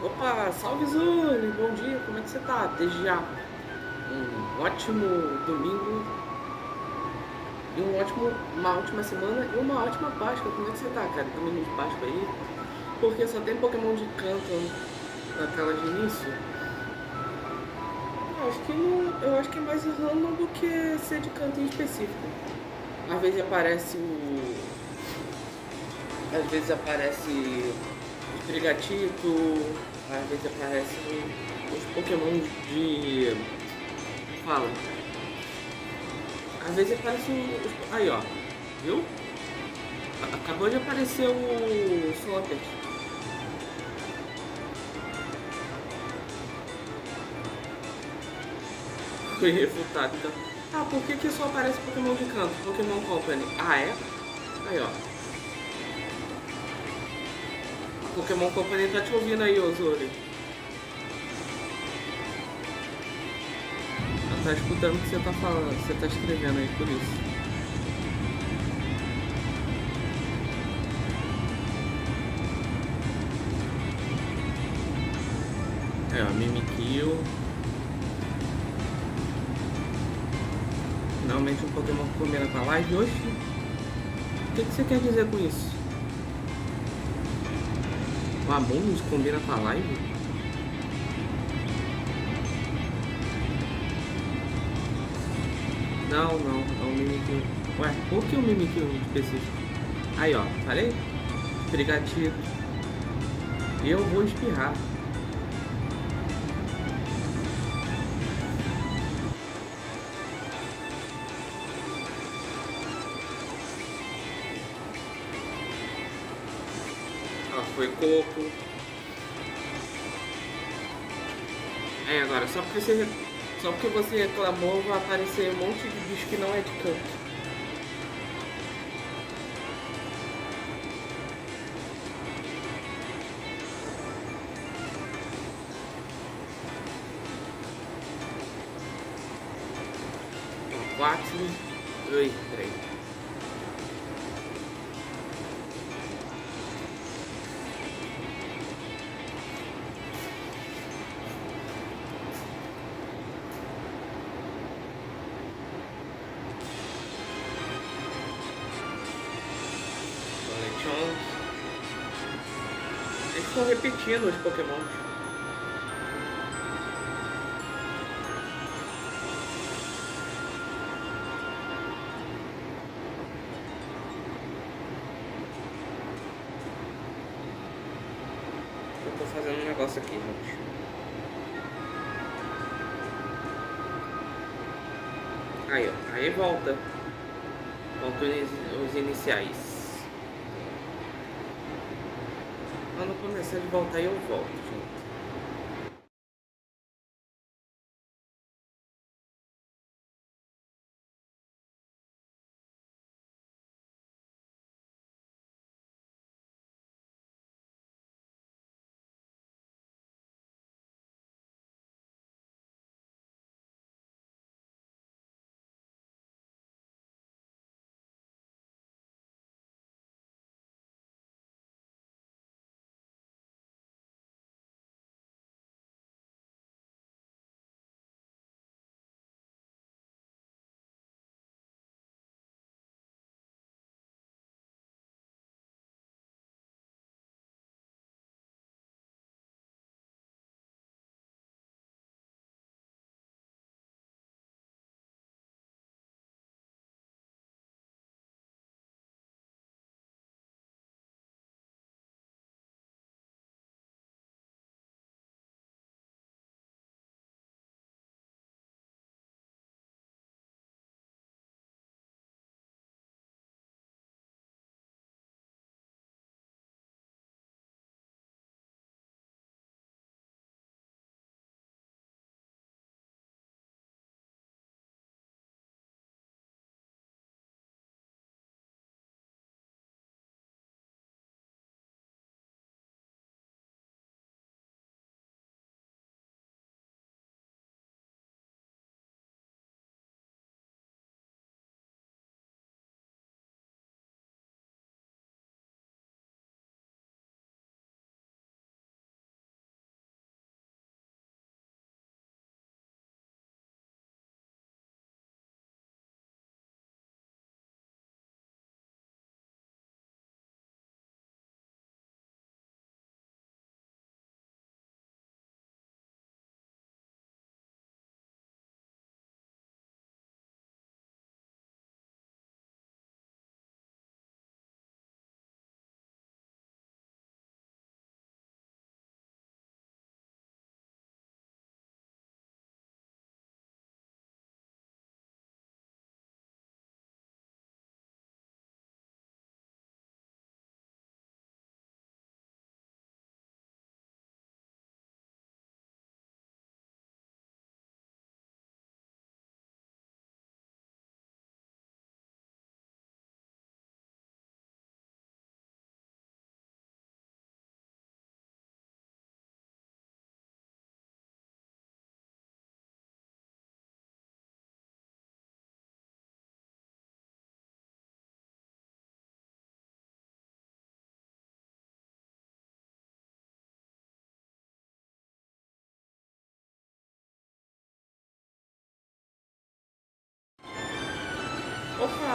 Opa, salve Zuli, bom dia, como é que você tá? Desde já um ótimo domingo e uma ótima semana e uma ótima Páscoa. Como é que você tá, cara? Domingo de Páscoa aí? Porque só tem Pokémon de canto na tela de início. Eu acho que eu acho que é mais random do que ser de canto em específico. Às vezes aparece o. Às vezes aparece o Brigatito, às vezes aparece os Pokémon de. Fala. Às vezes aparece Aí, ó. Viu? Acabou de aparecer o Swampert. Foi refutado, então. Ah, por que só aparece Pokémon de canto? Pokémon Company. Ah, é? Aí, ó. A Pokémon Company tá te ouvindo aí, Ozori. Ela tá escutando o que você tá falando, você tá escrevendo aí, por isso. É, ó, Mimikyu. Finalmente um Pokémon que combina com a live hoje. O que você quer dizer com isso? O Amomus combina com a live? Não, não, é um Mimikyu. Ué, por que um Mimikyu em específico? Aí, ó, falei? Brigatito. Eu vou espirrar. Ó, foi coco. É, agora, só porque você reclamou, vai aparecer um monte de bicho que não é de canto. Ó, 4. Oi, peraí. Lechonk. Eles estão repetindo os Pokémon. Eu tô fazendo um negócio aqui, gente. Aí, ó. Aí volta. Volta os iniciais. Quando começar de voltar, eu volto, gente.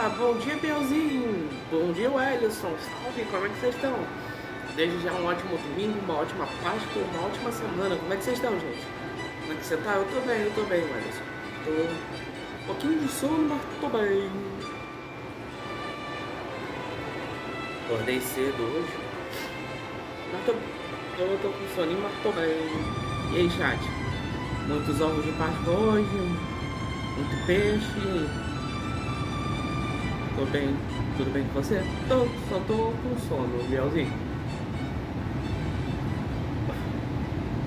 Opa, bom dia, Belzinho. Bom dia, Wellison. Salve, como é que vocês estão? Desde já um ótimo domingo, uma ótima Páscoa, uma ótima semana. Como é que vocês estão, gente? Como é que você tá? Eu tô bem, Wellison. Tô um pouquinho de sono, mas tô bem. Acordei cedo hoje. Mas tô com soninho, mas tô bem. E aí, chat? Muitos ovos de Páscoa hoje, muito peixe. Tô bem, tudo bem com você? Só tô com sono, Bielzinho.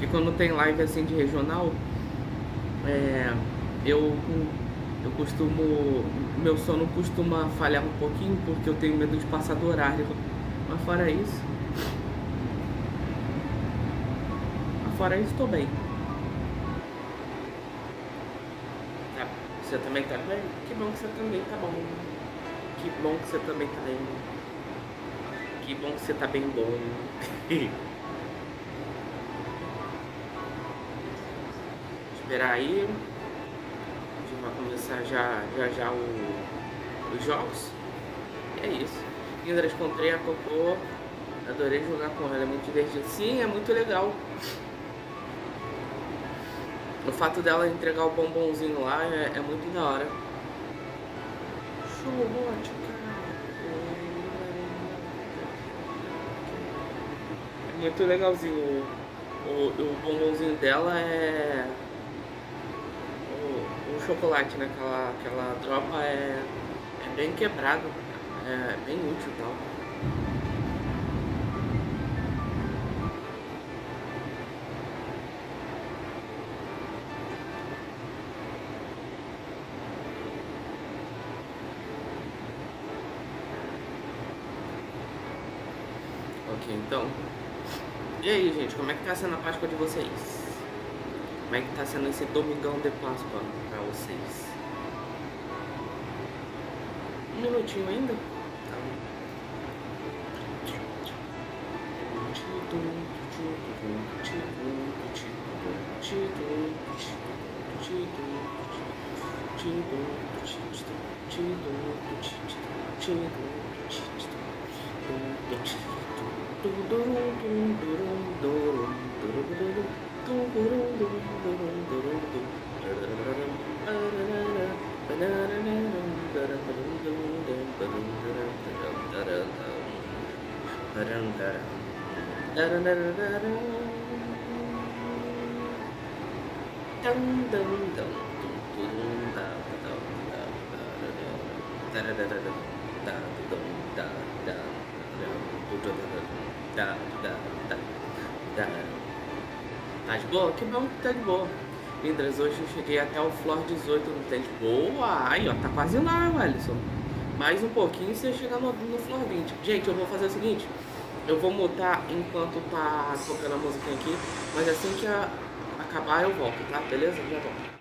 E quando tem live assim de regional, eu costumo. Meu sono costuma falhar um pouquinho porque eu tenho medo de passar do horário. Mas fora isso. Tô bem. Tá, você também tá bem? Que bom que você também tá bom. Que bom que você também tá bem. Que bom que você tá bem bom. Esperar aí. A gente vai começar já os jogos. E é isso. Indra, encontrei a Cocô. Adorei jogar com ela, é muito divertido. Sim, é muito legal. O fato dela entregar o bombonzinho lá é muito da hora. É muito legalzinho. O bombonzinho dela é o chocolate, né? Aquela dropa é bem quebrado. É bem útil e tal. Ok, então. E aí, gente, como é que tá sendo a Páscoa de vocês? Como é que tá sendo esse domingão de Páscoa pra vocês? Um minutinho ainda? Tá. Tá de boa? Que bom que tá de boa. Mindras, hoje eu cheguei até o floor 18 no tênis. Boa! Aí, ó, tá quase lá, Alisson. Mais um pouquinho e você chega no floor 20. Gente, eu vou fazer o seguinte. Eu vou mutar enquanto tá tocando a música aqui. Mas assim que acabar eu volto, tá? Beleza? Já volto.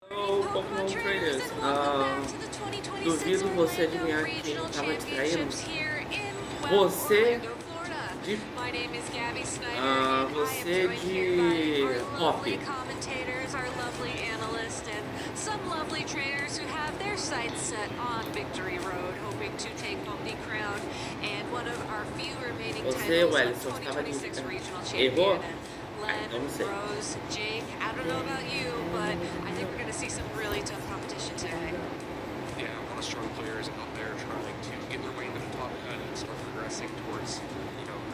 Hello, Pokémon Traders. Duvido você adivinhar quem estava distraindo. Você de você de pop. Some lovely traders who have their sights set on victory road, hoping to take home the crown and one of our few remaining titles of 2026 regional champion. Len, Rose, Jake, I don't know about you, but I think we're going to see some really tough competition today. Yeah, a lot of strong players out there trying to get their way into the top 10 and start progressing towards,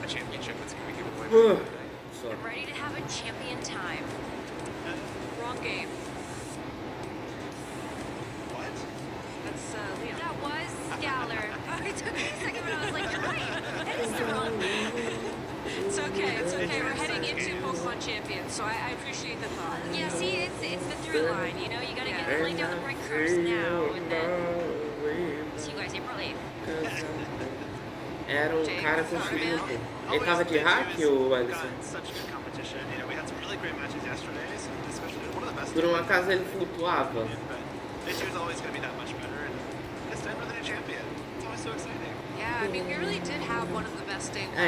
a championship that's going to be given away by today. I'm ready to have a champion time. Wrong game. That was Galler. It took me a second, but I was like, you're right. That is the wrong game. It's okay. We're heading into Pokemon Champions, so I appreciate the thought. Yeah, see, it's the through line, you gotta get laid down the right curves now, and then see you guys April 8th. Era cara com Chilimpo. Ele tava de hack, o Alisson? Por um acaso ele flutuava?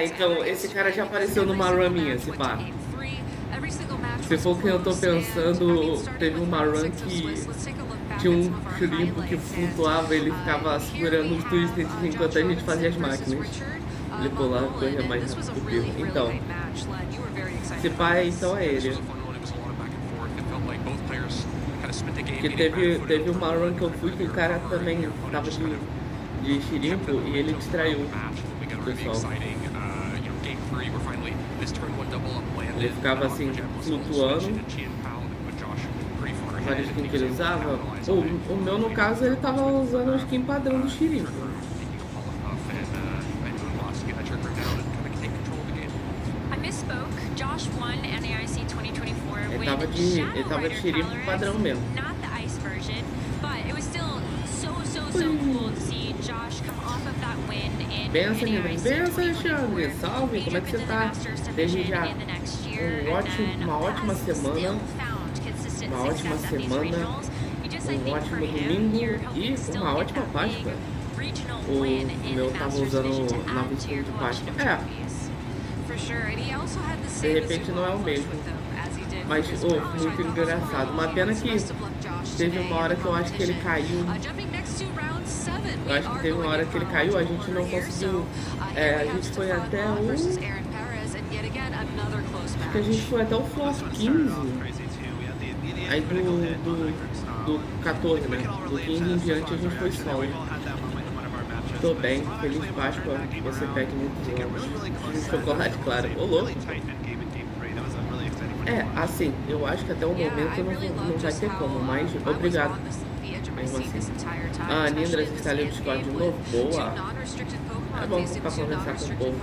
Então, esse cara já apareceu numa run minha, se pá. Se for o que eu tô pensando, teve uma run que tinha um Chilimpo que flutuava, ele ficava segurando os twists enquanto a gente fazia as máquinas. Ele pulava e corria mais rápido que eu. Então, se pá, então é ele. Que teve uma run que eu fui que o cara também tava de Chilimpo e ele distraiu o pessoal. Ele ficava assim, flutuando. Várias skins que ele usava. O meu, no caso, ele tava usando a skin padrão do Chilimpo. Ele tava de Chilimpo padrão mesmo. Benção, Alexandre. Salve, como é que você tá? Desde já uma ótima semana. Um ótimo domingo e uma ótima Páscoa. O meu tava usando na vestinha de Páscoa. De repente não é o mesmo. Mas, muito engraçado. Uma pena que teve uma hora que eu acho que ele caiu. A gente não conseguiu. A gente foi até o. Acho que a gente foi até o Floor 15. Aí do 14, né? Do 15 em diante a gente foi solo. Tô bem, feliz Páscoa. Você pede muitos anos. Chocolate, claro. Ô, louco. Assim, eu acho que até o momento não vai ter como, mas obrigado. Mesmo assim. A Nindras está ali no Discord de novo? Boa. É bom pra conversar com o povo.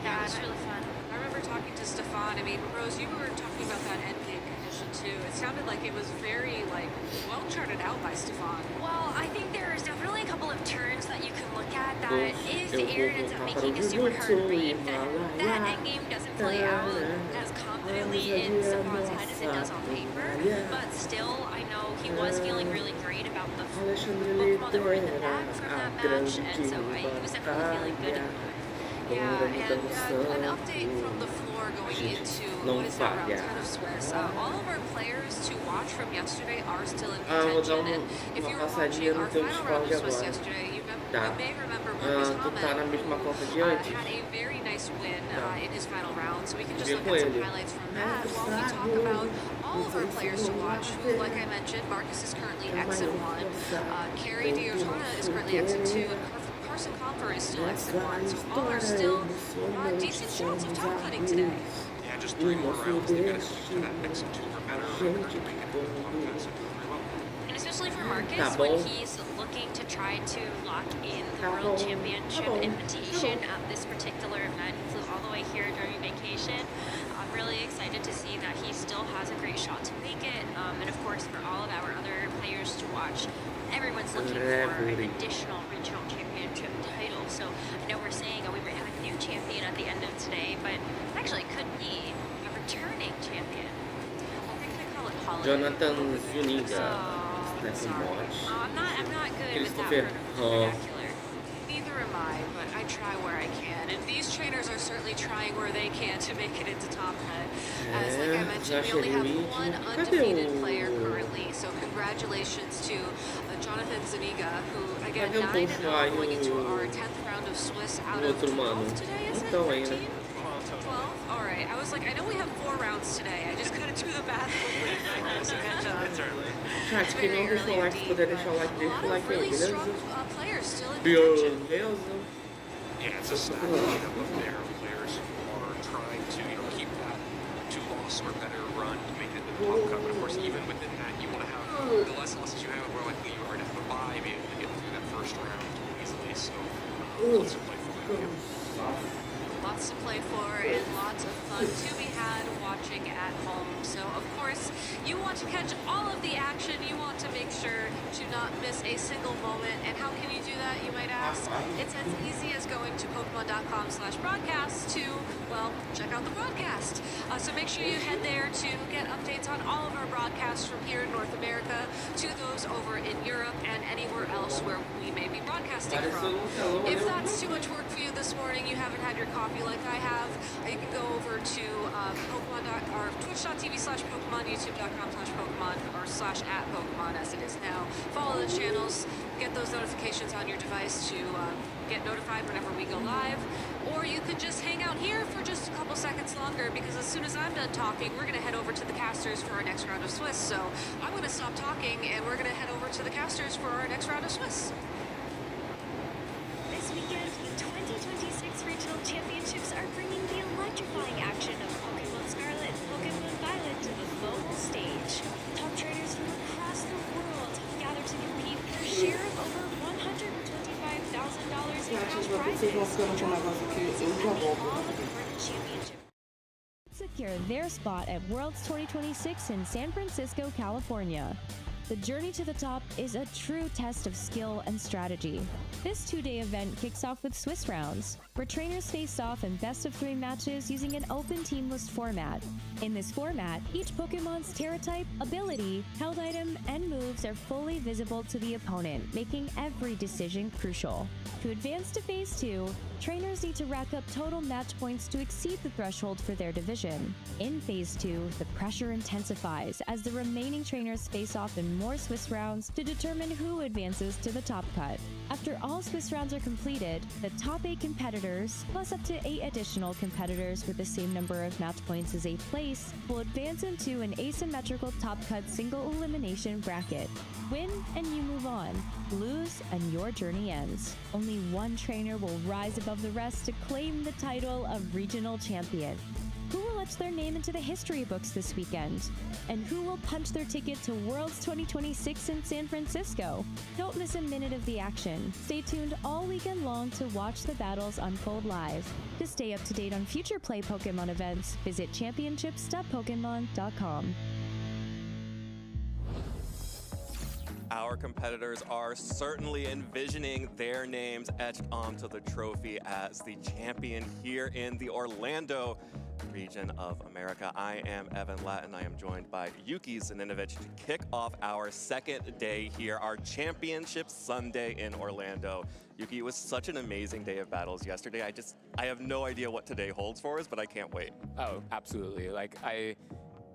Yeah, it's really fun. I remember talking to Stefan. I mean, Rose, you were talking about that endgame condition too. It sounded like it was very, well charted out by Stefan. Well, I think there's definitely a couple of turns that you can look at that if Aaron ends up making a super hard read, that endgame doesn't play out as confidently in Stefan's head as it does on paper. But still, I know he was feeling really great about the Pokemon that were in the bag from that match, and so he was definitely feeling good about it. Yeah, and an update from the floor going into what is now round 10 of Swiss. All of our players to watch from yesterday are still in contention, and if you were watching our final round of Swiss yesterday, you may remember Marcus Hammond had a very nice win in his final round, so we can just look at some highlights from that while we talk about all of our players to watch, who, like I mentioned, Marcus is currently Exit 1, Carrie Diotana is currently Exit 2, and Carson Comfer is still Exit 1, so all are still decent shots of top cutting today. Yeah, just 3 more rounds, they've got to switch to that Exit 2 or better to make it fast and very well. And especially for Marcus, when he's looking to try to lock in the World Championship invitation at this particular event, he flew all the way here during vacation. I'm really excited to see that he still has a great shot to make it, and of course for all of our other players to watch, everyone's looking for an additional regional championship title. So I know we're saying we might have a new champion at the end of today, but actually could be a returning champion. I think they call it holiday. Jonathan Zuniga Oh, nessa sorry. morte. I'm not good with that Christopher vernacular. Neither am I, but I try where I can. And these trainers are certainly trying where they can to make it into top cut. As like I mentioned, we only have one undefeated player currently. So congratulations to Jonathan Zuniga, who again 9-0 going into our 10th round of Swiss out of 12 today, is it? 13? 12? Alright, I was like, I know we have 4 rounds today. I just couldn't do the math quickly. Chat, quem não deixou o like, se puder deixar o like, deixa o like aí, really beleza? strong players still in contention. Beleza. Yeah, it's a stacked lineup of their players who are trying to, keep that 2-loss or better run to make it to the top cut. But of course, even within that, you want to have the less losses you have, the more likely you are to have a bye, be able to get through that first round easily. So, lots to play for. Lots to play for and lots of fun to be had watching at home. So, of course, you want to catch all of the action. You want to make sure to not miss a single moment. And how can you do that, you might ask? It's as easy as going to Pokemon.com/broadcast to, well, check out the broadcast. So make sure you head there to get updates on all of our broadcasts from here in North America to those over in Europe and anywhere else where we may be broadcasting from. If that's too much work for you this morning, you haven't had your coffee like I have, you can go over to Twitch.tv/Pokemon, YouTube.com/Pokemon, or /@Pokemon as it is now. Follow the channels, get those notifications on your device to get notified whenever we go live. Or you could just hang out here for just a couple seconds longer, because as soon as I'm done talking, we're going to head over to the casters for our next round of Swiss. So I'm going to stop talking and we're going to head over to the casters for our next round of Swiss. This weekend, the 2026 Regional Championships are bringing the electrifying action of Pokemon Scarlet and Pokemon Violet to the global stage. Top trainers from across the world gather to compete for a share of over $125,000 in cash prizes. Secure their spot at Worlds 2026 in San Francisco, California. The journey to the top is a true test of skill and strategy. This 2-day event kicks off with Swiss rounds, where trainers face off in best-of-3 matches using an open teamless format. In this format, each Pokemon's Terra type, ability, held item, and moves are fully visible to the opponent, making every decision crucial. To advance to Phase 2, trainers need to rack up total match points to exceed the threshold for their division. In Phase 2, the pressure intensifies as the remaining trainers face off in more Swiss rounds to determine who advances to the top cut. After all Swiss rounds are completed, the top 8 competitors, plus up to 8 additional competitors with the same number of match points as 8th place, will advance into an asymmetrical top cut single elimination bracket. Win and you move on. Lose and your journey ends. Only one trainer will rise above the rest to claim the title of regional champion. Who will etch their name into the history books this weekend? And who will punch their ticket to Worlds 2026 in San Francisco? Don't miss a minute of the action. Stay tuned all weekend long to watch the battles unfold live. To stay up to date on future Play Pokemon events, visit championships.pokemon.com. Our competitors are certainly envisioning their names etched onto the trophy as the champion here in the Orlando region of America. I am Evan Lattin. I am joined by Yuki Zaninovich to kick off our second day here, our Championship Sunday in Orlando. Yuki, it was such an amazing day of battles yesterday. I have no idea what today holds for us, but I can't wait. Oh, absolutely.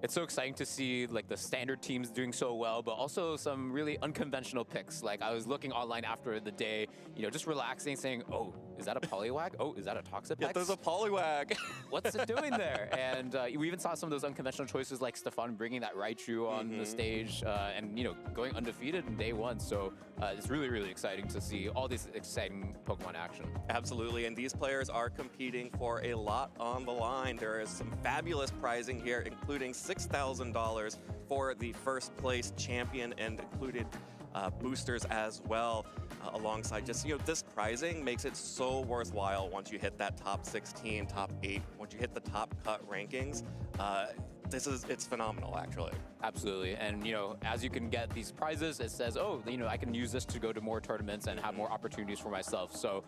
It's so exciting to see the standard teams doing so well, but also some really unconventional picks. I was looking online after the day, just relaxing, saying, oh, is that a Poliwag? Oh, is that a Toxapex? Yeah, there's a Poliwag. What's it doing there? And we even saw some of those unconventional choices like Stefan bringing that Raichu on the stage and, going undefeated in day one. So it's really, really exciting to see all this exciting Pokemon action. Absolutely, and these players are competing for a lot on the line. There is some fabulous prizing here, including $6,000 for the first place champion and included boosters as well. Alongside just, this prizing makes it so worthwhile once you hit that top 16, top 8, once you hit the top cut rankings. it's phenomenal, actually. Absolutely. And, you know, as you can get these prizes, it says, oh, you know, I can use this to go to more tournaments and have more opportunities for myself. So,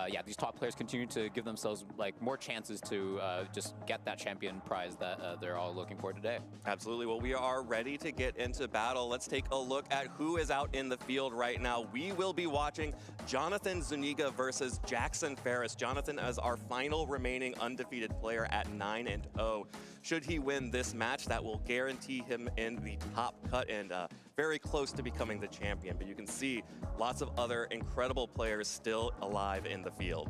yeah, these top players continue to give themselves, like, more chances to just get that champion prize that they're all looking for today. Absolutely. Well, we are ready to get into battle. Let's take a look at who is out in the field right now. We will be watching Jonathan Zuniga versus Jackson Ferris. Jonathan is our final remaining undefeated player at 9-0. Should he win this match, that will guarantee him in the top cut and very close to becoming the champion. But you can see lots of other incredible players still alive in the field.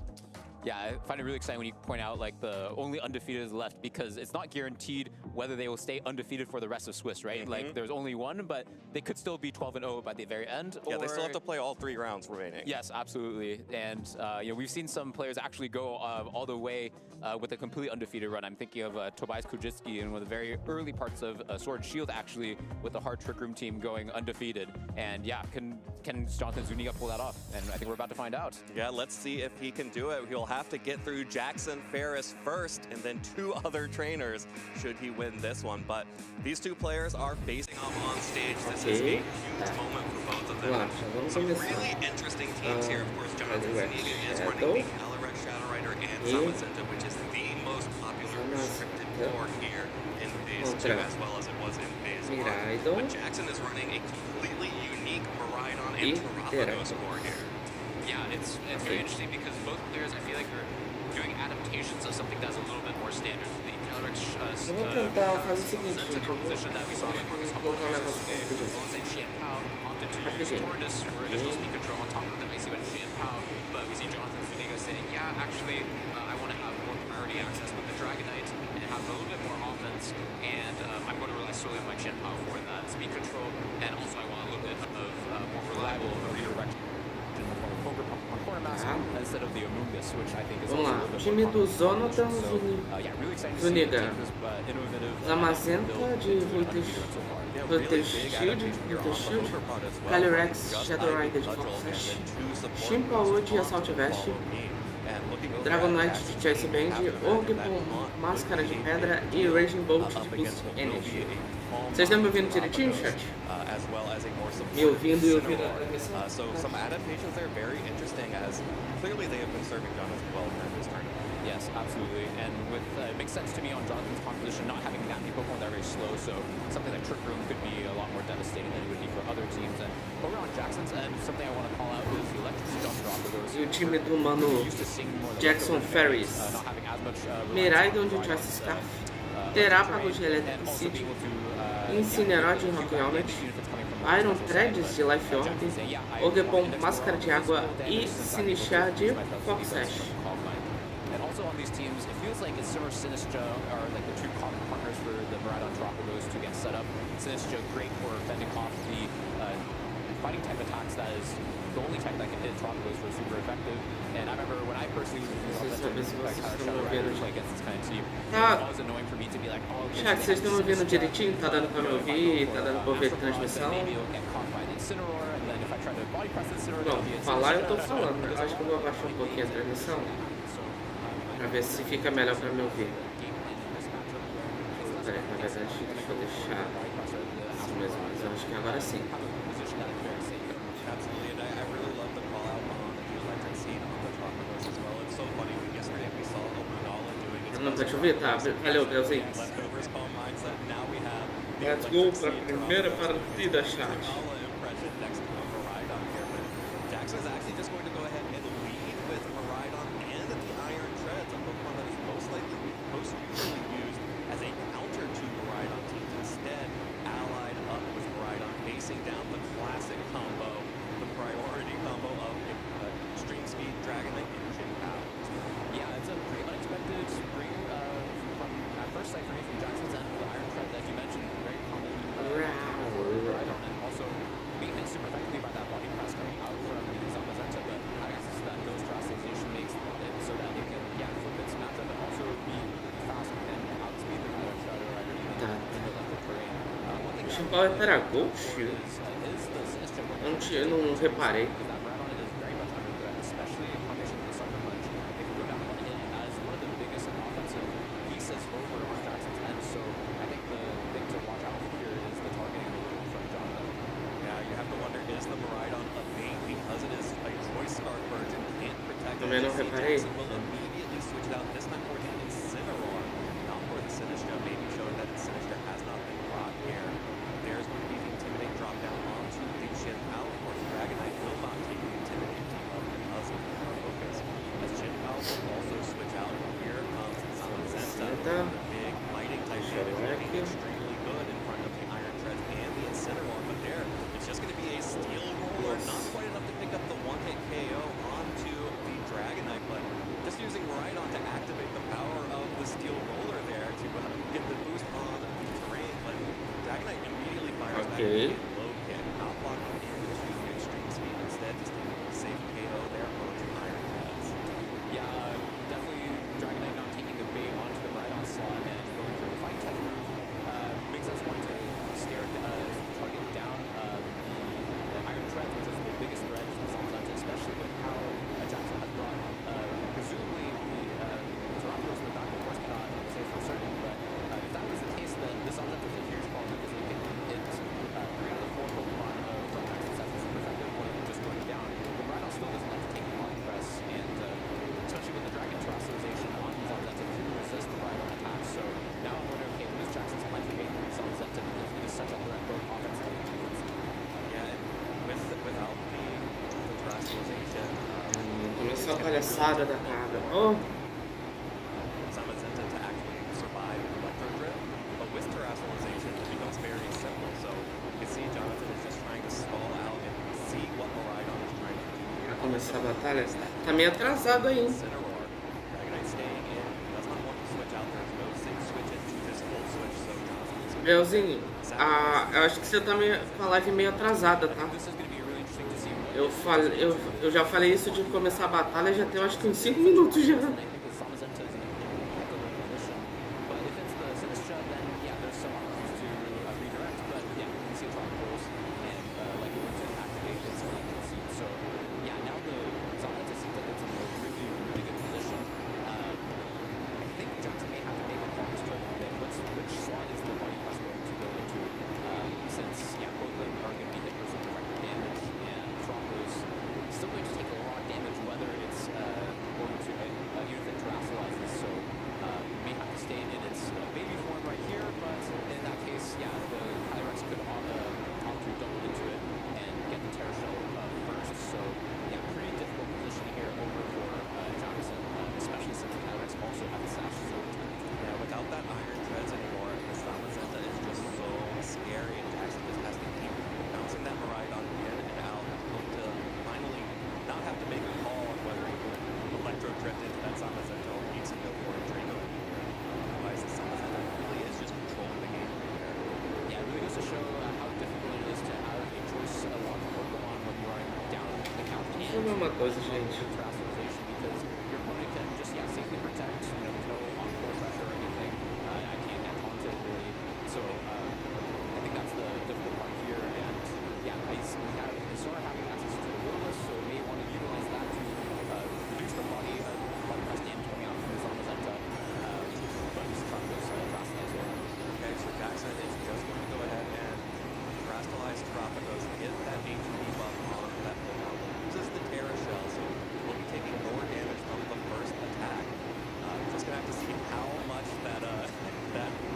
Yeah, I find it really exciting when you point out like the only undefeated is left, because it's not guaranteed whether they will stay undefeated for the rest of Swiss, right? Like there's only one, but they could still be 12-0 by the very end. Yeah, they still have to play all 3 rounds remaining. Yes, absolutely. And you know, we've seen some players actually go all the way with a completely undefeated run. I'm thinking of Tobias Kujitski in one of the very early parts of Sword and Shield, actually, with the Hard Trick Room team going undefeated. And yeah, can Jonathan Zuniga pull that off? And I think we're about to find out. Yeah, let's see if he can do it. He'll have to get through Jackson Ferris first and then 2 other trainers should he win this one. But these 2 players are facing off on stage. This is a huge moment for both of them. Some really interesting teams here. Of course, Jonathan Zuniga is running the Calyrex Shadow Rider and Samazenta, which is the most popular restricted core here in Phase 2, as well as it was in Phase 1. But Jackson is running a completely unique Miraidon and Terraphagos core here. Yeah, it's very interesting because both players, I feel like, are doing adaptations of something that's a little bit more standard. The Calyrex composition that we saw like Marcus Hoffman today, alongside Xianpao, opted to use Tornus for additional speed control on top of them. I see with Xianpao, but we see Jonathan Zuniga saying, yeah, actually, I want to have more priority access with the Dragonite and have a little bit more offense, and I'm going to rely solely on my Xianpao for that speed control, and also I want a little bit of more reliable redirection on corner mask instead of the Amoongus, which I think is Vamos lá, o time do Zona tem Zuniga, Zamazenta de Ruta Shield, Calyrex Shadow Rider de Fox, Xianpao de Assault Vest, Dragonite de Chase Band, Orgpon Máscara de Pedra e Raging Bolt de Boost Energy. Vocês estão me ouvindo direitinho, chat? Me ouvindo e ouvindo a transmissão? So some adaptations there very interesting, as clearly they have been serving Jonathan well during this tournament. Yes, absolutely. And with it makes sense to me on Jonathan's composition, not having that many Pokemon that are very slow, so something like Trick Room could be a lot more devastating than it would be for other teams. And over on Jackson's end, something I want to call out is the Electricity Jump Drop. E o time do mano Jackson Ferris, Miraidon de Choice Scarf, Terraphagos de Electric City, Incineroar de Rock Helmet, Iron Threads de Life Orb, Orgpon Máscara de Água e Sinistcha de Fox Ash. And also on these teams, it feels like it's similar. Sinistcha are like the 2 common partners for the Miraidon Terraphagos to get set up. Sinistcha great for fending off the fighting type attacks. That is the only type that can hit Terraphagos for super effective. And I remember when I personally was against this kind of team, it was always annoying for me to be like, oh, chat, vocês estão me ouvindo direitinho? Tá dando pra me ouvir? Tá dando pra ouvir a transmissão? Bom, falar eu tô falando, né? Acho que eu vou abaixar um pouquinho a transmissão pra ver se fica melhor pra me ouvir. Peraí, na verdade, deixa eu deixar assim mais ou menos. Eu acho que agora sim. Não tá te ouvir? Tá, valeu, Belzinho. Let's go pra primeira partida, chat. Jackson's actually just going to go ahead and lead with Miraidon and the Iron Treads, a Pokemon that is most usually used as a counter to Miraidon teams. Instead, allied up with Miraidon, facing down the classic combo, the priority combo of Extreme Speed, Dragonite, and Xianpao. Yeah, it's a pretty unexpected spring from at first sight for me from Jackson's end. The Iron Tread, as you mentioned, very common Miraidon, and also being hit super effectively by that body press coming out from the Zamazenta. But I guess that Ghost Terastization makes it so that it can, flip its matchup and also be fast and outspeed the Calyrex Shadow Rider even in the electric terrain. O Xianpao é para Ghost? Eu não reparei. Também não see reparei. Jackson will immediately switch it out. This time for an Incineroar, not for the Sinistcha, maybe showing that the Sinistcha has not been brought here. There's going to be the Intimidate drop down onto the Shin Pao. Of course, Dragonite will not take the Intimidate team up because of the focus. As Shin Pao will also switch out. Here comes Zamazenta. The big fighting type damage looking extremely good in front of the Iron Treads and the Incineroar. But there, it's just going to be a Steel Roller. Not quite enough to pick up the one-hit KO onto the Dragonite, but just using Rhydon to activate the power of the Steel Roller there to get the boost on the terrain. But Dragonite immediately fires back a low kick, not blocking into extreme speed. Instead, just taking a safe KO there onto Iron Treads. Yeah, definitely Dragonite not taking the bait onto the Rhydon slot and going for the fight tech move. Makes us want to stare target down the Iron Treads, which is the biggest threat to Zamazenta, especially with how Jackson has brought presumably the Toronto's in the back. Of course, cannot say for certain, but if that was the case, then the Zamazenta is a huge problem because they can hit 3 out of 4 Pokemon from Jackson's that's super effective, one of them just going down. But Rhydon still doesn't like to take the body press, and especially with the Dragon Terrestrialization on Zamazenta, couldn't resist the Rhydon attack. So now I'm wondering, okay, when is Jackson's plan to make Zamazenta because it is such a threat both offensively and defensively? Yeah, and without the terrestrialization, Começou a palhaçada da cara. Oh, Zamazenta to actually survive Electro Drift, but with terrestrialization, it becomes very simple. So you can see Jonathan is just trying to stall out and see what Rhydon is trying to do here. vai começar a batalha. Tá meio atrasado aí. Incineroar, Dragonite staying in, does not want to switch out. There's no safe switch into this full switch, so Jonathan is Belzinho, eu acho que você tá meio, com a live meio atrasada, tá? This is going to be really interesting to see what Eu já falei isso de começar a batalha, já tem acho que uns 5 minutos já. because Zamazenta is in a impeccable position. But if it's the Sinistcha, then yeah, there's some options to redirect. But yeah, we can see Tropicals and like it to activate this electric seed. So yeah, now the Zamazenta seems like it's in a really, really good position. I think Jackson may have to make a call to which slot is the body press going to go into, since yeah, both of them are going to be hit for some direct damage, and Tropicals still going to take a lot of damage, whether it's going to a unit that terrestrializes. So may have to stay in its baby form right here, but in that case, yeah, the Calyrex could opt to double into it and get the Terra Shell first. So yeah, pretty difficult position here over for Jackson, especially since the Calyrex also has the sash. So yeah, without that Iron Treads anymore, the Zamazenta is just so scary, and Jackson just has to keep bouncing that Rhydon in and out, hope to finally not have to make a call on whether he will Electro Drift into that Zamazenta or needs to go for a Draco here. Otherwise, the Zamazenta really is just controlling the game right there. yeah, it really goes to show how difficult it is to have a choice along Pokemon when you are down the count and Deixa eu ver uma coisa, gente. terrestrialization, because your opponent can just safely protect, with no on-court pressure or anything. I can't get taunted really, so I think that's the difficult part here. And yeah, we start having access to the Willis, so we may want to utilize that to reduce the body press damage coming out from the Zamazenta, but just try to terrestrialize it. Okay, so Jackson is just going to go ahead and terrestrialize Tropicos, get that HP buff on that Pokemon, uses the Terra Shell, so we'll be taking more damage from the first attack. Just going to have to see how much that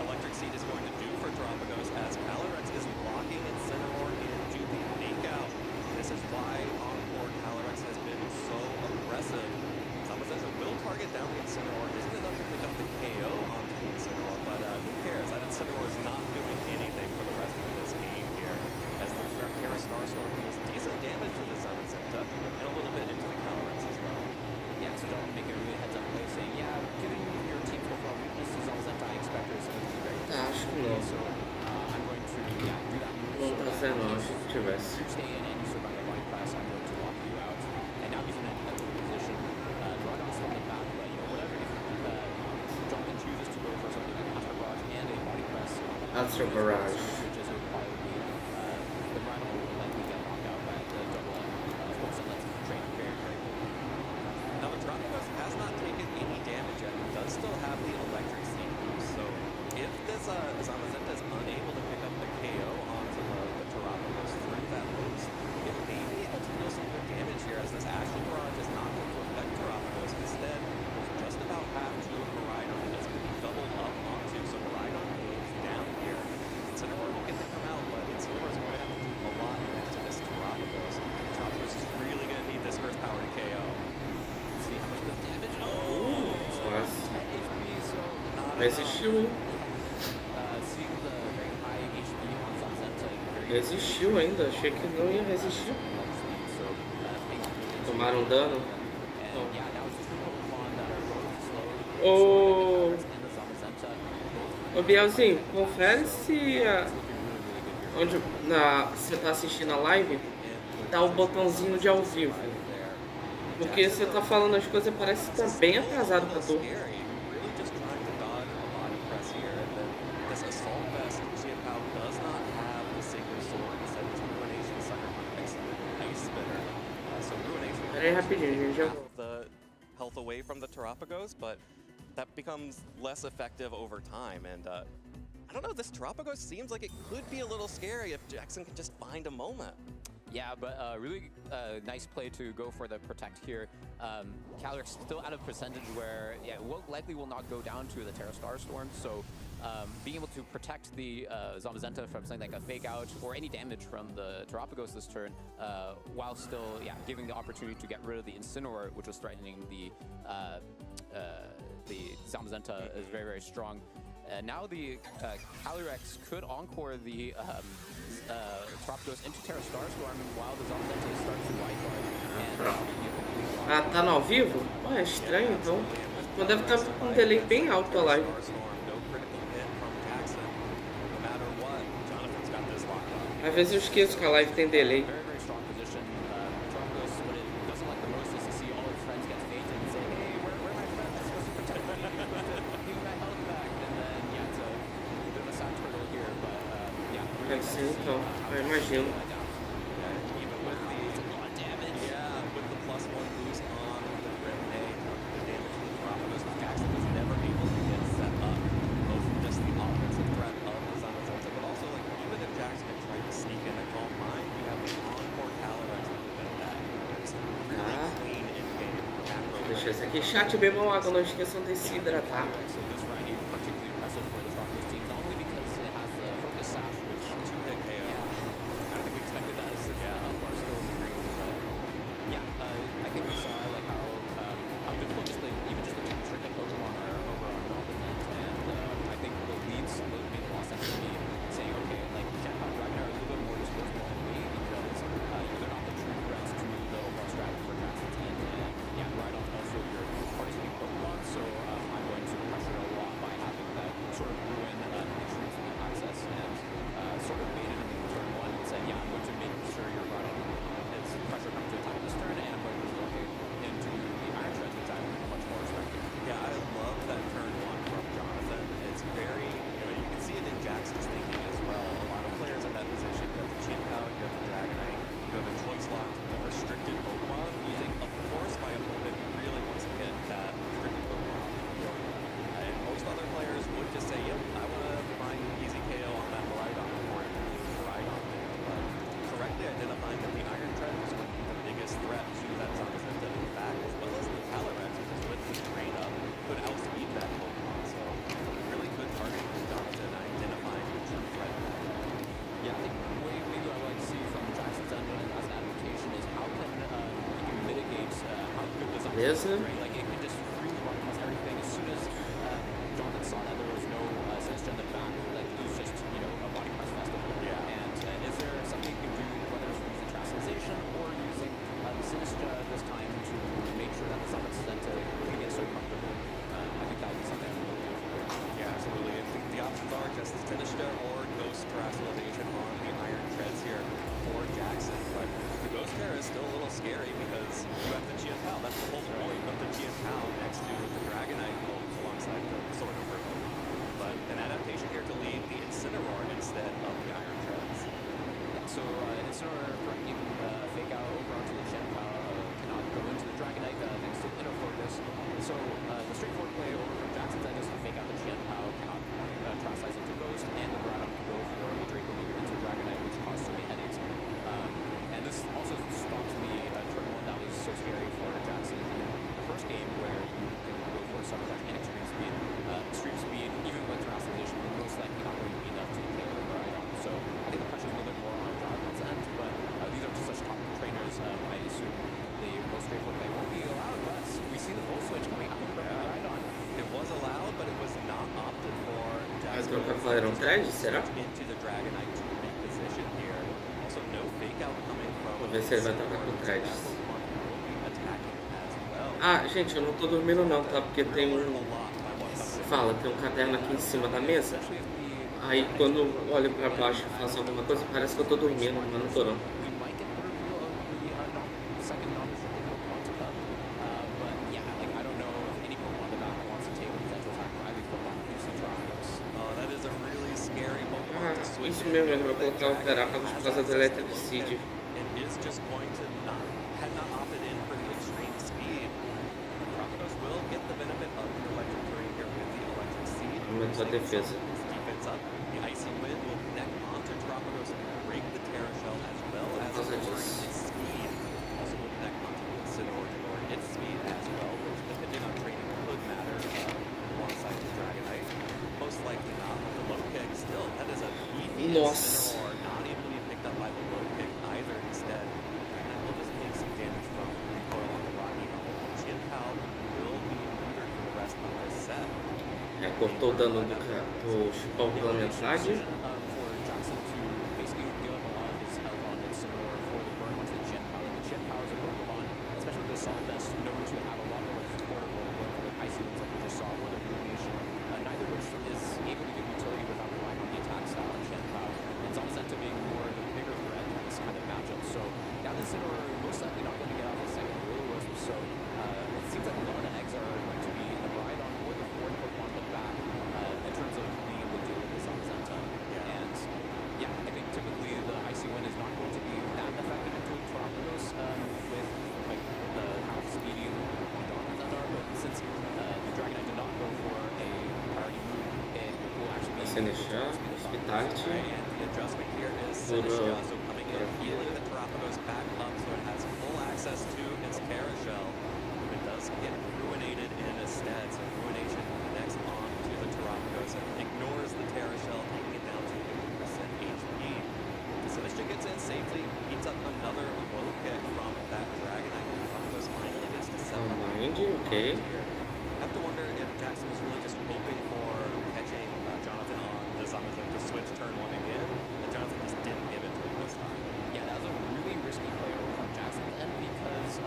Electric Seed is going to do for Tropicos, as Calyrex is locking Incineroar into the makeout. This is why on-board Calyrex has been so aggressive. Zamazenta will target down the Incineroar. Isn't enough to pick up the KO onto the Incineroar, but who cares? That Incineroar is not doing anything for the rest of this game here, as the Terra Starstorm deals decent damage to the Zamazenta and a little bit into the Calyrex as well. Yeah, so don't make a really heads up play saying, yeah, giving your team's overall weakness to Zamazenta, I expect her is going to be very Tá, acho que não. so I'm going to do that move. Não so tá that sendo, if acho que tivesse. you stay in and you survive the body press, I'm going to lock you out. And now he's in a good position. Rhydon's slipping back, but whatever, if Jonathan chooses to go for something like Astro Barrage and a body press, Astro Barrage. which is required, the Rhydon will likely get knocked out by the double of course, and let's train very, very quickly. Now the Tropicos has not taken any damage yet, but does still have the Electric Seed boost, so if this Zamazenta is unable to pick up the KO onto the Tropicos through that boost, it may be able to deal some good damage here, as this Astral Barrage is not going to affect Tropicos. Resistiu, hein? Seeing the very high HP on Zamzenta and very Resistiu ainda. Achei que não ia resistir. so things Tomaram dano. and yeah, now it's two Pokemon that are both slow. Ô, And the Zamazenta, ô Bielzinho, confere se onde você tá assistindo a live tá o botãozinho de ao vivo. Porque você tá falando as coisas parece que tá bem atrasado pra tu. Really just trying to dodge a body press here, and then this assault vest Chiapao does not have the sacred sword. Instead, it's Ruination, Sucker Punch, mixed with Ice Spitter. So Ruination Pera aí rapidinho, gente. Já... the health away from the Terapagos, but that becomes less effective over time. And I don't know, this Terapagos seems like it could be a little scary if Jackson can just find a moment. yeah, but really nice play to go for the protect here. Calyrex still at a percentage where, yeah, likely will not go down to the Terra Star Storm, so being able to protect the Zamazenta from something like a fake out or any damage from the Terapagos this turn, while still, yeah, giving the opportunity to get rid of the Incineroar, which was threatening the Zamazenta, is very, very strong. Now the Calyrex could encore the Terapagos into Terra Starstorm while the Zamazenta starts to wide guard. And Ah, tá no ao vivo? Ué, é estranho então. Mas deve estar com um delay bem alto a live. No critical hit from Jackson. No matter what, Jonathan's got this locked up. Às vezes eu esqueço que a live tem delay. very, very strong position. Terapagos, what it doesn't like the most is to see all its friends get fainted and say, hey, where are my friends? You're supposed to protect me. You're supposed to give me my health back. And then, yeah, it's a bit of a sad turtle here, but yeah. Deve ser então. Eu imagino. Even with the with the +1 boost on the Grimnay, the damage to the Terapagos, Jackson was never able to get set up. Both from just the offensive threat of the Zamazenta, but also like even if Jackson had tried to sneak in a calm mind, we have the encore Calyrex to prevent that. It's really clean in-game macro. Deixa esse aqui. Chat, bebam água, não esqueçam de se hidratar. So this Reagindo particularly impressive for the Terapagos team, not only because it has the focus sash, which Two-hit KO. I don't think we expected that as Barstow in the green, but yeah, I think we saw like how difficult just like even just the two tricky Pokemon are over on the event, and I think what leads made a lot of sense to me saying, okay, like Japan and Dragon are a little bit more disposable than me because they're not the true threats to the overall strategy for Jackson's team, and yeah, Rhydon's also your party-speaking Pokemon, so I'm going to pressure a lot by having that sort of ruin intrusive access and sort of baited him in turn one and said, yeah, I'm going to make sure your Rhydon his pressure comes to attack this turn, and I'm going to look into the Iron Treads, which I'm much more respecting. Yeah, I love that turn one from Jonathan. It's very, you can see it in Jackson's thinking as well. A lot of players in that position, you have the Chiapao, you have the Dragonite, you have a choice locked, the restricted Pokemon. You think, of course, my opponent really wants to get that restricted Pokemon off the field. And most other players would just say, yep, I want to find easy KO on that Rhydon or Rhydon there. But correctly identifying that the Iron Tread was going to be the biggest threat to that Zamazenta, in fact, as well as the Calyrex, because with the train up, could outspeed that Pokemon. So really good targeting from Jonathan, identifying the true threat. Yeah, I think maybe what I would like to see from Jackson's end as an adaptation is how can you mitigate how good the Beleza. Zamazenta is, right? Like it could just freeze run across everything as soon as Jonathan saw that there was no Sinistcha in the back, like it was just, you know, a body press festival. Yeah. And is there something you can do, whether it's using Translation or using the Sinistcha this time to make sure that the Zamazenta can get so comfortable? I think that would be something I would look for. Yeah, absolutely. I think the options are just Sinistcha or Ghost Terastallization on the Iron Treads here for Jackson. But the Ghost Terra is still a little scary because you have the Chiapao. That's the whole point of the thread, será? Into the Dragonite to reposition here. Also, no fake out coming from. Vou ver se ele vai atacar com threads. Attacking as well. Ah, gente, eu não tô dormindo não, tá? Porque tem tem um caderno aqui em cima da mesa. Aí quando eu olho pra baixo e faço alguma coisa, parece que eu tô dormindo, mas não tô não. We might get the reveal of the second non-restricted Pokemon to come. But yeah, like I don't know if any Pokemon that wants to take a potential attack Riley from Tropius. Oh, that is a really scary Pokemon to switch. Isso mesmo, ele vai colocar o Terapagos por causa do Electricity. And is just going to had not opted in for the extreme speed. Crocodiles will get the benefit of the electric terrain here with the electric seed. Aumentou a defesa. Defense up. The icy wind will connect onto Tropicos and break the Terra Shell as well as its speed. Also will connect onto the Incineroar or its speed as well, which depending on training could matter alongside the Dragonite. Most likely not with the low kick. Still, that is a beefy Incineroar, not able to be picked up by the low kick either. Instead, Dragonite will just take some damage from recoil on the Rocky Helmet. Jinpao will be neutered for the rest of this set. Cortou o dano do chipão pela metade. For Jackson to basically give up a lot of his health on Incineroar for the burn onto the Jinpao. And the Jinpao is a Pokemon, especially the Assault Vest, known to have a lot more supportable for the Icy Winds like we just saw, or the Ruination. Neither which is able to give utility without relying on the attack style of Jinpao. And Zamazenta being more the bigger threat in this kind of matchup. So now the Incineroar most likely not going to get out the second really was. So it seems like a lot of eggs are going to be the Rhydon or the fourth Pokemon to back in terms of being able to deal with this Zamazenta. Yeah. And yeah, I think typically the Icy Wind is not going to be that effective into Tropicos with like the how speedy Zamazenta are, but since the Dragonite did not go for a priority move, it will actually be Sinistcha, Hospitality. And the adjustment here is Sinistcha, so coming in, healing the Tropicos back up so it has full access to its Terra Shell. It does get ruinated instead, so Ruination connects on to the Tropicos and ignores the Terra Shell, taking it down to 50% HP. Sinistcha gets in safely, beats up another low kick from that Dragonite. Tropicos finally gets to 7. Mind, okay. I have to wonder if Jackson was really just hoping for catching Jonathan on the Zamazenta switch turn 1 again, and Jonathan just didn't give it to him this time. Yeah, that was a really risky play from Jackson's end because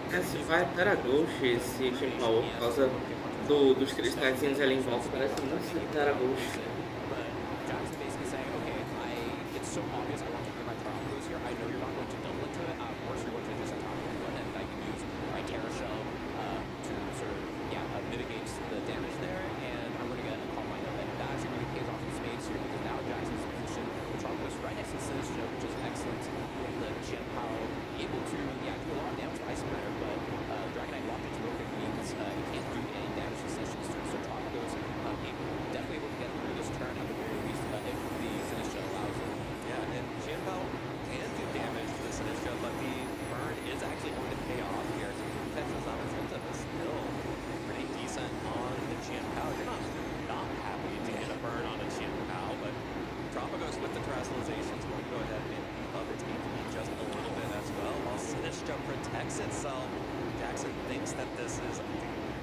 Se vai Teraghost esse Jinpao por causa dos cristalzinhos ali em volta, parece muito ser Teraghost. But Jackson basically saying, okay, it's so obvious I want to get my Tropicos here. I know you're not going to double into it. Of course, you're going to just attack one, and I can use my Terra Shell to sort of mitigate the damage there, and I'm going to get a Calm Mind up, and that actually really pays off in spades here because now Jackson's position the Tropicos right next to Sinistcha, which is excellent with the Jinpao able to do a lot of damage to Ice Matter, but Dragonite locked into low kick means he can't do any damage to Sinistcha's turn, so Tropicos definitely able to get through this turn at the very least if the Sinistcha allows it. Yeah, and Jinpao can do damage to the Sinistcha, but the burn is actually going to pay off here. So he catches Zamazenta, but still pretty decent on the Jinpao. You're not happy to get a burn on a Jinpao, but Tropicos with the Terrestrializations going to go ahead and beef up its HP just a little bit as well, while Sinistcha protects itself. Jackson thinks that this is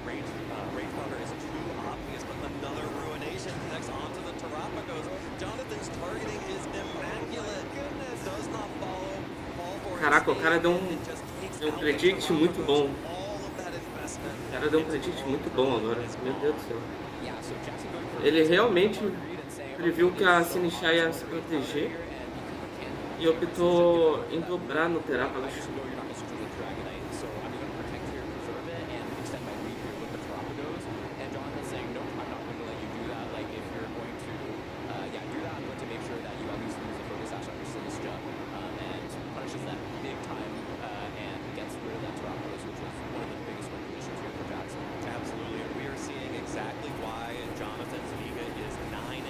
Rage Thunder is too obvious, but another Ruination connects onto the Tropicos. Jonathan's targeting is immaculate. Goodness, does not fall for Caraca, o cara deu predict muito bom. all of that investment. O cara deu predict muito bom agora. Meu Deus do céu. Yeah, so Jackson going for Ele realmente previu que a Sinistcha ia se proteger e optou em dobrar no Terapagos. Absolutely, and we are seeing exactly why Jonathan's Liga is 9-0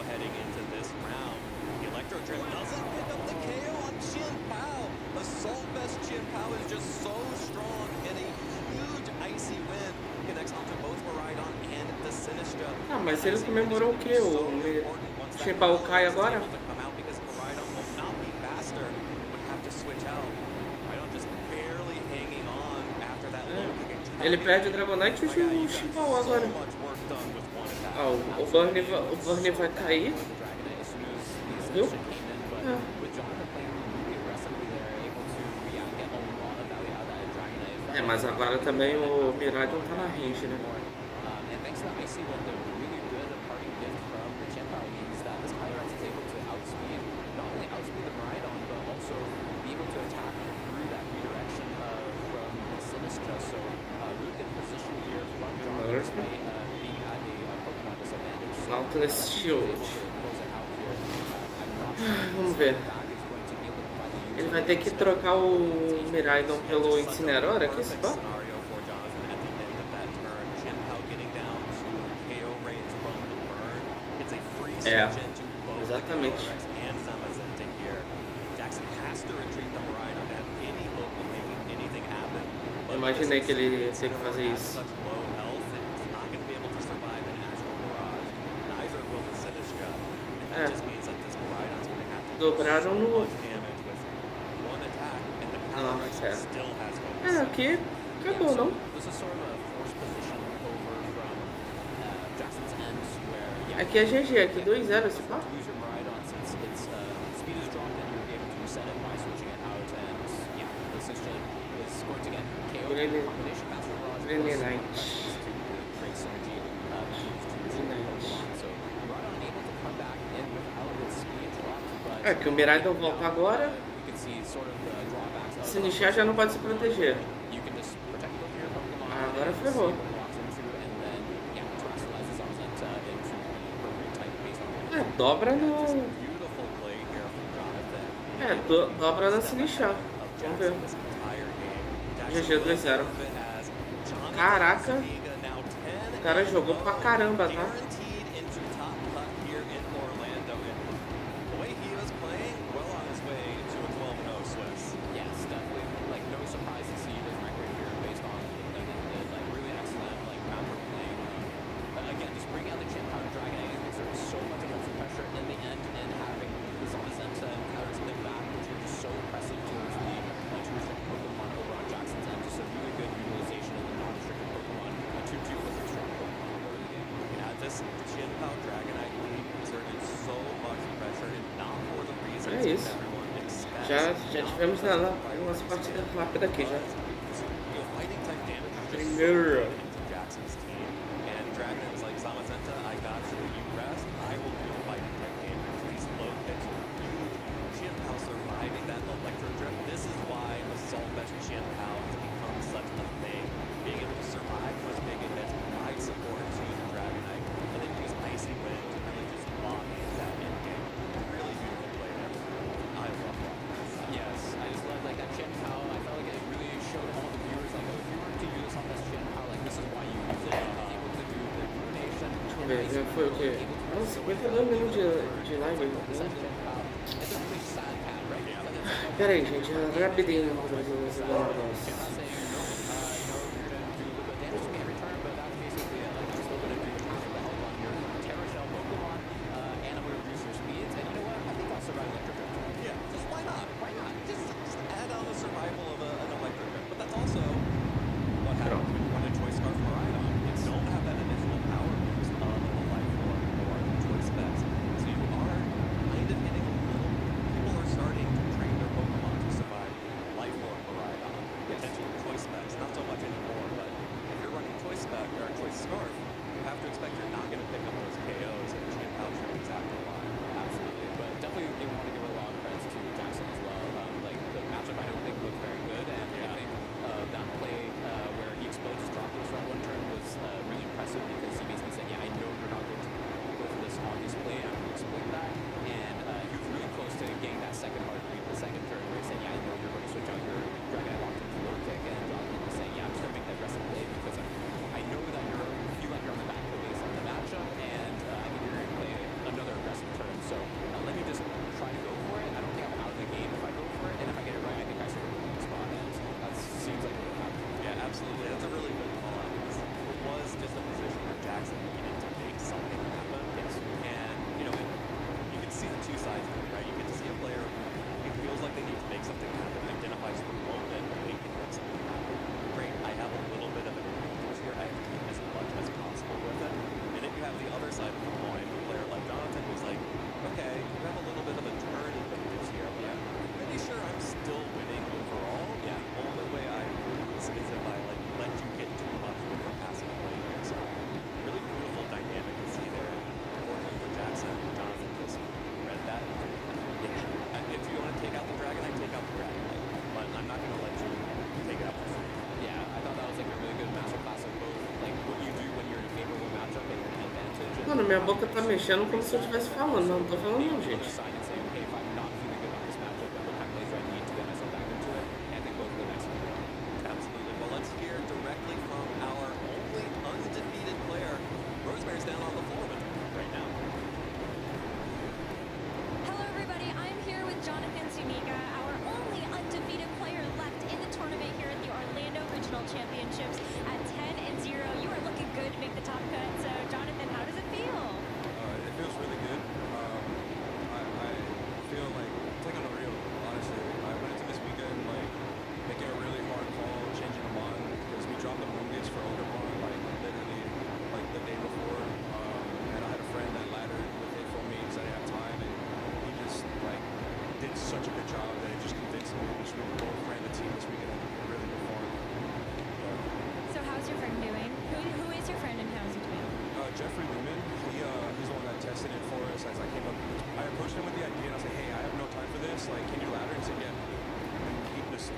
heading into this round. The Electro Drip doesn't pick up the KO on Jinpao. Assault Vest Jinpao is just so strong, and a huge icy wind connects onto both Miraidon and the Sinistcha. Ah, mas ele comemorou o quê? O Jinpao cai agora? Ele perde o Dragonite e o Jinpao agora. Ah, o Burn vai cair. Viu? É, mas agora também o Miraidon tá na range, né? Nautilus Shield. Vamos ver. Ele vai ter que trocar o Miraidon pelo Incineroar aqui, se pá? É, exatamente. Eu imaginei que ele ia ter que fazer isso. É. Dobraram no... Nossa, é. Aqui acabou, não? Aqui é GG, aqui 2-0 esse pá. Green Knight. É que o Miraidon volta agora. Se nichar já não pode se proteger. Agora ferrou. É, dobra no... É, dobra na se nichar. Vamos ver. GG 2-0. Caraca. O cara jogou pra caramba, tá? É isso. Já tivemos na nossa partida rápida aqui já. Primeiro. Já foi o quê? Nossa, 52 minutos de live. Pera aí, gente, rapidinho. minha boca tá mexendo como se eu estivesse falando, não tô falando não, gente. Decide and say, okay, if I'm not feeling good about this matchup, then what kind of plays do I need to get myself back into it, and then go to the next one. Absolutely. Well, let's hear directly from our only undefeated player. Rosemary's down on the floor with right now. Hello, everybody. I'm here with Jonathan Zuniga, our only undefeated player left in the tournament here at the Orlando Regional Championships at 10-0. You are looking good to make the top cut. So, Jonathan, how does it feel? It feels really good. I feel like taking a real, honestly. I went into this weekend like making a really hard call, changing them on because we dropped the Mungus for Oderbon like literally like the day before. And I had a friend that laddered with it for me because I didn't have time, and he just like did such a good job that it just convinced me. We both ran the team this weekend and really performed. So, how's your friend doing? Who is your friend and how's he doing? Jeffrey Lumen, he's the one that tested it for us as I came up. I approached him with the idea and I was like, hey, I have no time for this. Like, can you ladder? He said, yeah. And he was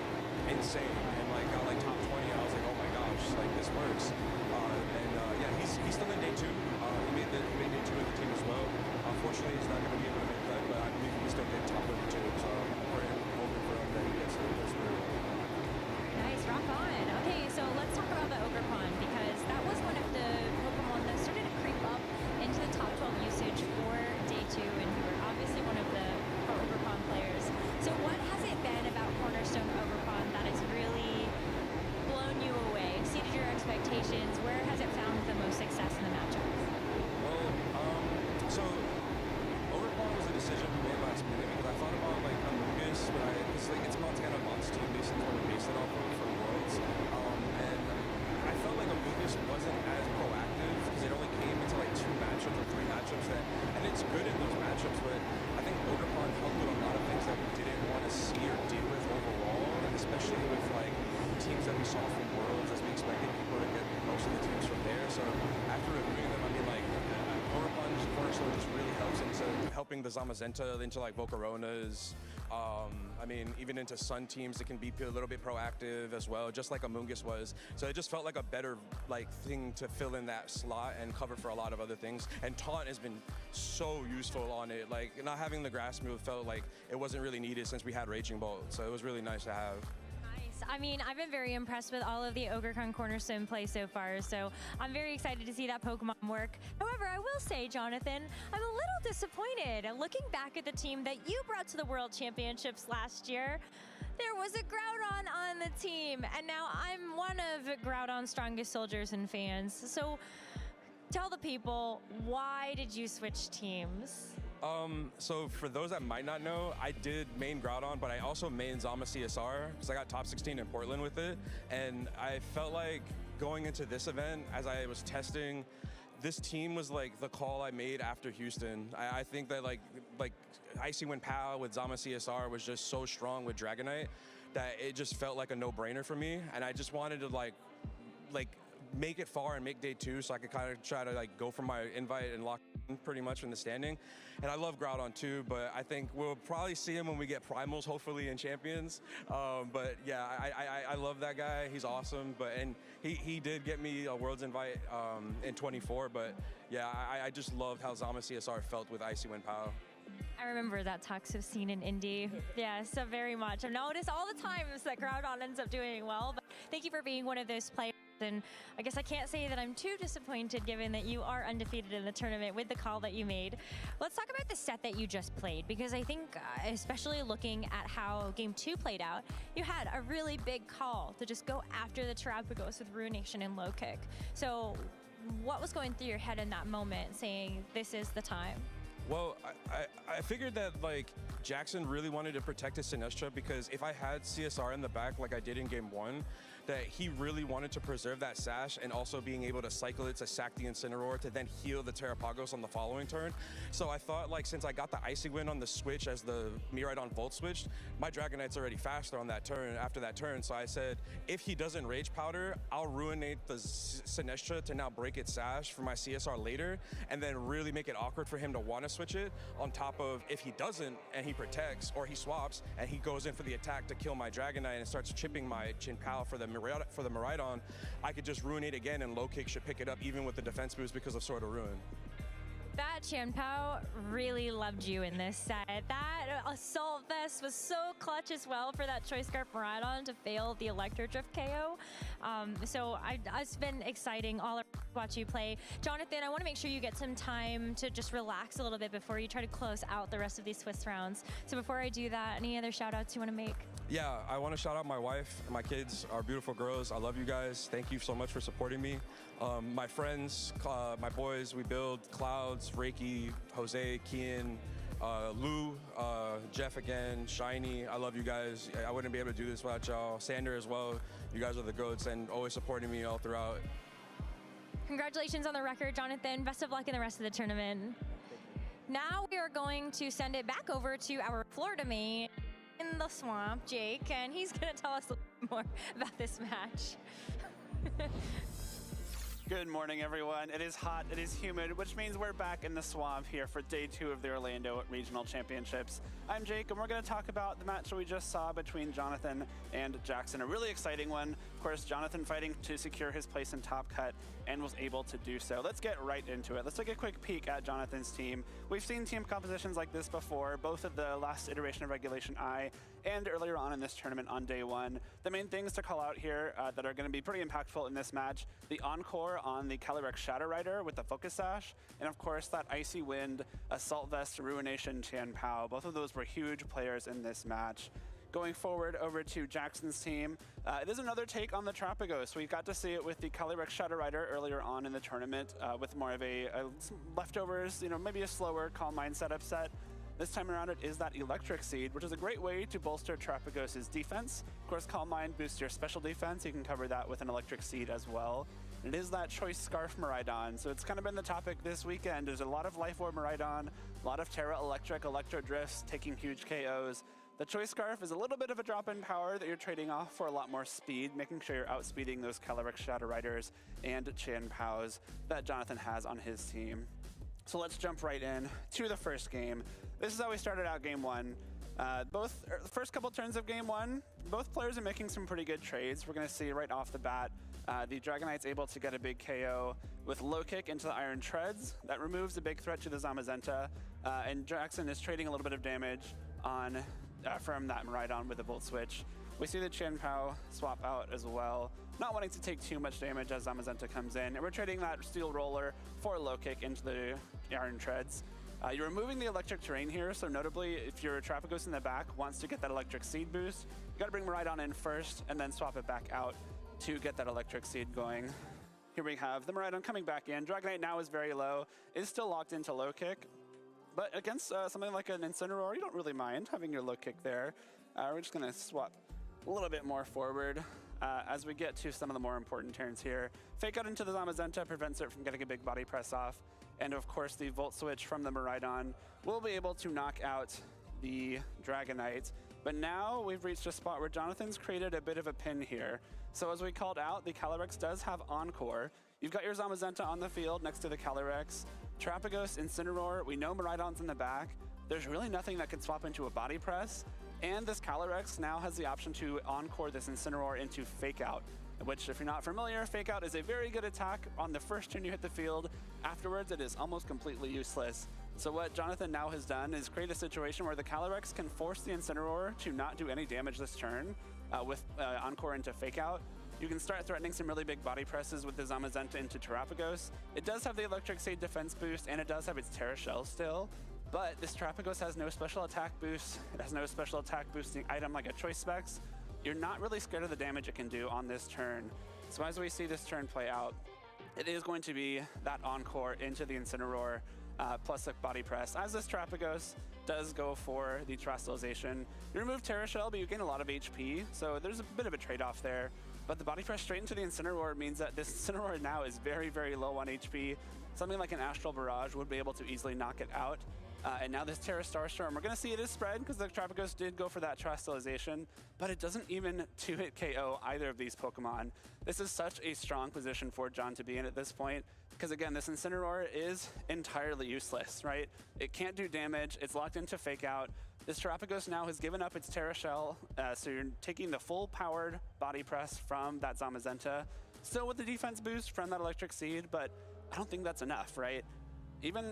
insane and like got like top 20. I was like, oh my gosh, like this works. Yeah, he's still in day 2. He made day 2 of the team as well. Unfortunately, he's not going to be able to make cut, but I believe he still did top of the 2. So I'm praying, hoping for him that he gets through. Nice, rock on. Okay, so let's talk about the Ogerpon because that was one of the Pokemon that started to creep up into the top 12 usage for day 2, and you were obviously one of the Ogerpon players. So what has it been about Cornerstone Ogerpon that has really blown you away, exceeded your expectations? Where has it found the most success in the matchup? Well, so Overpawn was a decision we made last minute because I thought about like Amogus, but it's like it's Montana Box team based on what we based it off of for Worlds, and I felt like Amogus wasn't as proactive because it only came into like 2 matchups or 3 matchups and it's good in those matchups, but I think Overpawn helped with a lot of things that we didn't want to see or deal with overall, and especially with like teams that we saw from Worlds, as we expected people to get most of the teams from there. So after reviewing them, I mean like Overpunch Cornerstone just really helps into helping the Zamazenta into like Volcaronas. I mean, even into Sun teams, it can be a little bit proactive as well, just like Amoongus was. So it just felt like a better like thing to fill in that slot and cover for a lot of other things. And Taunt has been so useful on it. Like not having the grass move felt like it wasn't really needed since we had Raging Bolt. So it was really nice to have. I mean, I've been very impressed with all of the Ogercon Cornerstone play so far, so I'm very excited to see that Pokemon work. However, I will say, Jonathan, I'm a little disappointed. Looking back at the team that you brought to the World Championships last year, there was a Groudon on the team, and now I'm one of Groudon's strongest soldiers and fans. So tell the people, why did you switch teams? So for those that might not know, I did main Groudon, but I also main Zama CSR because I got top 16 in Portland with it. And I felt like going into this event, as I was testing, this team was like the call I made after Houston. I think that like Icy Wind Pow with Zama CSR was just so strong with Dragonite that it just felt like a no-brainer for me. And I just wanted to like make it far and make day 2 so I could kind of try to like go for my invite and lock in pretty much in the standing. And I love Groudon too, but I think we'll probably see him when we get primals, hopefully in Champions. But yeah, I love that guy. He's awesome. And he did get me a Worlds invite in 24. But yeah, I just loved how Zama CSR felt with Icy Wind Pow. I remember that toxic scene in Indy. Yeah, so very much. I've noticed all the times that Groudon ends up doing well, but thank you for being one of those players. And I guess I can't say that I'm too disappointed given that you are undefeated in the tournament with the call that you made. Let's talk about the set that you just played, because I think, especially looking at how Game 2 played out, you had a really big call to just go after the Terapagos with Ruination and Low Kick. So what was going through your head in that moment saying, this is the time? Well, I figured that like Jackson really wanted to protect his Sinestro because if I had CSR in the back like I did in Game 1, that he really wanted to preserve that sash and also being able to cycle it to sack the Incineroar to then heal the Terapagos on the following turn. So I thought like since I got the Icy Wind on the switch as the Miraidon Volt switched, my Dragonite's already faster on that turn after that turn. So I said, if he doesn't Rage Powder, I'll ruinate the Sinestro to now break its sash for my CSR later and then really make it awkward for him to want to switch it on top of if he doesn't and he protects or he swaps and he goes in for the attack to kill my Dragonite and starts chipping my Chinpao for the Miraidon, I could just ruinate again and Low Kick should pick it up even with the defense boost because of Sword of Ruin. That Chanpao really loved you in this set. That Assault Vest was so clutch as well for that Choice Scarf Miraidon to fail the Electro Drift KO. So it's been exciting all around to watch you play. Jonathan, I want to make sure you get some time to just relax a little bit before you try to close out the rest of these Swiss rounds. So before I do that, any other shout outs you want to make? Yeah, I want to shout out my wife and my kids, our beautiful girls. I love you guys. Thank you so much for supporting me. My friends, my boys, we build Clouds, Reiki, Jose, Kian, Lou, Jeff again, Shiny. I love you guys. I wouldn't be able to do this without y'all. Sander as well. You guys are the goats and always supporting me all throughout. Congratulations on the record, Jonathan. Best of luck in the rest of the tournament. Now we are going to send it back over to our Florida mate in the swamp, Jake, and he's going to tell us a little bit more about this match. Good morning, everyone. It is hot, it is humid, which means we're back in the swamp here for day 2 of the Orlando Regional Championships. I'm Jake, and we're going to talk about the match that we just saw between Jonathan and Jackson. A really exciting one. Of course, Jonathan fighting to secure his place in Top Cut and was able to do so. Let's get right into it. Let's take a quick peek at Jonathan's team. We've seen team compositions like this before, both at the last iteration of Regulation I and earlier on in this tournament on day 1. The main things to call out here that are going to be pretty impactful in this match, the Encore on the Calyrex Shadow Rider with the Focus Sash, and of course that Icy Wind, Assault Vest, Ruination, Chanpao. Both of those were huge players in this match. Going forward over to Jackson's team, it is another take on the Trapagos. We got to see it with the Calyrex Shadow Rider earlier on in the tournament with more of a leftovers, maybe a slower Calm Mind setup set. This time around, it is that Electric Seed, which is a great way to bolster Trapagos' defense. Of course, Calm Mind boosts your special defense. You can cover that with an Electric Seed as well. It is that Choice Scarf Miraidon, so it's kind of been the topic this weekend. There's a lot of Life Orb Miraidon, a lot of Terra Electric, Electro Drifts, taking huge KOs. The Choice Scarf is a little bit of a drop in power that you're trading off for a lot more speed, making sure you're outspeeding those Calyrex Shadow Riders and Chanpaos that Jonathan has on his team. So let's jump right in to the first game. This is how we started out game 1. The first couple turns of game 1, both players are making some pretty good trades. We're going to see right off the bat, the Dragonite's able to get a big KO with low kick into the Iron Treads. That removes a big threat to the Zamazenta, and Jackson is trading a little bit of damage on from that Miraidon with the Volt Switch. We see the Chanpao swap out as well, not wanting to take too much damage as Zamazenta comes in, and we're trading that Steel Roller for a low kick into the Iron Treads. You're removing the electric terrain here, so notably, if your Trapagos in the back wants to get that electric seed boost, you gotta bring Miraidon in first and then swap it back out to get that electric seed going. Here we have the Miraidon coming back in. Dragonite now is very low, is still locked into low kick, but against something like an Incineroar, you don't really mind having your low kick there. We're just gonna swap a little bit more forward as we get to some of the more important turns here. Fake out into the Zamazenta prevents it from getting a big body press off. And of course, the Volt Switch from the Miraidon will be able to knock out the Dragonite. But now we've reached a spot where Jonathan's created a bit of a pin here. So as we called out, the Calyrex does have Encore. You've got your Zamazenta on the field next to the Calyrex. Trapagos, Incineroar, we know Miraidon's in the back. There's really nothing that can swap into a body press. And this Calyrex now has the option to Encore this Incineroar into Fake Out, which, if you're not familiar, Fake Out is a very good attack on the first turn you hit the field. Afterwards, it is almost completely useless. So what Jonathan now has done is create a situation where the Calyrex can force the Incineroar to not do any damage this turn with Encore into Fake Out. You can start threatening some really big body presses with the Zamazenta into Terrapagos. It does have the Electric Seed defense boost, and it does have its Terra Shell still. But this Terrapagos has no special attack boost. It has no special attack boosting item like a Choice Specs. You're not really scared of the damage it can do on this turn. So as we see this turn play out, it is going to be that Encore into the Incineroar plus a body press. As this Terrapagos does go for the Terastallization, you remove Terra Shell, but you gain a lot of HP, so there's a bit of a trade-off there. But the body press straight into the Incineroar means that this Incineroar now is very, very low on HP. Something like an Astral Barrage would be able to easily knock it out. And now this Terra Starstorm, we're going to see it is spread because the Trapagos did go for that Terastallization, but it doesn't even 2-hit KO either of these Pokemon. This is such a strong position for John to be in at this point because, again, this Incineroar is entirely useless, right? It can't do damage. It's locked into Fake Out. This Terrapagos now has given up its Terra Shell, so you're taking the full-powered body press from that Zamazenta, still with the defense boost from that Electric Seed, but I don't think that's enough, right? Even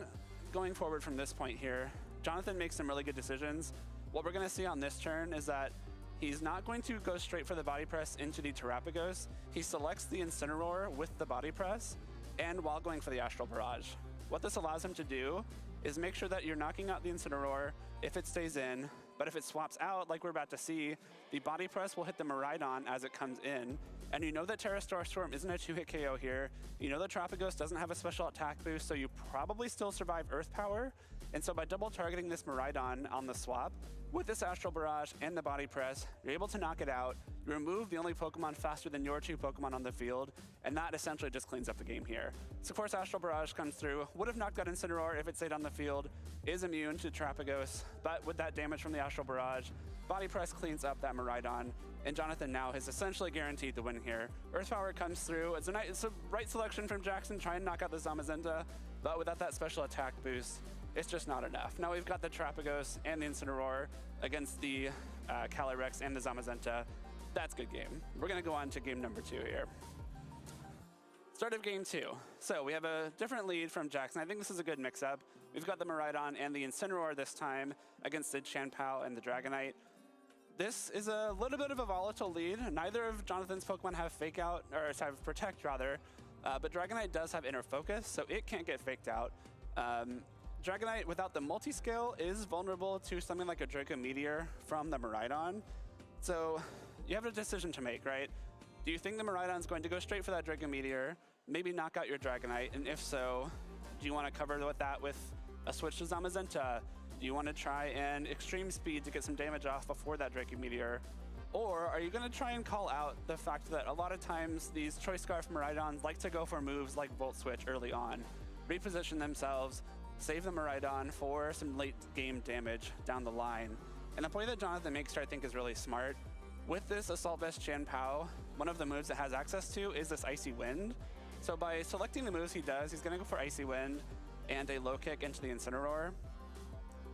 going forward from this point here, Jonathan makes some really good decisions. What we're going to see on this turn is that he's not going to go straight for the body press into the Terrapagos. He selects the Incineroar with the body press and while going for the Astral Barrage. What this allows him to do is make sure that you're knocking out the Incineroar if it stays in, but if it swaps out, like we're about to see, the body press will hit the Miraidon as it comes in. And you know that Terrastar Storm isn't a 2-hit KO here. You know that Terrapagos doesn't have a special attack boost, so you probably still survive Earth Power. And so by double targeting this Miraidon on the swap, with this Astral Barrage and the body press, you're able to knock it out. You remove the only Pokemon faster than your 2 Pokemon on the field, and that essentially just cleans up the game here. So of course Astral Barrage comes through, would have knocked out Incineroar if it stayed on the field, is immune to Terrapagos, but with that damage from the Astral Barrage, body press cleans up that Miraidon, and Jonathan now has essentially guaranteed the win here. Earth Power comes through, it's a right selection from Jackson, try and knock out the Zamazenta, but without that special attack boost, it's just not enough. Now we've got the Terrapagos and the Incineroar against the Calyrex and the Zamazenta. That's good game. We're gonna go on to game number 2 here. Start of game 2. So we have a different lead from Jackson. I think this is a good mix-up. We've got the Miraidon and the Incineroar this time against the Chanpao and the Dragonite. This is a little bit of a volatile lead. Neither of Jonathan's Pokemon have Fake Out, or have Protect rather, but Dragonite does have Inner Focus, so it can't get faked out. Dragonite without the multi-scale is vulnerable to something like a Draco Meteor from the Miraidon. So you have a decision to make, right? Do you think the Miraidon's going to go straight for that Draco Meteor, maybe knock out your Dragonite, and if so, do you want to cover with that with a switch to Zamazenta? Do you want to try and extreme speed to get some damage off before that Draco Meteor? Or are you going to try and call out the fact that a lot of times these Choice Scarf Miraidons like to go for moves like Volt Switch early on, reposition themselves, save the Miraidon for some late game damage down the line. And the point that Jonathan makes here I think is really smart. With this Assault Vest Chanpao, one of the moves it has access to is this Icy Wind. So by selecting the moves he does, he's going to go for Icy Wind and a low kick into the Incineroar.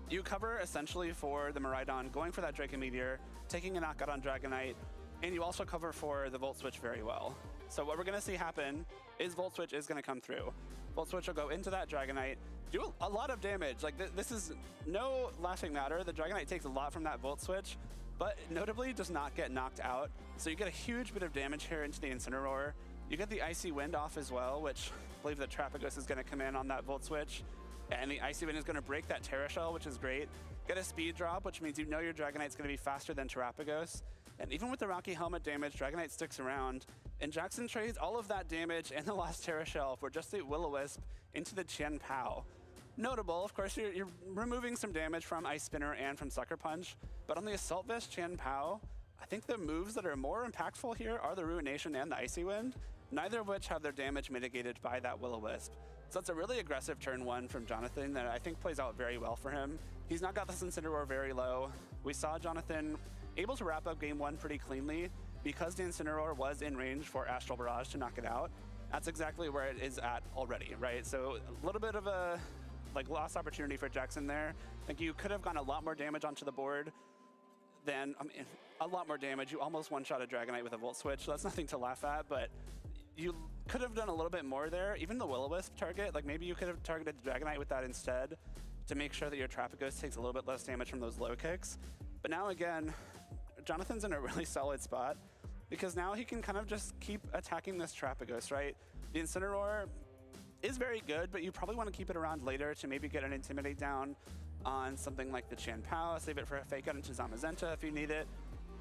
You cover essentially for the Miraidon going for that Draco Meteor, taking a knockout on Dragonite, and you also cover for the Volt Switch very well. So what we're going to see happen is Volt Switch is going to come through. Volt Switch will go into that Dragonite, do a lot of damage. Like this is no laughing matter. The Dragonite takes a lot from that Volt Switch, but notably does not get knocked out. So you get a huge bit of damage here into the Incineroar. You get the Icy Wind off as well, which I believe the Terrapagos is going to come in on that Volt Switch. And the Icy Wind is going to break that Terra Shell, which is great. Get a speed drop, which means you know your Dragonite's going to be faster than Terrapagos. And even with the Rocky Helmet damage, Dragonite sticks around. And Jackson trades all of that damage and the last Terra Shell for just the Will-O-Wisp into the Chanpao. Notable, of course, you're removing some damage from Ice Spinner and from Sucker Punch, but on the Assault Vest Chanpao, I think the moves that are more impactful here are the Ruination and the Icy Wind, neither of which have their damage mitigated by that Will-O-Wisp. So that's a really aggressive turn 1 from Jonathan that I think plays out very well for him. He's not got this Incineroar very low. We saw Jonathan able to wrap up game 1 pretty cleanly because the Incineroar was in range for Astral Barrage to knock it out. That's exactly where it is at already, right? So a little bit of a lost opportunity for Jackson there. I think you could have gotten a lot more damage onto the board than, a lot more damage. You almost one-shot a Dragonite with a Volt Switch, so that's nothing to laugh at, but you could have done a little bit more there. Even the Will-O-Wisp target, like maybe you could have targeted the Dragonite with that instead to make sure that your Terrapagos takes a little bit less damage from those low kicks. But now again, Jonathan's in a really solid spot because now he can kind of just keep attacking this Terrapagos, right? The Incineroar is very good, but you probably want to keep it around later to maybe get an Intimidate down on something like the Chanpao, save it for a Fake Out into Zamazenta if you need it.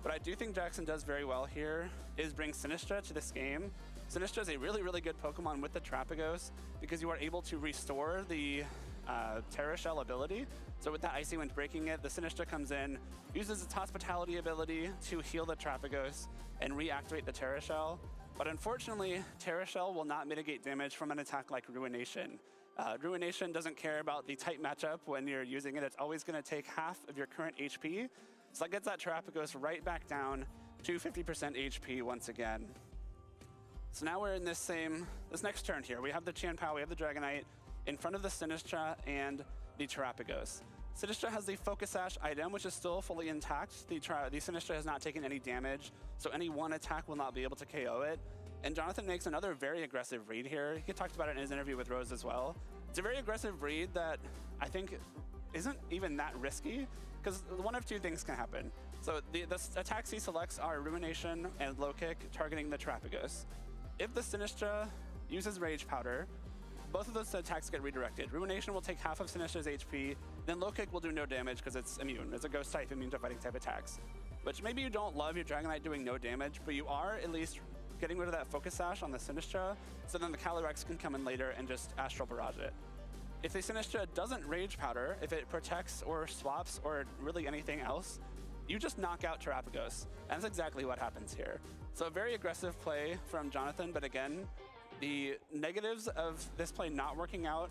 What I do think Jackson does very well here is bring Sinistra to this game. Sinistra is a really, really good Pokemon with the Terrapagos because you are able to restore the Terra Shell ability. So with that Icy Wind breaking it, the Sinistra comes in, uses its Hospitality ability to heal the Terrapagos and reactivate the Terra Shell. But unfortunately, Terra Shell will not mitigate damage from an attack like Ruination. Ruination doesn't care about the tight matchup when you're using it. It's always going to take half of your current HP. So that gets that Terrapagos right back down to 50% HP once again. So now we're in this next turn here. We have the Chanpao, we have the Dragonite in front of the Sinistra and the Terrapagos. Sinistra has the Focus Sash item, which is still fully intact. The Sinistra has not taken any damage, so any one attack will not be able to KO it. And Jonathan makes another very aggressive read here. He talked about it in his interview with Rose as well. It's a very aggressive read that I think isn't even that risky, because one of two things can happen. So the attacks he selects are Ruination and Low Kick, targeting the Terapagos. If the Sinistra uses Rage Powder, both of those attacks get redirected. Ruination will take half of Sinistra's HP, then Low Kick will do no damage because it's immune. It's a ghost type, immune to fighting type attacks. Which maybe you don't love your Dragonite doing no damage, but you are at least getting rid of that Focus Sash on the Sinistra, so then the Calyrex can come in later and just Astral Barrage it. If the Sinistra doesn't Rage Powder, if it protects or swaps or really anything else, you just knock out Terapagos. And that's exactly what happens here. So a very aggressive play from Jonathan, but again, the negatives of this play not working out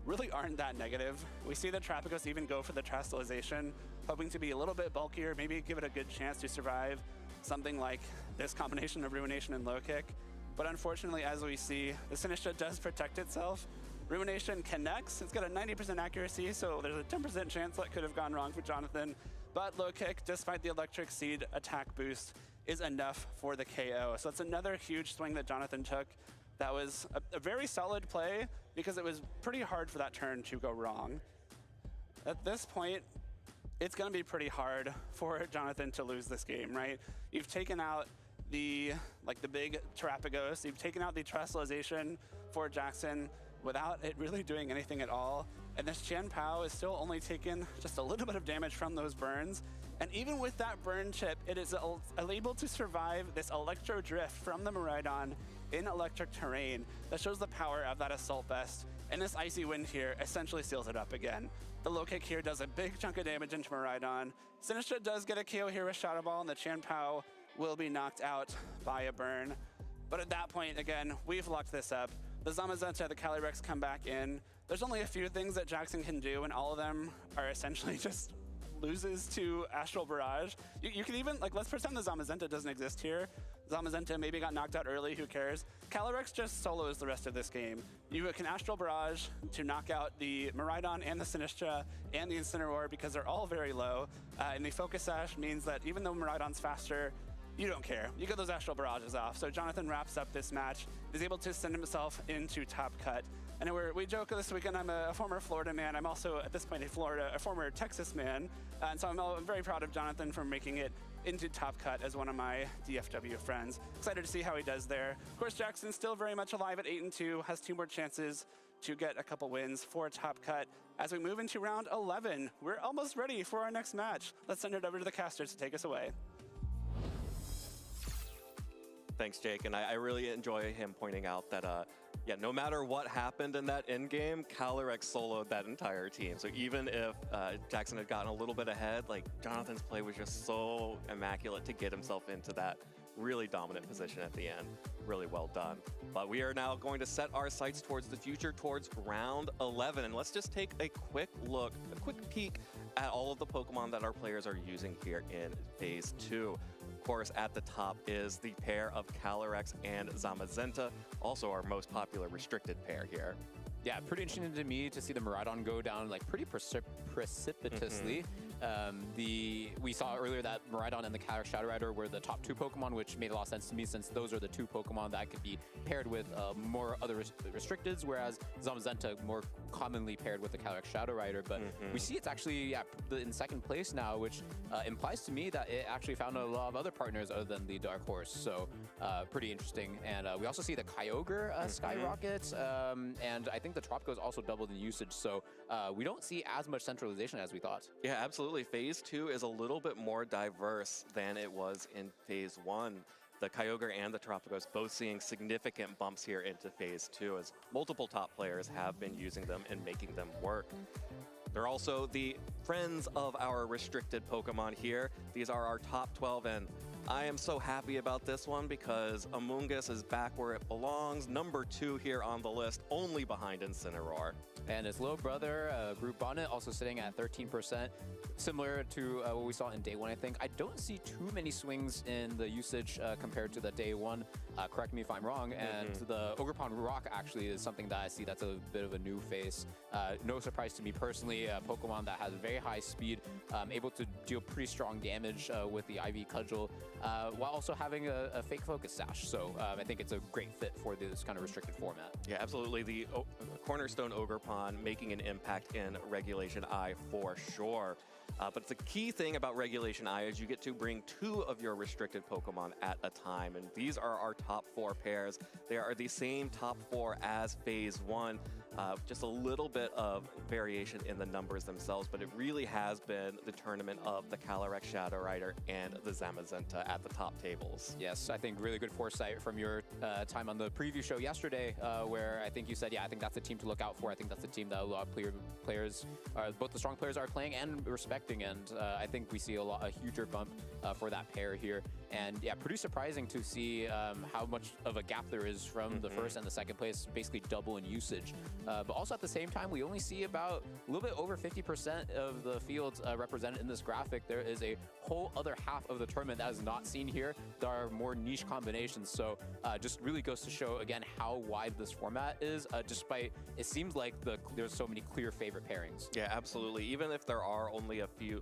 really aren't that negative. We see the Terapagos even go for the Trastalization, hoping to be a little bit bulkier, maybe give it a good chance to survive something like this combination of Ruination and Low Kick. But unfortunately, as we see, the Sinistra does protect itself. Ruination connects, it's got a 90% accuracy, so there's a 10% chance that could have gone wrong for Jonathan. But Low Kick, despite the Electric Seed attack boost, is enough for the KO. So it's another huge swing that Jonathan took. That was a very solid play because it was pretty hard for that turn to go wrong. At this point, it's going to be pretty hard for Jonathan to lose this game, right? You've taken out the big Terapagos, you've taken out the Trastalization for Jackson without it really doing anything at all. And this Qian Pao is still only taking just a little bit of damage from those burns. And even with that burn chip, it is able to survive this Electro Drift from the Miraidon in electric terrain. That shows the power of that Assault Vest. And this Icy Wind here essentially seals it up again. The Low Kick here does a big chunk of damage into Miraidon. Sinistra does get a KO here with Shadow Ball, and the Qian Pao will be knocked out by a burn. But at that point, again, we've locked this up. The Zamazenta, the Calyrex come back in. There's only a few things that Jackson can do, and all of them are essentially just loses to Astral Barrage. You can even, let's pretend the Zamazenta doesn't exist here. Zamazenta maybe got knocked out early, who cares? Calyrex just solos the rest of this game. You can Astral Barrage to knock out the Miraidon and the Sinistra and the Incineroar because they're all very low. And the Focus Sash means that even though Miraidon's faster, you don't care. You get those Astral Barrages off. So Jonathan wraps up this match, is able to send himself into Top Cut. And we joke this weekend, I'm a former Florida man. I'm also, at this point, a former Texas man. And so I'm very proud of Jonathan for making it into Top Cut as one of my DFW friends. Excited to see how he does there. Of course, Jackson's still very much alive at 8-2, has 2 more chances to get a couple wins for Top Cut. As we move into round 11, we're almost ready for our next match. Let's send it over to the casters to take us away. Thanks, Jake, and I really enjoy him pointing out that, yeah, no matter what happened in that end game, Calyrex soloed that entire team. So even if Jackson had gotten a little bit ahead, Jonathan's play was just so immaculate to get himself into that really dominant position at the end. Really well done. But we are now going to set our sights towards the future, towards round 11. And let's just take a quick look, a quick peek at all of the Pokemon that our players are using here in Phase 2. Of course, at the top is the pair of Calyrex and Zamazenta, also our most popular restricted pair here. Yeah, pretty interesting to me to see the Miraidon go down pretty precipitously. We saw earlier that Miraidon and the Calyrex Shadow Rider were the top 2 Pokemon, which made a lot of sense to me since those are the 2 Pokemon that could be paired with more other restricteds, whereas Zamazenta more commonly paired with the Calyrex Shadow Rider. But we see it's actually in second place now, which implies to me that it actually found a lot of other partners other than the Dark Horse. So pretty interesting. And we also see the Kyogre skyrocket, and I think the Tropico's also doubled in usage. So we don't see as much centralization as we thought. Yeah, absolutely. Phase 2 is a little bit more diverse than it was in Phase 1. The Kyogre and the Tropicos both seeing significant bumps here into Phase 2 as multiple top players have been using them and making them work. They're also the friends of our restricted Pokemon here. These are our top 12, and I am so happy about this one because Amoonguss is back where it belongs, number 2 here on the list, only behind Incineroar. And his little brother, Brute Bonnet, also sitting at 13%, similar to what we saw in Day 1, I think. I don't see too many swings in the usage compared to the Day 1 correct me if I'm wrong. And the Ogerpon Rock actually is something that I see that's a bit of a new face. No surprise to me personally, a Pokemon that has very high speed, able to deal pretty strong damage with the IV Cudgel, while also having a fake focus sash. So I think it's a great fit for this kind of restricted format. Yeah, absolutely. The Cornerstone Ogerpon making an impact in Regulation I for sure. But the key thing about Regulation I is you get to bring 2 of your restricted Pokemon at a time. And these are our top 4 pairs. They are the same top 4 as Phase 1. Just a little bit of variation in the numbers themselves, but it really has been the tournament of the Calyrex Shadow Rider and the Zamazenta at the top tables. Yes, I think really good foresight from your time on the preview show yesterday, where I think you said, yeah, I think that's the team to look out for. I think that's the team that a lot of players, both the strong players are playing and respecting, and I think we see a huger bump for that pair here. And yeah, pretty surprising to see how much of a gap there is from the first and the second place, basically double in usage. But also at the same time, we only see about a little bit over 50% of the fields represented in this graphic. There is a whole other half of the tournament that is not seen here. There are more niche combinations. So just really goes to show, again, how wide this format is, despite it seems like there's so many clear favorite pairings. Yeah, absolutely. Even if there are only a few,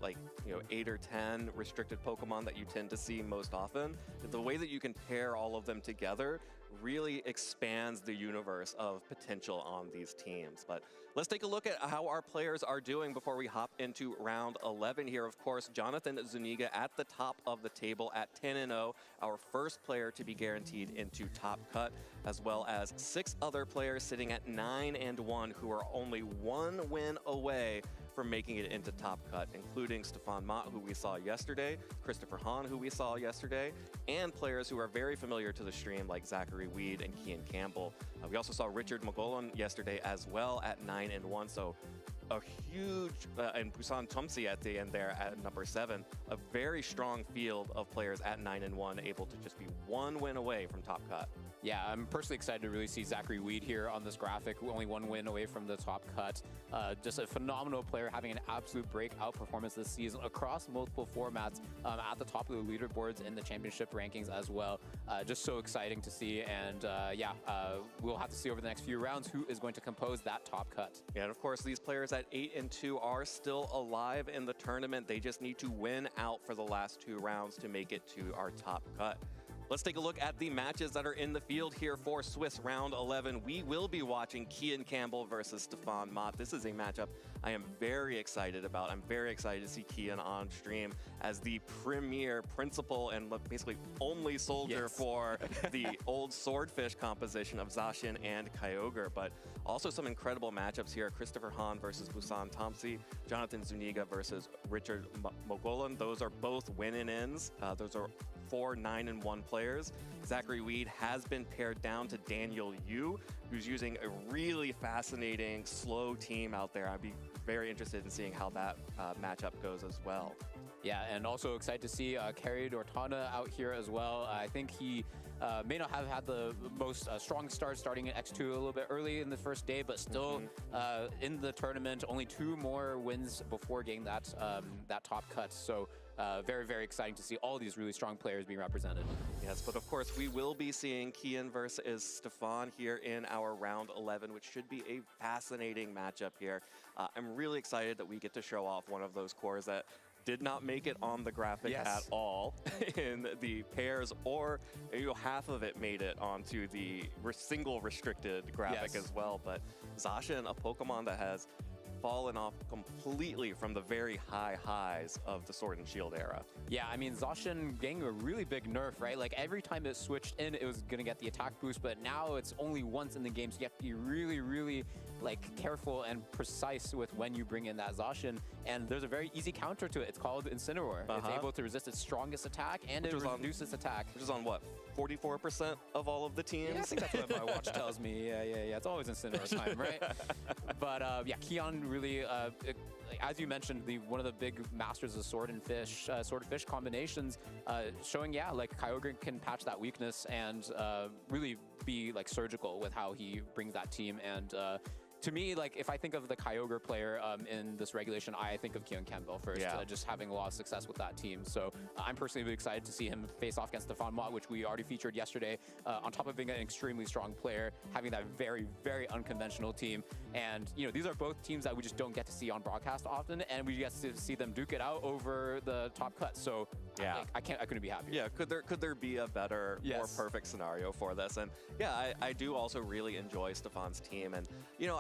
8 or 10 restricted Pokemon that you tend to see most often, the way that you can pair all of them together really expands the universe of potential on these teams. But let's take a look at how our players are doing before we hop into round 11 here. Of course, Jonathan Zuniga at the top of the table at 10-0, our first player to be guaranteed into top cut, as well as 6 other players sitting at 9-1 who are only 1 win away from making it into top cut, including Stefan Mott, who we saw yesterday, Christopher Hahn, who we saw yesterday, and players who are very familiar to the stream like Zachary Weed and Kian Campbell. We also saw Richard Mogolon yesterday as well at 9-1, so a huge, and Busan Tumsi at the end there at number 7, a very strong field of players at 9-1, able to just be 1 win away from top cut. Yeah, I'm personally excited to really see Zachary Weed here on this graphic, only 1 win away from the top cut. Just a phenomenal player, having an absolute breakout performance this season across multiple formats, at the top of the leaderboards in the championship rankings as well. Just so exciting to see, and we'll have to see over the next few rounds who is going to compose that top cut. Yeah, and of course, these players at 8-2 are still alive in the tournament. They just need to win out for the last 2 rounds to make it to our top cut. Let's take a look at the matches that are in the field here for Swiss Round 11. We will be watching Kian Campbell versus Stefan Mott. This is a matchup I am very excited about. I'm very excited to see Kian on stream as the premier principal and basically only soldier for the old Swordfish composition of Zacian and Kyogre. But also some incredible matchups here. Christopher Hahn versus Busan Tomsi, Jonathan Zuniga versus Richard Mogolon. Those are both win-in-ins. Those are 4 9-1 players. Zachary Weed has been paired down to Daniel Yu, who's using a really fascinating slow team out there. I'd be very interested in seeing how that matchup goes as well. Yeah, and also excited to see Kerry Dortana out here as well. I think he may not have had the most strong start starting in X2 a little bit early in the first day, but still in the tournament, only 2 more wins before getting that top cut. So very, very exciting to see all these really strong players being represented. Yes, but of course we will be seeing Kian versus Stefan here in our round 11, which should be a fascinating matchup here. I'm really excited that we get to show off one of those cores that did not make it on the graphic at all in the pairs, or half of it made it onto the single restricted graphic as well. But Zacian, a Pokemon that has fallen off completely from the very high highs of the Sword and Shield era. Yeah, I mean, Zacian getting a really big nerf, right? Like every time it switched in, it was gonna get the attack boost, but now it's only once in the game, so you have to be really, really careful and precise with when you bring in that Zacian. And there's a very easy counter to it. It's called Incineroar. It's able to resist its strongest attack, and it reduces attack. Which is on what, 44% of all of the teams? Yeah, I think that's what my watch tells me. Yeah. It's always Incineroar time, right? But yeah, Kian really, as you mentioned, one of the big masters of Sword and Fish combinations, showing, Kyogre can patch that weakness and really be surgical with how he brings that team. And to me, like, if I think of the Kyogre player in this regulation, I think of Keon Campbell first, just having a lot of success with that team. So I'm personally really excited to see him face off against Stefan Mott, which we already featured yesterday, on top of being an extremely strong player, having that very, very unconventional team. And, you know, these are both teams that we just don't get to see on broadcast often, and we get to see them duke it out over the top cut. So I couldn't be happier. Yeah, could there be a better, more perfect scenario for this? And yeah, I do also really enjoy Stefan's team. And, you know,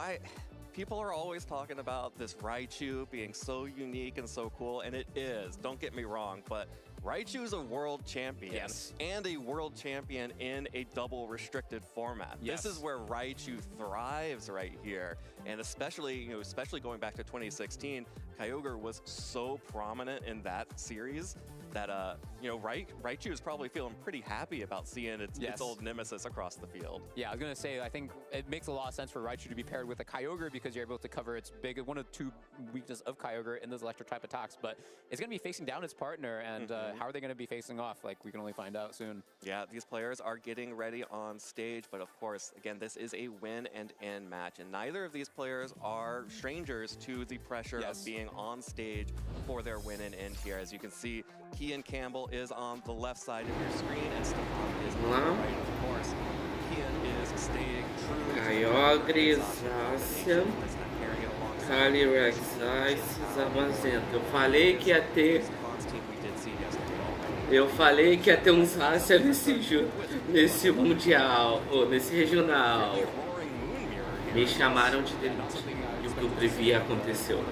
people are always talking about this Raichu being so unique and so cool, and it is, don't get me wrong, but Raichu is a world champion and a world champion in a double restricted format. This is where Raichu thrives right here. And especially going back to 2016, Kyogre was so prominent in that series that Raichu is probably feeling pretty happy about seeing its old nemesis across the field. Yeah, I was gonna say, I think it makes a lot of sense for Raichu to be paired with a Kyogre because you're able to cover its one of the two weaknesses of Kyogre in those electric type attacks. But it's gonna be facing down its partner, and how are they gonna be facing off? Like, we can only find out soon. Yeah, these players are getting ready on stage, but of course, again, this is a win and end match, and neither of these players are strangers to the pressure of being on stage for their win and end here. As you can see, Keon Campbell is on the left side of your screen, and Stefan is on the right, of course. Keon is staying true. Kyogre, Zacian, Calyrex, Ice, Zamazenta. Eu falei que ia ter um Zacian nesse mundial, ou nesse regional. Me chamaram de delícia. E o que eu previ aconteceu.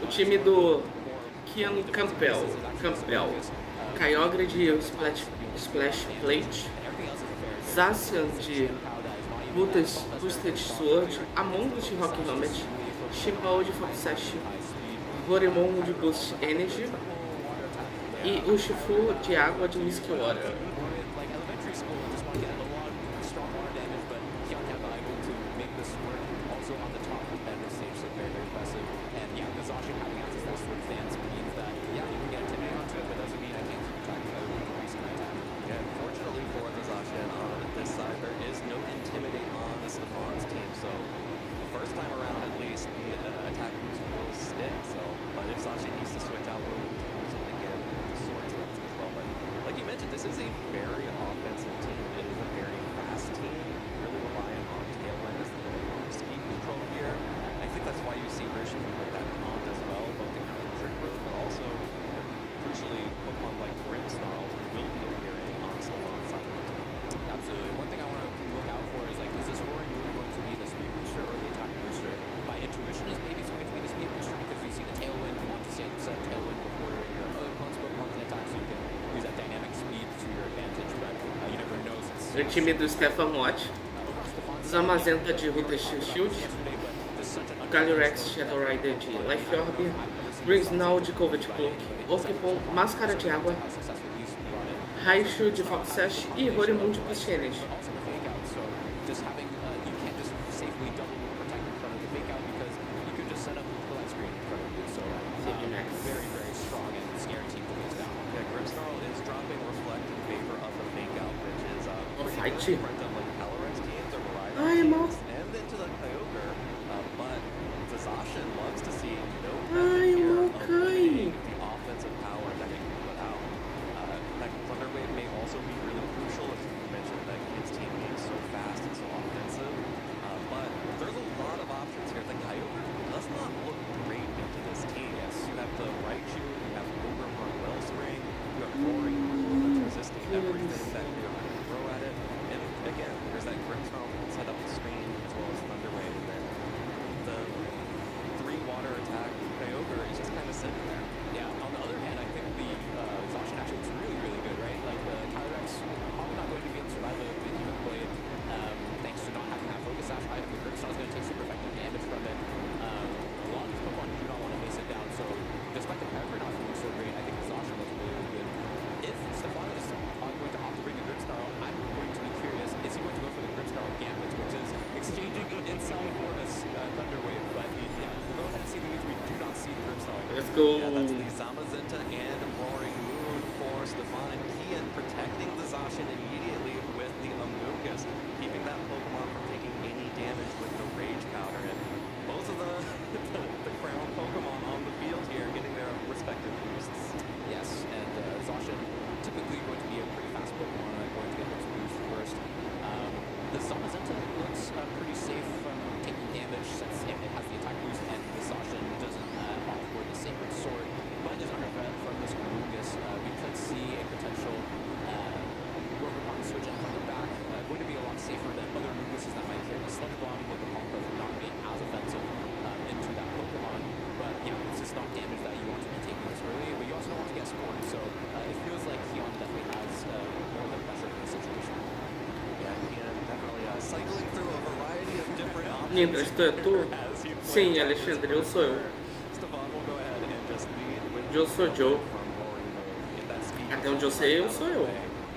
O time do Keon Campbell, Kyogre de Splash Plate, Zacian de Boosted Sword, Amongus de Rock Helmet, Chipao de Foxash, Goremon de Boost Energy e o Shifu de Água de Misty Water. O time do Stefan Mott, Zamazenta de Ruta Shield, Calyrex Shadow Rider de Life Orb, Grinsnall de Covet Cloak, Orkipon Máscara de Água, Raichu de Foxash e Horemon de Boost Energy. Fight. Ai, mal. Ai, mal cai. Nindras, tu é tu? As he Sim, flames Alexandre, eu sou eu. Stefan will go ahead and just lead with Eu sou Joe. from roaring mode in that speed. Até onde eu sei, eu sou eu.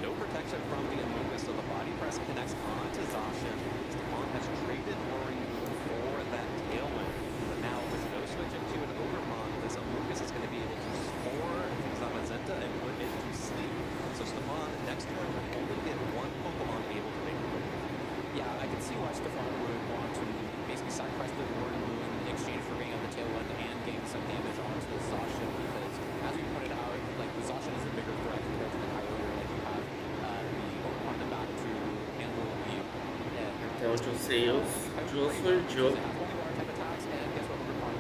No protection from the Amogus, so the body press connects onto Zacian. Stefan has traded roaring move for that tailwind, but now with no switch into an Overmon, this Amogus is going to be able to score Zamazenta and put it to sleep. So Stefan next turn will only get one Pokemon able to make a move. Yeah, I can see why Stefan would want to basically sacrifice the Roaring Moon in exchange for getting on the tailwind and getting some damage onto the Zacian, because as we pointed out, like the Zacian is a bigger threat compared to the Kyogre. Like you have the Overmon the back to handle the Até onde eu sei, eu sou o Joe. holy water type attacks, and guess what? Overmon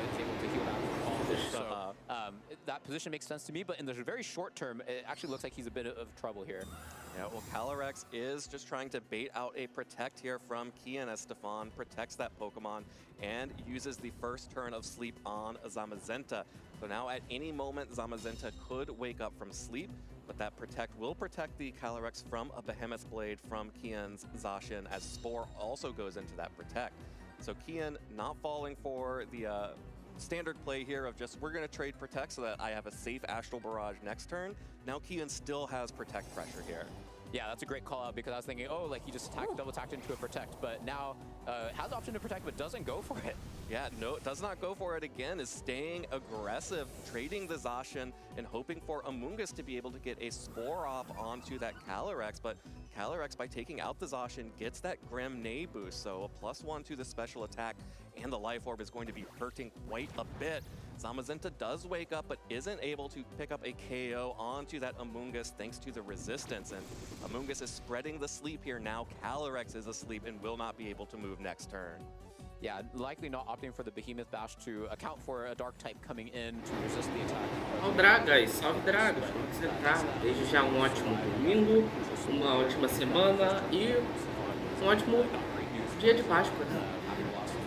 is able to heal that from all this. So that position makes sense to me, but in the very short term, it actually looks like he's a bit of trouble here. Yeah, well, Calyrex is just trying to bait out a Protect here from Kian as Stefan protects that Pokemon and uses the first turn of sleep on Zamazenta. So now at any moment, Zamazenta could wake up from sleep, but that Protect will protect the Calyrex from a Behemoth Blade from Kian's Zacian as Spore also goes into that Protect. So Kian not falling for the standard play here of just we're going to trade Protect so that I have a safe Astral Barrage next turn. Now Kian still has Protect pressure here. Yeah, that's a great call out, because I was thinking, oh, like he just double attacked into a Protect, but now has the option to Protect but doesn't go for it. Yeah, no, does not go for it again, is staying aggressive, trading the Zacian and hoping for Amoonguss to be able to get a Spore off onto that Calyrex, but Calyrex, by taking out the Zacian, gets that Grim Neigh boost, so a +1 to the special attack, and the Life Orb is going to be hurting quite a bit. Zamazenta does wake up, but isn't able to pick up a KO onto that Amoonguss thanks to the resistance, and Amoonguss is spreading the sleep here. Now Calyrex is asleep and will not be able to move next turn. Yeah, likely not opting for the Behemoth Bash to account for a Dark type coming in to resist the attack. Ó, Dragas, salve Dragas, como você tá? Desde já um ótimo domingo, uma ótima semana e um ótimo dia de Páscoa.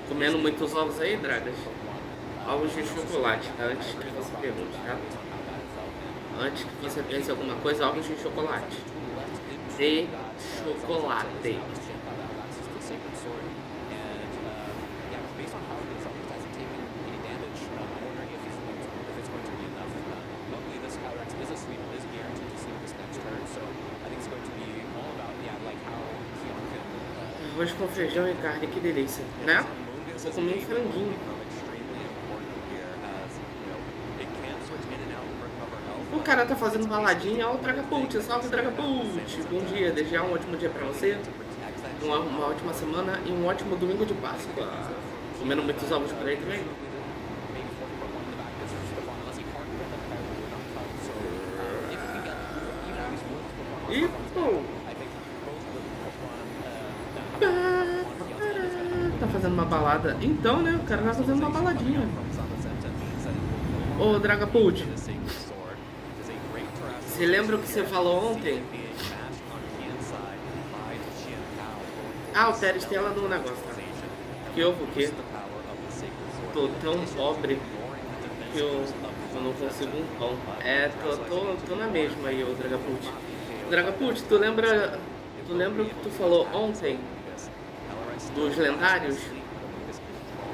Comendo muitos ovos aí, Dragas? Ovos de chocolate, tá? Antes que você pergunte, tá? Antes que você pense alguma coisa, ovos de chocolate. De chocolate. Arroz com feijão e carne, que delícia, né? Vou comer um franguinho. O cara tá fazendo baladinha, ó, o Dragapult, salve Dragapult! Bom dia, desejar um ótimo dia pra você, uma ótima semana e um ótimo domingo de Páscoa. Comendo muitos ovos por aí também? E, pô... Tá fazendo uma balada. Então, né? O cara tá fazendo uma baladinha. Ô, Dragapult, você lembra o que você falou ontem? Ah, o Teres tem ela no negócio, tá? Que ovo o quê? Tô tão pobre que eu não consigo um pão. É, tô na mesma aí, ô Dragapult. Dragapult, tu lembra o que tu falou ontem? Dos lendários?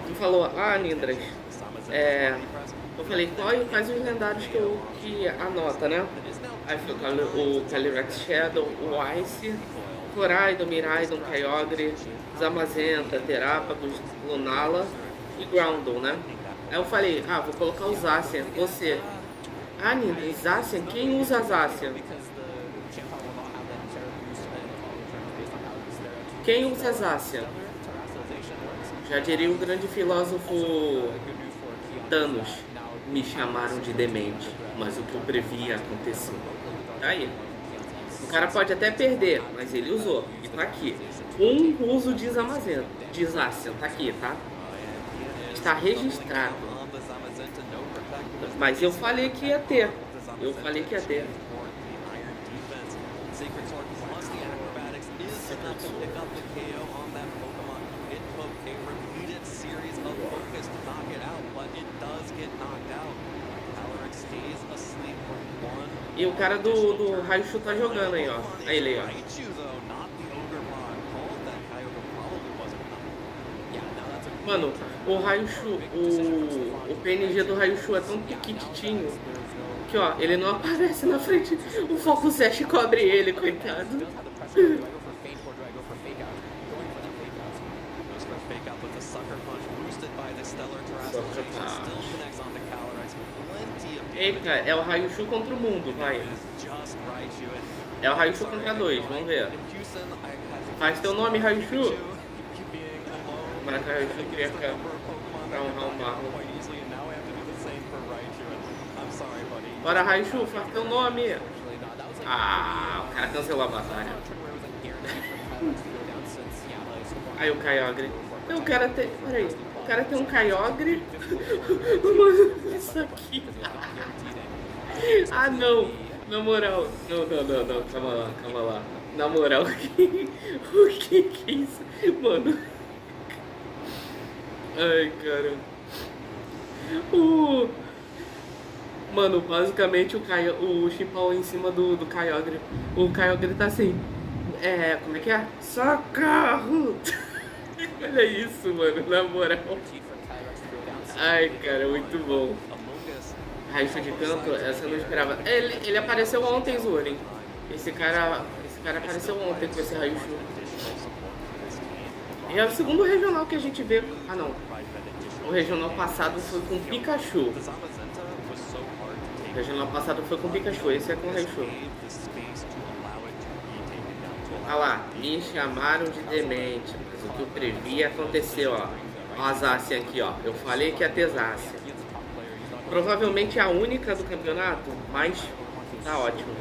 Tu falou, Nindras, eu falei, quais os lendários que anota, né? Aí foi o Calyrex Shadow, o Ice, Coraidon, Miraidon, Kyogre, Zamazenta, Terapagos, Lunala e Groundon, né? Aí eu falei, vou colocar o Zacian, você. Nindras, Zacian? Quem usa Zacian? Quem usa Zacian? Já diria o grande filósofo Thanos, me chamaram de demente, mas o que eu previa aconteceu. Tá aí. O cara pode até perder, mas ele usou. E tá aqui. Um uso de Zacian, tá aqui, tá? Está registrado. Mas eu falei que ia ter. E o cara do Raichu tá jogando aí, ó. Aí ele, ó. Mano, o Raichu, o PNG do Raichu é tão pequititinho que, ó, ele não aparece na frente. O Foco Sash cobre ele, coitado. Eita, é o Raichu contra o mundo, vai. É o Raichu contra 2, vamos ver. Faz teu nome, Raichu. Tomara que o Raichu perca pra honrar o Marlon. Bora, Raichu, faz teu nome. Ah, o cara cancelou a batalha. Aí o Kyogre. O cara tem. Peraí. O cara tem um Kyogre. Mano, isso aqui. Ah, não. Na moral. Não. Calma lá. Na moral, o que é isso? Mano. Ai, cara. Mano, basicamente o Chipau em cima do Kyogre. O Kyogre tá assim. Como é que é? Socorro! Olha isso, mano, na moral. Ai, cara, muito bom. Raichu de canto, essa eu não esperava. Ele apareceu ontem, Zurin. Esse cara apareceu ontem com esse Raichu. E é o segundo regional que a gente vê. Ah, não. O regional passado foi com Pikachu. O regional passado foi com Pikachu, esse é com Raichu. Olha lá, me chamaram de demente, mas o que eu previ aconteceu, ó. Ó a Zacian aqui, ó. Eu falei que ia ter Zacian. Provavelmente a única do campeonato, mas tá ótimo.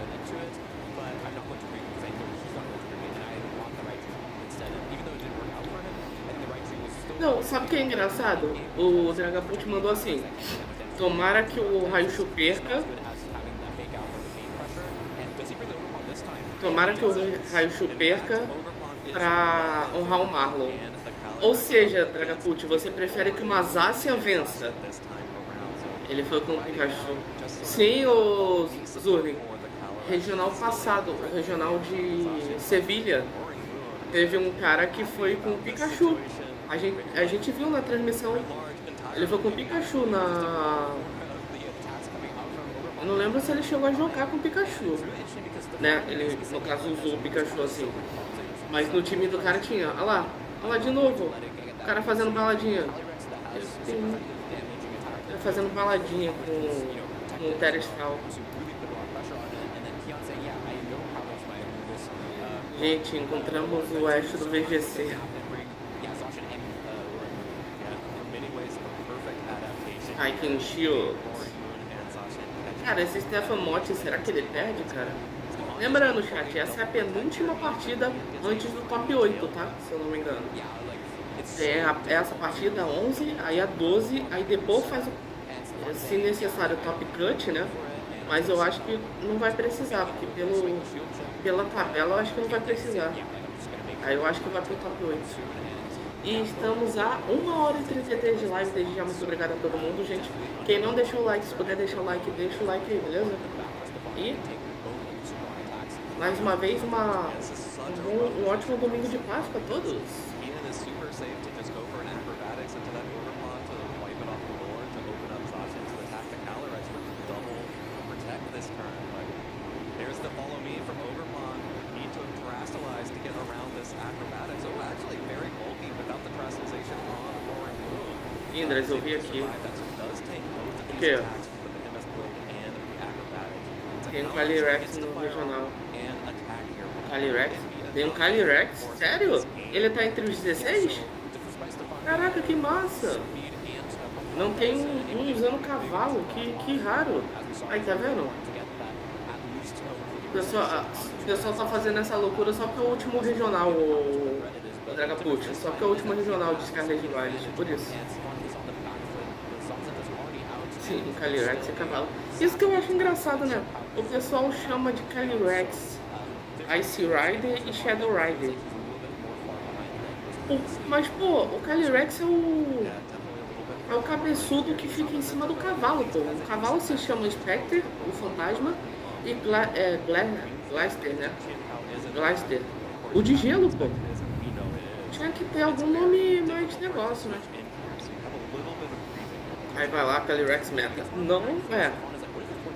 Não, sabe o que é engraçado? O Dragapult mandou assim: tomara que o Raichu perca. Tomara que o Raichu perca pra honrar o Marlon. Ou seja, Dragapult, você prefere que uma Zacian vença? Ele foi com o Pikachu. Sim, o Zurli. Regional passado, o regional de Sevilha, teve um cara que foi com o Pikachu. A gente viu na transmissão. Ele foi com o Pikachu na... Eu não lembro se ele chegou a jogar com o Pikachu, né? Ele, no caso, usou o Pikachu assim. Mas no time do cara tinha. Olha lá de novo. O cara fazendo baladinha. Ele fazendo baladinha com o Terestral. Gente, encontramos o Ash do VGC. I can shield. Cara, esse Stefan Motti, será que ele perde, cara? Lembrando, chat, essa é a penúltima partida antes do top 8, tá? Se eu não me engano. É essa partida 11, aí a 12, aí depois faz o, se necessário, top cut, né? Mas eu acho que não vai precisar, porque pela tabela eu acho que não vai precisar. Aí eu acho que vai pro top 8. E estamos a 1h33 de live, desde já muito obrigado a todo mundo, gente. Quem não deixou o like, se puder deixar o like, deixa o like aí, beleza? E mais uma vez um ótimo domingo de Páscoa a todos. Indras, eu vi aqui. O que? Tem um Calyrex no regional. Calyrex? Tem um Calyrex? Sério? Ele tá entre os 16? Caraca, que massa! Não tem um usando cavalo, que raro. Aí, tá vendo? O pessoal tá fazendo essa loucura só porque é o último regional, o Dragapult. Só porque é o último regional de Scarlet Violet, por isso. Sim, Calyrex é cavalo. Isso que eu acho engraçado, né? O pessoal chama de Calyrex Ice Rider e Shadow Rider. Mas, pô, o Calyrex é o cabeçudo que fica em cima do cavalo, pô. O cavalo se chama Spectre, o fantasma, e Glaster, né? Glaster. O de gelo, pô. Tinha que ter algum nome mais de negócio, né? Aí vai lá, Calyrex meta. Não,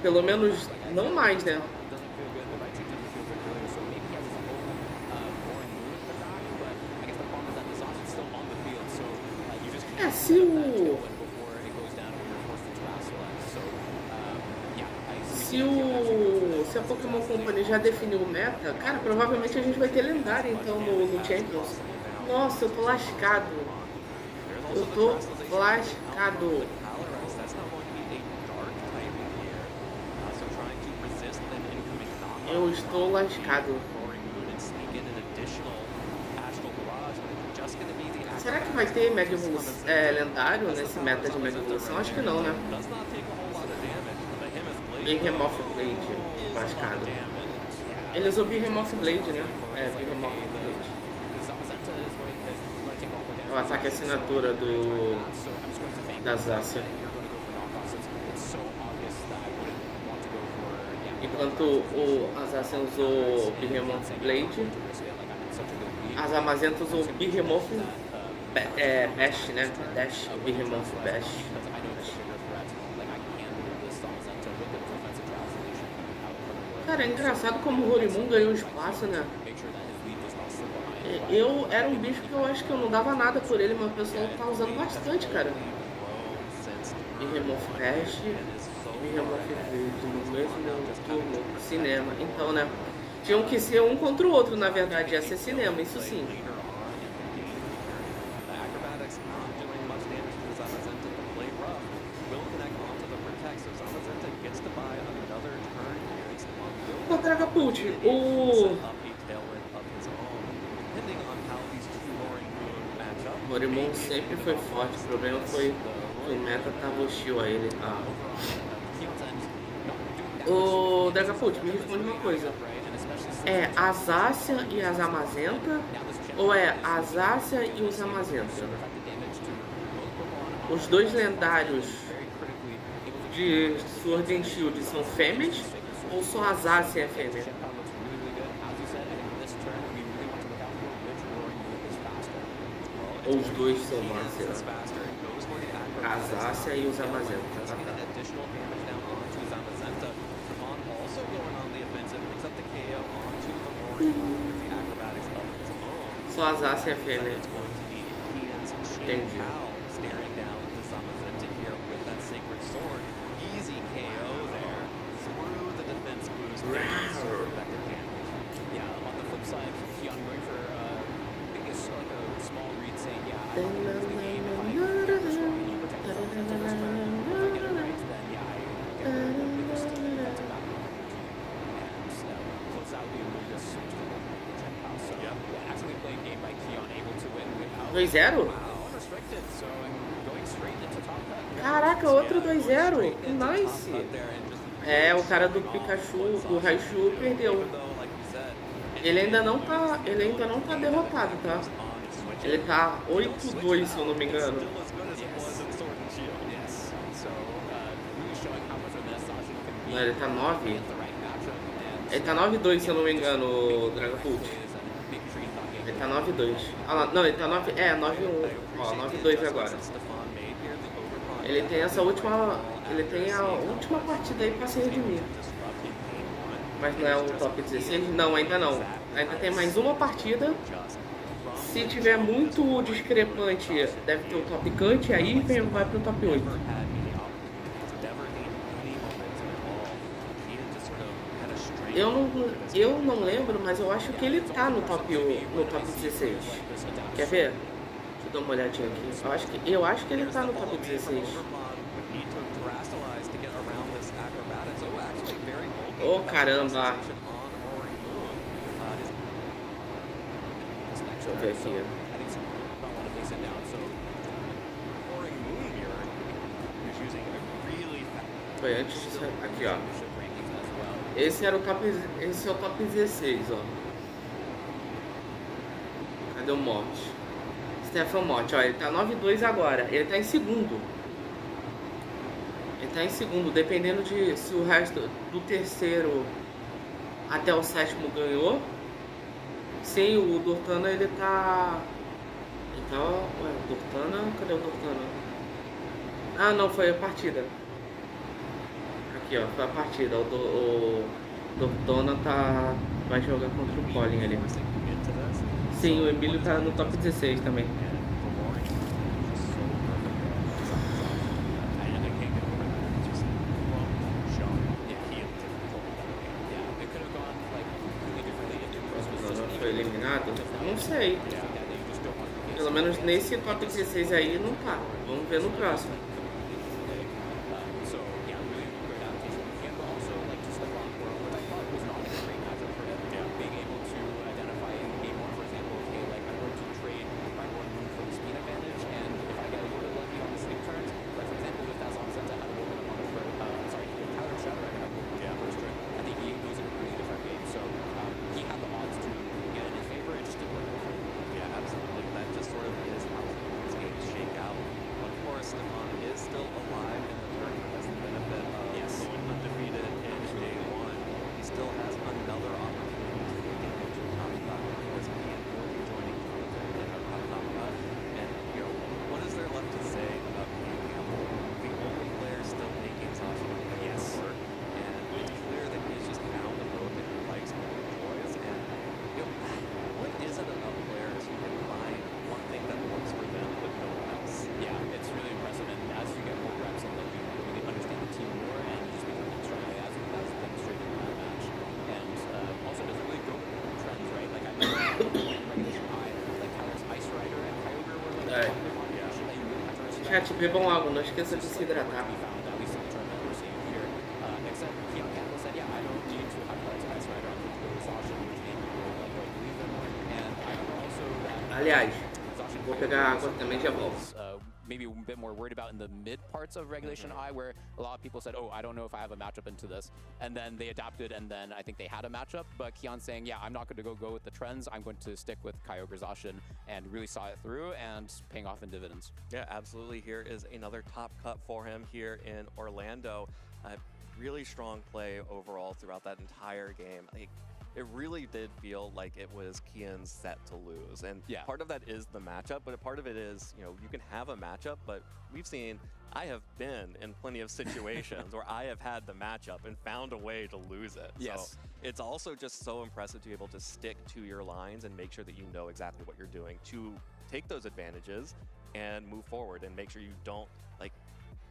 pelo menos não mais, né? Se a Pokémon Company já definiu o meta, cara, provavelmente a gente vai ter lendário então no Champions. Nossa, eu tô lascado. Eu tô lascado. Eu estou lascado. Será que vai ter Mega Evolução, lendário nesse meta de Mega Evolução? Acho que não, né? Behemoth Blade, lascado. Ele usou Behemoth Blade, né? Behemoth Blade. O ataque assinatura da Zacian. Enquanto a Zacian usou Behemoth Blade, as Amazentas usou Behemoth Bash, né? Dash, Behemoth Bash. Cara, é engraçado como o Horimun ganhou espaço, né? Eu era um bicho que eu acho que eu não dava nada por ele, mas o pessoal tá usando bastante, cara. Behemoth Bash e Behemoth Verde no mesmo turno, cinema. Então, né? Tinham que ser um contra o outro, na verdade, ia ser cinema, isso sim. O Dragapult, o Horimun sempre foi forte, o problema foi que o meta tava hostil a ele. O Dragapult, me responde uma coisa. É a Zacian e as Amazenta? Ou é a Zacian e os Amazenta? Os dois lendários de Sword and Shield são fêmeas? Ou só a Zacian é fêmea? Ou os dois são machos? A Zacian e os Amazenta. Só a Zacian é fêmea. Entendi. Dois 0? Caraca, outro 2-0. Nice. É, o cara do Pikachu, do Raichu, perdeu. Ele ainda não tá derrotado, tá? Ele tá 8-2, se eu não me engano. Não, ele tá 9. Ele tá 9-2, se eu não me engano, o Dragapult. Ele tá 9-2. Ah, não, ele tá 9... 9-1. Ó, 9-2 agora. Ele tem essa última... Ele tem a última partida aí pra se redimir. Mas não é o top 16? Não, ainda não. Ainda tem mais uma partida. Se tiver muito discrepante, deve ter o top cut, aí vai pro top 8. Eu não lembro, mas eu acho que ele tá no top 16. Quer ver? Deixa eu dar uma olhadinha aqui. Eu acho que ele tá no top 16. Oh, caramba! Deixa eu ver aqui. Foi antes disso. Aqui, ó. Esse é o top 16, ó. Cadê o Mott? Stefan Mott, ó, ele tá 9-2 agora. Ele tá em segundo. Ele tá em segundo, dependendo de se o resto do terceiro até o sétimo ganhou. Sim, o Dortana ele tá. Então, ué, Dortana, cadê o Dortana? Ah, não, foi a partida. Aqui, ó, foi a partida. O Dona vai jogar contra o Colin ali. Sim, o Emílio tá no top 16 também. Foi eliminado? Não sei. Pelo menos nesse top 16 aí não tá. Vamos ver no próximo. Chat, bebam água, não esqueça de se hidratar. Aliás, vou pegar água também e já volto. Maybe a bit more worried about in the mid parts of Regulation I, where a lot of people said, oh, I don't know if I have a matchup into this. And then they adapted, and then I think they had a matchup. But Kian's saying, yeah, I'm not going to go with the trends. I'm going to stick with Kyogre Zacian, and really saw it through and paying off in dividends. Yeah, absolutely. Here is another top cut for him here in Orlando. Really strong play overall throughout that entire game. It really did feel like it was Kian's set to lose. And yeah, part of that is the matchup, but a part of it is, you know, you can have a matchup, but we've seen, I have been in plenty of situations where I have had the matchup and found a way to lose it. Yes. So it's also just so impressive to be able to stick to your lines and make sure that you know exactly what you're doing to take those advantages and move forward and make sure you don't, like,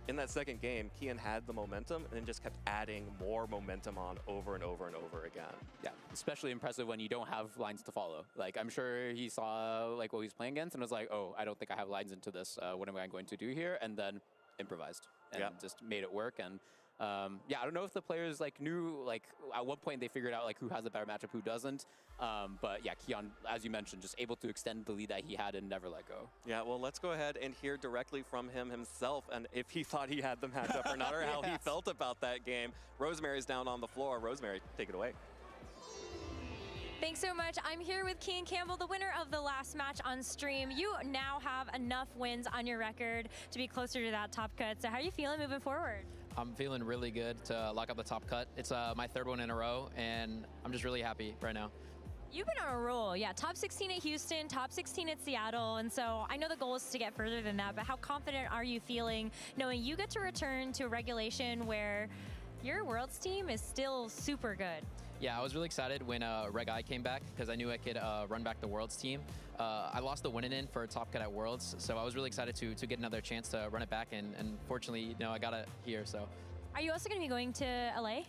in that second game, Kian had the momentum and then just kept adding more momentum on over and over and over again. Yeah, especially impressive when you don't have lines to follow. Like, I'm sure he saw like what he's playing against and was like, oh, I don't think I have lines into this. What am I going to do here? And then improvised and just made it work. And yeah, I don't know if the players like knew, like at what point they figured out like who has a better matchup, who doesn't. But yeah, Kian, as you mentioned, just able to extend the lead that he had and never let go. Yeah, well, let's go ahead and hear directly from him himself and if he thought he had the matchup or not, or how he felt about that game. Rosemary's down on the floor. Rosemary, take it away. Thanks so much. I'm here with Kian Campbell, the winner of the last match on stream. You now have enough wins on your record to be closer to that top cut. So how are you feeling moving forward? I'm feeling really good to lock up the top cut. It's my third one in a row, and I'm just really happy right now. You've been on a roll. Yeah, top 16 at Houston, top 16 at Seattle. And so I know the goal is to get further than that, but how confident are you feeling knowing you get to return to a regulation where your Worlds team is still super good? Yeah, I was really excited when Reg I came back because I knew I could run back the Worlds team. I lost the win-in for top cut at Worlds, so I was really excited to get another chance to run it back, and fortunately, you know, I got it here. So. Are you also going to be going to LA?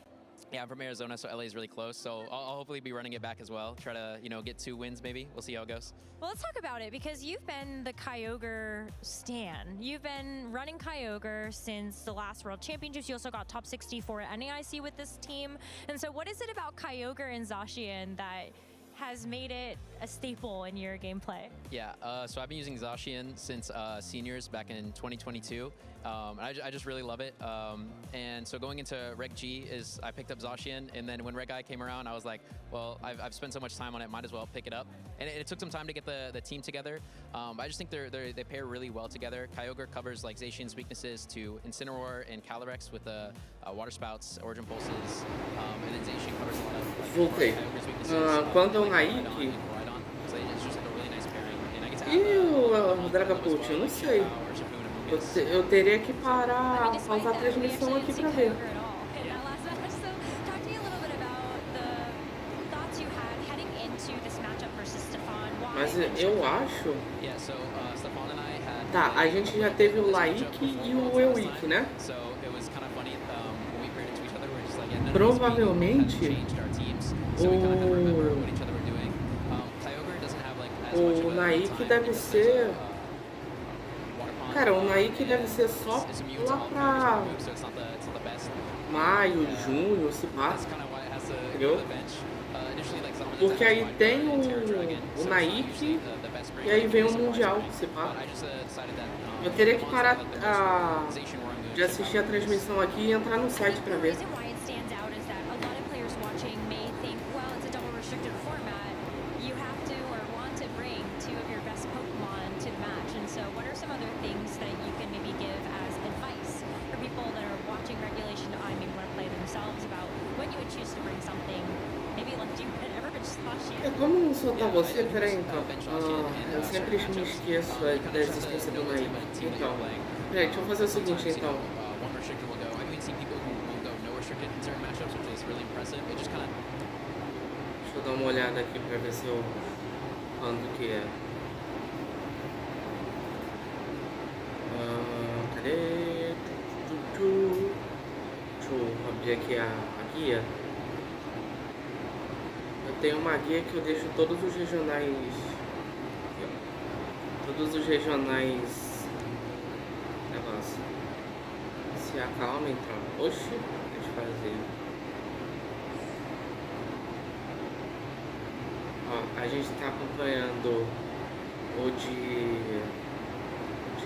Yeah, I'm from Arizona, so LA is really close. So I'll hopefully be running it back as well. Try to, you know, get 2 wins maybe. We'll see how it goes. Well, let's talk about it because you've been the Kyogre stan. You've been running Kyogre since the last World Championships. You also got top 64 at NAIC with this team. And so what is it about Kyogre and Zacian that has made it a staple in your gameplay? Yeah, so I've been using Zacian since seniors back in 2022. I just really love it. And so going into Reg G I picked up Zacian, and then when Reg I came around, I was like, well, I've spent so much time on it, might as well pick it up. And it took some time to get the team together. I just think they pair really well together. Kyogre covers like Zacian's weaknesses to Incineroar and Calyrex with the water spouts, Origin Pulses, and then Zacian covers a lot of like, Kyogre's weaknesses. Quanto ao Naik, so it's just like a really nice pairing. And I get to e o Dragapult, eu não sei. focus. Eu teria que I parar, mean, despite pausar a that, we transmissão actually aqui didn't see pra ver. Kyogre at all in that last match. So talk to me a little bit about the thoughts you had heading into this matchup versus Stefan. Why Mas when eu Stefan Yeah, acho... so Stefan and I had Tá, a gente já teve o Laik e o EUA, né? So it was kind of funny when we ran into each other. We're just like, yeah, none of us Provavelmente changed our teams, so we kind of had to remember what each other were doing. Kyogre doesn't have like as much of o a Naik time deve because ser... there's a water pond. Cara, o Naik deve ser só It's immune to lá all pra Kyogre's moves, so it's not the best. maio, junho, se pá. That's kind of why it has to go Entendeu? to the bench. Initially, like Zama's Porque aí wide tem guard and Terra Dragon, o so it's not Naik usually the best break e aí vem o against a Mundial, wide se pá. but I just decided that Eu teria que Zamon's parar like the most Zacian Roaring move, de assistir a transmissão aqui e entrar no site pra the ver. reason why it stands out is that a lot of players watching may think, well, it's a double restricted format. You have to or want to bring two of your best Pokemon to the match. And so what are some other things that you can maybe give as advice for people that are watching regulation I maybe want to play themselves about when you would choose to bring something, maybe like do you ever been last year? Como não soltar você? Peraí então. Eu sempre me esqueço da existência do Naik. Então, peraí, deixa eu fazer o seguinte então. One restricted will go. I've even seen people who will go no restricted in certain matchups, which is really impressive. It just kind of... Deixa eu dar uma olhada aqui pra ver se eu... Quando que é. Cadê? Deixa eu abrir aqui a guia. Eu tenho uma guia que eu deixo todos os regionais... Aqui, ó. Todos os regionais... Negócio. Se acalma então. Oxi, deixa eu fazer. Ó, a gente tá acompanhando o de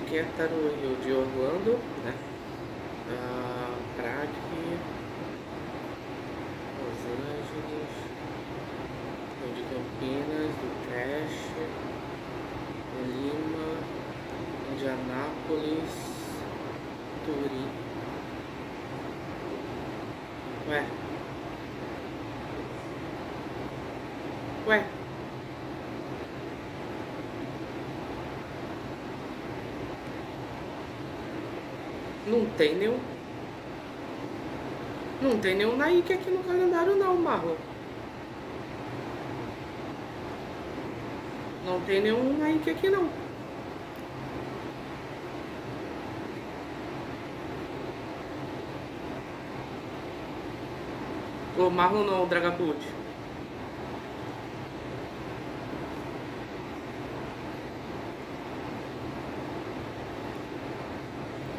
Querétaro e o de Orlando, né? Prague, Los Angeles, o de Campinas, do Crash, Lima, Indianápolis, Turim. Ué. Não tem nenhum. Não tem nenhum Naik aqui no calendário não, Marlon. Não tem nenhum Naik aqui não. O Marlon não, o Dragapult.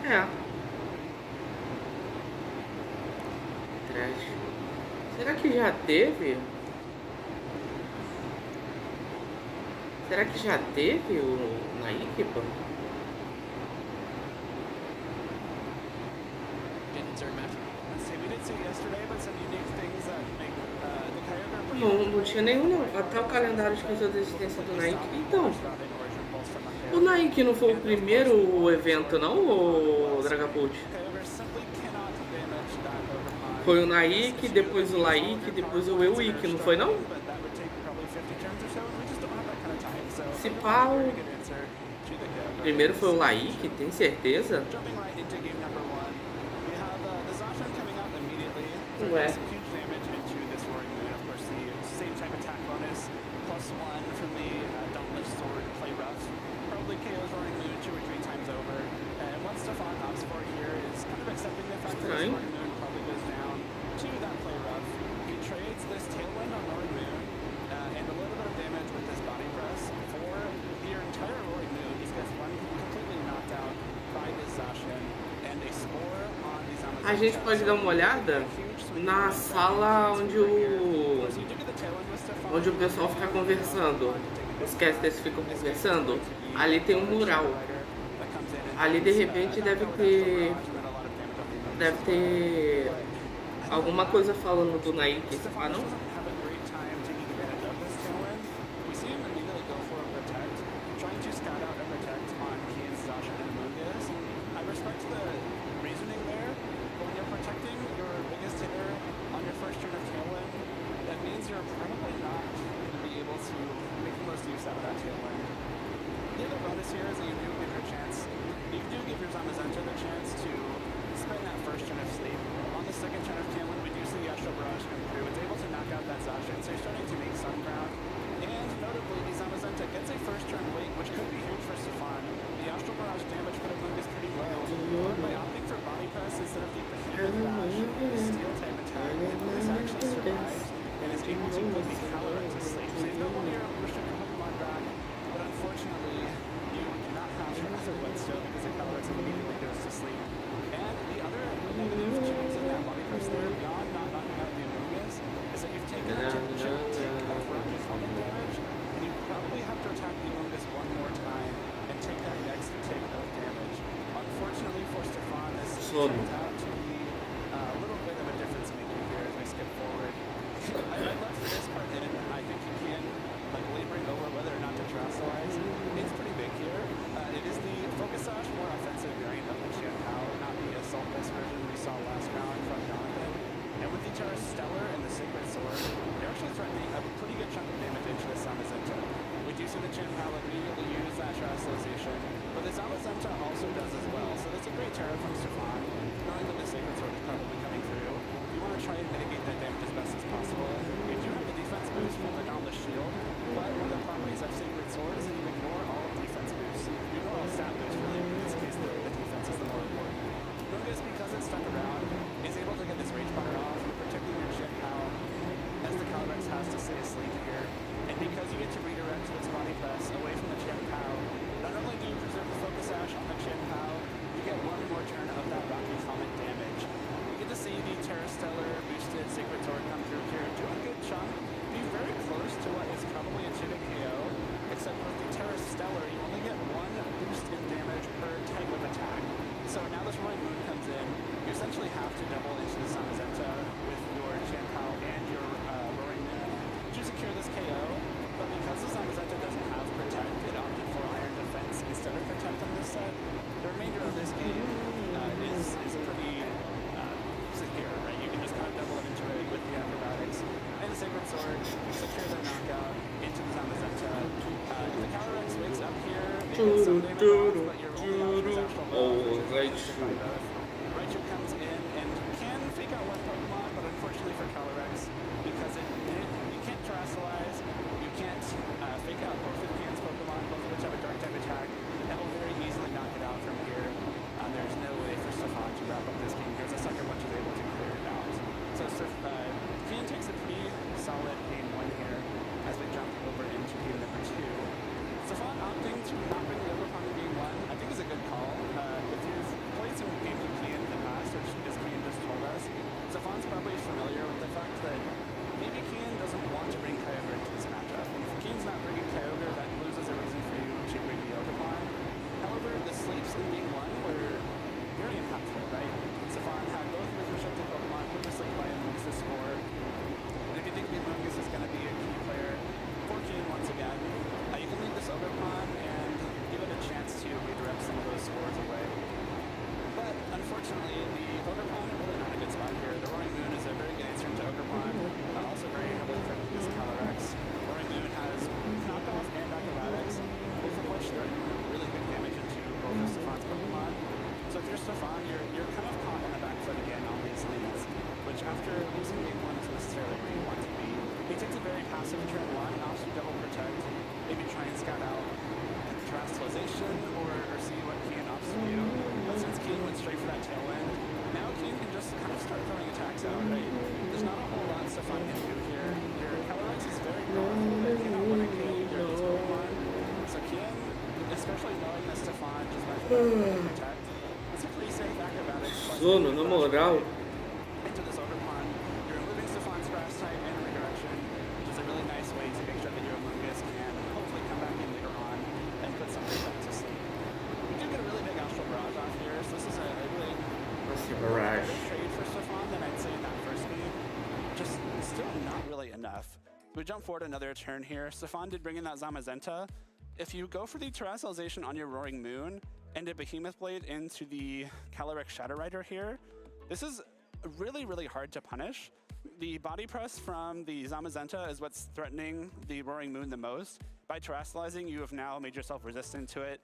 É. Trash. Será que já teve? Será que já teve o Naik, pô? Não tinha nenhum não. Até o calendário esqueceu da existência do Naik. Então, o Naik não foi o primeiro evento não, o Dragapult? Foi o Naik, depois o Laik, depois o EUA, não foi não? Se pá, primeiro foi o Laik, tem certeza? Ué. Estranho. A gente pode dar uma olhada na sala onde o pessoal fica conversando. Os casters ficam conversando. Ali tem um mural. Ali de repente deve ter alguma coisa falando do Naik, ah não? give your Zamazenta the chance to spend that first turn of sleep. On the second turn of Camlin, we do see the Astral Barrage come through. It's able to knock out that Zacian, so you're starting to make some ground. And notably, the Zamazenta gets a first turn wait, which could be huge for Stefan. The Astral Barrage damage for the Moon is pretty low. But by opting for Body Press instead of the Behemoth Bash, the Steel type attack, this actually survives and is able to put the Calyrex to sleep. So you've got one of your restricted Pokemon back, but unfortunately, you do not have your other Whetstone because the Calyrex immediately goes to sleep. And the other negative to using that Body Press there, beyond not knocking out the Amoonguss, is that you've taken a tick of Roger's helmet damage, and you probably have to attack the Amoonguss one more time and take that next tick of damage. Unfortunately for Stefan, this turns out to be a little bit of a difference maker here as we skip forward. I'd love for this part in, I think you can bring over whether or not to Terastallize. It's pretty big here. It is the Focus Sash, more offensive variant of the Qianpao, not the Assault Vest version we saw last round from Jonathan. And with the Terra Stellar and the Sacred Sword, they're actually threatening a pretty good chunk of damage into the Zamazenta. We do see the Qianpao immediately use that Terastallization, but the Zamazenta also does as well. So that's a great Terra from Stefan, knowing that the Sacred Sword is probably coming through. You want to try and mitigate that damage as best as possible. You do have the defense boost from the Dauntless Shield, but one of the properties of Sacred Sword is that you ignore all defense boosts. You ignore all stat boosts, really. In this case, the defense is the more important. Notice because it's stuck around, is able to get this Rage Powder off, particularly your Qianpao, as the Calyrex has to stay asleep here. And because you get to redirect to its Body Press away from the Qianpao, not only do you preserve the Focus Sash on the Qianpao, you get one more turn of that Rocky Comet damage. We get to see the Terra Stellar boosted Sacred Sword come through here, do a good chunk, be very close to what is probably a Chitic KO, except with the Terra Stellar, you only get one boost in damage per type of attack. So now this Roaring Moon comes in, you essentially have to double into the Zamazenta with your Qianpao and your Roaring Moon to secure this KO, but because the Zamazenta doesn't have Protect, it opted for Iron Defense instead of Protect on this set. The remainder of this game is pretty secure, right? You can just kind of double it into it with the Acrobatics and the Sacred Sword, secure the knockout into the Zamazenta. If the Calyrex wakes up here, it gets some damage off, but your only option is Astral Barrage. Raichu comes in and can fake out one Pokemon, but unfortunately for Calyrex, because you can't Terastallize, you can't fake out both of Can's Pokemon, both of which have a Dark type attack, that will very easily knock it out from here. There's no way for Stefan to wrap up this game here, as a Sucker Punch is able to clear it out. So Can takes a pretty solid game 1 here as we jump over into game number 2. Stefan opting to not bring the Overcon in game 1, I think is a good call. If you've played some games with Kian in the past, which as Kian just told us, Stefan's probably familiar with the fact that maybe Kian doesn't want to bring Kyogre into this matchup. If Kian's not bringing Kyogre, that loses a reason for you to bring the Overcon. However, the sleeps in game 1 were very impactful, right? Stefan had both of his restricted Pokemon put to sleep by Amoonguss' score. And if you think the Amoonguss is going to be a key player for Kian once again, you can leave this Overcon and give it a chance to redirect some of those scores away. But unfortunately, the Overcon is really not a good spot here. The Roaring Moon is a very good answer to Overcon, also very heavily affected this Calyrex. Roaring Moon has knockoff and acrobatics, both of which threaten really big damage into both of Stefan's Pokemon. So if you're Stefan, you're kind of caught on the back foot again on these leads, which after losing game 1 is necessarily where you want to be. He takes a very passive turn 1, opts to double protect, maybe try and scout out Terastallization or see what Kian opts to do. But since Kian went straight for that tailwind, now Kian can just kind of start throwing attacks out, right? There's not a whole lot Stefan can do here. Your Calyrex is very powerful, but you cannot want to kill either of these Pokemon. So Kian, especially knowing that Stefan just went for that protect, it's a pretty safe acrobatics. Sono, na moral. Into this Overcon, you're removing Stefan's grass type and redirection, which is a really nice way to make sure that your Amoonguss can hopefully come back in later on and put something back to sleep. We do get a really big Astral Barrage off here, so this is a really Barrage trade for Stefan than I'd say in that first game. Just still not really enough. We jump forward another turn here. Stefan did bring in that Zamazenta. If you go for the Terastallization on your Roaring Moon and a Behemoth Blade into the Calyrex Shadow Rider here, this is really, really hard to punish. The body press from the Zamazenta is what's threatening the Roaring Moon the most. By Terastallizing, you have now made yourself resistant to it.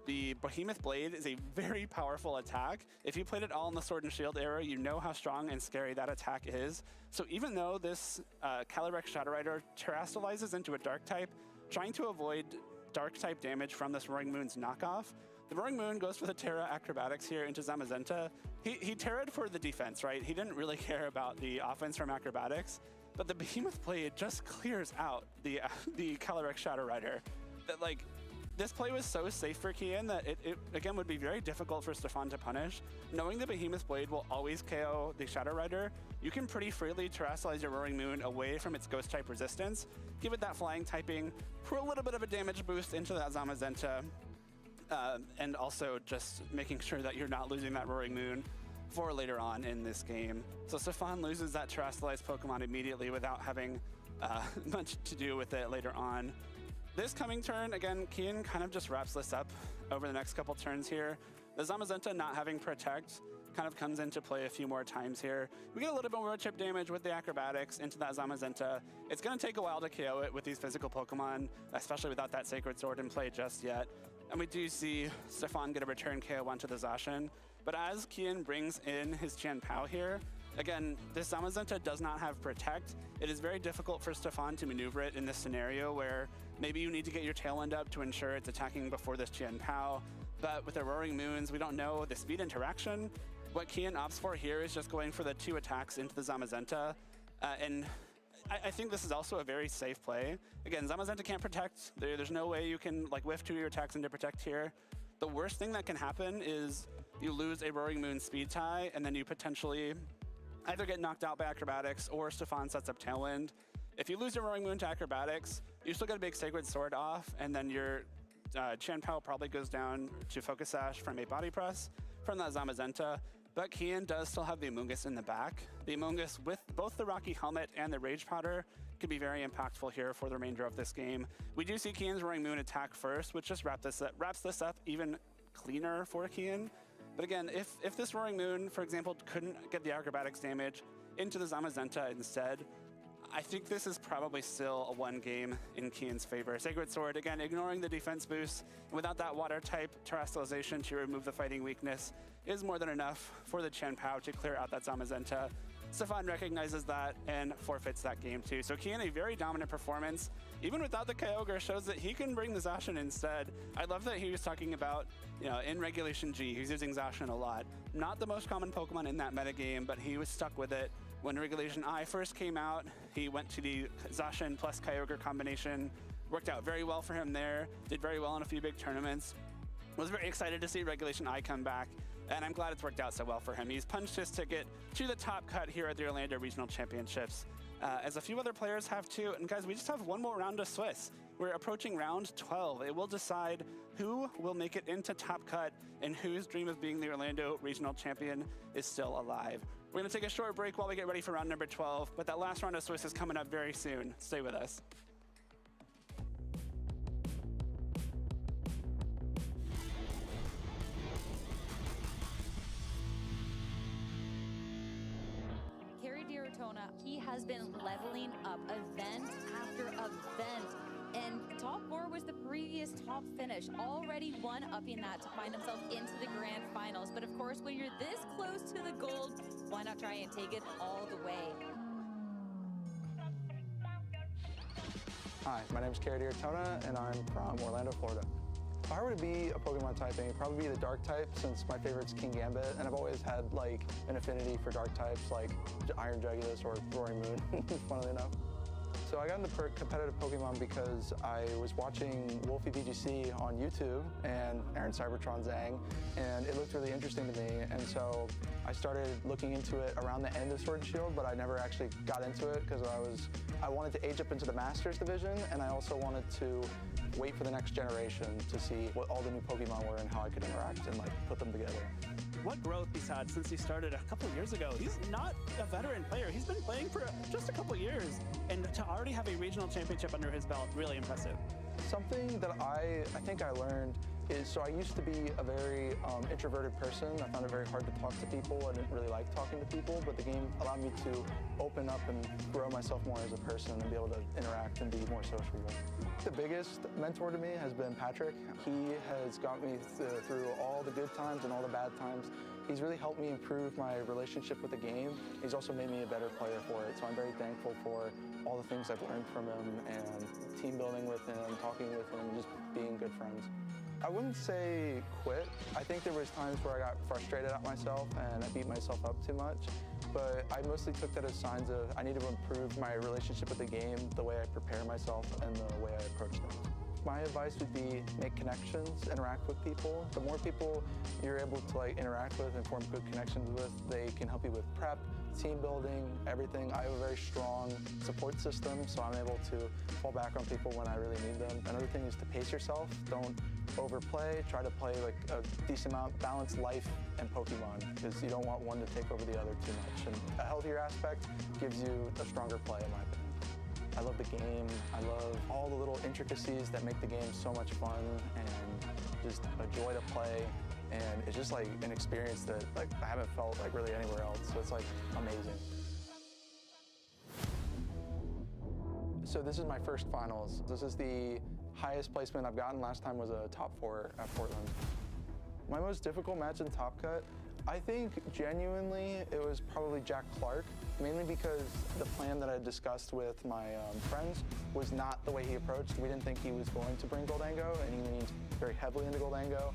The Behemoth Blade is a very powerful attack. If you played it all in the Sword and Shield era, you know how strong and scary that attack is. So even though this Calyrex Shadow Rider terastallizes into a Dark type, trying to avoid Dark type damage from this Roaring Moon's knockoff, the Roaring Moon goes for the Terra Acrobatics here into Zamazenta. He Terra'd for the defense, right? He didn't really care about the offense from Acrobatics, but the Behemoth Blade just clears out the Calyrex Shadow Rider. That, like, this play was so safe for Kian that it again would be very difficult for Stefan to punish. Knowing the Behemoth Blade will always KO the Shadow Rider, you can pretty freely terastallize your Roaring Moon away from its Ghost type resistance, give it that flying typing for a little bit of a damage boost into that Zamazenta, and also just making sure that you're not losing that Roaring Moon for later on in this game. So Stefan loses that terastallized Pokemon immediately without having much to do with it later on. This coming turn, again, Kian kind of just wraps this up over the next couple turns here. The Zamazenta not having Protect kind of comes into play a few more times here. We get a little bit more chip damage with the Acrobatics into that Zamazenta. It's going to take a while to KO it with these physical Pokemon, especially without that Sacred Sword in play just yet. And we do see Stefan get a return KO onto the Zacian. But as Kian brings in his Chien-Pao here, again, this Zamazenta does not have Protect. It is very difficult for Stefan to maneuver it in this scenario where maybe you need to get your tail end up to ensure it's attacking before this Chien-Pao. But with the Roaring Moons, we don't know the speed interaction. What Kian opts for here is just going for the 2 attacks into the Zamazenta. And I think this is also a very safe play. Again, Zamazenta can't Protect. There's no way you can like whiff 2 of your attacks into Protect here. The worst thing that can happen is you lose a Roaring Moon speed tie, and then you potentially either get knocked out by Acrobatics or Stefan sets up Tailwind. If you lose your Roaring Moon to Acrobatics, you still get a big Sacred Sword off, and then your Chien-Pao probably goes down to Focus Sash from a Body Press from that Zamazenta. But Kian does still have the Amoonguss in the back. The Amoonguss with both the Rocky Helmet and the Rage Powder could be very impactful here for the remainder of this game. We do see Kian's Roaring Moon attack first, which just wraps this up even cleaner for Kian. But again, if this Roaring Moon, for example, couldn't get the Acrobatics damage into the Zamazenta instead, I think this is probably still a 1 game in Kian's favor. Sacred Sword, again, ignoring the defense boost. Without that water type terastallization to remove the fighting weakness is more than enough for the Chien-Pao to clear out that Zamazenta. Stefan recognizes that and forfeits that game too. So Kian, a very dominant performance. Even without the Kyogre, shows that he can bring the Zacian instead. I love that he was talking about, you know, in Regulation G, he's using Zacian a lot. Not the most common Pokemon in that metagame, but he was stuck with it. When Regulation I first came out, he went to the Zacian plus Kyogre combination. Worked out very well for him there. Did very well in a few big tournaments. Was very excited to see Regulation I come back, and I'm glad it's worked out so well for him. He's punched his ticket to the top cut here at the Orlando Regional Championships, as a few other players have too. And guys, we just have one more round of Swiss. We're approaching round 12. It will decide who will make it into top cut and whose dream of being the Orlando Regional Champion is still alive. We're going to take a short break while we get ready for round number 12, but that last round of Swiss is coming up very soon. Stay with us. He has been leveling up event after event, and top 4 was the previous top finish, already one-upping that to find himself into the grand finals. But of course, when you're this close to the gold, why not try and take it all the way? Hi, my name is Carrie D'Artona, and I'm from Orlando, Florida. If I were to be a Pokemon typing, it'd probably be the Dark type, since my favorite's King Gambit, and I've always had like an affinity for Dark types like Iron Jugulus or Roaring Moon, funnily enough. So I got into competitive Pokemon because I was watching Wolfie VGC on YouTube and Aaron Cybertron Zhang, and it looked really interesting to me, and so I started looking into it around the end of Sword and Shield, but I never actually got into it because I wanted to age up into the Masters division, and I also wanted to wait for the next generation to see what all the new Pokemon were and how I could interact and like put them together. What growth he's had since he started a couple years ago. He's not a veteran player. He's been playing for just a couple years and to already have a regional championship under his belt, really impressive. Something that I think I learned is, so I used to be a very introverted person. I found it very hard to talk to people. I didn't really like talking to people, but the game allowed me to open up and grow myself more as a person and be able to interact and be more sociable. The biggest mentor to me has been Patrick. He has got me through all the good times and all the bad times. He's really helped me improve my relationship with the game. He's also made me a better player for it, so I'm very thankful for all the things I've learned from him and team building with him, talking with him, and just being good friends. I wouldn't say quit. I think there was times where I got frustrated at myself and I beat myself up too much, but I mostly took that as signs of I need to improve my relationship with the game, the way I prepare myself, and the way I approach things. My advice would be make connections, interact with people. The more people you're able to interact with and form good connections with, they can help you with prep, team building, everything. I have a very strong support system, so I'm able to fall back on people when I really need them. Another thing is to pace yourself. Don't overplay. Try to play a decent amount, balance life and Pokemon, because you don't want one to take over the other too much. And a healthier aspect gives you a stronger play, in my opinion. I love the game. I love all the little intricacies that make the game so much fun and just a joy to play. And it's just an experience that I haven't felt really anywhere else. So it's amazing. So this is my first finals. This is the highest placement I've gotten. Last time was a top 4 at Portland. My most difficult match in Top Cut, I think genuinely it was probably Jack Clark, mainly because the plan that I discussed with my friends was not the way he approached. We didn't think he was going to bring Goldango, and he leaned very heavily into Goldango.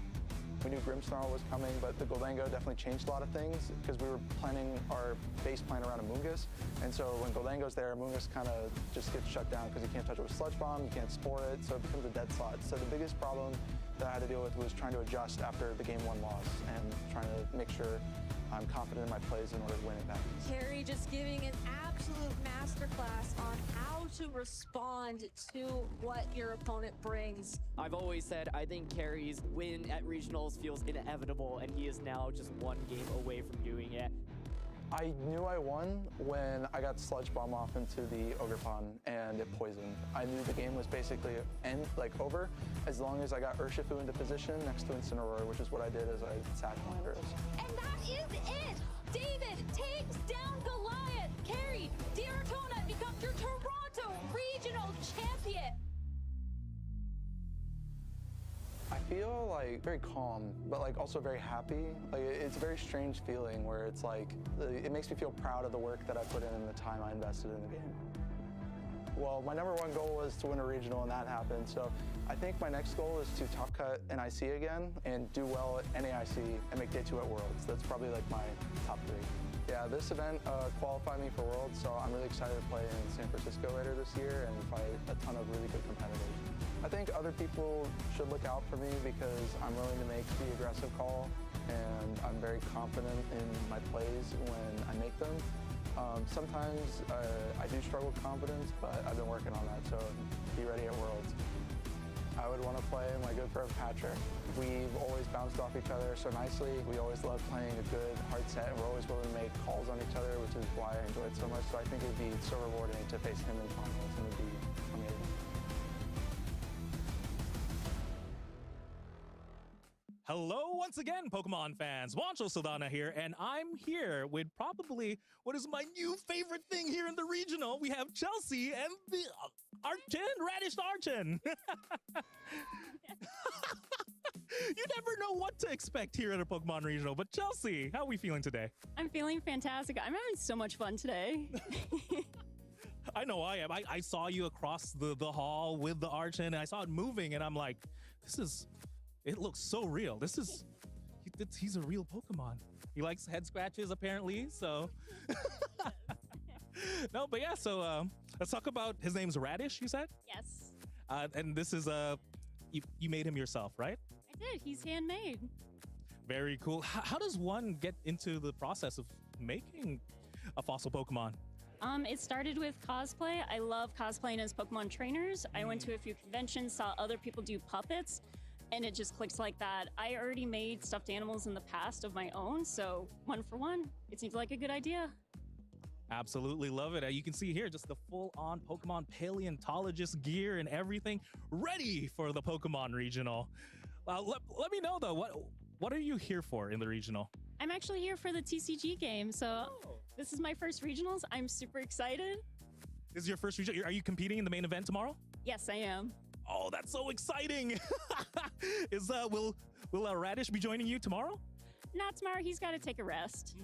We knew Grimmsnarl was coming, but the Goldango definitely changed a lot of things because we were planning our base plan around Amoonguss. And so when Goldango's there, Amoonguss kind of just gets shut down because you can't touch it with Sludge Bomb, you can't spore it, so it becomes a dead slot. So the biggest problem that I had to deal with was trying to adjust after the game 1 loss and trying to make sure I'm confident in my plays in order to win it back. Carrie just giving an absolute masterclass on how to respond to what your opponent brings. I've always said I think Carrie's win at regionals feels inevitable, and he is now just 1 game away from doing it. I knew I won when I got Sludge Bomb off into the Ogre Pond and it poisoned. I knew the game was basically over as long as I got Urshifu into position next to Incineroar, which is what I did as I sacked Landorus. And that is it! David takes down Goliath! Carrie, Diartona becomes your Toronto Regional Champion! I feel very calm, but also very happy. It's a very strange feeling where it's it makes me feel proud of the work that I put in and the time I invested in the game. Well, my #1 goal was to win a regional, and that happened. So I think my next goal is to top cut NIC again and do well at NAIC and make Day 2 at Worlds. That's probably my top 3. Yeah, this event qualified me for Worlds, so I'm really excited to play in San Francisco later this year and fight a ton of really good competitors. I think other people should look out for me because I'm willing to make the aggressive call, and I'm very confident in my plays when I make them. Sometimes I do struggle with confidence, but I've been working on that, so be ready at Worlds. I would want to play my good friend Patrick. We've always bounced off each other so nicely. We always love playing a good hard set, and we're always willing to make calls on each other, which is why I enjoy it so much. So I think it would be so rewarding to face him in finals, and it would be amazing. Hello once again, Pokemon fans. Juancho Saldana here, and I'm here with probably what is my new favorite thing here in the regional. We have Chelsea and the Radish Archon. You never know what to expect here at a Pokemon regional, but Chelsea, how are we feeling today? I'm feeling fantastic. I'm having so much fun today. I know I am. I saw you across the hall with the Archon, and I saw it moving, and I'm like, it looks so real. He's a real Pokemon. He likes head scratches, apparently, so. No, but yeah, so let's talk about, his name's Radish, you said? Yes. And this is, you made him yourself, right? I did. He's handmade. Very cool. How does one get into the process of making a fossil Pokemon? It started with cosplay. I love cosplaying as Pokemon trainers. I went to a few conventions, saw other people do puppets, and it just clicked like that. I already made stuffed animals in the past of my own, so 1 for 1. It seems like a good idea. Absolutely love it. You can see here just the full-on Pokemon paleontologist gear and everything ready for the Pokemon Regional. Let me know though, what are you here for in the Regional? I'm actually here for the TCG game, so this is my first regionals. I'm super excited. This is your first regional. Are you competing in the main event tomorrow? Yes, I am. Oh, that's so exciting! Will Radish be joining you tomorrow? Not tomorrow. He's got to take a rest.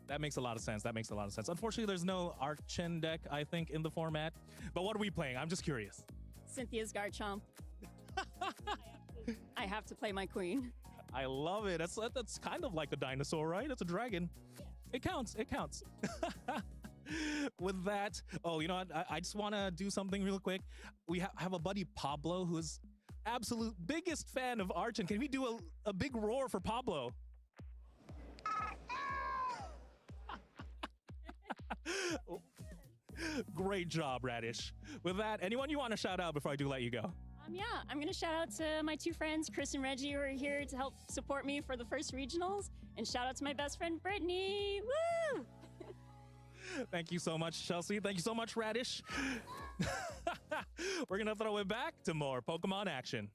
That makes a lot of sense. Unfortunately, there's no Archen deck, I think, in the format. But what are we playing? I'm just curious. Cynthia's Garchomp. I have to play my queen. I love it. That's kind of like a dinosaur, right? It's a dragon. It counts. With that, you know what? I just want to do something real quick. We have a buddy, Pablo, who is absolute biggest fan of Archen. Can we do a big roar for Pablo? Great job, Radish. With that, anyone you want to shout out before I do let you go? Yeah, I'm going to shout out to my two friends, Chris and Reggie, who are here to help support me for the first regionals. And shout out to my best friend, Brittany. Woo! Thank you so much, Chelsea. Thank you so much, Radish. We're going to throw it back to more Pokemon action.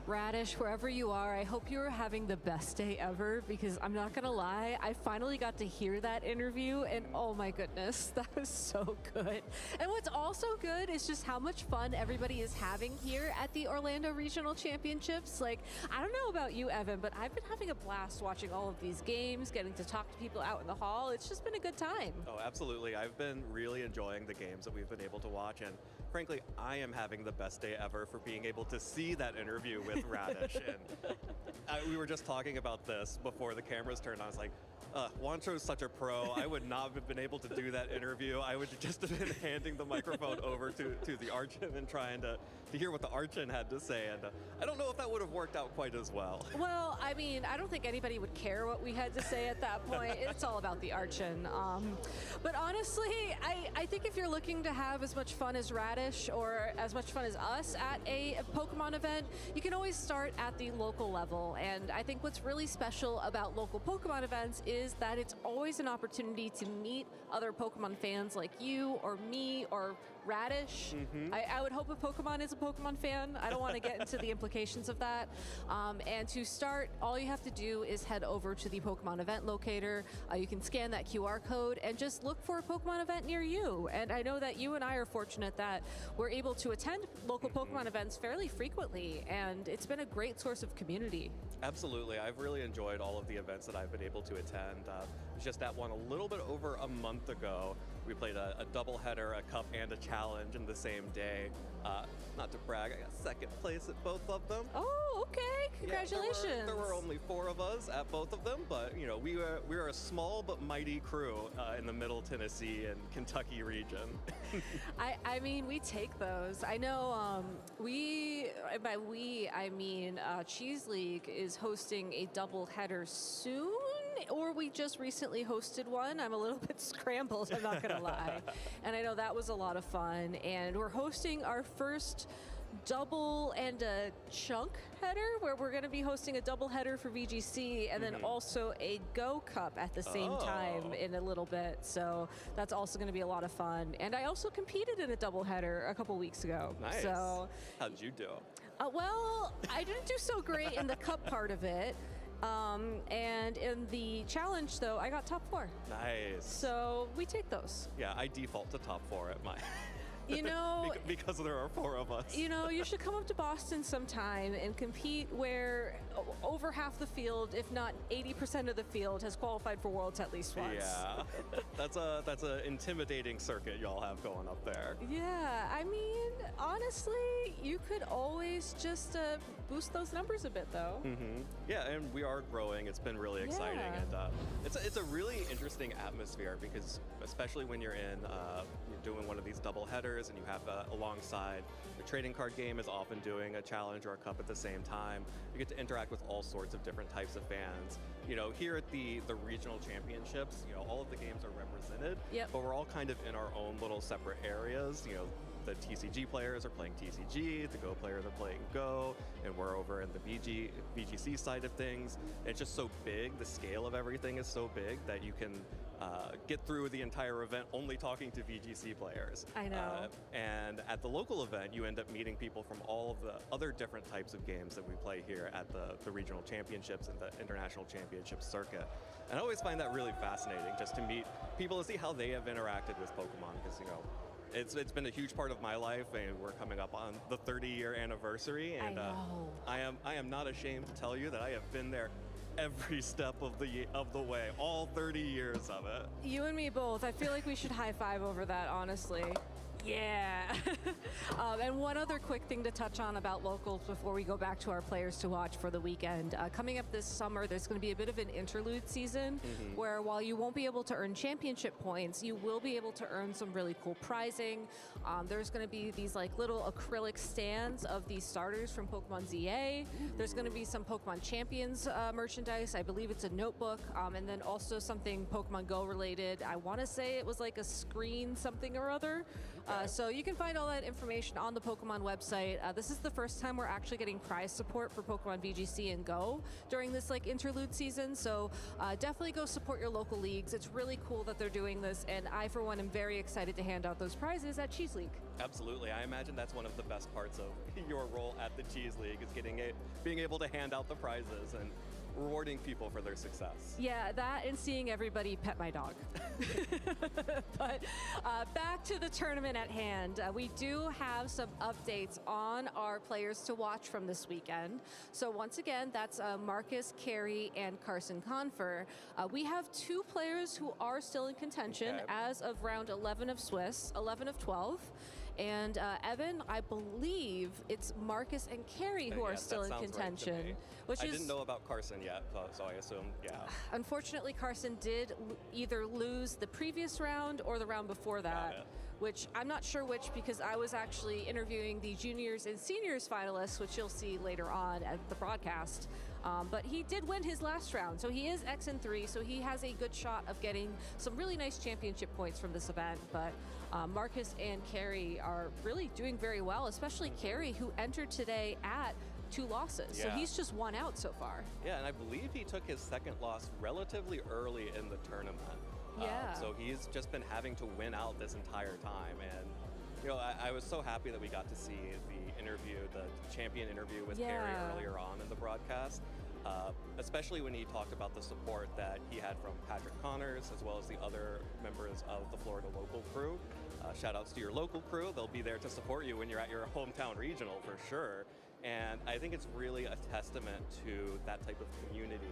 Radish, wherever you are, I hope you are having the best day ever, because I'm not gonna lie, I finally got to hear that interview and oh my goodness, that was so good. And what's also good is just how much fun everybody is having here at the Orlando Regional Championships. Like, I don't know about you, Evan, but I've been having a blast watching all of these games, getting to talk to people out in the hall. It's just been a good time. Oh, absolutely. I've been really enjoying the games that we've been able to watch, and frankly, I am having the best day ever for being able to see that interview with Radish. And we were just talking about this before the cameras turned on. I was like, Juancho's such a pro. I would not have been able to do that interview. I would just have been handing the microphone over to the Archen and trying to hear what the Archen had to say. And I don't know if that would have worked out quite as well. Well, I mean, I don't think anybody would care what we had to say at that point. It's all about the Archen. But honestly, I think if you're looking to have as much fun as Radish or as much fun as us at a Pokemon event, you can always start at the local level. And I think what's really special about local Pokemon events is that it's always an opportunity to meet other Pokemon fans like you or me or Radish. I would hope a Pokemon is a Pokemon fan. I don't want to get into the implications of that. And to start, all you have to do is head over to the Pokemon event locator. You can scan that QR code and just look for a Pokemon event near you. And I know that you and I are fortunate that we're able to attend local Pokemon events fairly frequently, and it's been a great source of community. Absolutely. I've really enjoyed all of the events that I've been able to attend. I was just at one a little bit over a month ago. We played a doubleheader, a cup, and a challenge in the same day. Not to brag, I got second place at both of them. Oh, okay. Congratulations. Yeah, there were only 4 of us at both of them, but you know, we were a small but mighty crew in the Middle Tennessee and Kentucky region. I mean, we take those. I know by we, I mean Cheese League is hosting a doubleheader soon, or we just recently hosted one. I'm a little bit scrambled, I'm not gonna lie. And I know that was a lot of fun. And we're hosting our first double and a chunk header, where we're going to be hosting a double header for VGC and then also a Go Cup at the same time in a little bit. So that's also going to be a lot of fun. And I also competed in a double header a couple weeks ago. Nice. So how did you do? Well, I didn't do so great in the cup part of it. And in the challenge, though, I got top 4. Nice. So we take those. Yeah, I default to top 4 at my... You know, because there are 4 of us. You know, you should come up to Boston sometime and compete where over half the field, if not 80% of the field, has qualified for Worlds at least once. Yeah, that's a intimidating circuit y'all have going up there. Yeah, I mean, honestly, you could always just boost those numbers a bit, though. Yeah, and we are growing. It's been really exciting, and it's a really interesting atmosphere because, especially when you're doing one of these double headers, and you have alongside the trading card game is often doing a challenge or a cup at the same time. You get to interact with all sorts of different types of fans. You know, here at the regional championships, you know, all of the games are represented, but we're all kind of in our own little separate areas. You know, the TCG players are playing TCG, the Go players are playing Go, and we're over in the VGC side of things. It's just so big, the scale of everything is so big that you can get through the entire event only talking to VGC players. I know. And at the local event, you end up meeting people from all of the other different types of games that we play here at the regional championships and the international championships circuit. And I always find that really fascinating, just to meet people and see how they have interacted with Pokemon, because, you know, it's been a huge part of my life, and we're coming up on the 30-year anniversary, and I am not ashamed to tell you that I have been there every step of the way, all 30 years of it. You and me both. I feel like we should high five over that, honestly. Yeah. And one other quick thing to touch on about locals before we go back to our players to watch for the weekend. Coming up this summer, there's going to be a bit of an interlude season where, while you won't be able to earn championship points, you will be able to earn some really cool prizing. There's going to be these like little acrylic stands of these starters from Pokemon ZA. There's going to be some Pokemon Champions merchandise. I believe it's a notebook. And then also something Pokemon Go related. I want to say it was like a screen something or other. So you can find all that information on the Pokemon website. This is the first time we're actually getting prize support for Pokemon VGC and Go during this like interlude season. So definitely go support your local leagues. It's really cool that they're doing this, and I, for one, am very excited to hand out those prizes at Cheese League. Absolutely. I imagine that's one of the best parts of your role at the Cheese League, is being able to hand out the prizes and rewarding people for their success. Yeah, that and seeing everybody pet my dog. But back to the tournament at hand. We do have some updates on our players to watch from this weekend. So once again, that's Marcus Carey and Carson Confer. We have two players who are still in contention as of round 11 of Swiss, 11 of 12. And Evan, I believe it's Marcus and Carey who are still in contention. Which I didn't know about Carson yet, so I assume, Unfortunately, Carson did either lose the previous round or the round before that, which I'm not sure which, because I was actually interviewing the juniors and seniors finalists, which you'll see later on at the broadcast. But he did win his last round, so he is X3, so he has a good shot of getting some really nice championship points from this event. But Marcus and Carey are really doing very well, especially Carey, who entered today at 2 losses. So he's just 1 out so far. Yeah, and I believe he took his second loss relatively early in the tournament. So he's just been having to win out this entire time. And, you know, I was so happy that we got to see the interview, the champion interview with Carey earlier on in the broadcast. Especially when he talked about the support that he had from Patrick Connors, as well as the other members of the Florida local crew. Shout outs to your local crew. They'll be there to support you when you're at your hometown regional for sure. And I think it's really a testament to that type of community.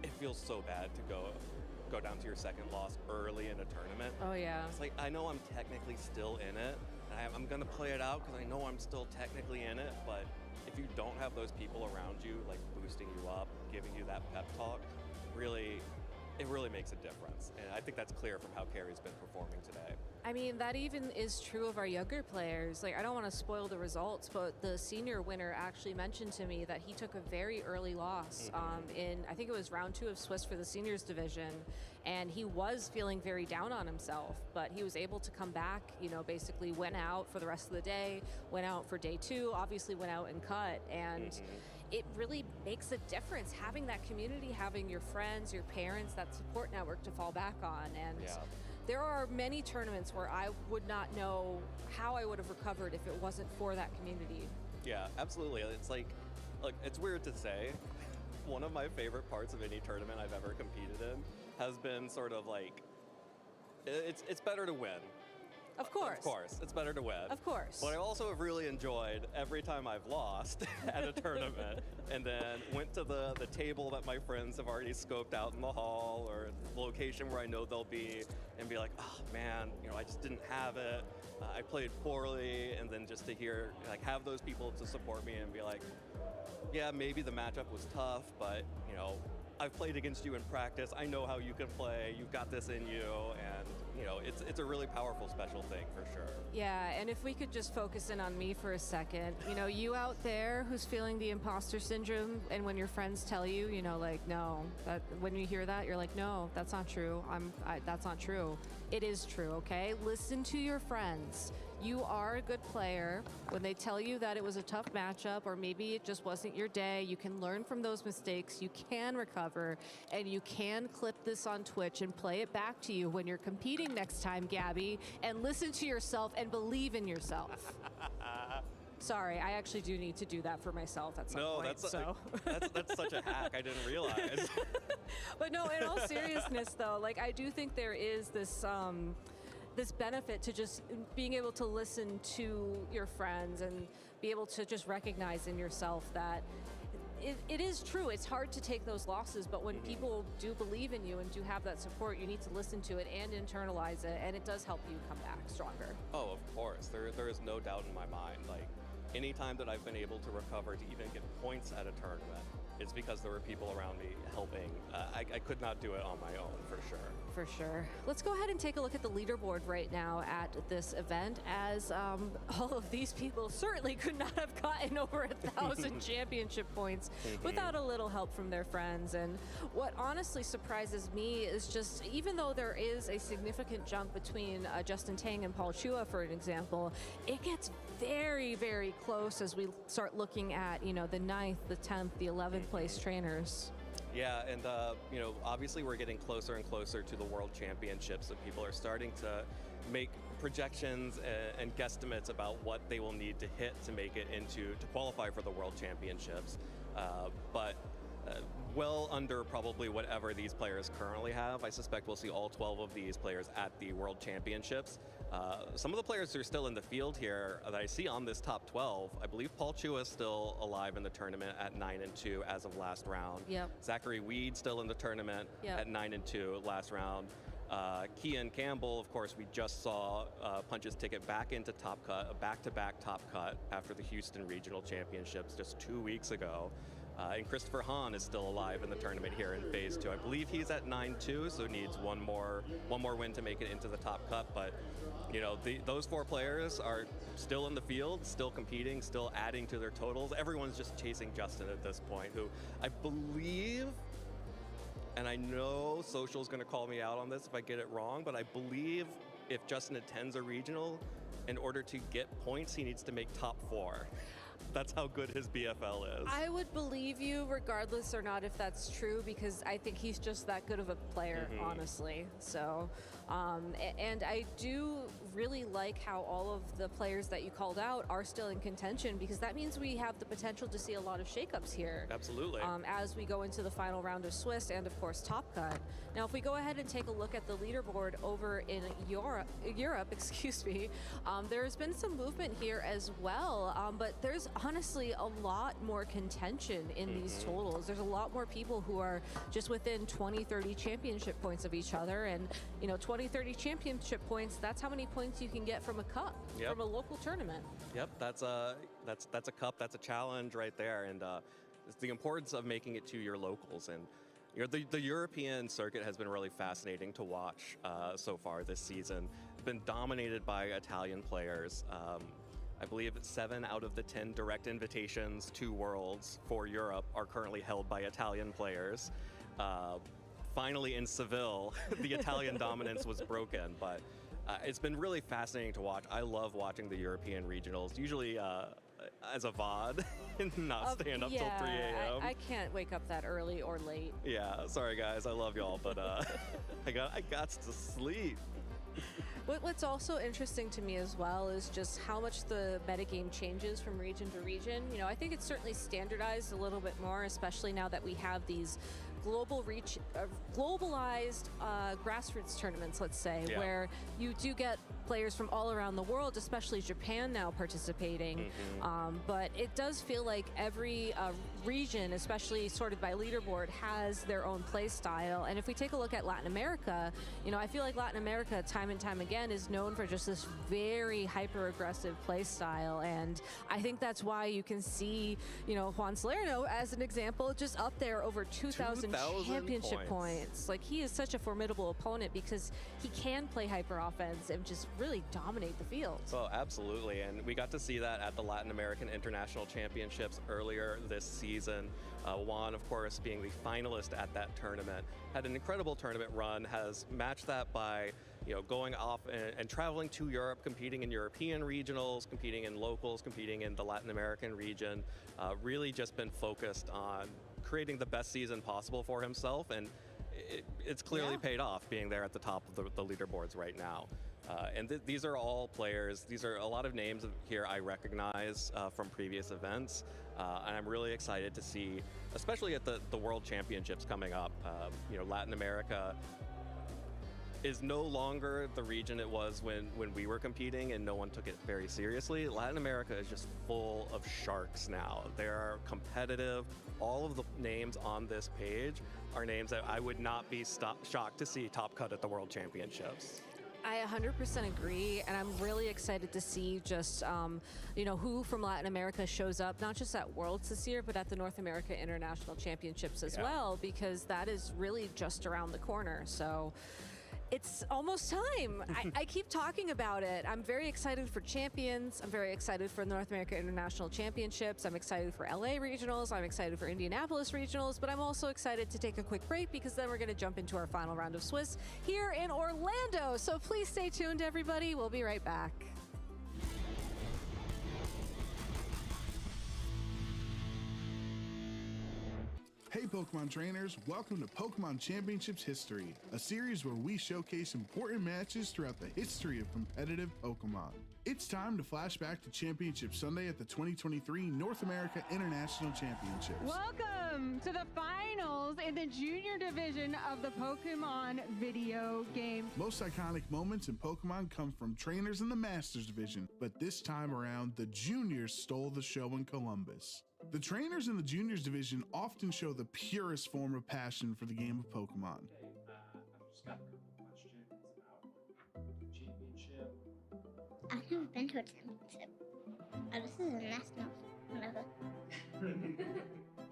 It feels so bad to go down to your second loss early in a tournament. Oh yeah. It's like, I know I'm technically still in it, and I'm gonna play it out because I know I'm still technically in it, but if you don't have those people around you, like boosting you up, giving you that pep talk, it really makes a difference. And I think that's clear from how Carey's been performing today. I mean, that even is true of our younger players. Like, I don't want to spoil the results, but the senior winner actually mentioned to me that he took a very early loss in, I think it was round 2 of Swiss for the seniors division. And he was feeling very down on himself, but he was able to come back, you know, basically went out for the rest of the day, went out for day 2, obviously went out and cut. And it really makes a difference having that community, having your friends, your parents, that support network to fall back on. And there are many tournaments where I would not know how I would have recovered if it wasn't for that community. Yeah, absolutely. It's like, look, it's weird to say. One of my favorite parts of any tournament I've ever competed in has been sort of like, it's better to win. Of course. Of course, it's better to win. Of course. But I also have really enjoyed every time I've lost at a tournament and then went to the table that my friends have already scoped out in the hall or the location where I know they'll be and be like, oh man, I just didn't have it. I played poorly, and then just to hear, have those people to support me and be like, yeah, maybe the matchup was tough, but, I've played against you in practice. I know how you can play. You've got this in you, and, it's a really powerful, special thing for sure. Yeah, and if we could just focus in on me for a second, you out there who's feeling the imposter syndrome, and when your friends tell you, no, when you hear that, you're like, no, that's not true. That's not true. It is true, okay? Listen to your friends. You are a good player. When they tell you that it was a tough matchup or maybe it just wasn't your day, you can learn from those mistakes, you can recover, and you can clip this on Twitch and play it back to you when you're competing next time, Gabby, and listen to yourself and believe in yourself. Sorry, I actually do need to do that for myself at some point. That's such a hack. I didn't realize. But no, in all seriousness, though, I do think there is this this benefit to just being able to listen to your friends and be able to just recognize in yourself that it is true. It's hard to take those losses, but when people do believe in you and do have that support, you need to listen to it and internalize it, and it does help you come back stronger. Oh, of course. There is no doubt in my mind. Any time that I've been able to recover to even get points at a tournament, it's because there were people around me helping. I could not do it on my own, for sure. For sure. Let's go ahead and take a look at the leaderboard right now at this event, as all of these people certainly could not have gotten over 1,000 championship points without a little help from their friends. And what honestly surprises me is just, even though there is a significant jump between Justin Tang and Paul Chua, for an example, it gets very, very close as we start looking at, the 9th, the 10th, the 11th place trainers. Yeah, and obviously we're getting closer and closer to the World Championships, so people are starting to make projections and guesstimates about what they will need to hit to make it to qualify for the World Championships. But well under probably whatever these players currently have. I suspect we'll see all 12 of these players at the World Championships. Some of the players who are still in the field here that I see on this top 12, I believe Paul Chua is still alive in the tournament at 9-2 as of last round. Yep. Zachary Weed still in the tournament at 9-2 last round. Kian Campbell, of course, we just saw punch his ticket back into Top Cut, a back-to-back Top Cut after the Houston Regional Championships just 2 weeks ago. And Christopher Hahn is still alive in the tournament here in Phase 2. I believe he's at 9-2, so needs one more win to make it into the Top Cut. But those 4 players are still in the field, still competing, still adding to their totals. Everyone's just chasing Justin at this point, who I believe, and I know Social's going to call me out on this if I get it wrong, but I believe if Justin attends a regional, in order to get points, he needs to make top 4. That's how good his BFL is. I would believe you regardless or not if that's true, because I think he's just that good of a player, honestly. So, and I do really like how all of the players that you called out are still in contention, because that means we have the potential to see a lot of shakeups here. Absolutely. As we go into the final round of Swiss and, of course, Top Cut. Now, if we go ahead and take a look at the leaderboard over in Europe, excuse me, there's been some movement here as well, but there's honestly a lot more contention in these totals. There's a lot more people who are just within 20, 30 championship points of each other, and 20, 30 championship points, that's how many points you can get from a cup, from a local tournament. Yep, that's a cup, that's a challenge right there, and it's the importance of making it to your locals. And the European circuit has been really fascinating to watch so far this season. It's been dominated by Italian players. I believe 7 out of the 10 direct invitations to Worlds for Europe are currently held by Italian players. Finally, in Seville, the Italian dominance was broken, but it's been really fascinating to watch. I love watching the European regionals, usually as a VOD, and not stand up till 3 a.m. I can't wake up that early or late. Yeah, sorry guys, I love y'all, but I got to sleep. What's also interesting to me as well is just how much the metagame changes from region to region. I think it's certainly standardized a little bit more, especially now that we have these globalized grassroots tournaments, let's say, where you do get players from all around the world, especially Japan now participating. But it does feel like every region, especially sorted by leaderboard, has their own play style. And if we take a look at Latin America, you know, I feel like Latin America time and time again is known for just this very hyper aggressive play style. And I think that's why you can see, you know, Juan Salerno as an example, just up there over 2,000 championship points. Like, he is such a formidable opponent because he can play hyper offense and just really dominate the field. Oh, absolutely. And we got to see that at the Latin American International Championships earlier this season. Juan, of course, being the finalist at that tournament, had an incredible tournament run, has matched that by, you know, going off and traveling to Europe, competing in European regionals, competing in locals, competing in the Latin American region, really just been focused on creating the best season possible for himself, and it's clearly paid off being there at the top of the leaderboards right now. And these are all players, these are a lot of names here I recognize from previous events, and I'm really excited to see, especially at the World Championships coming up. You know, Latin America is no longer the region it was when we were competing and no one took it very seriously. Latin America is just full of sharks now. They are competitive. All of the names on this page are names that I would not be shocked to see top cut at the World Championships. I 100% agree, and I'm really excited to see just, you know, who from Latin America shows up, not just at Worlds this year, but at the North America International Championships as well, because that is really just around the corner. So it's almost time. I keep talking about it. I'm very excited for Champions. I'm very excited for North America International Championships. I'm excited for LA Regionals. I'm excited for Indianapolis Regionals, but I'm also excited to take a quick break because then we're going to jump into our final round of Swiss here in Orlando. So please stay tuned, everybody. We'll be right back. Hey Pokemon trainers, welcome to Pokemon Championships History, a series where we showcase important matches throughout the history of competitive Pokemon. It's time to flash back to Championship Sunday at the 2023 North America International Championships. Welcome to the finals in the junior division of the Pokemon video game. Most iconic moments in Pokemon come from trainers in the Masters division, but this time around, the juniors stole the show in Columbus. The trainers in the juniors division often show the purest form of passion for the game of Pokemon. I've just got a couple questions about the championship. I've never been to a championship. Oh, this is a national. Whatever.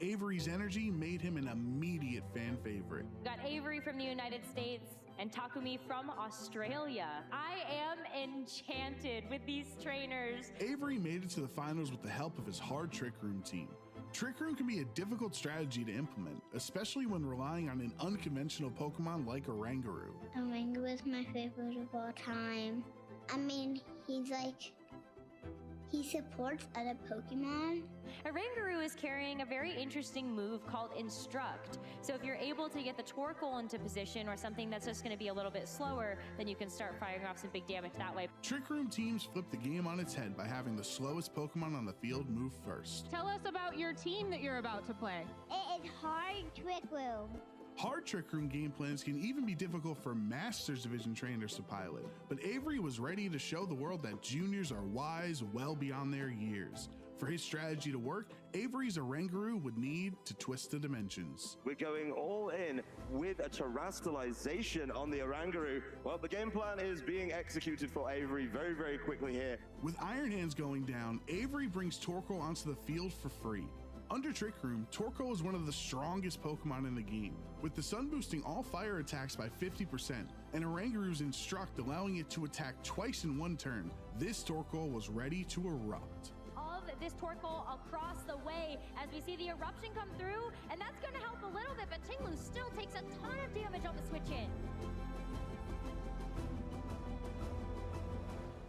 Avery's energy made him an immediate fan favorite. Got Avery from the United States and Takumi from Australia. I am enchanted with these trainers. Avery made it to the finals with the help of his hard Trick Room team. Trick Room can be a difficult strategy to implement, especially when relying on an unconventional Pokemon like Oranguru. Oranguru is my favorite of all time. I mean, he supports other Pokemon. Oranguru is carrying a very interesting move called Instruct. So if you're able to get the Torkoal into position or something that's just going to be a little bit slower, then you can start firing off some big damage that way. Trick Room teams flip the game on its head by having the slowest Pokemon on the field move first. Tell us about your team that you're about to play. It is hard Trick Room. Hard Trick Room game plans can even be difficult for Masters Division trainers to pilot, but Avery was ready to show the world that juniors are wise well beyond their years. For his strategy to work, Avery's Oranguru would need to twist the dimensions. We're going all in with a terrestrialization on the Oranguru. Well, the game plan is being executed for Avery very, very quickly here. With Iron Hands going down, Avery brings Torkoal onto the field for free. Under Trick Room, Torkoal is one of the strongest Pokemon in the game, with the Sun boosting all fire attacks by 50%, and Oranguru's Instruct allowing it to attack twice in one turn. This Torkoal was ready to erupt. Of this Torkoal across the way as we see the eruption come through, and that's going to help a little bit, but Tinglu still takes a ton of damage on the switch in.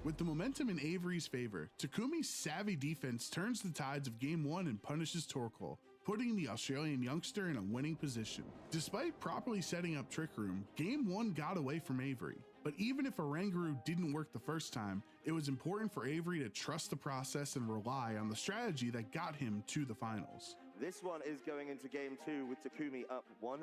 With the momentum in Avery's favor, Takumi's savvy defense turns the tides of Game 1 and punishes Torkoal, putting the Australian youngster in a winning position. Despite properly setting up Trick Room, Game 1 got away from Avery. But even if Oranguru didn't work the first time, it was important for Avery to trust the process and rely on the strategy that got him to the finals. This one is going into game 2 with Takumi up 1-0.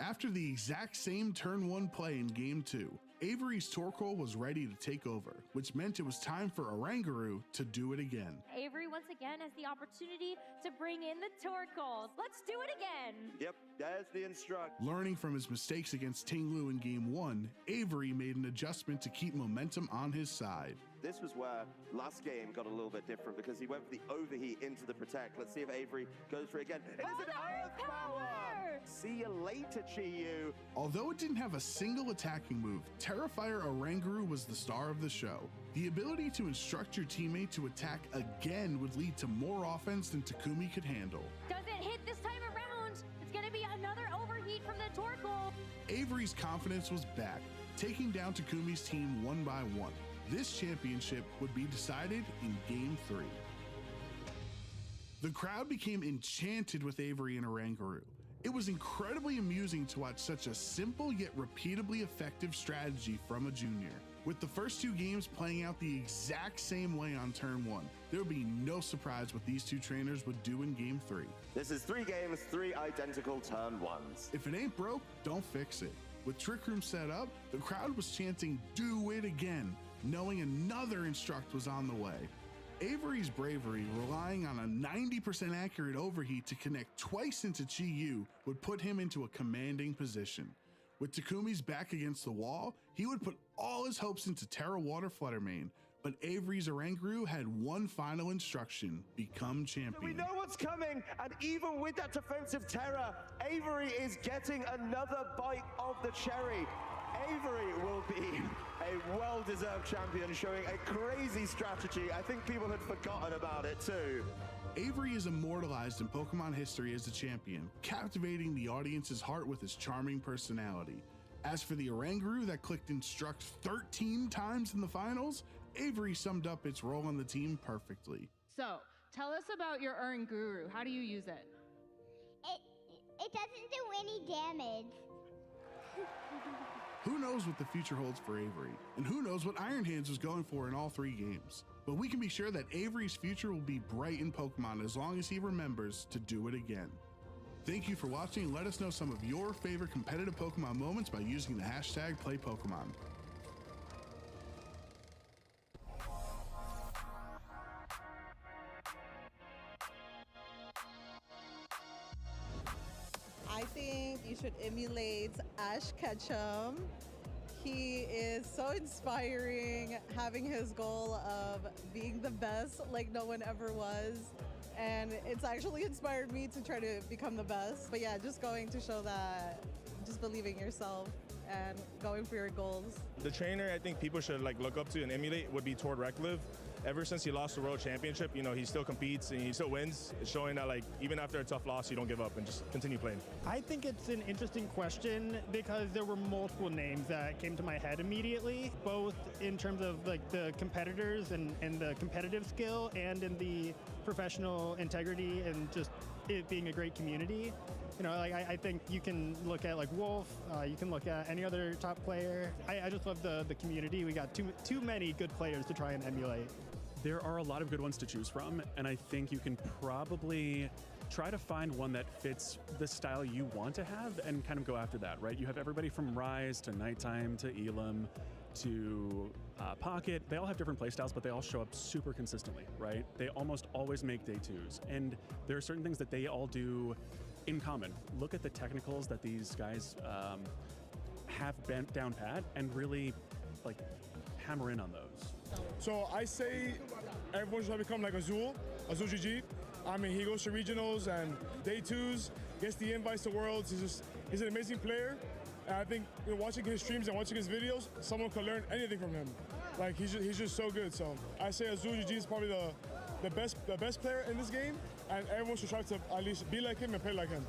After the exact same turn 1 play in game 2, Avery's Torkoal was ready to take over, which meant it was time for Oranguru to do it again. Avery once again has the opportunity to bring in the Torkoal. Let's do it again. Yep, there's the instruct. Learning from his mistakes against Tinglu in game 1, Avery made an adjustment to keep momentum on his side. This was where last game got a little bit different because he went for the overheat into the protect. Let's see if Avery goes for it again. It is an Earth Power! See you later, Chi-Yu. Although it didn't have a single attacking move, Terrifier Oranguru was the star of the show. The ability to instruct your teammate to attack again would lead to more offense than Takumi could handle. Does it hit this time around? It's gonna be another overheat from the Torkoal. Avery's confidence was back, taking down Takumi's team 1 by 1. This championship would be decided in game 3. The crowd became enchanted with Avery and Oranguru. It was incredibly amusing to watch such a simple yet repeatably effective strategy from a junior. With the first 2 games playing out the exact same way on turn 1, there would be no surprise what these 2 trainers would do in game 3. This is 3 games, 3 identical turn 1s. If it ain't broke, don't fix it. With Trick Room set up, the crowd was chanting, "Do it again," knowing another instruct was on the way. Avery's bravery, relying on a 90% accurate overheat to connect twice into Chi-Yu, would put him into a commanding position. With Takumi's back against the wall, he would put all his hopes into Terra Water Fluttermane, but Avery's Oranguru had one final instruction: become champion. We know what's coming, and even with that defensive Terra, Avery is getting another bite of the cherry. Avery will be a well-deserved champion, showing a crazy strategy. I think people had forgotten about it too. Avery is immortalized in Pokemon history as a champion, captivating the audience's heart with his charming personality. As for the Oranguru that clicked instruct 13 times in the finals, Avery summed up its role on the team perfectly. So, tell us about your Oranguru. How do you use it? It doesn't do any damage. Who knows what the future holds for Avery, and who knows what Iron Hands was going for in all 3 games. But we can be sure that Avery's future will be bright in Pokemon as long as he remembers to do it again. Thank you for watching, and let us know some of your favorite competitive Pokemon moments by using the hashtag #PlayPokemon. I think you should emulate Ash Ketchum. He is so inspiring, having his goal of being the best like no one ever was. And it's actually inspired me to try to become the best. But yeah, just going to show that, just believing in yourself and going for your goals. The trainer I think people should look up to and emulate would be Tord Reckliff. Ever since he lost the World Championship, he still competes and he still wins. It's showing that even after a tough loss, you don't give up and just continue playing. I think it's an interesting question because there were multiple names that came to my head immediately, both in terms of the competitors and the competitive skill and in the professional integrity and just it being a great community. I think you can look at Wolf, you can look at any other top player. I just love the community. We got too many good players to try and emulate. There are a lot of good ones to choose from, and I think you can probably try to find one that fits the style you want to have and kind of go after that, right? You have everybody from Rise to Nighttime to Elam to Pocket. They all have different playstyles, but they all show up super consistently, right? They almost always make day 2s, and there are certain things that they all do in common. Look at the technicals that these guys have bent down pat and really hammer in on those. So I say everyone should become like Azul GG. I mean, he goes to regionals and day 2s, gets the invites to Worlds. He's an amazing player. And I think watching his streams and watching his videos, someone could learn anything from him. He's just so good. So I say Azul GG is probably the best player in this game, and everyone should try to at least be like him and play like him.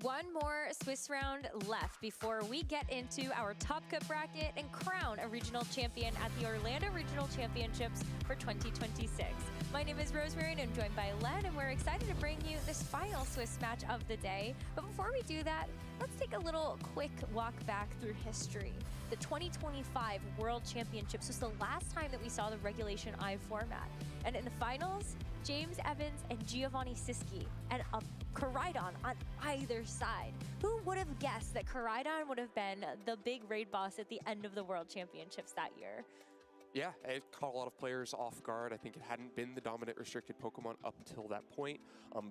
One more Swiss round left before we get into our Top Cut bracket and crown a regional champion at the Orlando Regional Championships for 2026. My name is Rosemary and I'm joined by Len, and we're excited to bring you this final Swiss match of the day. But before we do that, let's take a little quick walk back through history. The 2025 World Championships was the last time that we saw the Regulation I format. And in the finals, James Evans and Giovanni Siski and a Koraidon on either side. Who would have guessed that Koraidon would have been the big raid boss at the end of the World Championships that year? Yeah, it caught a lot of players off guard. I think it hadn't been the dominant restricted Pokemon up until that point.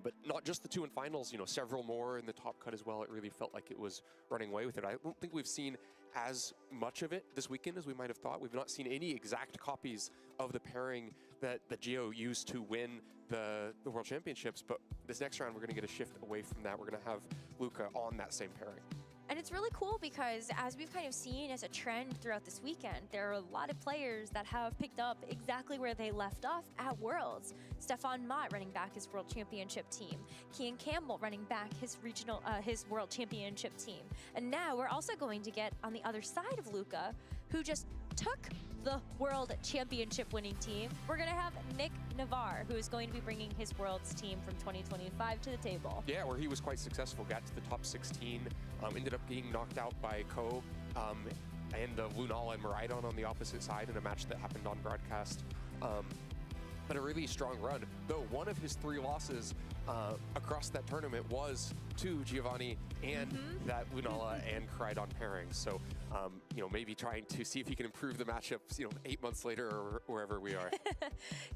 But not just the two in finals, several more in the top cut as well. It really felt like it was running away with it. I don't think we've seen as much of it this weekend as we might have thought. We've not seen any exact copies of the pairing that Geo used to win the World Championships. But this next round, we're going to get a shift away from that. We're going to have Luca on that same pairing. And it's really cool because, as we've kind of seen as a trend throughout this weekend, there are a lot of players that have picked up exactly where they left off at Worlds. Stefan Mott running back his World Championship team. Kian Campbell running back his World Championship team. And now we're also going to get on the other side of Luca, who just took the World Championship winning team. We're going to have Nick Navarre, who is going to be bringing his Worlds team from 2025 to the table. Yeah, where he was quite successful, got to the top 16, ended up getting knocked out by Ko and Lunala and Miraidon on the opposite side in a match that happened on broadcast. But a really strong run, though one of his 3 losses across that tournament was to Giovanni and that Lunala and Koraidon pairing. So, maybe trying to see if he can improve the matchups, 8 months later or wherever we are.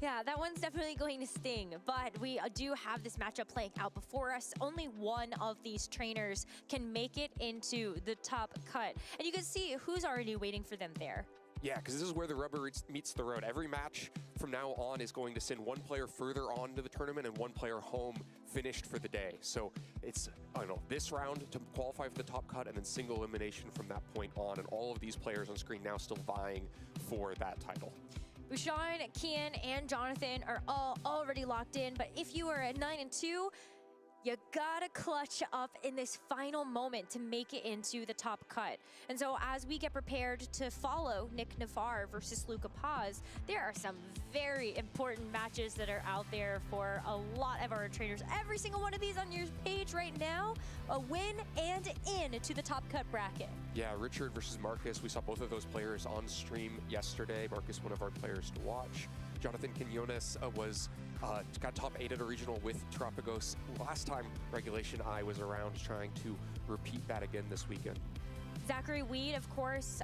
Yeah, that one's definitely going to sting, but we do have this matchup playing out before us. Only one of these trainers can make it into the top cut, and you can see who's already waiting for them there. Yeah, because this is where the rubber meets the road. Every match from now on is going to send one player further on to the tournament and one player home finished for the day. So it's, this round to qualify for the top cut and then single elimination from that point on. And all of these players on screen now still vying for that title. Bushan, Kian, and Jonathan are all already locked in, but if you are at 9-2, you gotta clutch up in this final moment to make it into the top cut. And so as we get prepared to follow Nick Navarre versus Luca Paz, there are some very important matches that are out there for a lot of our trainers. Every single one of these on your page right now, a win and in to the top cut bracket. Yeah, Richard versus Marcus. We saw both of those players on stream yesterday. Marcus, one of our players to watch. Jonathan Quinones got top 8 at a regional with Tropicos last time Regulation I was around, trying to repeat that again this weekend. Zachary Weed, of course,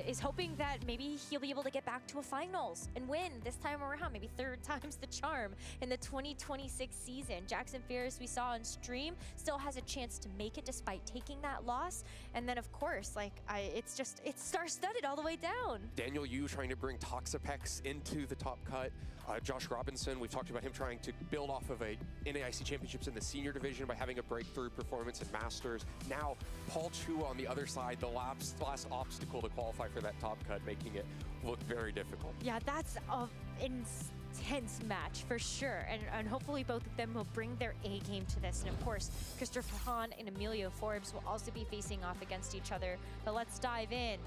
is hoping that maybe he'll be able to get back to a finals and win this time around. Maybe 3rd time's the charm in the 2026 season. Jackson Ferris, we saw on stream, still has a chance to make it despite taking that loss. And then, of course, it's star-studded all the way down. Daniel Yu trying to bring Toxapex into the top cut. Josh Robinson, we've talked about him trying to build off of a NAIC championships in the senior division by having a breakthrough performance in Masters. Now, Paul Chua on the other side, the last obstacle to qualify for that top cut, making it look very difficult. Yeah, that's an intense match for sure. And hopefully both of them will bring their A game to this. And of course, Christopher Hahn and Emilio Forbes will also be facing off against each other. But let's dive in.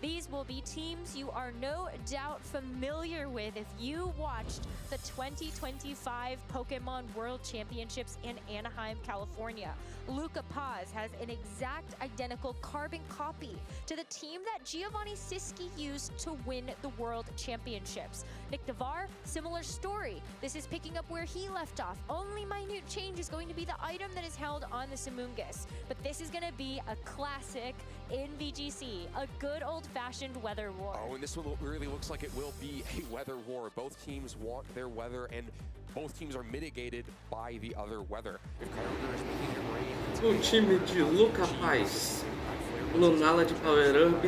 These will be teams you are no doubt familiar with if you watched the 2025 Pokemon World Championships in Anaheim, California. Luca Paz has an exact identical carbon copy to the team that Giovanni Siski used to win the World Championships. Nick Navarre, similar story. This is picking up where he left off. Only minute change is going to be the item that is held on the Simungus. But this is going to be a classic in VGC, a good old-fashioned weather war. Oh, and this one really looks like it will be a weather war. Both teams want their weather, and both teams are mitigated by the other weather. If Kyogre is making it rain... O time de Luca Paz, Lunala de Power Up,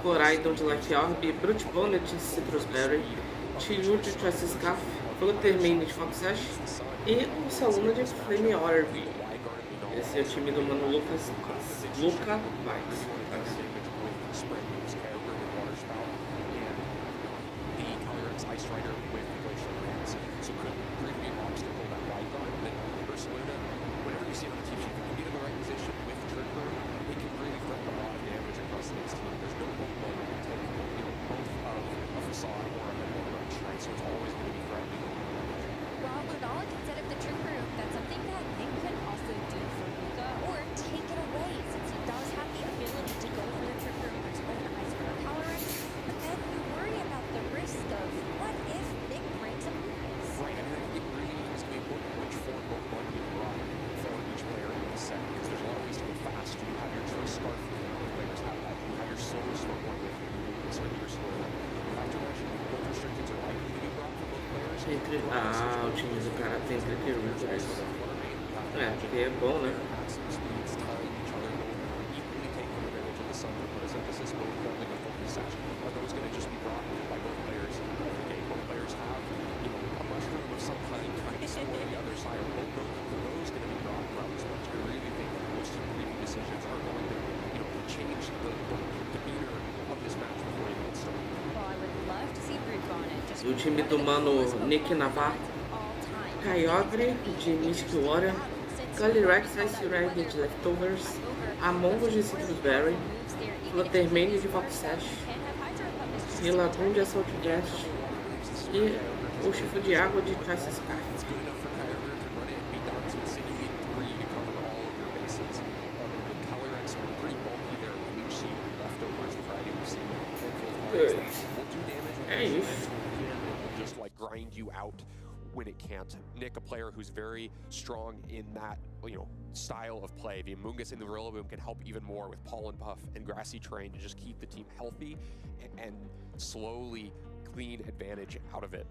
Koraidon de Life Orb, Brute Bonnet de Citrus Berry, Chiyu de Choice Scarf, Fluttermane de Fox Ash e o Saluna de Flame Orb. Esse é o time do mano Luca Paz. Ice Rider with Glacial Winds. So could really be an obstacle that Ride Guard, and then Ursaluna, whenever you see O time do cara tem Trick Room, isso. Porque é bom, né? E o time do mano Nick Navarro, Kyogre de Mystic Warrior, Calyrex Ice Rag de Leftovers, Among Us de Citrus Berry, Fluttermane de Foxsash, Rillaboom de Assault Vest e o Chifre de Água de Trice Sky. É isso. Just like grind you out when it can't. Nick, a player who's very strong in that, style of play. The Amoonguss in the Rillaboom can help even more with Pollen Puff and Grassy Terrain to just keep the team healthy and slowly clean advantage out of it.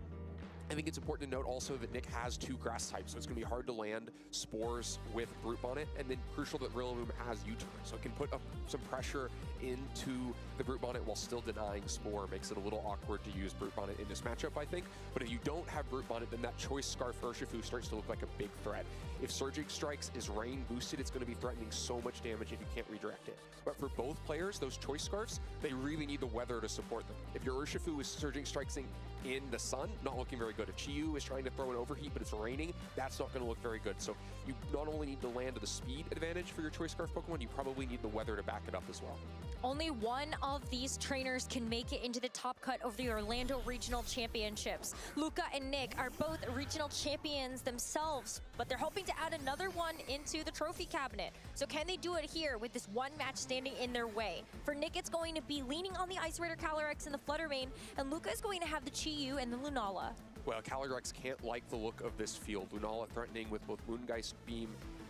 I think it's important to note also that Nick has 2 grass types, so it's going to be hard to land Spores with Brute Bonnet, and then crucial that Rillaboom has U-turn, so it can put up some pressure into the Brute Bonnet while still denying Spore. Makes it a little awkward to use Brute Bonnet in this matchup, I think, but if you don't have Brute Bonnet, then that Choice Scarf Urshifu starts to look like a big threat. If Surging Strikes is rain boosted, it's going to be threatening so much damage if you can't redirect it. But for both players, those Choice Scarfs, they really need the weather to support them. If your Urshifu is Surging Striking in the sun, not looking very good. If Chi-Yu is trying to throw an overheat, but it's raining, that's not going to look very good. So you not only need to land the speed advantage for your Choice Scarf Pokemon, you probably need the weather to back it up as well. Only one of these trainers can make it into the top cut of the Orlando Regional Championships. Luca and Nick are both regional champions themselves, but they're hoping to add another one into the trophy cabinet. So can they do it here with this one match standing in their way? For Nick, it's going to be leaning on the Ice Raider Calyrex and the Fluttermane, and Luca is going to have the Chi-Yu and the Lunala. Well, Calyrex can't like the look of this field. Lunala threatening with both Moongeist Beam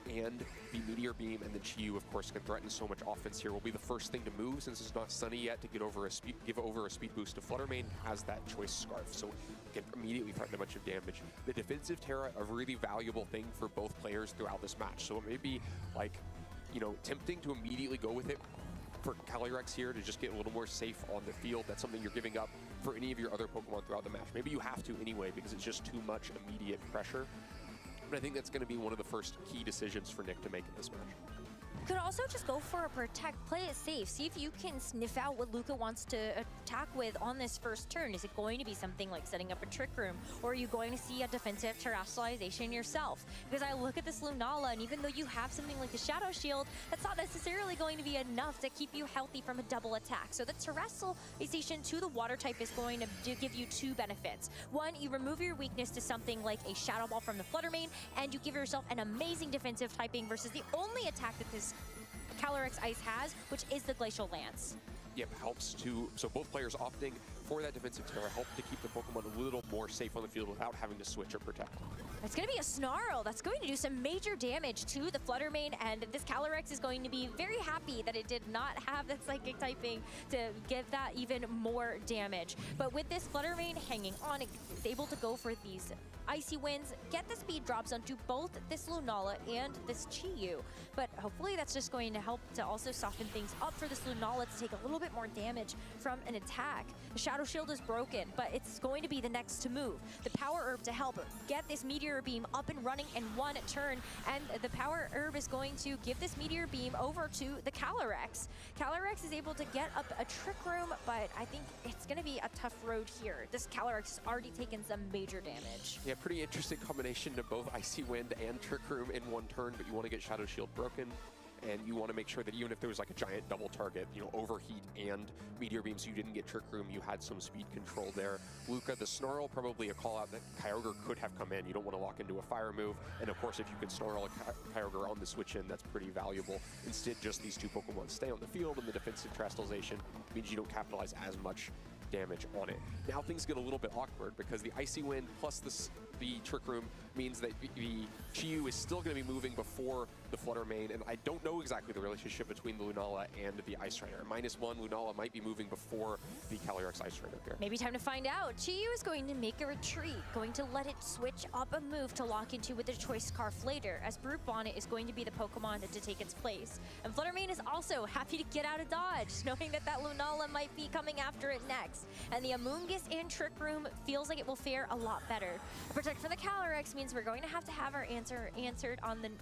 and the Meteor Beam, and the Chi-Yu, of course, can threaten so much offense here. Will be the first thing to move since it's not sunny yet to give over a speed boost to Fluttermane. Has that Choice Scarf, so can immediately threaten a bunch of damage. The defensive Terra, a really valuable thing for both players throughout this match. So it may be like, tempting to immediately go with it for Calyrex here to just get a little more safe on the field. That's something you're giving up for any of your other Pokemon throughout the match. Maybe you have to anyway because it's just too much immediate pressure. But I think that's going to be one of the first key decisions for Nick to make in this match. You could also just go for a protect, play it safe, see if you can sniff out what Luca wants to attack with on this first turn. Is it going to be something like setting up a Trick Room, or are you going to see a defensive terrestrialization yourself? Because I look at this Lunala, and even though you have something like the Shadow Shield, that's not necessarily going to be enough to keep you healthy from a double attack. So the terrestrialization to the water type is going to give you 2 benefits. One, you remove your weakness to something like a Shadow Ball from the Fluttermane, and you give yourself an amazing defensive typing versus the only attack that this Calyrex Ice has, which is the Glacial Lance. Yep, helps to, so both players opting for that defensive Terra help to keep the Pokemon a little more safe on the field without having to switch or protect. It's going to be a Snarl. That's going to do some major damage to the Fluttermane, and this Calyrex is going to be very happy that it did not have the Psychic typing to give that even more damage. But with this Fluttermane hanging on, it's able to go for these Icy Winds, get the speed drops onto both this Lunala and this Chi-Yu. But hopefully that's just going to help to also soften things up for this Lunala to take a little bit more damage from an attack. The Shadow Shield is broken, but it's going to be the next to move. The Power Herb to help get this Meteor Beam up and running in one turn, and the Power Herb is going to give this Meteor Beam over to the Calyrex. Calyrex is able to get up a Trick Room, but I think it's going to be a tough road here. This Calyrex has already taken some major damage. Yeah, pretty interesting combination to both Icy Wind and Trick Room in one turn, but you want to get Shadow Shield broken, and you want to make sure that even if there was like a giant double target, Overheat and Meteor Beam, so you didn't get Trick Room, you had some speed control there. Luca, the Snarl, probably a call out that Kyogre could have come in. You don't want to lock into a fire move, and of course if you can Snarl a Kyogre on the switch in, that's pretty valuable. Instead, just these 2 Pokemon stay on the field, and the defensive terrestrialization means you don't capitalize as much damage on it. Now things get a little bit awkward because the Icy Wind plus the Trick Room means that the Chi-Yu is still going to be moving before the Flutter Mane, and I don't know exactly the relationship between the Lunala and the Ice Trainer. -1, Lunala might be moving before the Calyrex Ice Trainer here. Maybe time to find out. Chi-Yu is going to make a retreat, going to let it switch up a move to lock into with the Choice Scarf later, as Brute Bonnet is going to be the Pokemon to take its place. And Flutter Mane is also happy to get out of dodge, knowing that that Lunala might be coming after it next. And the Amoonguss and Trick Room feels like it will fare a lot better. Protect from the Calyrex means we're going to have our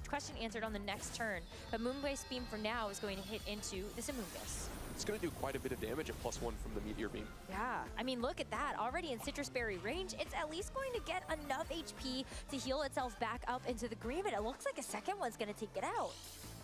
question answered on the next turn. But Moongeist Beam for now is going to hit into this Amoonguss. It's going to do quite a bit of damage at +1 from the Meteor Beam. Yeah, I mean, look at that. Already in Citrus Berry range, it's at least going to get enough HP to heal itself back up into the green, but it looks like a second one's going to take it out.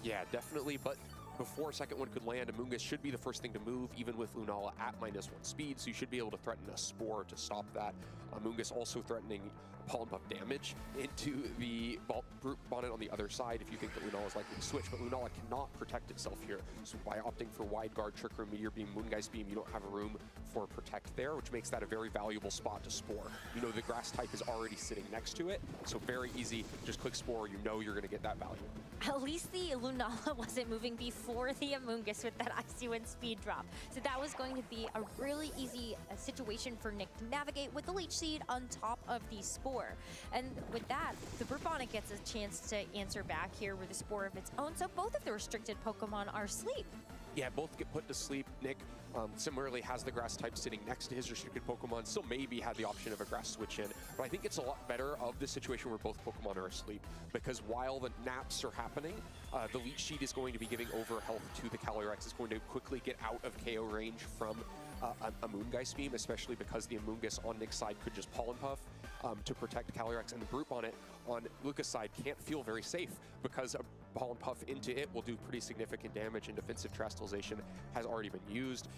Yeah, definitely, but before a second one could land, Amoonguss should be the first thing to move, even with Lunala at -1 speed, so you should be able to threaten a Spore to stop that. Amoonguss also threatening Pollen Puff damage into the Brute Bonnet on the other side if you think that Lunala is likely to switch, but Lunala cannot protect itself here. So by opting for Wide Guard, Trick Room, Meteor Beam, Moongeist Beam, you don't have room for Protect there, which makes that a very valuable spot to Spore. You know the Grass type is already sitting next to it, so very easy. Just click Spore, you know you're going to get that value. At least the Lunala wasn't moving before the Amoonguss with that Icy Wind speed drop. So that was going to be a really easy situation for Nick to navigate with the Leech Seed on top of the Spore. And with that, the Brute Bonnet gets a chance to answer back here with a Spore of its own. So both of the restricted Pokemon are asleep. Yeah, both get put to sleep. Nick similarly has the Grass type sitting next to his restricted Pokemon, still maybe had the option of a Grass switch in, but I think it's a lot better of the situation where both Pokemon are asleep, because while the naps are happening, the Leech Seed is going to be giving over health to the Calyrex. It's going to quickly get out of KO range from a Moongeist Beam, especially because the Amoonguss on Nick's side could just Pollen Puff to protect Calyrex, and the Brute Bonnet on Luca's side can't feel very safe because a Pollen Puff into it will do pretty significant damage, and Defensive Terastallization has already been used.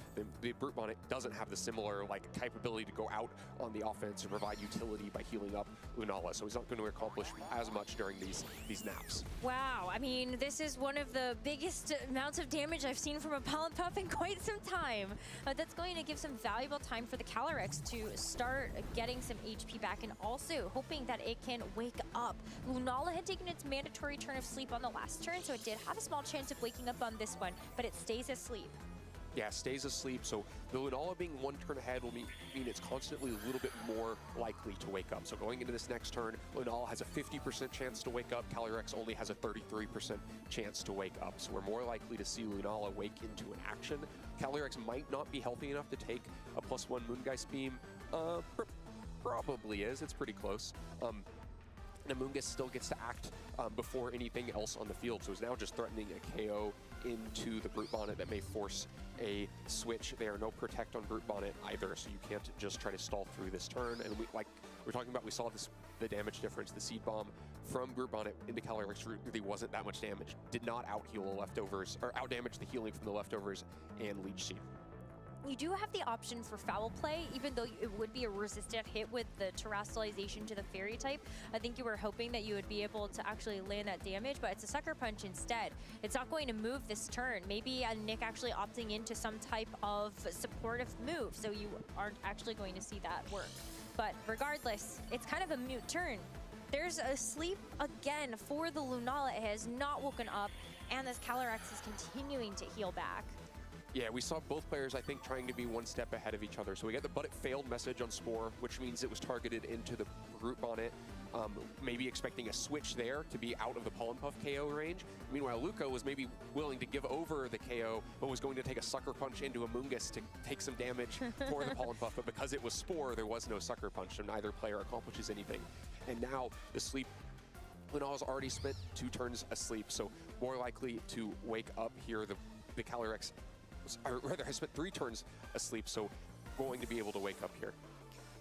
The Brute Bonnet doesn't have the similar capability to go out on the offense and provide utility by healing up Lunala, so he's not going to accomplish as much during these naps. Wow, I mean, this is one of the biggest amounts of damage I've seen from a Pollen Puff in quite some time. That's going to give some valuable time for the Calyrex to start getting some HP back, and also hoping that it can wake up. Lunala had taken its mandatory turn of sleep on the last turn, so it did have a small chance of waking up on this one, but it stays asleep. Yeah, stays asleep, so the Lunala being one turn ahead will mean it's constantly a little bit more likely to wake up. So going into this next turn, Lunala has a 50% chance to wake up, Calyrex only has a 33% chance to wake up. So we're more likely to see Lunala wake into an action. Calyrex might not be healthy enough to take a +1 Moongeist Beam. Probably is, it's pretty close. Amoonguss still gets to act before anything else on the field, so it's now just threatening a KO into the Brute Bonnet that may force a switch. There are no Protect on Brute Bonnet either, so you can't just try to stall through this turn. And we're talking about, we saw the damage difference. The Seed Bomb from Brute Bonnet into Calyrex really wasn't that much damage. Did not out-heal the leftovers, or out-damage the healing from the leftovers and Leech Seed. You do have the option for Foul Play, even though it would be a resistant hit with the Terastallization to the Fairy type. I think you were hoping that you would be able to actually land that damage, but it's a Sucker Punch instead. It's not going to move this turn. Maybe Nick actually opting into some type of supportive move, so you aren't actually going to see that work. But regardless, it's kind of a mute turn. There's a sleep again for the Lunala. It has not woken up, and this Calyrex is continuing to heal back. Yeah, we saw both players, I think, trying to be one step ahead of each other. So we got the "but it failed" message on Spore, which means it was targeted into the Brute Bonnet, maybe expecting a switch there to be out of the Pollen Puff KO range. Meanwhile, Luca was maybe willing to give over the KO, but was going to take a Sucker Punch into Amoonguss to take some damage for the Pollen Puff. But because it was Spore, there was no Sucker Punch, so neither player accomplishes anything. And now the sleep, Lunala's already spent 2 turns asleep, so more likely to wake up here. The Calyrex, or rather, has spent 3 turns asleep, so going to be able to wake up here.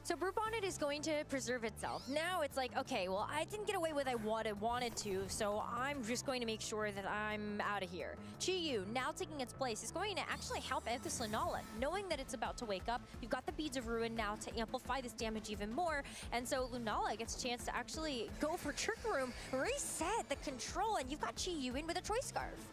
So Brute Bonnet is going to preserve itself. Now it's like, okay, well, I didn't get away with what I wanted to, so I'm just going to make sure that I'm out of here. Chi-Yu, now taking its place, is going to actually help Anthus Lunala. Knowing that it's about to wake up, you've got the Beads of Ruin now to amplify this damage even more, and so Lunala gets a chance to actually go for Trick Room, reset the control, and you've got Chi-Yu in with a Choice Scarf.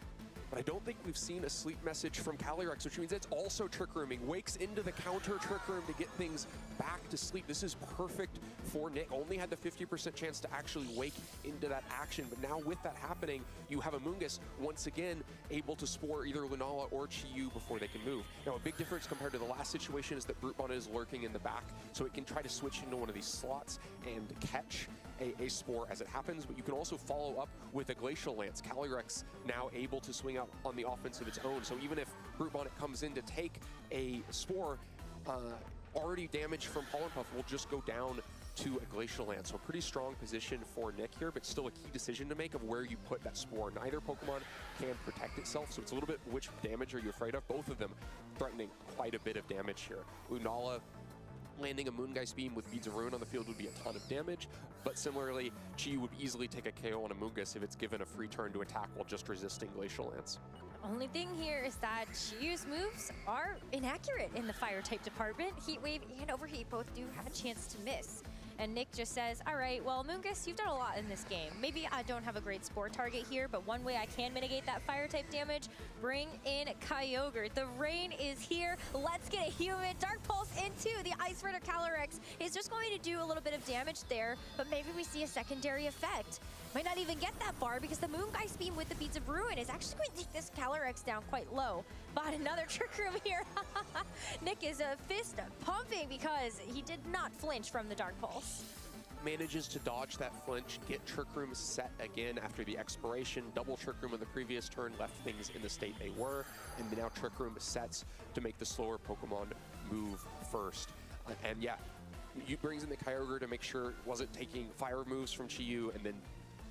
but I don't think we've seen a sleep message from Calyrex, which means it's also Trick Rooming. Wakes into the counter Trick Room to get things back to sleep. This is perfect for Nick. Only had the 50% chance to actually wake into that action, but now with that happening, you have Amoonguss once again able to spore either Lunala or Chi-Yu before they can move. Now, a big difference compared to the last situation is that Brute Bonnet is lurking in the back, so it can try to switch into one of these slots and catch a spore as it happens, but you can also follow up with a Glacial Lance. Calyrex now able to swing out on the offense of its own, so even if Brute Bonnet comes in to take a spore, already damaged from Pollen Puff will just go down to a Glacial Lance. So a pretty strong position for Nick here, but still a key decision to make of where you put that spore. Neither Pokemon can protect itself, so it's a little bit which damage are you afraid of? Both of them threatening quite a bit of damage here. Lunala landing a Moongeist Beam with Beads of Ruin on the field would be a ton of damage, but similarly, Chi-Yu would easily take a KO on Amoonguss if it's given a free turn to attack while just resisting Glacial Lance. Only thing here is that Chi-Yu's moves are inaccurate in the fire type department. Heat Wave and Overheat both do have a chance to miss. And Nick just says, all right, well, Amoonguss, you've done a lot in this game. Maybe I don't have a great spore target here, but one way I can mitigate that fire type damage, bring in Kyogre. The rain is here. Let's get a human. Dark Pulse into the Ice Rider. Calyrex is just going to do a little bit of damage there, but maybe we see a secondary effect. Might not even get that far because the Moongeist Beam with the Beads of Ruin is actually going to take this Calyrex down quite low. But another Trick Room here. Nick is a fist pumping because he did not flinch from the Dark Pulse. Manages to dodge that flinch, get Trick Room set again after the expiration. Double Trick Room in the previous turn left things in the state they were, and now Trick Room sets to make the slower Pokemon move first. And yeah, you brings in the Kyogre to make sure it wasn't taking fire moves from Chi-Yu, and then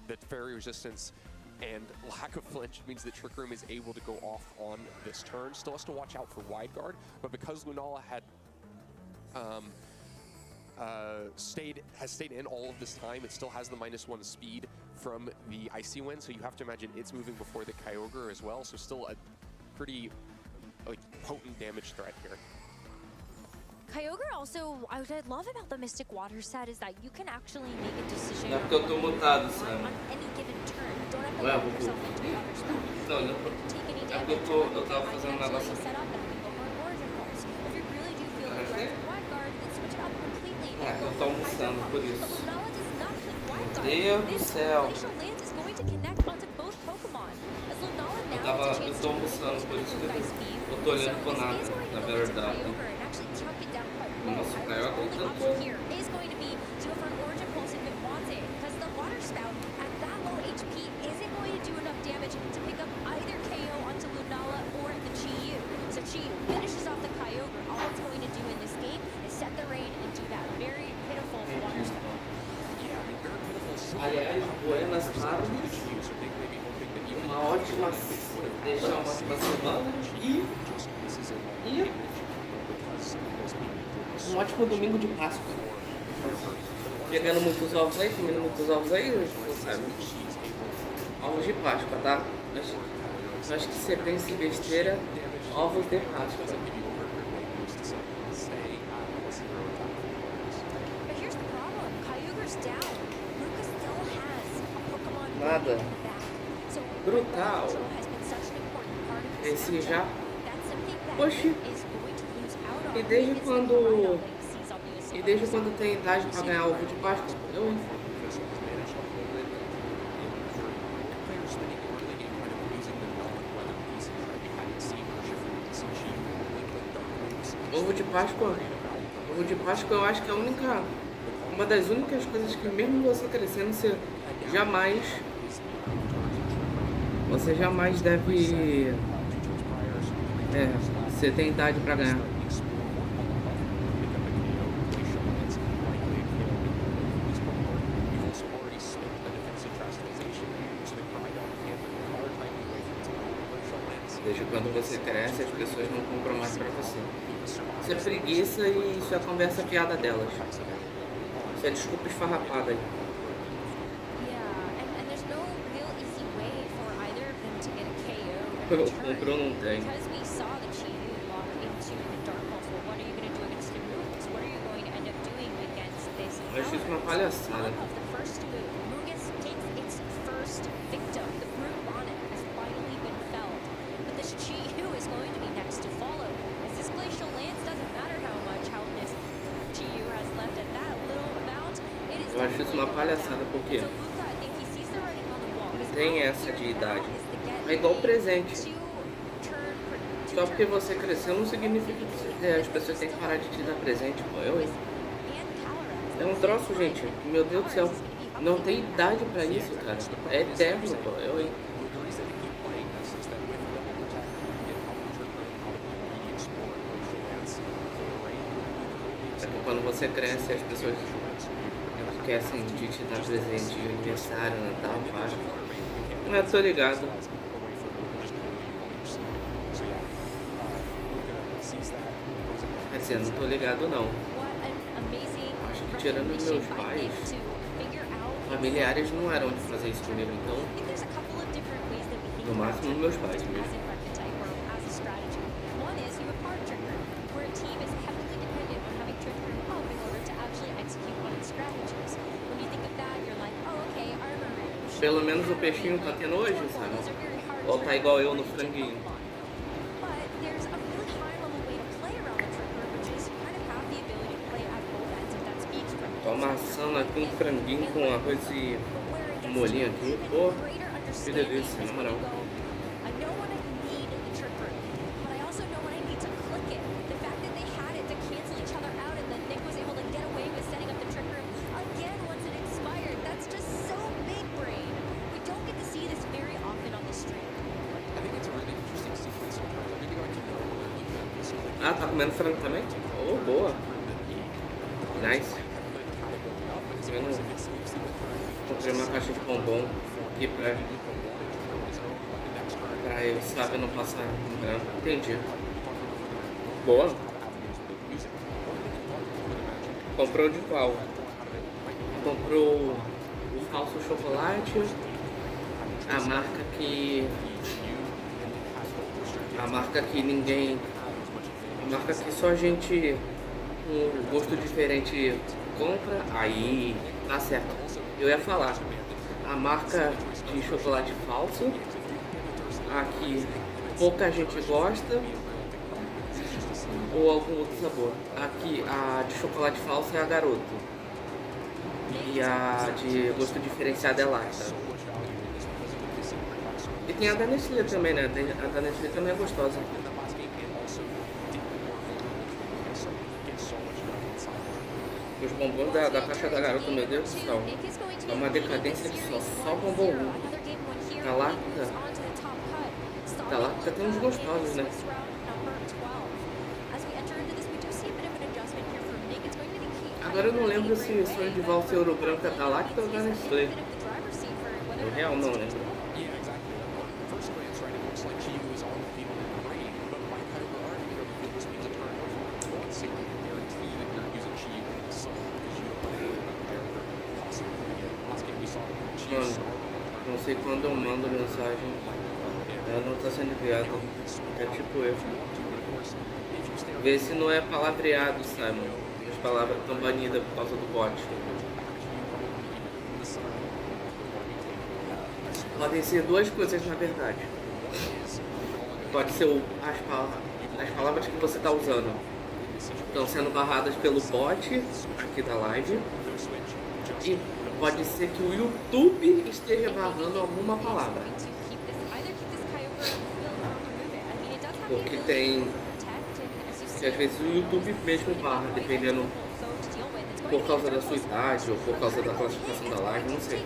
the Fairy Resistance and lack of flinch means that Trick Room is able to go off on this turn. Still has to watch out for Wide Guard, but because Lunala had has stayed in all of this time, it still has the -1 speed from the Icy Wind, so you have to imagine it's moving before the Kyogre as well, so still a pretty potent damage threat here. Kyogre also, what I love about the Mystic Water set is that you can actually make a decision É porque eu tô mutado, Sam. on any given turn. You don't have to Ué, lock yourself into a water spell. Não, You can take any é damage. porque eu tava fazendo um Actually negócio set up that can go for an Origin Pulse. If you really do feel the threat of Wide Guard, then switch it up completely. É, eu tô almoçando por isso. But Lunala does not click Wide Guard. Deus do This céu. Glacial Lance is going to connect onto both Pokemon. As Lunala now has a Eu chance tô to almoçando, por isso que Moongeist Beam. eu tô olhando pro nada, na verdade. Kyogre and actually chunk it down quite low. Nossa, I Kyogre think the only tanto. option here is going to be to go for an Origin Pulse if it wants it, because the Water Spout at that low HP isn't going to do enough damage to pick up either KO onto Lunala or the Chi-Yu. So Chi-Yu finishes off the Kyogre. All it's going to do in this game is set the rain and do that very pitiful Water Spout. Aliás, buenas tardes. Uma ótima deixar uma ótima semana e um ótimo domingo de Páscoa. Pegando muitos ovos aí, comendo muitos ovos aí, você sabe. Ovos de Páscoa, tá? Acho que você pensa em besteira, ovos de Páscoa. But here's the problem. Kyogre's down. Lucas still has a Pokemon Nada. in the back. So Brutal. has been such an important part of this Esse matchup. já. That's something that Oxi. is going to lose out on. E desde It's quando. the final legacies of this E desde quando tem idade pra ganhar ovo de Páscoa? Eu, hein? Ovo de Páscoa. Ovo de Páscoa eu acho que é a única. Uma das únicas coisas que mesmo você crescendo, você jamais deve. Você tem idade pra ganhar. Desde quando você cresce, as pessoas não compram mais pra você. Isso é preguiça e isso é conversa fiada delas. Isso é desculpa esfarrapada aí. and there's no real easy way for either of them to get a KO. Comprou não tem. Because we saw the Chi-Yu lock into the Dark Pulse. Well, what are you going to do against the Moongeist? What are you going to end up doing against this? Eu acho isso uma palhaçada. Of the first move, Moongeist takes its first victim. The Brute Bonnet has finally been felled. Eu acho isso uma palhaçada, porque tem essa de idade. É igual presente. Só porque você cresceu não significa que as pessoas têm que parar de te dar presente, pô. É um troço, gente. Meu Deus do céu. Não tem idade pra isso, cara. É eterno, pô. É que quando você cresce, as pessoas esquecem de te dar presente de aniversário, Natal, Páscoa. Mas tô ligado. Quer dizer, não tô ligado não. Acho que tirando meus pais, familiares não eram de fazer isso comigo, então no máximo meus pais mesmo. Pelo menos o peixinho tá tendo hoje, sabe? Ou tá igual eu no franguinho. Tô amassando aqui um franguinho com arroz e molhinho aqui. Pô, que delícia, na moral. Ah, tá comendo frango também? Oh, boa. Nice. Comprei uma caixa de bombom aqui pra eu, sabe, não passar em branco. Entendi. Boa. Comprou de qual? Comprou o falso chocolate, a marca que ninguém... A marca que só a gente com um gosto diferente compra, aí tá certo. Eu ia falar, a marca de chocolate falso, a que pouca gente gosta, ou algum outro sabor. Aqui, a de chocolate falso é a Garoto. E a de gosto diferenciado é Lacta. E tem a da Nestlé também, né? A da Nestlé também é gostosa. Os bombons da caixa da Garota, meu Deus do céu. É uma decadência de só bombom. Da Lacta tem uns gostosos, né? Agora eu não lembro se o sonho de valsa Ouro Branco é da Lacta ou da Nestlé. No real não lembro. Mano, não sei quando eu mando mensagem, ela não tá sendo enviada. É tipo eu. Vê se não é palavreado, sabe? As palavras estão banidas por causa do bot. Podem ser duas coisas na verdade. Pode ser as palavras que você está usando estão sendo barradas pelo bot aqui da live. E pode ser que o YouTube esteja barrando alguma palavra. Porque tem... que às vezes o YouTube mesmo barra, dependendo por causa da sua idade ou por causa da classificação da live, não sei.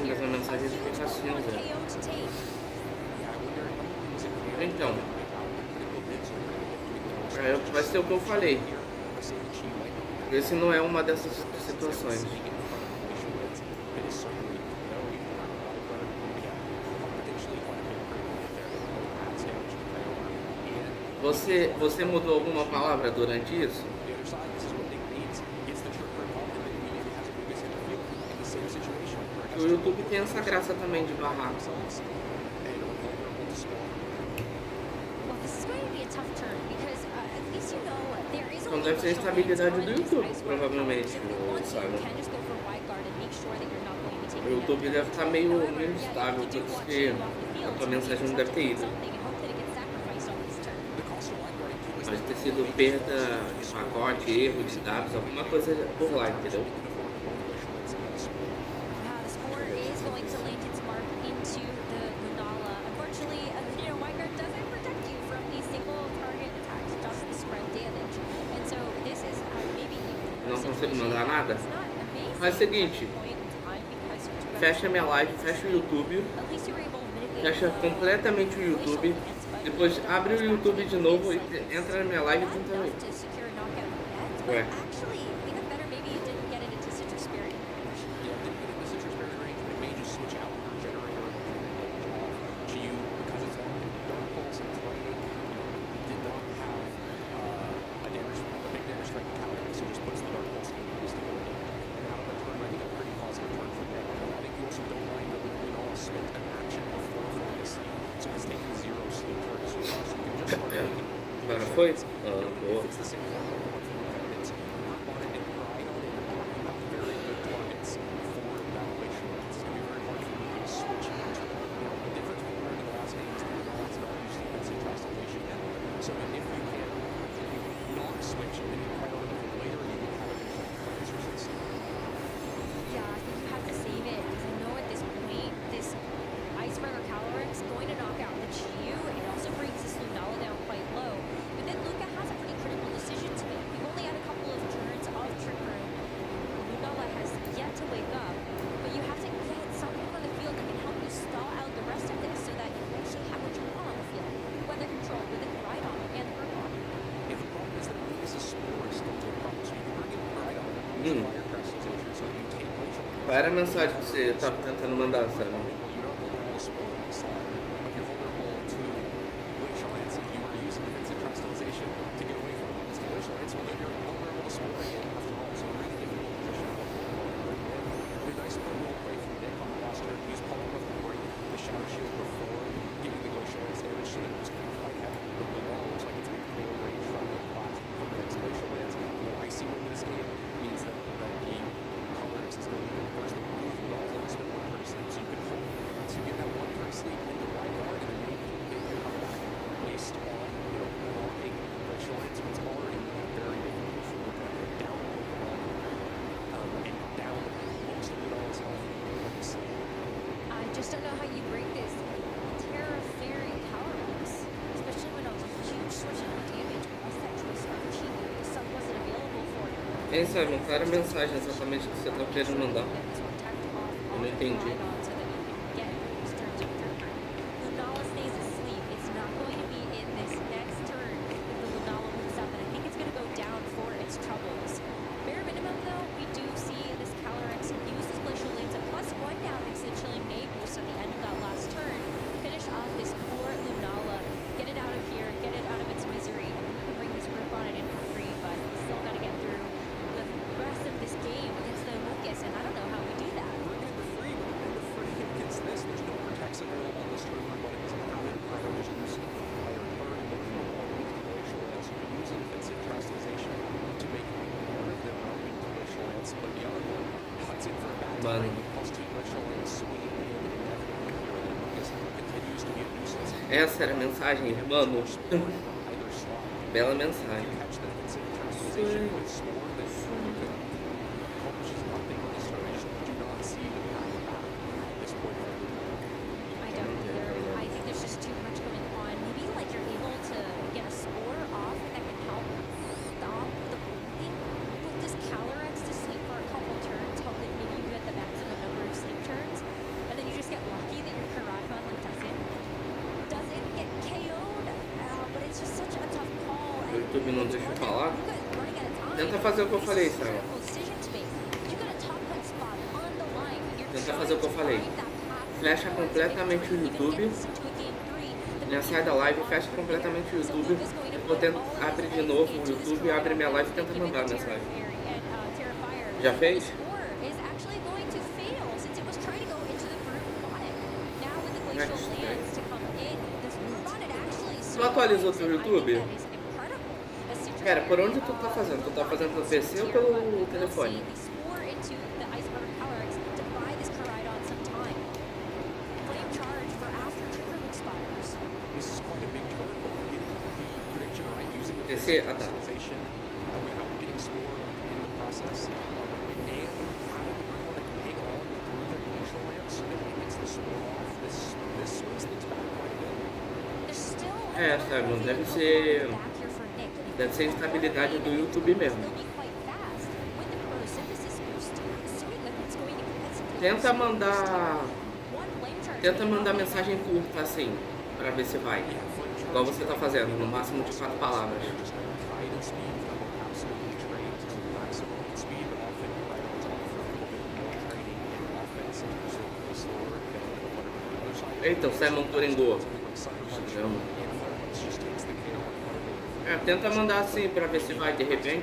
Essa mensagem fica assim, velho. Então, vai ser o que eu falei. Esse não é uma dessas situações. Você mudou alguma palavra durante isso? O YouTube tem essa graça também de barrar. Well, this is going to be a tough turn because at least you know Deve ser a estabilidade do YouTube, provavelmente, o Simon. O YouTube deve estar meio instável, por isso que a tua mensagem não deve ter ido. Pode ter sido perda de pacote, erro de dados, alguma coisa por lá, entendeu? Não consigo mandar nada? Faz o seguinte, fecha minha live, fecha o YouTube, fecha completamente o YouTube, depois abre o YouTube de novo e entra na minha live e tenta ver. Ué. Agora foi? Boa. Qual era a mensagem que você estava tentando mandar, Sarah? Quem sabe, qual era a mensagem exatamente que você está querendo mandar? Eu não entendi. Mano. Essa era a mensagem, mano. Bela mensagem. O YouTube não deixa eu falar. Tenta fazer o que eu falei, Sarah. Tenta fazer o que eu falei. Fecha completamente o YouTube. Já sai da live, fecha completamente o YouTube. Depois abre de novo o YouTube, abre minha live e tenta mandar a mensagem. Já fez? Tu atualizou seu YouTube? Pera, por onde tu tá fazendo? Tu tá fazendo pelo PC ou pelo telefone? PC? Ah, tá. É, Simon, deve ser instabilidade do YouTube mesmo. Tenta mandar mensagem curta assim, pra ver se vai. Igual você tá fazendo, no máximo de 4 palavras. Eita, o Simon coringou. É, tenta mandar assim pra ver se vai de repente.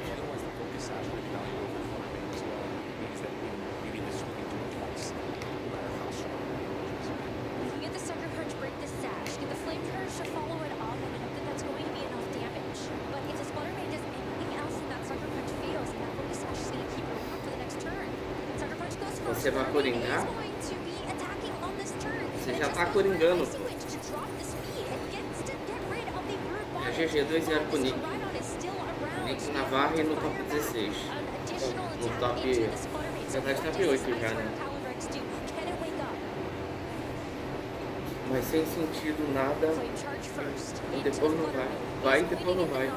Você vai coringar? Você já tá coringando. É GG 2-0 pro Nick. Nick Navarra e no top 16. No top. Você tá de top 8 já, né? Mas sem sentido nada. E depois não vai. Vai e depois não vai.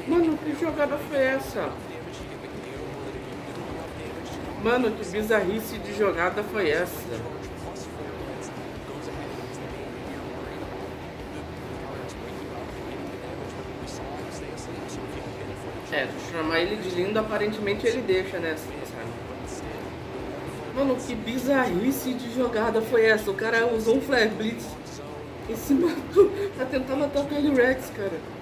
Mano, que jogada foi essa? Mano, que bizarrice de jogada foi essa? É, chamar ele de lindo, aparentemente ele deixa, né? Sabe? Mano, que bizarrice de jogada foi essa? O cara usou um Flare Blitz e se matou. Tá tentando matar o Kylie Rex, cara.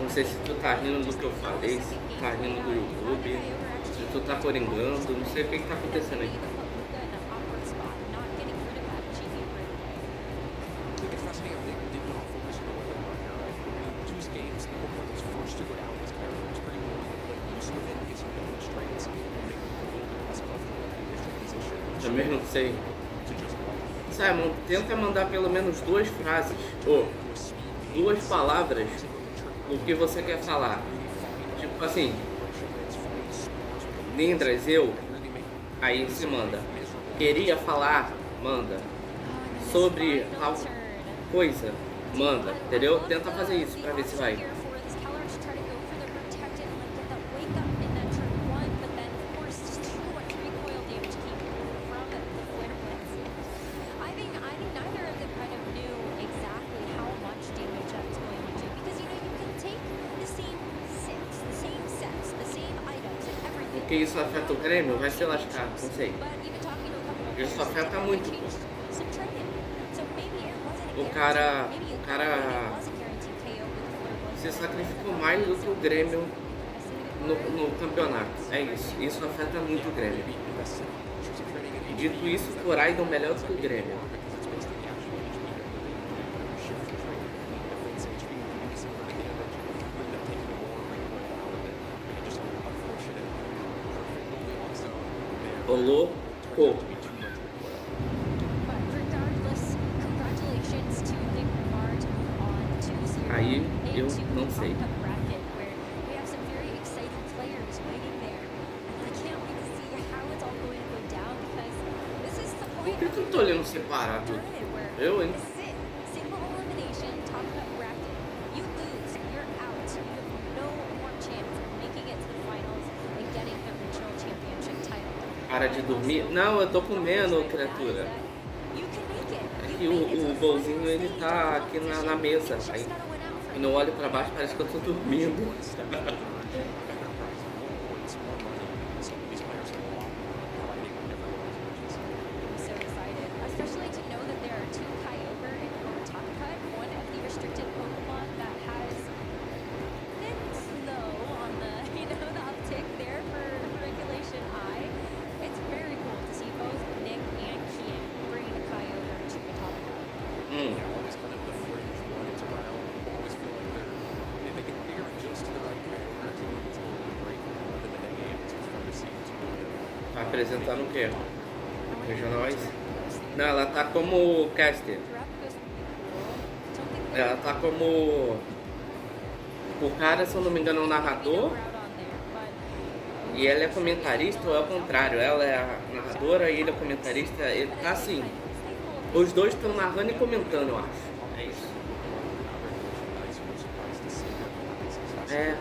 Não sei se tu tá rindo do que eu falei, se tu tá rindo do YouTube, se tu tá coringando, não sei o que tá acontecendo aí. Também não sei. Simon, tenta mandar pelo menos 2 frases, ou 2 palavras, o que você quer falar. Tipo assim, Lindras, eu, aí se manda. Queria falar, manda. Sobre tal coisa, manda, entendeu? Tenta fazer isso pra ver se vai. Porque isso afeta o Grêmio, vai se lascar, não sei. Isso afeta muito, pô. O cara se sacrificou mais do que o Grêmio no campeonato. É isso. Isso afeta muito o Grêmio. Dito isso, o Coraidon melhor do que o Grêmio. Louco. Aí eu não sei. bracket where we have some very exciting players waiting there. And I can't wait to see how it's all going to go down because this is the Por point que eu tô olhando separado? Eu, hein? single elimination, top cut bracket. You lose, you're out. You have no more chance of making it to the finals and getting the regional championship title. Para de dormir? Não, eu tô comendo, criatura. É que o bolzinho ele tá aqui na mesa. Aí, quando eu olho pra baixo parece que eu tô dormindo. So excited, especially to know that there are two Kyogre in your top cut. One of the restricted Pokemon that has been slow on the, the uptick there for Regulation I. It's very cool to see both Nick and Kian bring a Kyogre to the top cut. Always kind of the fringe ones around. Always feel like they make it bigger just to the right character to it's a little bit break than the negative. It's fun to see. Tá apresentando o quê? Regionais? Não, ela tá como caster. Ela tá como... O cara, se eu não me engano, é um narrador. E ela é comentarista ou é o contrário? Ela é a narradora e ele é comentarista. Ele tá assim. Os dois estão narrando e comentando, eu acho. É isso. É.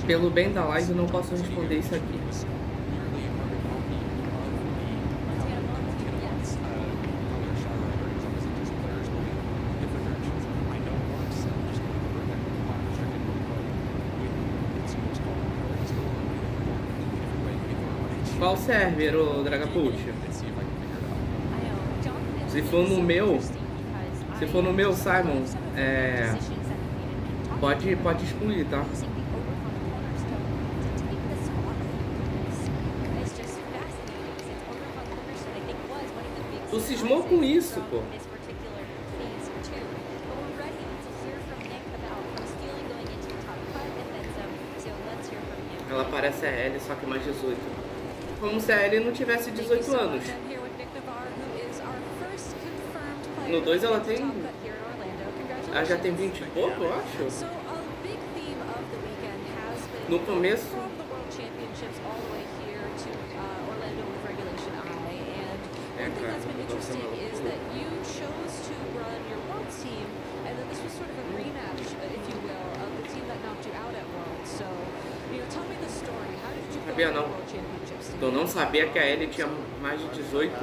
Pelo bem da live, eu não posso responder isso aqui. Qual server, ô Dragapult? Se for no meu, Simon, pode excluir, tá? Tu cismou com isso, pô. Ela parece a Ellie, só que mais 18. Como se a Ellie não tivesse 18 anos. No 2 ela tem... Ela já tem 20 e pouco, eu acho. No começo... One thing that's been interesting is that you chose to run your Worlds team, and then this was sort of a rematch, if you will, of the team that knocked you out at Worlds. So, tell me the story. How did you go Sabia to the não. World Championships? Eu não sabia que a Ellie tinha mais de 18.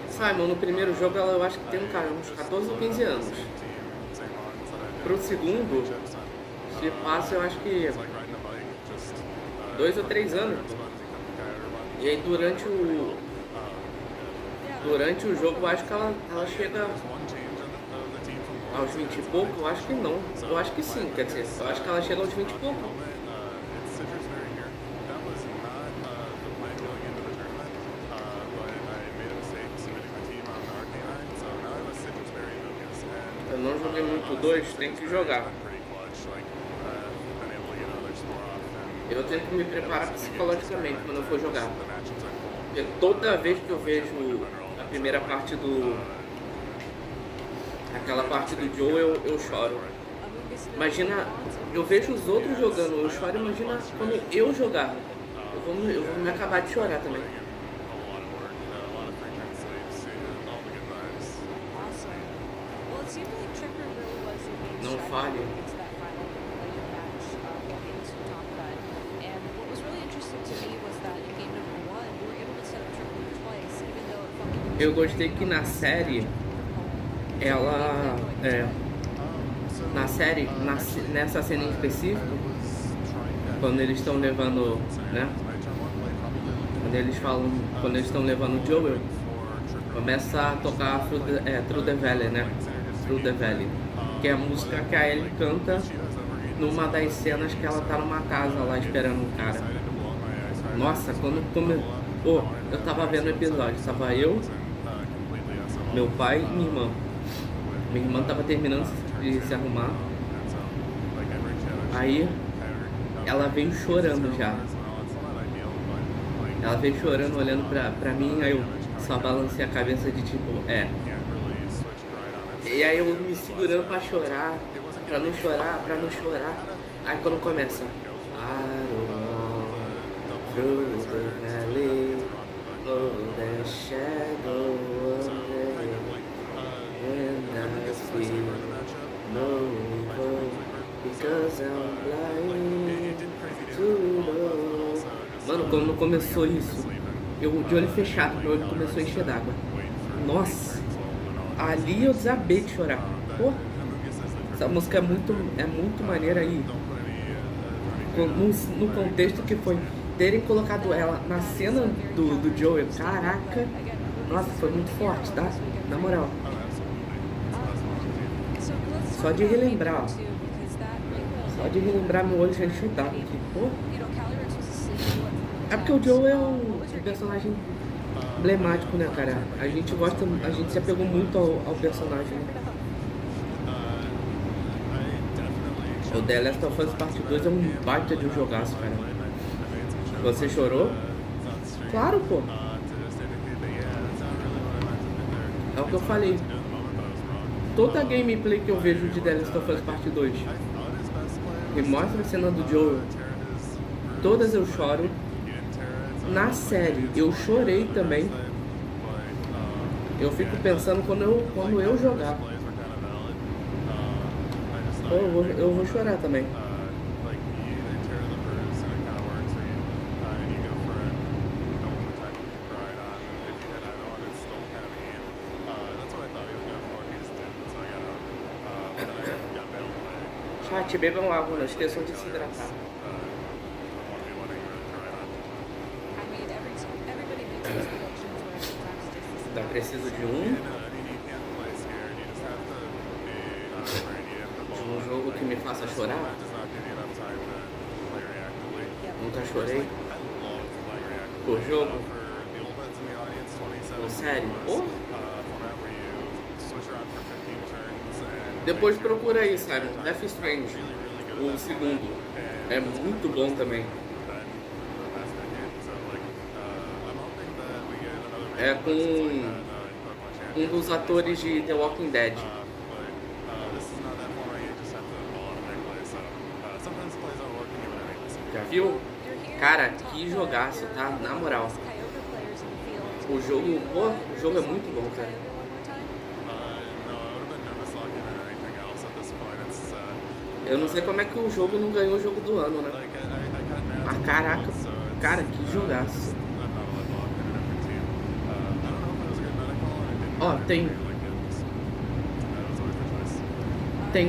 Simon, no primeiro jogo ela eu acho que tem uns 14 ou 15 anos. Pro segundo, se passa eu acho que 2 ou 3 anos. E aí durante o jogo eu acho que ela chega aos 20 e pouco, eu acho que não. Eu acho que sim, quer dizer, eu acho que ela chega aos 20 e pouco. Eu não joguei muito 2, tem que jogar. Eu tenho que me preparar psicologicamente quando eu for jogar. Porque toda vez que eu vejo a primeira parte aquela parte do Joe, eu choro. Imagina, eu vejo os outros jogando, eu choro, imagina quando eu jogar. Eu vou me acabar de chorar também. Não fale. Eu gostei que na série ela nessa cena em específico, quando eles estão levando, né? Quando eles estão levando o Joel, começa a tocar Through the Valley, né? Through the Valley, que é a música que a Ellie canta numa das cenas que ela tá numa casa lá esperando um cara. Nossa, eu tava vendo o episódio, tava eu, meu pai e minha irmã. Minha irmã tava terminando de se arrumar. Aí ela veio chorando já. Ela veio chorando, olhando pra mim, aí eu só balancei a cabeça de tipo, E aí eu me segurando pra chorar, pra não chorar. Aí quando começa, through the valley, oh the shadow of death, and I feel no evil, because I'm blind to know. Mano, quando começou isso, eu de olho fechado, meu olho começou a encher d'água. Nossa, ali eu desabei de chorar. Pô, essa música é muito maneira aí. No contexto que foi terem colocado ela na cena do Joel, caraca, nossa, foi muito forte, tá? Na moral. Só de relembrar, meu olho já encheu d'água aqui, pô. É porque o Joel é um personagem emblemático, né, cara? A gente se apegou muito ao personagem, né? O The Last of Us Part 2 é um baita de um jogaço, cara. Você chorou? Claro, pô. É o que eu falei. Toda gameplay que eu vejo de The Last of Us Part 2 e mostra a cena do Joel, todas eu choro. Na série, eu chorei também. Eu fico pensando quando eu jogar. Eu vou chorar também. Chat, bebam água, não esqueçam de se hidratar. Tá, preciso de um jogo que me faça chorar. Nunca chorei por jogo. Sério? Oh. Depois procura aí, Simon. Death Strange, o segundo. É muito bom também. É com um dos atores de The Walking Dead. Já viu? Cara, que jogaço, tá? Na moral. O jogo é muito bom, cara. Eu não sei como é que o jogo não ganhou o jogo do ano, né? Mas caraca, cara, que jogaço. Ó, tem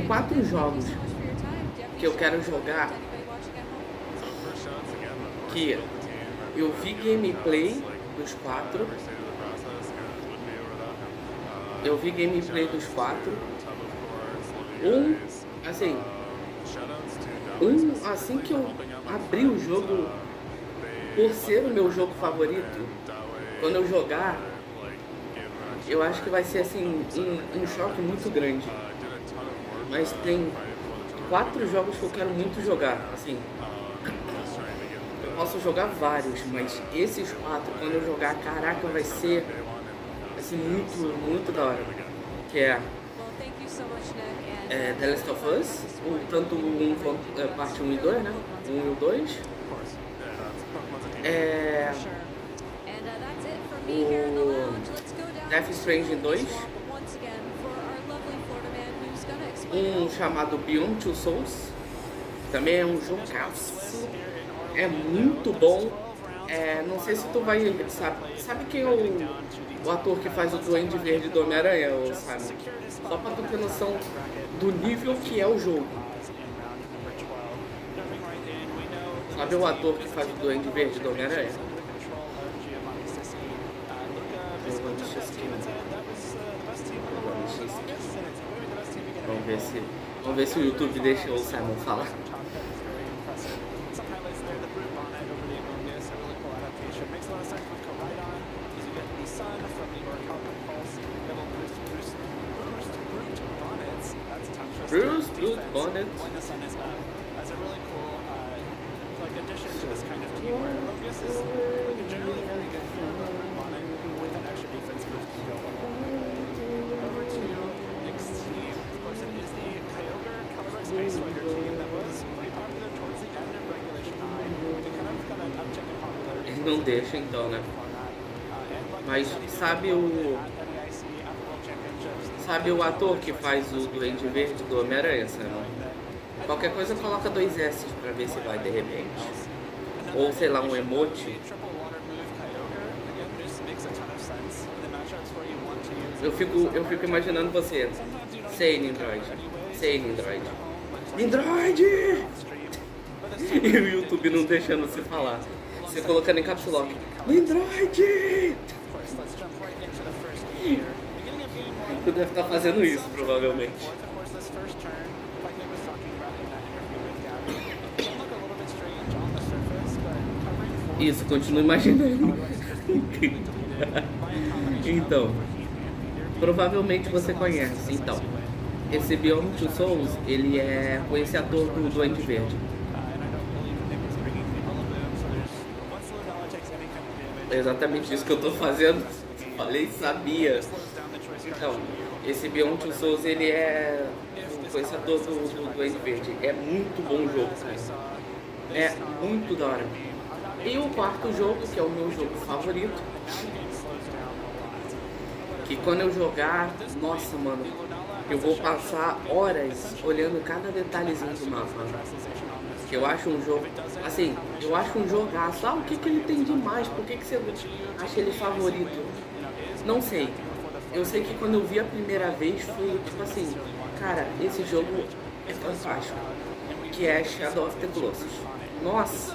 4 jogos que eu quero jogar que eu vi gameplay dos 4. Assim que eu abri o jogo, por ser o meu jogo favorito, quando eu jogar, eu acho que vai ser assim um choque muito grande. Mas tem 4 jogos que eu quero muito jogar, assim. Eu posso jogar vários, mas esses 4, quando eu jogar, caraca, vai ser assim, muito da hora. Que é The Last of Us, tanto parte 1 e 2, né? 1 e o 2. O Death Strange 2. Um chamado Beyond Two Souls. Também é um jogaço. É muito bom. Não sei se tu vai... Sabe quem é o ator que faz o Duende Verde do Homem-Aranha, Simon? Só pra tu ter noção do nível que é o jogo. Sabe o ator que faz o Duende Verde do Homem-Aranha? Vamos ver se o YouTube deixa o Simon falar. Bruce Bonnet. When the sun is up. That's a really cool like addition to this kind of team where Rogus is like a generally very good hero on it with an extra defense boost to go along with it. Over to Nick's team. Of course, it is the Kyogre Calyrex Ice Rider team that was pretty popular towards the end of Regulation 9. They kind of got an uptick in popularity. Eles não deixam então, né? Mas sabe o... Sabe o ator que faz o Duende Verde do Homem-Aranha, sabe? Qualquer coisa coloca 2 S pra ver se vai de repente. Ou sei lá, um emote. Eu fico imaginando você. Sei, Nindroid. Sei, Nindroid. Nindroid! E o YouTube não deixando você falar. Você colocando em caps lock. Nindroid! Tu deve estar fazendo isso, provavelmente. Isso, continuo imaginando. Então, provavelmente você conhece. Então, esse Beyond Two Souls, ele é com esse ator do Duende Verde. É exatamente isso que eu tô fazendo. Falei, sabia. Então, esse Beyond Two Souls, ele é com esse ator do Duende Verde. É muito bom o jogo, cara. É muito da hora. E o quarto jogo, que é o meu jogo favorito, que quando eu jogar, nossa, mano, eu vou passar horas olhando cada detalhezinho do mapa. Que eu acho um jogo, assim, eu acho um jogaço. Ah, o que ele tem demais? Por que você acha ele favorito? Não sei. Eu sei que quando eu vi a primeira vez, foi tipo assim, cara, esse jogo é fantástico. Que é Shadow of the Colossus. Nossa!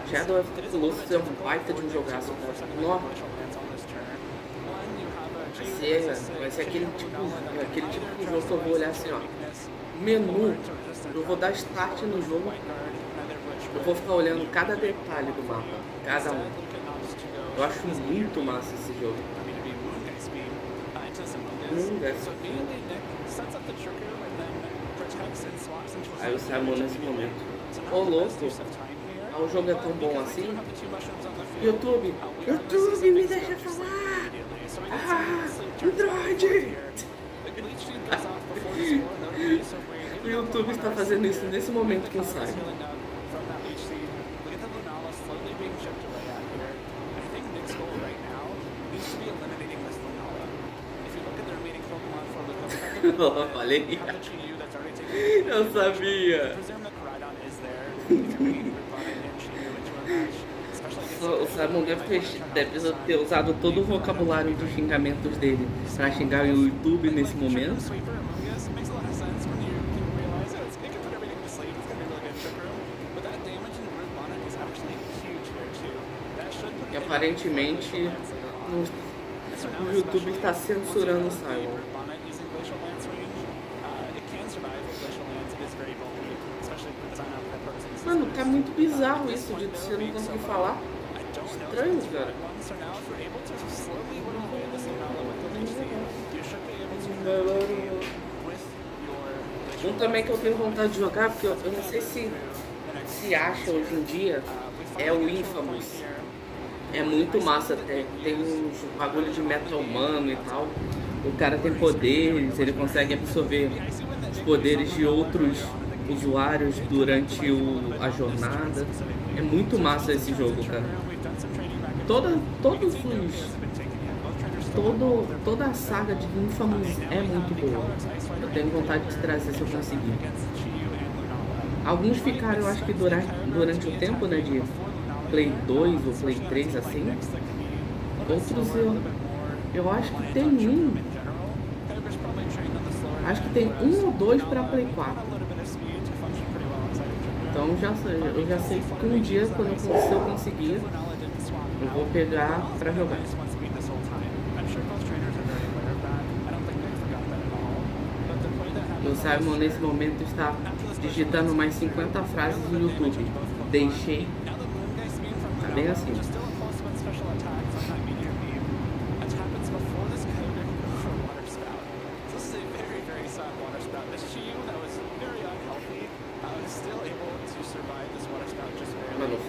Shadow of the Colossus é um baita de um jogaço, cara. Nossa! Vai ser aquele tipo de jogo que eu vou olhar assim, ó. Menu, eu vou dar start no jogo. Eu vou ficar olhando cada detalhe do mapa, cada um. Eu acho muito massa esse jogo. Aí o Simon nesse momento. Ô louco! O jogo é tão bom assim. YouTube, me deixa falar! Ah, Android! O YouTube está fazendo isso nesse momento com o Simon. Falei. Eu sabia. O Simon deve ter usado todo o vocabulário de xingamentos dele pra xingar o YouTube nesse momento. E aparentemente o YouTube está censurando o Simon. Mano, tá muito bizarro isso de você não conseguir falar. Estranho, cara. Um também que eu tenho vontade de jogar, porque eu não sei se acha hoje em dia, é o Infamous. É muito massa, tem uns bagulho de meta humano e tal. O cara tem poderes, ele consegue absorver os poderes de outros usuários durante a jornada. É muito massa esse jogo, cara. Toda a saga de Infamous é muito boa. Eu tenho vontade de trazer se eu conseguir. Alguns ficaram, eu acho que durante o tempo, né, de Play 2 ou Play 3, assim. Outros eu acho que tem um. Acho que tem um ou dois pra Play 4. Então eu já sei que um dia, se eu conseguir, eu vou pegar pra jogar. O Simon nesse momento está digitando mais 50 frases no YouTube. Deixei. Tá bem assim.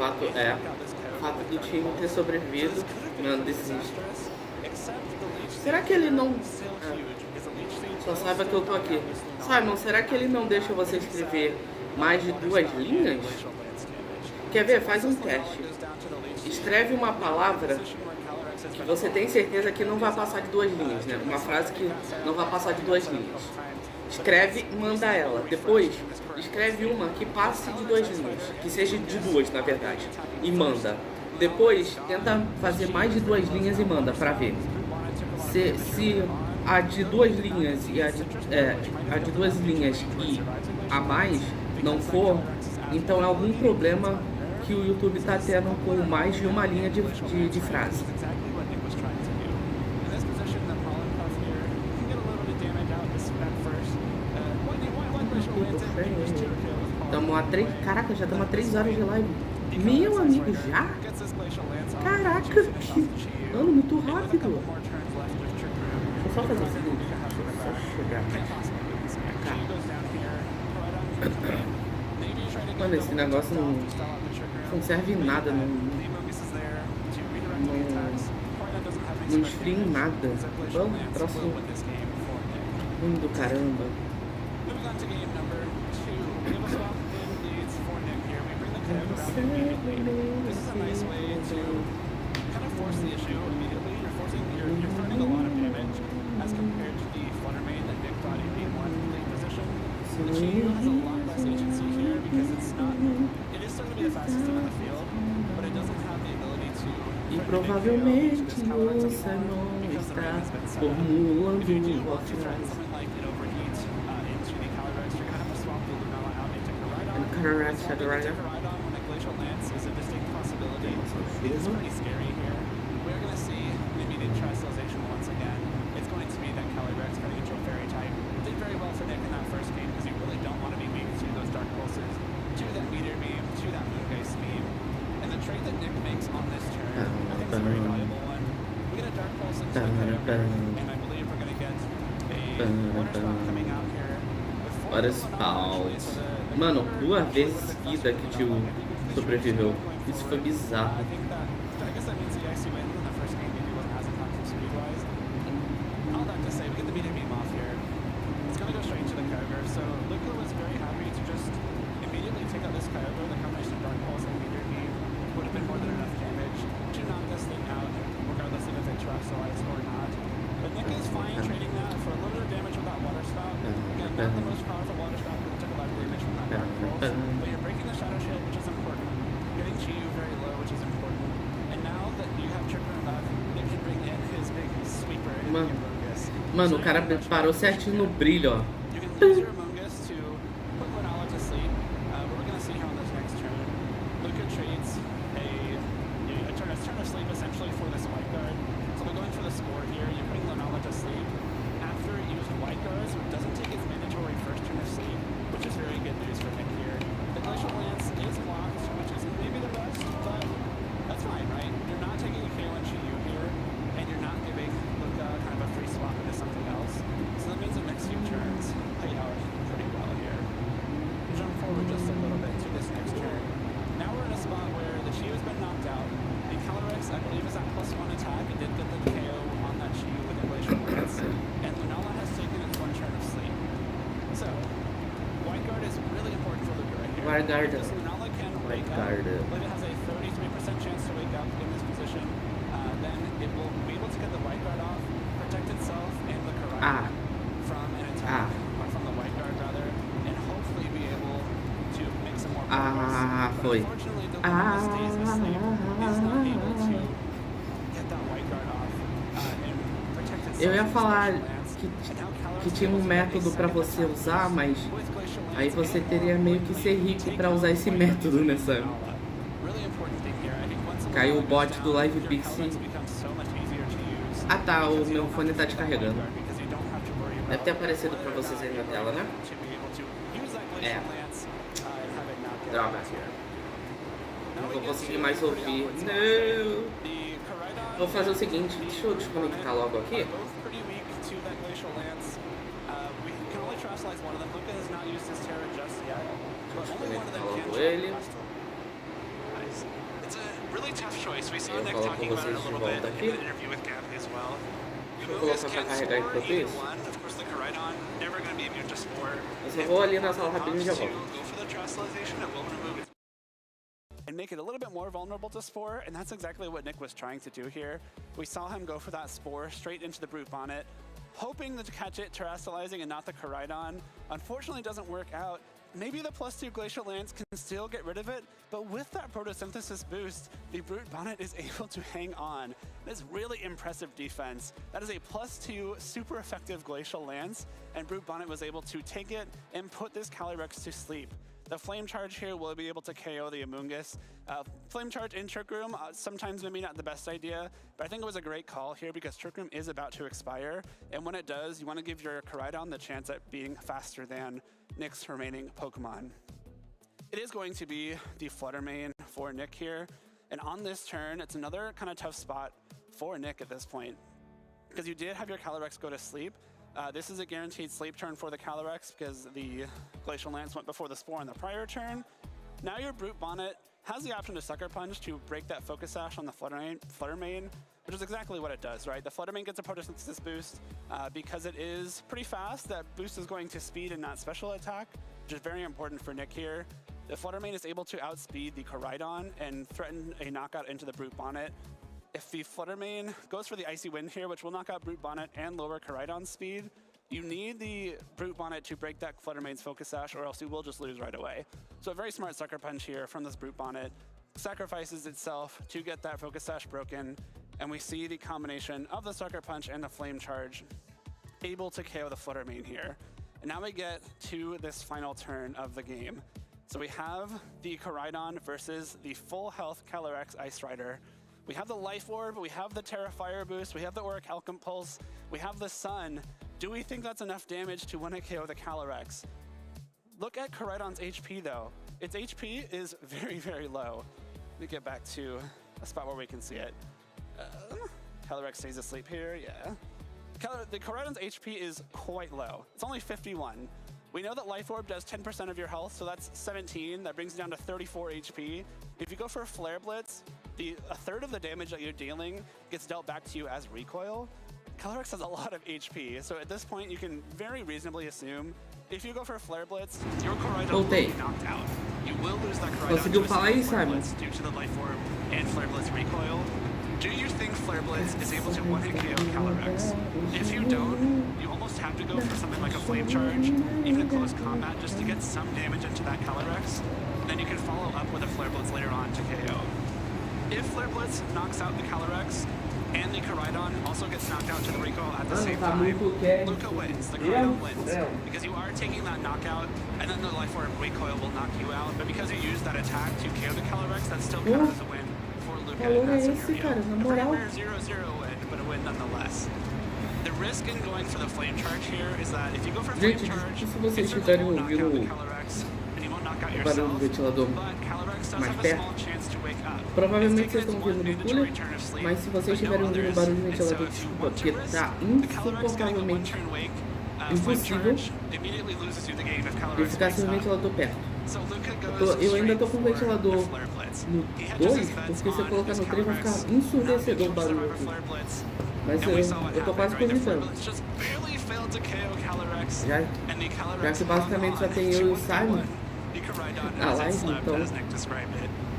fato é, o fato do time ter sobrevivido, mano, desisto. Será que ele não... Só saiba que eu tô aqui. Simon, será que ele não deixa você escrever mais de 2 linhas? Quer ver? Faz um teste. Escreve uma palavra que você tem certeza que não vai passar de 2 linhas, né? Uma frase que não vai passar de 2 linhas. Escreve e manda ela. Depois, escreve uma que passe de 2 linhas. Que seja de 2, na verdade. E manda. Depois, tenta fazer mais de 2 linhas e manda pra ver. Se a de 2 linhas e a de 2 linhas e a mais não for, então é algum problema que o YouTube tá tendo com mais de uma linha de frase. Estamos a 3... Caraca, já estamos a 3 horas de live. Meu amigo, já? Caraca, que ano muito rápido. Deixa eu só fazer o seguinte. Deixa eu só chegar cá. Mano, esse negócio não serve em nada. Não esfria em nada. Vamos, troço ruim do caramba. E provavelmente o Simon está formulando a frase. Correct, at the right now. It's pretty scary here. We're going to see the immediate tristellization once again. It's going to be that Calyrex going to get your fairy type. Did very well for Nick in that first game because you really don't want to be weak to those dark pulses, to that meteor beam, to that moonbase beam. And the trade that Nick makes on this turn, I think is a very valuable one. We get a dark pulse into the Kyogre, and I believe we're going to get a water spout coming out here. Water spout. Mano, 2 vezes seguida que o tio sobreviveu. Isso foi bizarro. Mano, o cara parou certinho no brilho, ó. Foi. Eu ia falar que tinha um método pra você usar, mas aí você teria meio que ser rico pra usar esse método, né, sabe? Caiu o bot do Live Pixie. Ah tá, o meu fone tá descarregando. Deve ter aparecido pra vocês aí na tela, né? É. Droga. Não vou conseguir mais ouvir. Não! Vou fazer o seguinte, deixa eu desconectar logo aqui. Desconectar logo ele. really tough choice. We saw Eu Nick coloco talking about it a vocês de little bit volta in aqui. the interview with Gabby as well. Deixa eu Amoonguss colocar pra can carregar spore enquanto either isso. one. Of course, the Koraidon never going to be immune to spore. Eu só vou ali na sala rapidinho e já To volto. go for the terrestrialization, it will remove it. And make it a little bit more vulnerable to spore, and that's exactly what Nick was trying to do here. We saw him go for that spore straight into the Brute Bonnet, hoping to catch it terrestrializing and not the Koraidon. Unfortunately, it doesn't work out. Maybe the +2 Glacial Lance can still get rid of it, but with that Photosynthesis boost, the Brute Bonnet is able to hang on. That is really impressive defense. That is a +2 super effective Glacial Lance, and Brute Bonnet was able to take it and put this Calyrex to sleep. The Flame Charge here will be able to KO the Amoonguss. Flame Charge in Trick Room, sometimes maybe not the best idea, but I think it was a great call here because Trick Room is about to expire, and when it does, you want to give your Koraidon the chance at being faster than Nick's remaining Pokemon. It is going to be the Flutter Mane for Nick here, and on this turn, it's another kind of tough spot for Nick at this point, because you did have your Calyrex go to sleep. This is a guaranteed sleep turn for the Calyrex because the Glacial Lance went before the Spore on the prior turn. Now your Brute Bonnet has the option to Sucker Punch to break that Focus Sash on the Flutter Mane, which is exactly what it does, right? The Flutter Mane gets a Photosynthesis boost because it is pretty fast. That boost is going to speed and not special attack, which is very important for Nick here. The Flutter Mane is able to outspeed the Koraidon and threaten a knockout into the Brute Bonnet. If the Flutter Mane goes for the Icy Wind here, which will knock out Brute Bonnet and lower Koraidon's speed, you need the Brute Bonnet to break that Flutter Mane's Focus Sash, or else you will just lose right away. So a very smart Sucker Punch here from this Brute Bonnet. Sacrifices itself to get that Focus Sash broken, and we see the combination of the Sucker Punch and the Flame Charge able to KO the Flutter Mane here. And now we get to this final turn of the game. So we have the Koraidon versus the full health Calyrex Ice Rider. We have the Life Orb, we have the Terra Fire boost, we have the Auric Alchem Pulse, we have the Sun. Do we think that's enough damage to win a KO the Calyrex? Look at Koraidon's HP though. Its HP is very, very low. Let me get back to a spot where we can see it. Calyrex stays asleep here, yeah. The Koraidon's HP is quite low. It's only 51. We know that Life Orb does 10% of your health, so that's 17. That brings it down to 34 HP. If you go for a Flare Blitz, a third of the damage that you're dealing gets dealt back to you as recoil. Calyrex has a lot of HP, so at this point you can very reasonably assume if you go for a Flare Blitz, your Koraidon will be knocked out. You will lose that Koraidon to a Flare Blitz due to the Life Orb and Flare Blitz recoil. Do you think Flare Blitz is able to one-hit KO Calyrex? If you don't, you almost have to go for something like a Flame Charge, even in close combat, just to get some damage into that Calyrex. Then you can follow up with a Flare Blitz later on to KO. If Flare Blitz knocks out the Calyrex, and the Koraidon also gets knocked out to the recoil at the same time, Luca wins, the Koraidon wins. Because you are taking that knockout, and then the Life Orb recoil will knock you out, but because you use that attack to KO the Calyrex, that still counts as a win for Luca in that scenario. A pretty rare 0-0 win, but a win nonetheless. The risk in going for the Flame Charge here is that if you go for Flame Charge, it certainly won't knock out the Calyrex, and you won't knock out yourself, but Calyrex does have a small chance to wake up. Provavelmente vocês estão ouvindo no cooler, mas se vocês estiverem ouvindo o barulho do ventilador, desculpa, porque tá insuportavelmente impossível eu ficar sem o ventilador perto. Eu ainda tô com o ventilador no 2, porque se eu colocar no 3 vai ficar ensurdecedor o barulho aqui. Mas eu tô quase comentando. Já que basicamente só tem eu e o Simon na live, então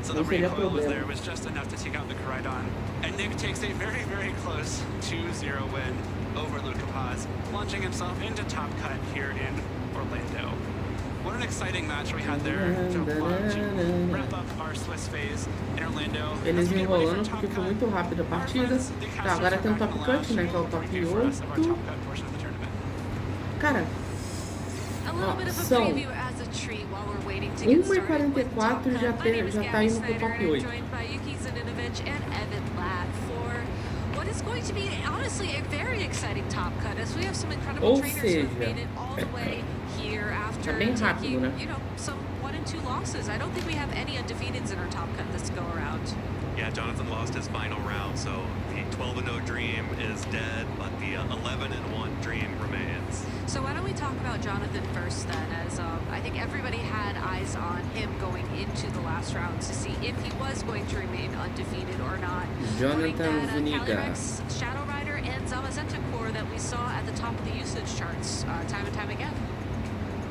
so the recoil was there, was just enough to take out the Koraidon. And Nick takes a very, very close 2-0 win over Luca Paz, launching himself into top cut here in Orlando. What an exciting match we had there to wrap up our Swiss phase in Orlando. Eles enrolando porque foi muito rápido a partida. Tá, agora tem o top cut, né, que é o top 8. Cara, são 1h44 já tá indo pro top 8. It's going to be honestly a very exciting top cut as we have some incredible Ou trainers seja, who have made it all the way here after bem rápido, taking, né? you know, some 1 and 2 losses. I don't think we have any undefeateds in our top cut this go around. Yeah, Jonathan lost his final round, so the 12-0 dream is dead, but the 11-1 dream remains. So why don't we we talk about Jonathan first then, as I think everybody had eyes on him going into the last round to see if he was going to remain undefeated or not. Jonathan Zuniga. Calyrex, Shadow Rider, and Zamazenta core that we saw at the top of the usage charts time and time again.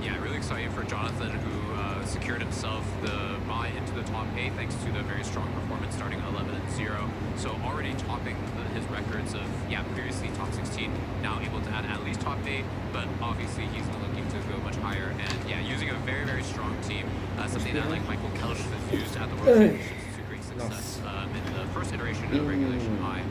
Yeah, really exciting for Jonathan, who secured himself the bye into the top 8 thanks to the very strong performance starting 11-0. So already topping his records of, previously top 16, now able to add at least top 8, but obviously he's looking to go much higher. And using a very, very strong team, something that like Michael Kelch has used at the World Championships to great success in the first iteration of Regulation I,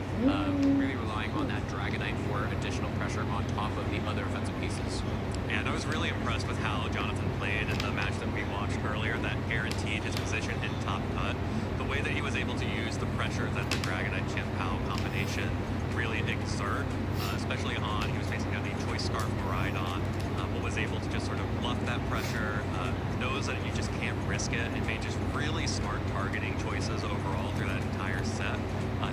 really relying on that Dragonite for additional pressure on top of the other offensive pieces. And I was really impressed with how Jonathan played in the match that we watched earlier that guaranteed his position in top cut. The way that he was able to use the pressure that the Dragonite Chien-Pao combination really exert, especially on, he was facing down the Choice Scarf Miraidon, but was able to just sort of bluff that pressure, knows that you just can't risk it, and made just really smart targeting choices overall through that entire set.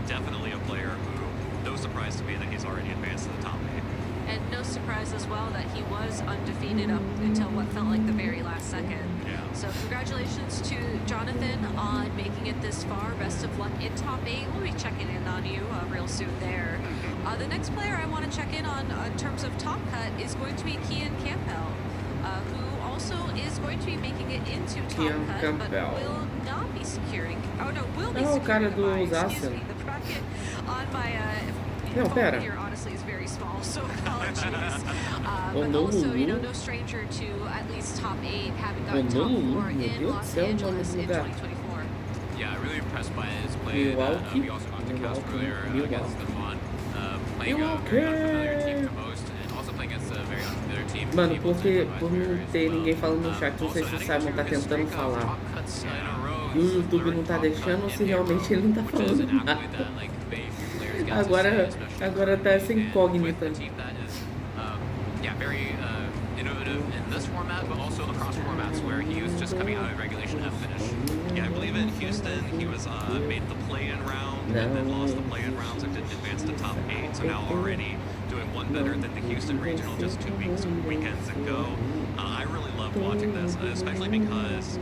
Definitely a player who, no surprise to me that he's already advanced to the top 8. And no surprise as well that he was undefeated up until what felt like the very last second. Yeah. So congratulations to Jonathan on making it this far. Best of luck in top 8. We'll be checking in on you real soon there. The next player I want to check in on in terms of top cut is going to be Kian Campbell, who also is going to be making it into top cut, but will not be securing. Oh no, will be securing the bye. Excuse me, the bracket on my phone here honestly is very small, so apologies. But also, no stranger to at least top 8, having gotten top 4 in Los Angeles in 2024. Yeah, really impressed by his play. We also got to cast earlier against Stefan, playing a very unfamiliar team to most, and also playing against a very unfamiliar team. Mano, por não ter ninguém falando no chat, não sei se o Simon tá tentando falar e o YouTube não tá deixando ou se realmente ele não tá falando nada. Agora tá essa incógnita. Very innovative in this format, but also across formats where he was just coming out of Regulation F finish. Yeah, I believe in Houston he was made the play-in round and then lost the play-in round, so didn't advance to top 8. So now already doing one better than the Houston Regional just 2 weekends ago. I really loved watching this, especially because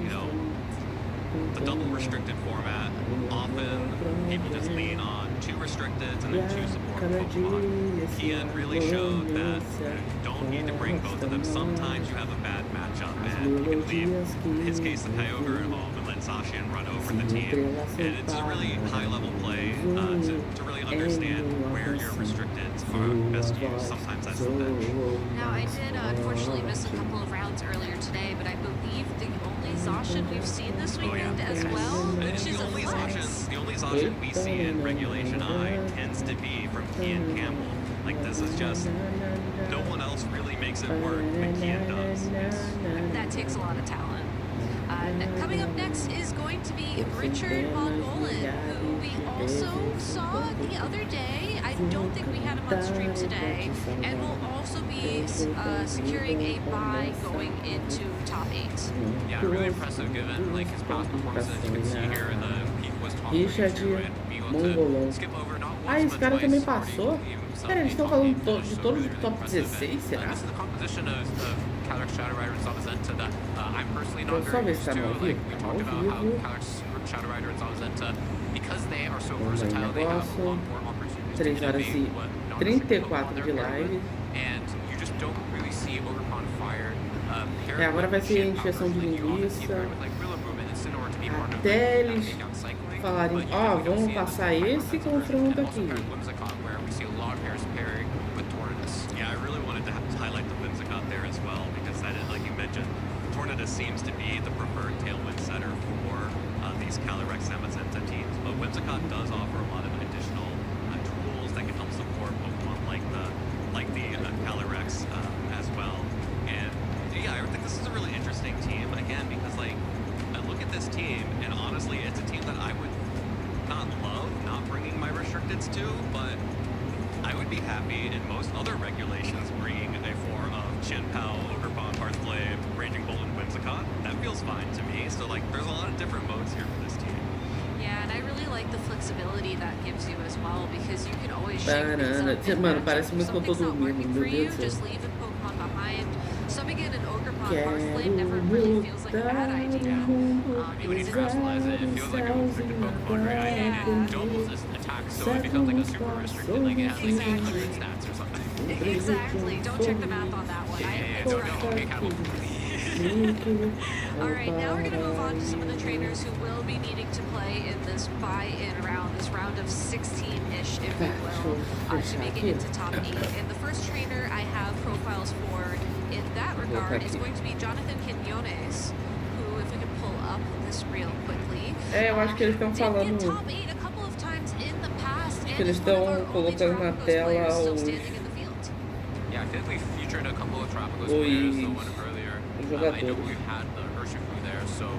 the double restricted format, often people just lean on 2 restricteds and then 2 support Pokemon. Kian really showed that you don't need to bring both of them. Sometimes you have a bad matchup and you can leave, in his case, the Kyogre at home and let Zacian run over the team. And it's a really high-level play to really understand where your restricteds are best used. Sometimes that's the bench. Now, I did unfortunately miss a couple of rounds earlier today, but I believe the only Zacian we've seen this weekend as well, which is a flex. The only Zacian we see in Regulation I tends to be from Kian Campbell. Like, this is just, no one else really makes it work, but Kian does. That takes a lot of talent. Coming up next is going to be Richard Mongolan, who we also saw the other day. I don't think we had him on stream today, and will also be securing a bye going into top 8. Yeah, really impressive given like his past performances. As you can see here, the peak was top 32 and being able to skip over not once Esse cara também passou? Pera, eles estão falando de todos os top 16, será? This is the composition of Calyrex, Shadow Rider, and Zamazenta that I'm personally not very used to. Like, we talked about how Calyrex, Shadow Rider, and Zamazenta, because they are so versatile, they have a lot more opportunities to innovate what non-34 de live. And you just don't really see Overpon Fire paired Agora vai ser encheção de linguiça. Até eles falarem, vamos passar esse confronto aqui. Yeah, I really wanted to highlight the Whimsicott there as well, because that is, like you mentioned, Tornadus seems to be the preferred tailwind setter for these Calyrex Zamazenta teams, but Whimsicott does offer a lot of additional tools that can help support Pokemon like the Calyrex as well. And yeah, I think this is a really interesting team, again, because like, I look at this team, and honestly, it's a team that I would not love not bringing my restricteds to, but I would be happy in most other regulations bringing a form of Chien-Pao, Ogerpon, Hearthblade, Raging Bull, and Whimsicott. That feels fine to me. So like, there's a lot of different modes here for this team. Yeah, and I really like the flexibility that gives you as well, because you can always shape things up. Mano, parece muito que eu tô dormindo, meu For you, Deus do just céu. leave the Pokemon behind. on Hearthflame never really feels like a bad idea. When you crystallize it, it feels like a restricted Pokemon, right? It doubles its attack, so it becomes like a super restricted, like it has like 600 stats or something. Exactly. Don't check the math on that one. Don't know. Okay, kind of. All right, now we're going to move on to some of the trainers who will be needing to play in this buy-in round, this round of 16-ish, if you will, to make it into top 8. And the first trainer I have profiles for in that regard is going to be Jonathan Quinones, who, if we can pull up this real quickly, eu acho que eles estão falando. top 8 a couple of times in the past, Que eles estão colocando na tela os Yeah, I feel like we featured a couple of Tropicals players, the one earlier. I know we've had the Urshifu there, so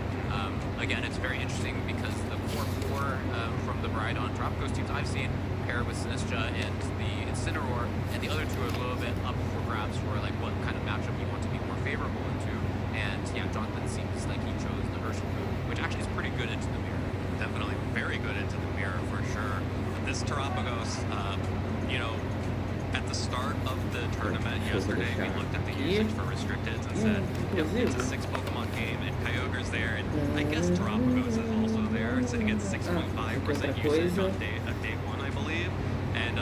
again, it's very interesting because the core 4 from the Brydon Tropicals teams I've seen pair with Sinistcha and the Incineroar, and the other two are a little bit up for grabs for like what kind of matchup you want to be more favorable into. And yeah, Jonathan seems like he chose the Urshifu, which actually is pretty good into the mirror. Definitely very good into the mirror for sure. This Terapagos, you know, at the start of the tournament yesterday, we looked at the usage for restricteds and said, yep, it's a 6 Pokemon game, and Kyogre's there, and I guess Terapagos is also there, sitting at 6.5% usage on day 1, I believe. And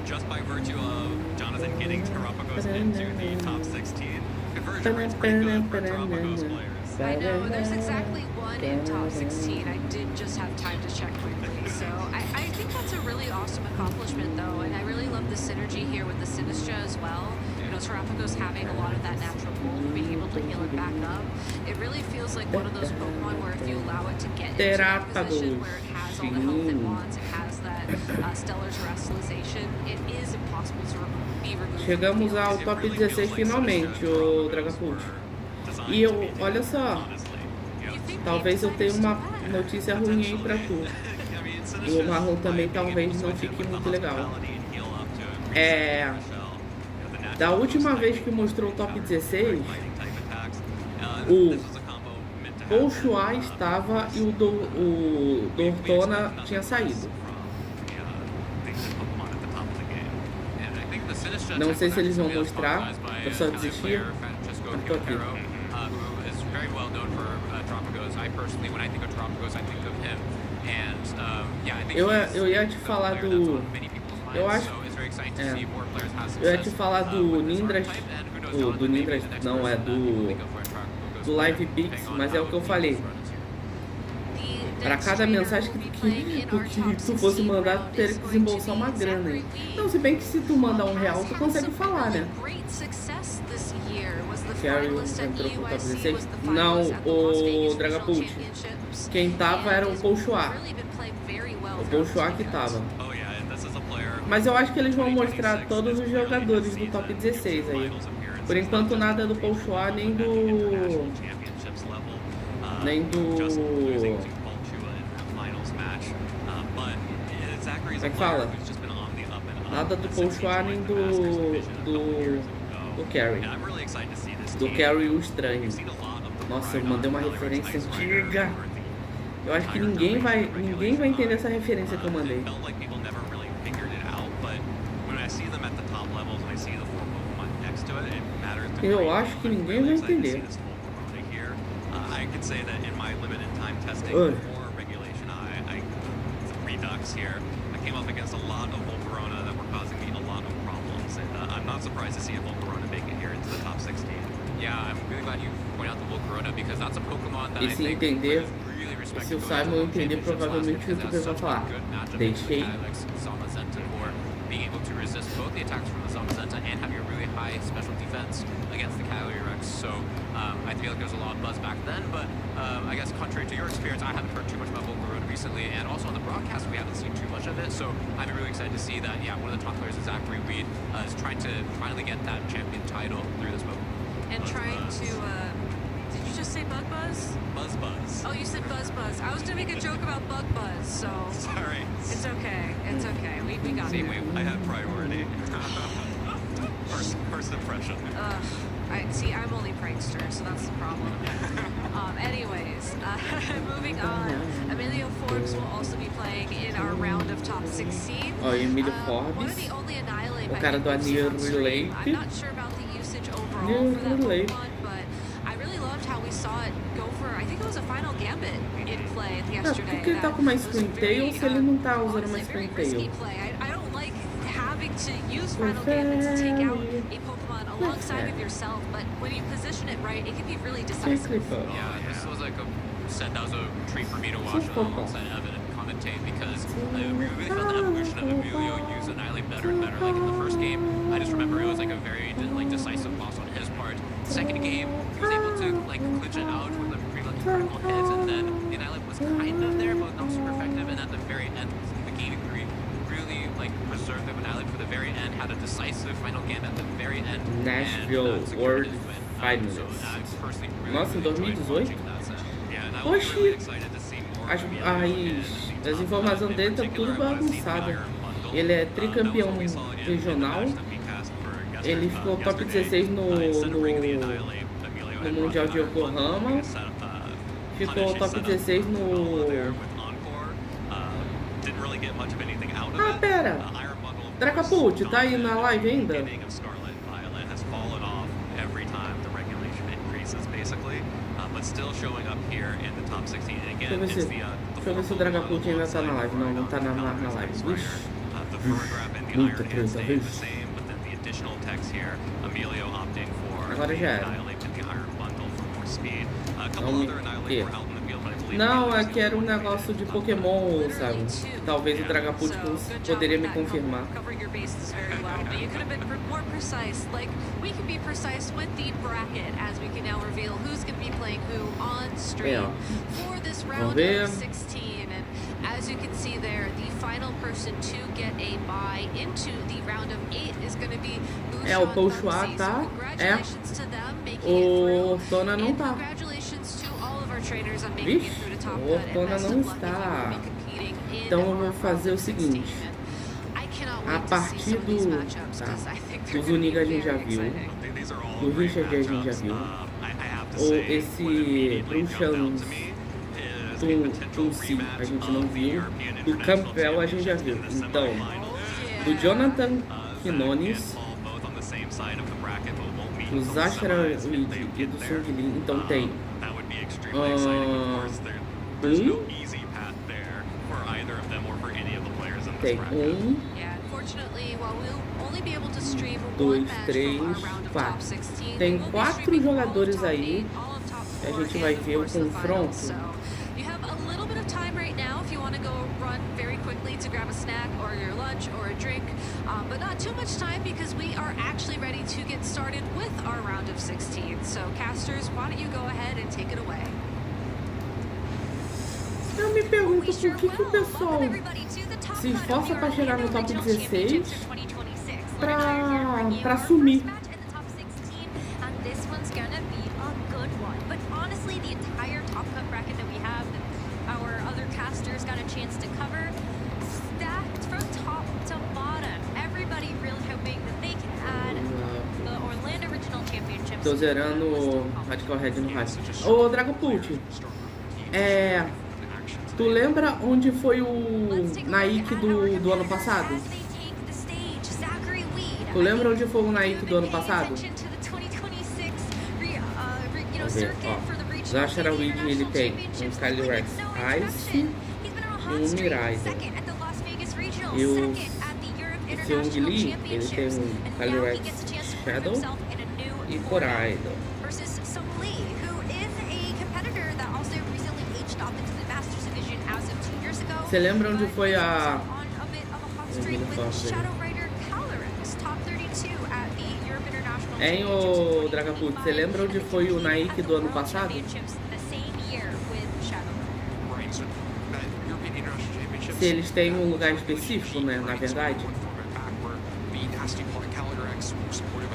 just by virtue of Jonathan getting Terapagos into the top 16, conversion rate's pretty good for Terapagos players. I know, there's exactly one in top 16. I did just have time to check quickly. So I think that's a really awesome accomplishment, though, and I really love the synergy here with the Sinistcha as well. You know, Terapagos having a lot of that natural pull, being able to heal it back up. It really feels like one of those Pokemon where if you allow it to get into that position where it has all the health it wants, it has that stellar terrestrialization, it is impossible to be removed. Chegamos ao top 16 finalmente, o Dragapult. E eu, olha só, talvez eu tenha uma notícia ruim aí pra tu. E o Marlon também talvez não fique muito legal. Da última vez que mostrou o top 16, o Bolshua estava e o Dortona tinha saído. Não sei se eles vão mostrar, eu só desisti. Mas tô aqui. Eu ia te falar do... Eu acho... Eu ia te falar do Nindras... Do Nindras... Não, é do Live Pix, mas é o que eu falei. Pra cada mensagem que tu fosse mandar, tu teria que desembolsar uma grana aí. Não, se bem que se tu mandar R$1, tu consegue falar, né? Carry entrou pro top 16? Não, o Dragapult. Quem tava era o Bolshua. O Bolshua que tava. Mas eu acho que eles vão mostrar todos os jogadores do top 16 aí. Por enquanto nada do Bolshua, nem do... Como é que fala? Nada do Bolshua nem do Carry. Do Carry o Estranho. Nossa, eu mandei uma referência antiga. Eu acho que ninguém vai entender essa referência que eu mandei. Eu acho que ninguém vai entender. Here, I came up against a lot of Volcarona that were causing me a lot of problems, and I'm not surprised to see a Volcarona make it here into the top 16. Yeah, I'm really glad you pointed out the Volcarona because that's a Pokemon that I think really respect. Se o Simon entender, provavelmente o YouTube vai falar. Deixei. Being able to resist both the attacks from the Zamazenta and have your really high special defense against the Calyrex. So I feel like there's a lot of buzz back then, but I guess contrary to your experience, I haven't heard too much about Volcarona recently, and also on the broadcast we haven't seen too much of it. So I'm really excited to see that, yeah, one of the top players is Zachary Weed is trying to finally get that champion title through this Pokemon. And trying to, did you just say Bug Buzz? Buzz Buzz. Oh, you said Buzz Buzz. I was gonna make a joke about Bug Buzz, so. Sorry. It's okay. It's okay. We got it. I have priority. First impression. I'm only prankster, so that's the problem. Anyways, moving on. Emilio Forbes will also be playing in our round of top 16. Oh, Emilio Forbes. One of the only Annihilate o cara do Anir Relate. I'm not sure about the usage overall for that Pokemon, but we saw it go for, I think it was a final gambit in play yesterday. Porque ele tá com uma Screen Tail se ele não tá usando uma Screen Tail? I don't like having to use final gambit to take out a Pokemon alongside of yourself, but when you position it right, it can be really decisive. Yeah, this was like that was a treat for me to watch alongside Evan and commentate, because I really felt the evolution of Emilio use Annihilate better and better. Like in the first game, I just remember it was like a very decisive loss on his part. Second game, he was able to like clinch it out with a pretty lucky critical hits, and then the Annihilate was kind of there, but not super effective. And at the very end, the game really like preserved the Annihilate for the very end, had a decisive final game at the very end. Nashville World Finals. Nossa, em 2018? Oxi! As informações dele estão tudo bagunçado. Ele é tricampeão regional. Ele ficou top 16 no Mundial de Yokohama. Ficou top 16 no... Ah, pera! Dragapult, tá aí na live ainda? Deixa eu ver se o Dragapult ainda tá na live. Não tá na live. Ixi, muita treta, vixe. Agora já era. Não, é que era um negócio de Pokémon, sabe? Talvez o Dragapult poderia me confirmar. We can be precise with the bracket as we can now reveal who's going to be playing who on stream for this round of 16. And as you can see there, the final person to get a bye into the round of 8 is going to be o Pochua tá. O Ortona não tá. Vixe, o Ortona não está. Então eu vou fazer o seguinte. A partir do Zuniga a gente já viu. Do Richard a gente já viu. Ou esse Bruxans Tunsi a gente não viu. Do Campbell a gente já viu. Então, do Jonathan Quinones, do Zashara Reed e do Sung Lin. Então tem tem 2, 3, 4. Tem 4 jogadores aí. A gente vai ver o confronto. But not too much time because we are actually ready to get started with our round of 16. So casters, why don't you go ahead and take it away? Eu me pergunto por que o pessoal se esforça para chegar no top 16 pra sumir. Tô zerando Radical Red no Raiz. Ô, Dragapult, tu lembra onde foi o Naik do ano passado? Tu lembra onde foi o Naik do ano passado? Vamos ver, ó. Zashara Weed, ele tem um Calyrex Ice e um Miraidon. E o Seung Lee, ele tem um Calyrex Shadow e Coraidon. Você lembra onde foi a... Hein, ô Dragapult, você lembra onde foi o Naik do ano passado? Se eles têm um lugar específico, né, na verdade?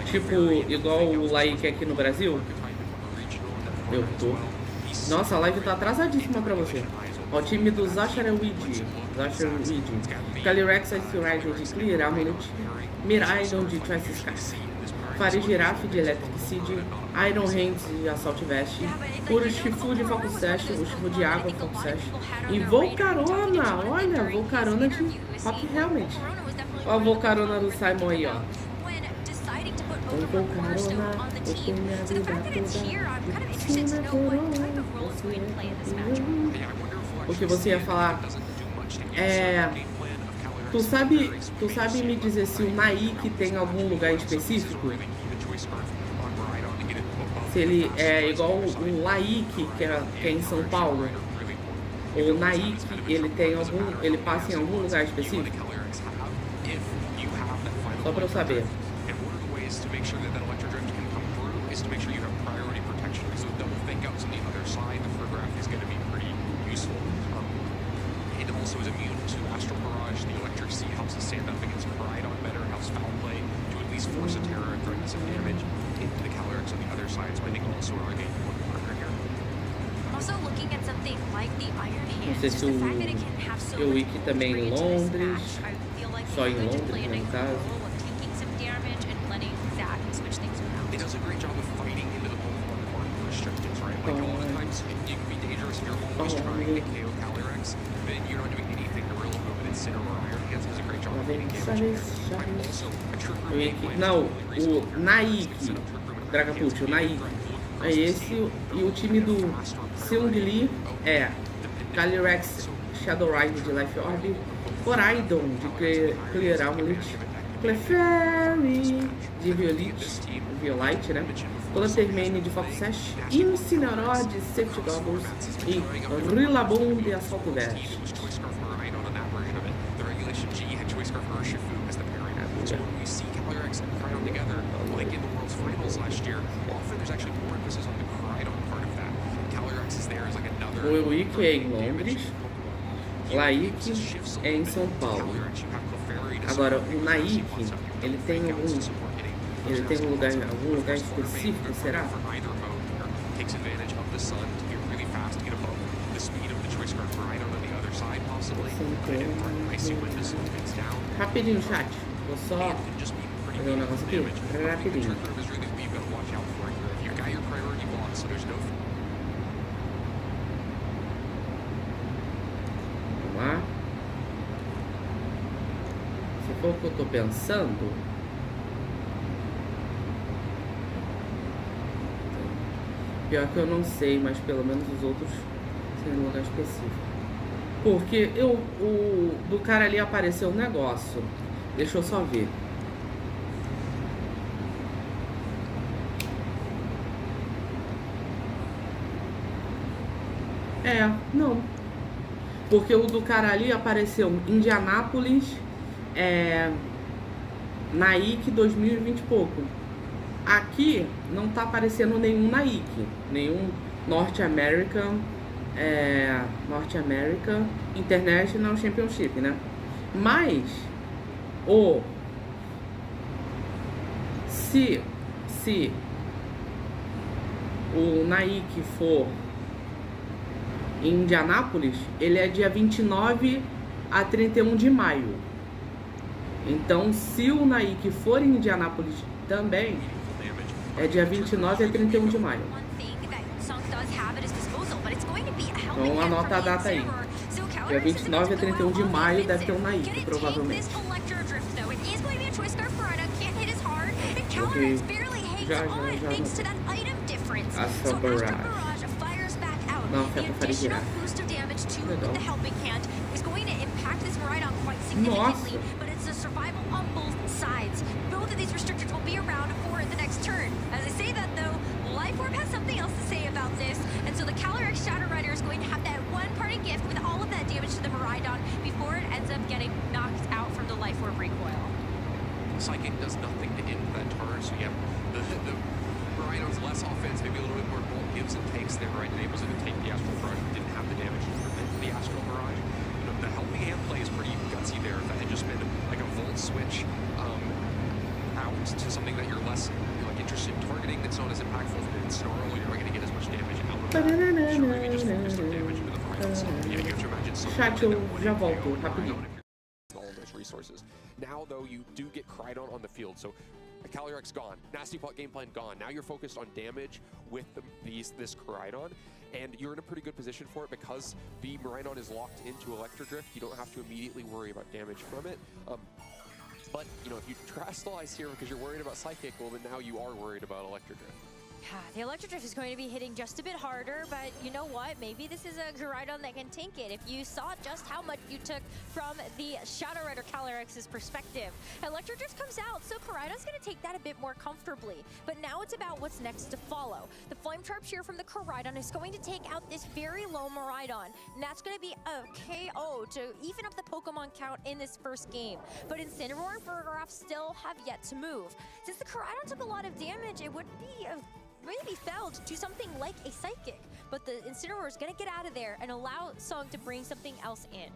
Tipo, igual o like aqui no Brasil? Eu tô... Nossa, a live tá atrasadíssima pra você. Ó, o time do Zashara Weed, Calyrex Ice Rider de Clear, Miraidon de Trice Sky, Fire Giraffe de Electric Seed, Iron Hands de Assault Vest, Puro Shifu de Focus Sash, o Shifu de Água Focus Sash, e Volcarona, olha, Volcarona de Rock realmente. Ó a Volcarona do Simon aí, ó. vou carona, vou ter minha vida toda. O que você ia falar? Tu sabe me dizer se o Naik tem algum lugar específico? Se ele é igual o Laik, que é em São Paulo. O Naik, ele passa em algum lugar específico? Só pra eu saber. It also is immune to Astral Barrage. The Electric Sea helps us stand up against Koraidon better, helps foul play to at least force a Terra and threaten some damage into the Calyrex on the other side. So I think also our game one partner here. Also looking at something like the Iron Hand, Não sei se o EUA também em Londres, só em Londres, no caso. It does a great job of fighting into the Pokemon restrictions, right? Like a lot of times it can be dangerous if you're always trying to KO Calyrex, then you're not doing anything to really move it. Incineroar or Iron Hands does a great job of getting damage. Also, a Trick Room Não, o Naik, Dragapult, o Naik. É esse e o time do Seungli é Calyrex, Shadow Ride de Life Orb, Koraidon de Clear Amulet, Clefairy de Violite, né? Colortermane de Fox Sash, Incineroar de Safety Goggles e Rillaboom de Assalto Vest. So when we see Calyrex and Koraidon together, like in the World's Finals last year, often there's actually more emphasis on the Koraidon part of that. Calyrex is there as like another... O EUA é em Londres, Laik é em São Paulo. Agora, o Naik, ele tem algum lugar específico, será? Takes advantage of the sun to get really fast to get above the speed of the Choice Card Koraidon on the other side, possibly. Rapidinho, chat. Vou só fazer um negócio aqui, rapidinho. Vamos lá. Se for o que eu tô pensando... Pior que eu não sei, mas pelo menos os outros têm um lugar específico. Porque do cara ali apareceu um negócio. Deixa eu só ver. Não. Porque o do cara ali apareceu Indianápolis, Naik 2020 e pouco. Aqui não tá aparecendo nenhum Naik, nenhum North American International Championship, né? Mas se o Naik for em Indianápolis, ele é dia 29 a 31 de maio. Então, se o Naik for em Indianápolis também, é dia 29 a 31 de maio. Então anota a data aí. Dia 29 a 31 de maio deve ter um Naik, provavelmente. Ok. Já. Astral Barrage. Não, foi pra Farigiar. Legal. Nossa! Both of these restrictions will be around for the next turn. As I say that though, Life Orb has something else to say about this, and so the Calyrex Shadow Rider is going to have that one parting gift with all of that damage to the Miraidon before it ends up getting knocked out from the Life Orb recoil. Psychic does nothing to end that turn, so yeah, the Miraidon's less offense, maybe a little bit more bolt gives and takes there, right? Enables it to take the Astral Barrage, didn't have the damage to prevent the Astral Barrage. You know, the helping hand play is pretty gutsy there. If that had just been like a Volt switch out to something that you're less interested in targeting, that's not as impactful in Snarl, you're not going to get as much damage out of that. You're really just focused on damage into the finals. Yeah, you have to imagine something Chat, eu já volto, rapidinho. all of those resources. Now, though, you do get Koraidon on the field, so Calyrex gone, Nasty Plot game plan gone. Now you're focused on damage with this Koraidon, and you're in a pretty good position for it because the Miraidon is locked into Electro Drift. You don't have to immediately worry about damage from it. But, you know, if you Terastallize here because you're worried about Psychic, well, then now you are worried about Electro Drift. Yeah, the Electro Drift is going to be hitting just a bit harder, but you know what? Maybe this is a Koraidon that can tank it. If you saw just how much you took from the Shadow Rider Calyrex's perspective. Electro Drift comes out, so Koraidon's going to take that a bit more comfortably. But now it's about what's next to follow. The Flame Charge here from the Koraidon is going to take out this very low Miraidon, and that's going to be a KO to even up the Pokemon count in this first game. But Incineroar and Ferrograph still have yet to move. Since the Koraidon took a lot of damage, it would be maybe felled to something like a Psychic, but the Incineroar is going to get out of there and allow Sung to bring something else in.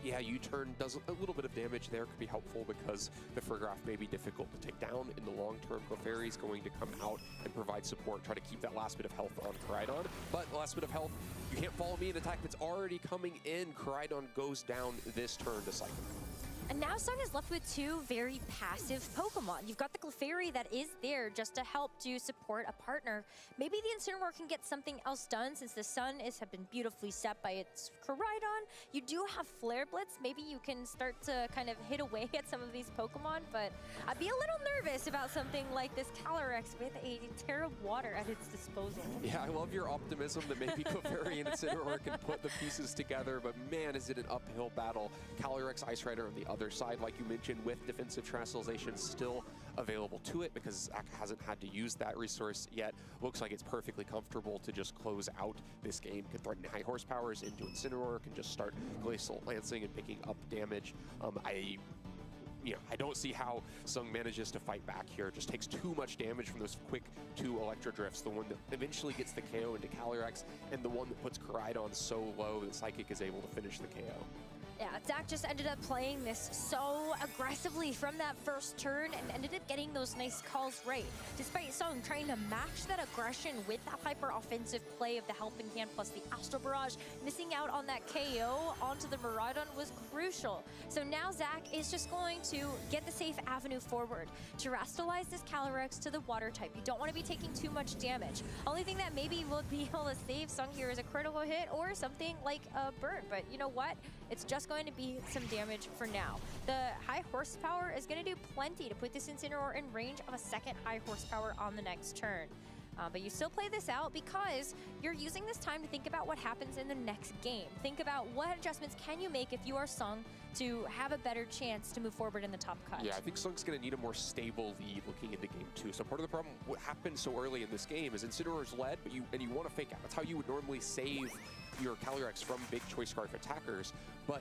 Yeah, U-turn does a little bit of damage there, could be helpful because the Ferrograph may be difficult to take down. In the long term, Clefairy is going to come out and provide support, try to keep that last bit of health on Koraidon. But the last bit of health, you can't follow me, an attack that's already coming in. Koraidon goes down this turn to Psychic. And now Sung is left with two very passive Pokemon. You've got the Clefairy that is there just to help to support a partner. Maybe the Incineroar can get something else done since the sun has been beautifully set by its Koraidon. You do have Flare Blitz. Maybe you can start to kind of hit away at some of these Pokemon, but I'd be a little nervous about something like this Calyrex with a Terra Water at its disposal. Yeah, I love your optimism that maybe Clefairy and Incineroar can put the pieces together, but man, is it an uphill battle. Calyrex, Ice Rider on the other side, like you mentioned, with defensive Terastallization still available to it because Zach hasn't had to use that resource yet. Looks like it's perfectly comfortable to just close out this game. Can threaten high horsepowers into Incineroar, can just start Glacial Lancing and picking up damage. I don't see how Sung manages to fight back here. Just takes too much damage from those quick two Electro Drifts, the one that eventually gets the KO into Calyrex, and the one that puts Koraidon so low that Psychic is able to finish the KO. Yeah, Zach just ended up playing this so aggressively from that first turn and ended up getting those nice calls right. Despite Sung trying to match that aggression with that hyper-offensive play of the Helping Hand plus the Astral Barrage, missing out on that KO onto the Miraidon was crucial. So now Zach is just going to get the safe avenue forward. Terastallize this Calyrex to the Water type. You don't want to be taking too much damage. Only thing that maybe will be able to save Sung here is a critical hit or something like a burn. But you know what? It's just going to be some damage for now. The high horsepower is going to do plenty to put this Incineroar in range of a second high horsepower on the next turn. But you still play this out because you're using this time to think about what happens in the next game. Think about what adjustments can you make if you are Sung to have a better chance to move forward in the top cut. Yeah, I think Sung's going to need a more stable lead looking into game two. So part of the problem, what happened so early in this game is Incineroar's led, but you want to fake out. That's how you would normally save your Calyrex from big Choice Scarf attackers. But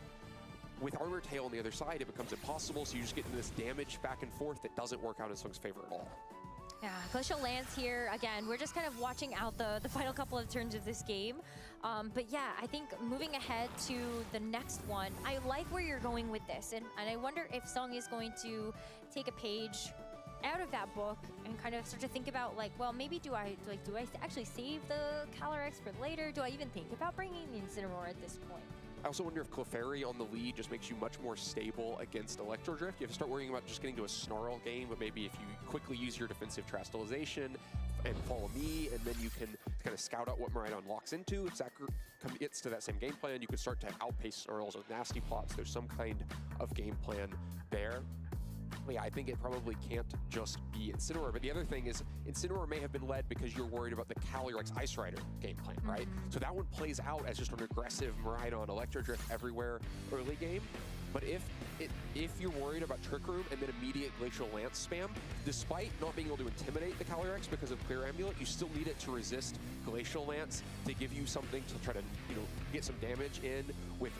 with Armor Tail on the other side, it becomes impossible, so you just get into this damage back and forth that doesn't work out in Sung's favor at all. Yeah, Glacial Lance here. Again, we're just kind of watching out the final couple of turns of this game. But yeah, I think moving ahead to the next one, I like where you're going with this. And I wonder if Sung is going to take a page out of that book and kind of start to think about like, well, maybe do I actually save the Calyrex for later? Do I even think about bringing the Incineroar at this point? I also wonder if Clefairy on the lead just makes you much more stable against Electro Drift. You have to start worrying about just getting to a Snarl game, but maybe if you quickly use your defensive Terastallization and follow me, and then you can kind of scout out what Miraidon locks into. If Zach gets to that same game plan, you can start to outpace Snarls with nasty plots. There's some kind of game plan there. Yeah, I think it probably can't just be Incineroar. But the other thing is, Incineroar may have been led because you're worried about the Calyrex Ice Rider game plan, right? So that one plays out as just an aggressive Miraidon Electro Drift everywhere early game. But if you're worried about Trick Room and then immediate Glacial Lance spam, despite not being able to intimidate the Calyrex because of Clear Amulet, you still need it to resist Glacial Lance to give you something to try to get some damage in with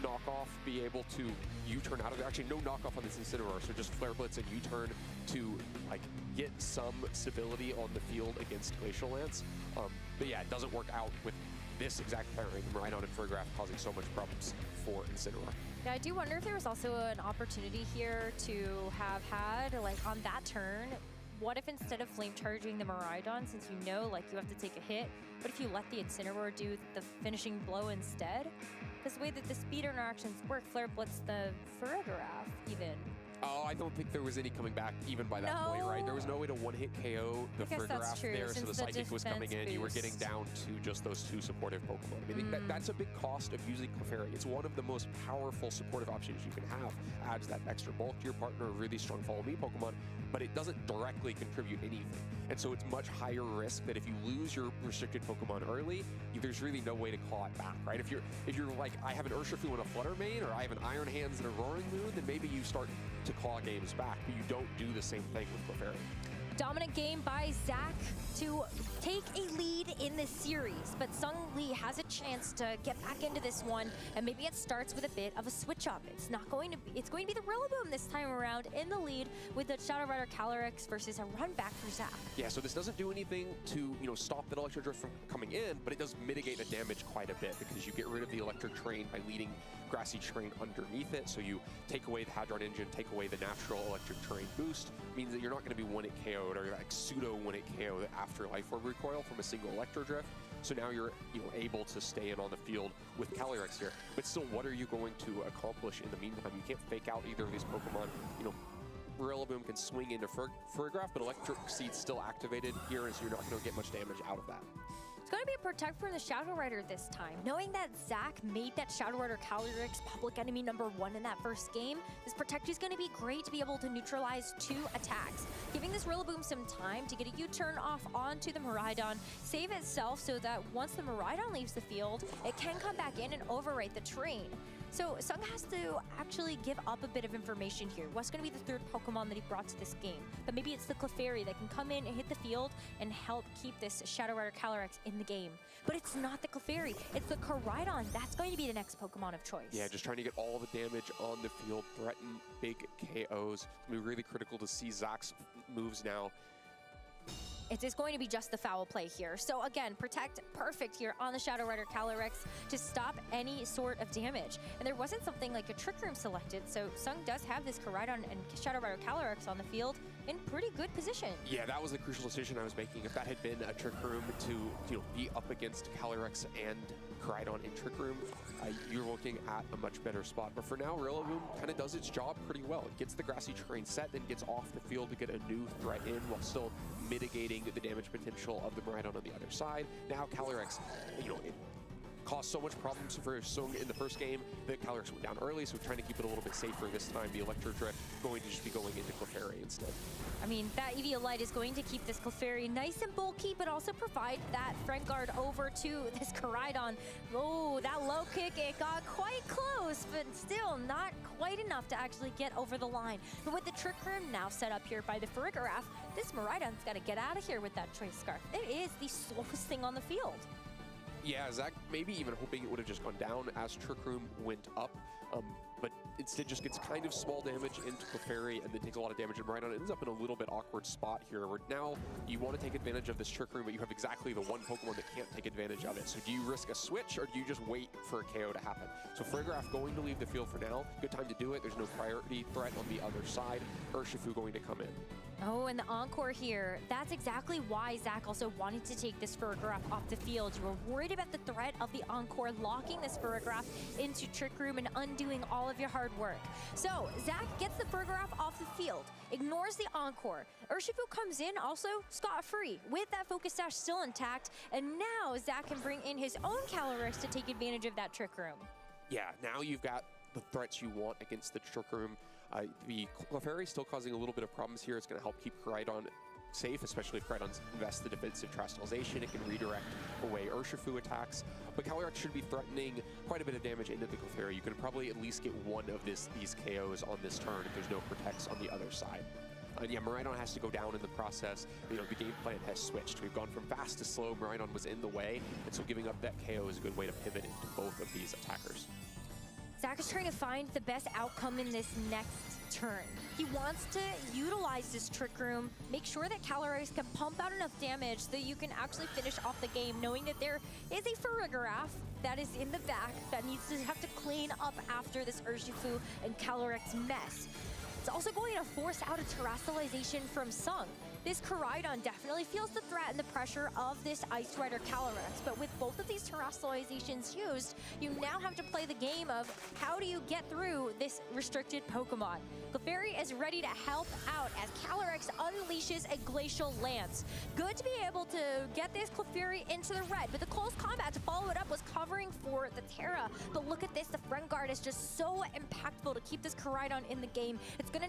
knockoff, be able to U-turn out of it. Actually, no knockoff on this Incineroar, so just Flare Blitz and U-turn to like get some stability on the field against Glacial Lance. But yeah, it doesn't work out with this exact pairing, Miraidon and Ferrograph, causing so much problems for Incineroar. Yeah, I do wonder if there was also an opportunity here to have had, like, on that turn, what if instead of flame charging the Miraidon, since you know, like, you have to take a hit, but if you let the Incineroar do the finishing blow instead? Because the way that the speed interactions work, Flare Blitz the Ferrograph even Oh, I don't think there was any coming back even by that point, right? There was no way to one-hit KO the Farigiraf there, so the Psychic was coming in. You were getting down to just those two supportive Pokemon. I mean, that's a big cost of using Clefairy. It's one of the most powerful supportive options you can have. Adds that extra bulk to your partner, really strong follow-me Pokemon, but it doesn't directly contribute anything. And so it's much higher risk that if you lose your restricted Pokemon early, there's really no way to claw it back, right? If you're like, I have an Urshifu and a Flutter Mane, or I have an Iron Hands and a Roaring Moon, then maybe you start to claw games back, but you don't do the same thing with Clefairy. Dominant game by Zach to take a lead in this series, but Sung Lee has a chance to get back into this one, and maybe it starts with a bit of a switch up. It's going to be the Rillaboom this time around in the lead with the Shadow Rider Calyrex versus a run back for Zach. Yeah, so this doesn't do anything to stop that Electro Drift from coming in, but it does mitigate the damage quite a bit because you get rid of the Electric Terrain by leading Grassy Terrain underneath it. So you take away the Hadron Engine, take away the natural Electric Terrain boost, means that you're not going to be one-hit KO'd or like pseudo one-hit KO after Life Orb recoil from a single Electro Drift. So now you're able to stay in on the field with Calyrex here. But still, what are you going to accomplish in the meantime? You can't fake out either of these Pokemon. Rillaboom can swing into Farigiraf, but Electric Seed's still activated here, and so you're not going to get much damage out of that. It's going to be a Protect from the Shadow Rider this time. Knowing that Zach made that Shadow Rider Calyrex public enemy #1 in that first game, this Protect is going to be great to be able to neutralize 2 attacks, giving this Rillaboom some time to get a U-turn off onto the Miraidon, save itself so that once the Miraidon leaves the field, it can come back in and overwrite the terrain. So Sung has to actually give up a bit of information here. What's going to be the third Pokemon that he brought to this game? But maybe it's the Clefairy that can come in and hit the field and help keep this Shadow Rider Calyrex in the game. But it's not the Clefairy, it's the Koraidon. That's going to be the next Pokemon of choice. Yeah, just trying to get all the damage on the field, threaten big KOs. It's going to be really critical to see Zach's moves now. It is going to be just the foul play here. So again, Protect perfect here on the Shadow Rider Calyrex to stop any sort of damage. And there wasn't something like a Trick Room selected, so Sung does have this Koraidon and Shadow Rider Calyrex on the field in pretty good position. Yeah, that was the crucial decision I was making. If that had been a Trick Room to be up against Calyrex and Koraidon in Trick Room, you're looking at a much better spot. But for now, Rillaboom kind of does its job pretty well. It gets the Grassy Terrain set, then gets off the field to get a new threat in while still mitigating the damage potential of the Miraidon on the other side. Now Calyrex, it caused so much problems for Sung in the first game that Calyrex went down early, so trying to keep it a little bit safer this time. The Electro Drift going to just be going into Clefairy instead. I mean, that EV Light is going to keep this Clefairy nice and bulky, but also provide that front guard over to this Koraidon. Oh, that low kick, it got quite close, but still not quite enough to actually get over the line. But with the Trick Room now set up here by the Farigiraf, this Miraidon's got to get out of here with that Choice Scarf. It is the slowest thing on the field. Yeah, Zach maybe even hoping it would have just gone down as Trick Room went up, but instead just gets kind of small damage into Clefairy and then takes a lot of damage, and Miraidon ends up in a little bit awkward spot here where now you want to take advantage of this Trick Room, but you have exactly the one Pokemon that can't take advantage of it. So do you risk a switch or do you just wait for a KO to happen? So Farigiraf going to leave the field for now. Good time to do it. There's no priority threat on the other side. Urshifu going to come in. Oh, and the Encore here. That's exactly why Zach also wanted to take this Farigiraf off the field. You were worried about the threat of the Encore locking this Farigiraf into Trick Room and undoing all of your hard work. So Zach gets the Farigiraf off the field, ignores the Encore. Urshifu comes in also scot-free with that Focus Sash still intact, and now Zach can bring in his own Calyrex to take advantage of that Trick Room. Yeah, now you've got the threats you want against the Trick Room. The Clefairy still causing a little bit of problems here. It's going to help keep Koraidon safe, especially if Koraidon invests the defensive Terastallization. It can redirect away Urshifu attacks. But Calyrex should be threatening quite a bit of damage into the Clefairy. You can probably at least get one of these KOs on this turn if there's no Protects on the other side. Yeah, Miraidon has to go down in the process. The game plan has switched. We've gone from fast to slow. Miraidon was in the way, and so giving up that KO is a good way to pivot into both of these attackers. Zach is trying to find the best outcome in this next turn. He wants to utilize this Trick Room, make sure that Calyrex can pump out enough damage so that you can actually finish off the game, knowing that there is a Farigiraf that is in the back that needs to have to clean up after this Urshifu and Calyrex mess. It's also going to force out a Terastallization from Sung. This Koraidon definitely feels the threat and the pressure of this Ice Rider Calyrex, but with both of these terrestrializations used, you now have to play the game of how do you get through this restricted Pokemon. Clefairy is ready to help out as Calyrex unleashes a Glacial Lance. Good to be able to get this Clefairy into the red, but the close combat to follow it up was covering for the Terra. But look at this, the Friend Guard is just so impactful to keep this Koraidon in the game. It's gonna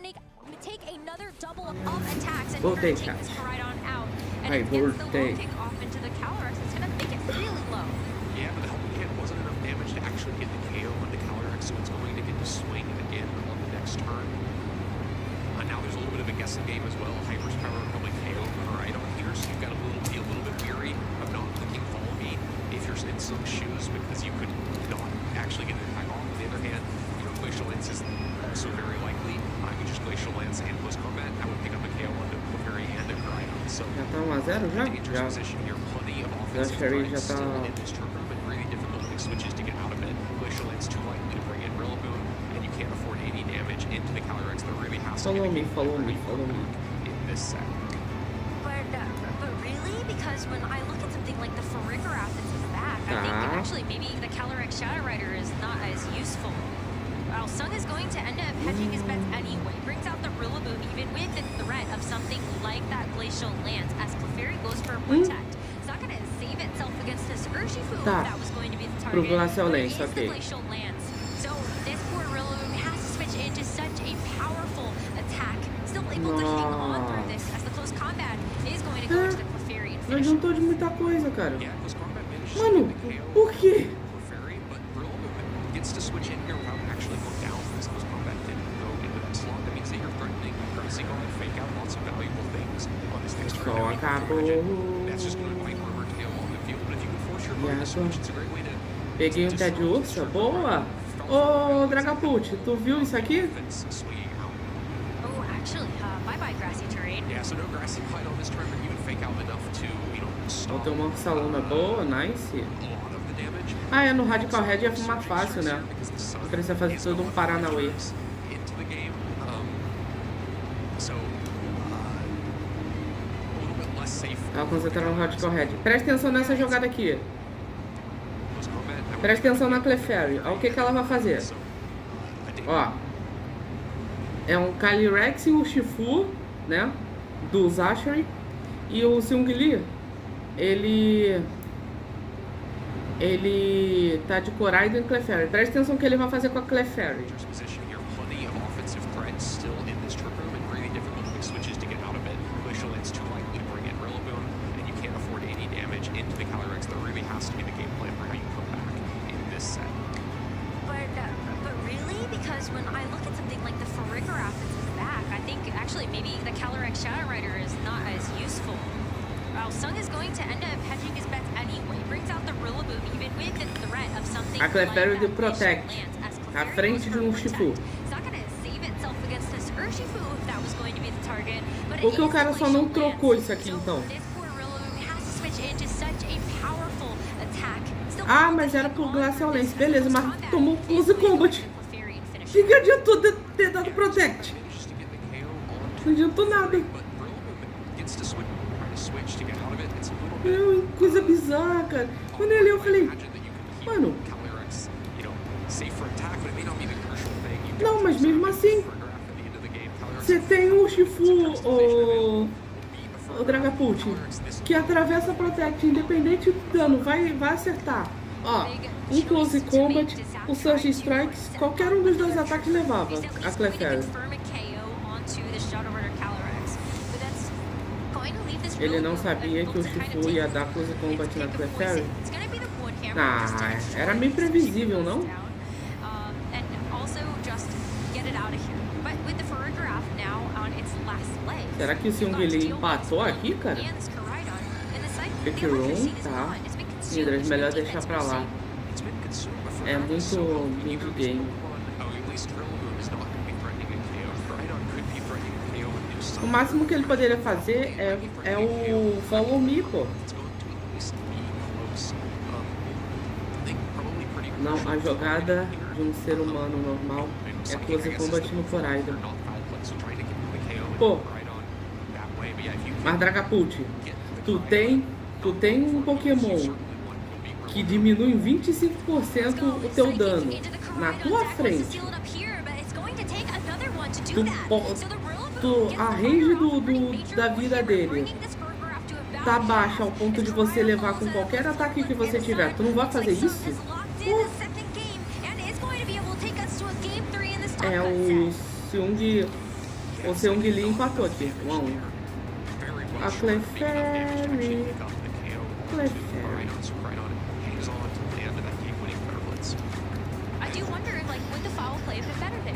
take another double of attacks and take this Koraidon out. And it gets the low kick off into the Calyrex. It's gonna make it really low. Yeah, but the helping hand wasn't enough damage to actually get the KO on the Calyrex, so it's going to get to swing again on the next turn. Now there's a little bit of a guessing game as well. Hyper's Power probably KO Koraidon here, so you've got to be a little bit weary of not clicking Follow Me if you're in some shoes, because you could not actually get an attack off. On the other hand, your Glacial Lance is also very likely. You just Glacial Lance and close combat, I would pick up a KO on the Clefairy and the Koraidon. So já tá 1-0 já? Já. Já Sherry já tá... really difficult to make switches to get out of it. Glacial Lance too likely to bring in Rillaboom, and you can't afford any damage into the Calyrex. There really has to be follow me in this set. But really, because when I look at something like the Farigiraf that's in the back, I think actually maybe the Calyrex Shadow Rider is not as useful. Sung is going to end up hedging his bets anyway. Brings out the Rillaboom even with the threat of something like that Glacial Lance as Clefairy goes for Protect. It's not going to save itself against this Urshifu if that was going to be the target. But it is the Glacial Lance. So this poor Rillaboom has to switch into such a powerful attack. Still able to hang on through this as the close combat is going to go into the Clefairy and Não adiantou de muita coisa, cara. Mano, por quê? Gets to switch in here without actually going down because close combat didn't go into that slot. That means that you're threatening Gracie going to fake out lots of valuable things on this next turn. That's just going to bite Murmur Tail on the field. But if you can force your opponent to switch, it's a great way to... Peguei um pé de ursa, boa! Ô, Dragapult, tu viu isso aqui? Oh, actually, bye-bye grassy terrain. Yeah, so no grassy fight on this turn, but you would fake out enough to, you know, stop. Botei uma Salona boa, nice. Ah, é, no Radical Red é mais fácil, né? Não precisa fazer todo um Paranauê. Ela concentrada no Radical Red. Presta atenção nessa jogada aqui. Presta atenção na Clefairy. Olha o que ela vai fazer. Ó. É um Calyrex e o Shifu, né? Do Zachary. E o Seungli, ele tá de Koraidon e Clefairy. Presta atenção no que ele vai fazer com a Clefairy. But really, because when I look at something like the Farigiraf that's in the back, I think actually maybe the Calyrex Shadow Rider is not as useful. Sung is going to end up hedging his bets anyway. Brings out the Rillaboom even with the threat of something a Clefairy de Protect. À frente de um Shifu. It's not going to save itself against this Urshifu if that was going to be the target. But Por que o cara só não trocou isso aqui então? Ah, mas era pro Glacial Lance, beleza, mas tomou Close Combat. O que adiantou ter dado Protect? Não adiantou nada. Meu, coisa bizarra, cara. Quando eu li, eu falei, mano. Não, mas mesmo assim, você tem um Shifu, o Dragapult, que atravessa a Protect, independente do dano, vai acertar. Ó, um Close Combat, o Surge Strikes, qualquer um dos dois ataques levava a Clefairy. Ele não sabia que o Shifu ia dar Close Combat na Clefairy? Ah, era meio previsível, não? Será que o Seungli empatou aqui, cara? Pick Room, tá. Hidras, melhor deixar pra lá. É muito mid-game. O máximo que ele poderia fazer é o Follow Me, pô. Não, a jogada de um ser humano normal é Close Combat no Koraidon. Pô, Mas Dragapult, tu tem um Pokémon que diminui em 25% o teu dano na tua frente. A range da vida dele tá baixa ao ponto de você levar com qualquer ataque que você tiver. Tu não vai fazer isso? Pô. É, o Seung Lee empatou aqui, 1 a 1. A Clefairy. I do wonder, like, would the foul play have been better there?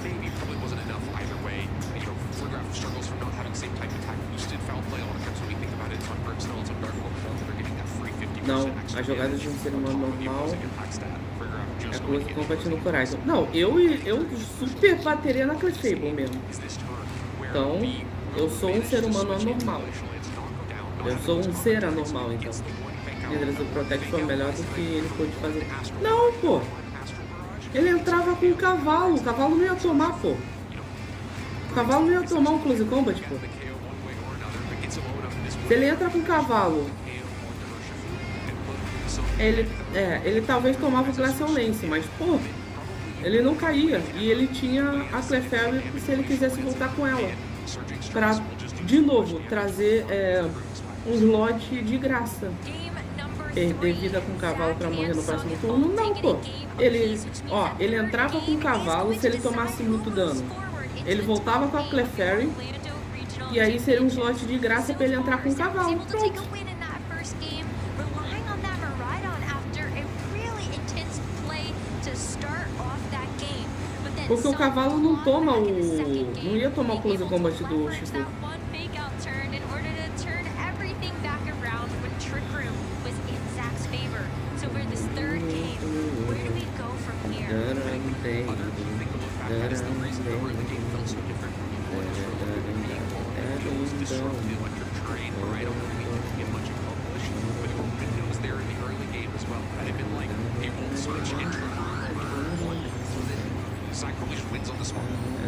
Maybe probably wasn't enough either way. You know, Photograph struggles from not having the same type of attack boosted foul play. A lot of times when we think about it, it's on Brimstone, it's on Dark Pokemon that are getting that free 50% Não, extra. a jogada de um ser humano normal é coisa que compete no Coraison. Não, eu super bateria na Clefable mesmo. Então, eu sou um ser humano anormal. Eu sou um ser anormal, então. Líderes do Protect foi melhor do que ele pôde fazer. Não, pô! Ele entrava com o cavalo não ia tomar, pô. O cavalo não ia tomar um Close Combat, pô. Se ele entra com o cavalo, ele talvez tomava o Glacial Lance, mas, pô, ele não caía. E ele tinha a Clefairy se ele quisesse voltar com ela. Pra, de novo, trazer um slot de graça. Perder vida com o cavalo pra morrer no próximo turno, não, pô. Ele entrava com o cavalo se ele tomasse muito dano. Ele voltava com a Clefairy e aí seria um slot de graça pra ele entrar com o cavalo. Pronto. Porque o cavalo não toma não ia tomar o Close Combat do Shifu.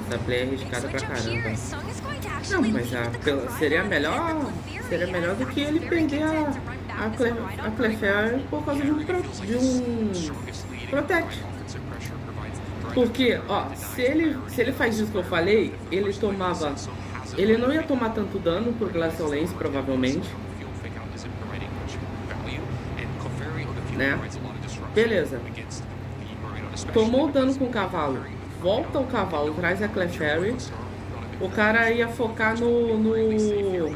Essa play é arriscada pra caramba. Não, mas seria melhor do que ele perder a Clefairy por causa de um Protect. Porque, se ele faz isso que eu falei, ele não ia tomar tanto dano por Glacial Lance, provavelmente. Né? Beleza. Tomou dano com o cavalo. Volta o cavalo, traz a Clefairy. O cara ia focar no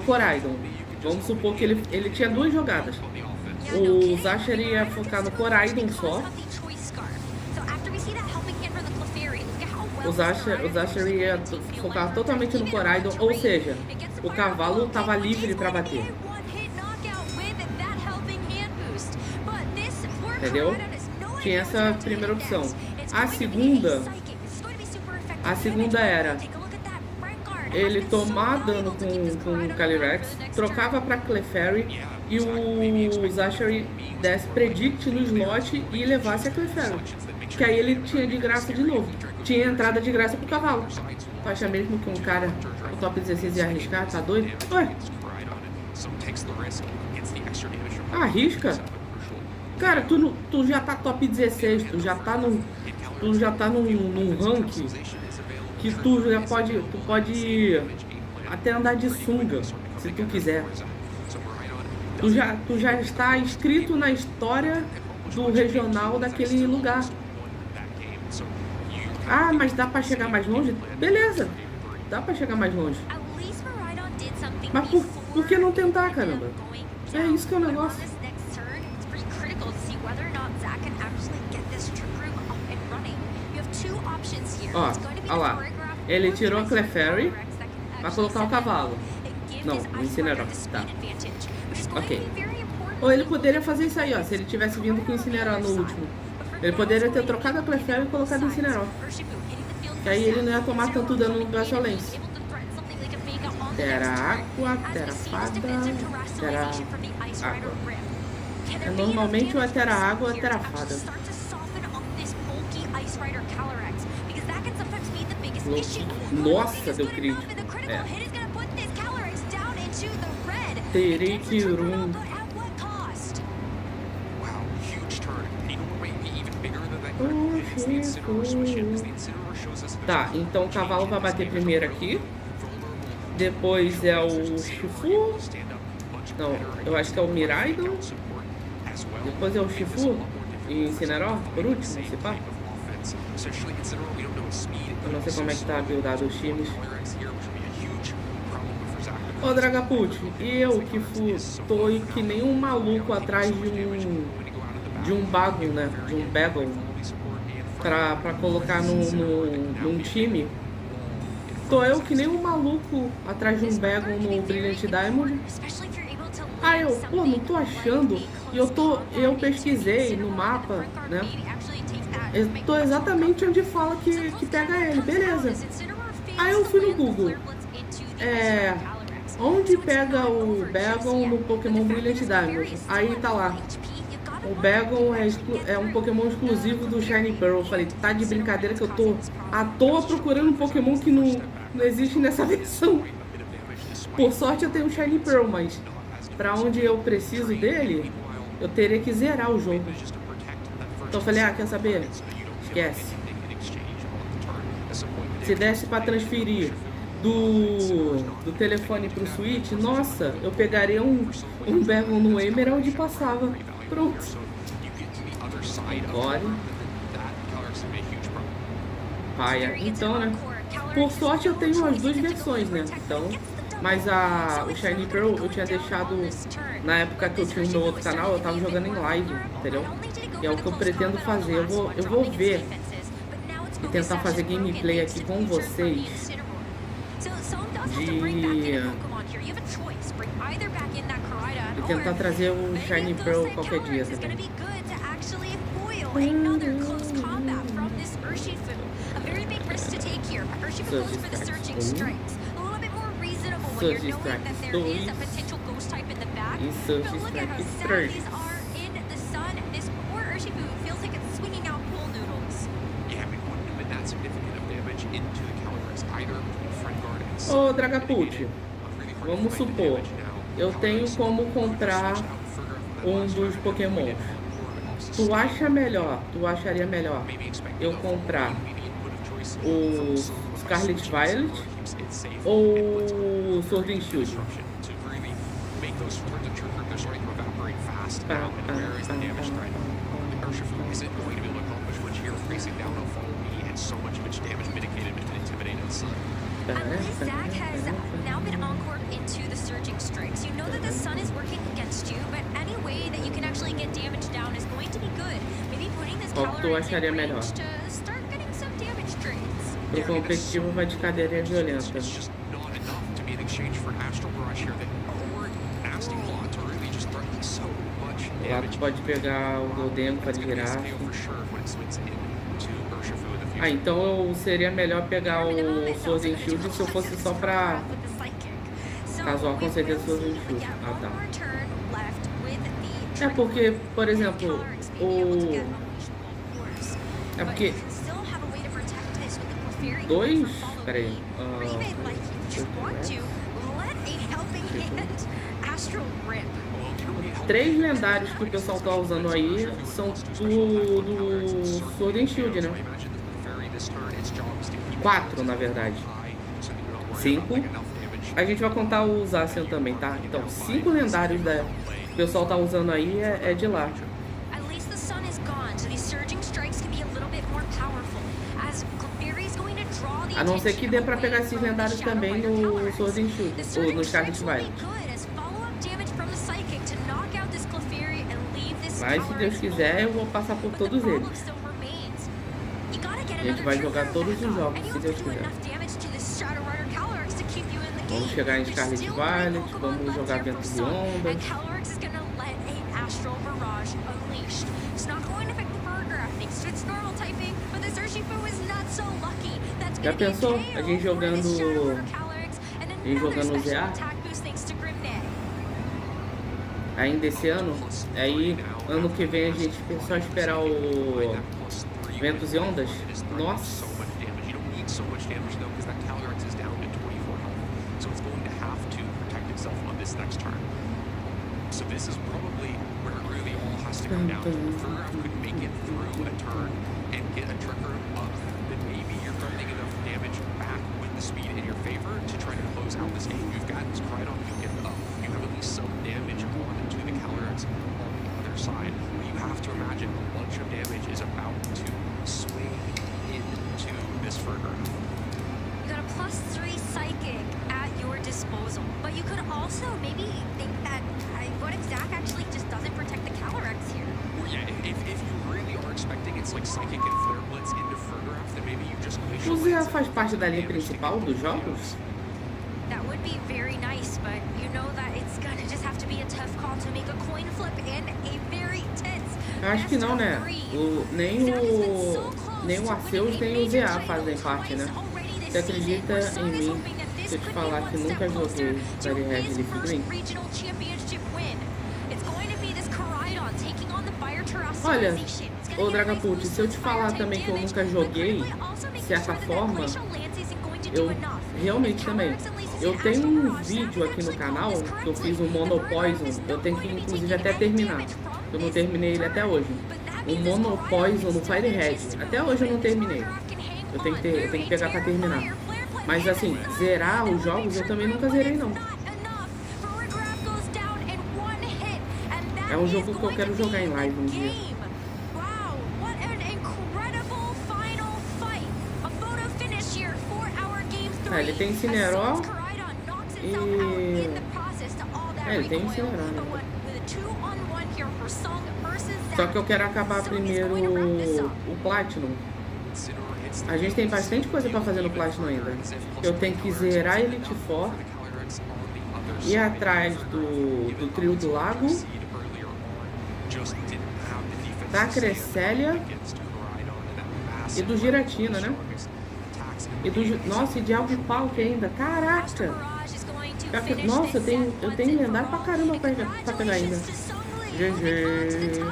Coraidon. Vamos supor que ele tinha 2 jogadas. O Zasher ia focar no Coraidon só. O Zasher ia focar totalmente no Coraidon, ou seja, o cavalo estava livre para bater. Entendeu? Tinha essa primeira opção. A segunda era ele tomar dano com o Calyrex, trocava para Clefairy e o Zasher desse predict no slot e levasse a Clefairy. Que aí ele tinha de graça de novo. Tinha entrada de graça pro cavalo. Tu acha mesmo que um cara no top 16 ia arriscar? Tá doido? Ué? Arrisca? Cara, tu já tá top 16, tu já tá num rank que tu pode até andar de sunga, se tu quiser. Tu já está inscrito na história do regional daquele lugar. Ah, mas dá pra chegar mais longe? Beleza, dá pra chegar mais longe. Mas por que não tentar, caramba? É isso que é o negócio. Ó lá. Ele tirou a Clefairy pra colocar o cavalo. Não, o Incineroar. Tá. Ok. Ou ele poderia fazer isso aí, ó. Se ele tivesse vindo com o Incineroar no último. Ele poderia ter trocado a Clefairy e colocado o Incineroar. Que aí ele não ia tomar tanto dano no Glacial Lance. Terra água, terra fada, terra água. Normalmente ou é terra água ou é terra fada. Nossa, deu crítico. Terei que rum. Wow, huge turn. And you know what might be even bigger than that turn is the Incineroar switch in, because the Incineroar shows us Tá, então o cavalo vai bater primeiro aqui. Depois é o Shifu. Não, eu acho que é o Reagindo. Depois é o Shifu e Incineroar, por último, se pá. Eu não sei como é que tá buildado os times. Ô Dragapult, eu que tô que nem um maluco atrás de um bago, né? De um bagel pra colocar num time. Tô eu que nem um maluco atrás de um bagel no Brilliant Diamond. Aí eu, pô, não tô achando. E eu pesquisei no mapa, né? Eu tô exatamente onde fala que pega ele, beleza. Aí eu fui no Google. Onde pega o Bagon no Pokémon Brilliant Diamond? Aí tá lá. O Bagon é um Pokémon exclusivo do Shiny Pearl. Eu falei, tá de brincadeira que eu tô à toa procurando um Pokémon que não existe nessa versão. Por sorte eu tenho o Shiny Pearl, mas pra onde eu preciso dele, eu teria que zerar o jogo. Então eu falei, quer saber? Esquece. Se desse pra transferir do telefone pro Switch, nossa, eu pegaria um Bagon no Emerald e passava. Pronto. Agora. Paia. Então, né? Por sorte eu tenho as duas versões, né? Então, mas o Shiny Pearl eu tinha deixado na época que eu tinha o meu outro canal, eu tava jogando em live, entendeu? E é o que eu pretendo fazer. Eu vou ver e tentar fazer gameplay aqui com vocês e tentar trazer o Shiny Pearl qualquer dia também. Surge Strike 2 e Surge Strike 3. Ô Dragapult, vamos supor, eu tenho como comprar um dos Pokémon. Tu acharia melhor eu comprar o Scarlet Violet ou o Sword and Shield? Zach has now been encored into the surging strikes. You know that the sun is working against you, but any way that you can actually get damage down is going to be good. Maybe putting this Calyrex in range to start getting some damage trades. Pro competitivo vai de cadeira violenta. Lá tu pode pegar o Golden para girar. Então seria melhor pegar o Sword and Shield se eu fosse só pra casual, com certeza Sword and Shield. Tá. É porque, por exemplo, é porque dois... Peraí. 3 lendários que o pessoal tá usando aí são do Sword and Shield, né? 4, na verdade. 5. A gente vai contar o Zacian também, tá? Então, 5 lendários que o pessoal tá usando aí é de lá. A não ser que dê pra pegar esses lendários também no Sword and Shield, ou no Scarlet Violet. Mas se Deus quiser, eu vou passar por todos eles. A gente vai jogar todos os jogos, se Deus quiser. Vamos chegar em Scarlet Violet, vamos jogar Ventos e Ondas. Já pensou? A gente jogando ZA? Ainda esse ano? Aí, ano que vem a gente só esperar o Ventos e Ondas? Nossa! this is probably where it really all has to come down to. If Fergaraf could make it through a turn and get a trick room up, then maybe you're running enough damage back with the speed in your favor to try to close out this game. You've got Krydon who can get up. You have at least some damage onto the Calyrex on the other side. But you have to imagine a bunch of damage is about to swing into this Fergaraf. You got a +3 psychic at your disposal, but you could also maybe think that what if Zach actually just doesn't protect the Calyrex here? Well, yeah, if you really are expecting it's like psychic and flare blitz into Fergaraf, then maybe you just O Zé faz parte da linha principal dos jogos? That would be very nice, but you know that it's gonna just have to be a tough call to make a coin flip in a very tense. Eu acho que não, né? Nem o Arceus nem o ZA fazem parte, né? Você acredita em mim se eu te falar que nunca joguei Very Red Leaf Green? Olha, ô Dragapult, se eu te falar também que eu nunca joguei, de certa forma, eu realmente também. Eu tenho um vídeo aqui no canal que eu fiz um Mono Poison, eu tenho que inclusive até terminar. Eu não terminei ele até hoje. O Mono Poison no Fire Red, até hoje eu não terminei. Eu tenho que pegar pra terminar. Mas assim, zerar os jogos eu também nunca zerei não. É um jogo que eu quero jogar em live um dia. Ele tem Incineró e... ele tem Incineró, né? Só que eu quero acabar primeiro o Platinum. A gente tem bastante coisa pra fazer no Platinum ainda. Eu tenho que zerar Elite Four, ir atrás do Trio do Lago, da Cresselia e do Giratina, né? E do... Nossa, e de Alvipalque ainda. Caraca! Nossa, eu tenho lendário pra caramba pra pegar ainda. GG.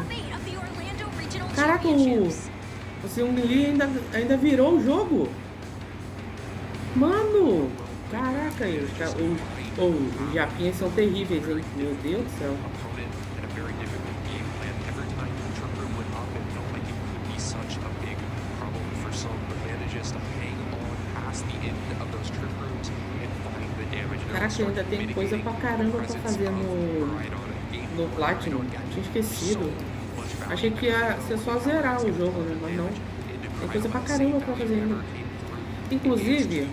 Caraca, o Seungli ainda virou o jogo. Mano! Caraca, os japinhas são terríveis, hein? Meu Deus do céu. Caraca, ainda tem coisa pra caramba pra fazer no Platinum. Tinha esquecido. Achei que ia ser só zerar o jogo, né? Mas não. Tem coisa pra caramba pra fazer ainda. Inclusive,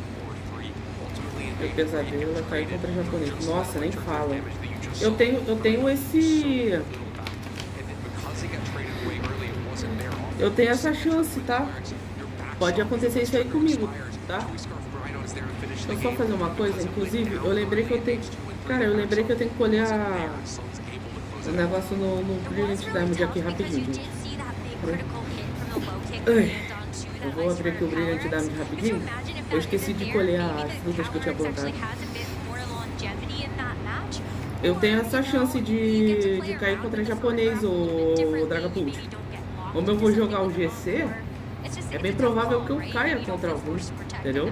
meu pesadelo é cair contra japonês. Nossa, nem fala. Eu tenho esse... Eu tenho essa chance, tá? Pode acontecer isso aí comigo, tá? Deixa eu só fazer uma coisa, inclusive, eu lembrei que eu tenho... Cara, eu lembrei que eu tenho que colher o negócio no Brilliant Diamond aqui rapidinho, gente. Eu vou abrir aqui o Brilliant Diamond rapidinho. Eu esqueci de colher as frutas que eu tinha plantado. Eu tenho essa chance de cair contra japonês, o Dragapult. Como eu vou jogar o GC, é bem provável que eu caia contra alguns, entendeu?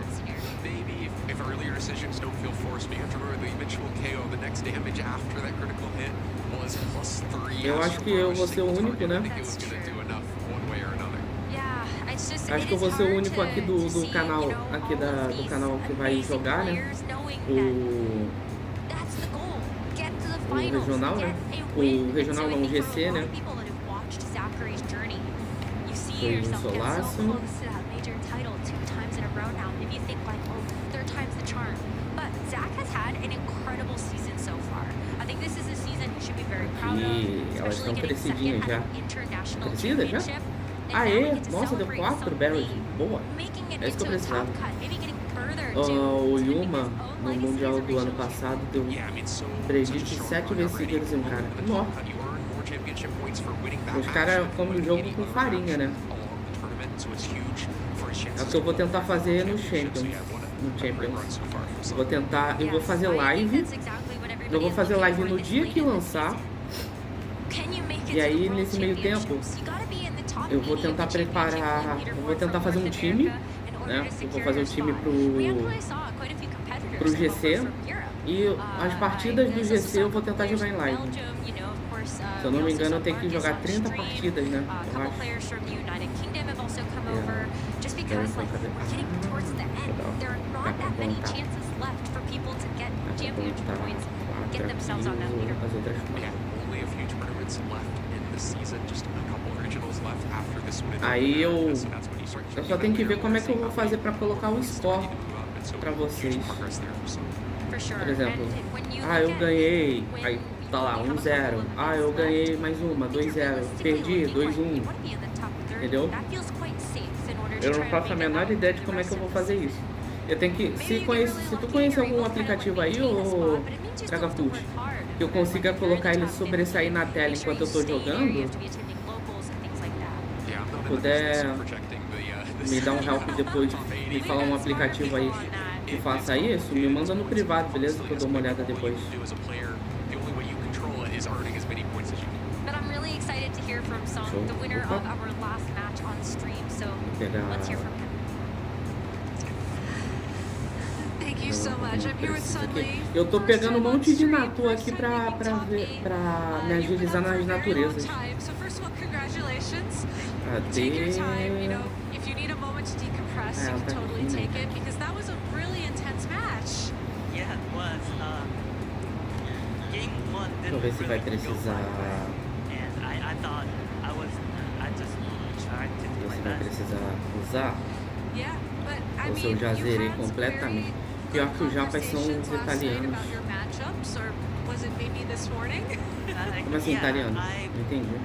Eu acho que eu vou ser o único, né? Acho que eu vou ser o único aqui do canal, do canal que vai jogar, né? O regional, né? O regional não, o GC, né? Foi um solaço. E elas estão crescidinhas já. Crescidas já? Aê! Nossa, deu 4 berries. Boa! É isso que eu precisava. O Yuma, no Mundial do ano passado, deu predict 7 vezes seguidas em um cara. Nossa! Os caras comem o jogo com farinha, né? É o que eu vou tentar fazer no Champions. Eu vou fazer live. Eu vou fazer live no dia que lançar. E aí, nesse meio tempo, eu vou tentar preparar... Eu vou tentar fazer um time, né? Eu vou fazer um time pro GC. E as partidas do GC eu vou tentar jogar em live. course, Se eu não me engano, eu tenho que jogar 30 partidas, né? A couple players from the United Kingdom have also come over, just because like we're getting towards the end. There are not that many chances left for people to get championship points, get themselves on that leaderboard. Yeah, only a few tournaments left in the season, just a couple regionals left after this one. Aí eu só tenho que ver como é que eu vou fazer pra colocar o score pra vocês. Por exemplo, eu ganhei, aí tá lá, 1-0. Eu ganhei mais uma, 2-0. Perdi, 2-1. Entendeu? Eu não faço a menor ideia de como é que eu vou fazer isso. Eu tenho que, se tu conhece algum aplicativo aí, ô Dragapult, que eu consiga colocar ele sobressair na tela enquanto eu tô jogando, puder me dar um help depois, me falar um aplicativo aí que faça isso, me manda no privado, beleza? Que eu dou uma olhada depois. But I'm really excited to hear from Song, the winner of our last match on stream. So let's hear from him. Thank you so much. I'm here with Sunli. Eu tô pegando um monte de natu aqui pra me agilizar nas naturezas. So first of all, congratulations. Take your time, you know, if you need a moment to decompress, you can totally take it, because that was a really intense match. Yeah, it was. Game 1 Deixa eu ver se vai precisar. I thought I just tried to do my vai precisar usar. Yeah, but I Ou se eu já zerei completamente. Pior que os japas são os italianos. Matchups, or was it maybe this morning? Como assim italiano? Não entendi.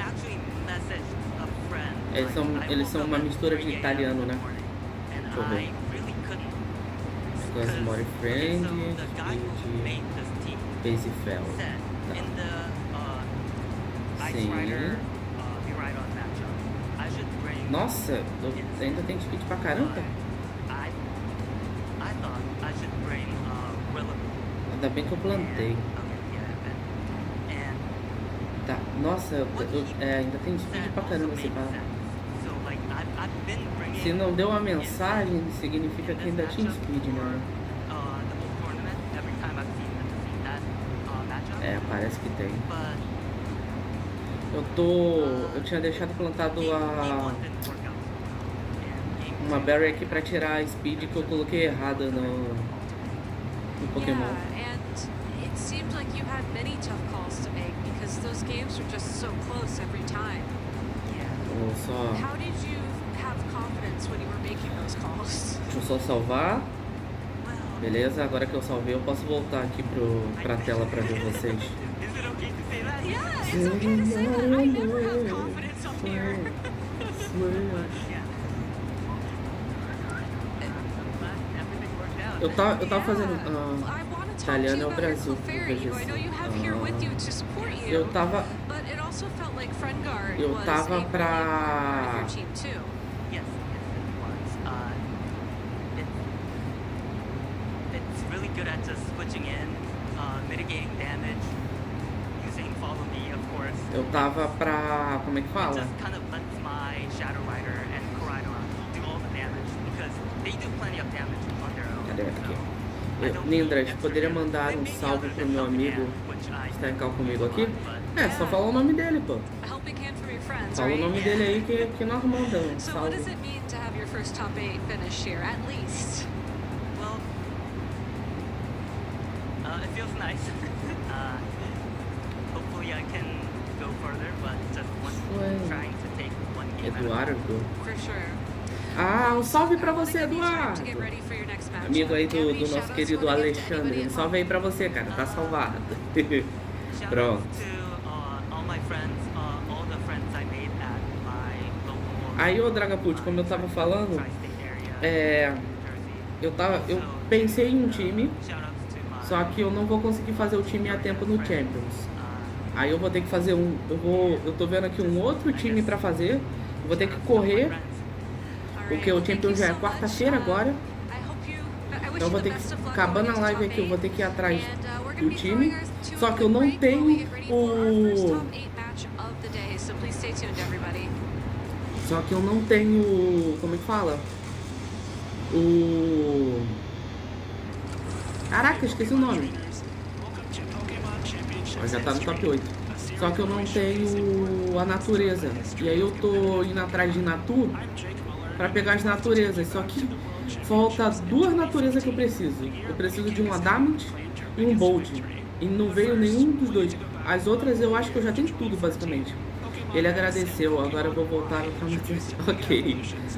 Eles são uma mistura de italiano, né? Deixa eu ver. Because more friend e Base Fell. Sim. Nossa, eu ainda tem speed pra caramba. Ainda bem que eu plantei. Tá, nossa, ainda tem speed pra caramba esse barco. Se não deu uma mensagem, significa que ainda tinha speed, né? Parece que tem. Eu tinha deixado plantado uma berry aqui pra tirar a speed que eu coloquei errada no Pokémon. It seemed like you had many tough calls to make because those games were just so close every time. How did you have confidence when you were making those calls? Deixa eu só salvar. Beleza, agora que eu salvei eu posso voltar aqui pra tela pra ver vocês. Yeah, it's okay to say that. I never have confidence up here. Eu tava fazendo italiano é o Brasil. Eu tava pra It's really good at just switching in, mitigating damage, using follow me, of course. Eu tava pra, como é que fala? It just kind of lets my Shadow Rider and Koraidon do all the damage because they do plenty of damage on their own. Cadê aqui? Nindras, poderia mandar um salve pro meu amigo que está em cal comigo aqui? Só fala o nome dele, pô. Fala o nome dele aí que nós mandamos. So what does it mean to have your first top 8 finish here, at least? Well, it feels nice. Hopefully I can go further, but just trying to take one game Eduardo. For sure. Um salve pra você, Eduardo. Amigo aí do nosso querido Alexandre. Um salve aí pra você, cara. Tá salvado. Pronto. Aí, ô Dragapult, como eu tava falando, eu pensei em um time, só que eu não vou conseguir fazer o time a tempo no Champions. Aí eu vou ter que fazer eu tô vendo aqui um outro time pra fazer, eu vou ter que correr, porque o Champions já é quarta-feira agora. Então eu vou ter que, acabando a live aqui, eu vou ter que ir atrás do time, só que eu não tenho Só que eu não tenho, como é que fala? Caraca, esqueci o nome. Já tá no top 8. Só que eu não tenho a natureza. E aí eu tô indo atrás de Natu pra pegar as naturezas. Só que falta 2 naturezas que eu preciso. Eu preciso de um Adamant e um Bold. E não veio nenhum dos 2. As outras eu acho que eu já tenho tudo, basicamente. Ele agradeceu, agora eu vou voltar pra me dizer.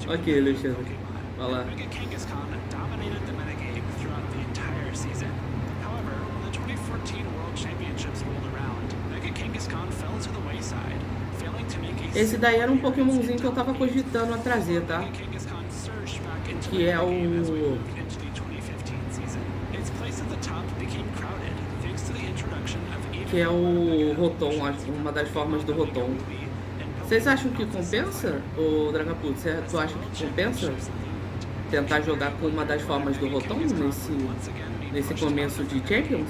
Ok, Alexandre. Vai lá. Esse daí era um Pokémonzinho que eu tava cogitando a trazer, tá? Que é o... Que é o Rotom, uma das formas do Rotom. Vocês acham que compensa, o Dragapult? Tu acha que compensa tentar jogar com uma das formas do Rotom nesse começo de Champions?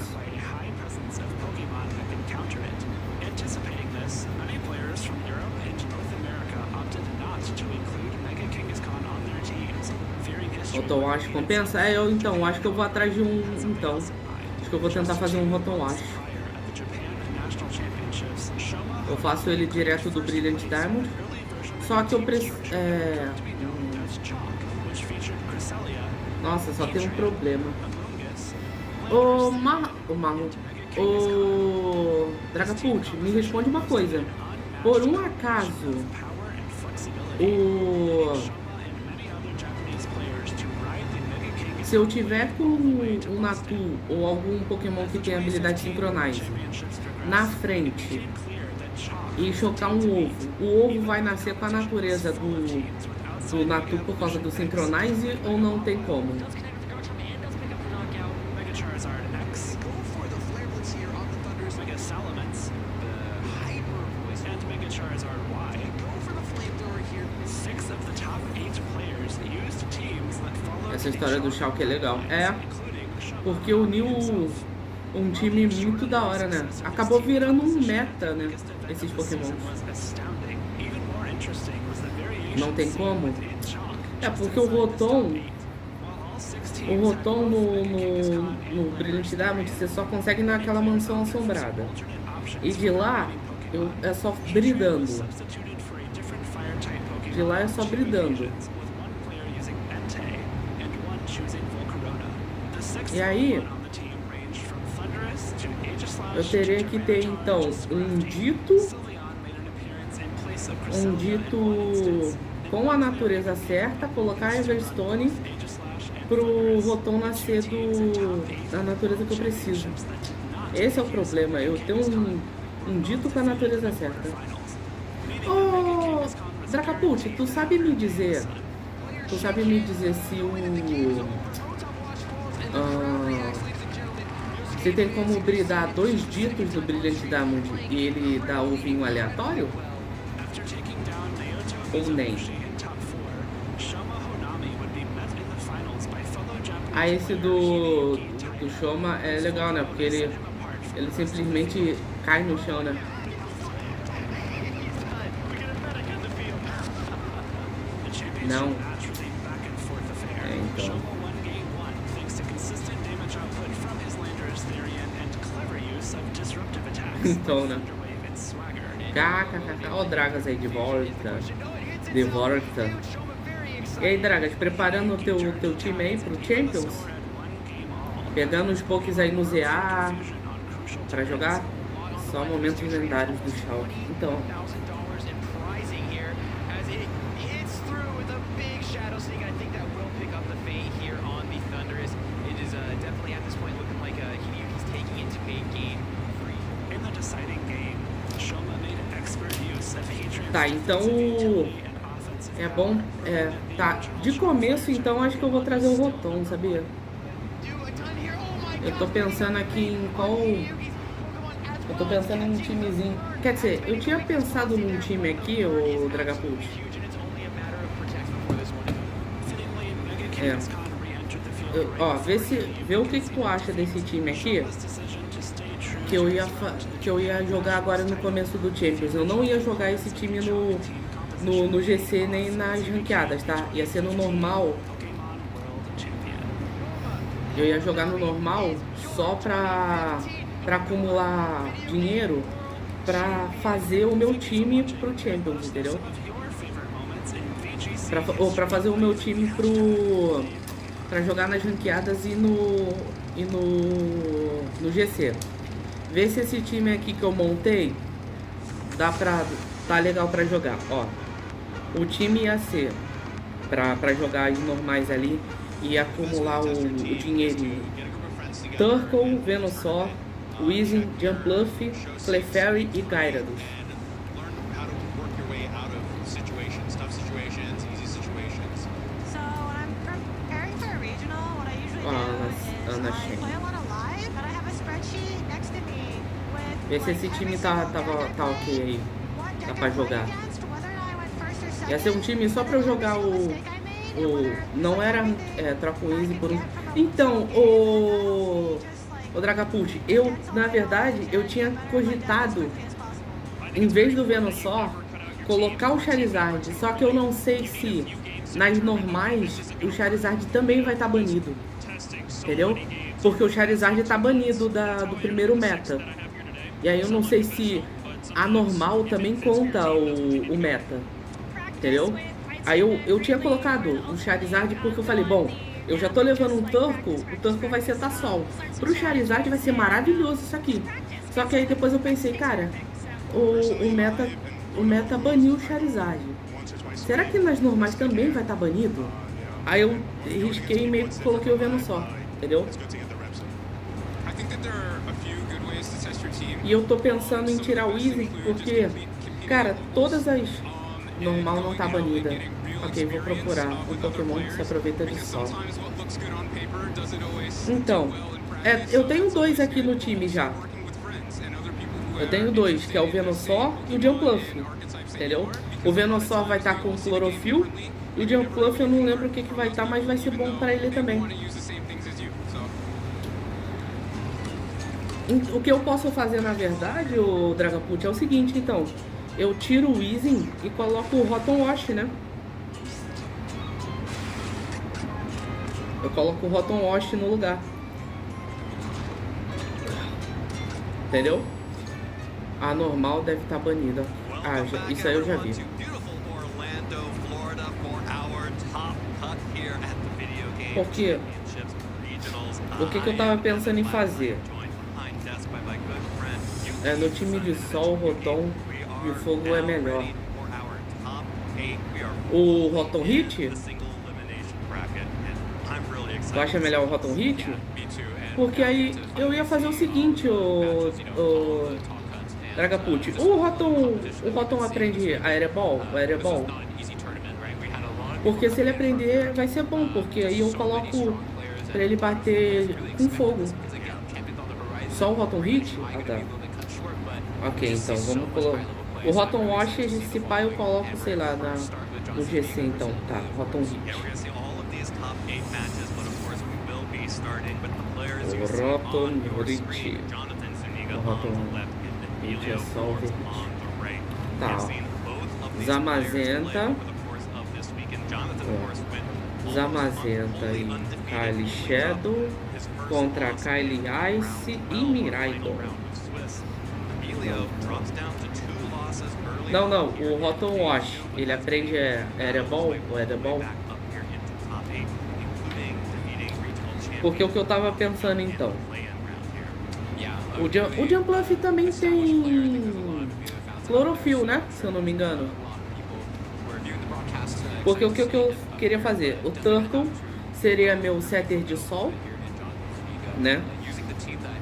Rotom Ash compensa? Então, acho que eu vou atrás de um, então. Acho que eu vou tentar fazer um Rotom Ash. Eu faço ele direto do Brilliant Diamond. Só que eu preciso... Nossa, só tem um problema. Ô Dragapult, me responde uma coisa. Por um acaso, se eu tiver com um Natu ou algum Pokémon que tem habilidade Synchronize na frente e chocar um ovo, o ovo vai nascer com a natureza do Natu por causa do Synchronize ou não tem como? Essa história do Shulk é legal. Porque uniu um time muito da hora, né? Acabou virando um meta, né? Esses Pokémon. Não tem como? Porque o Rotom no Brilliant Diamond você só consegue naquela mansão assombrada. E de lá é só bridando. De lá é só bridando. E aí eu teria que ter então um dito com a natureza certa, colocar a Everstone pro Rotom nascer da natureza que eu preciso. Esse é o problema, eu tenho um dito com a natureza certa. Ô, Dragapult, tu sabe me dizer se você tem como bridar 2 ditos do Brilliant Diamond e ele dá o vinho aleatório? Ou nem? Esse do Shoma é legal, né? Porque ele simplesmente cai no chão, né? Não. Então. Então, né? Ó o Dragas aí de volta. E aí, Dragas, preparando o teu time aí pro Champions? Pegando os pokés aí no ZA pra jogar? Só momentos lendários do Shulk. Então. Tá, então é bom, tá, de começo então acho que eu vou trazer o Rotom, sabia? Eu tô pensando aqui em qual, eu tô pensando em um timezinho, quer dizer, eu tinha pensado num time aqui, o Dragapult. Vê o que tu acha desse time aqui. Que eu ia jogar agora no começo do Champions. Eu não ia jogar esse time no GC nem nas ranqueadas, tá? Ia ser no normal. Eu ia jogar no normal só pra acumular dinheiro pra fazer o meu time pro Champions, entendeu? Pra fazer o meu time pra jogar nas ranqueadas e no GC. Ver se esse time aqui que eu montei tá legal pra jogar. Ó, o time ia ser pra jogar as normais ali e acumular o dinheirinho. Turtle, Venusaur, Weezing, Jumpluff, Clefairy e Gyarados. Vê se esse time tá ok aí. Dá pra jogar. Ia ser um time só pra eu jogar não era troca o Easy por um. Então, o Dragapult, na verdade, eu tinha cogitado, em vez do Venusaur, colocar o Charizard. Só que eu não sei se nas normais o Charizard também vai estar banido. Entendeu? Porque o Charizard tá banido do primeiro meta. E aí eu não sei se a normal também conta o meta. Entendeu? Aí eu tinha colocado o Charizard porque eu falei, bom, eu já tô levando um Turco, o Turco vai ser Tassol. Pro Charizard vai ser maravilhoso isso aqui. Só que aí depois eu pensei, cara, o meta baniu o Charizard. Será que nas normais também vai estar banido? Aí eu risquei e meio que coloquei o Venusaur, entendeu? E eu tô pensando em tirar o Easy porque, cara, todas as normal não tá banida. Ok, vou procurar um Pokémon que se aproveita de sol. Então, eu tenho dois aqui no time já. Eu tenho dois, que é o Venusaur e o Jumpluff, entendeu? O Venusaur vai estar com o Chlorophyll e o Jumpluff eu não lembro o que vai estar, mas vai ser bom pra ele também. O que eu posso fazer, na verdade, o Dragapult, é o seguinte, então. Eu tiro o Weezing e coloco o Rotom Wash, né? Eu coloco o Rotom Wash no lugar. Entendeu? A normal deve estar banida. Isso aí eu já vi. Porque o que eu tava pensando em fazer? No time de sol, o Rotom e o fogo é melhor. O Rotom Hit? Tu acha melhor o Rotom Hit? Porque aí eu ia fazer o seguinte, o Dragapult. O Rotom aprende Aereball? Porque se ele aprender vai ser bom, porque aí eu coloco pra ele bater com fogo. Só o Rotom Hit? Ah, tá. Ok, então vamos colocar. O Rotom Wash, se pá, eu coloco, sei lá, no GC, então. Tá, Rotom Hit. O Rotom Hit. O Rotom Hit é só o verde. Tá, ó. Zamazenta. Zamazenta e Kylie Shadow contra Kylie Ice e Miraidon. Não, o Rotom Wash, ele aprende Aereball ou Aereball? Porque o que eu tava pensando então, o Jumpluff também tem Chlorophyll, né? Se eu não me engano. Porque o que eu queria fazer? O Turtle seria meu setter de sol, né?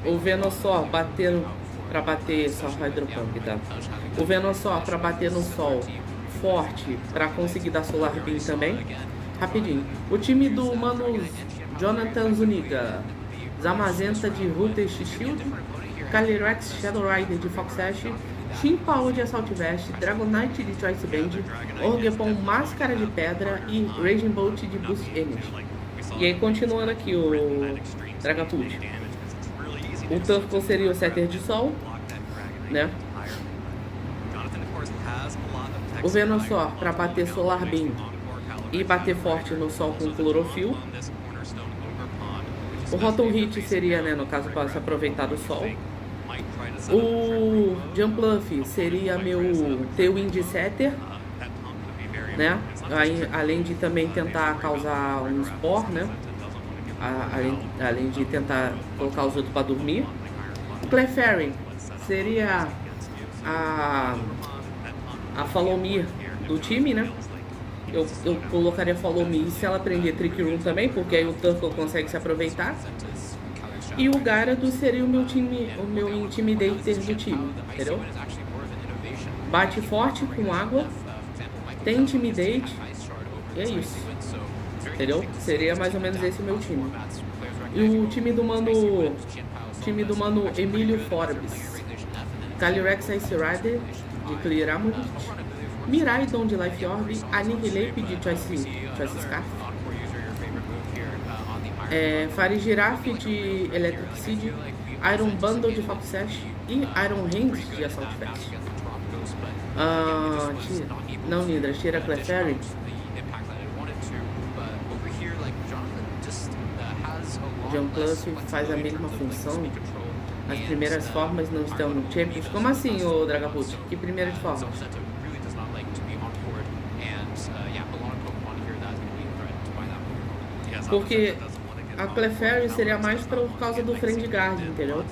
O Venusaur pra bater só Hydropump, tá? O Venusaur pra bater no sol forte, pra conseguir dar Solar Beam também. Rapidinho. O time do mano Jonathan Zuniga, Zamazenta de Router Shield, Calyrex Shadow Rider de Fox Ash, Chimpao de Assault Vest, Dragonite de Choice Band, Orgepon Máscara de Pedra e Raging Bolt de Boost Energy. E aí continuando aqui o Dragapult. O Turtle seria o setter de sol, né? O Venusaur para bater Solar Beam e bater forte no sol com Chlorophyll. O Rotom Hit seria, né, no caso, para se aproveitar do sol. O Jumpluff seria meu Tailwind Setter, né? Aí, além de também tentar causar um Spore, né? Além de tentar colocar os outros para dormir. Clefairy seria a Follow Me do time, né? Eu colocaria Follow Me se ela aprender Trick Room também, porque aí o Turtle consegue se aproveitar. E o Gyarados seria o meu Intimidator do time, entendeu? Bate forte com água, tem Intimidate, e é isso, entendeu? Seria mais ou menos esse o meu time. E o time do mano Emílio Forbes, Calyrex Ice Rider de Clear Amulet, Miraidon de Life Orb, Annihilate de Choice Scarf, Fire Giraffe de Electric Seed, Iron Bundle de Fox Sash e Iron Hand de Assault Fast. Não, Nidra, tira Clefairy. Jumpluff faz a mesma função. As primeiras formas não estão no Champions. Como assim, ô Dragapult? Que primeiras formas? Porque a Clefairy seria mais por causa do Friend Guard, entendeu?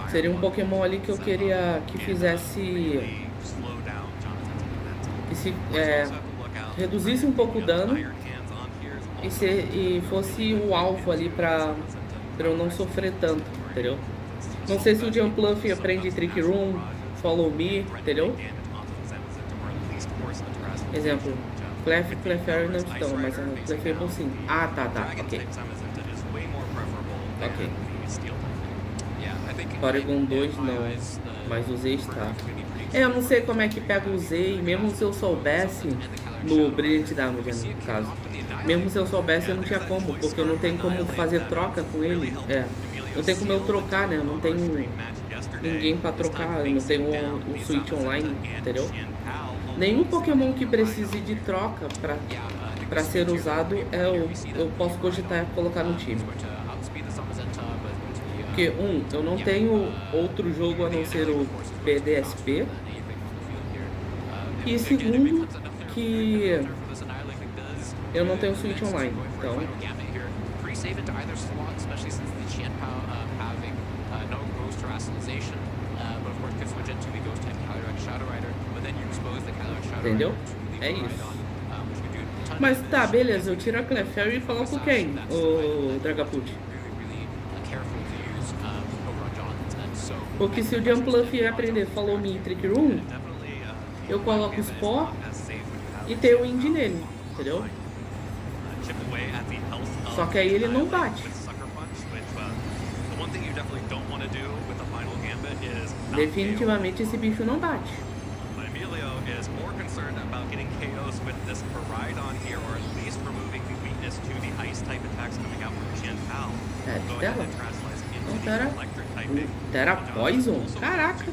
Seria um Pokémon ali que eu queria que fizesse... reduzisse um pouco o dano e fosse o alvo ali pra eu não sofrer tanto, entendeu? Não sei se o Jumpluff aprende Trick Room, Follow Me, entendeu? Exemplo, Clef e Clefairy não estão, mas a Clefable sim. Ah, tá, ok. Ok. Porygon 2 não, mas o Z está. Eu não sei como é que pega o Z, e mesmo se eu soubesse, no Brilliant Damage, no caso. Mesmo se eu soubesse, eu não tinha como, porque eu não tenho como fazer troca com ele. Não tem como eu trocar, né? Eu não tenho ninguém pra trocar, eu não tenho o Switch online, entendeu? Nenhum Pokémon que precise de troca pra ser usado, eu posso cogitar colocar no time. Porque, eu não tenho outro jogo a não ser o BDSP. E segundo, que eu não tenho Switch online, então... Entendeu? É isso. Mas tá, beleza, eu tiro a Clefairy e coloco quem? O Dragapult. Porque se o Jumpluff aprender Follow Me e Trick Room, eu coloco o Spore e tenho o Wind nele, entendeu? Só que aí ele não bate. Definitivamente esse bicho não bate. Terra? Não, Terra Poison? Caraca!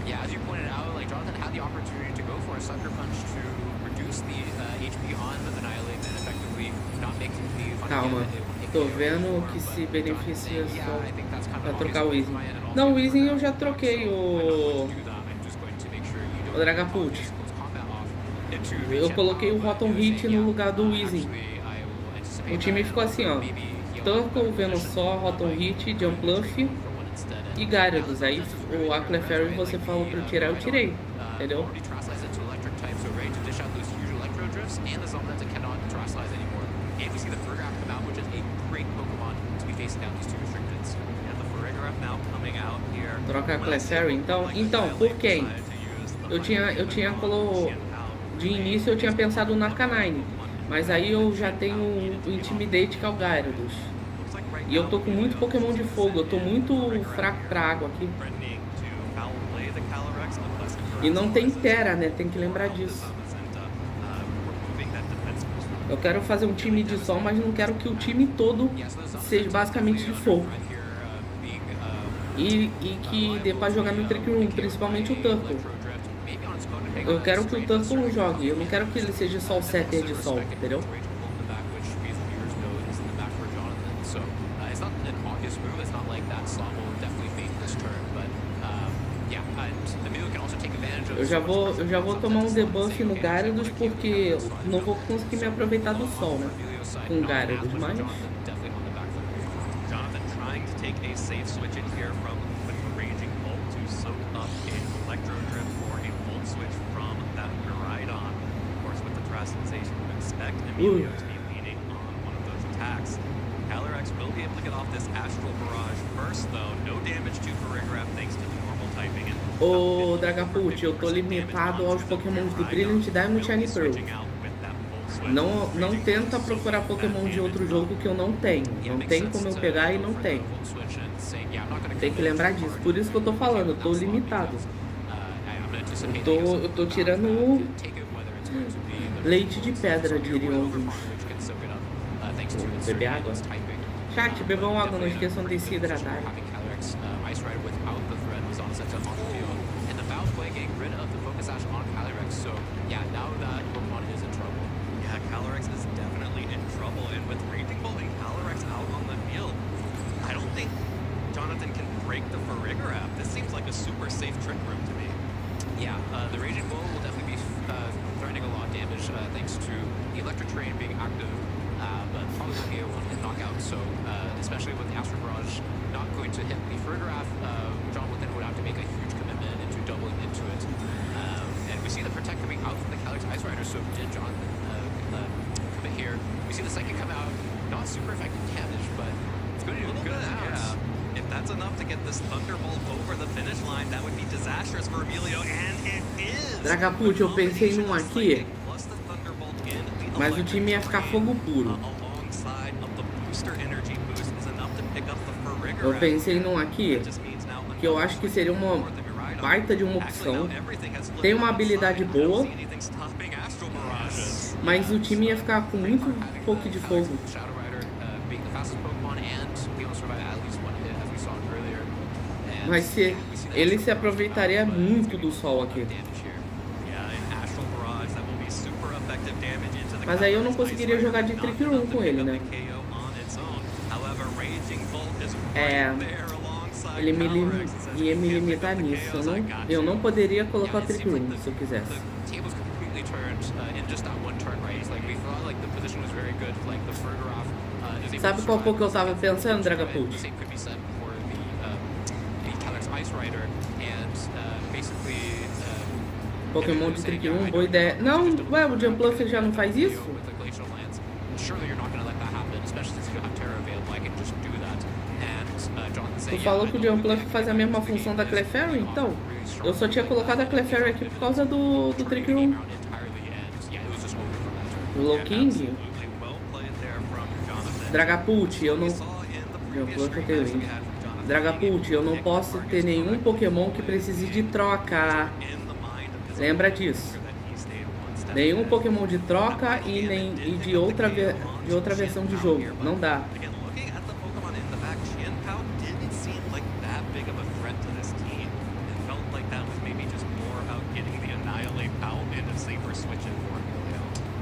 Yeah, as you pointed out, like Jonathan had the opportunity to go for a Sucker Punch to reduce the HP on the Annihilate and effectively not make the Calma, tô vendo que se beneficia só pra trocar o Weezing. Não, o Weezing eu já troquei o Dragapult. Eu coloquei o Rotom Hit no lugar do Weezing. O time ficou assim, ó. Turtle, Venusaur, Rotom Hit, Jumpluff e Gyarados. Aí a Clefairy você falou pra eu tirar, eu tirei, entendeu? Troca a Clefairy, então por quem? Eu tinha de início eu tinha pensado na Arcanine, mas aí eu já tenho o Intimidate, que é o Gyarados. E eu tô com muito Pokémon de fogo, eu tô muito fraco pra água aqui. E não tem Terra, né? Tem que lembrar disso. Eu quero fazer um time de sol, mas não quero que o time todo seja basicamente de fogo. E que dê pra jogar no Trick Room, principalmente o Turtle. Eu quero que o Turtle jogue, eu não quero que ele seja só o setter de sol, entendeu? Eu já vou tomar um debuff no Gyarados porque não vou conseguir me aproveitar do sol, né? Com Gyarados, mas... Jonathan trying to take a safe switch in here from the Raging Bolt to soak up an Electro Drift or a Volt Switch from that Miraidon. Of course, with the Trash Sensation, you expect Emilio to be leaning on one of those attacks. Calyrex will be able to get off this Astral Barrage first, though. No damage to Farigiraf thanks to the normal typing. Ô, Dragapult, eu tô limitado aos Pokémons do Brilliant Diamond Shiny Pearl. Não tenta procurar Pokémon de outro jogo que eu não tenho. Não tem como eu pegar e não tenho. Tem que lembrar disso. Por isso que eu tô falando, eu tô limitado. Eu tô tirando o leite de pedra, diriam alguns. Beber água? Chat, bebam água, não esqueçam de se hidratar. Calyrex is definitely in trouble, and with Raging Bolt and Calyrex out on the field, I don't think Jonathan can break the Farigiraf. This seems like a super safe trick room to me. Yeah, the Raging Bolt will definitely be threatening a lot of damage thanks to the Electric Train being active, but probably will be a one-hit knockout, so especially with the Astral Barrage not going to hit the Farigiraf, Jonathan would have to make a huge commitment into doubling into it. And we see the Protect coming out from the Calyrex Ice Rider, so did Jonathan commit here. We see the Psychic come out, not super effective damage, but it's going to do a good amount. Yeah. If that's enough to get this Thunderbolt over the finish line, that would be disastrous for Emilio, and it is! Dragapult, eu pensei num aqui, mas o time ia ficar fogo puro. Eu pensei num aqui, que eu acho que seria uma baita de uma opção. Tem uma habilidade boa, mas o time ia ficar com muito pouco de fogo. Mas se ele se aproveitaria muito do sol aqui. Mas aí eu não conseguiria jogar de Trick Room com ele, né? Ele ia me limitar nisso. Eu não poderia colocar o Trick Room se eu quisesse. Sabe qual pouco eu tava pensando, Dragapult? Pokémon de Trick Room, boa ideia. Não, ué, o Jumpluff já não faz isso? Tu falou que o Jumpluff faz a mesma função da Clefairy, então? Eu só tinha colocado a Clefairy aqui por causa do Trick Room. O Low King? Dragapult, eu não... Jumpluff eu tenho link. Dragapult, eu não posso ter nenhum Pokémon que precise de troca. Lembra disso. Nenhum Pokémon de troca e de outra versão de jogo. Não dá.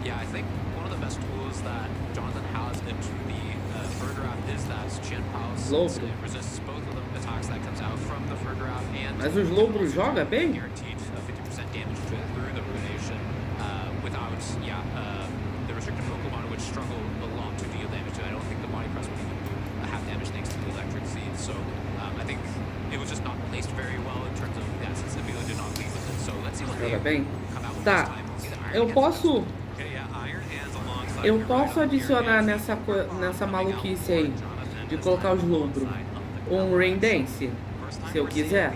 Yeah, I think one of the best tools that Jonathan has into the Farigiraf is that Chin House resists both of the attacks that comes out from the Farigiraf and... Mas o Slowbro joga bem? Guaranteed 50% damage through the Ruination without, the restricted Pokemon would struggle a lot to deal damage, and I don't think the Body Press would even do half damage thanks to the Electric Seed, so I think it was just not placed very well in terms of, since Emilio did not lead with it, so let's see what they come out with this time. Eu posso adicionar nessa maluquice aí de colocar os Slowbro um Rain Dance, se eu quiser.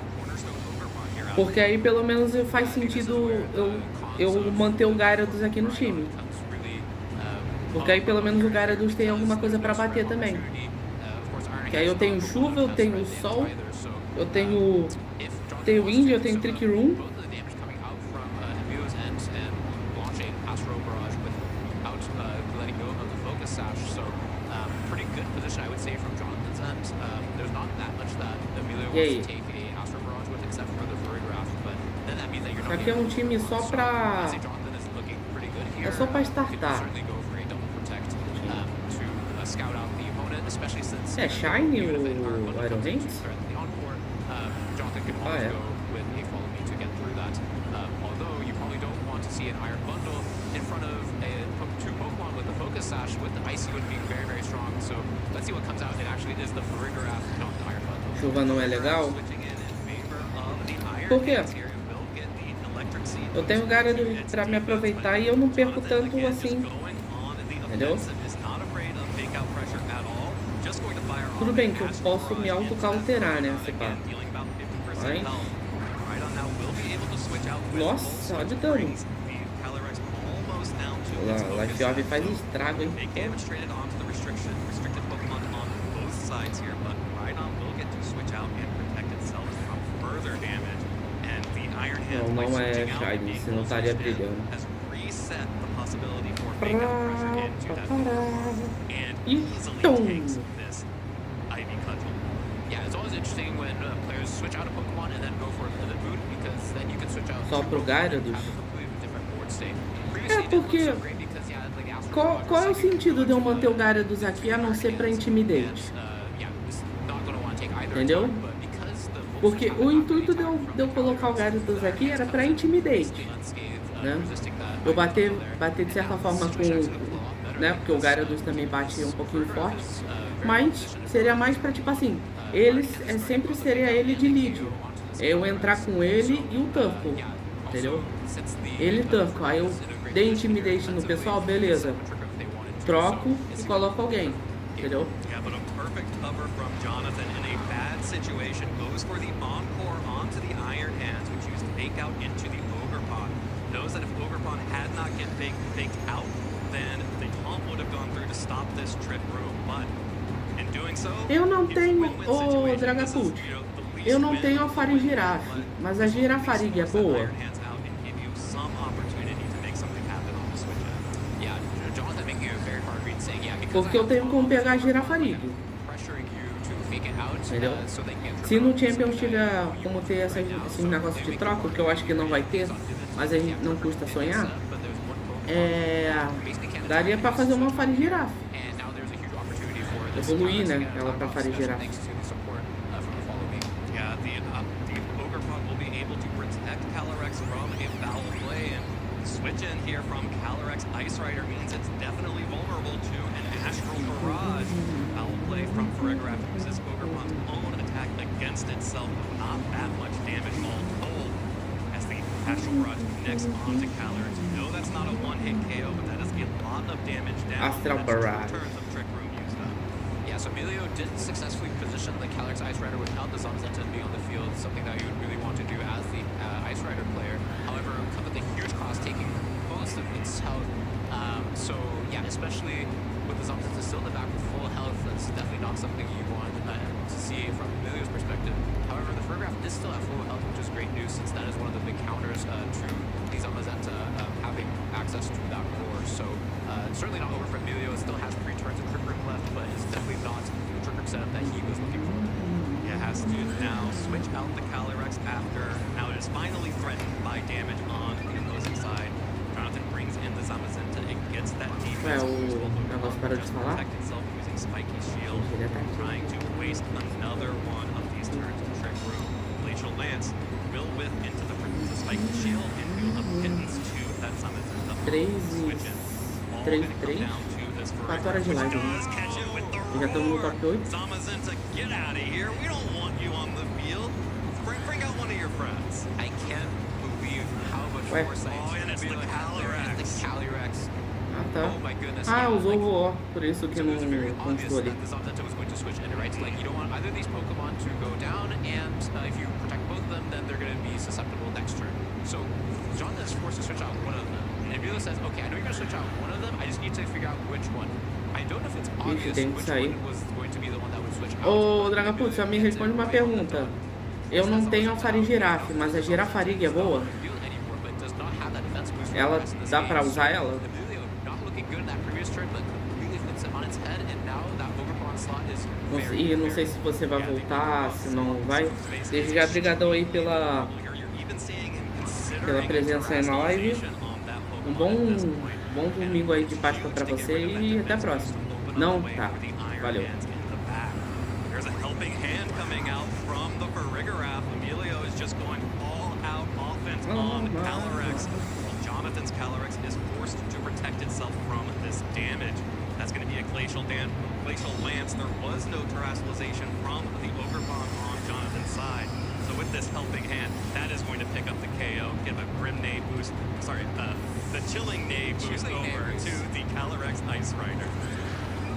Porque aí pelo menos faz sentido eu manter o Gyarados aqui no time. Porque aí pelo menos o Gyarados tem alguma coisa pra bater também. Que aí eu tenho chuva, eu tenho sol, eu tenho Wind, eu tenho Trick Room. Sash, so pretty good position, I would say, from Jonathan's end. There's not that much that Emilio E aí? wants to take a Astro Barrage with, except for the Verograph, but then that means that you're Isso not aqui é um time só pra... I'd say Jonathan is looking pretty good here. É só pra Could startar. certainly go for a double protect to scout out the opponent, especially since É Shine o Iron Hands? the encore. Jonathan can always go with a follow me to get through that. Although you probably don't want to see an Iron Bundle in front of two Pokemon with the Focus Sash, with the Icy Wind being very, very strong. So let's see what comes out. It actually is the Verograph, not the Iron Bundle. Chuva não é legal? Por quê? Eu tenho Gyarados pra me aproveitar e eu não perco tanto assim. Entendeu? Tudo bem que eu posso me autocauterar, né? Se pá. Mas... Nossa, olha de dano. Life Orb faz estrago, hein? Não, não é Shine, senão estaria brilhando. E tum! Só pro Gyarados? É porque... Qual é o sentido de eu manter o Gyarados aqui a não ser pra Intimidate? Entendeu? Porque o intuito de eu colocar o Gyarados aqui era pra Intimidate, né? Eu bater de certa forma com... Né? Porque o Gyarados também bate um pouquinho forte. Mas seria mais pra, tipo assim, sempre seria ele de lead. Eu entrar com ele e o Turco, entendeu? Ele Turco, aí eu dei Intimidate no pessoal, beleza. Troco e coloco alguém, entendeu? Situation goes for the encore onto the Iron Hands, which used Fake Out into the Ogerpon. Knows that if Ogerpon had not get faked out, then the Taunt would have gone through to stop this Trick Room. But in doing so, eu não tenho o Dragapult. Eu não tenho a Farigiraffe, mas a Girafarig é boa. Porque eu tenho como pegar a Girafarig. Entendeu? Se no Champions tiver como ter esse negócio de troca, que eu acho que não vai ter, mas a gente não custa sonhar, daria pra fazer uma Farigiraffe. Evoluir, né? Ela pra Farigiraffe. Switch in here from Calyrex Ice Rider means it's definitely vulnerable to an Astral Barrage. Foul play from Verograph uses Ogerpon's own attack against itself. Not that much damage all told as the Astral Barrage connects onto Calyrex. No, that's not a one-hit KO, but that is a lot of damage down. Astral Barrage. Turns of Trick Room used up. Yeah, so Emilio didn't successfully position the Calyrex Ice Rider without the Zamazenta being on the field, something that you would really want to do as the Ice Rider player. However, it comes with a huge cost, taking most of its health. So yeah, especially with the Zamazenta still in the back with full health, that's definitely not something you want to see from Emilio's perspective. However, the Verograph is still at full health, which is great news since that is one of the big counters to the Zamazenta having access to that core. So certainly not over for Emilio. It still has 3 turns of Trick Room left, but it's definitely not the Trick Room setup that he was looking for. It has to now switch out the Calyrex after. Now it is finally threatened by damage on the opposing side. Jonathan brings in the Zamazenta. It gets that defense. Protect itself using Spiky Shield. Trying to waste another one of these turns of Trick Room. Glacial Lance will whip into the Spiky Shield and deal a pittance to that Zamazenta. 3-3. 4 horas de live. Já estamos no top 8. Zamazenta, get out of here. We don't want you on the field. Bring out one of your friends. I can't believe how much foresight. Oh, and it's the Calyrex. The Calyrex. Ah, tá. Oh my goodness. Usou o Voó, por isso que não constou ali. The Zamazenta was going to switch in, right? Like, you don't want either of these Pokemon to go down, and if you protect both of them, then they're going to be susceptible next turn. So Jonathan is forced to switch out one of them. And Emilio says, okay, I know you're going to switch out one of them, I just need to figure out which one. I don't know if it's obvious which one was going to be the one that would switch out. Ô, Dragapult, só me responde uma pergunta. Eu não tenho a Farigiraffe, mas a Girafarig é boa? Ela dá pra usar ela? Not looking good in that previous turn, but completely flips it on its head, and now that Ogerpon slot is E não sei se você vai voltar, se não vai. Desde já, brigadão aí pela presença aí na live. Um bom domingo aí de Páscoa pra você e até a próxima. Não? Tá. Valeu. There's a helping hand coming out from the Verigraph. Emilio is just going all out offense on Calyrex. Jonathan's Calyrex is forced to protect itself from this damage. That's going to be a Glacial Lance. There was no terrestrialization from the Ogre-Bomb on Jonathan's side. So with this helping hand, that is going to pick up the KO, give a Grim Nay boost. Sorry, the Chilling Nay boost over to the Calyrex Ice Rider.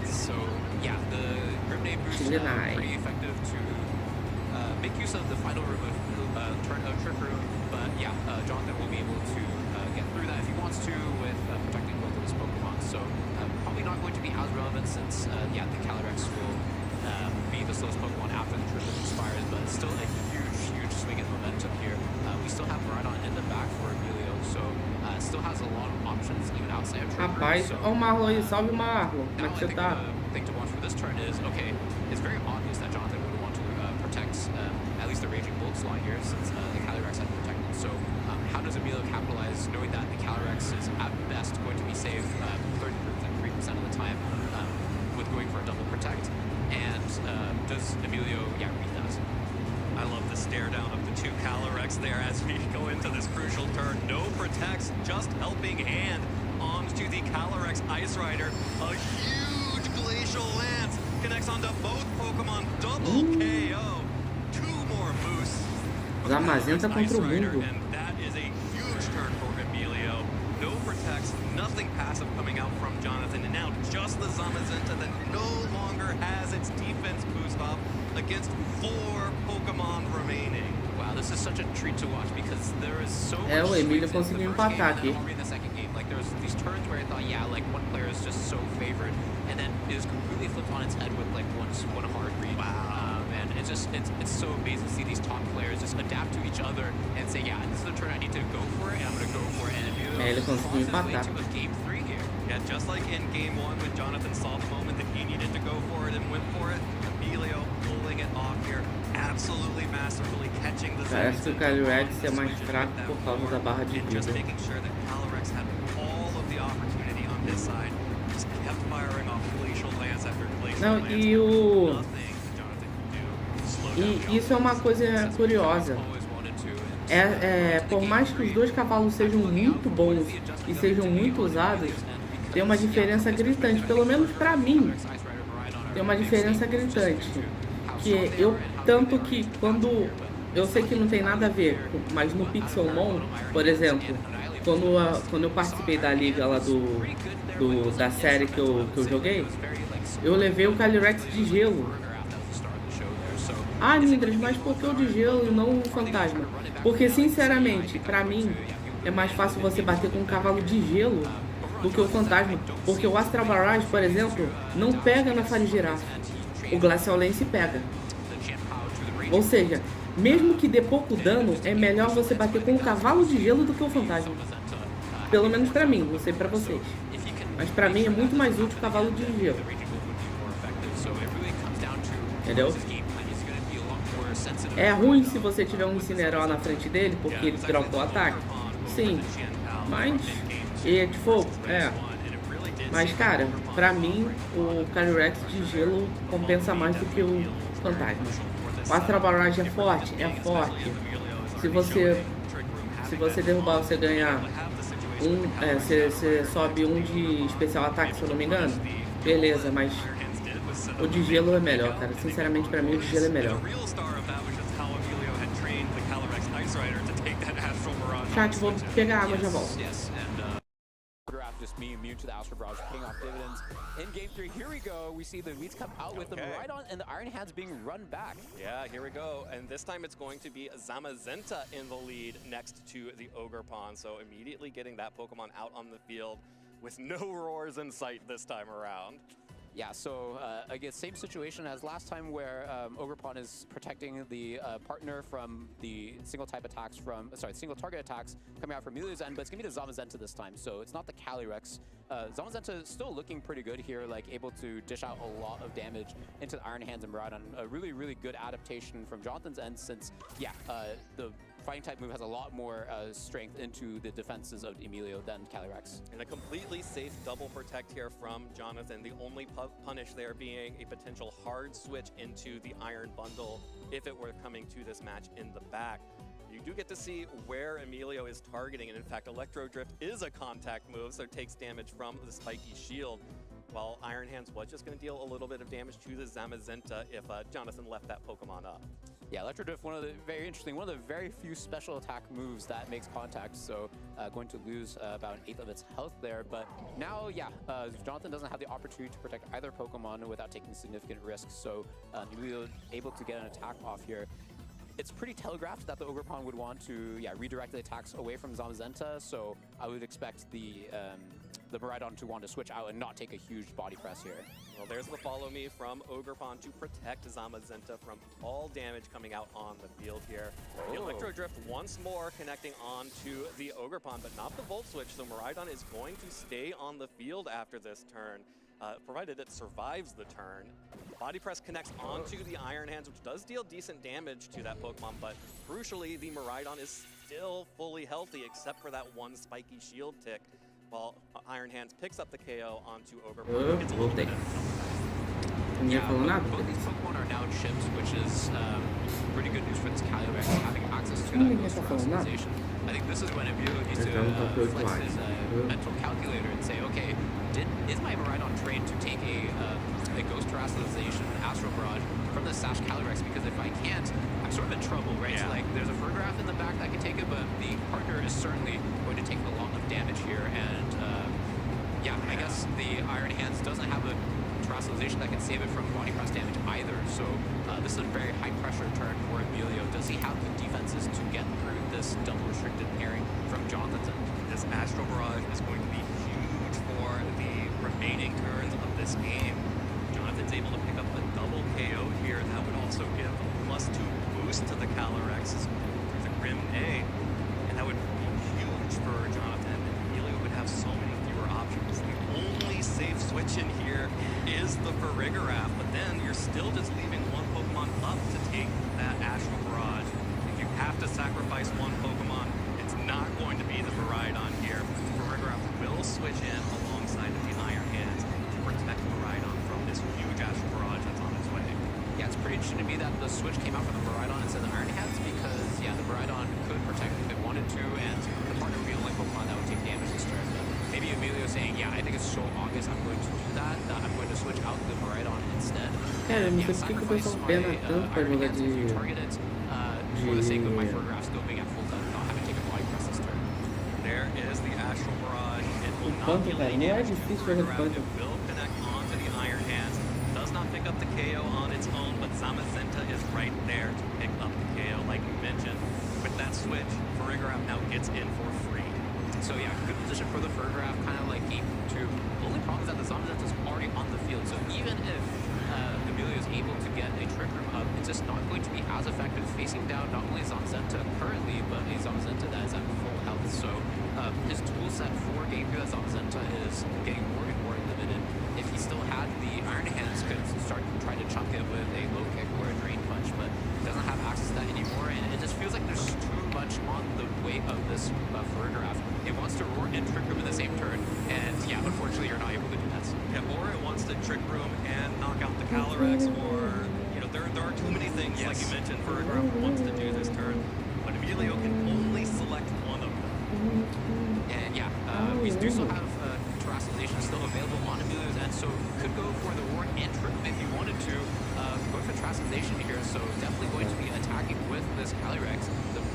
So yeah, the Grim Nay boost is pretty effective to make use of the final room of Trick Room. But yeah, Jonathan will be able to get through that if he wants to with protecting both of his Pokemon. So probably not going to be as relevant since yeah, the Calyrex will be the slowest Pokemon after the Trick Room expires, but still a huge swing in momentum here. We still have Rhydon in the back for Emilio, so still has a lot of options even outside of Trick Room. Rapaz, ó o Marlon aí, salve Marlon, como é que você tá? The thing to watch for this turn is, okay, it's very obvious that Jonathan would want to protect at least the Raging Bolt slot here since the Calyrex had protected. So how does Emilio capitalize knowing that the Calyrex is at best going to be saved 33% of the time with going for a double protect? And does Emilio, yeah, read that? I love the stare down of the two Calyrex there as we go into this crucial turn. No protects, just helping hand onto the Calyrex Ice Rider. A huge Glacial Lance connects onto both Pokemon. Double KO. Two more boosts. Zamazenta contra o mundo. And that is a huge turn for Emilio. No protects, nothing passive coming out from Jonathan. And now just the Zamazenta that no longer has its defense boost off against 4 Pokemon remaining. Wow, this is such a treat to watch because there is so much. O Emilio conseguiu empatar aqui. In the second game, like there was these turns where I thought, yeah, like one player is just so favored, and then it was completely flipped on its head with like one hard read. Wow. And it's just it's so amazing to see these top players just adapt to each other and say, yeah, this is the turn I need to go for it, and I'm gonna go for it. And ele conseguiu empatar. To a game 3 here. Yeah, just like in game 1 when Jonathan saw the moment that he needed to go for it and went for it. Emilio pulling it off here, absolutely masterfully catching the Parece que o Calyrex é mais fraco por causa da barra de vida. Just making sure that Calyrex had all of the opportunity on this side. Just kept firing off Glacial Lance after Glacial Não, Lance. e o... E isso é uma coisa curiosa. Por mais que os dois cavalos sejam muito bons e sejam muito usados, tem uma diferença gritante, pelo menos pra mim. Tem uma diferença gritante. Que eu, tanto que quando... Eu sei que não tem nada a ver, mas no Pixelmon, por exemplo, quando eu participei da liga lá da série que eu joguei, eu levei o Calyrex de gelo. Ah, Nindras, mas por que o de gelo e não o fantasma? Porque, sinceramente, pra mim, é mais fácil você bater com um cavalo de gelo do que o fantasma. Porque o Astral Barrage, por exemplo, não pega na Farigiraffe. O Glacial Lance pega. Ou seja, mesmo que dê pouco dano, é melhor você bater com um cavalo de gelo do que o fantasma. Pelo menos pra mim, não sei pra vocês. Mas pra mim é muito mais útil o cavalo de gelo. Entendeu? É ruim se você tiver um Incineroar na frente dele, porque ele dropa o ataque. Sim. Mas... E de fogo, Mas, cara, pra mim, o Calyrex de gelo compensa mais do que o fantasma. O Astral Barrage é forte? É forte. Se você derrubar, você ganha você sobe um de especial ataque, se eu não me engano. Beleza, mas o de gelo é melhor, cara. Sinceramente, pra mim, o de gelo é melhor. Chat, vou pegar água e já volto. Just being immune to the Astral Barrage, paying off dividends. In game 3, here we go. We see the Weeds come out with them right on, and the Iron Hands being run back. Yeah, here we go. And this time it's going to be Zamazenta in the lead next to the Ogre-Pon. So immediately getting that Pokemon out on the field with no roars in sight this time around. Yeah, so again, same situation as last time where Ogerpon is protecting the partner from the single target attacks coming out from Emilio's end, but it's gonna be the Zamazenta this time. So it's not the Calyrex. Zamazenta is still looking pretty good here, like able to dish out a lot of damage into the Iron Hands and Miraidon. A really, really good adaptation from Jonathan's end since, yeah, the Fighting type move has a lot more strength into the defenses of Emilio than Calyrex. And a completely safe double protect here from Jonathan. The only punish there being a potential hard switch into the Iron Bundle if it were coming to this match in the back. You do get to see where Emilio is targeting, and in fact, Electro Drift is a contact move, so it takes damage from the spiky shield, while Iron Hands was just going to deal a little bit of damage to the Zamazenta if Jonathan left that Pokemon up. Yeah, Electro Drift, one of the very few special attack moves that makes contact, so going to lose about an eighth of its health there. But now, yeah, Jonathan doesn't have the opportunity to protect either Pokemon without taking significant risks, so Emilio able to get an attack off here. It's pretty telegraphed that the Ogerpon would want to, yeah, redirect the attacks away from Zamazenta, so I would expect the Miraidon to want to switch out and not take a huge body press here. Well, there's the follow me from Ogerpon to protect Zamazenta from all damage coming out on the field here. Oh. The Electro Drift once more connecting on to the Ogerpon, but not the Volt Switch, so Miraidon is going to stay on the field after this turn, provided it survives the turn. Body Press connects onto the Iron Hands, which does deal decent damage to that Pokemon, but crucially, the Miraidon is still fully healthy except for that one spiky shield tick, while Iron Hands picks up the KO onto Ogerpon. It's a little bit yeah, both these Pokemon are now chipped, which is pretty good news for this Calyrex having access to that Ghost Terastallization. I think this is when Emilio needs to flex his mental calculator and say, okay, is my Miraidon trained to take a Ghost Terastallization Astral Barrage from the Sash Calyrex? Because if I can't, I'm sort of in trouble, right? Yeah. So like, there's a Furgraph in the back that can take it, but the partner is certainly going to take a lot of damage here. And yeah, I guess the Iron Hands doesn't have a Terastallization that can save it from body press damage either. So this is a very high pressure turn for Emilio. Does he have the defenses to get through this double restricted pairing from Jonathan? This Astral Barrage is going to be huge for the remaining turns of this game. Jonathan's able to pick up a double KO here. That would also give a +2 boost to the Calyrex through the Grim A. And that would be huge for Jonathan. Emilio would have so many fewer options. The only safe switch in here is the Farigiraf, but then you're still just leaving one Pokemon up to take that Astral Barrage. If you have to sacrifice one Pokemon, it's not going to be the Miraidon here. Farigiraf will switch in alongside of the Iron Hands to protect Miraidon from this huge Astral Barrage that's on its way. Yeah, it's pretty interesting to me that the switch came out from the Miraidon instead of the Iron Hands because, yeah, the Miraidon could protect if it wanted to, and the partner would be the only Pokemon that would take damage this turn. But maybe Emilio saying, yeah, I think it's so obvious I'm going to do that I'm going to switch out the Miraidon instead. Cara, não sei por que o pessoal pena tanto pra jogar de for the sake of my Furgraph still being at full time, not having to take a body press this turn. There is the Astral Barrage. It will not be letting damage from Farigiraf. It will connect onto the Iron Hands. Does not pick up the KO on its own, but Zamazenta is right there to pick up the KO, like we mentioned. With that switch, Farigiraf now gets in for free. So yeah, good position for the Furgraph, kind of like game 2. The only problem is that the Zamazenta is already on the field, so even if Emilio is able to get a Trick Room up, it's just not going to be as effective facing down not only Zamazenta currently, but a Zamazenta that is at full health. So his tool set for game 3 that Zamazenta is getting more and more limited. If he still had the Iron Hands, could start trying to chunk it with a low kick or a drain punch, but doesn't have access to that anymore, and it just feels like there's too much on the weight of this Farigiraf. It wants to roar and Trick Room in the same turn, and yeah, unfortunately you're not able to do that. Yeah, or it wants to Trick Room and knock out the Calyrex, or, you know, there are too many things, like you mentioned, Farigiraf wants to do this turn, but Emilio can only select one of them. And yeah, we do still have Terastallization still available on Emilio's end, so could go for the roar and Trick Room if you wanted to. Going for Terastallization here, so definitely going to be attacking with this Calyrex.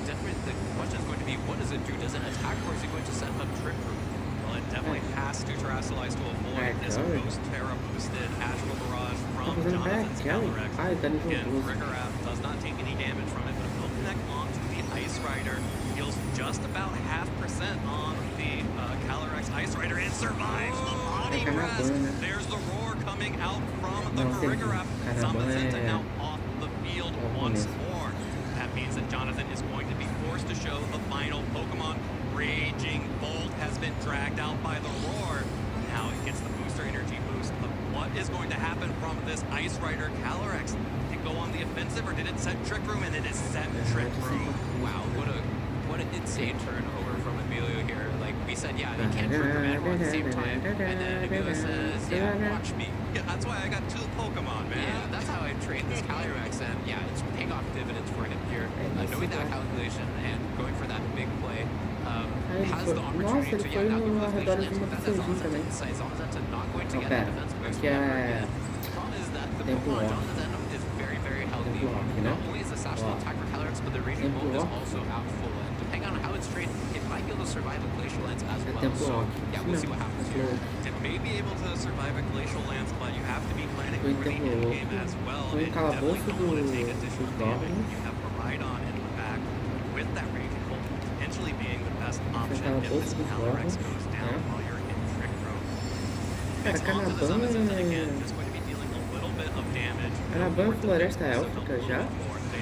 The question is going to be, what does it do? Does it attack, or is it going to set up Trick Room? Well, it definitely has to Terastallize to avoid this Ghost Terra boosted Astral Barrage from Jonathan's Calyrex. Again, Farigiraf does not take any damage from it, but it will connect onto the Ice Rider. Heals just about 0.5% on the Calyrex Ice Rider. It survives the body press. There's the roar coming coming out from the Farigiraf. Zamazenta now off the field once more. That means that Jonathan is going to be forced to show the final Pokemon. Raging Bolt has been dragged out by the Roar. Now it gets the booster energy boost. But what is going to happen from this Ice Rider Calyrex? Did it go on the offensive or did it set Trick Room? And it is set Trick Room. Wow, what an insane turnover from Emilio here. Like we said, yeah, they can't Trick Room everyone at the same time. And then Emilio says, yeah, watch me. Yeah, that's why I got 2 Pokemon, man. Yeah, that's how I trained this Calyrex, and yeah, it's paying off dividends for him here. Knowing that calculation and going for that big play, has the opportunity to, yeah, now give those Glacial Lands, but that's Zamazenta inside. Zamazenta not going to get the defense boost ever again. The problem is that the Pokemon Jonathan is very, very healthy. Not only is the Sash attack for Calyrex, but the Raging Bolt is also out full. And depending on how it's trained, it might be able to survive a Glacial Lance as well. So, yeah, we'll see what happens here. It may be able to survive a Glacial Lance, but you have to be planning for the end game as well. And you definitely don't want to take additional damage. You have Rhydon in the back with that Raging Bolt potentially being the best option if this Calyrex goes down while you're in Trick Room. Next on to the Zamazenta again, just going to be dealing a little bit of damage. Floresta Élfica já.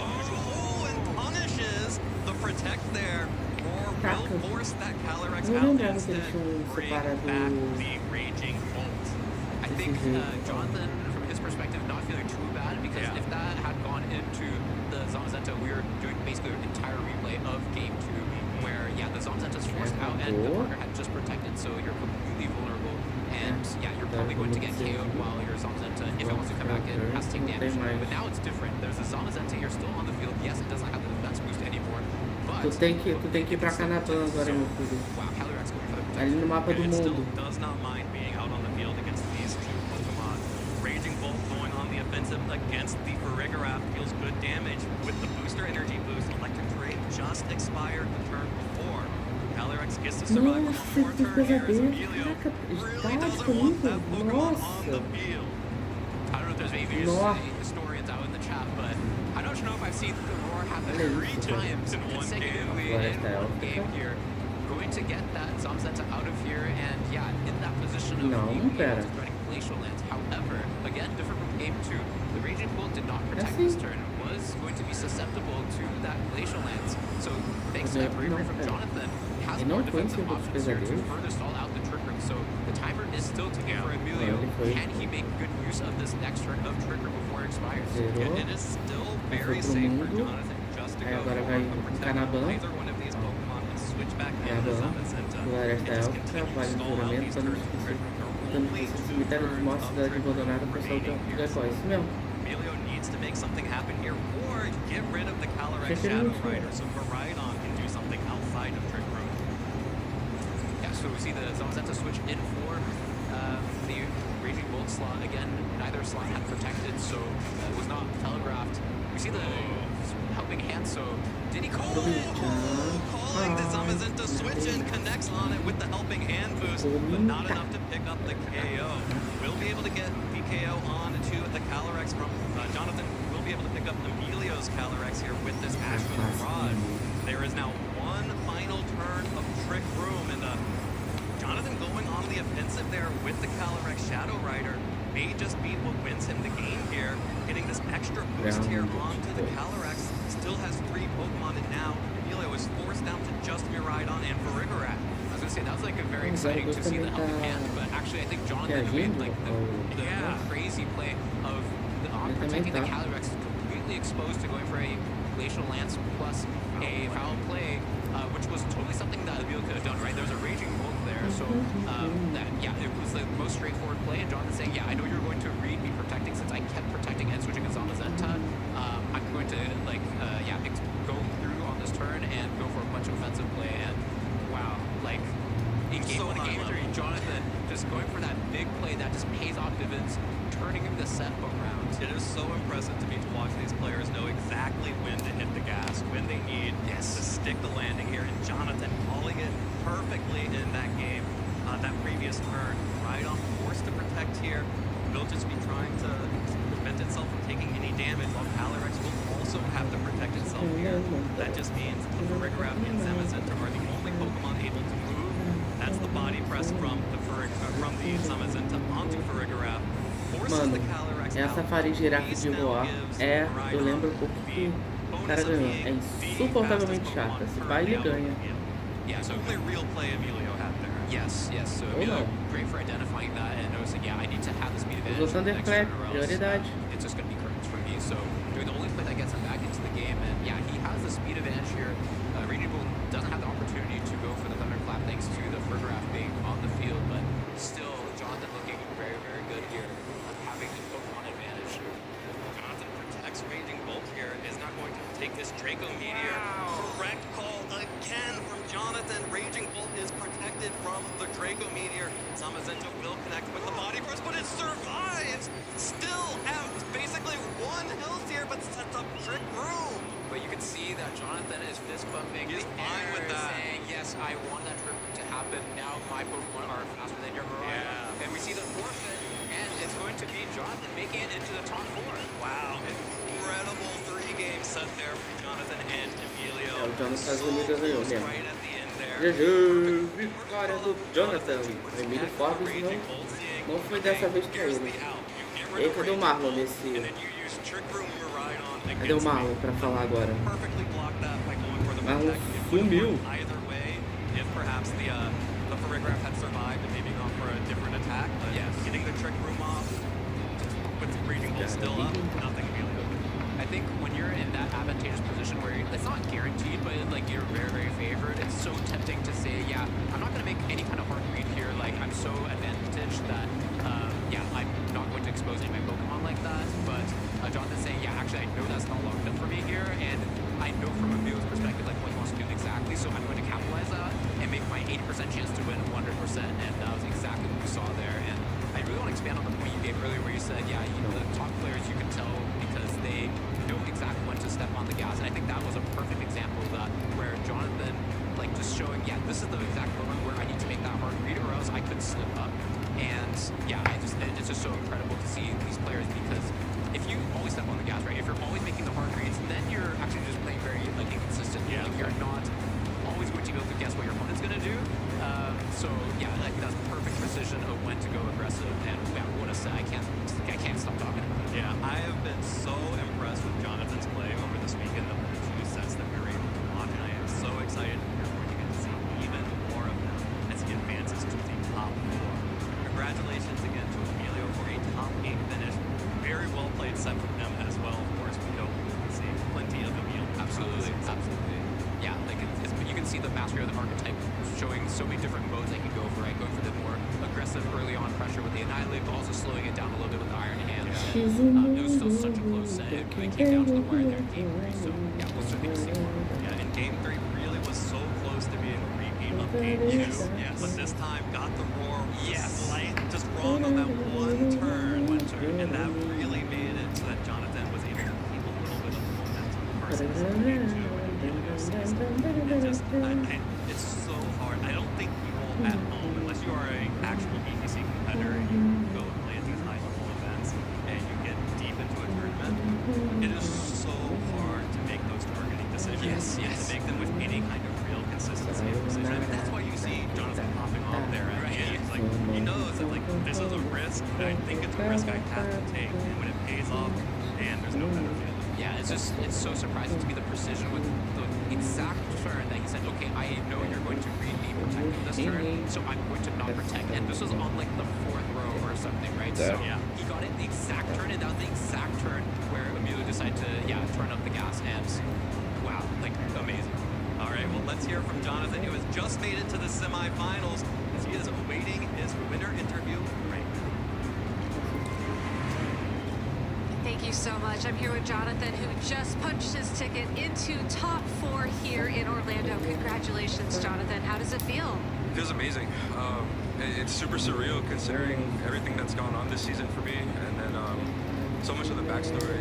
Oh, and punishes the Protect there. Roar will force that Calyrex out instead, bring back the Raging Bolt. I think Jonathan, from his perspective, not feeling too bad because if that had gone into the Zamazenta, we were doing basically an entire replay of Game 2 where, yeah, the Zamazenta's forced out and the partner had just protected, so you're completely vulnerable. And, yeah, you're probably going to get KO'd while your Zamazenta, if it wants to come back in, has to take damage. But now it's different. There's a Zamazenta here still on the field. Yes, it doesn't have the defense boost anymore, but... Tu tem que ir pra Canaban agora, meu filho. Wow, Calyrex going for the Ali no mapa do It still mundo. does not mind being out on the field against these 2 Pokemon. Raging Bolt going on the offensive against the Farigiraf deals good damage with the booster energy boost. Electric Trade just expired the turn before. Calyrex gets to survive one more turn here as Emilio really doesn't want that Pokemon on the field. I don't know if there's maybe any historians out in the chat, but I don't know if I've seen the Roar happen 3 times consecutively in one game here. Going to get that Zamazenta out of here, and yeah, in that position of being able to running Glacial Lance. However, again, different from Game 2, the Raging Bolt did not protect this turn. Was going to be susceptible to that Glacial Lance. So thanks to that bravery from Jonathan, has more defensive options here to further stall out the Trick Room. So the timer is still ticking for Emilio. Can he make good use of this next turn of Trick Room before it expires? It is still very safe for Jonathan just to go for a protect either one of these Pokemon and switch back in the Zamazenta and just continue to stall out these turns of Trick Room. There are only 2 turns of Trick Room remaining here. So Emilio needs to make something happen here or get rid of the Calyrex Shadow Rider so Rhydon can do something outside of Trick Room. Yeah, so we see the Zamazenta switch in for the Raging Bolt slot. Again, neither slot had protected, so it was not telegraphed. We see the helping hand, so did he call? Calling the Zamazenta switch and connects on it with the helping hand boost, but not enough to pick up the KO. Will be able to get the KO on to the Calyrex from Jonathan. Will be able to pick up Emilio's Calyrex here with this Ash Rod. There is now one final turn of Trick Room, and Jonathan going on the offensive there with the Calyrex Shadow Rider may just be what wins him the game here. Getting this extra boost here onto the Calyrex. Still has 3 Pokemon, and now Emilio is forced down to just Miraidon and Farigiraf. I was gonna say that was like a very exciting to see the helping hand, but actually I think Jonathan made like the crazy play of protecting the Calyrex, completely exposed to going for a Glacial Lance plus a foul play, which was totally something that Emilio could have done, right? There's a Raging Bolt there, so it was the most straightforward play, and Jonathan saying, yeah, I know you're going to read me protecting since I kept protecting and switching against Zamazenta. I'm going to go through on this turn and go for a bunch of offensive play, and wow, like in game 1 and game 3, Jonathan just going for that big play that just pays off dividends, turning the set around. It is so impressive to me to watch these players know exactly when to hit the gas, when they need to stick the landing here, and Jonathan calling it perfectly in that game, that previous turn. Rhydon forced to protect here. Will just be trying to prevent itself from taking any damage, while Calyrex will also have to protect itself here. That just means the Farigiraf and Zamazenta are the only Pokemon able to move. That's the body press from the Zamazenta onto Farigiraf, Mano, essa farinha girafa de EUA eu lembro um pouco que o cara ganhou. É insuportavelmente chata. Se vai, ele ganha. Yeah, so only real play Emilio had there. Yes. So Emilio, great for identifying that and noticing, yeah, I need to have the speed advantage. Usou Thunderclap, prioridade. It's just going to be correct for me. So doing the only play that gets him back into the game, and yeah, he has the speed advantage here. Reagindo doesn't have the opportunity to go for the Thunderclap thanks to the Frigoraph being on the field, but still, Jonathan looking very, very good here, having the Pokemon advantage. Jonathan protects Raging Bolt here, is not going to take this Draco Meteor. Correct call again from Jonathan. Raging Bolt is protected from the Draco Meteor. Zamazenta will connect with the body burst, but it survives. Still out basically one health here, but sets up Trick Room. But you can see that Jonathan is fist bumping. He's fine with that. Saying, yes, I want that Trick Room to happen. Now my Pokemon are faster than your Mariah. Yeah. And we see the forfeit, and it's going to be Jonathan making it into the top 4. Wow, incredible 3-game set there for Jonathan and Emilio. O Jonathan ganhou mesmo. Right at the end there. GG! Vitória do Jonathan. O Emílio Forbes não foi dessa vez pra ele. E aí, cadê o Marlon nesse... Cadê o Marlon pra falar agora? Marlon sumiu. If perhaps the Frigoraph had survived and maybe gone for a different attack, but getting the Trick Room off with Reagindo Bolt still up, nothing Emilio. I think when you're in that advantageous position where it's not guaranteed, but like you're very, very favored, it's so tempting to say, yeah, I'm not going to make any kind of hard read here. Like I'm so advantaged that, yeah, I'm not going to expose any of my Pokemon like that. But Jonathan's saying, yeah, actually, I know that's not locked up for me here, and I know from Emilio's perspective, like what he wants to do exactly. So I'm going to capitalize that and make my 80% chance to win 100%. And that was exactly what we saw there. And I really want to expand on the point you gave earlier, where you said, yeah, the top players you can tell because they know exactly when to step on the gas, and I think that was a perfect example of that, where Jonathan, like, just showing, yeah, this is the exact moment where I need to make that hard read, or else I could slip up. And yeah, it's just so incredible to see these players, because if you always step on the gas, right, if you're always making the hard reads, then you're actually just playing very like inconsistent. Yeah. Like you're not always going to be able to guess what your opponent's going to do. So yeah, I think that's perfect precision of when to go aggressive. And yeah, what a set! I can't stop talking about it. Yeah, I have been so impressed with Jonathan's play over this weekend. The 2 sets that we were able to watch, and I am so excited we're going to get to see even more of them as he advances to the top 4. Congratulations again to Emilio for a top 8 finish. Very well played set from them as well. Of course, we hope we can see plenty of Emilio. Absolutely. Yeah, like you can see the mastery of the archetype showing so many different modes they can go for. Right, going for the more aggressive early on pressure with the Annihilate, but also slowing it down a little bit with the Iron Hand. It was still such a close set. It really came down to the wire there in Game 3. So yeah, we'll certainly see more. Yeah, and Game 3 really was so close to being a repeat of Game 2. Yes. But this time got the roar. Yes. Just wrong on that one turn. And that really made it so that Jonathan was able to keep a little bit of the momentum versus Game 2. It's so hard. I don't think people at home, unless you are an actual ETC competitor and you go and play at these high level events and you get deep into a tournament, it is so hard to make those targeting decisions. Yes. To make them with any kind of real consistency and precision. I mean, that's why you see Jonathan popping off there at the end. Like, he knows that, like, this is a risk, but I think it's a risk I have to take. And when it pays off, and there's no better feeling. Yeah, it's so surprising to me, the precision with the exact turn that he said, okay, I know you're going to read me protect on this turn, so I'm going to not protect. And this was on like the 4th row or something, right? So yeah, he got it the exact turn, and that was the exact turn where Emilio decided to, turn up the gas, and wow, like amazing. All right, well, let's hear from Jonathan, who has just made it to the semifinals, as he is awaiting his winner interview right now. Thank you so much. I'm here with Jonathan, who just punched his ticket into top 4 here in Orlando. Congratulations, Jonathan. How does it feel? It feels amazing. It's super surreal considering everything that's gone on this season for me, and then so much of the backstory.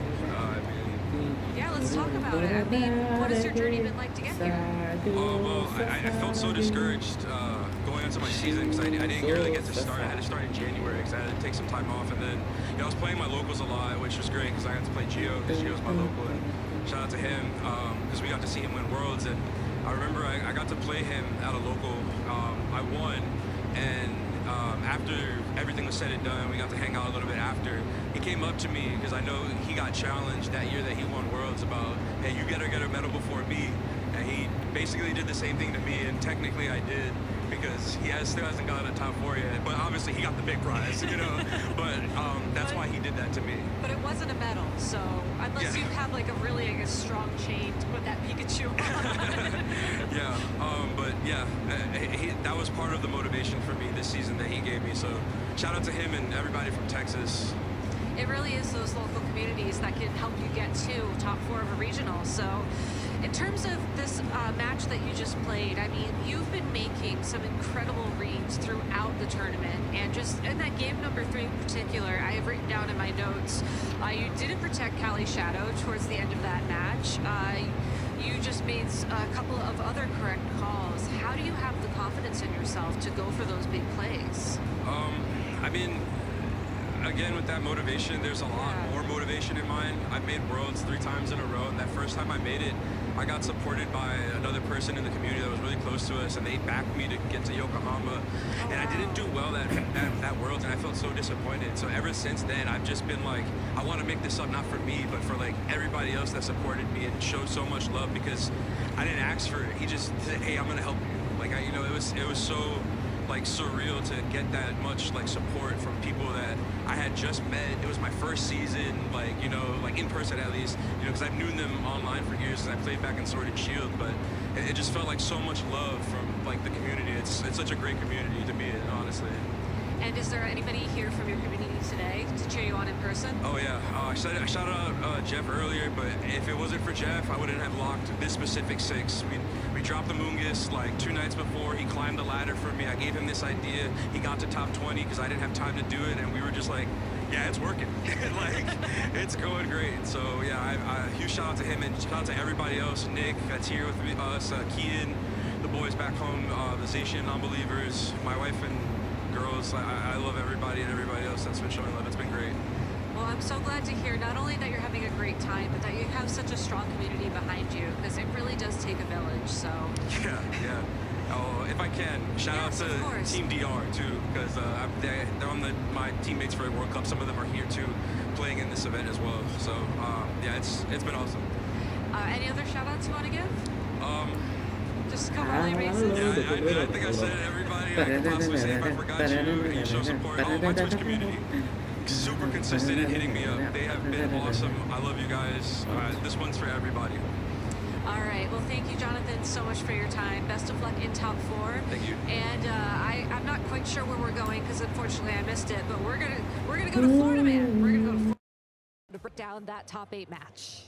Yeah, let's talk about it. I mean, what has your journey been like to get here? Well, I felt so discouraged going into my season because I didn't really get to start. I had to start in January because I had to take some time off, and then I was playing my locals a lot, which was great because I got to play Gio because Gio's my local, and shout out to him because we got to see him win Worlds, and I remember I got to play him at a local. I won, and after everything was said and done, we got to hang out a little bit after. He came up to me because I know he got challenged that year that he won Worlds about, hey, you gotta get a medal before me. And he basically did the same thing to me, and technically I did, because he still hasn't gotten a top 4 yet. But obviously he got the big prize, you know. But that's why he did that to me. But it wasn't a medal, so unless you have like a really strong chain to put that Pikachu on. Yeah, but yeah, that was part of the motivation for me this season that he gave me. So shout out to him and everybody from Texas. It really is those local communities that can help you get to top 4 of a regional. So in terms of this match that you just played, I mean, you've been making some incredible reads throughout the tournament, and just in that game number 3 in particular, I have written down in my notes, you didn't protect Cali Shadow towards the end of that match. You just made a couple of other correct calls. How do you have the confidence in yourself to go for those big plays? I mean, again, with that motivation, there's a lot more motivation in mine. I've made Worlds 3 times in a row, and that first time I made it, I got supported by another person in the community that was really close to us, and they backed me to get to Yokohama. And I didn't do well at Worlds, and I felt so disappointed. So ever since then, I've just been like, I want to make this up not for me, but for like everybody else that supported me and showed so much love, because I didn't ask for it. He just said, hey, I'm gonna help you. Like, you know, it was so like surreal to get that much like support from people that I had just met. It was my first season, like, you know, like in person at least, you know, because I've known them online for years because I played back in Sword and Shield, but it just felt like so much love from like the community. It's such a great community to me, honestly. And is there anybody here from your community today to cheer you on in person? Oh yeah, I shouted out Jeff earlier, but if it wasn't for Jeff, I wouldn't have locked this specific 6. We dropped the Mungus like 2 nights before. He climbed the ladder for me. I gave him this idea. He got to top 20 because I didn't have time to do it, and we were just like, yeah, it's working. Like, it's going great. So yeah, huge shout out to him, and shout out to everybody else. Nick, that's here with me, us, Kian, the boys back home, the Zacian non-believers, my wife and girls. I love everybody and everybody else that's been showing love. It's been great. Well, I'm so glad to hear not only that you're having a great time, but that you have such a strong community behind you, because it really does take a village. So yeah. Oh, if I can, shout out to Team DR too, because they're on my teammates for the World Cup. Some of them are here too, playing in this event as well. So yeah, it's been awesome. Any other shout outs you want to give? Just cover all your bases. Yeah, I think I said everybody I could possibly say. If I forgot you, and you show support. Oh, my Twitch community, super consistent in hitting me up. They have been awesome. I love you guys. This one's for everybody. All right. Well, thank you, Jonathan, so much for your time. Best of luck in top 4. Thank you. And I'm not quite sure where we're going because unfortunately I missed it. But we're gonna go to Florida, man. We're gonna go to Florida to break down that top 8 match.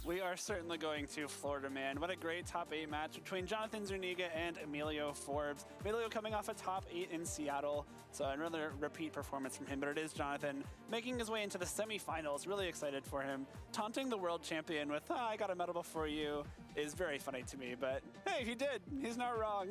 We are certainly going to Florida, man. What a great top 8 match between Jonathan Zuniga and Emilio Forbes. Emilio coming off a top 8 in Seattle, so another repeat performance from him, but it is Jonathan making his way into the semifinals. Really excited for him. Taunting the world champion with, I got a medal before you, is very funny to me, but hey, he did. He's not wrong.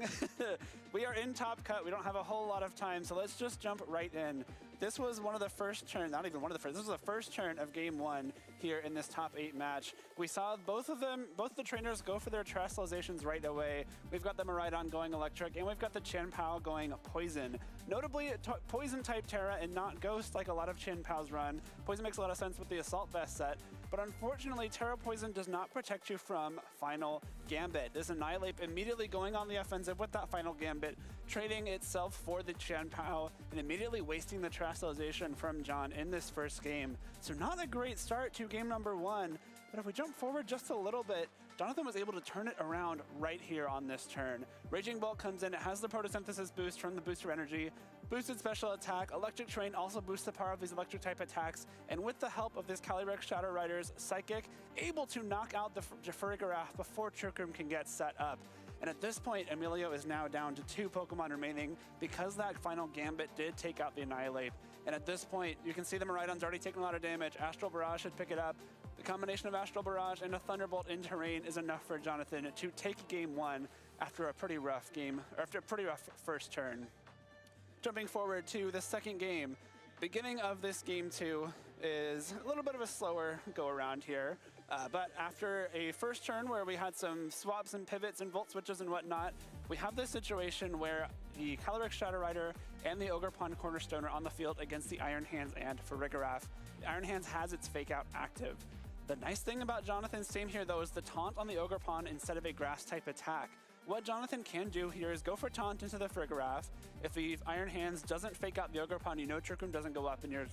We are in Top Cut. We don't have a whole lot of time, so let's just jump right in. This was one of the first turns, not even one of the first, this was the first turn of game 1 here in this top 8 match. We saw both the trainers go for their terrestrializations right away. We've got the Miraidon going electric, and we've got the Chien-Pao going poison. Notably, poison type Terra and not ghost like a lot of Chien-Paos run. Poison makes a lot of sense with the Assault Vest set, but unfortunately, Terra Poison does not protect you from Final Gambit. This Annihilate immediately going on the offensive with that Final Gambit, trading itself for the Chien-Pao, and immediately wasting the terrestrialization from John in this first game. So not a great start to game number 1, but if we jump forward just a little bit, Jonathan was able to turn it around right here on this turn. Raging Bolt comes in, it has the photosynthesis boost from the booster energy, boosted special attack, electric train also boosts the power of these electric type attacks, and with the help of this Calyrex Shadow Rider's Psychic, able to knock out the Farigiraf before Trick Room can get set up. And at this point, Emilio is now down to 2 Pokemon remaining because that Final Gambit did take out the Annihilate. And at this point, you can see the Miraidon's already taken a lot of damage. Astral Barrage should pick it up. The combination of Astral Barrage and a Thunderbolt in terrain is enough for Jonathan to take game 1 after a pretty rough game, or after a pretty rough first turn. Jumping forward to the second game, beginning of this game 2 is a little bit of a slower go around here. But after a first turn where we had some swaps and pivots and volt switches and whatnot, we have this situation where the Calyrex Shadow Rider and the Ogerpon Cornerstone are on the field against the Iron Hands and Farigiraf. The Iron Hands has its Fake Out active. The nice thing about Jonathan's team here, though, is the taunt on the Ogerpon instead of a grass type attack. What Jonathan can do here is go for taunt into the Farigiraf. If the Iron Hands doesn't fake out the Ogerpon, you know Trick Room doesn't go up and you're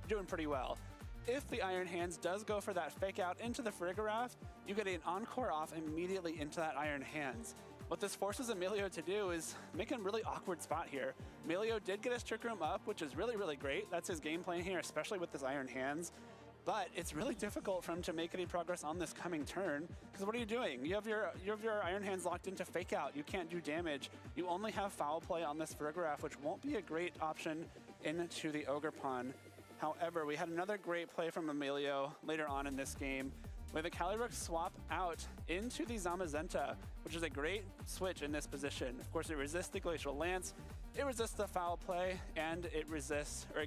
doing pretty well. If the Iron Hands does go for that fake out into the Farigiraf, you get an Encore off immediately into that Iron Hands. What this forces Emilio to do is make a really awkward spot here. Emilio did get his Trick Room up, which is really, really great. That's his game plan here, especially with this Iron Hands. But it's really difficult for him to make any progress on this coming turn, because what are you doing? You have your Iron Hands locked into Fake Out. You can't do damage. You only have Foul Play on this Farigiraf, which won't be a great option into the Ogerpon. However, we had another great play from Emilio later on in this game, where the Calyrex swap out into the Zamazenta, which is a great switch in this position. Of course, it resists the Glacial Lance, it resists the Foul Play, and it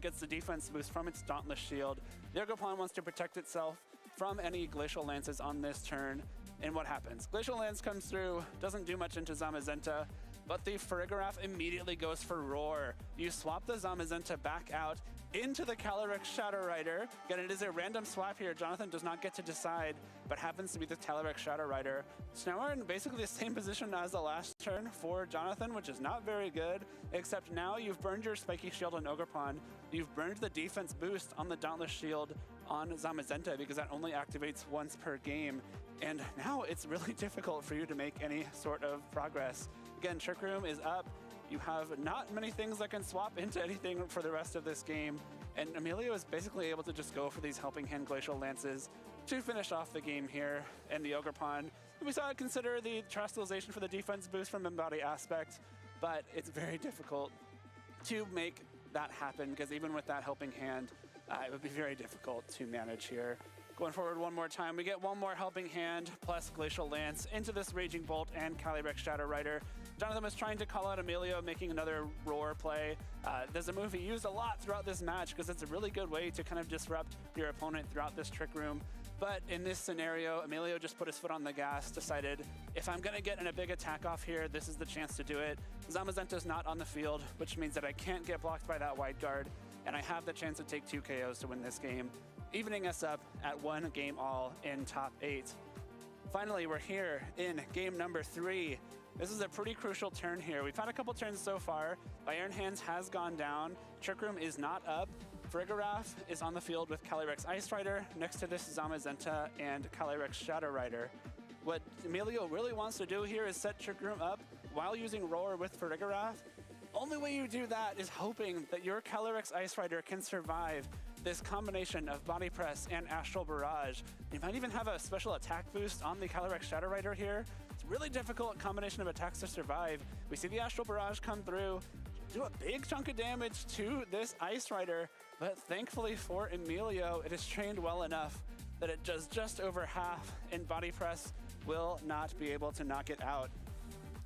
gets the defense boost from its Dauntless Shield. The Ogerpon wants to protect itself from any Glacial Lances on this turn, and what happens? Glacial Lance comes through, doesn't do much into Zamazenta, but the Farigiraf immediately goes for Roar. You swap the Zamazenta back out into the Calyrex Shadow Rider. Again, it is a random swap here. Jonathan does not get to decide, but happens to be the Calyrex Shadow Rider. So now we're in basically the same position as the last turn for Jonathan, which is not very good, except now you've burned your Spiky Shield on Ogerpon. You've burned the defense boost on the Dauntless Shield on Zamazenta, because that only activates once per game. And now it's really difficult for you to make any sort of progress. Again, Trick Room is up. You have not many things that can swap into anything for the rest of this game. And Emilio is basically able to just go for these Helping Hand Glacial Lances to finish off the game here. And the Ogerpon, we saw it consider the Terastallization for the defense boost from Embody Aspect, but it's very difficult to make that happen, because even with that Helping Hand, it would be very difficult to manage here. Going forward one more time, we get one more Helping Hand plus Glacial Lance into this Raging Bolt and Calyrex Shadow Rider. Jonathan was trying to call out Emilio, making another Roar play. There's a move he used a lot throughout this match, because it's a really good way to kind of disrupt your opponent throughout this Trick Room. But in this scenario, Emilio just put his foot on the gas, decided, if I'm gonna get in a big attack off here, this is the chance to do it. Zamazenta's not on the field, which means that I can't get blocked by that wide guard, and I have the chance to take 2 KOs to win this game, evening us up at 1 game all in top 8. Finally, we're here in game number 3. This is a pretty crucial turn here. We've had a couple turns so far. Iron Hands has gone down. Trick Room is not up. Farigiraf is on the field with Calyrex Ice Rider next to this Zamazenta and Calyrex Shadow Rider. What Emilio really wants to do here is set Trick Room up while using Roar with Farigiraf. Only way you do that is hoping that your Calyrex Ice Rider can survive this combination of Body Press and Astral Barrage. You might even have a special attack boost on the Calyrex Shadow Rider here. It's a really difficult combination of attacks to survive. We see the Astral Barrage come through, do a big chunk of damage to this Ice Rider, but thankfully for Emilio, it is trained well enough that it does just over half, and Body Press will not be able to knock it out.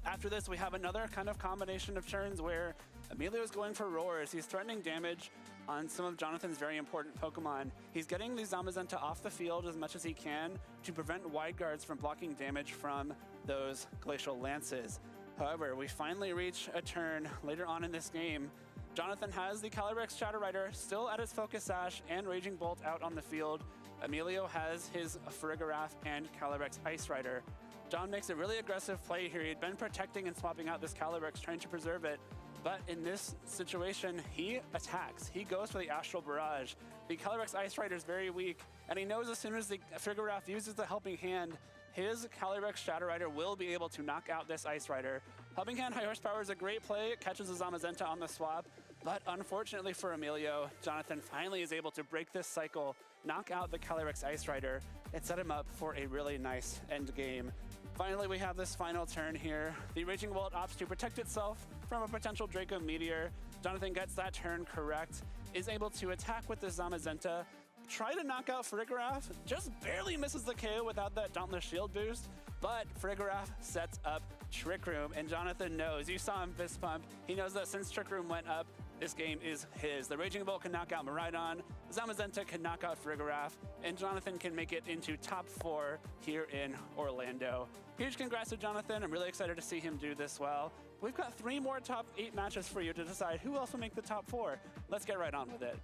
After this, we have another kind of combination of turns where Emilio is going for Roars. He's threatening damage on some of Jonathan's very important Pokemon. He's getting the Zamazenta off the field as much as he can to prevent wide guards from blocking damage from those Glacial Lances. However, we finally reach a turn later on in this game. Jonathan has the Calyrex Shadow Rider still at his Focus Sash and Raging Bolt out on the field. Emilio has his Farigiraf and Calyrex Ice Rider. John makes a really aggressive play here. He'd been protecting and swapping out this Calyrex, trying to preserve it. But in this situation, he attacks. He goes for the Astral Barrage. The Calyrex Ice Rider is very weak, and he knows as soon as the Farigiraf uses the Helping Hand, his Calyrex Shadow Rider will be able to knock out this Ice Rider. Helping Hand High Horsepower is a great play. It catches the Zamazenta on the swap. But unfortunately for Emilio, Jonathan finally is able to break this cycle, knock out the Calyrex Ice Rider, and set him up for a really nice end game. Finally, we have this final turn here. The Raging Bolt opts to protect itself from a potential Draco Meteor. Jonathan gets that turn correct, is able to attack with the Zamazenta, try to knock out Farigiraf, just barely misses the KO without that Dauntless Shield boost, but Farigiraf sets up Trick Room, and Jonathan knows, you saw him fist pump, he knows that since Trick Room went up, this game is his. The Raging Bull can knock out Miraidon, Zamazenta can knock out Farigiraf, and Jonathan can make it into top 4 here in Orlando. Huge congrats to Jonathan. I'm really excited to see him do this well. We've got 3 more top 8 matches for you to decide who else will make the top 4. Let's get right on with it.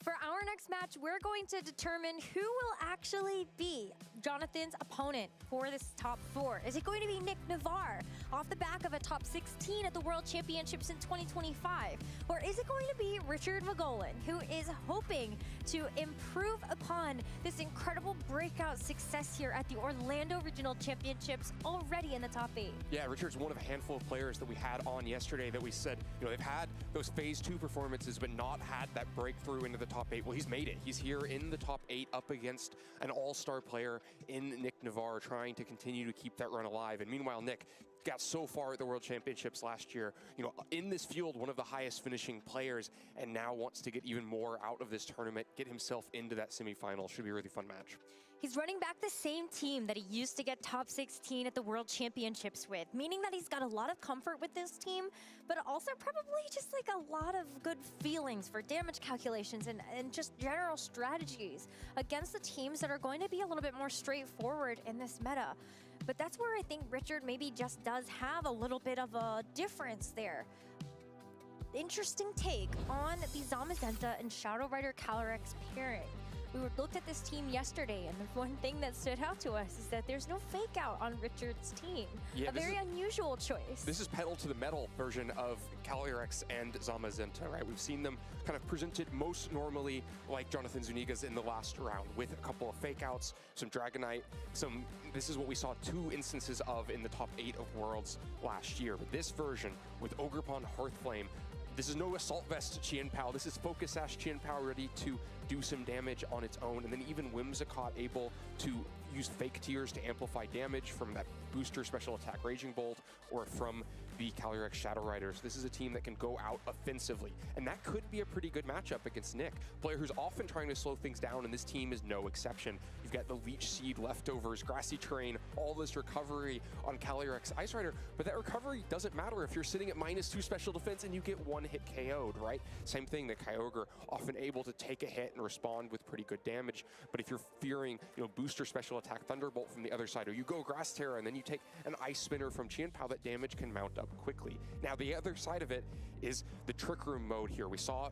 For our next match, we're going to determine who will actually be Jonathan's opponent for this top 4. Is it going to be Nick Navarre off the back of a top 16 at the World Championships in 2025? Or is it going to be Richard Magolan, who is hoping to improve upon this incredible breakout success here at the Orlando Regional Championships, already in the top 8? Yeah, Richard's one of a handful of players that we had on yesterday that we said, they've had those phase 2 performances, but not had that breakthrough into the top 8. Well, he's made it. He's here in the top 8 up against an all-star player in Nick Navarre, trying to continue to keep that run alive. And meanwhile, Nick got so far at the World Championships last year, in this field, one of the highest finishing players, and now wants to get even more out of this tournament, get himself into that semifinal. Should be a really fun match. He's running back the same team that he used to get top 16 at the World Championships with, meaning that he's got a lot of comfort with this team, but also probably just like a lot of good feelings for damage calculations and just general strategies against the teams that are going to be a little bit more straightforward in this meta. But that's where I think Richard maybe just does have a little bit of a difference there. Interesting take on the Zamazenta and Shadow Rider Calyrex pairing. We looked at this team yesterday, and the one thing that stood out to us is that there's no fake out on Richard's team. Yeah, a very unusual choice. This is pedal to the metal version of Calyrex and Zamazenta, right? We've seen them kind of presented most normally like Jonathan Zuniga's in the last round, with a couple of fake outs, some Dragonite, this is what we saw 2 instances of in the top 8 of Worlds last year. But this version with Ogrepon Hearthflame, this is no Assault Vest Qianpao. This is Focus Sash Qianpao ready to do some damage on its own. And then even Whimsicott able to use Fake Tears to amplify damage from that booster special attack Raging Bolt or from the Calyrex Shadow Riders. This is a team that can go out offensively, and that could be a pretty good matchup against Nick, player who's often trying to slow things down, and this team is no exception. You've got the Leech Seed leftovers, Grassy Terrain, all this recovery on Calyrex Ice Rider, but that recovery doesn't matter if you're sitting at -2 special defense and you get 1 hit KO'd, right? Same thing, the Kyogre often able to take a hit and respond with pretty good damage, but if you're fearing, booster special attack Thunderbolt from the other side, or you go Grass Terra and then you take an Ice Spinner from Qianpao, that damage can mount up quickly. Now, the other side of it is the Trick Room mode here. We saw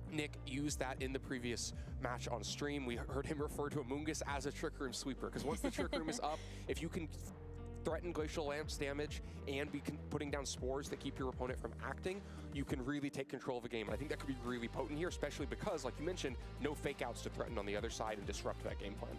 Nick use that in the previous match on stream. We heard him refer to Amoonguss as a Trick Room sweeper, because once the Trick Room is up, if you can threaten Glacial Lamps damage and be putting down spores that keep your opponent from acting, you can really take control of the game. And I think that could be really potent here, especially because, like you mentioned, no fake outs to threaten on the other side and disrupt that game plan.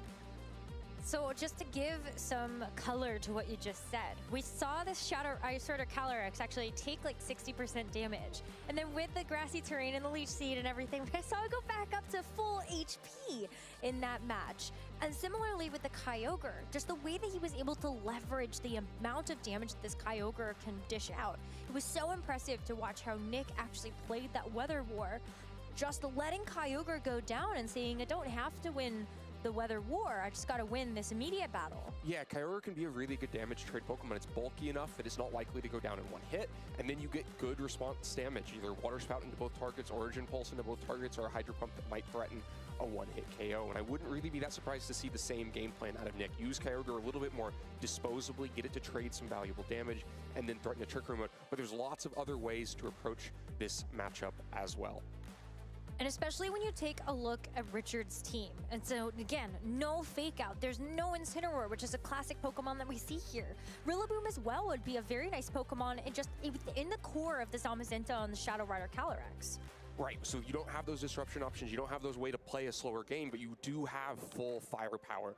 So just to give some color to what you just said, we saw this Shadow Ice Rider Calyrex actually take like 60% damage. And then with the Grassy Terrain and the Leech Seed and everything, I saw it go back up to full HP in that match. And similarly with the Kyogre, just the way that he was able to leverage the amount of damage that this Kyogre can dish out. It was so impressive to watch how Nick actually played that Weather War, just letting Kyogre go down and saying, I don't have to win the Weather War, I just gotta win this immediate battle. Yeah, Kyogre can be a really good damage trade Pokemon. It's bulky enough that it's not likely to go down in 1 hit, and then you get good response damage, either Water Spout into both targets, Origin Pulse into both targets, or a Hydro Pump that might threaten a 1-hit KO. And I wouldn't really be that surprised to see the same game plan out of Nick. Use Kyogre a little bit more disposably, get it to trade some valuable damage, and then threaten a Trick Room mode. But there's lots of other ways to approach this matchup as well. And especially when you take a look at Richard's team. And so, again, no fake out. There's no Incineroar, which is a classic Pokemon that we see here. Rillaboom as well would be a very nice Pokemon and just in the core of the Zamazenta and the Shadow Rider Calyrex. Right, so you don't have those disruption options, you don't have those way to play a slower game, but you do have full firepower.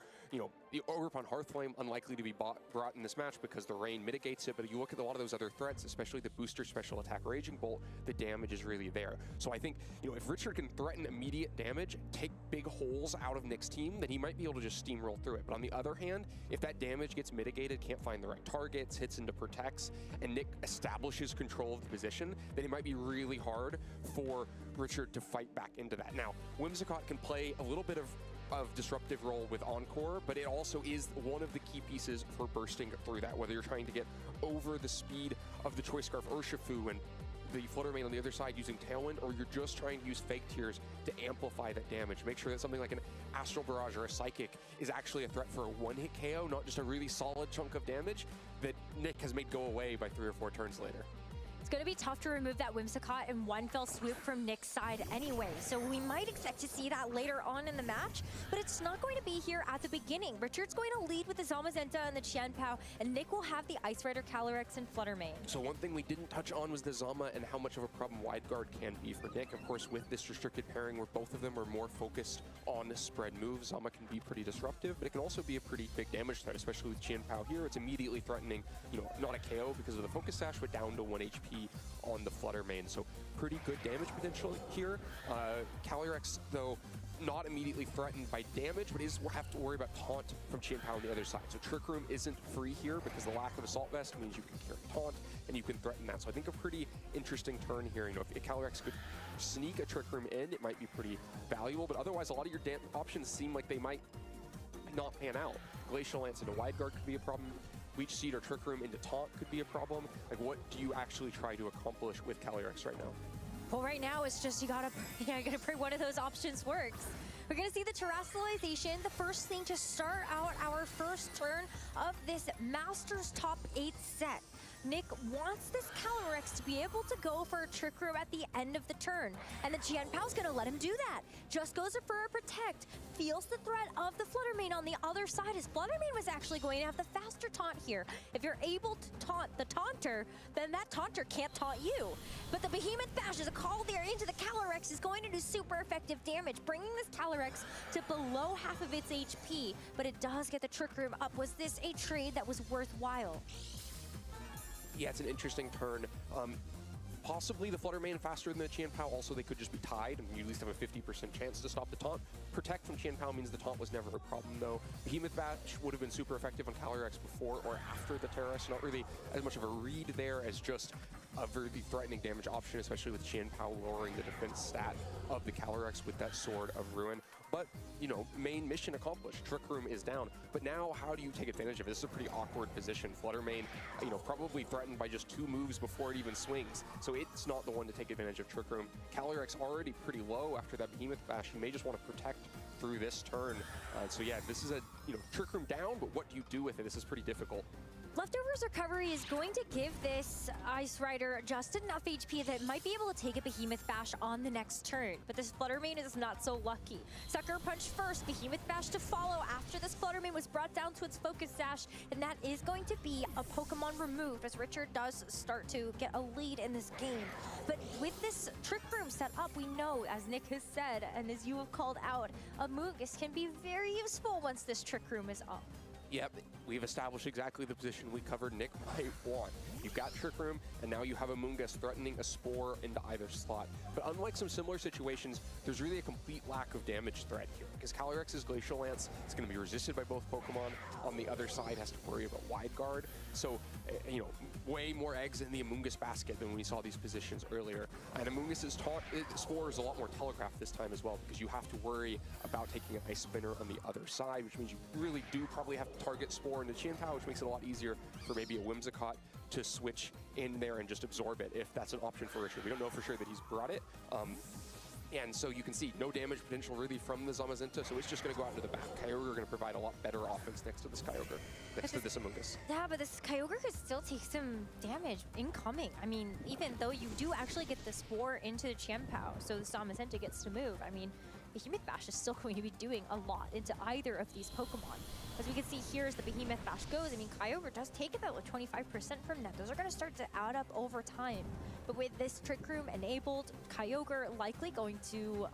The Ogrepon Hearthflame, unlikely to be brought in this match because the rain mitigates it, but you look at a lot of those other threats, especially the booster special attack Raging Bolt, the damage is really there. So I think, if Richard can threaten immediate damage, take big holes out of Nick's team, then he might be able to just steamroll through it. But on the other hand, if that damage gets mitigated, can't find the right targets, hits into protects, and Nick establishes control of the position, then it might be really hard for Richard to fight back into that. Now, Whimsicott can play a little bit of of disruptive role with Encore, but it also is one of the key pieces for bursting through that, whether you're trying to get over the speed of the Choice Scarf Urshifu and the Flutter Mane on the other side using Tailwind, or you're just trying to use Fake Tears to amplify that damage. Make sure that something like an Astral Barrage or a Psychic is actually a threat for a one-hit KO, not just a really solid chunk of damage that Nick has made go away by 3 or 4 turns later. It's going to be tough to remove that Whimsicott in one fell swoop from Nick's side anyway, so we might expect to see that later on in the match, but it's not going to be here at the beginning. Richard's going to lead with the Zamazenta and the Qianpao, and Nick will have the Ice Rider, Calyrex, and Flutter Mane. So one thing we didn't touch on was the Zama and how much of a problem Wide Guard can be for Nick. Of course, with this restricted pairing where both of them are more focused on spread moves, Zama can be pretty disruptive, but it can also be a pretty big damage threat, especially with Qianpao here. It's immediately threatening, you know, not a KO because of the Focus Sash, but down to 1 HP on the Flutter Mane. So pretty good damage potential here. Calyrex, though, not immediately threatened by damage, but is have to worry about taunt from Qianpao on the other side. So Trick Room isn't free here because the lack of Assault Vest means you can carry taunt and you can threaten that. So I think a pretty interesting turn here. You know, if Calyrex could sneak a Trick Room in, it might be pretty valuable, but otherwise a lot of your options seem like they might not pan out. Glacial Lance into Wide Guard could be a problem. Leech Seed or Trick Room into Taunt could be a problem. Like, what do you actually try to accomplish with Calyrex right now? Well, right now it's just you gotta pray one of those options works. We're gonna see the Terrestrialization, the first thing to start out our first turn of this Masters Top 8 set. Nick wants this Calyrex to be able to go for a Trick Room at the end of the turn, and the Qianpao's gonna let him do that. Just goes for a Protect, feels the threat of the Flutter Mane on the other side, as Flutter Mane was actually going to have the faster taunt here. If you're able to taunt the Taunter, then that Taunter can't taunt you. But the Behemoth Bash is a call there into the Calyrex is going to do super effective damage, bringing this Calyrex to below half of its HP, but it does get the Trick Room up. Was this a trade that was worthwhile? Yeah, it's an interesting turn. Possibly the Flutter Mane faster than the Qianpao. Also, they could just be tied, and you at least have a 50% chance to stop the taunt. Protect from Qianpao means the taunt was never a problem, though. Behemoth Bash would have been super effective on Calyrex before or after the Terra, so not really as much of a read there as just a very threatening damage option, especially with Qianpao lowering the defense stat of the Calyrex with that Sword of Ruin. But, you know, main mission accomplished. Trick Room is down. But now, how do you take advantage of it? This is a pretty awkward position. Flutter Mane, you know, probably threatened by just 2 moves before it even swings. So it's not the one to take advantage of Trick Room. Calyrex already pretty low after that Behemoth Bash. You may just want to protect through this turn. So yeah, this is a, you know, Trick Room down, but what do you do with it? This is pretty difficult. Leftovers Recovery is going to give this Ice Rider just enough HP that it might be able to take a Behemoth Bash on the next turn. But this Flutter Mane is not so lucky. Sucker Punch first, Behemoth Bash to follow after this Flutter Mane was brought down to its Focus Sash, and that is going to be a Pokemon removed as Richard does start to get a lead in this game. But with this Trick Room set up, we know, as Nick has said, and as you have called out, Amoonguss can be very useful once this Trick Room is up. Yep, we've established exactly the position we covered Nick might want. You've got Trick Room, and now you have Amoonguss threatening a Spore into either slot. But unlike some similar situations, there's really a complete lack of damage threat here, because Calyrex's Glacial Lance is going to be resisted by both Pokemon. On the other side, has to worry about Wide Guard. So, you know, way more eggs in the Amoonguss basket than we saw these positions earlier. And Amoonguss's Spore is a lot more telegraphed this time as well, because you have to worry about taking an Ice Spinner on the other side, which means you really do probably have to target Spore into Qianpao, which makes it a lot easier for maybe a Whimsicott to switch in there and just absorb it, if that's an option for Richard. We don't know for sure that he's brought it. And so you can see no damage potential really from the Zamazenta, so it's just going to go out into the back. Kyogre are going to provide a lot better offense next to this Kyogre, next to this Amoonguss. Yeah, but this Kyogre could still take some damage incoming. I mean, even though you do actually get the Spore into the Qianpao, so the Zamazenta gets to move, I mean, Behemoth Bash is still going to be doing a lot into either of these Pokemon. As we can see here as the Behemoth Bash goes, I mean, Kyogre does take about like 25% from that. Those are going to start to add up over time. But with this Trick Room enabled, Kyogre likely going to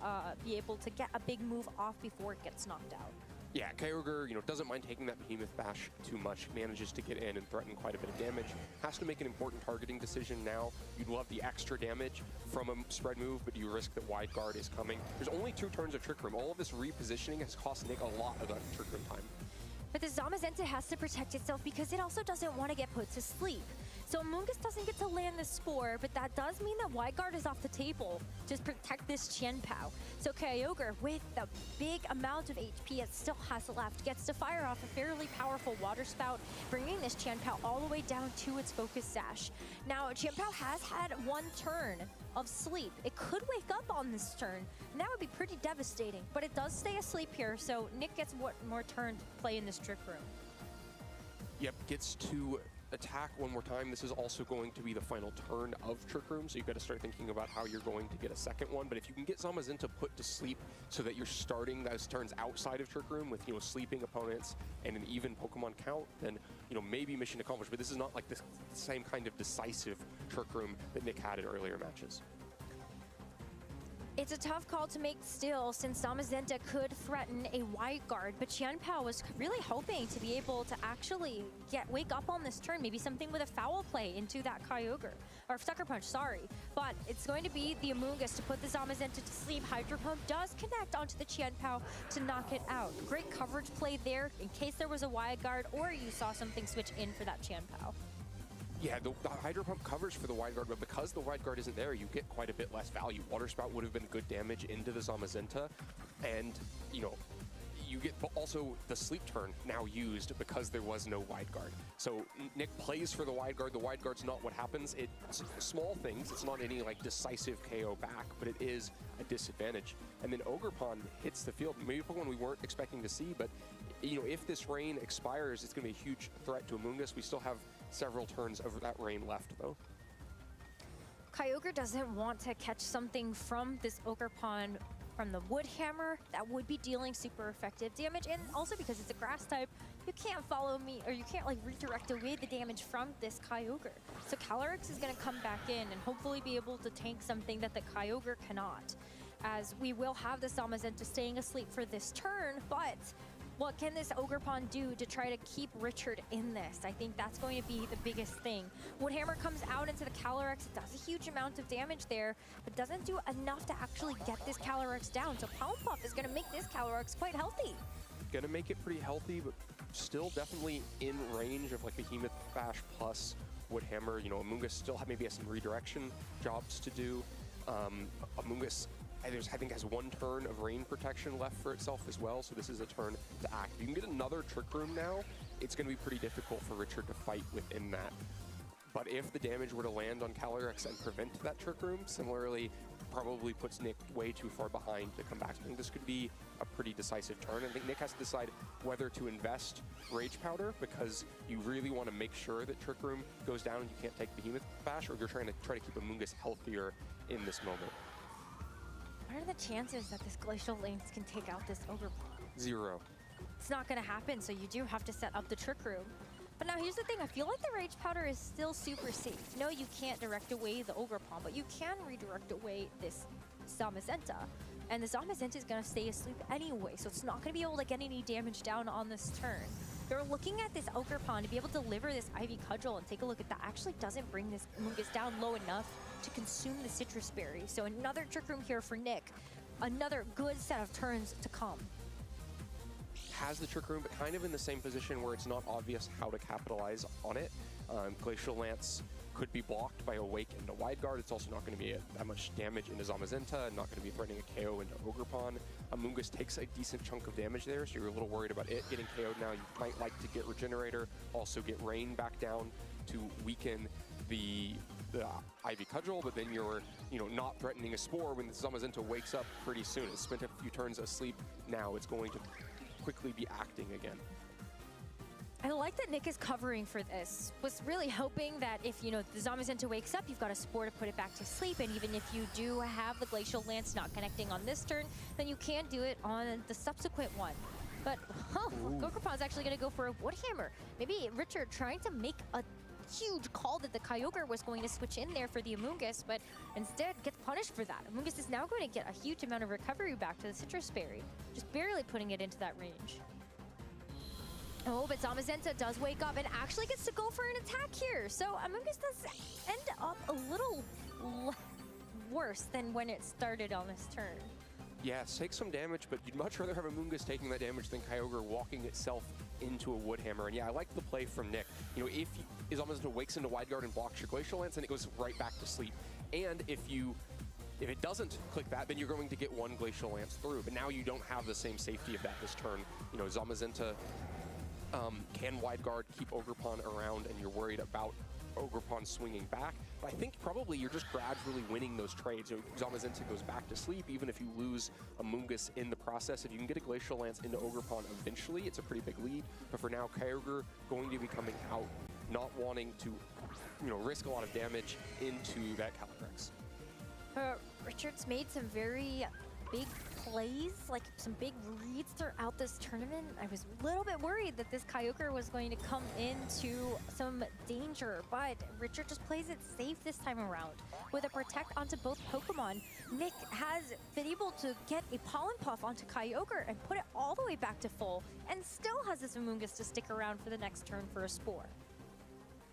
be able to get a big move off before it gets knocked out. Yeah, Kyogre, you know, doesn't mind taking that Behemoth Bash too much, manages to get in and threaten quite a bit of damage. Has to make an important targeting decision now. You'd love the extra damage from a spread move, but you risk that Wide Guard is coming. There's only 2 turns of Trick Room. All of this repositioning has cost Nick a lot of that Trick Room time. But the Zamazenta has to protect itself because it also doesn't want to get put to sleep. So Amoonguss doesn't get to land the Spore, but that does mean that Wide Guard is off the table to protect this Qianpao. So Kyogre, with the big amount of HP it still has left, gets to fire off a fairly powerful Water Spout, bringing this Qianpao all the way down to its Focus Sash. Now, Qianpao has had one turn of sleep. It could wake up on this turn, and that would be pretty devastating, but it does stay asleep here, so Nick gets one more turn to play in this Trick Room. Yep, gets to attack one more time. This is also going to be the final turn of Trick Room, so you've got to start thinking about how you're going to get a second one. But if you can get Zamazenta put to sleep so that you're starting those turns outside of Trick Room with, sleeping opponents and an even Pokemon count, then, maybe mission accomplished. But this is not like the same kind of decisive Trick Room that Nick had in earlier matches. It's a tough call to make still, since Zamazenta could threaten a Wide Guard, but Qianpao was really hoping to be able to actually wake up on this turn, maybe something with a foul play into that Kyogre, or Sucker Punch, sorry. But it's going to be the Amoonguss to put the Zamazenta to sleep. Hydro Pump does connect onto the Qianpao to knock it out. Great coverage play there in case there was a Wide Guard or you saw something switch in for that Qianpao. Yeah, the Hydro Pump covers for the Wide Guard, but because the Wide Guard isn't there, you get quite a bit less value. Water Spout would have been good damage into the Zamazenta, and, you get also the sleep turn now used because there was no Wide Guard. So Nick plays for the Wide Guard. The Wide Guard's not what happens. It's small things. It's not any, decisive KO back, but it is a disadvantage. And then Ogerpon hits the field. Maybe one we weren't expecting to see, but, if this rain expires, it's going to be a huge threat to Amoonguss. We still have several turns of that rain left, though. Kyogre doesn't want to catch something from this Ogerpon from the Wood Hammer. That would be dealing super effective damage, and also because it's a grass type, you can't follow me, or you can't redirect away the damage from this Kyogre. So Calyrex is going to come back in and hopefully be able to tank something that the Kyogre cannot, as we will have the Zamazenta staying asleep for this turn, but what can this Ogerpon do to try to keep Richard in this? I think that's going to be the biggest thing. Woodhammer comes out into the Calyrex. It does a huge amount of damage there, but doesn't do enough to actually get this Calyrex down. So Palm Puff is going to make this Calyrex quite healthy. Going to make it pretty healthy, but still definitely in range of Behemoth Bash plus Woodhammer. Amoonguss still maybe has some redirection jobs to do. Amoonguss, I think, has one turn of rain protection left for itself as well, so this is a turn to act. If you can get another Trick Room now, it's going to be pretty difficult for Richard to fight within that. But if the damage were to land on Calyrex and prevent that Trick Room, similarly, probably puts Nick way too far behind to come back. I think this could be a pretty decisive turn. I think Nick has to decide whether to invest Rage Powder, because you really want to make sure that Trick Room goes down and you can't take Behemoth Bash, or you're trying to keep Amoonguss healthier in this moment. What are the chances that this Glacial Lance can take out this Ogerpon? 0. It's not going to happen, so you do have to set up the Trick Room. But now here's the thing, I feel like the Rage Powder is still super safe. No, you can't direct away the Ogerpon, but you can redirect away this Zamazenta. And the Zamazenta is going to stay asleep anyway, so it's not going to be able to get any damage down on this turn. They're looking at this Ogerpon to be able to deliver this Ivy Cudgel, and take a look at that. Actually doesn't bring this Amoonguss down low enough to consume the Citrus Berry. So another Trick Room here for Nick. Another good set of turns to come. Has the Trick Room, but kind of in the same position where it's not obvious how to capitalize on it. Glacial Lance could be blocked by a Wake and a Wide Guard. It's also not going to be that much damage into Zamazenta, not going to be threatening a KO into Ogerpon. Amoonguss takes a decent chunk of damage there, so you're a little worried about it getting KO'd now. You might like to get Regenerator, also get Rain back down to weaken the Ivy Cudgel, but then you're not threatening a Spore when the Zamazenta wakes up pretty soon. It's spent a few turns asleep now. It's going to quickly be acting again. I like that Nick is covering for this. Was really hoping that if, the Zamazenta wakes up, you've got a Spore to put it back to sleep, and even if you do have the Glacial Lance not connecting on this turn, then you can do it on the subsequent one. But, Ogerpon's actually going to go for a Woodhammer. Maybe Richard trying to make a huge call that the Kyogre was going to switch in there for the Amoonguss, but instead gets punished for that. Amoonguss is now going to get a huge amount of recovery back to the Citrus Berry, just barely putting it into that range. Oh, but Zamazenta does wake up and actually gets to go for an attack here. So Amoonguss does end up a little worse than when it started on this turn. Yeah, take some damage, but you'd much rather have Amoonguss taking that damage than Kyogre walking itself into a Woodhammer. And yeah, I like the play from Nick. You know, if Zamazenta wakes into wide guard and blocks your Glacial Lance, then it goes right back to sleep. And if it doesn't click that, then you're going to get one Glacial Lance through. But now you don't have the same safety of that this turn. You know, Zamazenta can wide guard, keep Ogerpon around, and you're worried about Ogerpon swinging back. But I think probably you're just gradually winning those trades. You know, Zamazenta goes back to sleep, even if you lose Amoonguss in the process. If you can get a Glacial Lance into Ogerpon eventually, it's a pretty big lead. But for now, Kyogre going to be coming out, not wanting to, you know, risk a lot of damage into that Calyrex. Richard's made some very big plays, like some big reads throughout this tournament. I was a little bit worried that this Kyogre was going to come into some danger, but Richard just plays it safe this time around. With a Protect onto both Pokemon, Nick has been able to get a Pollen Puff onto Kyogre and put it all the way back to full, and still has this Amoonguss to stick around for the next turn for a Spore.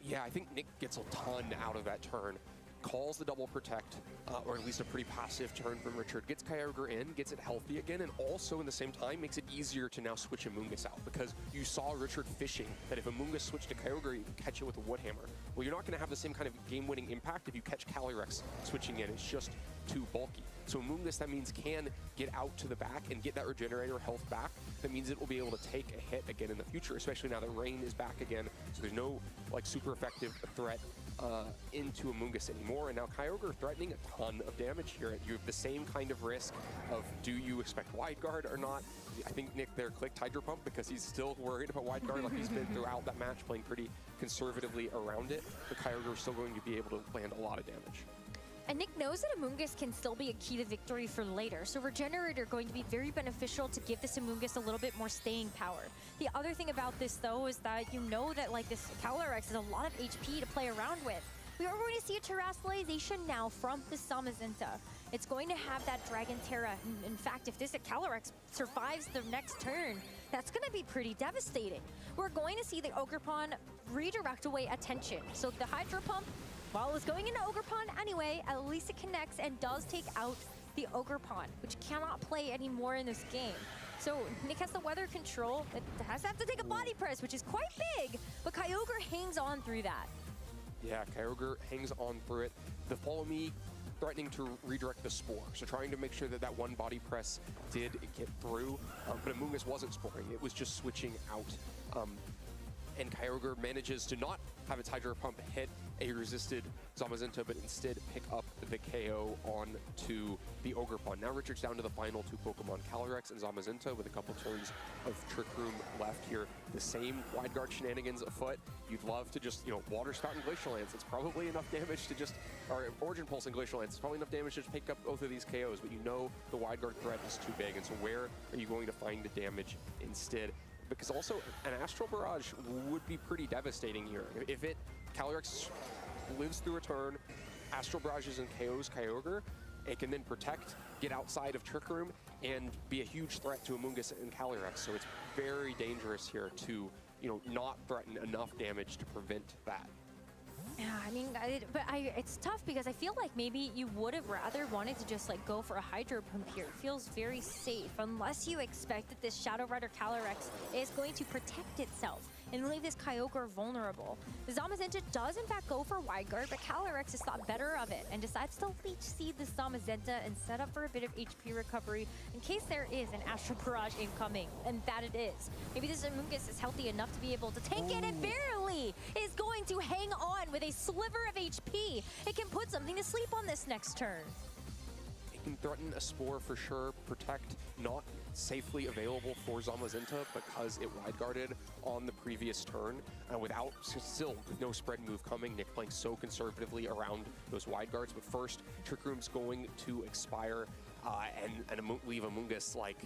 Yeah, I think Nick gets a ton out of that turn. Calls the double Protect, or at least a pretty passive turn from Richard, gets Kyogre in, gets it healthy again, and also in the same time makes it easier to now switch Amoonguss out, because you saw Richard fishing that if Amoonguss switched to Kyogre, you could catch it with a Woodhammer. Well, you're not going to have the same kind of game-winning impact if you catch Calyrex switching in. It's just too bulky. So Amoonguss, that means, can get out to the back and get that Regenerator health back. That means it will be able to take a hit again in the future, especially now that Rain is back again, so there's no like super effective threat into Amoonguss anymore. And now Kyogre threatening a ton of damage here. You have the same kind of risk of, do you expect wide guard or not? I think Nick there clicked Hydro Pump because he's still worried about wide guard, like he's been throughout that match, playing pretty conservatively around it. But Kyogre is still going to be able to land a lot of damage. And Nick knows that Amoonguss can still be a key to victory for later, so Regenerator going to be very beneficial to give this Amoonguss a little bit more staying power. The other thing about this, though, is that you know that like this Calyrex has a lot of HP to play around with. We are going to see a Terastallization now from the Zamazenta. It's going to have that Dragon Terra. In fact, if this Calyrex survives the next turn, that's going to be pretty devastating. We're going to see the Ogerpon redirect away attention. So the Hydro Pump, while it's going into Ogerpon anyway, at least it connects and does take out the Ogerpon, which cannot play anymore in this game. So Nick has the weather control. It has to have to take a body press, which is quite big, but Kyogre hangs on through that. Yeah, Kyogre hangs on through it. The Follow Me threatening to redirect the Spore, so trying to make sure that that one body press did get through, but Amoonguss wasn't sporing, it was just switching out. And Kyogre manages to not have its Hydro Pump hit a resisted Zamazenta, but instead pick up the KO onto the Ogerpon. Now Richard's down to the final two Pokemon, Calyrex and Zamazenta, with a couple turns of Trick Room left here. The same wide guard shenanigans afoot. You'd love to just, you know, Water Spout and Glacial Lance. It's probably enough damage to just, or Origin Pulse and Glacial Lance. It's probably enough damage to just pick up both of these KOs, but you know the wide guard threat is too big, and so where are you going to find the damage instead? Because also an Astral Barrage would be pretty devastating here. If Calyrex lives through a turn, Astral Barrages and KOs Kyogre, it can then protect, get outside of Trick Room, and be a huge threat to Amoonguss and Calyrex. So it's very dangerous here to, you know, not threaten enough damage to prevent that. Yeah, I mean, it's tough because I feel like maybe you would have rather wanted to just like go for a Hydro Pump here. It feels very safe unless you expect that this Shadow Rider Calyrex is going to protect itself and leave this Kyogre vulnerable. The Zamazenta does in fact go for Wide Guard, but Calyrex has thought better of it and decides to Leech Seed the Zamazenta and set up for a bit of HP recovery in case there is an Astral Barrage incoming, and that it is. Maybe this Amoonguss is healthy enough to be able to tank it, and barely is going to hang on with a sliver of HP. It can put something to sleep on this next turn. It can threaten a Spore for sure, protect, not safely available for Zamazenta because it wide guarded on the previous turn, and without still no spread move coming, Nick playing so conservatively around those wide guards. But first, Trick Room's going to expire and leave Amoonguss like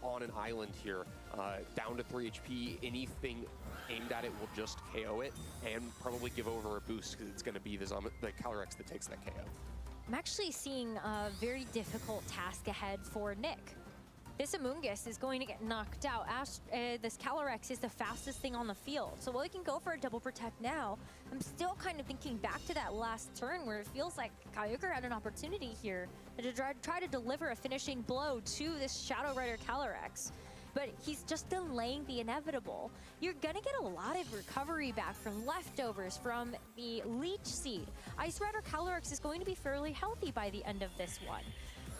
on an island here, down to 3 HP. Anything aimed at it will just KO it and probably give over a boost because it's going to be the Calyrex that takes that KO. I'm actually seeing a very difficult task ahead for Nick. This Amoonguss is going to get knocked out. This Calyrex is the fastest thing on the field. So while he can go for a double protect now, I'm still kind of thinking back to that last turn where it feels like Kyogre had an opportunity here to try to deliver a finishing blow to this Shadow Rider Calyrex. but he's just delaying the inevitable. You're gonna get a lot of recovery back from leftovers, from the Leech Seed. Ice Rider Calyrex is going to be fairly healthy by the end of this one.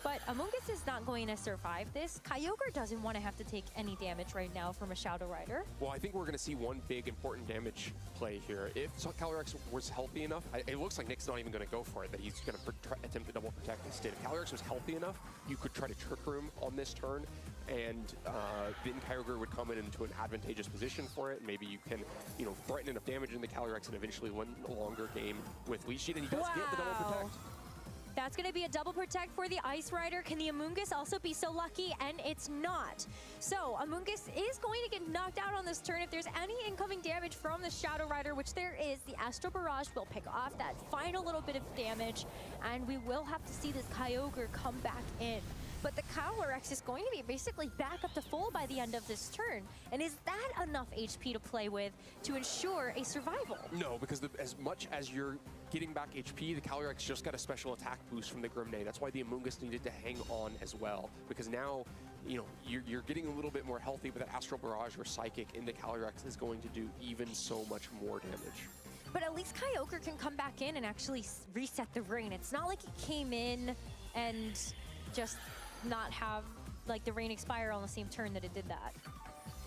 But Amoonguss is not going to survive this. Kyogre doesn't want to have to take any damage right now from a Shadow Rider. Well, I think we're going to see one big important damage play here. If Calyrex was healthy enough, it looks like Nick's not even going to go for it, that he's going to attempt to double protect instead. If Calyrex was healthy enough, you could try to Trick Room on this turn, and then Kyogre would come into an advantageous position for it. Maybe you can, threaten enough damage in the Calyrex and eventually win a longer game with Leech Seed, and he does get the double protect. That's going to be a double protect for the Ice Rider. Can the Amoonguss also be so lucky? And it's not. So Amoonguss is going to get knocked out on this turn. If there's any incoming damage from the Shadow Rider, which there is, the Astral Barrage will pick off that final little bit of damage, and we will have to see this Kyogre come back in. But the Calyrex is going to be basically back up to full by the end of this turn. And is that enough HP to play with to ensure a survival? No, because as much as you're getting back HP, the Calyrex just got a special attack boost from the Grimnay. That's why the Amoonguss needed to hang on as well, because now, you're getting a little bit more healthy, but that Astral Barrage or Psychic in the Calyrex is going to do even so much more damage. But at least Kyogre can come back in and actually reset the rain. It's not like it came in and just not have the rain expire on the same turn that it did that.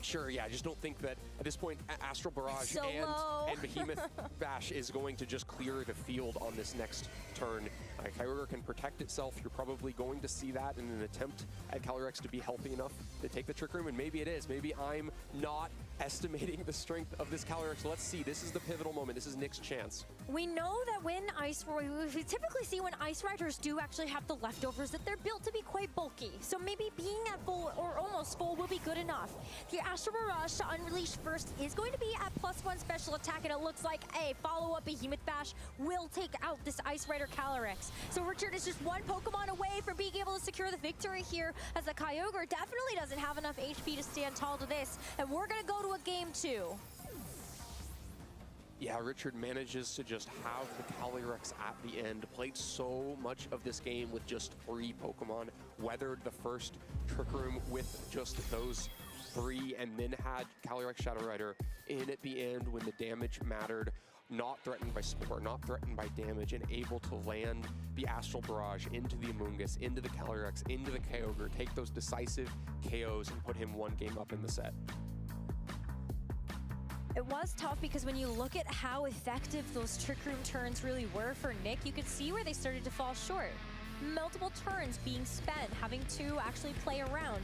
Sure, yeah, I just don't think that at this point Astral Barrage and Behemoth Bash is going to just clear the field on this next turn. Kyogre can protect itself. You're probably going to see that in an attempt at Calyrex to be healthy enough to take the Trick Room, and maybe it is. Maybe I'm not estimating the strength of this Calyrex. Let's see. This is the pivotal moment. This is Nick's chance. We know that when we typically see when Ice Riders do actually have the leftovers, that they're built to be quite bulky. So maybe being at full or almost full will be good enough. The Astral Barrage to unleash first is going to be at +1 special attack, and it looks like a follow-up Behemoth Bash will take out this Ice Rider Calyrex. So Richard is just one Pokemon away from being able to secure the victory here, as the Kyogre definitely doesn't have enough HP to stand tall to this, and we're going to go to a game 2. Yeah, Richard manages to just have the Calyrex at the end. Played so much of this game with just 3 Pokemon. Weathered the first Trick Room with just those 3, and then had Calyrex Shadow Rider in at the end when the damage mattered. Not threatened by Spore, not threatened by damage, and able to land the Astral Barrage into the Amoonguss, into the Calyrex, into the Kyogre, take those decisive KOs and put him 1 game up in the set. It was tough because when you look at how effective those Trick Room turns really were for Nick, you could see where they started to fall short. Multiple turns being spent, having to actually play around.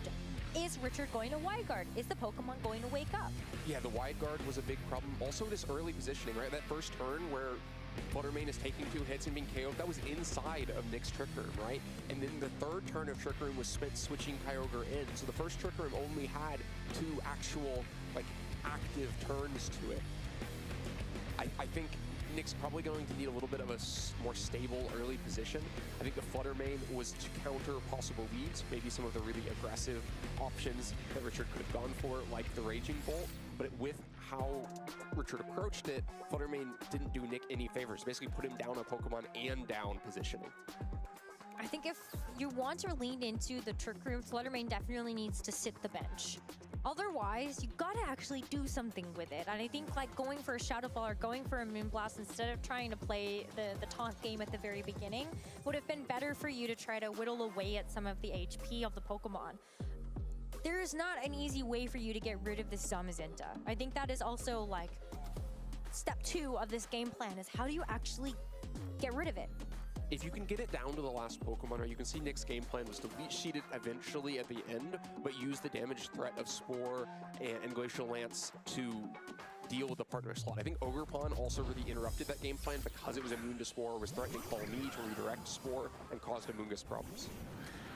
Is Richard going to wide guard? Is the Pokemon going to wake up? Yeah, the wide guard was a big problem. Also, this early positioning, right? That first turn where Fluttermane is taking 2 hits and being KO'd, that was inside of Nick's Trick Room, right? And then the third turn of Trick Room was spent switching Kyogre in. So the first Trick Room only had 2 actual, active turns to it. I think Nick's probably going to need a little bit of a more stable early position. I think the Fluttermane was to counter possible leads, maybe some of the really aggressive options that Richard could have gone for, like the Raging Bolt. But with how Richard approached it, Fluttermane didn't do Nick any favors. Basically put him down a Pokemon and down positioning. I think if you want to lean into the Trick Room, Fluttermane definitely needs to sit the bench. Otherwise, you gotta actually do something with it. And I think going for a Shadow Ball or going for a Moonblast instead of trying to play the taunt game at the very beginning would have been better for you to try to whittle away at some of the HP of the Pokemon. There is not an easy way for you to get rid of this Zamazenta. I think that is also step 2 of this game plan, is how do you actually get rid of it? If you can get it down to the last Pokemon, or you can see Nick's game plan was to Leech Seed it eventually at the end, but use the damage threat of Spore and Glacial Lance to deal with the partner slot. I think Ogerpon also really interrupted that game plan because it was immune to Spore, was threatening Falme to redirect Spore, and caused Amoonguss problems.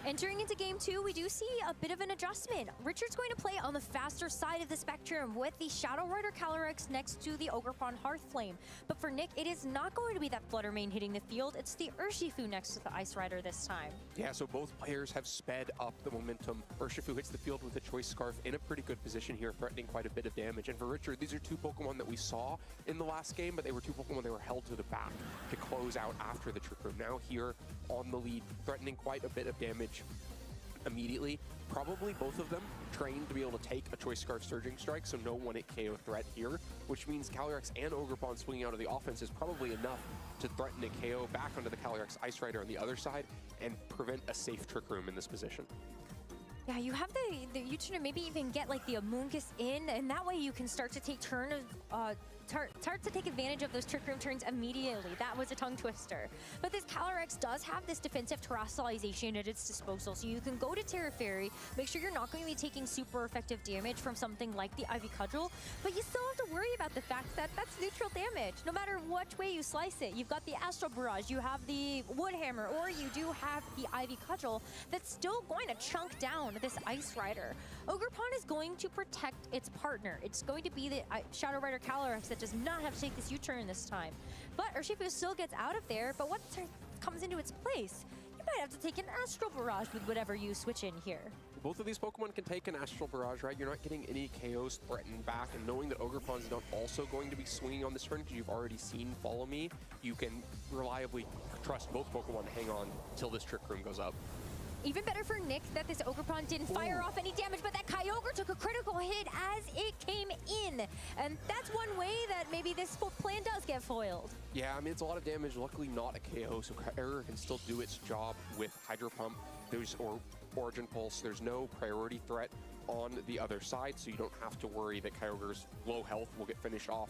Entering into game 2, we do see a bit of an adjustment. Richard's going to play on the faster side of the spectrum with the Shadow Rider Calyrex next to the Ogerpon Hearthflame. But for Nick, it is not going to be that Fluttermane hitting the field. It's the Urshifu next to the Ice Rider this time. Yeah, so both players have sped up the momentum. Urshifu hits the field with a Choice Scarf in a pretty good position here, threatening quite a bit of damage. And for Richard, these are 2 Pokemon that we saw in the last game, but they were 2 Pokemon that were held to the back to close out after the Trick Room. Now here on the lead, threatening quite a bit of damage. immediately. Probably both of them trained to be able to take a Choice Scarf Surging Strike, so no one-hit KO threat here, which means Calyrex and Ogerpon swinging out of the offense is probably enough to threaten a KO back onto the Calyrex Ice Rider on the other side and prevent a safe Trick Room in this position. Yeah, you have the U-turn to maybe even get like the Amoonguss in, and that way you can start to take start to take advantage of those Trick Room turns immediately. That was a tongue twister. But this Calyrex does have this defensive terrestrialization at its disposal, so you can go to Terra Fairy, make sure you're not going to be taking super effective damage from something like the Ivy Cudgel, but you still have to worry about the fact that that's neutral damage, no matter which way you slice it. You've got the Astral Barrage, you have the Wood Hammer, or you do have the Ivy Cudgel that's still going to chunk down this Ice Rider. Ogerpon is going to protect its partner. It's going to be the Shadow Rider Calyrex that does not have to take this U-turn this time. But Urshifu still gets out of there, but what comes into its place? You might have to take an Astral Barrage with whatever you switch in here. Both of these Pokemon can take an Astral Barrage, right? You're not getting any KOs threatened back, and knowing that Ogerpon's not also going to be swinging on this turn because you've already seen Follow Me, you can reliably trust both Pokemon to hang on till this Trick Room goes up. Even better for Nick that this Ogerpon didn't fire off any damage, but that Kyogre took a critical hit as it came in. And that's one way that maybe this plan does get foiled. Yeah, I mean, it's a lot of damage. Luckily not a KO, so Kyogre can still do its job with Hydro Pump or Origin Pulse. There's no priority threat on the other side, so you don't have to worry that Kyogre's low health will get finished off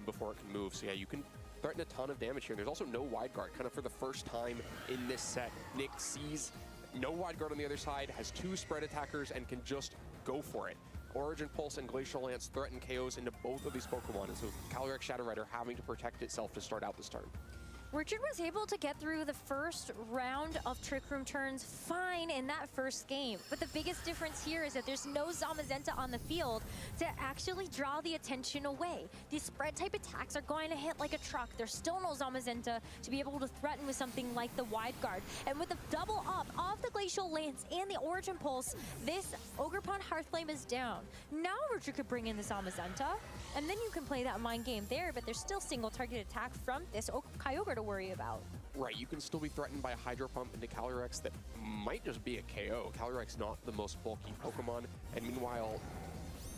before it can move. So yeah, you can threaten a ton of damage here. There's also no Wide Guard. Kind of for the first time in this set, Nick sees no Wide Guard on the other side, has two spread attackers, and can just go for it. Origin Pulse and Glacial Lance threaten KOs into both of these Pokemon, and so Calyrex Shadow Rider having to protect itself to start out this turn. Richard was able to get through the first round of Trick Room turns fine in that first game. But the biggest difference here is that there's no Zamazenta on the field to actually draw the attention away. These spread type attacks are going to hit like a truck. There's still no Zamazenta to be able to threaten with something like the Wide Guard. And with the double up of the Glacial Lance and the Origin Pulse, this Ogerpon Hearthflame is down. Now Richard could bring in the Zamazenta, and then you can play that mind game there, but there's still single target attack from this Kyogre to worry about. Right, you can still be threatened by a Hydro Pump into Calyrex that might just be a KO. Calyrex not the most bulky Pokemon, and meanwhile,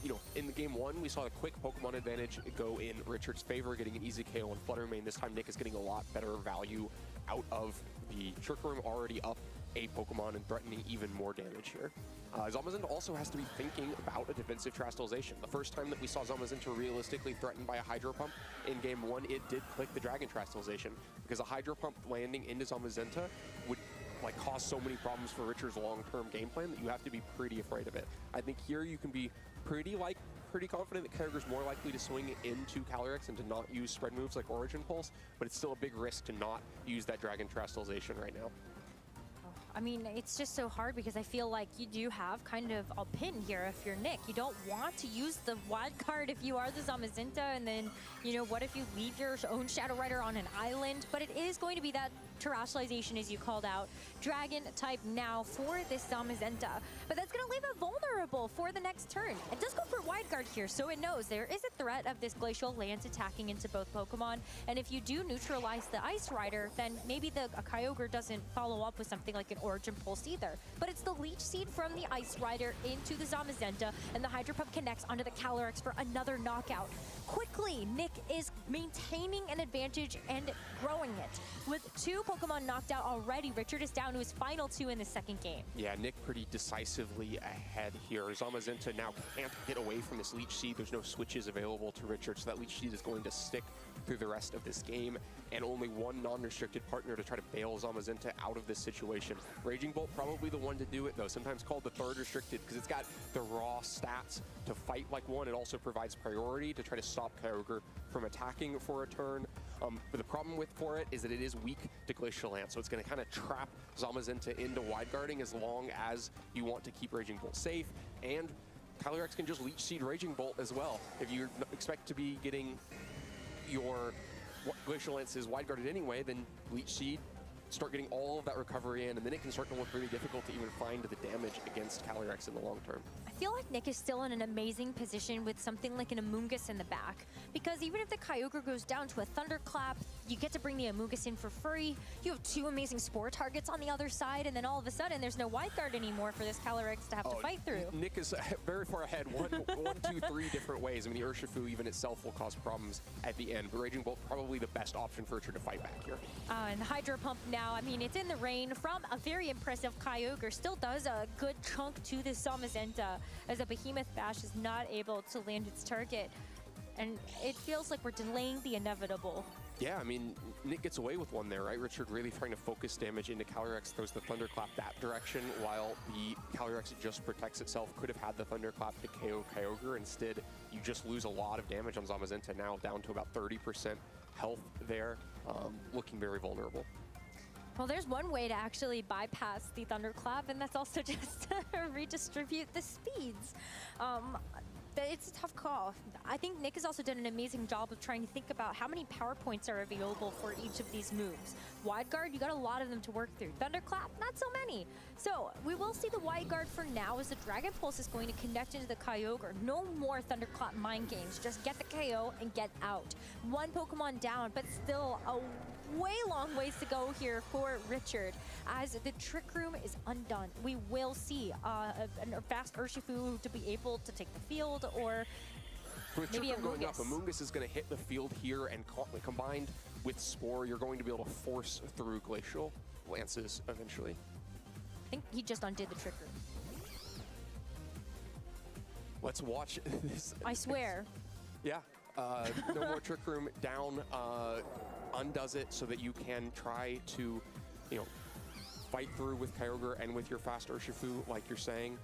you know, in the game one, we saw a quick Pokemon advantage go in Richard's favor, getting an easy KO on Fluttermane. This time, Nick is getting a lot better value out of the Trick Room, already up a Pokemon and threatening even more damage here. Zamazenta also has to be thinking about a defensive Terastallization. The first time that we saw Zamazenta realistically threatened by a Hydro Pump in game one, it did click the Dragon Terastallization because a Hydro Pump landing into Zamazenta would like cause so many problems for Richard's long-term game plan that you have to be pretty afraid of it. I think here you can be pretty confident that Kyogre's more likely to swing into Calyrex and to not use spread moves like Origin Pulse, but it's still a big risk to not use that Dragon Terastallization right now. I mean, it's just so hard because I feel like you do have kind of a pin here if you're Nick. You don't want to use the Wild Card if you are the Zamazenta, and then, you know, what if you leave your own Shadow Rider on an island? But it is going to be that Terastallization, as you called out, Dragon type now for this Zamazenta. But that's going to leave it vulnerable for the next turn. It does go for Wide Guard here, so it knows there is a threat of this Glacial Lance attacking into both Pokemon. And if you do neutralize the Ice Rider, then maybe the Kyogre doesn't follow up with something like an Origin Pulse either. But it's the Leech Seed from the Ice Rider into the Zamazenta, and the Hydro Pump connects onto the Calyrex for another knockout. Quickly, Nick is maintaining an advantage and growing it. With two Pokemon knocked out already, Richard is down to his final two in the second game. Yeah, Nick pretty decisively ahead here. Zamazenta now can't get away from this Leech Seed. There's no switches available to Richard, so that Leech Seed is going to stick through the rest of this game, and only one non-restricted partner to try to bail Zamazenta out of this situation. Raging Bolt probably the one to do it, though, sometimes called the third restricted because it's got the raw stats to fight like one. It also provides priority to try to stop Kyogre from attacking for a turn. But the problem for it is that it is weak to Glacial Lance, so it's going to kind of trap Zamazenta into Wide Guarding as long as you want to keep Raging Bolt safe, and Calyrex can just Leech Seed Raging Bolt as well. If you expect to be getting your Glacial Lance's Wide Guarded anyway, then Leech Seed, start getting all of that recovery in, and then it can start to look really difficult to even find the damage against Calyrex in the long term. I feel like Nick is still in an amazing position with something like an Amoonguss in the back. Because even if the Kyogre goes down to a Thunderclap, you get to bring the Amoonguss in for free. You have 2 amazing Spore targets on the other side, and then all of a sudden there's no Wide Guard anymore for this Calyrex to have to fight through. Nick is very far ahead, one, 2, 3 different ways. I mean, the Urshifu even itself will cause problems at the end, but Raging Bolt probably the best option for Richard to fight back here. And the Hydro Pump now, I mean, it's in the rain from a very impressive Kyogre. Still does a good chunk to the Zamazenta, as a Behemoth Bash is not able to land its target. And it feels like we're delaying the inevitable. Yeah, I mean, Nick gets away with one there, right? Richard really trying to focus damage into Calyrex, throws the Thunderclap that direction, while the Calyrex just protects itself. Could have had the Thunderclap to KO Kyogre. Instead, you just lose a lot of damage on Zamazenta now, down to about 30% health there, looking very vulnerable. Well, there's one way to actually bypass the Thunderclap, and that's also just to redistribute the speeds. It's a tough call. I think Nick has also done an amazing job of trying to think about how many power points are available for each of these moves. Wide Guard, you got a lot of them to work through. Thunderclap, not so many. So we will see the Wide Guard for now, as the Dragon Pulse is going to connect into the Kyogre. No more Thunderclap mind games. Just get the KO and get out. 1 Pokemon down, but still a way long ways to go here for Richard, as the Trick Room is undone. We will see a fast Urshifu to be able to take the field, or with maybe Trick Room going up, Amoonguss. Amoonguss is going to hit the field here, and combined with Spore, you're going to be able to force through Glacial Lances eventually. I think he just undid the Trick Room. Let's watch this. I swear. Yeah, no more Trick Room down, undoes it so that you can try to, you know, fight through with Kyogre and with your fast Urshifu, like you're saying.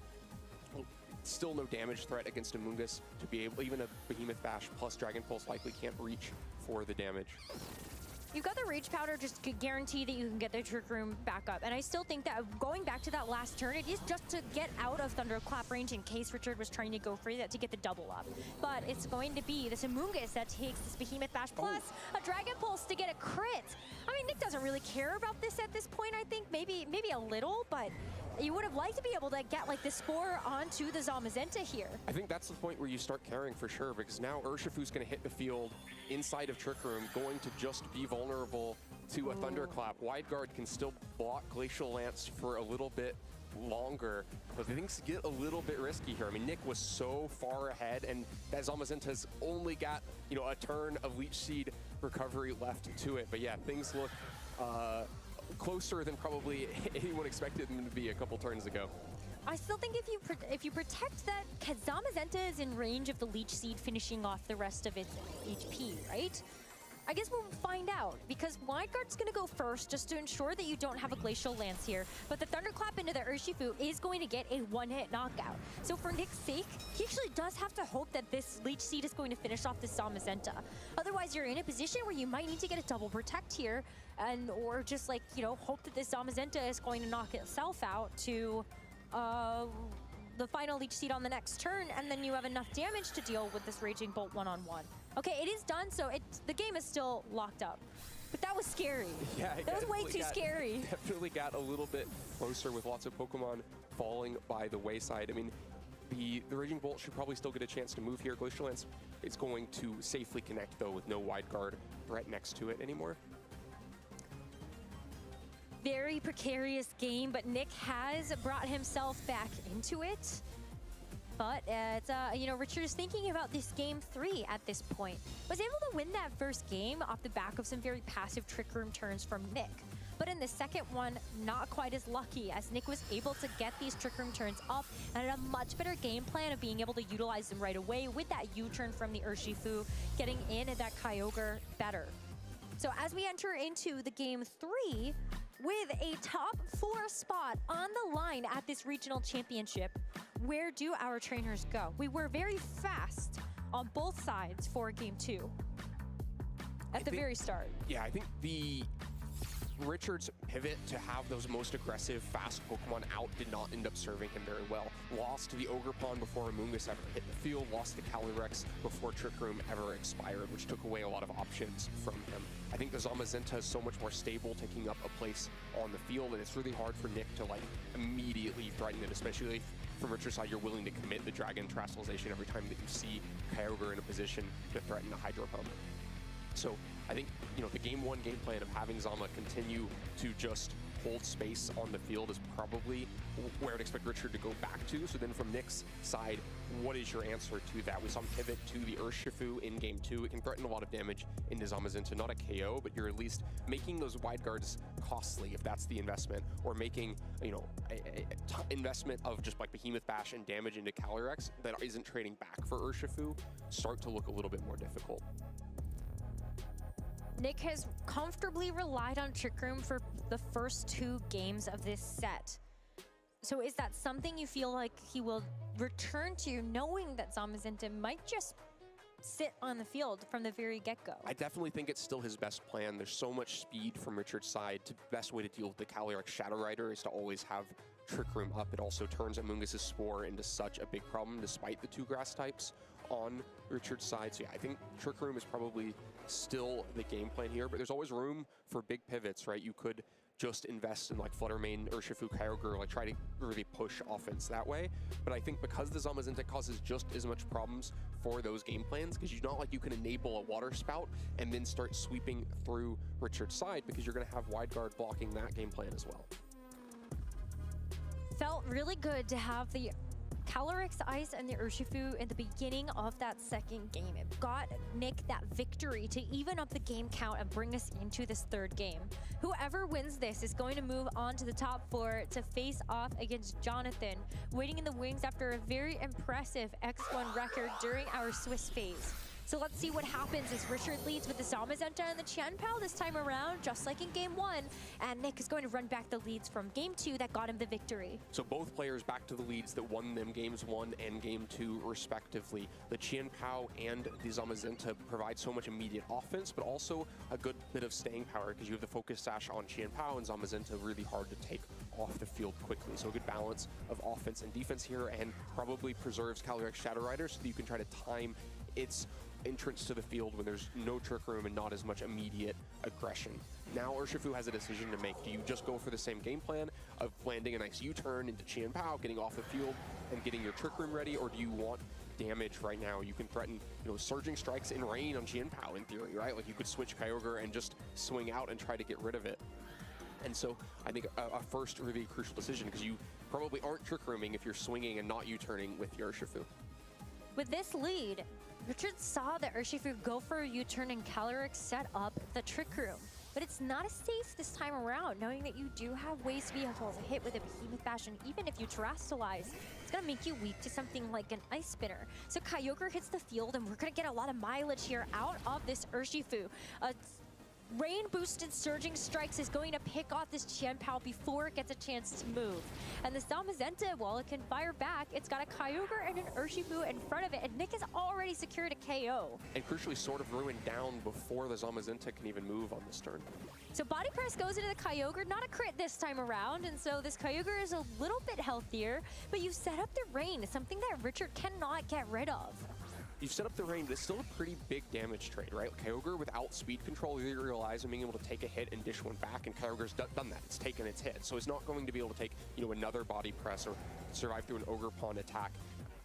Still no damage threat against Amoonguss to be able, even a Behemoth Bash plus Dragon Pulse likely can't reach for the damage. You've got the Rage Powder just to guarantee that you can get the Trick Room back up. And I still think that going back to that last turn, it is just to get out of Thunderclap range in case Richard was trying to go for that to get the double up. But it's going to be this Amoonguss that takes this Behemoth Bash plus a Dragon Pulse to get a crit. I mean, Nick doesn't really care about this at this point, I think. Maybe a little, but you would have liked to be able to get like the Spore onto the Zamazenta here. I think that's the point where you start caring for sure, because now Urshifu's going to hit the field inside of Trick Room, going to just be vulnerable to a Thunderclap. Wide Guard can still block Glacial Lance for a little bit longer, but things get a little bit risky here. I mean, Nick was so far ahead, and that Zamazenta's only got, you know, a turn of Leech Seed recovery left to it. But yeah, things look closer than probably anyone expected them to be a couple turns ago. I still think if you protect that, Zamazenta is in range of the Leech Seed finishing off the rest of its HP, right? I guess we'll find out, because Wide Guard's going to go first just to ensure that you don't have a Glacial Lance here. But the Thunderclap into the Urshifu is going to get a one-hit knockout. So for Nick's sake, he actually does have to hope that this Leech Seed is going to finish off the Zamazenta. Otherwise, you're in a position where you might need to get a double protect here, or just like, you know, hope that this Zamazenta is going to knock itself out to the final Leech Seed on the next turn, and then you have enough damage to deal with this Raging Bolt one-on-one. Okay, it is done, so the game is still locked up. But that was scary. Yeah, that was way too scary. Definitely got a little bit closer with lots of Pokemon falling by the wayside. I mean, the Raging Bolt should probably still get a chance to move here. Glacial Lance is going to safely connect, though, with no Wide Guard threat next to it anymore. Very precarious game, but Nick has brought himself back into it. But it's, you know, Richard is thinking about this game 3 at this point. Was able to win that first game off the back of some very passive Trick Room turns from Nick. But in the second one, not quite as lucky, as Nick was able to get these Trick Room turns up and had a much better game plan of being able to utilize them right away with that U-turn from the Urshifu, getting in at that Kyogre better. So as we enter into the game 3, with a top 4 spot on the line at this regional championship, where do our trainers go? We were very fast on both sides for game 2 at the very start. Yeah, I think the Richard's pivot to have those most aggressive, fast Pokemon out did not end up serving him very well. Lost to the Ogerpon before Amoonguss ever hit the field, lost to Calyrex before Trick Room ever expired, which took away a lot of options from him. I think the Zamazenta is so much more stable, taking up a place on the field, and it's really hard for Nick to like immediately threaten it, especially from Richard's side, you're willing to commit the Dragon Terrestrialization every time that you see Kyogre in a position to threaten a Hydro Pump. So I think, you know, the game one game plan of having Zama continue to just hold space on the field is probably where I'd expect Richard to go back to. So then from Nick's side, what is your answer to that? We saw him pivot to the Urshifu in game 2. It can threaten a lot of damage into Zamazenta, not a KO, but you're at least making those wide guards costly if that's the investment, or making, you know, a investment of just like Behemoth Bash and damage into Calyrex that isn't trading back for Urshifu start to look a little bit more difficult. Nick has comfortably relied on Trick Room for the first 2 games of this set. So is that something you feel like he will return to, knowing that Zamazenta might just sit on the field from the very get-go? I definitely think it's still his best plan. There's so much speed from Richard's side. The best way to deal with the Calyrex Shadow Rider is to always have Trick Room up. It also turns Amoonguss' Spore into such a big problem despite the 2 grass types on Richard's side. So yeah, I think Trick Room is probably still the game plan here, but there's always room for big pivots, right? You could just invest in like Flutter Mane, Urshifu, Kyogre, like try to really push offense that way. But I think because the Zamazenta causes just as much problems for those game plans, because you're not like you can enable a Water Spout and then start sweeping through Richard's side, because you're going to have Wide Guard blocking that game plan as well. Felt really good to have the Calyrex Ice and the Urshifu in the beginning of that second game. It got Nick that victory to even up the game count and bring us into this 3rd game. Whoever wins this is going to move on to the top 4 to face off against Jonathan, waiting in the wings after a very impressive X1 record during our Swiss phase. So let's see what happens as Richard leads with the Zamazenta and the Qianpao this time around, just like in game 1. And Nick is going to run back the leads from game 2 that got him the victory. So both players back to the leads that won them games 1 and game 2 respectively. The Qianpao and the Zamazenta provide so much immediate offense, but also a good bit of staying power, because you have the focus sash on Qianpao and Zamazenta really hard to take off the field quickly. So a good balance of offense and defense here, and probably preserves Calyrex Shadow Rider so that you can try to time its entrance to the field when there's no Trick Room and not as much immediate aggression. Now Urshifu has a decision to make. Do you just go for the same game plan of landing a nice U-turn into Qianpao, getting off the field and getting your Trick Room ready, or do you want damage right now? You can threaten, you know, Surging Strikes in Rain on Qianpao in theory, right? Like you could switch Kyogre and just swing out and try to get rid of it. And so I think a first really crucial decision, because you probably aren't Trick Rooming if you're swinging and not U-turning with your Urshifu. With this lead, Richard saw the Urshifu go for a U-turn and Calyrex set up the Trick Room. But it's not as safe this time around, knowing that you do have ways to be able to hit with a Behemoth Bash, and even if you Terrestrialize, it's gonna make you weak to something like an Ice Spinner. So Kyogre hits the field, and we're gonna get a lot of mileage here out of this Urshifu. Rain-boosted Surging Strikes is going to pick off this Qianpao before it gets a chance to move. And the Zamazenta, while it can fire back, it's got a Kyogre and an Urshifu in front of it, and Nick has already secured a KO. And crucially sort of ruined down before the Zamazenta can even move on this turn. So Body Press goes into the Kyogre, not a crit this time around, and so this Kyogre is a little bit healthier, but you set up the Rain, something that Richard cannot get rid of. You've set up the Rain, but it's still a pretty big damage trade, right? Kyogre without speed control, you realize and being able to take a hit and dish one back, and Kyogre's done that. It's taken its hit. So it's not going to be able to take, you know, another Body Press or survive through an Ogre Pawn attack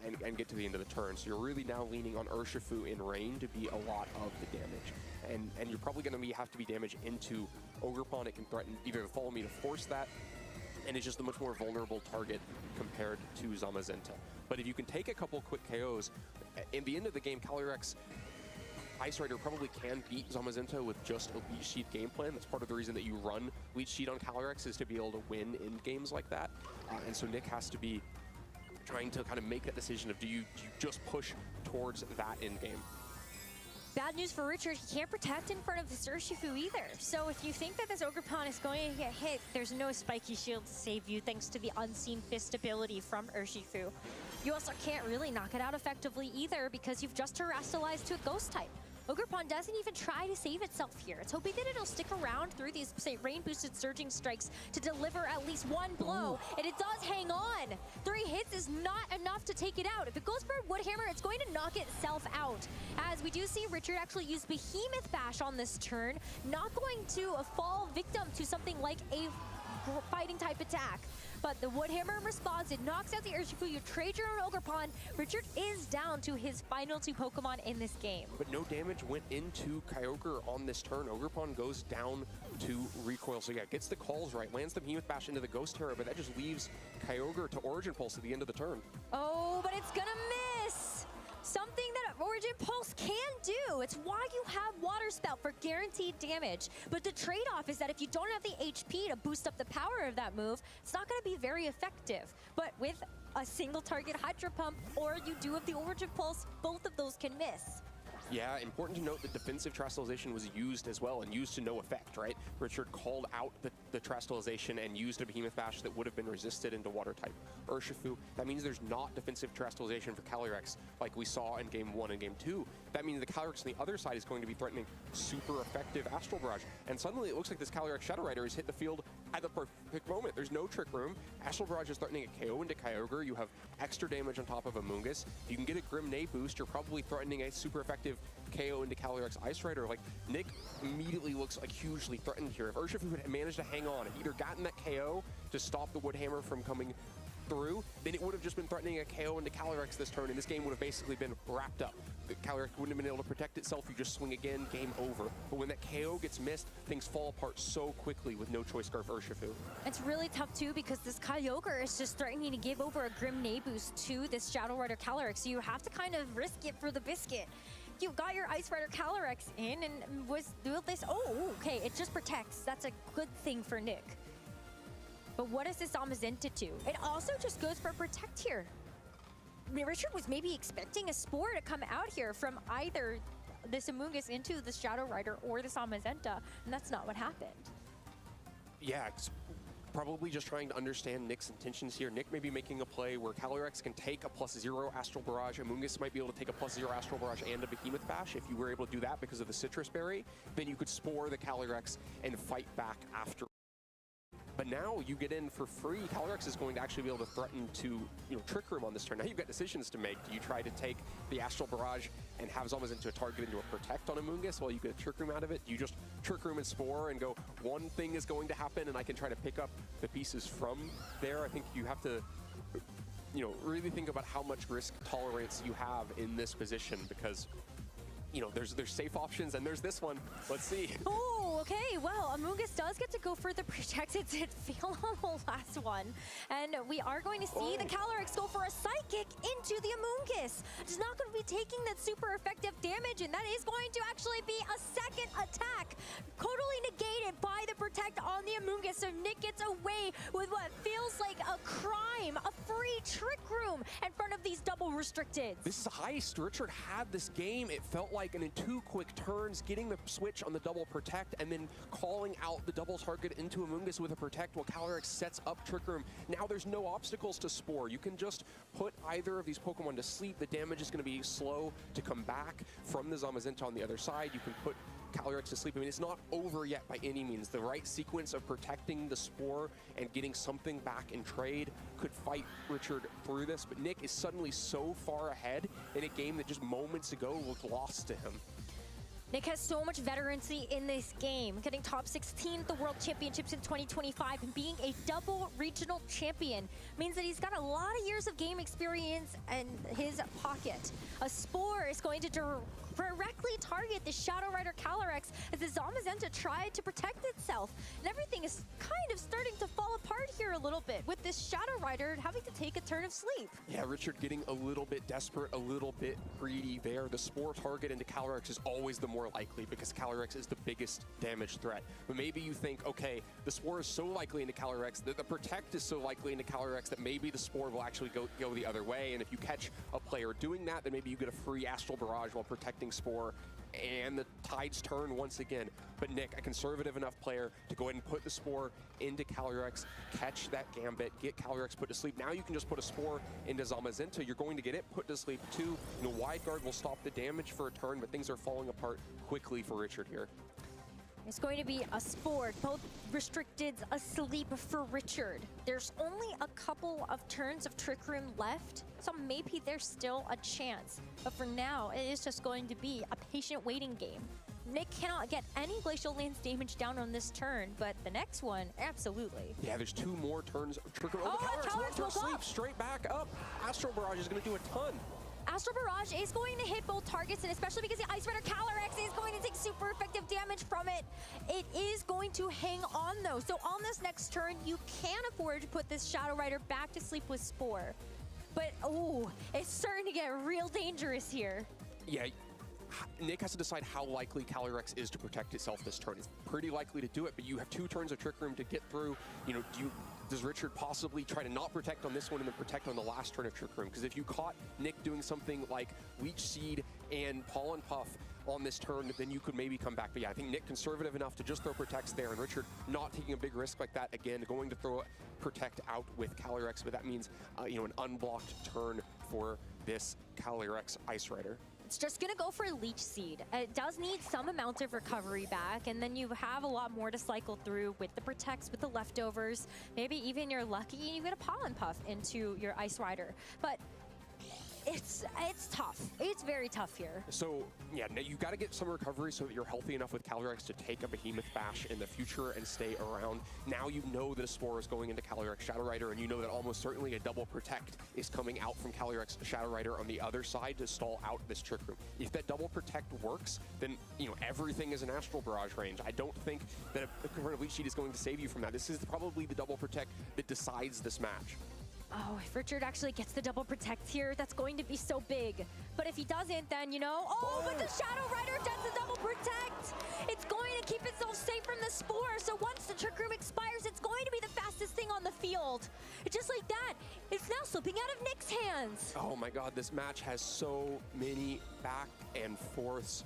and get to the end of the turn. So you're really now leaning on Urshifu in Rain to be a lot of the damage. And you're probably going to have to be damage into Ogre Pawn. It can threaten either the Follow Me to force that, and it's just a much more vulnerable target compared to Zamazenta. But if you can take a couple quick KOs, in the end of the game, Calyrex Ice Rider probably can beat Zamazenta with just a Leech Seed game plan. That's part of the reason that you run Leech Seed on Calyrex, is to be able to win in games like that. And so Nick has to be trying to kind of make that decision of do you just push towards that in game. Bad news for Richard, he can't protect in front of this Urshifu either. So if you think that this Ogre Pawn is going to get hit, there's no spiky shield to save you thanks to the Unseen Fist ability from Urshifu. You also can't really knock it out effectively either because you've just Terrestrialized to a Ghost type. Ogre Pawn doesn't even try to save itself here. It's hoping that it'll stick around through these, say, rain-boosted Surging Strikes to deliver at least one blow, and it does hang on. 3 hits is not enough to take it out. If it goes for a Woodhammer, it's going to knock itself out. As we do see Richard actually use Behemoth Bash on this turn, not going to fall victim to something like a fighting type attack. but the Woodhammer responds. It knocks out the Urshifu. You trade your own Ogerpon. Richard is down to his final 2 Pokemon in this game. But no damage went into Kyogre on this turn. Ogerpon goes down to recoil. So yeah, gets the calls right, lands the Behemoth Bash into the Ghost Terra, but that just leaves Kyogre to Origin Pulse at the end of the turn. Oh, but it's gonna miss! Something that Origin Pulse can do. It's why you have Water Spout for guaranteed damage. But the trade-off is that if you don't have the HP to boost up the power of that move, it's not gonna be very effective. But with a single target Hydro Pump, or you do have the Origin Pulse, both of those can miss. Yeah, important to note that defensive Trastalization was used as well, and used to no effect, right? Richard called out the Trastalization and used a Behemoth Bash that would have been resisted into Water-type Urshifu. That means there's not defensive Trastalization for Calyrex like we saw in Game 1 and Game 2. That means the Calyrex on the other side is going to be threatening super effective Astral Barrage. And suddenly it looks like this Calyrex Shadow Rider has hit the field at the perfect moment. There's no Trick Room. Astral Barrage is threatening a KO into Kyogre. You have extra damage on top of Amoonguss. You can get a Grim Neigh boost. You're probably threatening a super effective KO into Calyrex Ice Rider. Like, Nick immediately looks like hugely threatened here. If Urshifu had managed to hang on, either gotten that KO to stop the Woodhammer from coming through, then it would have just been threatening a KO into Calyrex this turn, and this game would have basically been wrapped up. Calyrex wouldn't have been able to protect itself. You just swing again, game over. But when that KO gets missed, things fall apart so quickly with no Choice Scarf Urshifu. It's really tough too because this Kyogre is just threatening to give over a Grim Neigh boost to this Shadow Rider Calyrex, so you have to kind of risk it for the biscuit. You got your Ice Rider Calyrex in, and will this? Oh, okay, it just protects. That's a good thing for Nick. But what does this Zamazenta do? It also just goes for Protect here. I mean, Richard was maybe expecting a Spore to come out here from either this Amoonguss into the Shadow Rider or the Zamazenta, and that's not what happened. Yeah, it's probably just trying to understand Nick's intentions here. Nick may be making a play where Calyrex can take a +0 Astral Barrage. Amoonguss might be able to take a +0 Astral Barrage and a Behemoth Bash. If you were able to do that because of the Citrus Berry, then you could Spore the Calyrex and fight back after. But now you get in for free. Calyrex is going to actually be able to threaten to, Trick Room on this turn. Now you've got decisions to make. Do you try to take the Astral Barrage and have Zamazenta target into a Protect on Amoonguss while you get a Trick Room out of it? Do you just Trick Room and Spore and go, one thing is going to happen and I can try to pick up the pieces from there? I think you have to, really think about how much risk tolerance you have in this position, because there's safe options and there's this one. Let's see. Oh, okay. Well, Amoonguss does get to go for the Protect. It did fail on the last one. And we are going to see the Calyrex go for a Psychic into the Amoonguss. It's not going to be taking that super effective damage, and that is going to actually be a second attack. Totally negated by the Protect on the Amoonguss. So Nick gets away with what feels like a crime, a free Trick Room in front of these double restricted. This is a heist. Richard had this game. It felt like, and in 2 quick turns, getting the switch on the double Protect and then calling out the double target into Amoonguss with a Protect while Calyrex sets up Trick Room. Now there's no obstacles to Spore. You can just put either of these Pokemon to sleep. The damage is going to be slow to come back from the Zamazenta on the other side. You can put Calyrex to sleep. I mean, it's not over yet by any means. The right sequence of protecting the Spore and getting something back in trade could fight Richard through this, but Nick is suddenly so far ahead in a game that just moments ago looked lost to him. Nick has so much veterancy in this game, getting top 16 at the World Championships in 2025 and being a double regional champion means that he's got a lot of years of game experience in his pocket. A Spore is going to directly target the Shadow Rider Calyrex as the Zamazenta tried to protect itself. And everything is kind of starting to fall apart here a little bit with this Shadow Rider having to take a turn of sleep. Yeah, Richard getting a little bit desperate, a little bit greedy there. The Spore target into Calyrex is always the more likely because Calyrex is the biggest damage threat. But maybe you think, okay, the Spore is so likely into Calyrex, that the Protect is so likely into Calyrex that maybe the Spore will actually go the other way. And if you catch a player doing that, then maybe you get a free Astral Barrage while protecting Spore, and the tides turn once again. But Nick, a conservative enough player to go ahead and put the Spore into Calyrex, catch that Gambit, get Calyrex put to sleep. Now you can just put a Spore into Zamazenta. You're going to get it put to sleep too. Wide Guard will stop the damage for a turn, but things are falling apart quickly for Richard here. It's going to be a Spore, both restricted asleep for Richard. There's only a couple of turns of Trick Room left, so maybe there's still a chance. But for now, it is just going to be a patient waiting game. Nick cannot get any Glacial Lance damage down on this turn, but the next one, absolutely. Yeah, there's 2 more turns of Trick Room. Oh, the Calyrex won't sleep straight back up. Astral Barrage is going to do a ton. Astral Barrage is going to hit both targets, and especially because the Ice Rider Calyrex is going to take super effective damage from it. It is going to hang on, though. So on this next turn, you can afford to put this Shadow Rider back to sleep with Spore. But, oh, it's starting to get real dangerous here. Yeah, Nick has to decide how likely Calyrex is to protect itself this turn. It's pretty likely to do it, but you have 2 turns of Trick Room to get through. You know, does Richard possibly try to not protect on this one and then protect on the last turn of Trick Room? Because if you caught Nick doing something like Leech Seed and Pollen Puff on this turn, then you could maybe come back. But yeah, I think Nick conservative enough to just throw Protects there, and Richard not taking a big risk like that. Again, going to throw Protect out with Calyrex, but that means, you know, an unblocked turn for this Calyrex Ice Rider. It's just gonna go for Leech Seed. It does need some amount of recovery back, and then you have a lot more to cycle through with the Protects, with the leftovers. Maybe even you're lucky and you get a Pollen Puff into your Ice Rider. But it's tough. It's very tough here. So, yeah, you got to get some recovery so that you're healthy enough with Calyrex to take a Behemoth Bash in the future and stay around. Now you know that a Spore is going into Calyrex Shadow Rider, and you know that almost certainly a double Protect is coming out from Calyrex Shadow Rider on the other side to stall out this Trick Room. If that double Protect works, then, you know, everything is an Astral Barrage range. I don't think that a converted Leech Seed is going to save you from that. This is probably the double Protect that decides this match. Oh, if Richard actually gets the double Protect here, that's going to be so big. But if he doesn't, then, you know, but the Shadow Rider does the double Protect. It's going to keep itself safe from the Spore. So once the Trick Room expires, it's going to be the fastest thing on the field. Just like that, it's now slipping out of Nick's hands. Oh my God, this match has so many back and forths.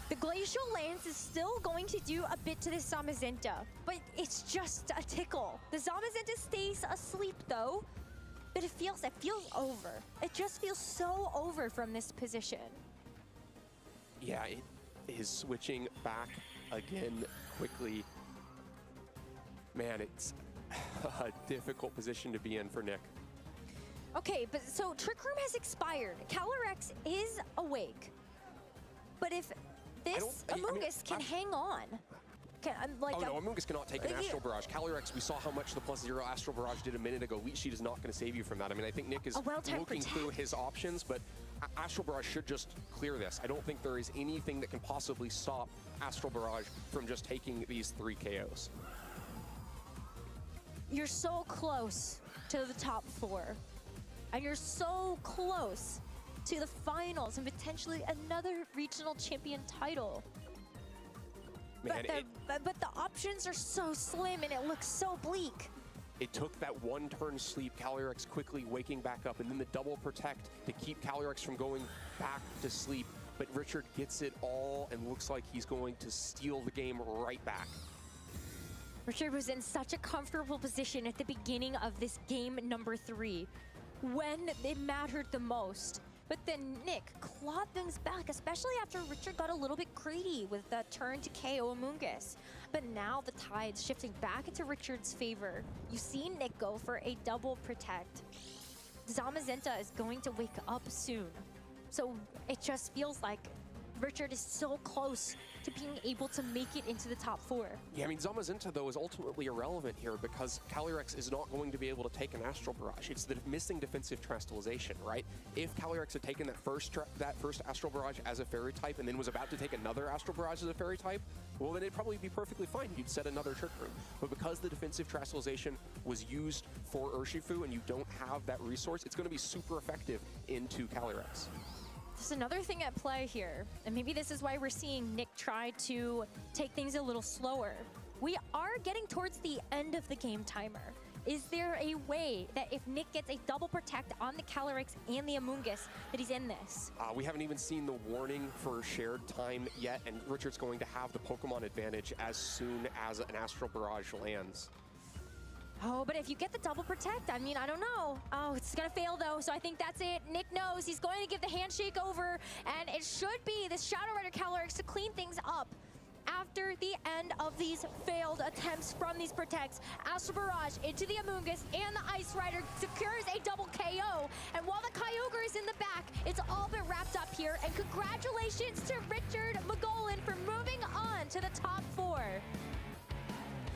The Glacial Lance is still going to do a bit to the Zamazenta, but it's just a tickle. The Zamazenta stays asleep though, but it feels over. It just feels so over from this position. Yeah, it is switching back again quickly. Man, it's a difficult position to be in for Nick. Okay, but so Trick Room has expired. Calyrex is awake, but if this Amoonguss can hang on. No, Amoonguss cannot take an Astral Barrage. Calyrex, we saw how much the +0 Astral Barrage did a minute ago. Leech Seed is not going to save you from that. I mean, I think Nick is looking through his options, but Astral Barrage should just clear this. I don't think there is anything that can possibly stop Astral Barrage from just taking these 3 KOs. You're so close to the top 4, and you're so close to the finals and potentially another regional champion title. Man, but the options are so slim and it looks so bleak. It took that 1 turn sleep, Calyrex quickly waking back up, and then the double Protect to keep Calyrex from going back to sleep. But Richard gets it all and looks like he's going to steal the game right back. Richard was in such a comfortable position at the beginning of this game number 3 when it mattered the most. But then Nick clawed things back, especially after Richard got a little bit greedy with the turn to KO Amoonguss. But now the tide's shifting back into Richard's favor. You see Nick go for a double Protect. Zamazenta is going to wake up soon. So it just feels like Richard is so close to being able to make it into the top 4. Yeah, I mean, Zamazenta, though, is ultimately irrelevant here because Calyrex is not going to be able to take an Astral Barrage. It's the missing defensive Trastalization, right? If Calyrex had taken that first Astral Barrage as a Fairy type and then was about to take another Astral Barrage as a Fairy type, well, then it'd probably be perfectly fine. You'd set another Trick Room. But because the defensive Trastalization was used for Urshifu and you don't have that resource, it's going to be super effective into Calyrex. There's another thing at play here, and maybe this is why we're seeing Nick try to take things a little slower. We are getting towards the end of the game timer. Is there a way that if Nick gets a double Protect on the Calyrex and the Amoonguss, that he's in this? We haven't even seen the warning for shared time yet, and Richard's going to have the Pokemon advantage as soon as an Astral Barrage lands. Oh, but if you get the double Protect, I mean, I don't know. Oh, it's gonna fail though, so I think that's it. Nick knows he's going to give the handshake over, and it should be this Shadow Rider Calyrex to clean things up after the end of these failed attempts from these protects. Astral Barrage into the Amoonguss, and the Ice Rider secures a double KO. And while the Kyogre is in the back, it's all but wrapped up here. And congratulations to Richard McGolan for moving on to the top 4.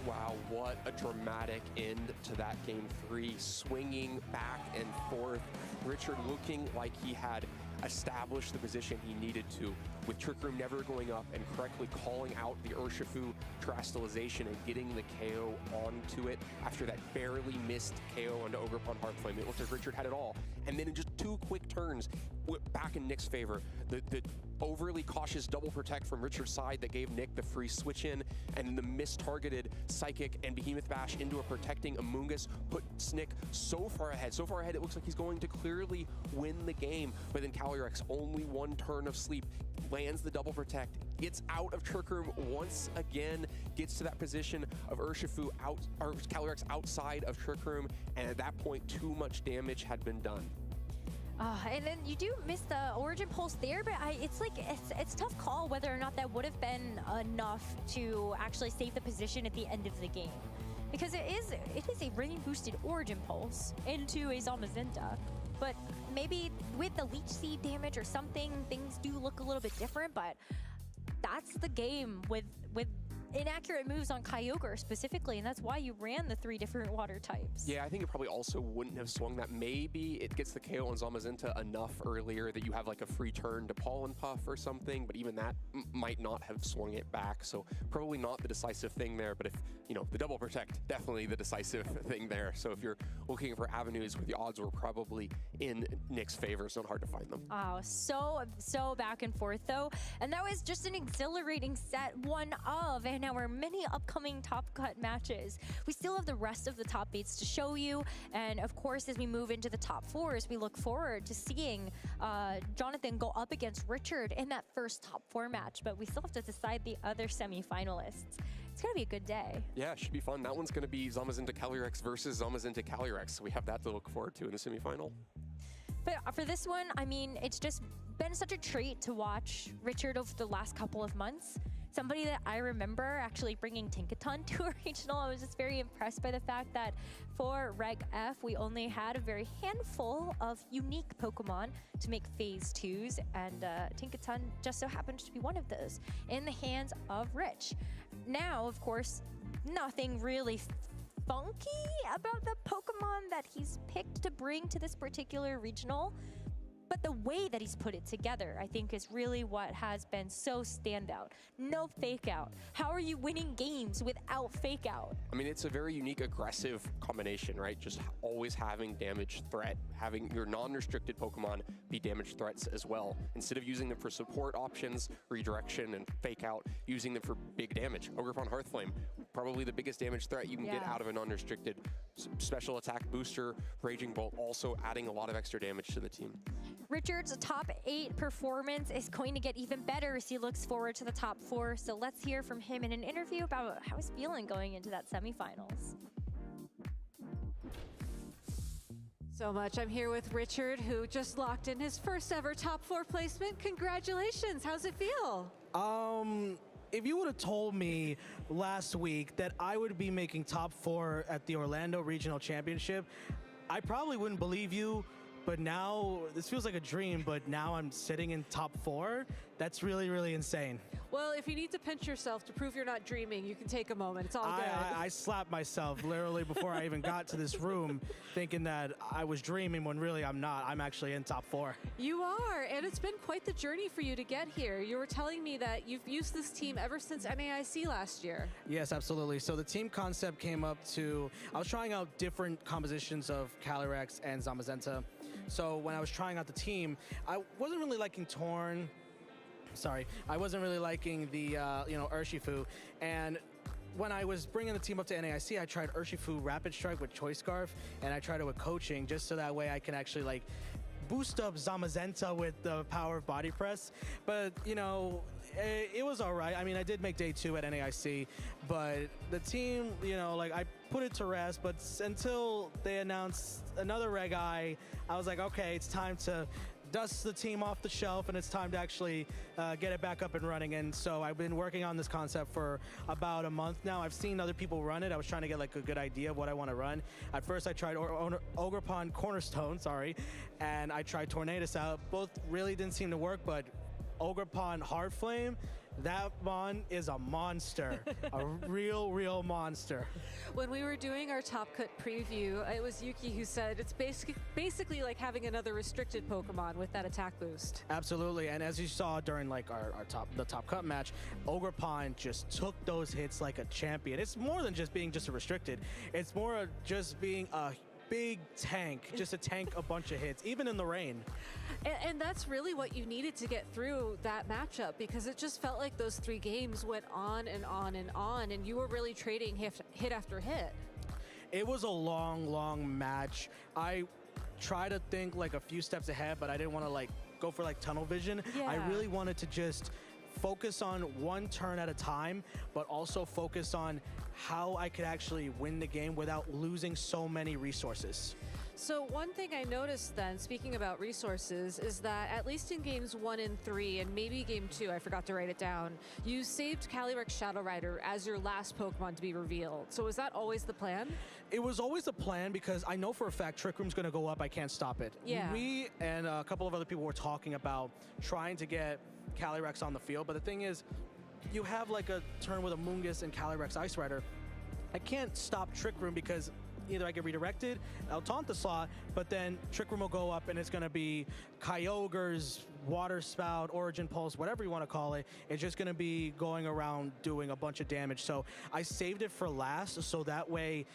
Wow, what a dramatic end to that game 3. Swinging back and forth. Richard looking like he had established the position he needed to, with Trick Room never going up and correctly calling out the Urshifu Terastallization and getting the KO onto it after that barely missed KO onto Ogrepon Heartflame. It looked like Richard had it all. And then in just 2 quick turns, back in Nick's favor. The overly cautious double protect from Richard's side that gave Nick the free switch in, and the mistargeted Psychic and Behemoth Bash into a protecting Amoonguss puts Nick so far ahead it looks like he's going to clearly win the game. But then Calyrex, only 1 turn of sleep, lands the double protect, gets out of Trick Room once again, gets to that position of Urshifu or Calyrex outside of Trick Room, and at that point, too much damage had been done. And then you do miss the Origin Pulse there, but it's a tough call whether or not that would have been enough to actually save the position at the end of the game. Because it is a rain boosted Origin Pulse into a Zamazenta. But maybe with the Leech Seed damage or something, things do look a little bit different, but that's the game with inaccurate moves on Kyogre specifically, and that's why you ran the 3 different water types. Yeah, I think it probably also wouldn't have swung that. Maybe it gets the KO on Zamazenta enough earlier that you have like a free turn to Pollen Puff or something, but even that might not have swung it back, so probably not the decisive thing there. But if, you know, the double protect, definitely the decisive thing there. So if you're looking for avenues where the odds were probably in Nick's favor, it's not hard to find them. Oh, so back and forth though. And that was just an exhilarating set 1 of, and our many upcoming Top Cut matches. We still have the rest of the top 8s to show you, and of course as we move into the top 4s, we look forward to seeing Jonathan go up against Richard in that first top 4 match, but we still have to decide the other semi-finalists. It's gonna be a good day. Yeah, it should be fun. That one's gonna be Zamazenta Calyrex versus Zamazenta Calyrex, so we have that to look forward to in the semifinal. But for this one, I mean, it's just been such a treat to watch Richard over the last couple of months. Somebody that I remember actually bringing Tinkaton to a regional. I was just very impressed by the fact that for Reg F, we only had a very handful of unique Pokemon to make Phase 2s, and Tinkaton just so happened to be one of those in the hands of Rich. Now, of course, nothing really funky about the Pokemon that he's picked to bring to this particular regional. But the way that he's put it together, I think, is really what has been so standout. No fake out. How are you winning games without fake out? I mean, it's a very unique, aggressive combination, right? Just always having damage threat, having your non-restricted Pokemon be damage threats as well. Instead of using them for support options, redirection, and fake out, using them for big damage. Ogrepon Heartflame, probably the biggest damage threat you can get out of a non-restricted special attack booster. Raging Bolt also adding a lot of extra damage to the team. Richard's top 8 performance is going to get even better as he looks forward to the top 4. So let's hear from him in an interview about how he's feeling going into that semifinals. So much. I'm here with Richard, who just locked in his first ever top 4 placement. Congratulations. How's it feel? If you would have told me last week that I would be making top 4 at the Orlando Regional Championship, I probably wouldn't believe you. But now, this feels like a dream, but now I'm sitting in top 4. That's really, really insane. Well, if you need to pinch yourself to prove you're not dreaming, you can take a moment. It's all good. I slapped myself literally before I even got to this room, thinking that I was dreaming when really I'm not. I'm actually in top 4. You are, and it's been quite the journey for you to get here. You were telling me that you've used this team ever since NAIC last year. Yes, absolutely. So the team concept came up to, I was trying out different compositions of Calyrex and Zamazenta. So when I was trying out the team, I wasn't really liking Torn. Sorry, I wasn't really liking the Urshifu. And when I was bringing the team up to NAIC, I tried Urshifu Rapid Strike with Choice Scarf, and I tried it with coaching, just so that way I can actually like boost up Zamazenta with the power of Body Press. But you know, it was all right. I mean, I did make day 2 at NAIC, but the team, you know, like I put it to rest. But until they announced another Reg I was like, okay, it's time to dust the team off the shelf and it's time to actually get it back up and running. And so I've been working on this concept for about a month now. I've seen other people run it. I was trying to get like a good idea of what I want to run. At first I tried Ogre Pond Cornerstone, and I tried Tornadus out. Both really didn't seem to work, but Ogre Pond Hard Flame, that mon is a monster, a real monster. When we were doing our Top Cut preview, it was Yuki who said it's basically like having another restricted Pokemon with that attack boost. Absolutely, and as you saw during like the Top Cut match, Ogre Pond just took those hits like a champion. It's more than just being a restricted. It's more of just being a big tank, just a tank a bunch of hits, even in the rain. And that's really what you needed to get through that matchup, because it just felt like those 3 games went on and on and on, and you were really trading hit after hit. It was a long match. I try to think like a few steps ahead, but I didn't want to like go for like tunnel vision. Yeah. I really wanted to just focus on one turn at a time, but also focus on how I could actually win the game without losing so many resources. So one thing I noticed then, speaking about resources, is that at least in games 1 and 3, and maybe game 2, I forgot to write it down, you saved Calyrex Shadow Rider as your last Pokemon to be revealed. So was that always the plan? It was always the plan because I know for a fact Trick Room's going to go up. I can't stop it. Yeah. Me and a couple of other people were talking about trying to get Calyrex on the field, but the thing is, you have like a turn with a Mungus and Calyrex Ice Rider. I can't stop Trick Room because either I get redirected, I'll taunt the slot, but then Trick Room will go up and it's going to be Kyogre's Water Spout, Origin Pulse, whatever you want to call it. It's just going to be going around doing a bunch of damage. So I saved it for last, so that way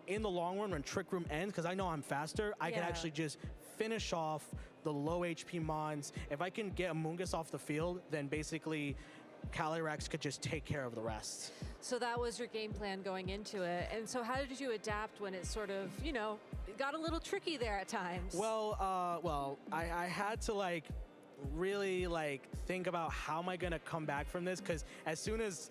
in the long run when Trick Room ends, because I know I'm faster, I can actually just finish off the low HP mons. If I can get a Mungus off the field, then basically Calyrex could just take care of the rest. So that was your game plan going into it. And so how did you adapt when it sort of, you know, it got a little tricky there at times? Well, I had to like really like think about how am I gonna come back from this, because as soon as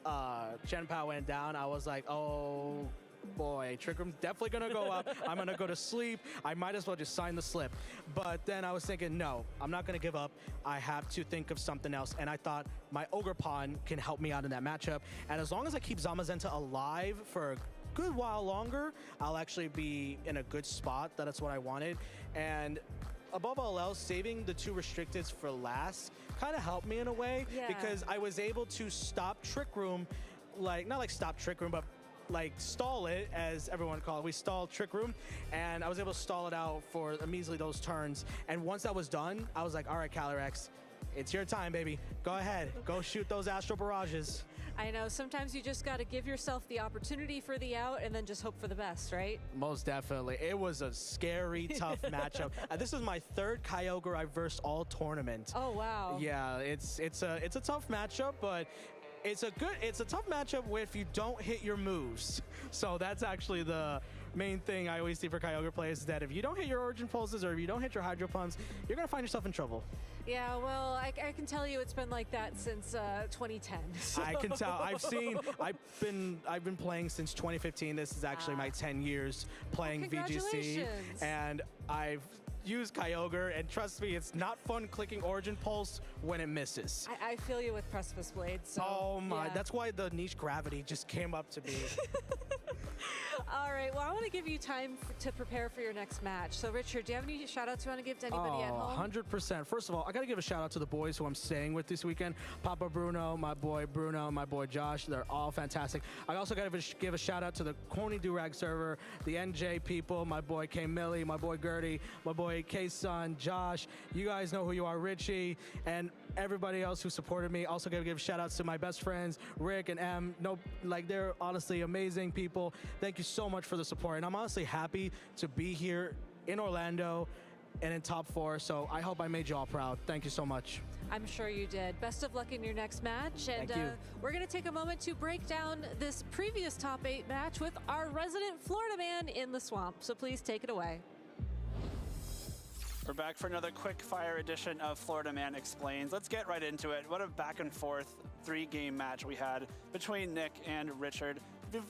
Chien-Pao went down, I was like, oh boy, Trick Room's definitely gonna go up. I'm gonna go to sleep. I might as well just sign the slip. But then I was thinking, no, I'm not gonna give up. I have to think of something else. And I thought my Ogre Pond can help me out in that matchup. And as long as I keep Zamazenta alive for a good while longer, I'll actually be in a good spot. That's what I wanted. And above all else, saving the 2 restricteds for last kind of helped me in a way, because I was able to stop Trick Room, like, not like stop Trick Room, but like stall it, as everyone called it. We stalled Trick Room, and I was able to stall it out for a measly those turns. And once that was done, I was like, all right, Calyrex, it's your time, baby. Go ahead, go shoot those Astral Barrages. I know, sometimes you just got to give yourself the opportunity for the out and then just hope for the best, right? Most definitely. It was a scary, tough matchup. This is my 3rd Kyogre I've versed all tournament. Oh, wow. Yeah, it's a tough matchup, but it's a tough matchup if you don't hit your moves. So that's actually the main thing I always see for Kyogre players, is that if you don't hit your Origin Pulses or if you don't hit your Hydro Pumps, you're going to find yourself in trouble. Yeah, well, I can tell you it's been like that since 2010. So. I can tell. I've been playing since 2015. This is actually my 10 years playing VGC. And I've used Kyogre, and trust me, it's not fun clicking Origin Pulse when it misses. I feel you with Precipice Blade. So, oh my, that's why the niche gravity just came up to me. All right, well, I want to give you time to prepare for your next match. So, Richard, do you have any shout-outs you want to give to anybody at home? 100%. First of all, I got to give a shout-out to the boys who I'm staying with this weekend. Papa Bruno, my boy Josh. They're all fantastic. I also got to give a shout-out to the Corny Durag server, the NJ people, my boy K Millie, my boy Gertie, my boy K-Son, Josh. You guys know who you are, Richie, and everybody else who supported me. Also got to give shout-outs to my best friends, Rick and Em. They're honestly amazing people. Thank you so much for the support, and I'm honestly happy to be here in Orlando and in top 4, so I hope I made you all proud. Thank you so much. I'm sure you did. Best of luck in your next match, and we're going to take a moment to break down this previous top 8 match with our resident Florida man in the swamp, so please take it away. We're back for another quick fire edition of Florida Man Explains. Let's get right into it. What a back and forth 3-game match we had between Nick and Richard. If you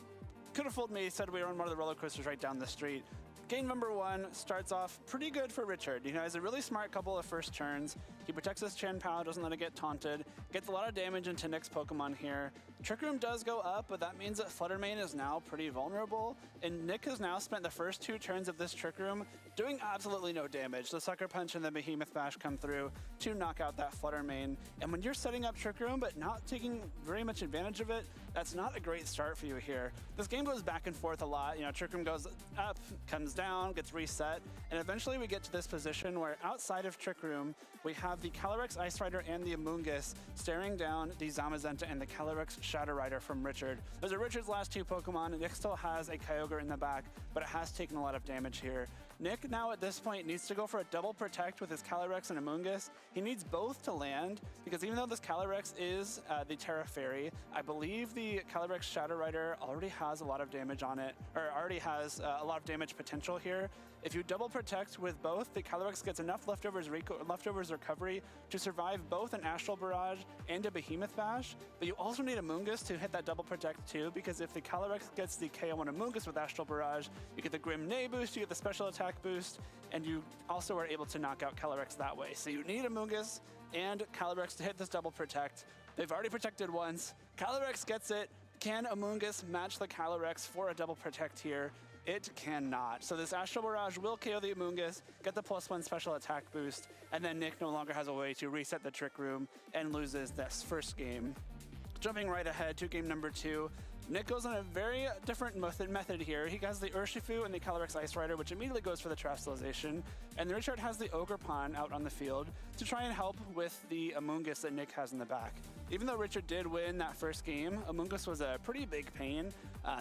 could have fooled me, said we were on one of the roller coasters right down the street. Game number 1 starts off pretty good for Richard. He has a really smart couple of first turns. He protects his Chen Pao, doesn't let it get taunted, gets a lot of damage into Nick's Pokemon here. Trick Room does go up, but that means that Fluttermane is now pretty vulnerable, and Nick has now spent the first 2 turns of this Trick Room doing absolutely no damage. The Sucker Punch and the Behemoth Bash come through to knock out that Fluttermane, and when you're setting up Trick Room but not taking very much advantage of it, that's not a great start for you here. This game goes back and forth a lot. You know, Trick Room goes up, comes down, gets reset, and eventually we get to this position where outside of Trick Room, we have the Calyrex Ice Rider and the Amoonguss staring down the Zamazenta and the Calyrex Shadow Rider from Richard. Those are Richard's last 2 Pokemon, and Nick still has a Kyogre in the back, but it has taken a lot of damage here. Nick now at this point needs to go for a double protect with his Calyrex and Amoonguss. He needs both to land, because even though this Calyrex is the Terra Fairy, I believe the Calyrex Shadow Rider already has a lot of damage on it, or already has a lot of damage potential here. If you double protect with both, the Calyrex gets enough leftovers recovery to survive both an Astral Barrage and a Behemoth Bash, but you also need Amoonguss to hit that double protect too, because if the Calyrex gets the KO on Amoonguss with Astral Barrage, you get the Grim Neigh boost, you get the special attack boost, and you also are able to knock out Calyrex that way. So you need Amoonguss and Calyrex to hit this double protect. They've already protected once. Calyrex gets it. Can Amoonguss match the Calyrex for a double protect here? It cannot. So this Astral Barrage will KO the Amoonguss, get the +1 special attack boost, and then Nick no longer has a way to reset the Trick Room and loses this first game. Jumping right ahead to game number 2, Nick goes on a very different method here. He has the Urshifu and the Calyrex Ice Rider, which immediately goes for the Terastallization, and Richard has the Ogerpon out on the field to try and help with the Amoonguss that Nick has in the back. Even though Richard did win that first game, Amoonguss was a pretty big pain.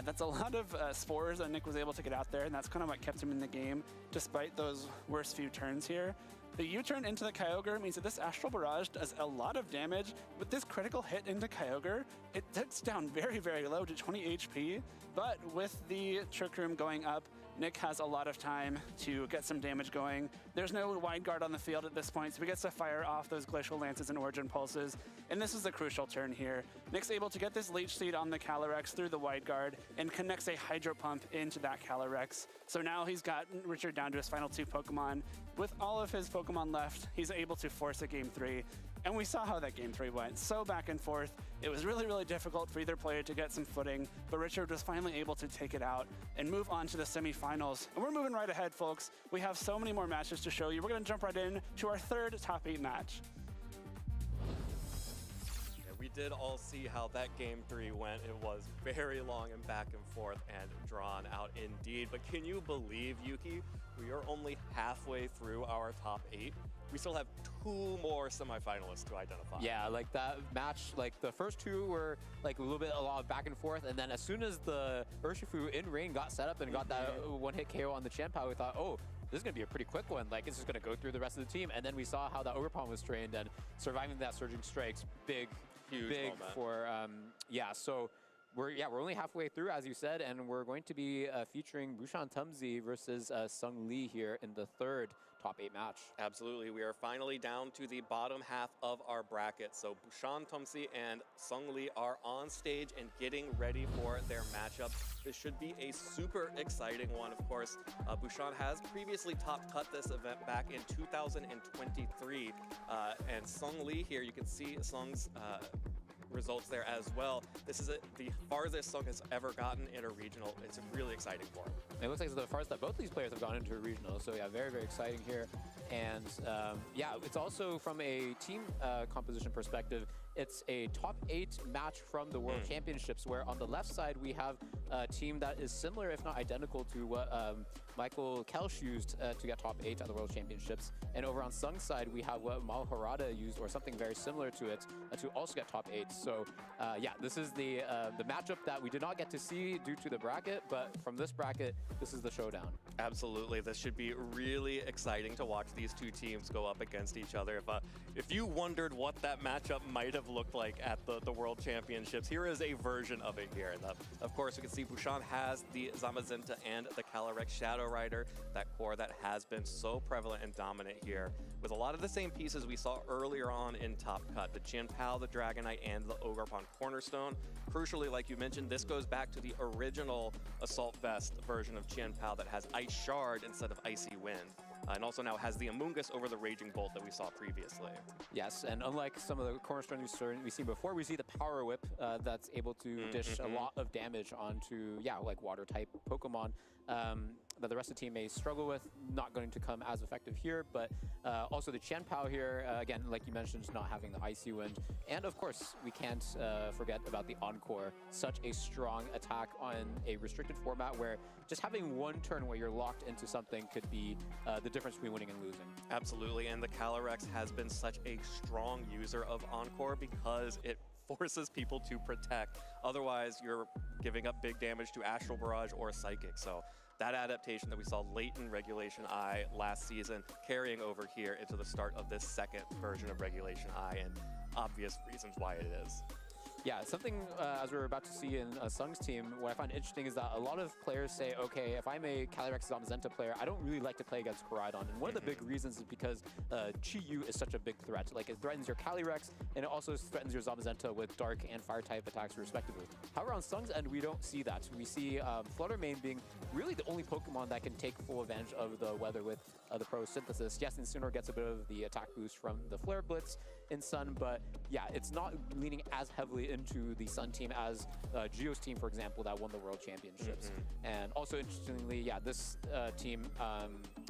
That's a lot of spores that Nick was able to get out there, and that's kind of what kept him in the game, despite those worst few turns here. The U-turn into the Kyogre means that this Astral Barrage does a lot of damage. With this critical hit into Kyogre, it ticks down very, very low to 20 HP, but with the Trick Room going up, Nick has a lot of time to get some damage going. There's no wide guard on the field at this point, so he gets to fire off those Glacial Lances and Origin Pulses, and this is the crucial turn here. Nick's able to get this Leech Seed on the Calyrex through the wide guard and connects a Hydro Pump into that Calyrex. So now he's got Richard down to his final 2 Pokemon. With all of his Pokemon left, he's able to force a Game 3. And we saw how that Game 3 went. So back and forth. It was really, really difficult for either player to get some footing, but Richard was finally able to take it out and move on to the semifinals. And we're moving right ahead, folks. We have so many more matches to show you. We're going to jump right in to our 3rd top 8 match. We did all see how that game 3 went. It was very long and back and forth and drawn out indeed. But can you believe, Yuki, we are only halfway through our top 8? We still have 2 more semifinalists to identify. Yeah, like that match, like the first 2 were like a lot of back and forth, and then as soon as the Urshifu in rain got set up and got that 1-hit KO on the Chen Pao, we thought, oh, this is going to be a pretty quick one. Like, it's just going to go through the rest of the team. And then we saw how that Ogerpon was trained, and surviving that Surging Strikes, huge moment for, so we're only halfway through, as you said, and we're going to be featuring Bushan Tumzi versus Sung Lee here in the 3rd top 8 match. Absolutely. We are finally down to the bottom half of our bracket. So Bushan Tumzi and Sung Lee are on stage and getting ready for their matchup. This should be a super exciting one. Of course, Bushan has previously top cut this event back in 2023. And Sung Lee here, you can see Sung's results there as well. This is the farthest Sung has ever gotten in a regional. It's really exciting for him. It looks like it's the farthest that both these players have gone into a regional. So yeah, very, very exciting here. And it's also from a team composition perspective, it's a top 8 match from the World Championships, where on the left side we have a team that is similar, if not identical, to what Michael Kelsch used to get top 8 at the World Championships. And over on Sung's side, we have what Mal Harada used, or something very similar to it, to also get top 8. So this is the matchup that we did not get to see due to the bracket, but from this bracket, this is the showdown. Absolutely. This should be really exciting to watch these 2 teams go up against each other. If you wondered what that matchup might have have looked like at the World Championships. Here is a version of it here. Of course, you can see Bhushan has the Zamazenta and the Calyrex Shadow Rider, that core that has been so prevalent and dominant here, with a lot of the same pieces we saw earlier on in Top Cut, the Chin Pao, the Dragonite, and the Ogarpon Cornerstone. Crucially, like you mentioned, this goes back to the original Assault Vest version of Chin Pao that has Ice Shard instead of Icy Wind. And also now has the Amoonguss over the Raging Bolt that we saw previously. Yes, and unlike some of the Cornerstone we've seen before, we see the Power Whip that's able to dish a lot of damage onto, like Water-type Pokemon that the rest of the team may struggle with. Not going to come as effective here, but also the Chen Pao here, again, like you mentioned, just not having the Icy Wind. And of course, we can't forget about the Encore. Such a strong attack on a restricted format where just having one turn where you're locked into something could be the difference between winning and losing. Absolutely, and the Calyrex has been such a strong user of Encore because it forces people to protect. Otherwise, you're giving up big damage to Astral Barrage or Psychic. So that adaptation that we saw late in Regulation I last season, carrying over here into the start of this second version of Regulation I, and obvious reasons why it is. Yeah, something as we're about to see in Sung's team, what I find interesting is that a lot of players say, okay, if I'm a Calyrex Zamazenta player, I don't really like to play against Koraidon. And one of the big reasons is because Chi-Yu is such a big threat. Like, it threatens your Calyrex, and it also threatens your Zamazenta with Dark and Fire-type attacks, respectively. However, on Sung's end, we don't see that. We see Flutter Mane being really the only Pokemon that can take full advantage of the weather with the Pro Synthesis. Yes, Incineroar gets a bit of the attack boost from the Flare Blitz in Sun, but yeah, it's not leaning as heavily into the Sun team as Geo's team, for example, that won the World Championships. And also, interestingly, yeah, this team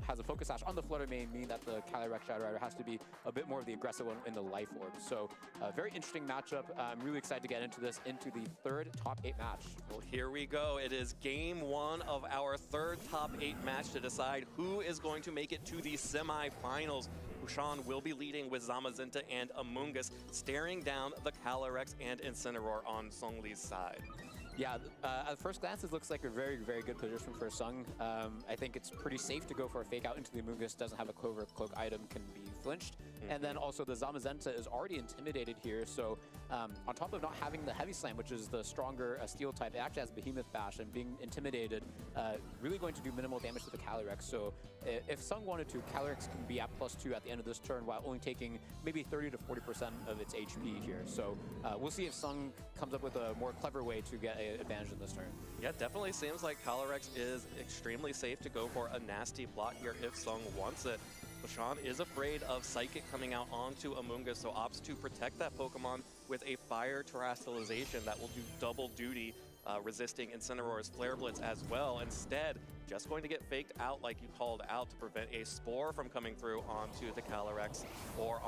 has a Focus Sash on the Flutter Mane, meaning that the Calyrex Shadow Rider has to be a bit more of the aggressive one in the Life Orb. So, very interesting matchup. I'm really excited to get into this, into the third top 8 match. Well, here we go. It is game 1 of our third top 8 match to decide who is going to make it to the semifinals. Bhushan will be leading with Zamazenta and Amoonguss, staring down the Calyrex and Incineroar on Songli's side. Yeah, at first glance, it looks like a very, very good position for Sung. I think it's pretty safe to go for a fake out into the Amoonguss, doesn't have a Clover Cloak item, can be flinched. And then also the Zamazenta is already intimidated here, so on top of not having the Heavy Slam, which is the stronger steel type, it actually has Behemoth Bash, and being intimidated, really going to do minimal damage to the Calyrex. So if Sung wanted to, Calyrex can be at +2 at the end of this turn while only taking maybe 30 to 40% of its HP here. So we'll see if Sung comes up with a more clever way to get an advantage in this turn. Yeah, definitely seems like Calyrex is extremely safe to go for a nasty block here if Sung wants it. Bhushan is afraid of Psychic coming out onto Amoonguss, so opts to protect that Pokemon with a Fire Terastallization that will do double duty, resisting Incineroar's Flare Blitz as well. Instead, just going to get faked out like you called out to prevent a Spore from coming through onto the Calyrex or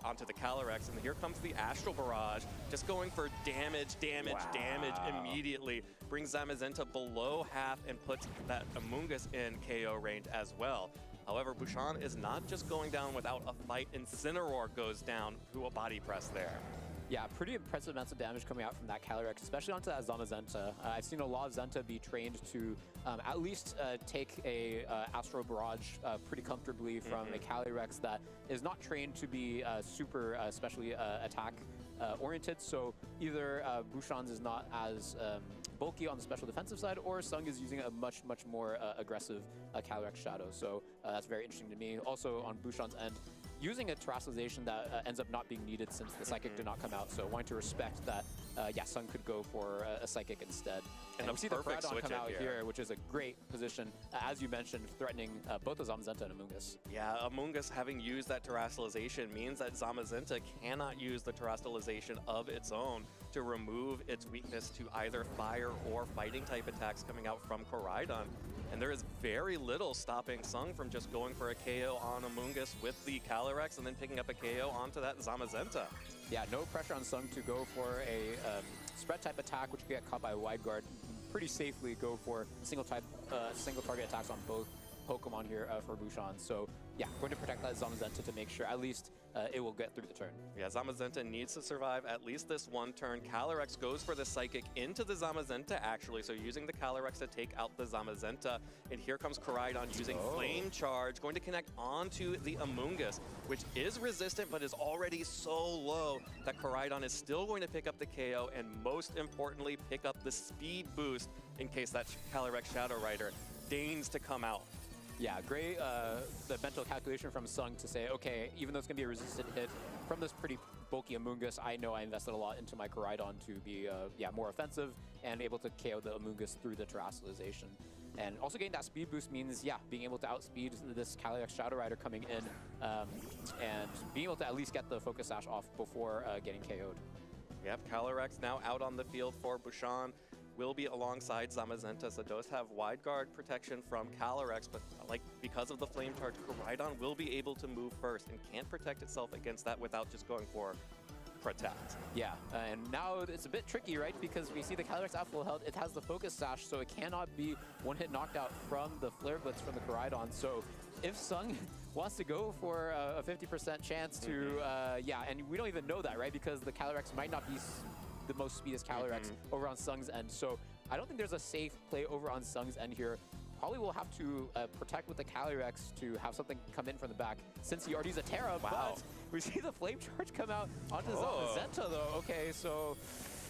onto the Calyrex. And here comes the Astral Barrage, just going for damage immediately. Brings Zamazenta below half and puts that Amoonguss in KO range as well. However, Bhushan is not just going down without a fight. Incineroar goes down to a body press there. Yeah, pretty impressive amounts of damage coming out from that Calyrex, especially onto that Zamazenta. I've seen a lot of Zenta be trained to at least take a Astral Barrage pretty comfortably from a Calyrex that is not trained to be super especially attack oriented. So either Bhushan's is not as bulky on the special defensive side, or Sung is using a much more aggressive Calyrex Shadow. So that's very interesting to me. Also on Bhushan's end, using a Terastallization that ends up not being needed since the Psychic did not come out. So wanting to respect that, yeah, Sung could go for a Psychic instead. And we see the Koraidon come out here, which is a great position, as you mentioned, threatening both the Zamazenta and Amoonguss. Yeah, Amoonguss having used that Terastallization means that Zamazenta cannot use the Terastallization of its own to remove its weakness to either fire or fighting type attacks coming out from Koraidon. And there is very little stopping Sung from just going for a KO on Amoonguss with the Calyrex and then picking up a KO onto that Zamazenta. Yeah, no pressure on Sung to go for a spread type attack, which can get caught by a Wide Guard. Pretty safely go for single target attacks on both Pokemon here for Bouchon. So yeah, going to protect that Zamazenta to make sure at least it will get through the turn. Yeah, Zamazenta needs to survive at least this one turn. Calyrex goes for the Psychic into the Zamazenta, actually, so using the Calyrex to take out the Zamazenta. And here comes Koraidon using Flame Charge, going to connect onto the Amoonguss, which is resistant but is already so low that Koraidon is still going to pick up the KO and most importantly pick up the speed boost in case that Calyrex Shadow Rider deigns to come out. Yeah, great the mental calculation from Sung to say, okay, even though it's going to be a resistant hit from this pretty bulky Amoonguss, I know I invested a lot into my Koraidon to be more offensive and able to KO the Amoonguss through the Terrestrialization. And also getting that speed boost means, yeah, being able to outspeed this Calyrex Shadow Rider coming in and being able to at least get the Focus Sash off before getting KO'd. Yep, Calyrex now out on the field for Bouchon. Will be alongside Zamazenta, so does have wide guard protection from Calyrex, but like because of the Flame Charge, Koraidon will be able to move first and can't protect itself against that without just going for Protect. Yeah, and now it's a bit tricky, right? Because we see the Calyrex at full health, it has the Focus Sash, so it cannot be one-hit knocked out from the Flare Blitz from the Koraidon. So if Sung wants to go for a 50% chance to, yeah, and we don't even know that, right? Because the Calyrex might not be the most speediest Calyrex over on Sung's end. So I don't think there's a safe play over on Sung's end here. Probably will have to protect with the Calyrex to have something come in from the back since he already used a Terra, but we see the Flame Charge come out onto Zamazenta though. Okay, so...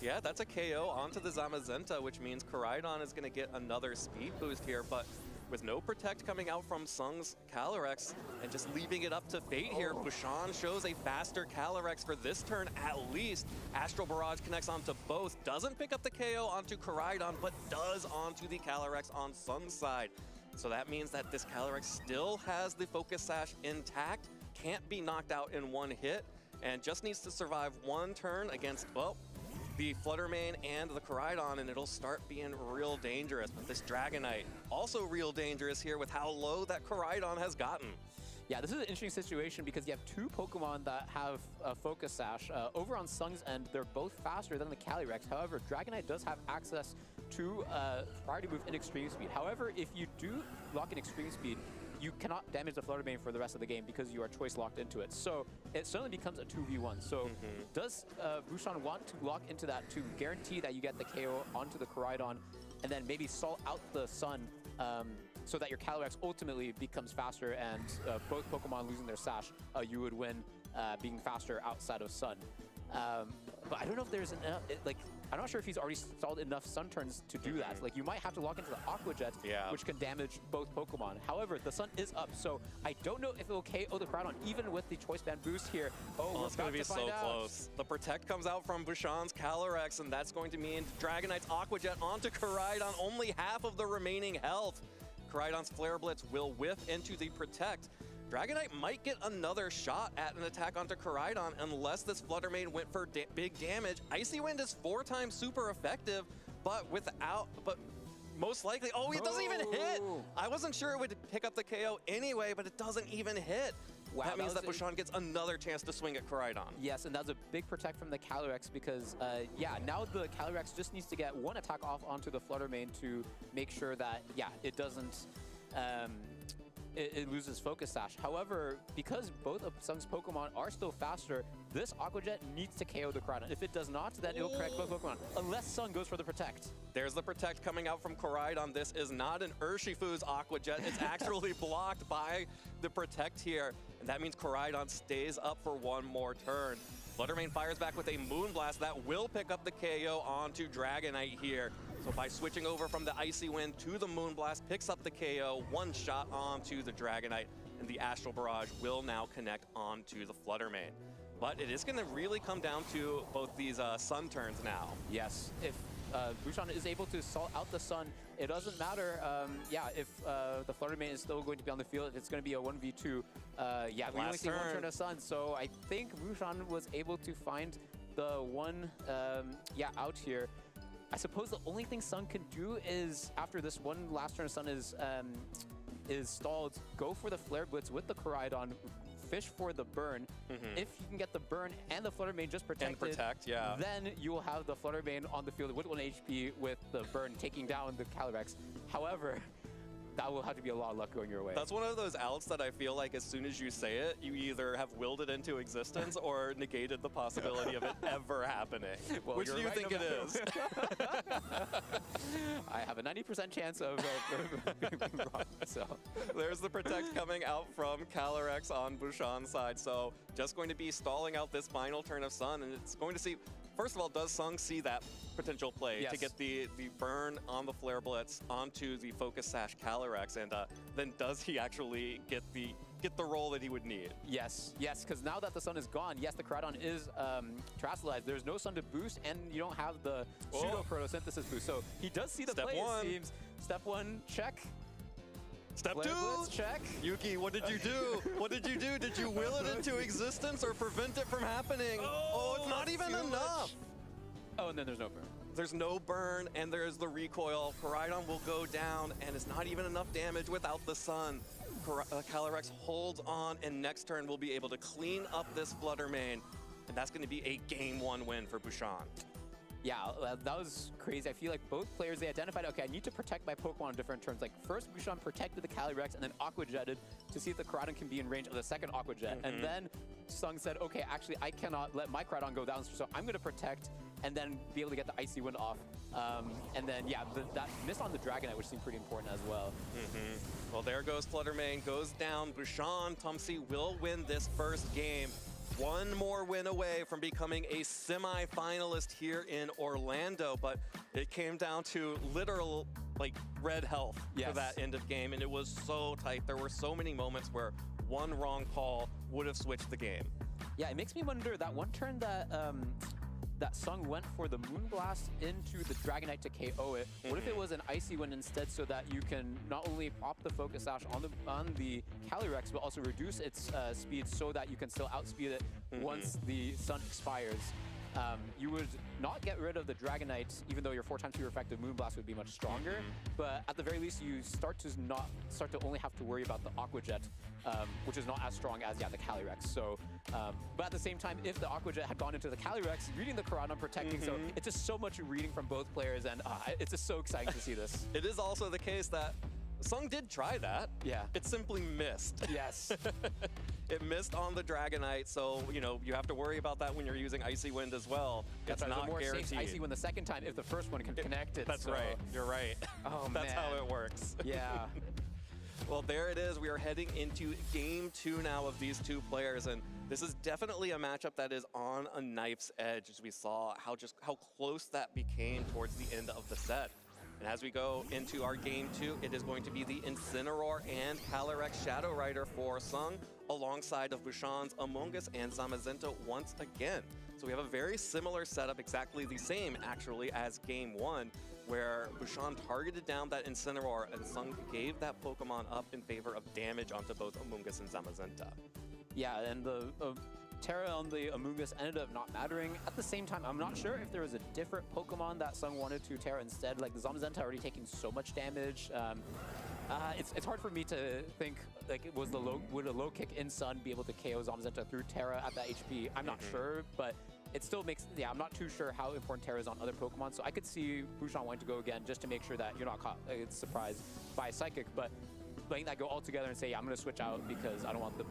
Yeah, that's a KO onto the Zamazenta, which means Koraidon is going to get another speed boost here, but with no Protect coming out from Sung's Calyrex and just leaving it up to fate here, Bouchon shows a faster Calyrex for this turn at least. Astral Barrage connects onto both, doesn't pick up the KO onto Koraidon, but does onto the Calyrex on Sung's side. So that means that this Calyrex still has the Focus Sash intact, can't be knocked out in one hit, and just needs to survive one turn against, well, the Fluttermane and the Koraidon, and it'll start being real dangerous. But this Dragonite, also real dangerous here with how low that Koraidon has gotten. Yeah, this is an interesting situation because you have two Pokemon that have a Focus Sash. Over on Sung's end, they're both faster than the Calyrex. However, Dragonite does have access to priority move in Extreme Speed. However, if you do lock in Extreme Speed, you cannot damage the Fluttermane for the rest of the game because you are choice locked into it. So it suddenly becomes a 2v1. So does Bouchon want to lock into that to guarantee that you get the KO onto the Koraidon and then maybe stall out the Sun so that your Calyrex ultimately becomes faster and both Pokemon losing their Sash, you would win being faster outside of Sun. But I don't know if there's enough, I'm not sure if he's already stalled enough Sun turns to do that. Like, you might have to lock into the Aqua Jet, which can damage both Pokemon. However, the Sun is up, so I don't know if it will KO the Koraidon, even with the Choice Band boost here. Oh, it's going to be so close. The Protect comes out from Bouchon's Calyrex, and that's going to mean Dragonite's Aqua Jet onto Koraidon, only half of the remaining health. Koraidon's Flare Blitz will whiff into the Protect. Dragonite might get another shot at an attack onto Koraidon unless this Fluttermane went for big damage. Icy Wind is 4 times super effective, but most likely, it doesn't even hit. I wasn't sure it would pick up the KO anyway, but it doesn't even hit. Wow, that means that Bouchon gets another chance to swing at Koraidon. Yes, and that's a big protect from the Calyrex because, yeah, now the Calyrex just needs to get one attack off onto the Fluttermane to make sure that, yeah, it doesn't... It loses Focus Sash. However, because both of Sung's Pokemon are still faster, this Aqua Jet needs to KO the Koraidon. If it does not, then it'll correct both Pokemon, unless Sung goes for the Protect. There's the Protect coming out from Koraidon. This is not an Urshifu's Aqua Jet. It's actually blocked by the Protect here, and that means Koraidon stays up for one more turn. Fluttermane fires back with a Moonblast that will pick up the KO onto Dragonite here. So by switching over from the Icy Wind to the Moonblast, picks up the KO, one shot onto the Dragonite, and the Astral Barrage will now connect onto the Fluttermane. But it is going to really come down to both these Sun turns now. Yes, if Bouchon is able to salt out the Sun, it doesn't matter, yeah, if the Fluttermane is still going to be on the field, if it's going to be a 1v2, yeah, we only see one turn of Sun, so I think Bouchon was able to find the one, yeah, out here. I suppose the only thing Sun can do is, after this one last turn of Sun is stalled, go for the Flare Blitz with the Koraidon, fish for the burn. If you can get the burn and the Fluttermane just protected, then you will have the Fluttermane on the field with 1 HP with the burn taking down the Calyrex. However, that will have to be a lot of luck going your way. That's one of those outs that I feel like as soon as you say it, you either have willed it into existence or negated the possibility of it ever happening. Well, Which do you right think it is? I have a 90% chance of being wrong. So there's the protect coming out from Calyrex on Bushan's side. So just going to be stalling out this final turn of Sun, and it's going to see. First of all, does Sung see that potential play to get the burn on the Flare Blitz onto the Focus Sash Calyrex, and then does he actually get the roll that he would need? Yes, because now that the Sun is gone, yes, the Koraidon is terrestrialized. There's no Sun to boost, and you don't have the pseudo photosynthesis boost. So he does see the play, it seems. Step 1, check. Step Flare 2, Blitz, check. Yuki, what did you do? What did you do? Did you will it into existence or prevent it from happening? Oh, it's not even enough. Oh, and then there's no burn. There's no burn, and there's the recoil. Koraidon will go down, and it's not even enough damage without the Sun. Calyrex holds on, and next turn we'll be able to clean up this Flutter Mane, and that's going to be a Game 1 win for Bushan. Yeah, that was crazy. I feel like both players, they identified, okay, I need to protect my Pokemon on different turns. Like, first Bushan protected the Calyrex and then Aqua Jetted to see if the Koraidon can be in range of the second Aqua Jet. And then Sung said, okay, actually, I cannot let my Koraidon go down, so I'm going to protect and then be able to get the Icy Wind off. And then, yeah, that miss on the Dragonite, which seemed pretty important as well. Well, there goes Flutter Mane, goes down. Bushan Tumsy will win this first game. One more win away from becoming a semi-finalist here in Orlando, but it came down to literal, like, red health for that end of game, and it was so tight. There were so many moments where one wrong call would have switched the game. Yeah, it makes me wonder, that one turn that that Sung went for the Moonblast into the Dragonite to KO it. What if it was an Icy Wind instead, so that you can not only pop the Focus Sash on the Calyrex, but also reduce its speed so that you can still outspeed it once the Sun expires? You would not get rid of the Dragonite, even though your 4 times 2 effective Moonblast would be much stronger. But at the very least, you start to only have to worry about the Aqua Jet, which is not as strong as the Calyrex. So, but at the same time, if the Aqua Jet had gone into the Calyrex, reading the Koraidon, protecting, so it's just so much reading from both players, and it's just so exciting to see this. It is also the case that Sung did try that. Yeah. It simply missed. Yes. It missed on the Dragonite, so, you know, you have to worry about that when you're using Icy Wind as well. That's it's not more guaranteed. Safe Icy Wind the second time if the first one can connect it. That's right. You're right. Oh, That's how it works. Yeah. Well, there it is. We are heading into Game 2 now of these two players, and this is definitely a matchup that is on a knife's edge, as we saw how close that became towards the end of the set. And as we go into our Game 2, it is going to be the Incineroar and Calyrex Shadow Rider for Sung, alongside of Bushan's Amoonguss and Zamazenta once again. So we have a very similar setup, exactly the same actually as Game 1, where Bushan targeted down that Incineroar and Sung gave that Pokemon up in favor of damage onto both Amoonguss and Zamazenta. Yeah, and the Terra on the Amoonguss ended up not mattering. At the same time, I'm not sure if there was a different Pokemon that Sung wanted to Terra instead. Like, the Zamazenta already taking so much damage. It's hard for me to think, like, would a low kick in Sun be able to KO Zamazenta through Terra at that HP? I'm not sure, but it still makes, I'm not too sure how important Terra is on other Pokemon, so I could see Bushan wanting to go again just to make sure that you're not caught surprised by Psychic, but letting that go all together and say, yeah, I'm going to switch out because I don't want the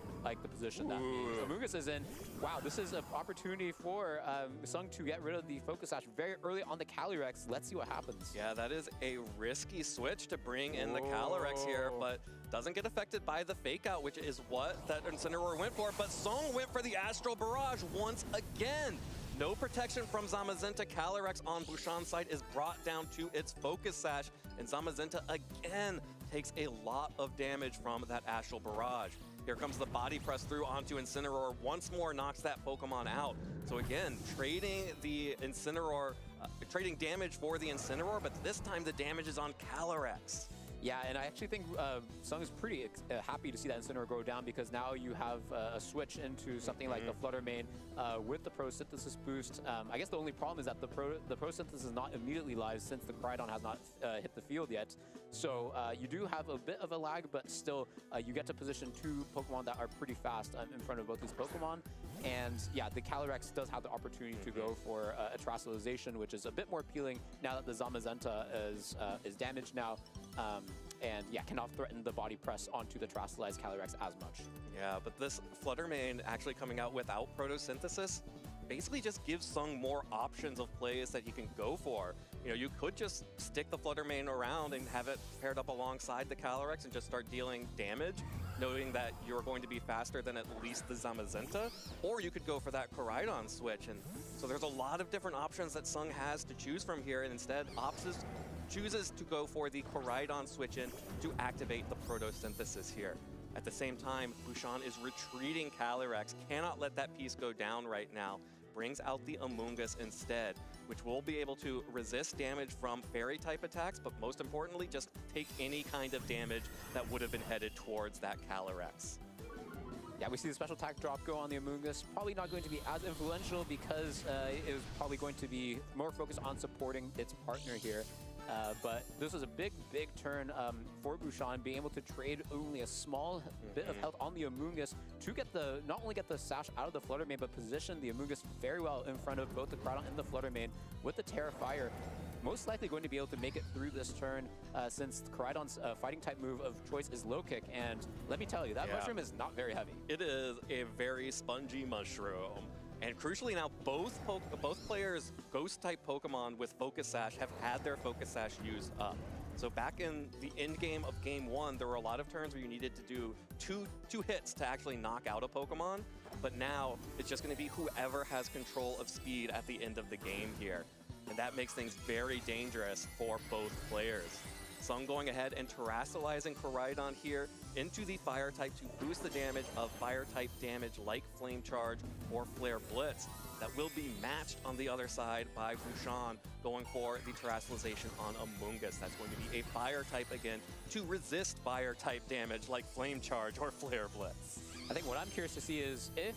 position that Amoonguss is in. Wow, this is an opportunity for Sung to get rid of the Focus Sash very early on the Calyrex. Let's see what happens. Yeah, that is a risky switch to bring in the Calyrex here, but doesn't get affected by the Fake Out, which is what that Incineroar went for. But Sung went for the Astral Barrage once again. No protection from Zamazenta. Calyrex on Bushan's side is brought down to its Focus Sash, and Zamazenta again takes a lot of damage from that Astral Barrage. Here comes the Body Press through onto Incineroar. Once more knocks that Pokemon out. So again, trading the Incineroar, trading damage for the Incineroar, but this time the damage is on Calyrex. Yeah, and I actually think Sung is pretty happy to see that Incineroar go down, because now you have a switch into something like the Flutter Mane with the Pro Synthesis boost. I guess the only problem is that the Pro Synthesis is not immediately live since the Koraidon has not hit the field yet. So you do have a bit of a lag, but still you get to position 2 Pokemon that are pretty fast in front of both these Pokemon. And yeah, the Calyrex does have the opportunity to go for a Terrestrialization, which is a bit more appealing now that the Zamazenta is damaged now. and yeah, cannot threaten the body press onto the terastallized Calyrex as much. Yeah, but this Flutter Mane actually coming out without Photosynthesis basically just gives Sung more options of plays that he can go for. You know, you could just stick the Flutter Mane around and have it paired up alongside the Calyrex and just start dealing damage, knowing that you're going to be faster than at least the Zamazenta, or you could go for that Koraidon switch. And so there's a lot of different options that Sung has to choose from here, and instead chooses to go for the Koraidon switch in to activate the Photosynthesis here. At the same time, Bouchon is retreating Calyrex, cannot let that piece go down right now, brings out the Amoonguss instead, which will be able to resist damage from fairy-type attacks, but most importantly, just take any kind of damage that would have been headed towards that Calyrex. Yeah, we see the special attack drop go on the Amoonguss. Probably not going to be as influential because it was probably going to be more focused on supporting its partner here. But this was a big turn for Bouchon, being able to trade only a small bit of health on the Amoonguss to get not only get the sash out of the Flutter Mane, but position the Amoonguss very well in front of both the Koraidon and the Flutter Mane with the Terrafire. Most likely going to be able to make it through this turn since Koraidon's fighting type move of choice is low kick, and let me tell you, that mushroom is not very heavy. It is a very spongy mushroom. And crucially now, both players' Ghost-type Pokemon with Focus Sash have had their Focus Sash used up. So back in the end game of Game 1, there were a lot of turns where you needed to do two hits to actually knock out a Pokemon. But now, it's just going to be whoever has control of speed at the end of the game here. And that makes things very dangerous for both players. Sung going ahead and terastallizing Koraidon here into the Fire type to boost the damage of Fire type damage like Flame Charge or Flare Blitz. That will be matched on the other side by Bouchon going for the terastallization on Amoonguss. That's going to be a Fire type again to resist Fire type damage like Flame Charge or Flare Blitz. I think what I'm curious to see is if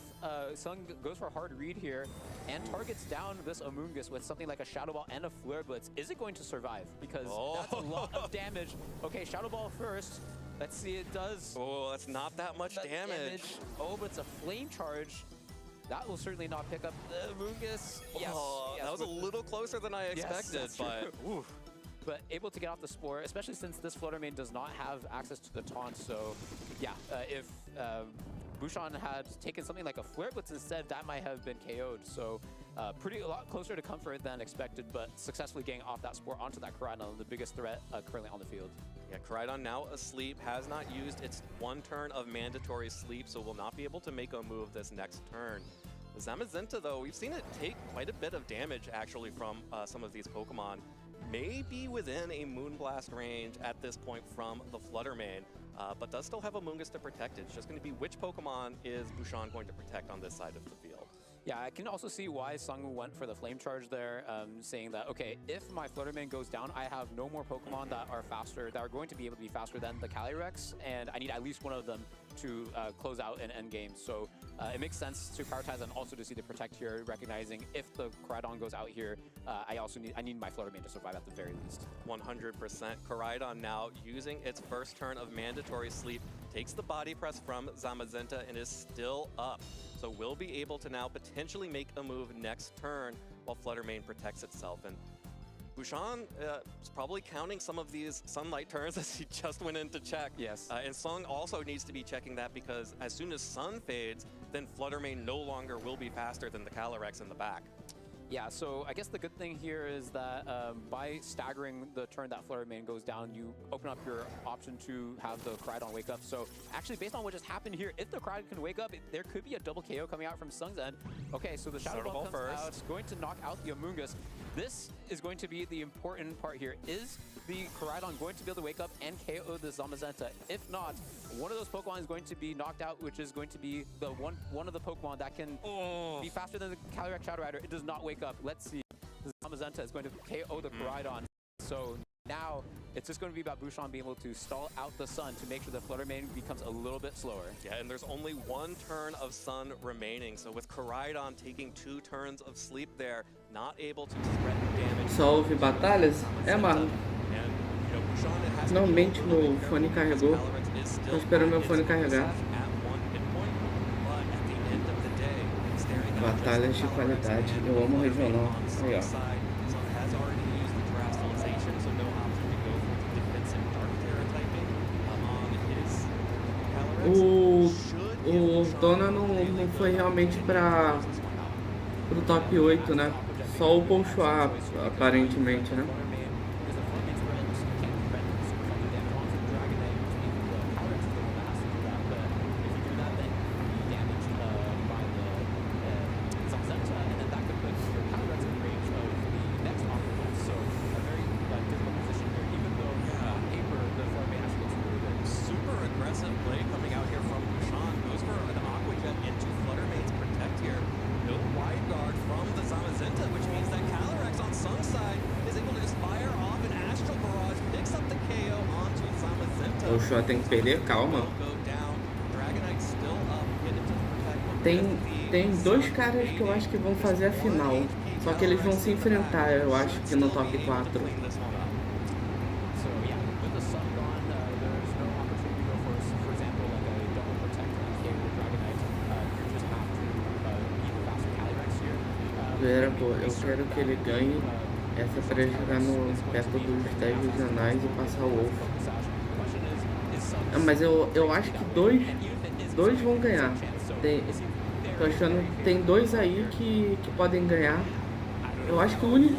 Sung goes for a hard read here and targets down this Amoonguss with something like a Shadow Ball and a Flare Blitz, is it going to survive? Because that's a lot of damage. Okay, Shadow Ball first. Let's see, it does. Oh, that's not that much damage. Oh, but it's a Flame Charge. That will certainly not pick up the Amoonguss. Yes, that was a little closer than I expected, but oof. But able to get off the Spore, especially since this Flutter Mane does not have access to the taunt. So yeah, if Bouchon had taken something like a Flare Blitz instead, that might have been KO'd. So a lot closer to comfort than expected, but successfully getting off that Spore onto that Koraidon, the biggest threat currently on the field. Yeah, Koraidon now asleep, has not used its one turn of mandatory sleep, so will not be able to make a move this next turn. Zamazenta, though, we've seen it take quite a bit of damage, actually, from some of these Pokemon. May be within a Moonblast range at this point from the Flutter Mane, but does still have a Amoonguss to protect it. It's just going to be which Pokemon is Bouchon going to protect on this side of the field. Yeah, I can also see why Sung went for the Flame Charge there, saying that, okay, if my Flutter Mane goes down, I have no more Pokemon that are faster, that are going to be able to be faster than the Calyrex, and I need at least one of them to close out an endgame. So it makes sense to prioritize and also to see the Protect here, recognizing if the Koraidon goes out here, I need my Flutter Mane to survive at the very least. 100%. Koraidon now using its first turn of mandatory sleep, takes the body press from Zamazenta and is still up. So will be able to now potentially make a move next turn while Flutter Mane protects itself. And Bouchon is probably counting some of these Sunlight turns as he just went in to check. Yes. And Sung also needs to be checking that because as soon as Sun fades, then Flutter Mane no longer will be faster than the Calyrex in the back. Yeah, so I guess the good thing here is that by staggering the turn that Flutter Mane goes down, you open up your option to have the Koraidon wake up. So actually, based on what just happened here, if the Koraidon can wake up, there could be a double KO coming out from Sung's end. Okay, so the Shadow Ball comes out. It's going to knock out the Amoonguss. This is going to be the important part here. Is the Koraidon going to be able to wake up and KO the Zamazenta? If not, one of those Pokemon is going to be knocked out, which is going to be the one of the Pokemon that can be faster than the Calyrex Shadow Rider. It does not wake up. Let's see. The Zamazenta is going to KO the Koraidon. So now it's just going to be about Bouchon being able to stall out the Sun to make sure the Flutter Mane becomes a little bit slower. Yeah, and there's only one turn of Sun remaining. So with Koraidon taking 2 turns of sleep there, not able to threaten damage. Só houve batalhas? É, Marlon. Finalmente meu fone carregou. Tô esperando meu fone carregar. Batalhas de qualidade. Eu amo regional. Aí, ó. O Dona não foi realmente para o top 8, né? Só o Bolshua, aparentemente, né? O Show tem que perder calma. Tem dois caras que eu acho que vão fazer a final. Só que eles vão se enfrentar, eu acho que no top 4. Eu quero que ele ganhe essa pra chegar perto dos 10 regionais e passar o Wolf. Mas eu acho que dois vão ganhar. Tô achando que tem dois aí que podem ganhar. Eu acho que o único.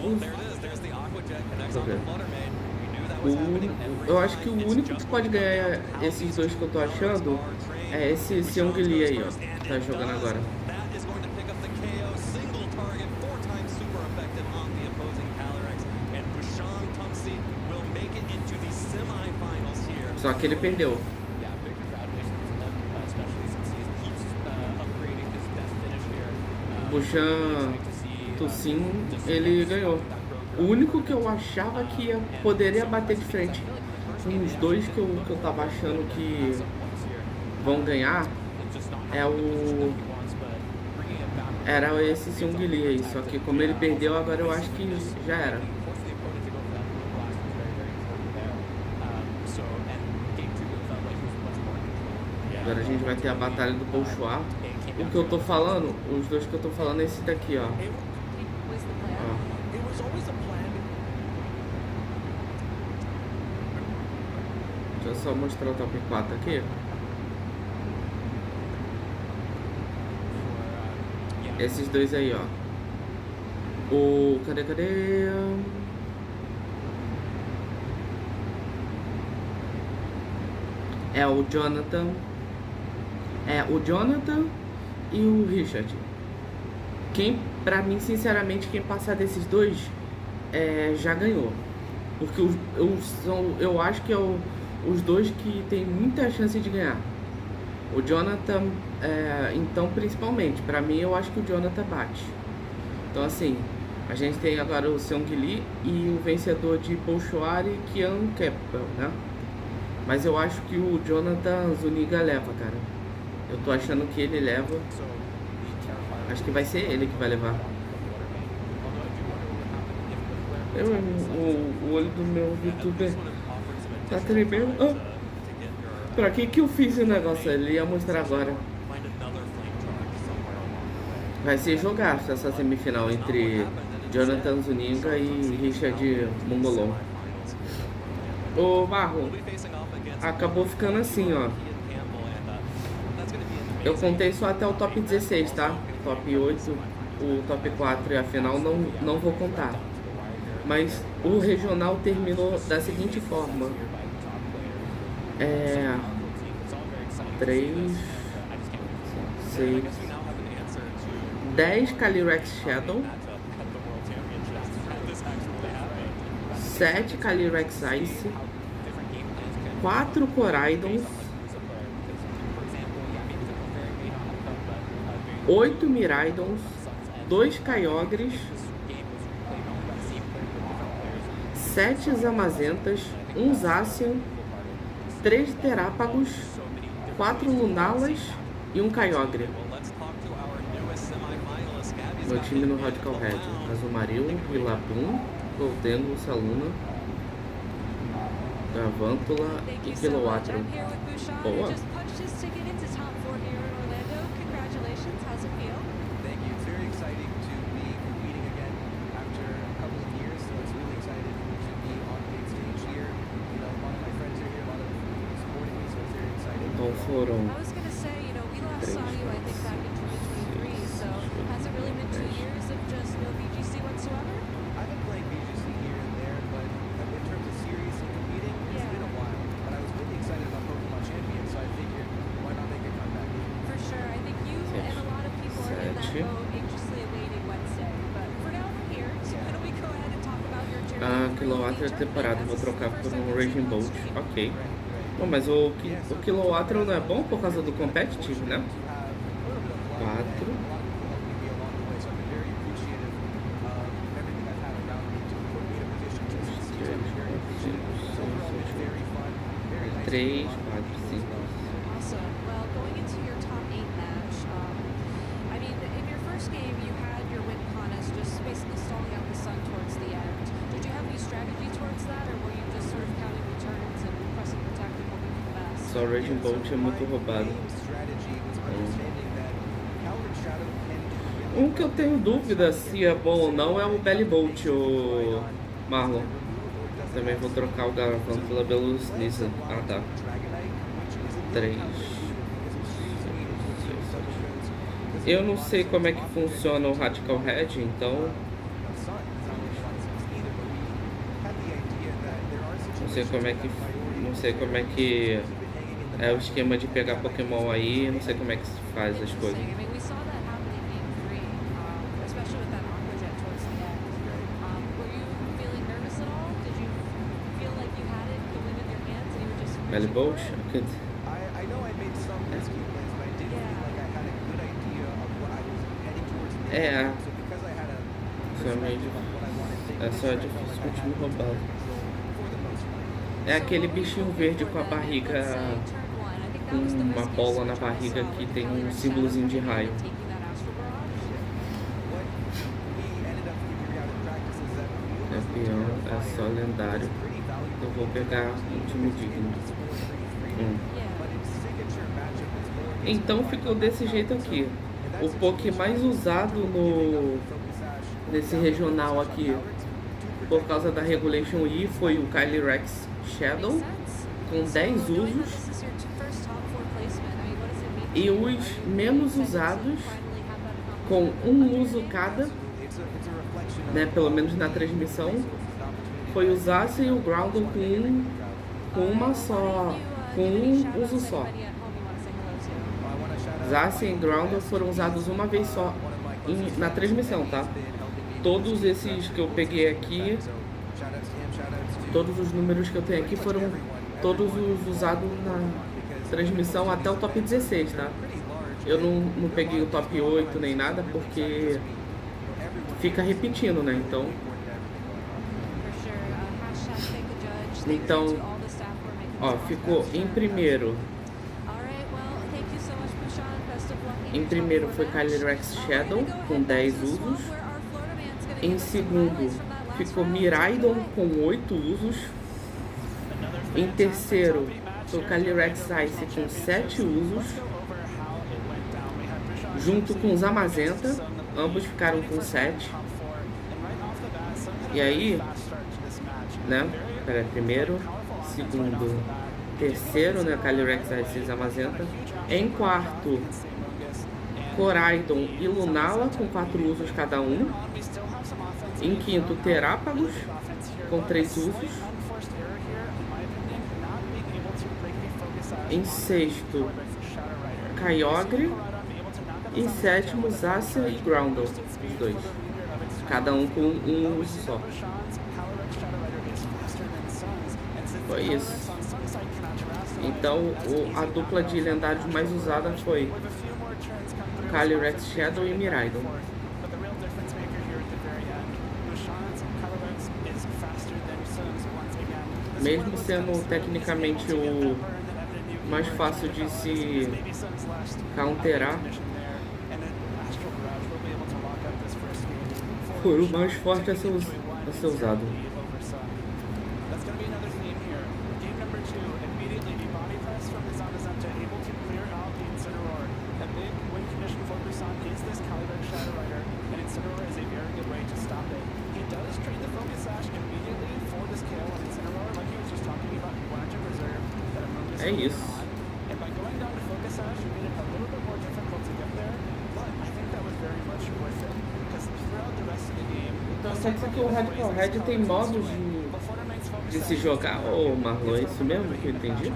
Eu acho que o único que pode ganhar esses dois que eu tô achando é esse Seung Lee aí, ó. Que tá jogando agora. Só que ele perdeu. O Bushan Tussin, ele ganhou. O único que eu achava que poderia bater de frente com os dois que eu tava achando que vão ganhar era esse Seung Lee aí. Só que como ele perdeu, agora eu acho que já era. Agora a gente vai ter a batalha do Bolshua. O que eu tô falando, os dois que eu tô falando é esse daqui, ó. Deixa eu só mostrar o top 4 aqui. Esses dois aí, ó. Cadê? É o Jonathan. O Jonathan e o Richard. Pra mim, sinceramente, quem passar desses dois já ganhou. Porque eu acho que é os dois que tem muita chance de ganhar. O Jonathan, então, principalmente, pra mim, eu acho que o Jonathan bate. Então, assim, a gente tem agora o Seung Lee e o vencedor de Bolshua e Kian Keppel, né? Mas eu acho que o Jonathan Zuniga leva, cara. Eu tô achando que ele leva. Acho que vai ser ele que vai levar. O olho do meu youtuber tá tremendo. Pra que eu fiz o negócio? Ele ia mostrar agora. Vai ser jogaço essa semifinal entre Jonathan Zuniga e Richard Mongolon. Ô Barro, acabou ficando assim, ó. Eu contei só até o top 16, tá? Top 8, o top 4 e a final não vou contar. Mas o regional terminou da seguinte forma. 3, 6, 10 Calyrex Shadow, 7 Calyrex Ice, 4 Coraidons, 8 Miraidons, 2 Kyogres, 7 Zamazentas, 1 Zacian, 3 Terápagos, 4 Lunalas e 1 Kyogre. Meu time no Radical Red: Azumarill, Rillaboom, Golden, Saluna, Gavantula e Kilowattrel. Boa! foram? I was gonna say, you know, we last saw you, I think, back in 2023, so has it really been 2 years of just no VGC whatsoever? I've been playing VGC here and there, but in terms of serious and competing, it's been a while. But I was really excited about Pokemon Champions, so I figured, why not make a comeback? For sure. I think you and a lot of people are in that boat, anxiously awaiting Wednesday. But for now, we're here. So why don't we go ahead and talk about your journey? Quilowattra temporada, vou trocar por um Raging Bolt. Ok. Bom, mas o Quilowattra não é bom por causa do competitive, né? 4. Três, 4, 5. Awesome. Well, going into your top 8 match, I mean, in your first game, you had your win harness just basically stalling out the sun towards the end. Did you have any strategy towards that, or were you just sort of counting returns and pressing protect and hoping for the best? Só o Raging Bolt é muito roubado. Um que eu tenho dúvida se é bom ou não é o Belly Bolt, o Marlon. Também vou trocar o Garafântula pelo Sneasel. Ah, tá. 3. Eu não sei como é que funciona o Radical Head, então... Não sei como é que é o esquema de pegar Pokémon aí, não sei como é que se faz as coisas. Belly Bolt? I know I made some risky plays, but I didn't feel like I had a good idea of what I was heading towards in the game. So because I had a perspective on what I wanted to take, é só difícil com o time roubado. É aquele bichinho verde com a barriga, com uma bola na barriga que tem um símbolozinho de raio. Campeão é só lendário. Eu vou pegar um time digno. Então ficou desse jeito aqui. O Poké mais usado nesse regional aqui, por causa da Regulation E, foi o Calyrex Shadow, com 10 usos. E os menos usados, com um uso cada, né, pelo menos na transmissão, foi o Zacian e o Groudon com um uso só. Zacian e Groudon foram usados uma vez só na transmissão, tá? Todos esses que eu peguei aqui, todos os números que eu tenho aqui foram todos usados na transmissão até o top 16, tá? Eu não peguei o top 8 nem nada porque fica repetindo, né? Então, ó, ficou em primeiro. Em primeiro foi Calyrex Shadow com 10 usos. Em segundo ficou Miraidon com 8 usos. Em terceiro foi Calyrex Ice com 7 usos. Junto com Zamazenta, ambos ficaram com 7. E aí, né? Primeiro, segundo, terceiro, né? Calyrex Ice e Zamazenta. Em quarto, Coraidon e Lunala com 4 usos cada um. Em quinto, Terápagos com 3 usos. Em sexto, Kyogre. Em sétimo, Zacian e Groudon, os dois. Cada um com um uso só. Foi isso. Então, a dupla de lendários mais usada foi Calyrex Shadow e Miraidon. Mesmo sendo tecnicamente o mais fácil de se counterar, foi o mais forte a ser usado. É isso. interessante é que o Radical Red tem modos de se jogar. Ô, Marlon, é isso mesmo que eu entendi?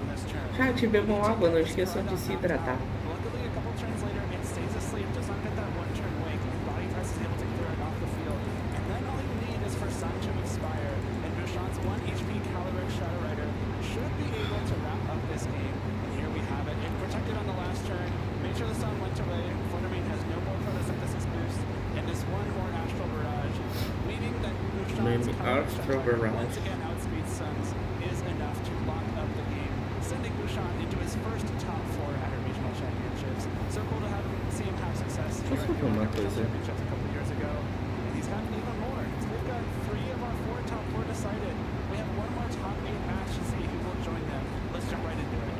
Chat, bebam água, não esqueçam de se hidratar. Luckily, a couple turns later, it stays asleep, does not get that one turn wake, and Body Press is able to clear it off the field. And then all you need is for Sun to expire, and Bouchon's 1 HP Calyrex Shadow Rider should be able to wrap up this game. And here we have it. It protected on the last turn, made sure the Sun went away. Fluttermane has no more photosynthesis boost, and this one more Astral Barrage, meaning that Bouchon's Astral Barrage once again outspeeds Sun's is enough to lock up the game, sending Bouchon into his first top 4 at our regional championships. So cool to see him have success here at the EUA championships a couple years ago. And he's gotten even more. So we've got 3 of our 4 top 4 decided. We have one more top 8 match to see who will join them. Let's jump right into it.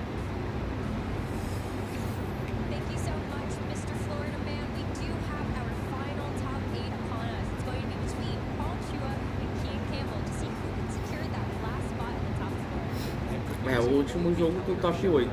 Thank you so much, Mr. Florida Man. We do have our final top 8 upon us. It's going to be between Paul Chua and Kian Campbell to see who can secure that last spot in the top 4. É o último jogo do top 8.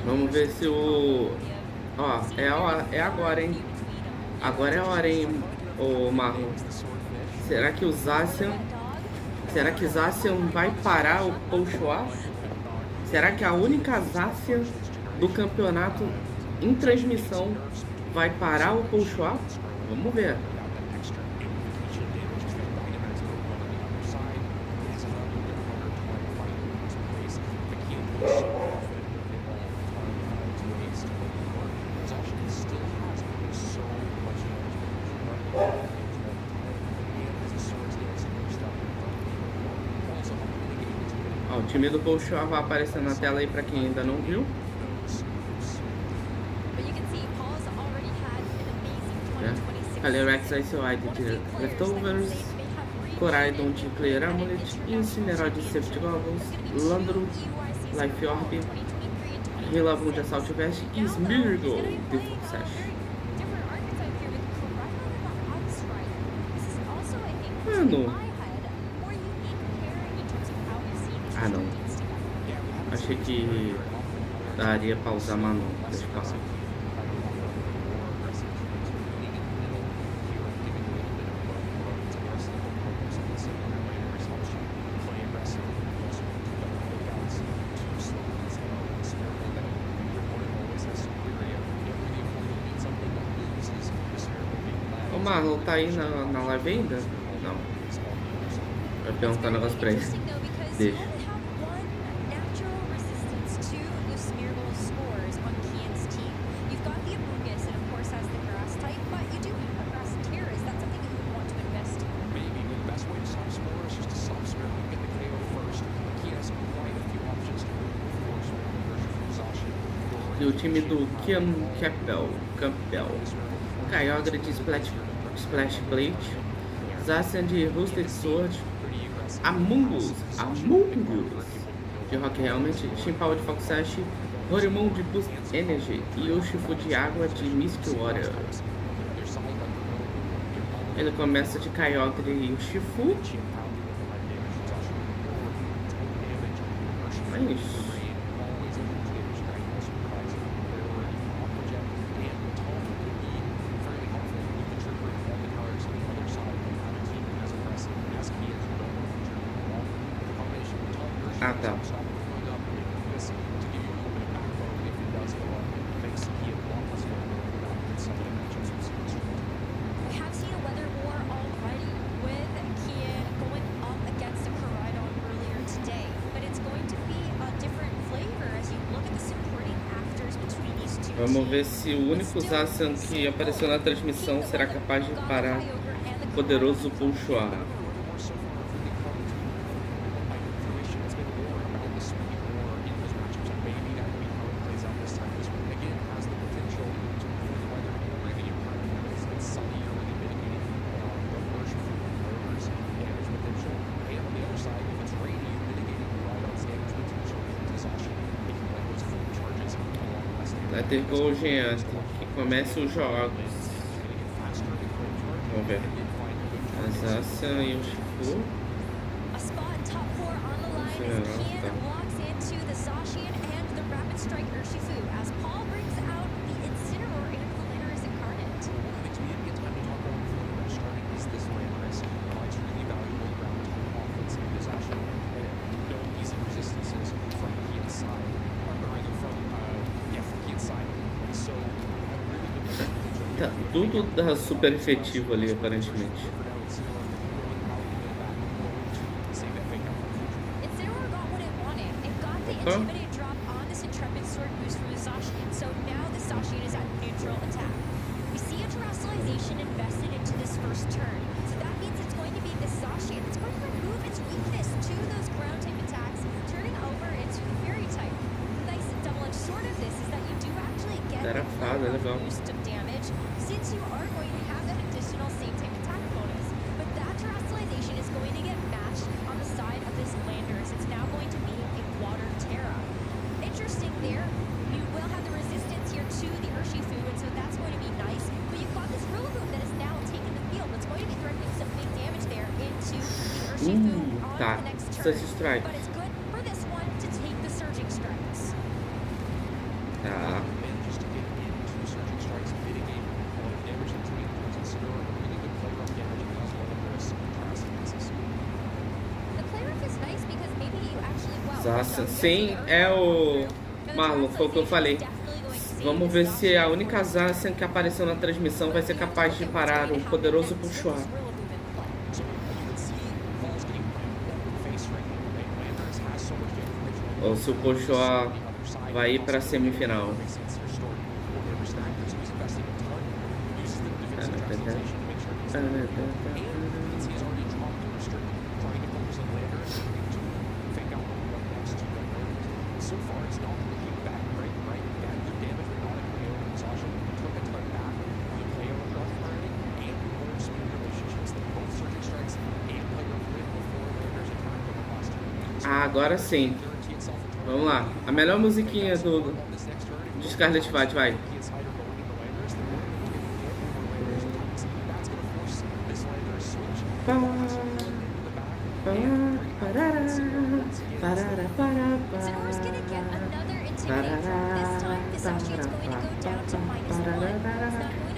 Vamos ver se o... Ó, é agora, hein? Agora é a hora, hein, ô Marlon. Será que o Zacian... Será que Zacian vai parar o Polchoá? Será que a única Zacian do campeonato em transmissão vai parar o Polchoá? Vamos ver. O time do Polchoá vai aparecer na tela aí pra quem ainda não viu. Calyrex ICOI de Leftovers, Coraidon de Clear Amulet, Incineroid de Safety Goggles, Landro, Life Orb, Rillaboom de Assault Vest e Smeargle de Sash. Mano. Ah, não. Achei que daria pra usar Manon. Deixa eu passar. O Marlon tá aí na live ainda? Não. Vai perguntar um negócio pra ele. Deixa. E o time do Kian Campbell, Kyogre de Splash Plate, Zacian de Rusted Sword, Amungus de Rock Helmet, Chimpao de Fox Sash, Horimon de Boost Energy e Urshifu de Água de Mystic Warrior. Ele começa de Kyogre e Urshifu. É isso. Ah, tá. Vamos ver se o único Zacian que apareceu na transmissão será capaz de parar o poderoso Polchoá. ter gol gigante. Que comece os jogos. Vamos ver. Azasan e o Shifu. A spot in top 4 on the line as Kian locks into the Zacian and the Rapid Strike Urshifu as Paul brings out the Incineroar and Polaris Incarnate. I think to me, it'd be a time to talk about the starting is this Landorus. It's really valuable around top offense in this action. No easy resistances from Kian's side, or rather from Kian's side. So Tá tudo dá super efetivo ali, aparentemente. Incineroar got what it wanted. It got the Intimidate drop on this Intrepid Sword boost from the Zacian, so now the Zacian is at neutral attack. We see a Terrestrialization invested into this first turn, so that means it's going to be the Zacian that's going to remove its weakness to those ground type attacks, turning over into the Fairy type. The nice double-edged sword of this is that you do actually get a boost of damage, since you are going to have that additional same type attack bonus. But that Terrestrialization is going to get matched on the side of this Landorus. It's now going to be a Water Terra. Interesting there, you will have the resistance here to the Urshifu, and so that's going to be nice. But you've got this Rillaboom that has now taken the field. That's going to be threatening some big damage there into the Urshifu on the next turn. But it's good for this one to take the Surging Strikes. Tá. Zacian, sim, é o Marlon, foi o que eu falei. Vamos ver se a única Zacian que apareceu na transmissão vai ser capaz de parar o poderoso Puxuar. Ou se o Puxuar vai ir para a semifinal. So far, it's not looking bad, right? Got good damage, but not a great over Zacian. Took a ton back. You play over Josh Brady and more speed relationships that both Surging Strikes and play over it before Landorus attack over last turn. Ah, agora sim. Vamos lá. A melhor musiquinha do Scarlet Fight, vai. Incineroar's gonna get another Intimidate drop. This time, the Zacian's going to go down to -1. It's not going to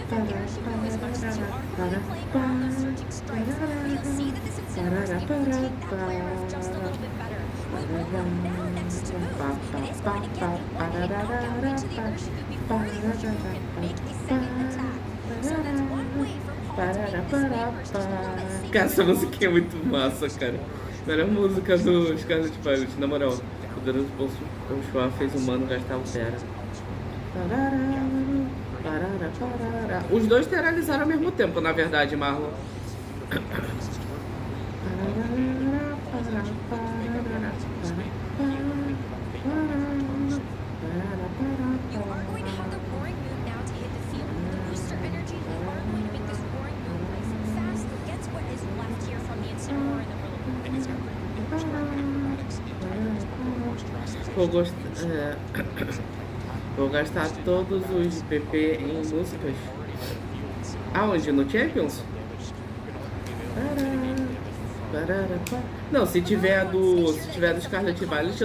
affect the Urshifu as much as you are really playing around those Surging Strikes. But you'll see that this Incineroar's able to take that Polaris just a little bit better. With Rillaboom now next to move, it is going to get a one-hit knockout into the Urshifu before the Urshifu can make a second attack. So that's one way for Paul to make this way versus a little bit safer. Cara, essa musiquinha é muito massa, cara. Melhor música do Scarlet Fight, na moral. O poderoso Puxuar fez o mano gastar o Terra. Os dois teralizaram ao mesmo tempo, na verdade, Marlon. You are going to have the Roaring Moon now to hit the field. The booster energy, you are going to make this Roaring Moon nice and fast against what is left here from the Incineroar and the Rillaboom. Vou gastar todos os PP em músicas. Aonde? No Champions? Não, se tiver do Scarlet Violet,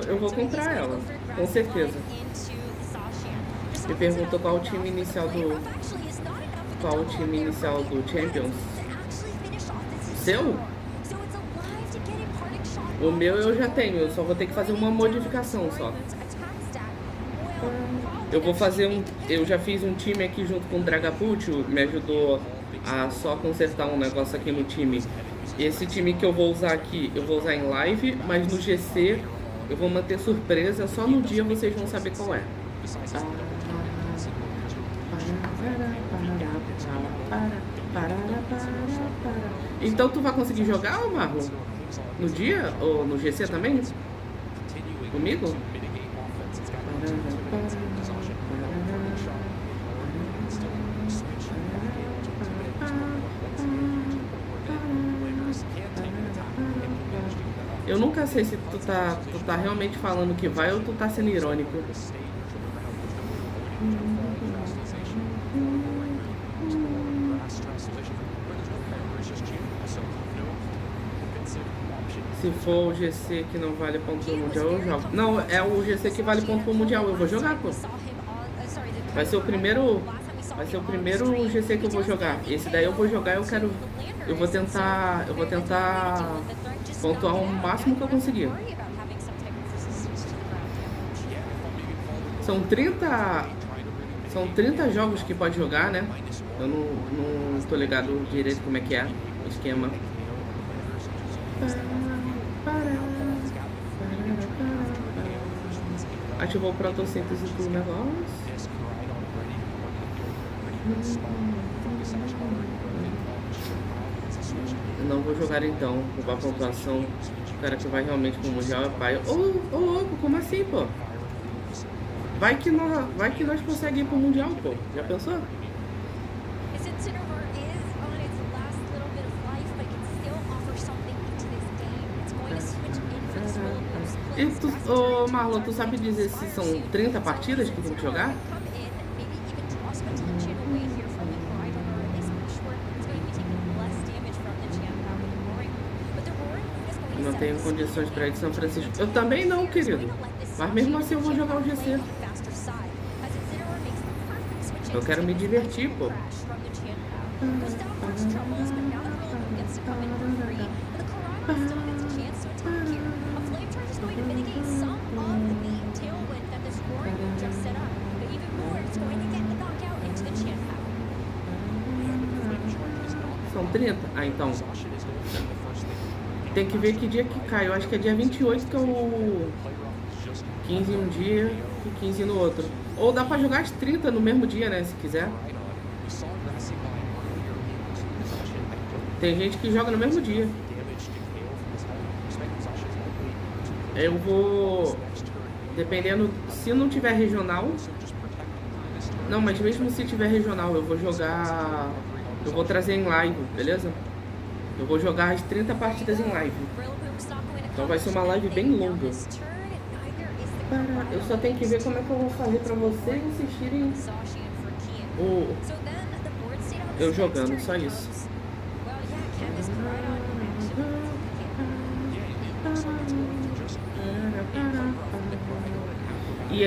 eu vou comprar ela, com certeza. Me perguntou qual o time inicial do Champions. Seu? O meu eu já tenho, eu só vou ter que fazer uma modificação só. Eu vou fazer eu já fiz um time aqui junto com o Dragapult, me ajudou a só consertar um negócio aqui no time. Esse time que eu vou usar aqui, eu vou usar em live, mas no GC eu vou manter surpresa, só no dia vocês vão saber qual é. Então tu vai conseguir jogar, Marlon? No dia? Ou no GC também? Comigo? Eu nunca sei se tu tá realmente falando que vai ou tu tá sendo irônico. Se for o GC que não vale ponto pro Mundial, eu jogo. Não, é o GC que vale ponto pro Mundial, eu vou jogar, pô. Vai ser o primeiro GC que eu vou jogar. Esse daí eu vou jogar, eu vou tentar pontuar o máximo que eu conseguir. São 30 jogos que pode jogar, né? Eu não tô ligado direito como é que é o esquema. Ativou o protossíntese do negócio. Não vou jogar então, roubar a pontuação. O cara que vai realmente pro Mundial é pai. Ô louco, como assim, pô? Vai que nós conseguimos ir pro Mundial, pô. Já pensou? E tu, Marlon, tu sabe dizer se são 30 partidas que tem que jogar? Não tenho condições para ir de São Francisco. Eu também não, querido. Mas mesmo assim eu vou jogar o GC. Eu quero me divertir, pô. São 30? Ah, então. Tem que ver que dia que cai. Eu acho que é dia 28 que é o 15 um dia e 15 no outro. Ou dá pra jogar as 30 no mesmo dia, né? Se quiser. Tem gente que joga no mesmo dia. Eu vou... Dependendo... Se não tiver regional... Não, mas mesmo se tiver regional, eu vou jogar... Eu vou trazer em live, beleza? Eu vou jogar as 30 partidas em live. Então vai ser uma live bem longa. Eu só tenho que ver como é que eu vou fazer pra vocês assistirem eu jogando, só isso. E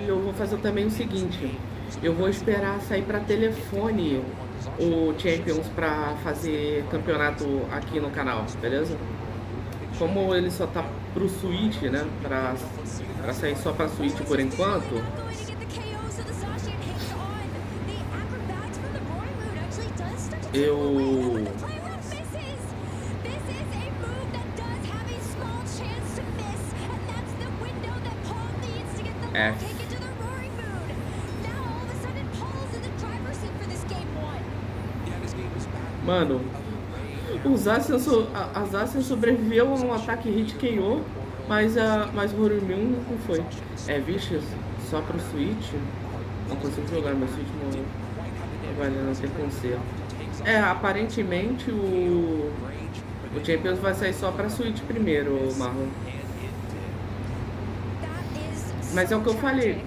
eu vou fazer também o seguinte. Eu vou esperar sair pra telefone o Champions pra fazer campeonato aqui no canal, beleza? Como ele só tá pro Switch, né? Pra sair só pra Switch por enquanto. Mano, as Asian sobreviveu a um ataque hit KO, mas o Horimion não foi. Vixe, só pro Switch? Não consigo jogar, meu Switch não tem conserto. Aparentemente o Champions vai sair só pra Switch primeiro, Marlon. Mas é o que eu falei,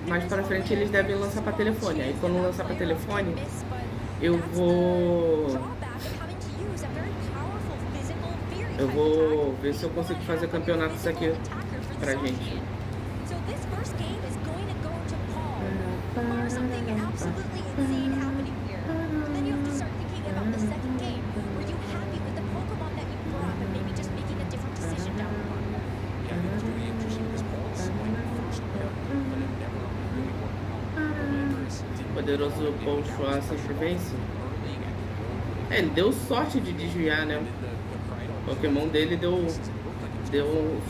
mais pra frente eles devem lançar pra telefone. Aí quando lançar pra telefone, eu vou ver se eu consigo fazer campeonatos aqui pra gente. Poderoso Paul Chua sempre vence. Ele deu sorte de desviar, né? O Pokémon dele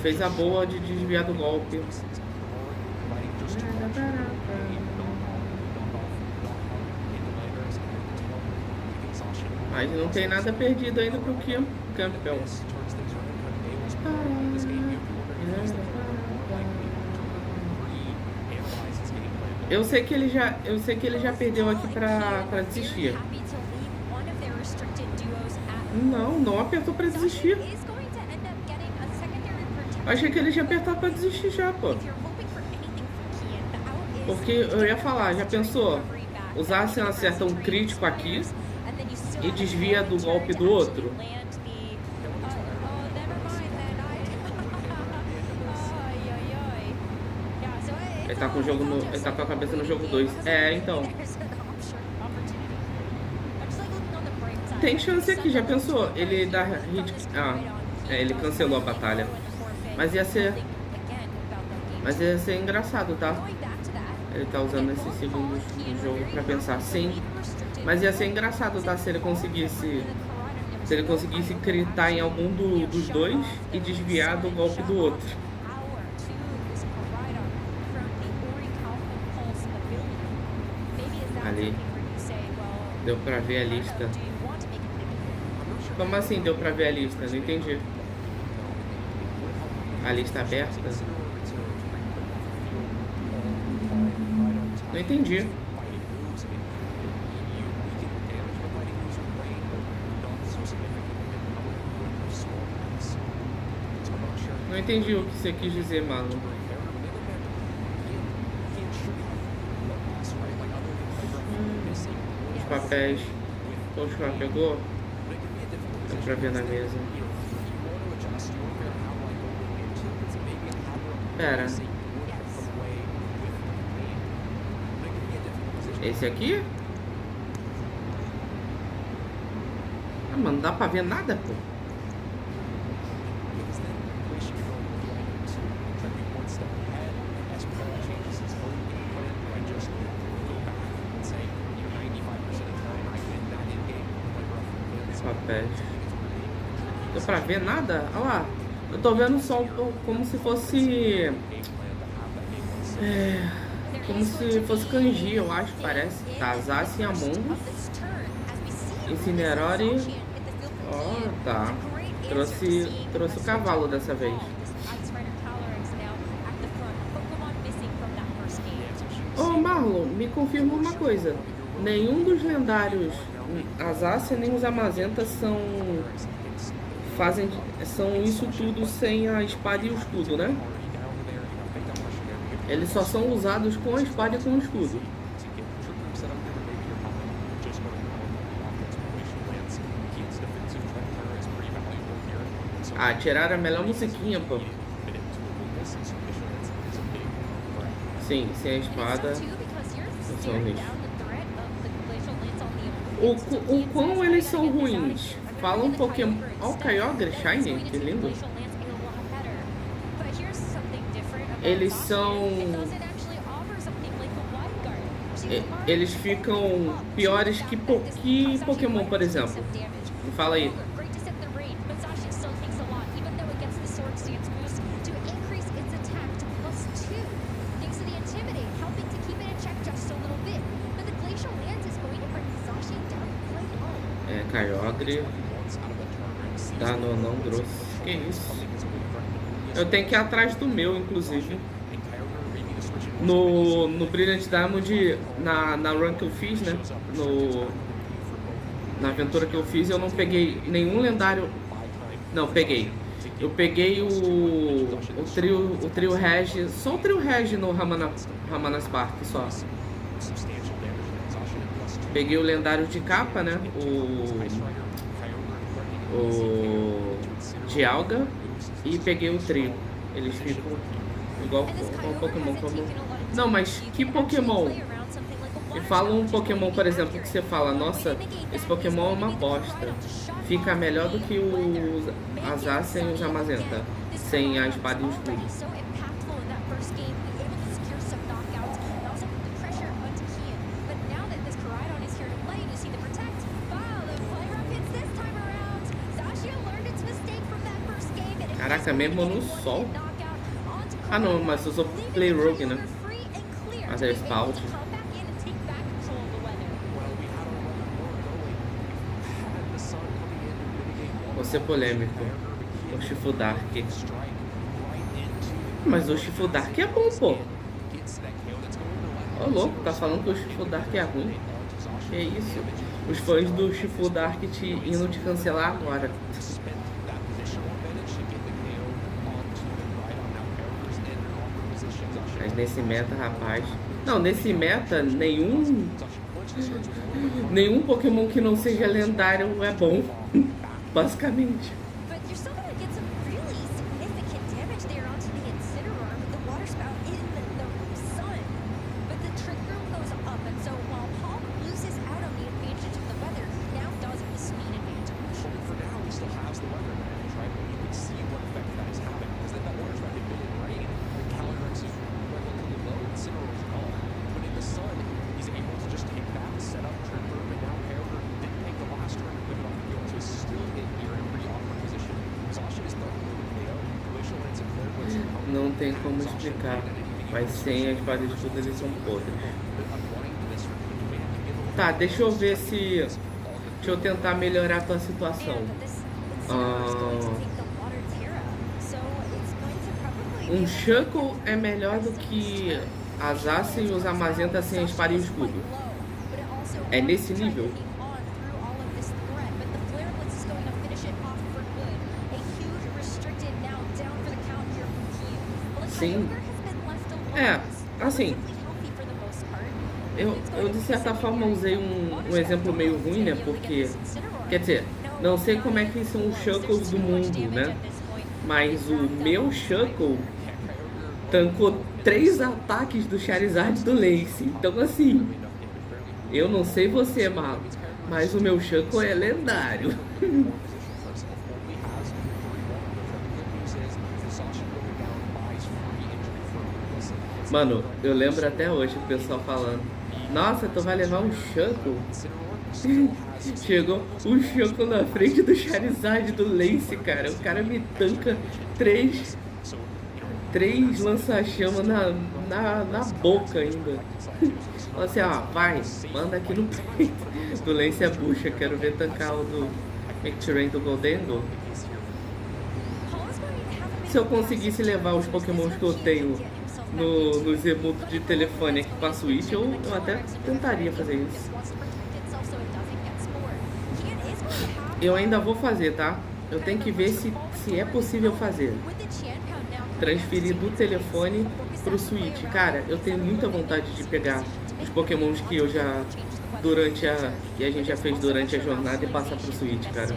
fez a boa de desviar do golpe. Mas não tem nada perdido ainda pro campeão. Eu sei que ele já perdeu aqui pra desistir. Não apertou pra desistir. Achei que ele tinha apertado pra desistir já, pô. Porque eu ia falar, já pensou? Os Asian acertam um crítico aqui e desvia do golpe do outro. Ele tá com o jogo no. Ele tá com a cabeça no jogo 2. É, então. Tem chance aqui, já pensou? Ele dá hit. Ele cancelou a batalha. Mas ia ser engraçado, tá? Ele tá usando esses segundos do jogo pra pensar. Sim. Mas ia ser engraçado, tá? Se ele conseguisse critar em algum dos dois e desviar do golpe do outro. Ali. Deu pra ver a lista. Como assim deu pra ver a lista? Não entendi. A lista aberta? Não entendi. Não entendi o que você quis dizer, mano. Os papéis. O Chua pegou? Dá pra ver na mesa. Pera. Esse aqui? Ah, mano, não dá pra ver nada, pô. Papéis. Deu pra ver nada? Olha lá. Eu tô vendo só como se fosse... como se fosse kanji, eu acho, parece. Tá, Zaci, Among, Incinerori. Ó, tá. Trouxe o cavalo dessa vez. Ô, Marlon, me confirma uma coisa. Nenhum dos lendários, a Zaci nem os Amazenta são isso tudo sem a espada e o escudo, né? Eles só são usados com a espada e com o escudo. Ah, tiraram a melhor musiquinha, pô. Sim, sem a espada. São lixo. O quão eles são ruins? Fala um Pokémon. Ó, o Kyogre Shiny, que lindo. Eles são... Eles ficam piores que Pokémon, por exemplo. Fala aí. Kyogre. Danonão grosso. Que isso? Eu tenho que ir atrás do meu, inclusive. No Brilliant Diamond, na run que eu fiz, né? Na aventura que eu fiz, eu não peguei nenhum lendário. Não, peguei. Eu peguei o trio Regi. Só o trio Regi no Ramanas Park, só. Peguei o lendário de capa, né? O Dialga. E peguei o trio. Eles ficam igual Pokémon comum. Não, mas que Pokémon? Me fala um Pokémon, por exemplo, que você fala, nossa, esse Pokémon é uma bosta. Fica melhor do que os Azar sem os Amazenta. Sem a espada e o escudo. Caraca, mesmo no sol. Ah não, mas usou Play Rogue, né? Mas é Spout. Vou ser polêmico. O Shifudark. Mas o Shifudark é bom, pô. Ô louco, tá falando que o Shifudark é ruim? Que isso? Os fãs do Shifudark indo te cancelar agora. Mas nesse meta, rapaz... Não, nesse meta, nenhum Pokémon que não seja lendário é bom. Basicamente. tem como explicar. Mas sem a espada de escudo eles são podres. Tá, deixa eu ver se... Deixa eu tentar melhorar a tua situação. Um Shuckle é melhor do que a Zacian e os Zamazenta sem a espada e o escudo. É nesse nível? Sim. É, assim, eu de certa forma usei um exemplo meio ruim, né? Porque, quer dizer, não sei como é que são os Shuckles do mundo, né? Mas o meu Shuckle tancou 3 ataques do Charizard do Lance. Então, assim, eu não sei você, Mago, mas o meu Shuckle é lendário. Mano, eu lembro até hoje o pessoal falando: nossa, tu vai levar um Shuckle? Chegou um Shuckle na frente do Charizard do Lance, cara. O cara me tanca 3 lança-chama na boca ainda. Fala assim, ó, vai, manda aqui no peito. Do Lance é bucha, quero ver tancar o do Make do Goldengo. Se eu conseguisse levar os pokémons que eu tenho nos emotes de telefone aqui com a Switch, eu até tentaria fazer isso. Eu ainda vou fazer, tá? Eu tenho que ver se é possível fazer. Transferir do telefone pro Switch. Cara, eu tenho muita vontade de pegar os pokémons que eu já... que a gente já fez durante a jornada e passar pro Switch, cara.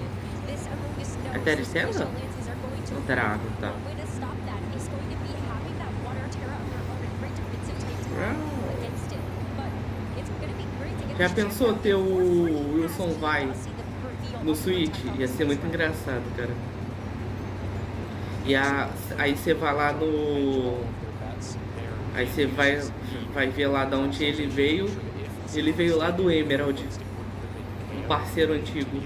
É Tericela? Não, Terago, tá. Já pensou ter o Wilson Vai no Switch? Ia ser muito engraçado, cara. E aí você vai lá no... Aí você vai ver lá de onde ele veio. Ele veio lá do Emerald, um parceiro antigo.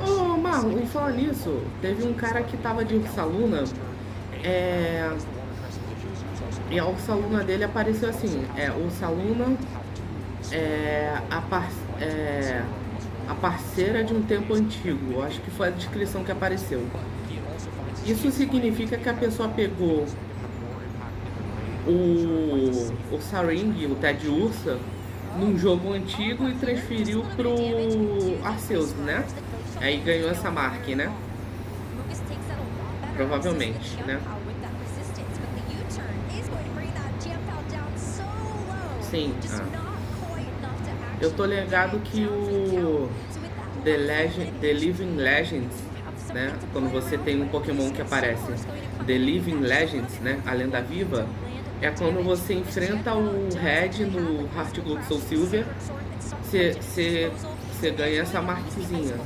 Ô, Marlon, e falar nisso, teve um cara que tava de Ursaluna. E a Ursaluna dele apareceu assim, Ursaluna a parceira de um tempo antigo. Eu acho que foi a descrição que apareceu. Isso significa que a pessoa pegou o Saring, o Ted Ursa, num jogo antigo e transferiu pro Arceus, né? Aí ganhou essa marca, né? Provavelmente, né? Sim. Eu tô ligado que o The Living Legends, né? Quando você tem um Pokémon que aparece The Living Legends, né? A lenda viva, é quando você enfrenta o Red no Heart Gold Soul Silver, você ganha essa marquezinha.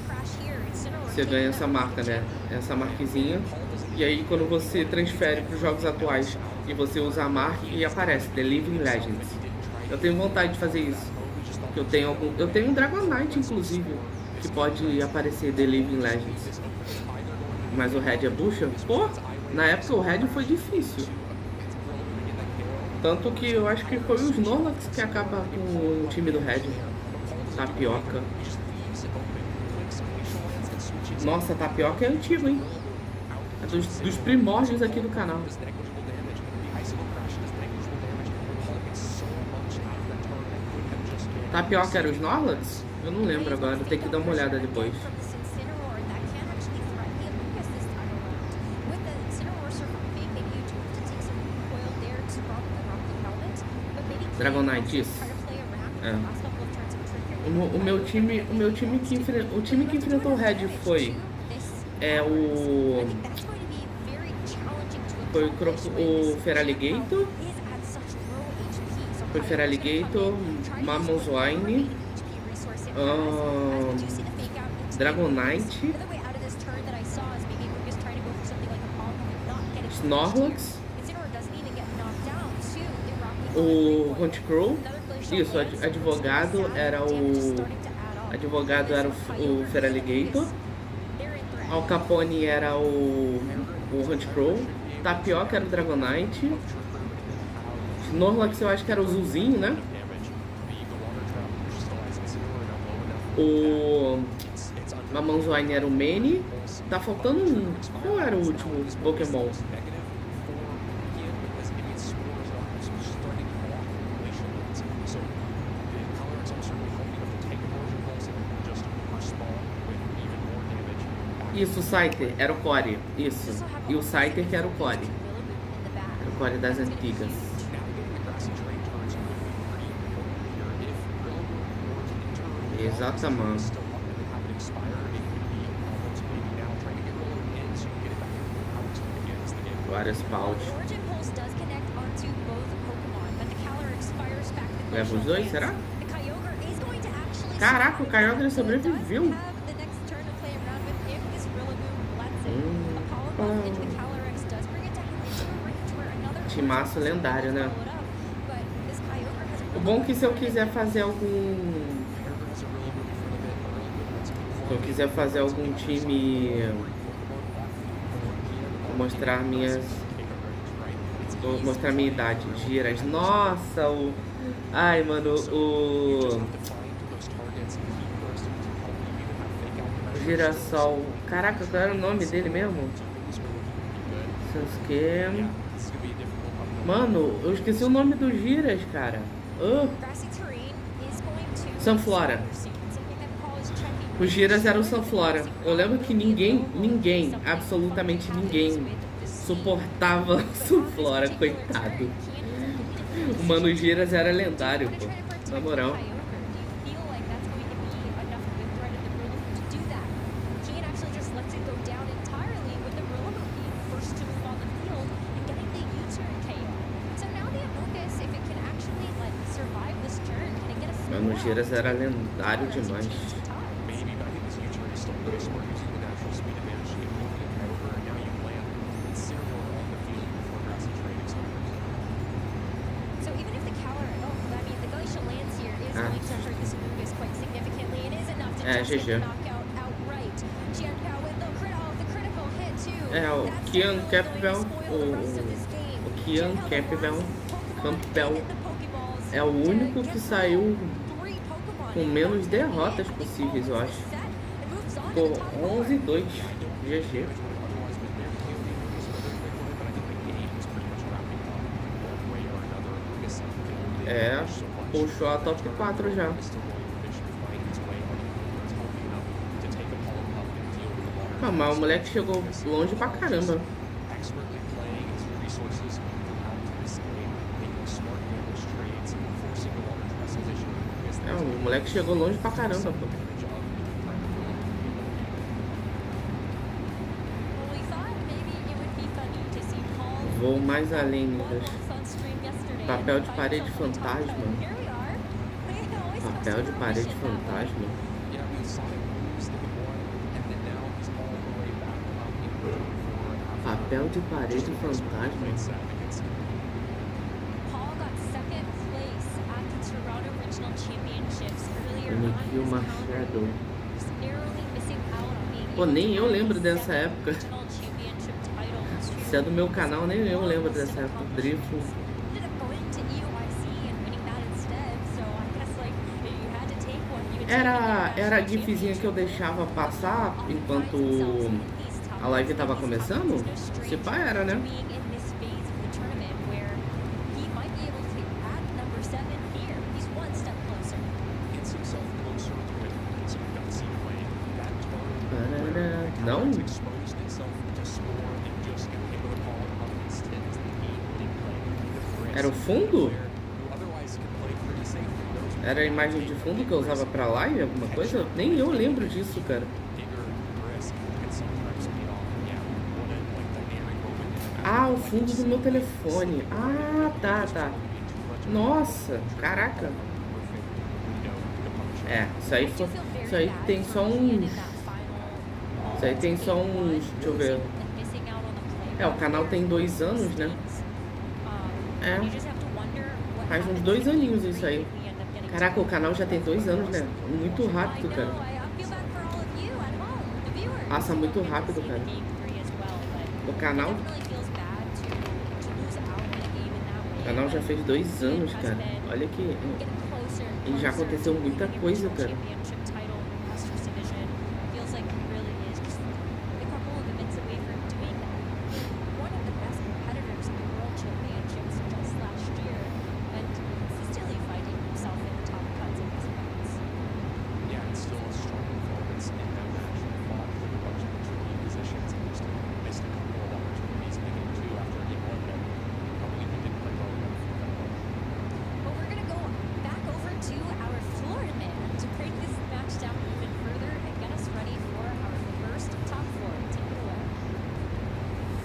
Você ganha essa marca, né? Essa marquezinha. E aí quando você transfere para os jogos atuais e você usa a marca e aparece The Living Legends. Eu tenho vontade de fazer isso. Eu tenho um Dragonite, inclusive, que pode aparecer The Living Legends. Mas o Red é bucha? Pô, na época o Red foi difícil. Tanto que eu acho que foi o Snorlax que acaba com o time do Red. Tapioca. Nossa, Tapioca é antigo, hein? É dos primórdios aqui do canal. Tapioca era o Snorlax? Eu não lembro agora, vou ter que dar uma olhada depois. Dragonite, isso. É. O meu time que enfrentou o Red foi o Feraligator. Foi Feraligator, Mamoswine, Dragonite, Snorlax, o Honchcrow. Isso, advogado era o Feraligator. Al Capone era o Hunt Crow. Tapioca era o Dragonite. Snorlax eu acho que era o Zulzinho, né? O Mamanzoine era o Manny. Tá faltando um. Qual era o último Pokémon? Isso, o Scyther, era o Core. Isso. E o Scyther que era o Core. Era o Core das antigas. Exatamente. Várias paus. Leva os dois, será? Caraca, o Kyogre sobreviveu. Timaço lendário, né? O bom é que se eu quiser fazer algum... Se eu quiser fazer algum time... Vou mostrar minhas... Vou mostrar minha idade. Giras. Nossa, o... Ai, mano, o... Girassol. Caraca, qual era o nome dele mesmo? Sasuke. Mano, eu esqueci o nome do Giras, cara. Sunflora. O Giras era o Sunflora. Eu lembro que ninguém, absolutamente ninguém, suportava o Sunflora, coitado. O Mano Giras era lendário, pô. Na moral. Mano Giras era lendário demais. É, GG. É, o Kian Campbell, o Kian Campbell é o único que saiu com menos derrotas possíveis, eu acho. Ficou 11-2, GG. É, puxou a top 4 já. Ah, mas o moleque chegou longe pra caramba. É, o moleque chegou longe pra caramba, pô. Vou mais além, Lucas. Papel de parede fantasma. Papel de parede fantasma. Papel de parede fantasma. Iniquil Machado. Pô, nem eu lembro dessa época. Se é do meu canal, nem eu lembro dessa época. Drifo. Era a gifzinha que eu deixava passar enquanto a live tava começando? Se pá, era, né? Não? Era o fundo? Era a imagem de fundo que eu usava pra live, alguma coisa? Nem eu lembro disso, cara. Ah, o fundo do meu telefone. Ah, tá. Nossa, caraca. É, isso aí tem só uns... Isso aí tem só uns... Deixa eu ver. É, o canal tem 2 anos, né? É. Faz uns 2 aninhos isso aí. Caraca, o canal já tem 2 anos, né? Muito rápido, cara. Passa muito rápido, cara. O canal já fez 2 anos, cara. Olha que e já aconteceu muita coisa, cara.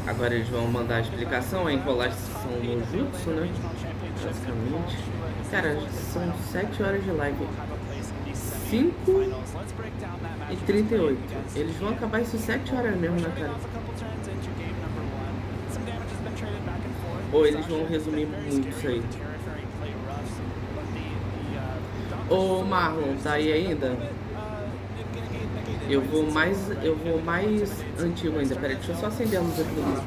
Agora eles vão mandar a explicação, a enrolação no jutsu, né? Basicamente. Cara, são 7 horas de live. 5h38. Eles vão acabar isso 7 horas mesmo, né, cara? Ou eles vão resumir muito isso aí. Ô Marlon, tá aí ainda? Eu vou mais antigo ainda. Peraí, deixa eu só acender a luz aqui do grupo.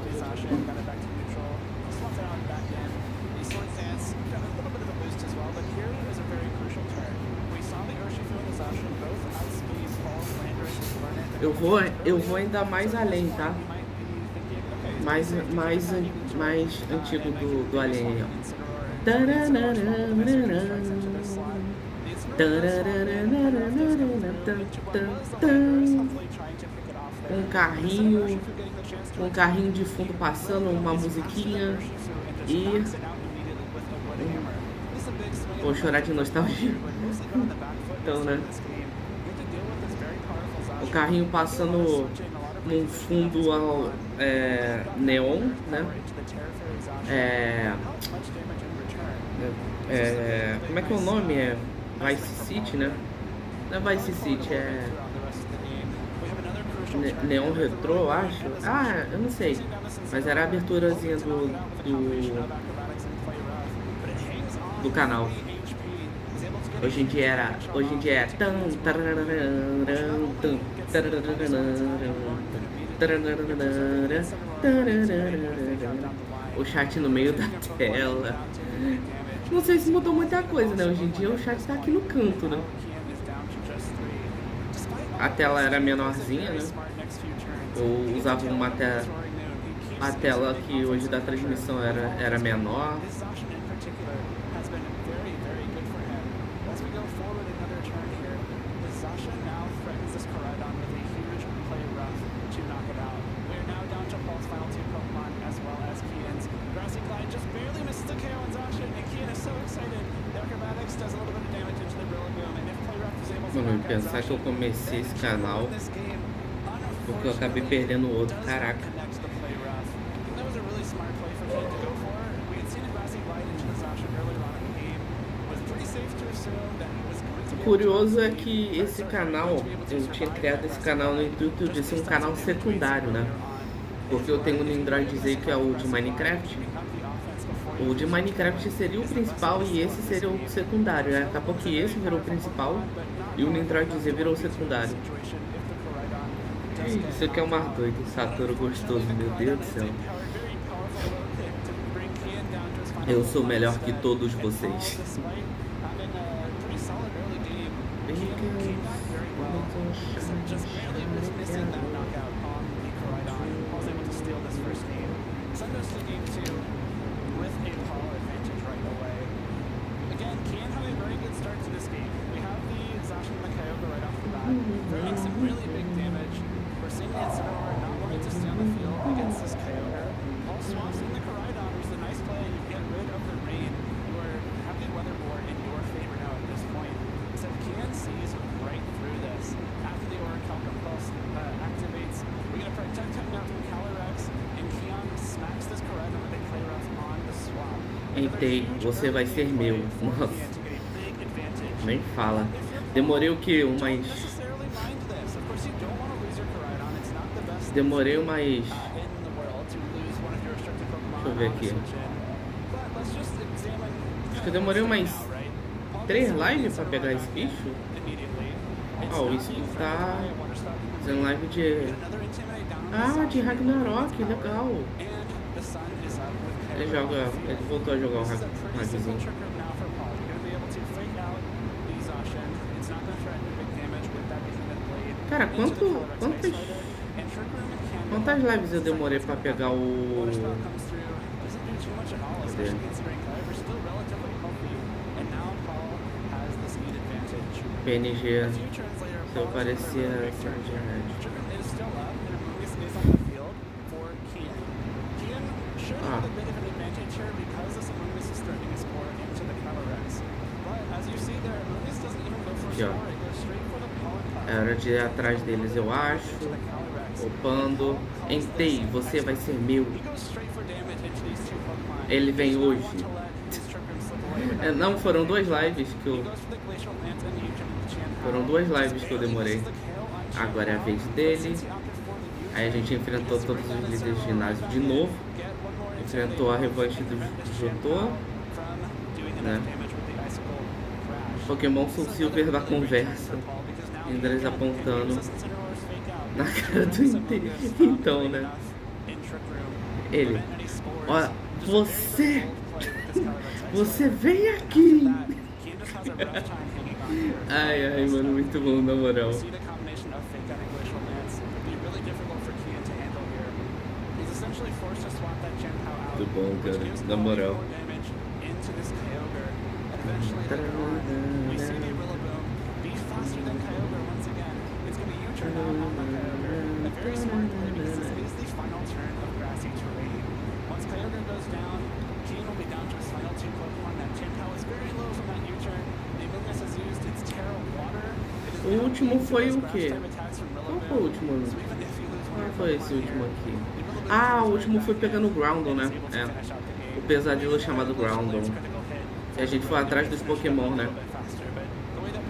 Eu vou ainda mais além, tá? Mais antigo do além aí, ó. Um carrinho de fundo passando, uma musiquinha e vou chorar de nostalgia. Então, né? O carrinho passando num fundo neon, né? Como é que é o nome? Vice City, né? Não é Vice City, é Neon Retro, eu acho. Ah, eu não sei. Mas era a aberturazinha do canal. Hoje em dia é o chat no meio da tela. Não sei se mudou muita coisa, né? Hoje em dia o chat tá aqui no canto, né? A tela era menorzinha, né? Eu usava a tela que hoje da transmissão era menor. Mano, pensar que eu comecei esse canal porque eu acabei perdendo o outro, caraca. O curioso é que esse canal, eu tinha criado esse canal no intuito de ser um canal secundário, né? Porque eu tenho um Android Z que é o de Minecraft. O de Minecraft seria o principal e esse seria o secundário, né? Acabou que esse virou o principal e o Android Z virou o secundário. Isso aqui é um mar doido, Satoru gostoso, meu Deus do céu. Eu sou melhor que todos vocês. Entrei, você vai ser meu. Nossa, nem fala. Demorei o que? Demorei umas... Deixa eu ver aqui. Acho que eu demorei umas 3 lives pra pegar esse bicho. Ó, o Isso tá fazendo live de... Ah, de Ragnarok, legal. Ele voltou a jogar o Ragzinho. Cara, quantas lives eu demorei pra pegar o... Cadê? PNG, se eu parecia essa internet. Ah. Aqui, ó. É hora de ir atrás deles, eu acho. Upando. Entei, você vai ser meu. Ele vem hoje. Não, foram duas lives que eu... demorei. Agora é a vez dele. Aí a gente enfrentou todos os líderes de ginásio de novo. Enfrentou a revanche do Jotô, né? Pokémon Soul Silver da conversa. Ainda eles apontando na cara do inteiro. Então, né? Ele. Ó, você vem aqui! Ai, mano, muito bom, na moral. Muito bom, cara, na moral. O último foi o quê? Qual foi o último? Qual foi esse último aqui? Ah, o último foi pegando o Groundon, né? É. O pesadelo chamado Groundon. E a gente foi atrás dos Pokémon, né?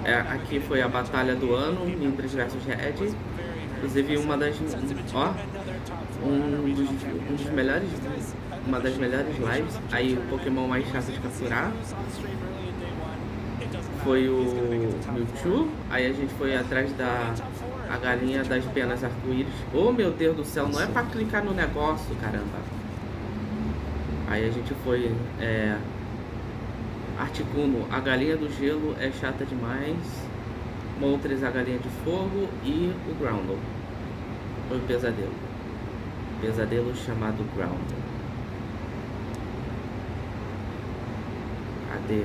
É, aqui foi a batalha do ano, Mindres vs Red. Inclusive uma das... Ó, uma das melhores lives. Aí o Pokémon mais chato de capturar foi o Mewtwo. Aí a gente foi atrás da galinha das penas arco-íris. Oh, meu Deus do céu, não é pra clicar no negócio, caramba. Aí a gente foi Articuno, a galinha do gelo é chata demais. Moltres, a galinha de fogo. E o Groundon. Foi o pesadelo. Pesadelo chamado Groundon. Cadê?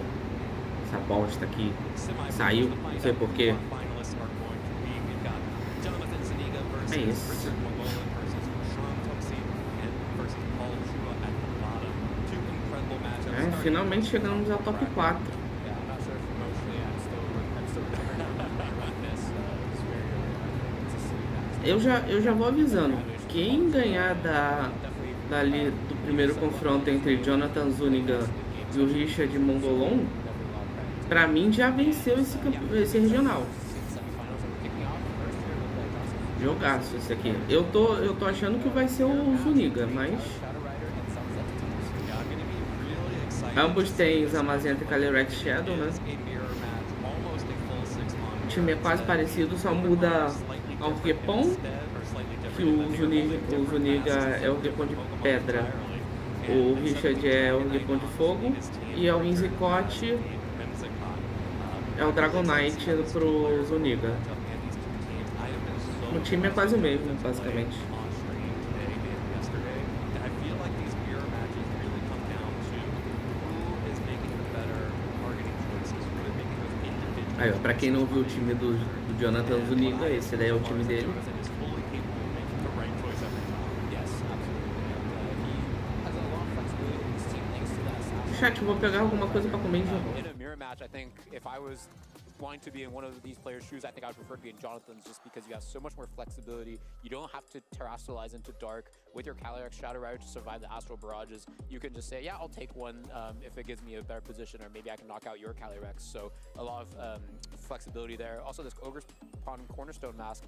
Essa bosta aqui saiu, não sei porquê. É isso. Finalmente chegamos ao top 4. Eu já vou avisando. Quem ganhar dali do primeiro confronto entre Jonathan Zuniga e o Richard Mongolon, pra mim já venceu esse regional. Jogaço esse aqui. Eu tô achando que vai ser o Zuniga, mas ambos têm Zamazenta e Calyrex Shadow, né? O time é quase parecido, só muda ao Orquepon, que o Zuniga é o Orquepon de pedra, o Richard é o Orquepon de fogo e o Whimsicott é o Dragonite pro Zuniga. O time é quase o mesmo, basicamente. Aí, ó, pra quem não viu o time do Jonathan Zuniga, esse daí é o time dele. Chat, vou pegar alguma coisa pra comer e já vou. Wanting to be in one of these players' shoes, I think I would prefer to be in Jonathan's just because you have so much more flexibility. You don't have to terrestrialize into dark with your Calyrex Shadow Rider to survive the Astral Barrages. You can just say, yeah, I'll take one if it gives me a better position, or maybe I can knock out your Calyrex. So a lot of flexibility there. Also, this Ogre's Pawn Cornerstone Mask,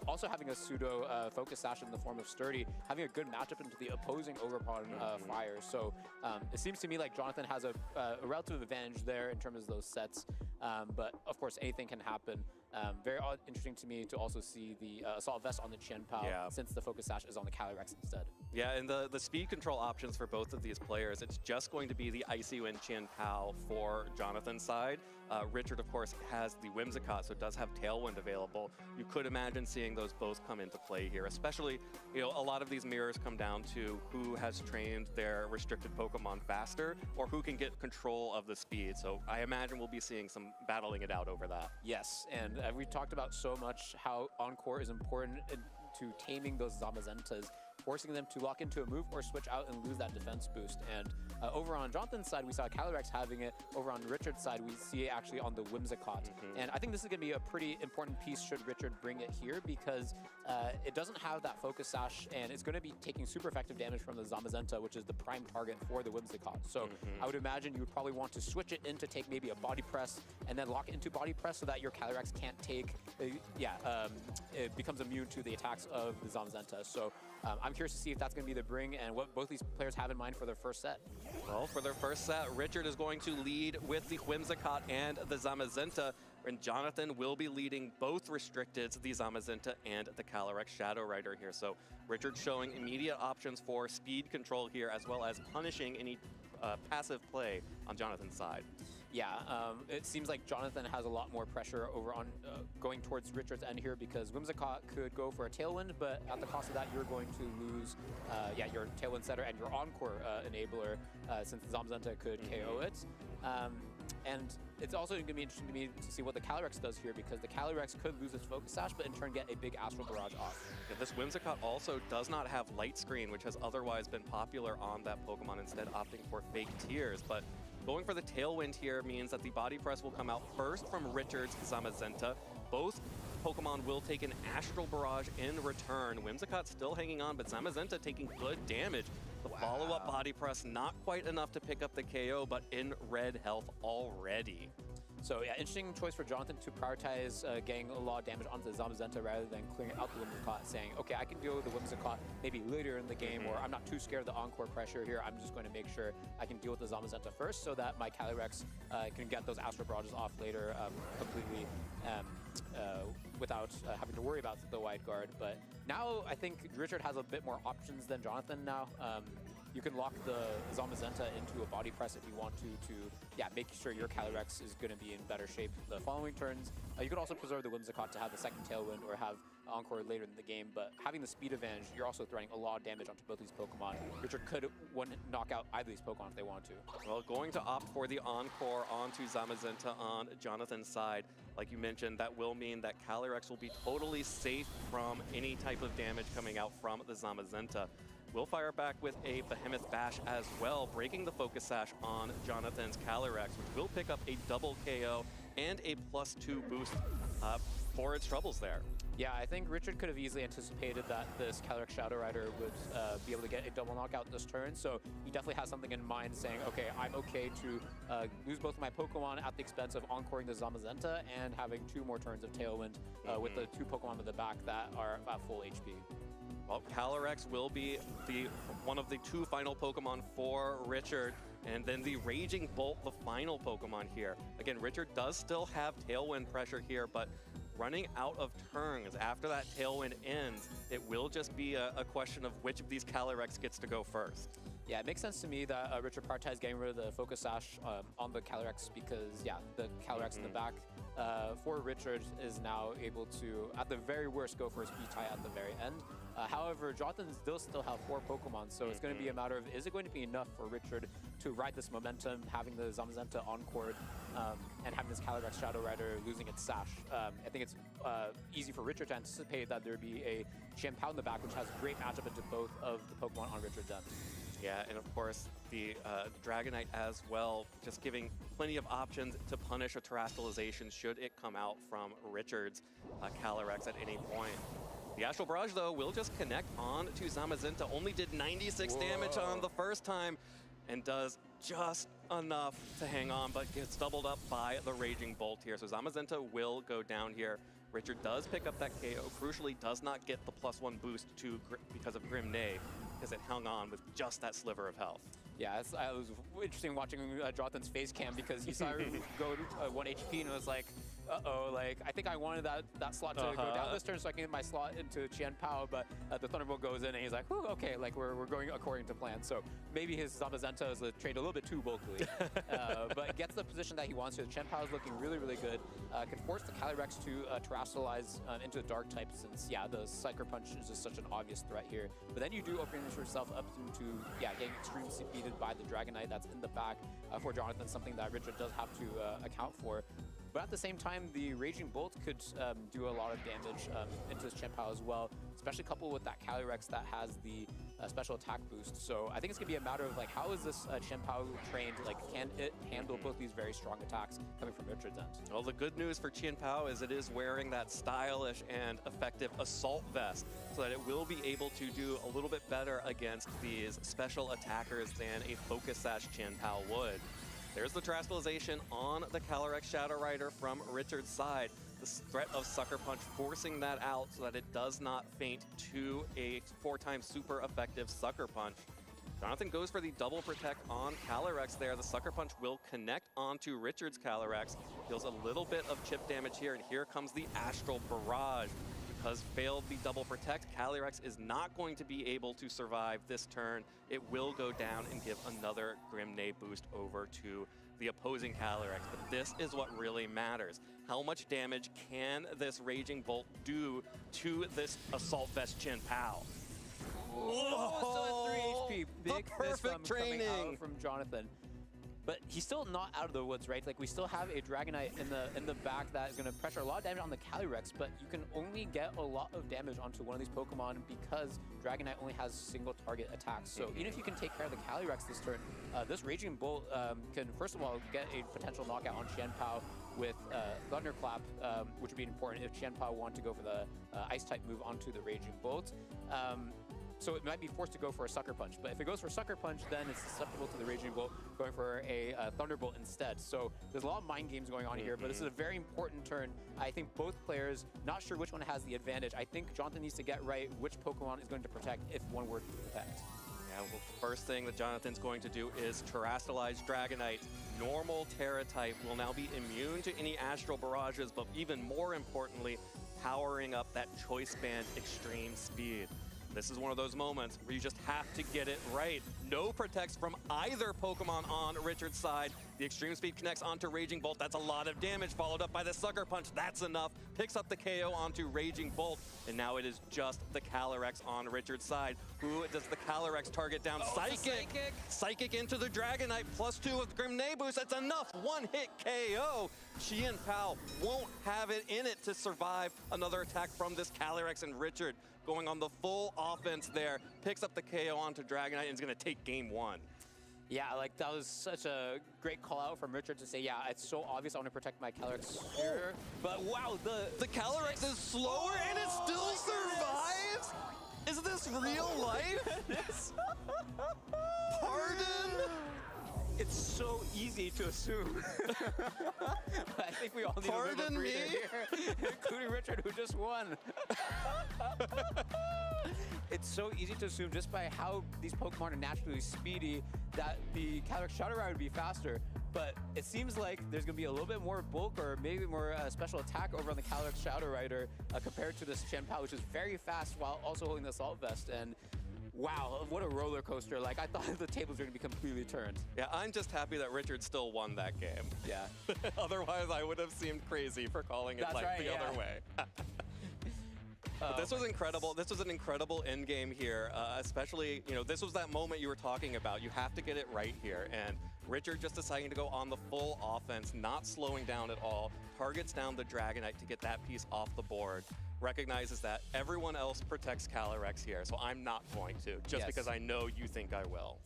also having a pseudo focus sash in the form of Sturdy, having a good matchup into the opposing Ogre Pawn fire. So it seems to me like Jonathan has a relative advantage there in terms of those sets. But of course, anything can happen. Very interesting to me to also see the Assault Vest on the Qian Pao since the Focus Sash is on the Calyrex instead. Yeah, and the speed control options for both of these players, it's just going to be the Icy Wind Qian Pao for Jonathan's side. Richard, of course, has the Whimsicott, so it does have Tailwind available. You could imagine seeing those both come into play here, especially, a lot of these mirrors come down to who has trained their restricted Pokemon faster or who can get control of the speed. So I imagine we'll be seeing some battling it out over that. Yes, and we talked about so much how Encore is important to taming those Zamazentas, forcing them to lock into a move or switch out and lose that defense boost. And over on Jonathan's side, we saw Calyrex having it. Over on Richard's side, we see it actually on the Whimsicott. And I think this is going to be a pretty important piece should Richard bring it here, because it doesn't have that Focus Sash, and it's going to be taking super effective damage from the Zamazenta, which is the prime target for the Whimsicott. So I would imagine you would probably want to switch it in to take maybe a Body Press, and then lock it into Body Press so that your Calyrex can't take, it becomes immune to the attacks of the Zamazenta. So I'm curious to see if that's going to be the bring and what both these players have in mind for their first set. Well, for their first set, Richard is going to lead with the Whimsicott and the Zamazenta, and Jonathan will be leading both Restricteds, the Zamazenta and the Calyrex Shadow Rider here. So Richard showing immediate options for speed control here, as well as punishing any passive play on Jonathan's side. Yeah, it seems like Jonathan has a lot more pressure over on going towards Richard's end here, because Whimsicott could go for a Tailwind, but at the cost of that, you're going to lose your Tailwind setter and your Encore enabler, since the Zamazenta could KO it. And it's also going to be interesting to me to see what the Calyrex does here, because the Calyrex could lose its Focus Sash, but in turn get a big Astral Barrage off. Yeah, this Whimsicott also does not have Light Screen, which has otherwise been popular on that Pokemon, instead opting for Fake Tears. But going for the Tailwind here means that the Body Press will come out first from Richard's Zamazenta. Both Pokemon will take an Astral Barrage in return. Whimsicott still hanging on, but Zamazenta taking good damage. The follow-up Body Press not quite enough to pick up the KO, but in red health already. So yeah, interesting choice for Jonathan to prioritize getting a lot of damage onto the Zamazenta rather than clearing out the Whimsicott, saying, okay, I can deal with the Whimsicott maybe later in the game, or I'm not too scared of the Encore pressure here. I'm just going to make sure I can deal with the Zamazenta first so that my Calyrex can get those Astral Barrages off later completely without having to worry about the wide guard. But now I think Richard has a bit more options than Jonathan now. You can lock the Zamazenta into a Body Press if you want to make sure your Calyrex is going to be in better shape the following turns. You could also preserve the Whimsicott to have the second Tailwind or have Encore later in the game, but having the speed advantage, you're also throwing a lot of damage onto both these Pokemon. Richard could knock out either of these Pokemon if they want to. Well, going to opt for the Encore onto Zamazenta on Jonathan's side, like you mentioned, that will mean that Calyrex will be totally safe from any type of damage coming out from the Zamazenta. We'll fire back with a Behemoth Bash as well, breaking the Focus Sash on Jonathan's Calyrex, which will pick up a double KO and a +2 boost for its troubles there. Yeah, I think Richard could have easily anticipated that this Calyrex Shadow Rider would be able to get a double knockout this turn, so he definitely has something in mind saying, okay, I'm okay to lose both of my Pokemon at the expense of encoring the Zamazenta and having 2 more turns of Tailwind with the 2 Pokemon in the back that are at full HP. Well, Calyrex will be one of the 2 final Pokemon for Richard, and then the Raging Bolt, the final Pokemon here. Again, Richard does still have Tailwind pressure here, but running out of turns after that Tailwind ends, it will just be a question of which of these Calyrex gets to go first. Yeah, it makes sense to me that Richard prioritized getting rid of the Focus Sash on the Calyrex, because, yeah, the Calyrex in the back for Richard is now able to, at the very worst, go for a speed tie at the very end. However, Jonathan does still have 4 Pokemon, so it's going to be a matter of, is it going to be enough for Richard to ride this momentum, having the Zamazenta Encore and having this Calyrex Shadow Rider losing its Sash? I think it's easy for Richard to anticipate that there would be a Qian Pao in the back, which has great matchup into both of the Pokemon on Richard's end. Yeah, and of course, the Dragonite as well, just giving plenty of options to punish a Terastallization should it come out from Richard's Calyrex at any point. The Astral Barrage, though, will just connect on to Zamazenta. Only did 96 damage on the first time and does just enough to hang on, but gets doubled up by the Raging Bolt here. So Zamazenta will go down here. Richard does pick up that KO. Crucially, does not get the +1 boost because of Grim Neigh, because it hung on with just that sliver of health. Yeah, it was interesting watching Jonathan's face cam, because he saw her go 1 HP and it was like, uh-oh, like, I think I wanted that slot to go down this turn so I can get my slot into Qian Pao, but the Thunderbolt goes in and he's like, whew, okay, like, we're going according to plan. So maybe his Zamazenta is trained a little bit too bulkily, but gets the position that he wants to. Qian Pao is looking really, really good. Can force the Calyrex to terrestrialize into the Dark type since, yeah, the Sucker Punch is just such an obvious threat here. But then you do open yourself up to getting extreme speeded by the Dragonite that's in the back for Jonathan, something that Richard does have to account for. But at the same time, the Raging Bolt could do a lot of damage into this Qian Pao as well, especially coupled with that Calyrex that has the special attack boost. So I think it's going to be a matter of, like, how is this Qian Pao trained? Like, can it handle both these very strong attacks coming from Richard's end? Well, the good news for Qian Pao is it is wearing that stylish and effective Assault Vest, so that it will be able to do a little bit better against these special attackers than a Focus Sash Qian Pao would. There's the Terrestrialization on the Calyrex Shadow Rider from Richard's side. The threat of Sucker Punch forcing that out so that it does not feint to a 4x super effective Sucker Punch. Jonathan goes for the double protect on Calyrex there. The Sucker Punch will connect onto Richard's Calyrex. Deals a little bit of chip damage here, and here comes the Astral Barrage. Because failed the double protect, Calyrex is not going to be able to survive this turn. It will go down and give another Grimnay boost over to the opposing Calyrex. But this is what really matters. How much damage can this Raging Bolt do to this Assault Vest Qian Pao? Oh, so 3 HP. Big the perfect training from Jonathan. But he's still not out of the woods, right? Like, we still have a Dragonite in the back that is going to pressure a lot of damage on the Calyrex, but you can only get a lot of damage onto one of these Pokemon because Dragonite only has single target attacks. So even if you can take care of the Calyrex this turn, this Raging Bolt can, first of all, get a potential knockout on Qian Pao with Thunderclap, which would be important if Qian Pao wanted to go for the Ice-type move onto the Raging Bolt. So it might be forced to go for a Sucker Punch. But if it goes for a Sucker Punch, then it's susceptible to the Raging Bolt going for a Thunderbolt instead. So there's a lot of mind games going on here, but this is a very important turn. I think both players, not sure which one has the advantage. I think Jonathan needs to get right which Pokemon is going to protect if one were to protect. Yeah, well, the first thing that Jonathan's going to do is Terrestrialize Dragonite. Normal Terra type will now be immune to any Astral Barrages, but even more importantly, powering up that Choice Band Extreme Speed. This is one of those moments where you just have to get it right. No protects from either Pokemon on Richard's side. The Extreme Speed connects onto Raging Bolt. That's a lot of damage, followed up by the Sucker Punch. That's enough. Picks up the KO onto Raging Bolt. And now it is just the Calyrex on Richard's side. Who does the Calyrex target down? Psychic! Psychic into the Dragonite, +2 with Grimnay boost. That's enough. One-hit KO. Qian Pao won't have it in it to survive another attack from this Calyrex, and Richard going on the full offense there. Picks up the KO onto Dragonite and is going to take game 1. Yeah, like, that was such a great call out from Richard to say, yeah, it's so obvious I want to protect my Calyrex here. But wow, the Calyrex is slower and it still survives? Is this real life? Pardon? It's so easy to assume. I think we all need a little breather here, including Richard, who just won. It's so easy to assume just by how these Pokemon are naturally speedy that the Calyrex Shadow Rider would be faster. But it seems like there's going to be a little bit more bulk or maybe more special attack over on the Calyrex Shadow Rider compared to this Qian Pao, which is very fast while also holding the Assault Vest. And wow, what a roller coaster. Like, I thought the tables were going to be completely turned. Yeah, I'm just happy that Richard still won that game. Yeah. Otherwise, I would have seemed crazy for calling it That's like right, the other way. But this was incredible. This was an incredible end game here, especially, you know, this was that moment you were talking about. You have to get it right here. And Richard just deciding to go on the full offense, not slowing down at all, targets down the Dragonite to get that piece off the board. Recognizes that everyone else protects Calyrex here, so I'm not going to, just because I know you think I will.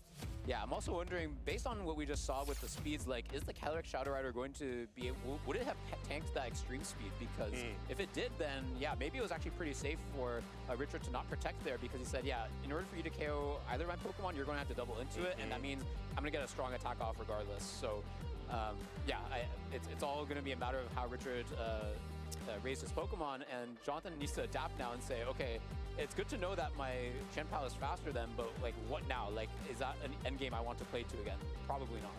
Yeah, I'm also wondering, based on what we just saw with the speeds, like, is the Calyrex Shadow Rider going to be able, would it have tanked that extreme speed? Because if it did, then yeah, maybe it was actually pretty safe for Richard to not protect there, because he said, yeah, in order for you to KO either of my Pokemon, you're going to have to double into it, and that means I'm going to get a strong attack off regardless. So yeah, it's all going to be a matter of how Richard raised his Pokemon, and Jonathan needs to adapt now and say, okay, it's good to know that my Qian Pao is faster than, but like, what now? Like, is that an end game I want to play to again? Probably not.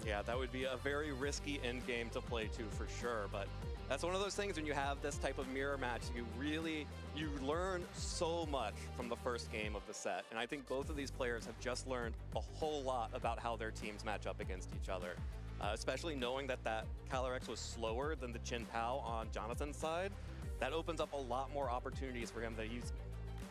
Yeah, that would be a very risky end game to play to for sure, but That's one of those things when you have this type of mirror match, you learn so much from the first game of the set. And I think both of these players have just learned a whole lot about how their teams match up against each other. Especially knowing that Calyrex was slower than the Chin Pao on Jonathan's side. That opens up a lot more opportunities for him that he's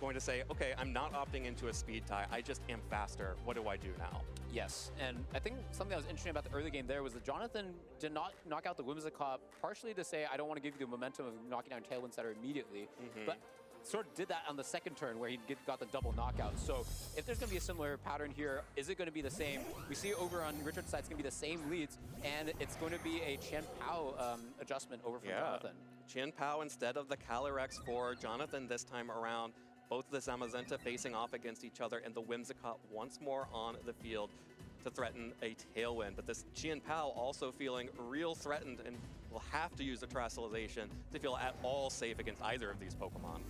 going to say, okay, I'm not opting into a speed tie, I just am faster. What do I do now? Yes, and I think something that was interesting about the early game there was that Jonathan did not knock out the Whimsicott, partially to say, I don't want to give you the momentum of knocking down Tailwind Setter immediately, but sort of did that on the second turn where he got the double knockout. So if there's going to be a similar pattern here, is it going to be the same? We see over on Richard's side, it's going to be the same leads, and it's going to be a Chin Pao adjustment over from Jonathan. Chin Pao instead of the Calyrex for Jonathan this time around. Both the Zamazenta facing off against each other, and the Whimsicott once more on the field to threaten a Tailwind. But this Chin Pao also feeling real threatened and will have to use the Terastallization to feel at all safe against either of these Pokemon.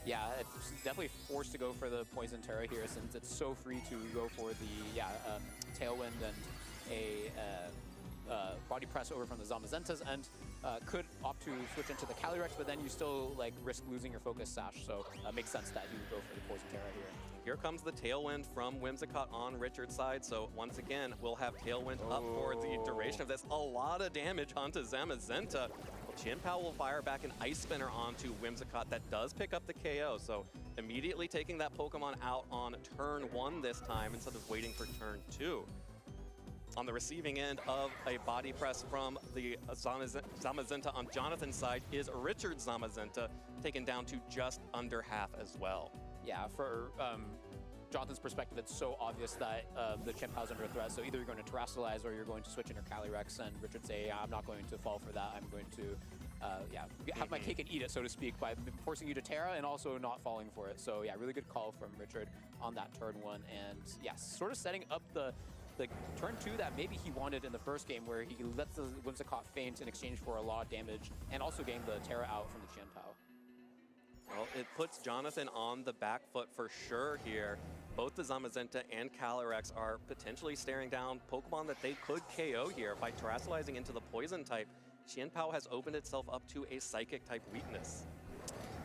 Yeah, it's definitely forced to go for the Poison Terra here since it's so free to go for the Tailwind and a Body Press over from the Zamazentas, and could opt to switch into the Calyrex, but then you still risk losing your Focus Sash, so it makes sense that you would go for the Poison Terra here. Here comes the Tailwind from Whimsicott on Richard's side, so once again, we'll have Tailwind up for the duration of this. A lot of damage onto Zamazenta. Well, Chin Pao will fire back an Ice Spinner onto Whimsicott that does pick up the KO, so immediately taking that Pokemon out on turn 1 this time instead of waiting for turn 2. On the receiving end of a Body Press from the Zamazenta on Jonathan's side is Richard Zamazenta, taken down to just under half as well. Yeah, for Jonathan's perspective, it's so obvious that the Chin Pao's under threat, so either you're going to Terastallize or you're going to switch into Calyrex, and Richard say, yeah, I'm not going to fall for that, I'm going to have my cake and eat it, so to speak, by forcing you to Terra and also not falling for it. So yeah, really good call from Richard on that turn 1, and yeah, sort of setting up the turn 2 that maybe he wanted in the first game, where he lets the Whimsicott faint in exchange for a lot of damage and also getting the Terra out from the Chin Pao. Well, it puts Jonathan on the back foot for sure here. Both the Zamazenta and Calyrex are potentially staring down Pokemon that they could KO here by Terastallizing into the Poison type. Chin Pao has opened itself up to a Psychic type weakness.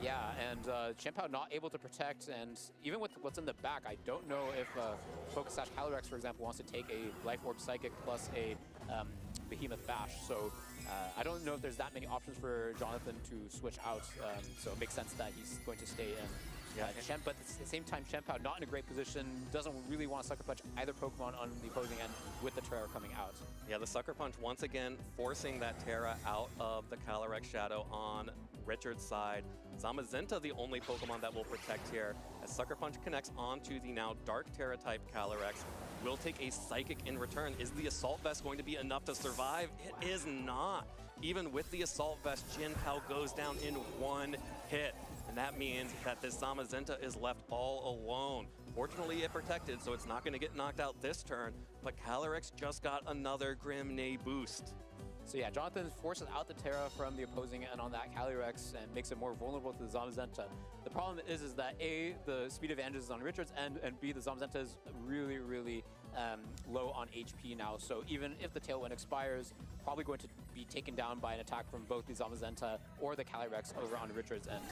Yeah, and Chin Pao not able to protect, and even with what's in the back, I don't know if Focus Sash Calyrex, for example, wants to take a Life Orb Psychic plus a Behemoth Bash. So I don't know if there's that many options for Jonathan to switch out, so it makes sense that he's going to stay in. But at the same time, Chin Pao not in a great position, doesn't really want to Sucker Punch either Pokemon on the opposing end with the Terra coming out. Yeah, the Sucker Punch once again forcing that Terra out of the Calyrex Shadow on Richard's side. Zamazenta the only Pokemon that will protect here, as Sucker Punch connects onto the now Dark Terra type Calyrex. Will take a Psychic in return. Is the Assault Vest going to be enough to survive? It is not. Even with the Assault Vest, Chin Pao goes down in 1 hit. And that means that this Zamazenta is left all alone. Fortunately, it protected, so it's not going to get knocked out this turn, but Calyrex just got another Grim Neigh boost. So yeah, Jonathan forces out the Terra from the opposing end on that Calyrex and makes it more vulnerable to the Zamazenta. The problem is that A, the speed advantage is on Richard's end, and B, the Zamazenta is really, really low on HP now. So even if the Tailwind expires, probably going to be taken down by an attack from both the Zamazenta or the Calyrex over on Richard's end.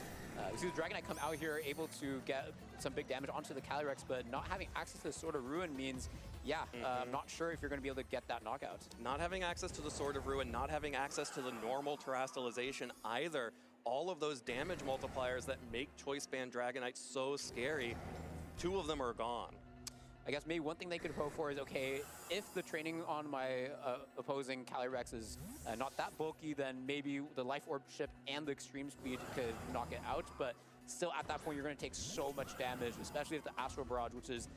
You see the Dragonite come out here, able to get some big damage onto the Calyrex, but not having access to the Sword of Ruin means, yeah, I'm not sure if you're going to be able to get that knockout. Not having access to the Sword of Ruin, not having access to the normal Terastallization either. All of those damage multipliers that make Choice Band Dragonite so scary, 2 of them are gone. I guess maybe one thing they could hope for is, okay, if the training on my opposing Calyrex is not that bulky, then maybe the Life Orb Chip and the Extreme Speed could knock it out, but still at that point you're going to take so much damage, especially with the Astral Barrage, which is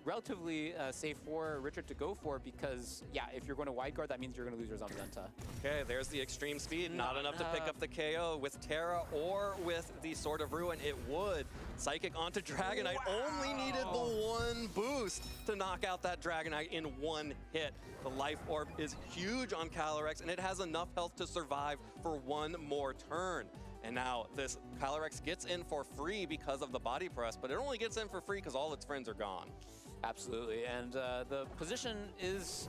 relatively safe for Richard to go for, because, yeah, if you're going to Wide Guard, that means you're going to lose your Zamazenta. Okay, there's the Extreme Speed, not enough to pick up the KO. With Terra or with the Sword of Ruin, it would. Psychic onto Dragonite, only needed the 1 boost to knock out that Dragonite in 1 hit. The Life Orb is huge on Calyrex, and it has enough health to survive for 1 more turn. And now this Calyrex gets in for free because of the Body Press, but it only gets in for free because all its friends are gone. Absolutely, and the position is,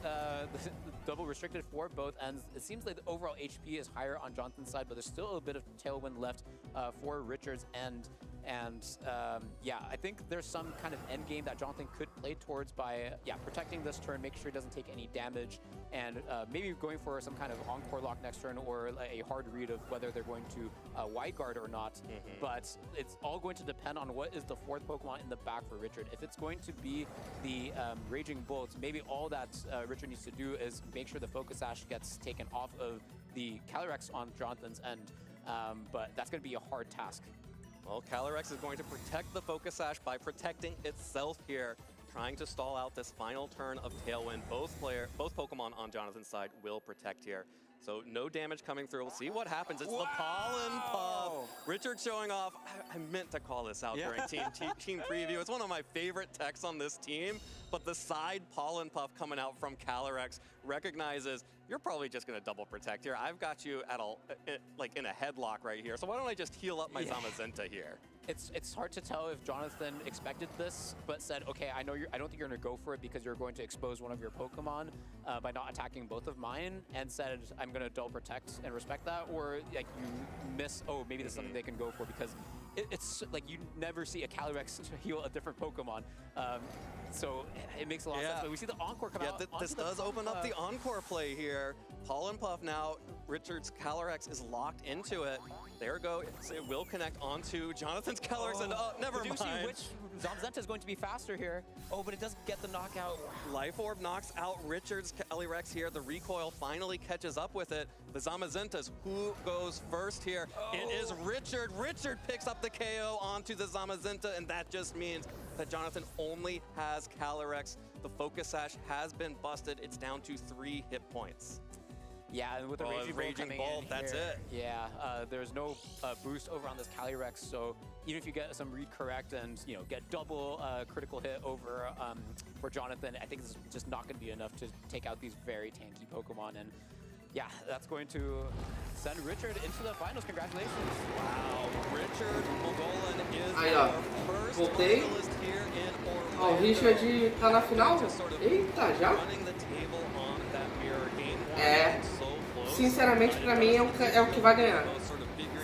double restricted for both ends. It seems like the overall HP is higher on Jonathan's side, but there's still a bit of tailwind left for Richard's end. And yeah, I think there's some kind of end game that Jonathan could play towards by protecting this turn, make sure he doesn't take any damage, and maybe going for some kind of encore lock next turn or a hard read of whether they're going to wide guard or not. But it's all going to depend on what is the fourth Pokemon in the back for Richard. If it's going to be the Raging Bolts, maybe all that Richard needs to do is make sure the Focus Sash gets taken off of the Calyrex on Jonathan's end. But that's going to be a hard task. Well, Calyrex is going to protect the Focus Sash by protecting itself here, trying to stall out this final turn of Tailwind. Both Pokemon on Jonathan's side will protect here. So no damage coming through. We'll see what happens. It's the Pollen Puff. Richard showing off. I meant to call this out during team preview. It's one of my favorite techs on this team, but the side Pollen Puff coming out from Calyrex recognizes you're probably just going to double protect here. I've got you at like in a headlock right here. So why don't I just heal up my Zamazenta here? It's hard to tell if Jonathan expected this, but said, okay, I don't think you're going to go for it because you're going to expose one of your Pokemon by not attacking both of mine, and said, I'm going to double protect and respect that, or like you miss, oh, maybe this is something they can go for, because it's like you never see a Calyrex heal a different Pokemon. So it makes a lot of sense. But we see the Encore come out. This does open up the Encore play here. Pollen Puff now, Richard's Calyrex is locked into it. There goes. It will connect onto Jonathan's Calyrex, and never mind. Do you see which Zamazenta is going to be faster here? Oh, but it doesn't get the knockout. Life Orb knocks out Richard's Calyrex here. The recoil finally catches up with it. The Zamazentas, who goes first here? It is Richard. Richard picks up the KO onto the Zamazenta, and that just means that Jonathan only has Calyrex. The Focus Sash has been busted. It's down to 3 hit points. Yeah, and with the Raging Bolt, that's it. Yeah, there's no boost over on this Calyrex, so even if you get some read correct and get double critical hit over for Jonathan, I think it's just not going to be enough to take out these very tanky Pokemon. And yeah, that's going to send Richard into the finals. Congratulations! Wow, Richard Mogollon is our first voltei. finalist here in Orlando. Ó, o Richard tá na final? Eita, já? É, sinceramente pra mim é o que vai ganhar.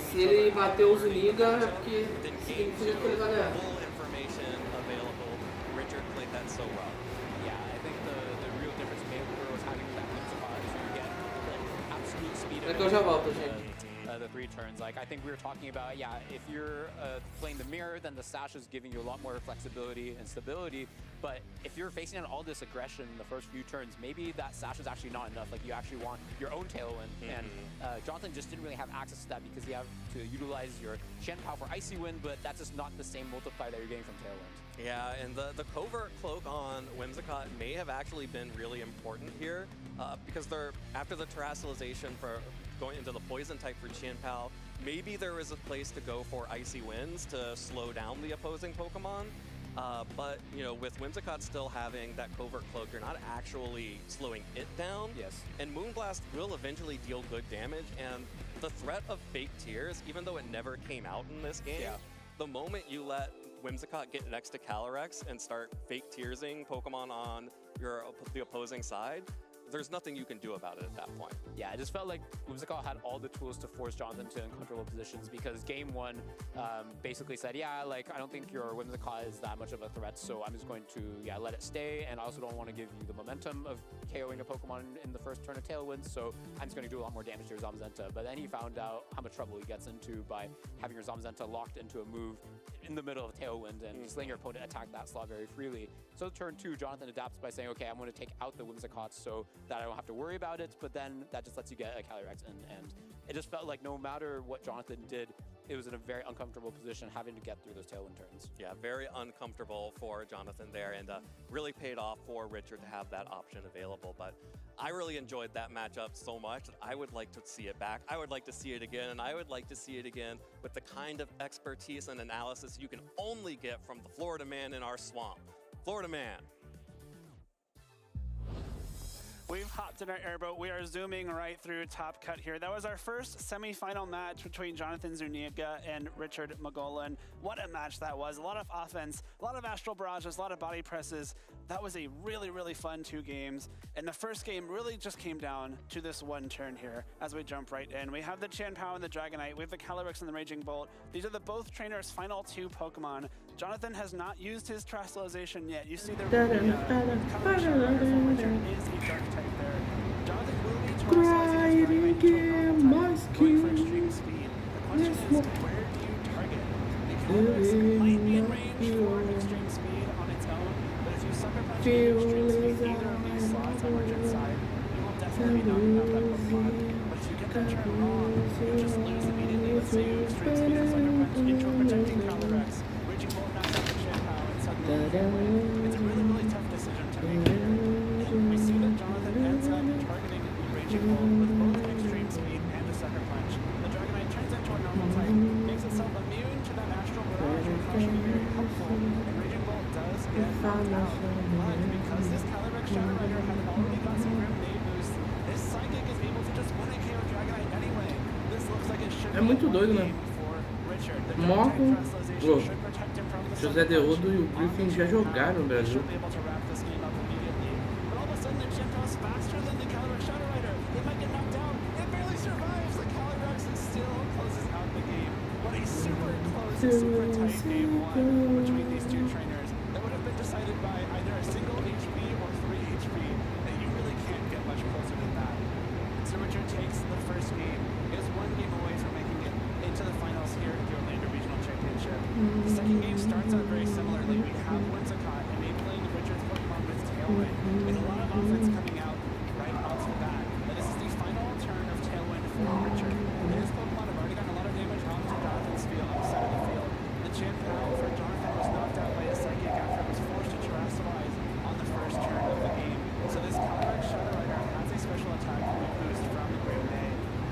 Se ele bater o Zuniga é porque significa que ele vai ganhar. Então já volto, gente. The 3 turns. Like, I think we were talking about, if you're playing the mirror, then the Sash is giving you a lot more flexibility and stability. But if you're facing on all this aggression in the first few turns, maybe that Sash is actually not enough. Like, you actually want your own Tailwind. And Jonathan just didn't really have access to that because you have to utilize your Shanpow for Icy Wind, but that's just not the same multiplier that you're getting from Tailwind. Yeah, and the Covert Cloak on Whimsicott may have actually been really important here because they're after the Terrestrialization for going into the Poison type for Shanpow, maybe there is a place to go for Icy Winds to slow down the opposing Pokemon. But, with Whimsicott still having that Covert Cloak, you're not actually slowing it down. Yes. And Moonblast will eventually deal good damage, and the threat of Fake Tears, even though it never came out in this game, the moment you let Whimsicott get next to Calyrex and start Fake Tearsing Pokemon on the opposing side, there's nothing you can do about it at that point. Yeah, I just felt like Whimsicott had all the tools to force Jonathan to uncomfortable positions because game 1 basically said, I don't think your Whimsicott is that much of a threat, so I'm just going to, let it stay, and I also don't want to give you the momentum of KOing a Pokemon in the first turn of Tailwind, so I'm just going to do a lot more damage to your Zamazenta. But then he found out how much trouble he gets into by having your Zamazenta locked into a move in the middle of Tailwind and just letting your opponent attack that slot very freely. So turn 2, Jonathan adapts by saying, okay, I'm going to take out the Whimsicott so that I don't have to worry about it, but then that just lets you get a Calyrex in, and it just felt like no matter what Jonathan did, it was in a very uncomfortable position having to get through those Tailwind turns. Yeah, very uncomfortable for Jonathan there, and really paid off for Richard to have that option available, but I really enjoyed that matchup so much that I would like to see it back. I would like to see it again, and I would like to see it again with the kind of expertise and analysis you can only get from the Florida man in our swamp. Florida man. We've hopped in our airboat. We are zooming right through Top Cut here. That was our first semifinal match between Jonathan Zuniga and Richard Mogollon. What a match that was. A lot of offense, a lot of astral barrages, a lot of body presses. That was a really, really fun 2 games. And the first game really just came down to this one turn here as we jump right in. We have the Chan Pao and the Dragonite. We have the Calyrex and the Raging Bolt. These are the both trainers' final 2 Pokemon. Jonathan has not used his Terrestrialization yet. You see the Calyrex is a dark type there. Jonathan will be Terrestrializing his Dragonite into a normal type, going for extreme speed. The question is, where do you target? The Calyrex might be in range for extreme speed on its own, but if you sucker punch into extreme speed either of these slots on Richard's side, you will definitely be knocking out that Pokemon. But if you get that turn wrong, you just lose immediately. Let's say you extreme speed and sucker punch into a protecting Calyrex. Raging Bolt knocks out the Chan Pao, and suddenly it's a really, really tough decision to make here. And we see that Jonathan ends up targeting Raging Bolt with both extreme speed and a sucker punch. The Dragonite turns into a normal type, makes itself immune to that astral barrage, which is actually very helpful, and Raging Bolt does get knocked out. But because this Calyrex Shadow Rider had already got some Grim Day boost, this Psychic is able to just 1-KO Dragonite anyway. This looks like it should be muito doido, né? Morro, José Deodo e o Griffin já jogaram no Brasil. Faster than the Calyrex Shadow Rider. It might get knocked down. It barely survives. The Calyrex still closes out the game. What a super close, super tight game 1 between these 2 trainers. That would have been decided by either a single HP or 3 HP, and you really can't get much closer than that. So Richard takes the first game. Is 1 game away from making it into the finals here at the Orlando Regional Championship. The second game starts out very similarly. We have Whimsicott enabling Richard's Pokemon with Tailwind, with a lot of offense coming out right off the bat. But this is the final turn of Tailwind for Richard. His Pokemon have already gotten a lot of damage onto Jonathan's field, on the side of the field. The Chan Pao for Jonathan was knocked out by a Psychic after it was forced to Terrestrialize on the first turn of the game. So this Calyrex Shadow Rider has a special attack boost from the Grim Day.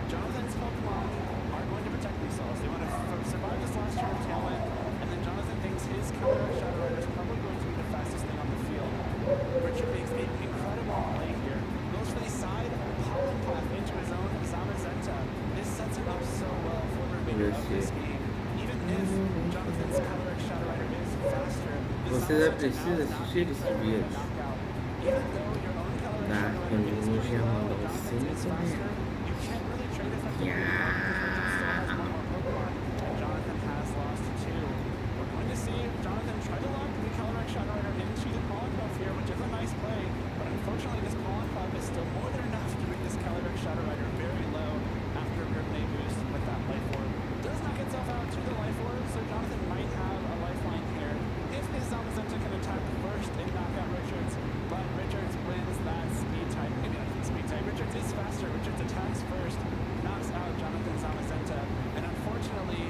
Jonathan's Pokemon are going to protect themselves. They want to survive this last turn of Tailwind, and then Jonathan thinks his Calyrex Shadow Rider is probably going to be the fastest thing on the field. Richard makes an incredible play here. Goes for the side Pollen Path into his own Zamazenta. This sets him up so well for the remainder of this game. Even if Jonathan's Calyrex Shadow Rider is faster, Você já precisa assistir esse vídeo. even though your own Calyrex Shadow Rider is Já mandou Jonathan's faster, you can't really trade effectively. Still has 1 more Pokemon, and Jonathan has lost 2. We're going to see Jonathan try to lock the Calyrex Shadow Rider into the Pollen Puff here, which is a nice play, but unfortunately this Pollen Puff is still more than enough to bring this Calyrex Shadow Rider very low after a Grim Day boost with that Life Orb. Does knock itself out to the Life Orb, so Jonathan might have a lifeline here if his Zamazenta can attack first and knock out Richards, but Richards wins that speed type. Maybe not speed type. Richards is faster. Richards attacks first, knocks out Jonathan's Zamazenta, and unfortunately,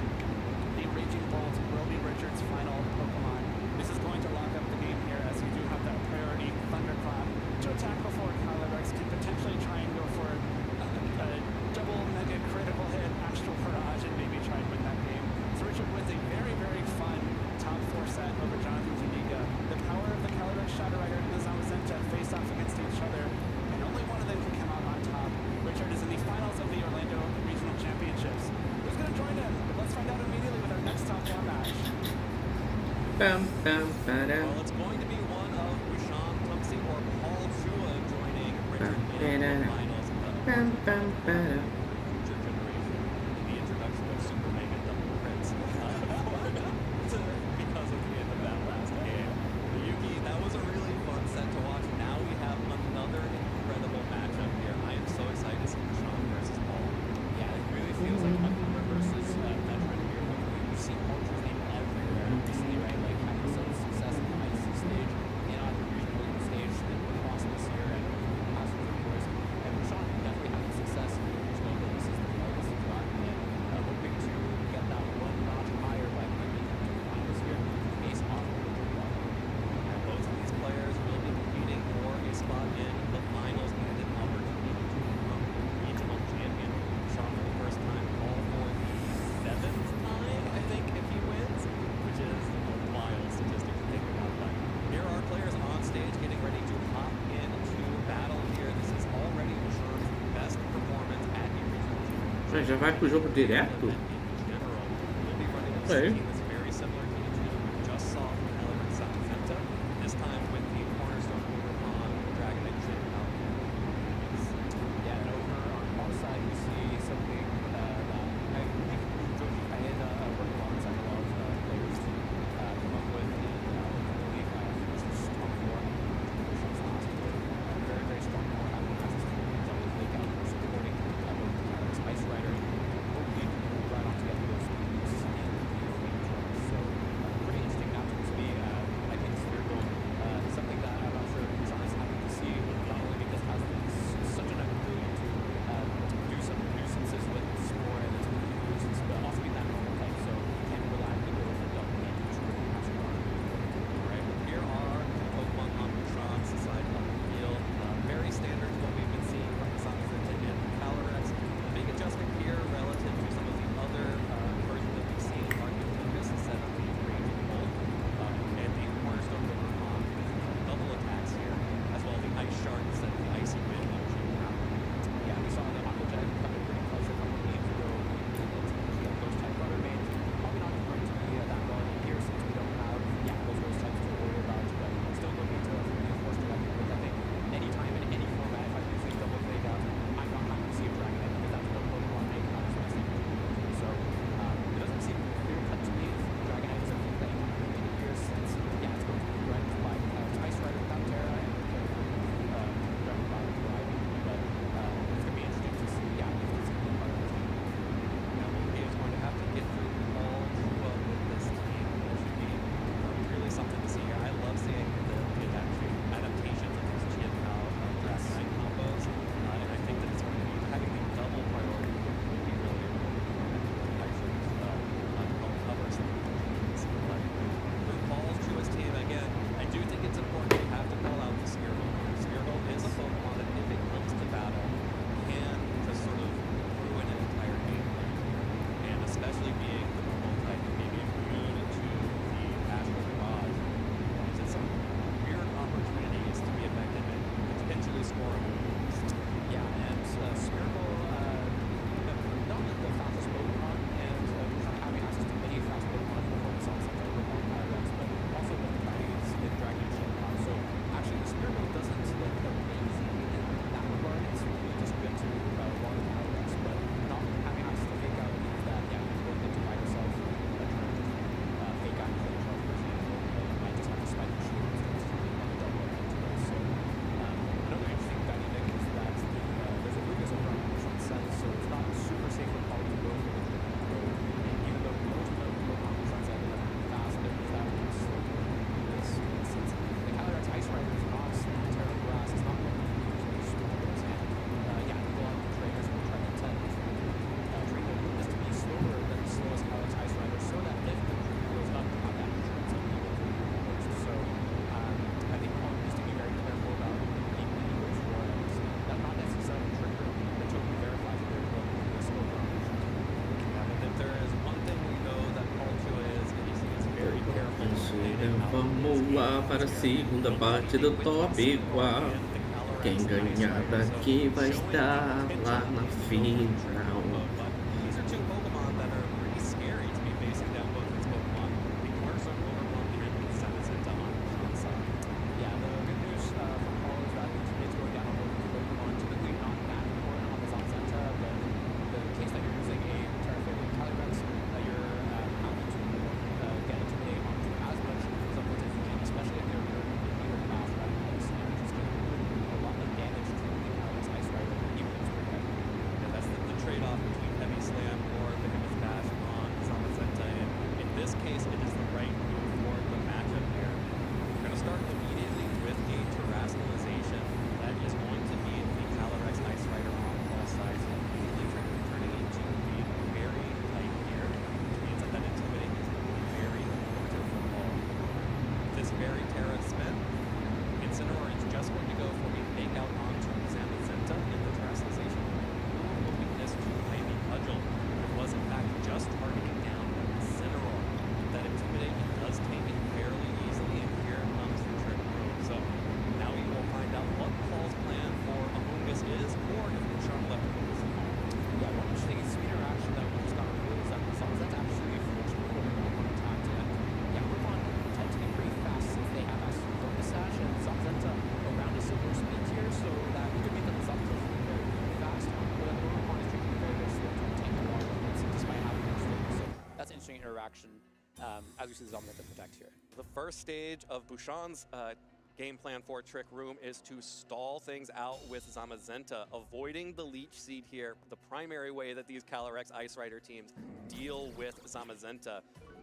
the Raging Bolt will be Richard's final Pokemon. This is going to lock up the game here, as you do have that priority Thunderclap to attack before Calyrex can potentially try and go for a double mega critical hit, Astral Barrage, and maybe try and win that game. So Richard wins a very, very fun top 4 set over Jonathan Zuniga. The power of the Calyrex Shadow Rider and the Zamazenta face off against each other, and only one of them can come out on top. Richard is in the finals of the Orlando Regional Championships. Who's going to join him? Let's find out immediately with our next top 4 match. Well, it's going to be one of Rushan Tumsey or Paul Chua joining Richard in the finals of the future generation. The introduction of Super Mega Double Crits because of the end of that last game. Yuki, that was a really fun set to watch. Now we have another incredible matchup here. I am so excited to see Rushan versus Paul. Yeah, it really feels like Vancouver versus Veteran here. We've seen Paul's name everywhere recently, right? Like having some success in the IC stage and on the regional stage across this year and past 3 years. And Rushan definitely having success in the regional Mas já vai pro jogo direto? Ok. Vamos lá para a segunda parte do top 4. Quem ganhar daqui vai estar lá na final. interaction as we see the Zamazenta protect here. The first stage of Bouchon's game plan for Trick Room is to stall things out with Zamazenta, avoiding the leech seed here, the primary way that these Calyrex Ice Rider teams deal with Zamazenta.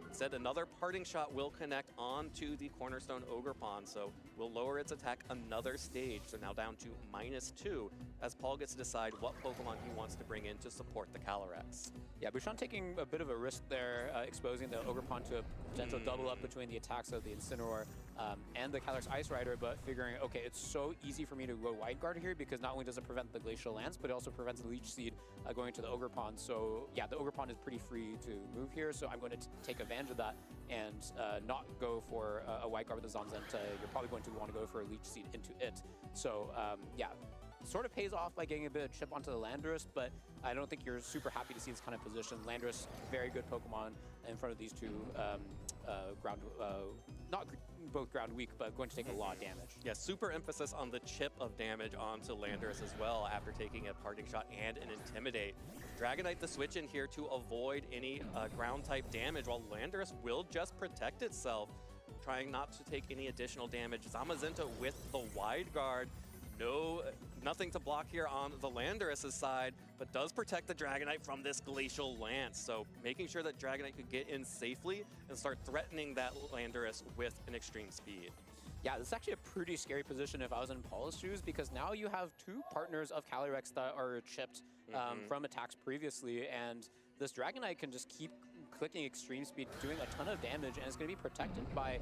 Instead, another parting shot will connect onto the Cornerstone Ogerpon, so will lower its attack another stage. So now down to -2 as Paul gets to decide what Pokemon he wants to bring in to support the Calyrex. Yeah, Bouchon taking a bit of a risk there, exposing the Ogerpon to a potential double up between the attacks of the Incineroar and the Calyrex Ice Rider, but figuring, okay, it's so easy for me to go Wide Guard here because not only does it prevent the Glacial Lance, but it also prevents the Leech Seed going to the Ogerpon. So yeah, the Ogerpon is pretty free to move here, so I'm going to take advantage of that and not go for a Wide Guard with the Zamazenta. You're probably going to want to go for a Leech Seed into it. So yeah, sort of pays off by getting a bit of chip onto the Landorus, but I don't think you're super happy to see this kind of position. Landorus, very good Pokemon in front of these two not both ground weak, but going to take a lot of damage. Yeah, super emphasis on the chip of damage onto Landorus as well after taking a parting shot and an Intimidate. Dragonite the switch in here to avoid any ground type damage, while Landorus will just protect itself, trying not to take any additional damage. Zamazenta with the Wide Guard. Nothing to block here on the Landorus' side, but does protect the Dragonite from this Glacial Lance. So making sure that Dragonite could get in safely and start threatening that Landorus with an extreme speed. Yeah, this is actually a pretty scary position if I was in Paul's shoes, because now you have two partners of Calyrex that are chipped from attacks previously, and this Dragonite can just keep clicking extreme speed, doing a ton of damage, and it's going to be protected by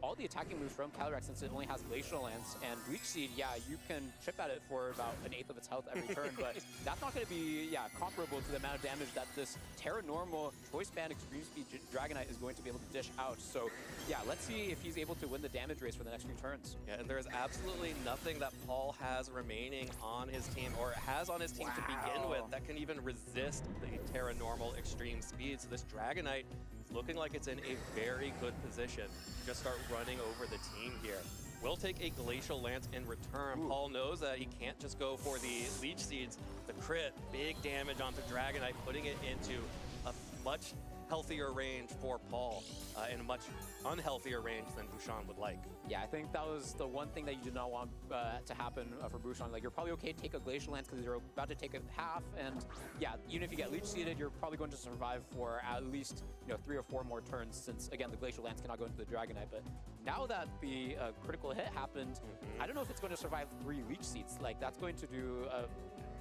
all the attacking moves from Calyrex since it only has Glacial Lance and Leech Seed. Yeah, you can chip at it for about 1/8 of its health every turn, but that's not going to be comparable to the amount of damage that this Terra Normal Choice Band Extreme Speed Dragonite is going to be able to dish out. So yeah, let's see if he's able to win the damage race for the next few turns. Yeah, and there is absolutely nothing that Paul has remaining on his team, or has on his team to begin with, that can even resist the Terra Normal Extreme Speed. So this Dragonite is looking like it's in a very good position to just start running over the team here. Will take a Glacial Lance in return. Ooh. Paul knows that he can't just go for the Leech Seeds. The crit, big damage onto Dragonite, putting it into a much healthier range for Paul, and a much unhealthier range than Bouchon would like. Yeah, I think that was the one thing that you did not want to happen for Bouchon. Like, you're probably okay to take a Glacial Lance because you're about to take a half, and yeah, even if you get Leech Seeded, you're probably going to survive for at least 3 or 4 more turns, since again the Glacial Lance cannot go into the Dragonite. But now that the critical hit happened, I don't know if it's going to survive 3 Leech Seeds. Like, that's going to do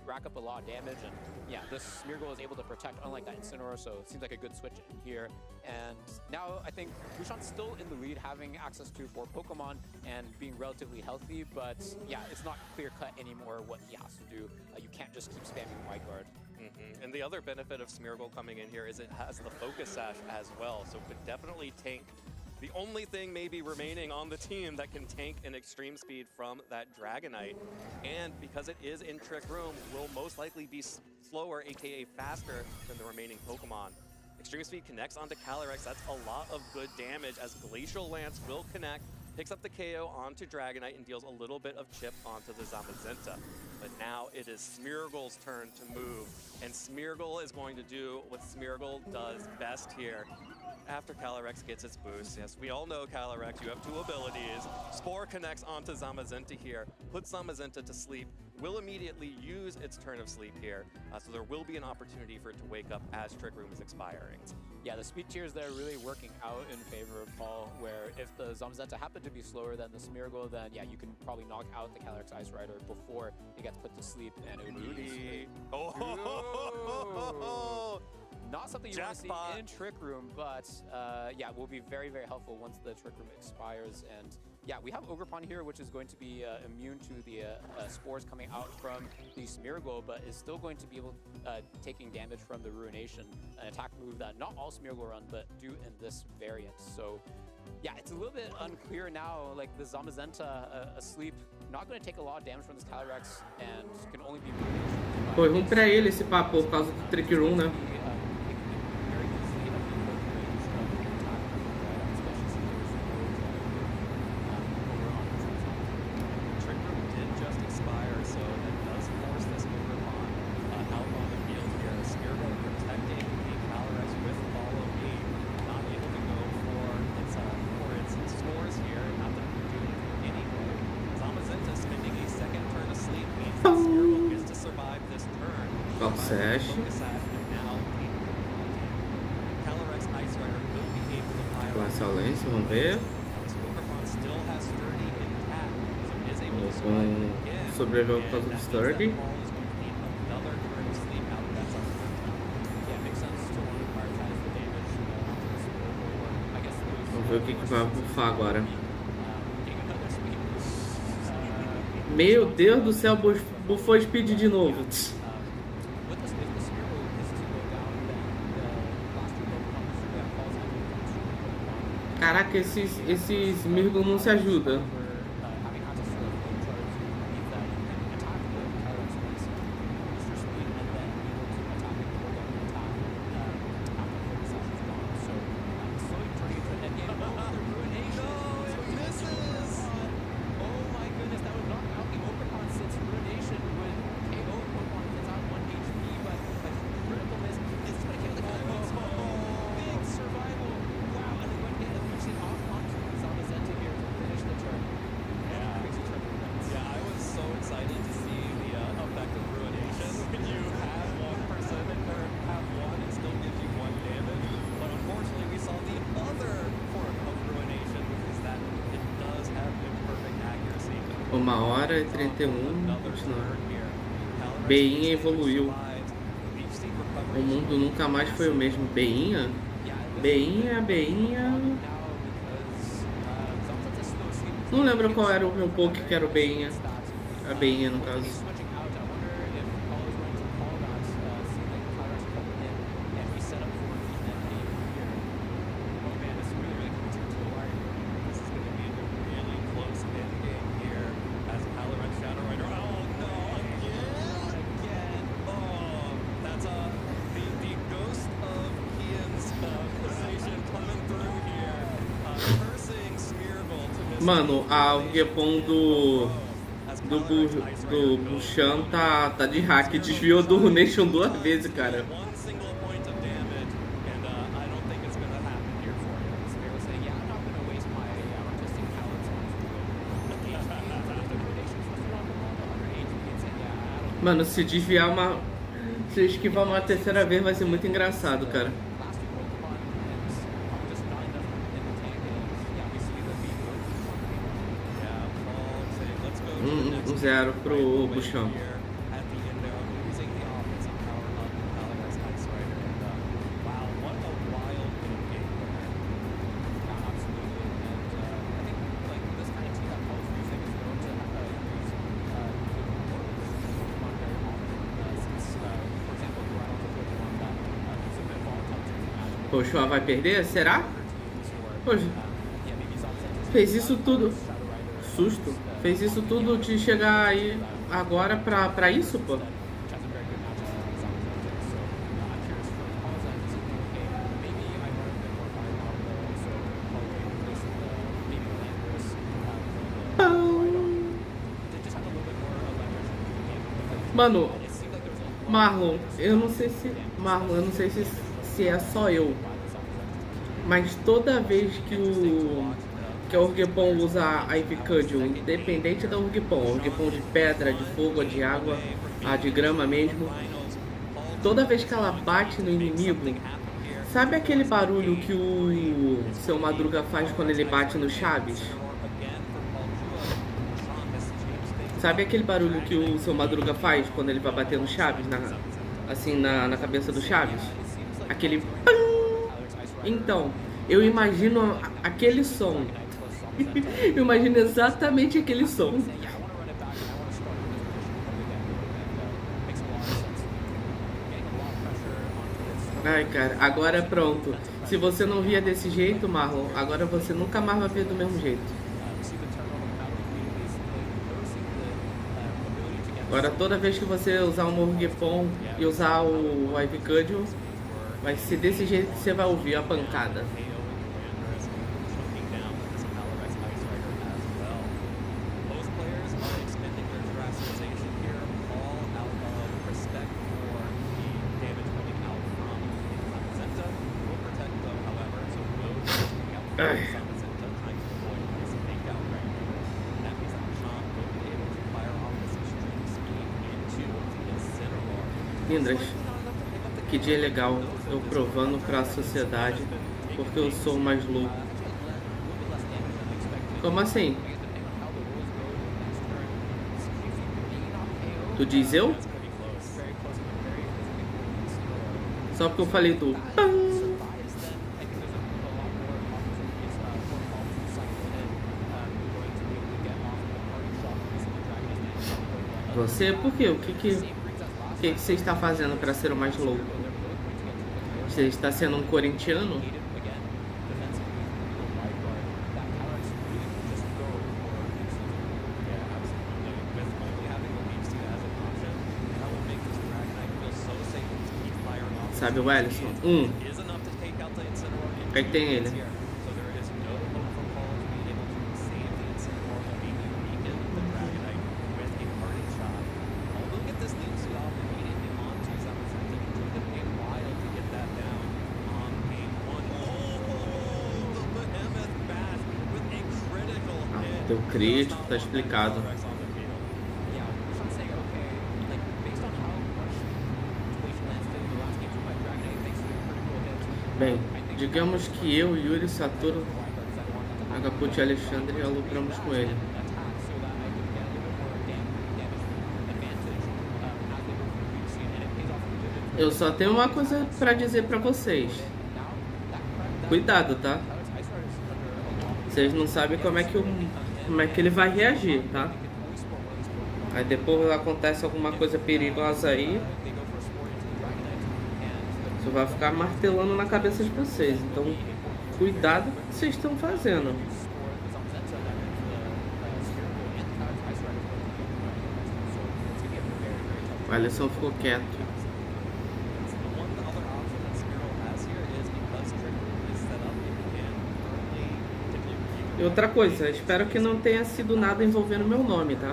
rack up a lot of damage, and yeah, this Smeargle is able to protect, unlike that Incineroar, so it seems like a good switch in here. And now I think Bouchon's still in the lead, having access to 4 Pokemon and being relatively healthy, but yeah, it's not clear-cut anymore what he has to do. You can't just keep spamming Wide Guard. And the other benefit of Smeargle coming in here is it has the Focus Sash as well, so it could definitely tank the only thing maybe remaining on the team that can tank an extreme speed from that Dragonite. And because it is in Trick Room, will most likely be slower, aka faster, than the remaining Pokemon. Extreme speed connects onto Calyrex. That's a lot of good damage, as Glacial Lance will connect, picks up the KO onto Dragonite, and deals a little bit of chip onto the Zamazenta. But now it is Smeargle's turn to move, and Smeargle is going to do what Smeargle does best here. After Calyrex gets its boost, yes, we all know Calyrex, you have 2 abilities. Spore connects onto Zamazenta here, puts Zamazenta to sleep, will immediately use its turn of sleep here, so there will be an opportunity for it to wake up as Trick Room is expiring. Yeah, the speed tiers there really working out in favor of Paul, where if the Zamazenta happened to be slower than the Smeargle, then yeah, you can probably knock out the Calyrex Ice Rider before it gets put to sleep, and it would be not something you want to see in Trick Room, but yeah, will be very, very helpful once the Trick Room expires. And yeah, we have Ogerpon here, which is going to be immune to the spores coming out from the Smeargle, but is still going to be able taking damage from the Ruination, an attack move that not all Smeargle run, but do in this variant. So yeah, it's a little bit unclear now, like the Zamazenta asleep, not going to take a lot of damage from this Calyrex, and can only be... Foi ruim pra ele esse papo por causa do Trick Room, né? Falta 7. Lá Silêncio, vamos ver. Sobreviveu por causa do Sturdy. Vamos ver o que vai bufar agora. Meu Deus do céu, bufou Speed de novo. Caraca, esses Mirgo não se ajudam. Uma hora e 31, continuando. Beinha evoluiu. O mundo nunca mais foi o mesmo. Beinha? Beinha. Não lembro qual era o meu poke que era o Beinha. A Beinha, no caso. Mano, a Gepon do Bushan tá de hack. Desviou do Runation 2 vezes, cara. Mano, se desviar se esquivar uma terceira vez vai ser muito engraçado, cara. 1-0 pro Buchão. Poxa, vai perder? Será? Poxa, fez isso tudo. Susto. Fez isso tudo de chegar aí agora pra isso, pô. Mano, Marlon, eu não sei se é só eu, mas toda vez que a Urgepon usa a Ivy Cudgel, independente da Urgepon de pedra, de fogo, de água, a de grama mesmo, toda vez que ela bate no inimigo, sabe aquele barulho que o seu Madruga faz quando ele bate no Chaves? Sabe aquele barulho que o seu Madruga faz quando ele vai bater no Chaves, na cabeça do Chaves? Aquele pam! Então, eu imagino aquele som. Eu imagino exatamente aquele som. Ai, cara, agora pronto. Se você não via desse jeito, Marlon, agora você nunca mais vai ver do mesmo jeito. Agora toda vez que você usar um Urgepon e usar o Ivy Cudgel, vai ser desse jeito que você vai ouvir a pancada. Lindras, que dia legal, eu provando pra sociedade porque eu sou mais louco. Como assim? Tu diz eu? Só porque eu falei do Você? Por quê? O que você está fazendo para ser o mais louco? Você está sendo um corintiano? Sabe o Ellison? O que tem ele? Teu crítico, tá explicado. Bem, digamos que eu, Yuri, Satoru, Agaputi e Alexandre alupramos com ele. Eu só tenho uma coisa pra dizer pra vocês. Cuidado, tá? Vocês não sabem como é que ele vai reagir, tá? Aí depois acontece alguma coisa perigosa aí, isso vai ficar martelando na cabeça de vocês. Então, cuidado com o que vocês estão fazendo. O Alisson ficou quieto. E outra coisa, espero que não tenha sido nada envolvendo meu nome, tá?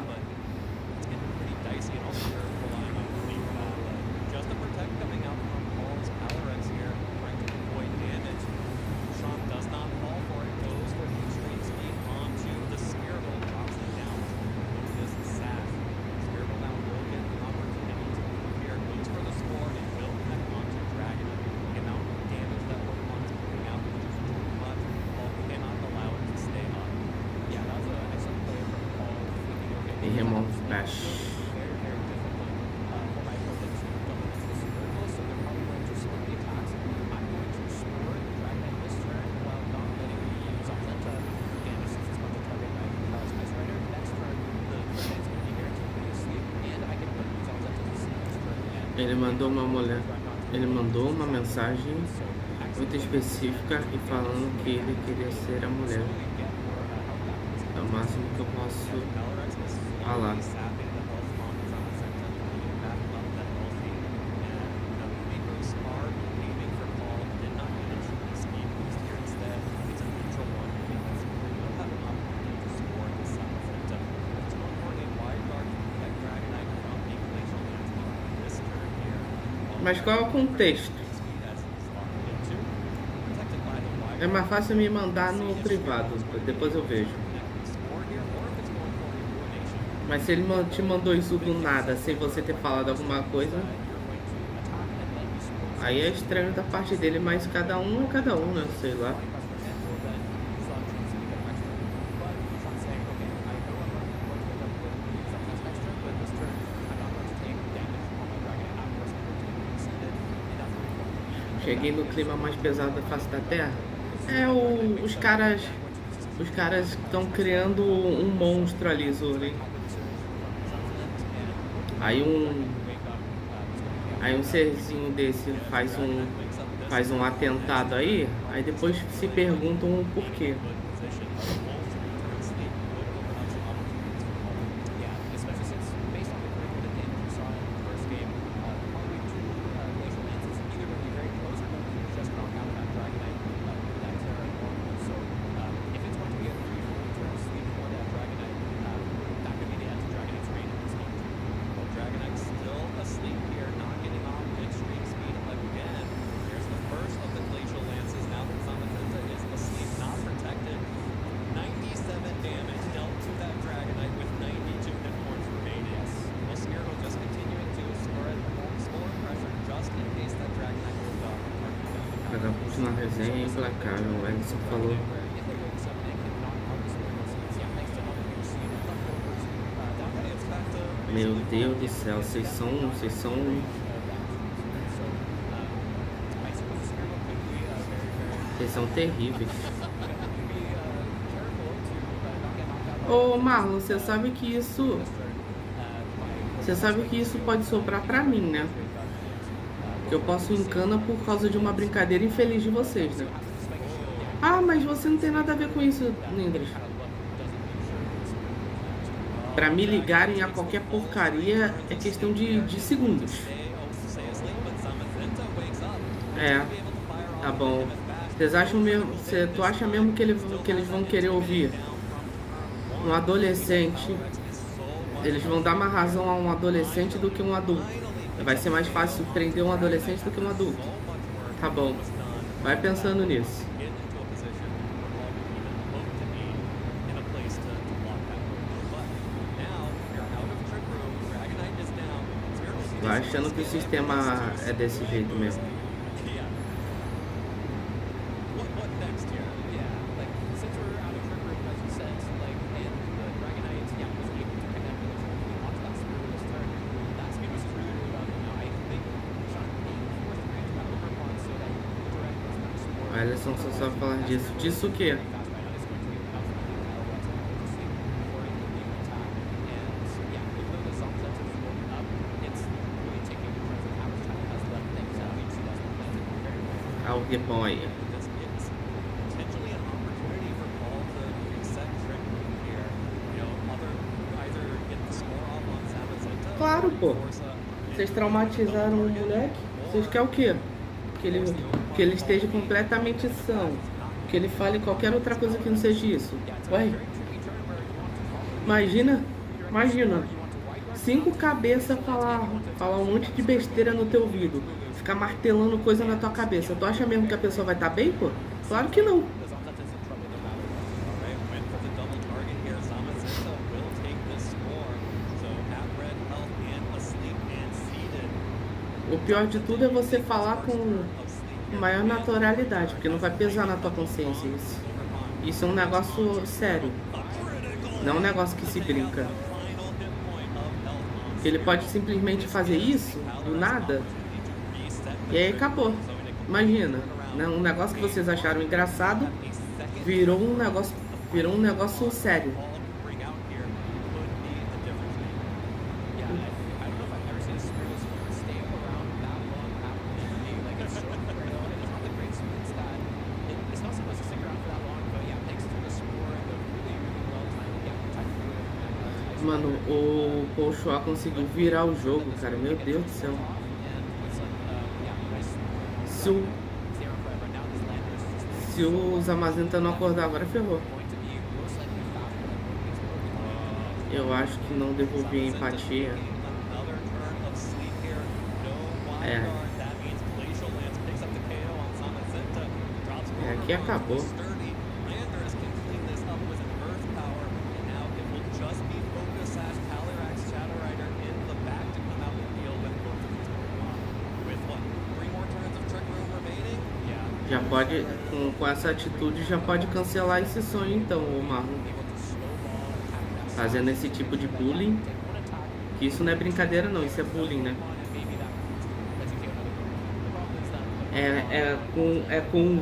Ele mandou uma mensagem muito específica e falando que ele queria ser a mulher. É o máximo que eu posso falar. Mas qual é o contexto? É mais fácil me mandar no privado, depois eu vejo. Mas se ele te mandou isso do nada, sem você ter falado alguma coisa, aí é estranho da parte dele, mas cada um é cada um, né? Sei lá. Cheguei no clima mais pesado da face da Terra. Os caras estão criando um monstro ali, Zuri. Aí um serzinho desse faz um atentado aí depois se perguntam o porquê. resenha é implacável, o Ellison falou. Meu Deus do céu, vocês são terríveis. Ô Marlon, você sabe que isso pode soprar pra mim, né? Que eu posso ir em cana por causa de uma brincadeira infeliz de vocês, né? Ah, mas você não tem nada a ver com isso, Lindras. Pra me ligarem a qualquer porcaria é questão de segundos. É, tá bom. Vocês acham mesmo? Tu acha mesmo que eles vão querer ouvir um adolescente? Eles vão dar mais razão a um adolescente do que um adulto. Vai ser mais fácil prender um adolescente do que um adulto. Tá bom. Vai pensando nisso. Vai achando que o sistema é desse jeito mesmo. A Ellison só sabe falar disso. Disso o quê? Que bom aí. Claro, pô. Vocês traumatizaram o moleque. Vocês querem o quê? Que ele esteja completamente são. Que ele fale qualquer outra coisa que não seja isso. Ué. Imagina. 5 cabeças falar um monte de besteira no teu ouvido. Ficar martelando coisa na tua cabeça. Tu acha mesmo que a pessoa vai estar bem, pô? Claro que não. O pior de tudo é você falar com maior naturalidade, porque não vai pesar na tua consciência isso. Isso é um negócio sério. Não é um negócio que se brinca. Ele pode simplesmente fazer isso, do nada, e aí acabou. Imagina, né? Um negócio que vocês acharam engraçado virou um negócio sério. Mano, o Pochoa conseguiu virar o jogo, cara. Meu Deus do céu. Se o Zamazenta não acordar agora, ferrou. Eu acho que não devolvi a empatia. Aqui acabou. Já pode, com essa atitude, já pode cancelar esse sonho então, o Marlon. Fazendo esse tipo de bullying. Que isso não é brincadeira não, isso é bullying, né? É com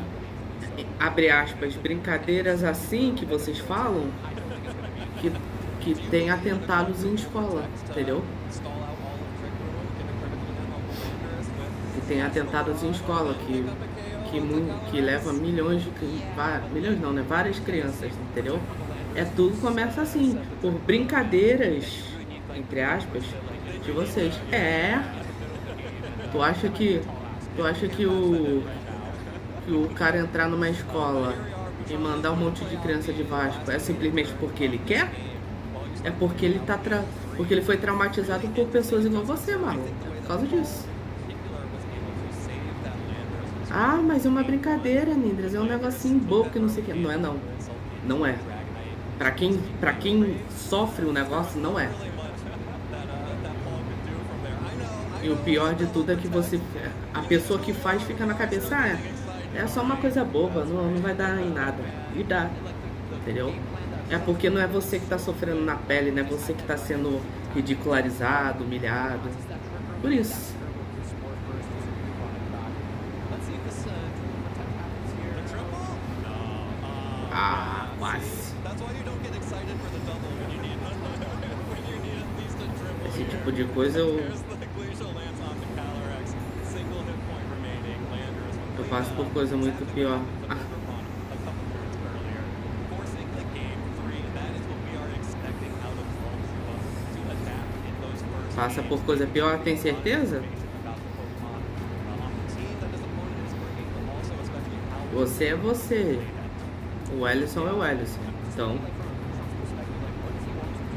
abre aspas, brincadeiras assim que vocês falam que tem atentados em escola, entendeu? Que tem atentados em escola, que leva milhões não, né? Várias crianças, entendeu? Tudo começa assim, por brincadeiras, entre aspas, de vocês. Tu acha que o cara entrar numa escola e mandar um monte de criança de Vasco é simplesmente porque ele quer? É porque ele porque ele foi traumatizado por pessoas igual você, Marlon. É por causa disso. Ah, mas é uma brincadeira, Nindras. É um negocinho bobo que não sei o que. Não é não. Não é. Pra quem sofre o negócio, não é. E o pior de tudo é que a pessoa que faz fica na cabeça, É só uma coisa boba, não vai dar em nada. E dá, entendeu? É porque não é você que tá sofrendo na pele, não é você que tá sendo ridicularizado, humilhado. Por isso. Ah, quase. Esse tipo de coisa eu passo por coisa muito pior. Passa por coisa pior, tem certeza? Você é você. O Ellison é o Ellison. Então,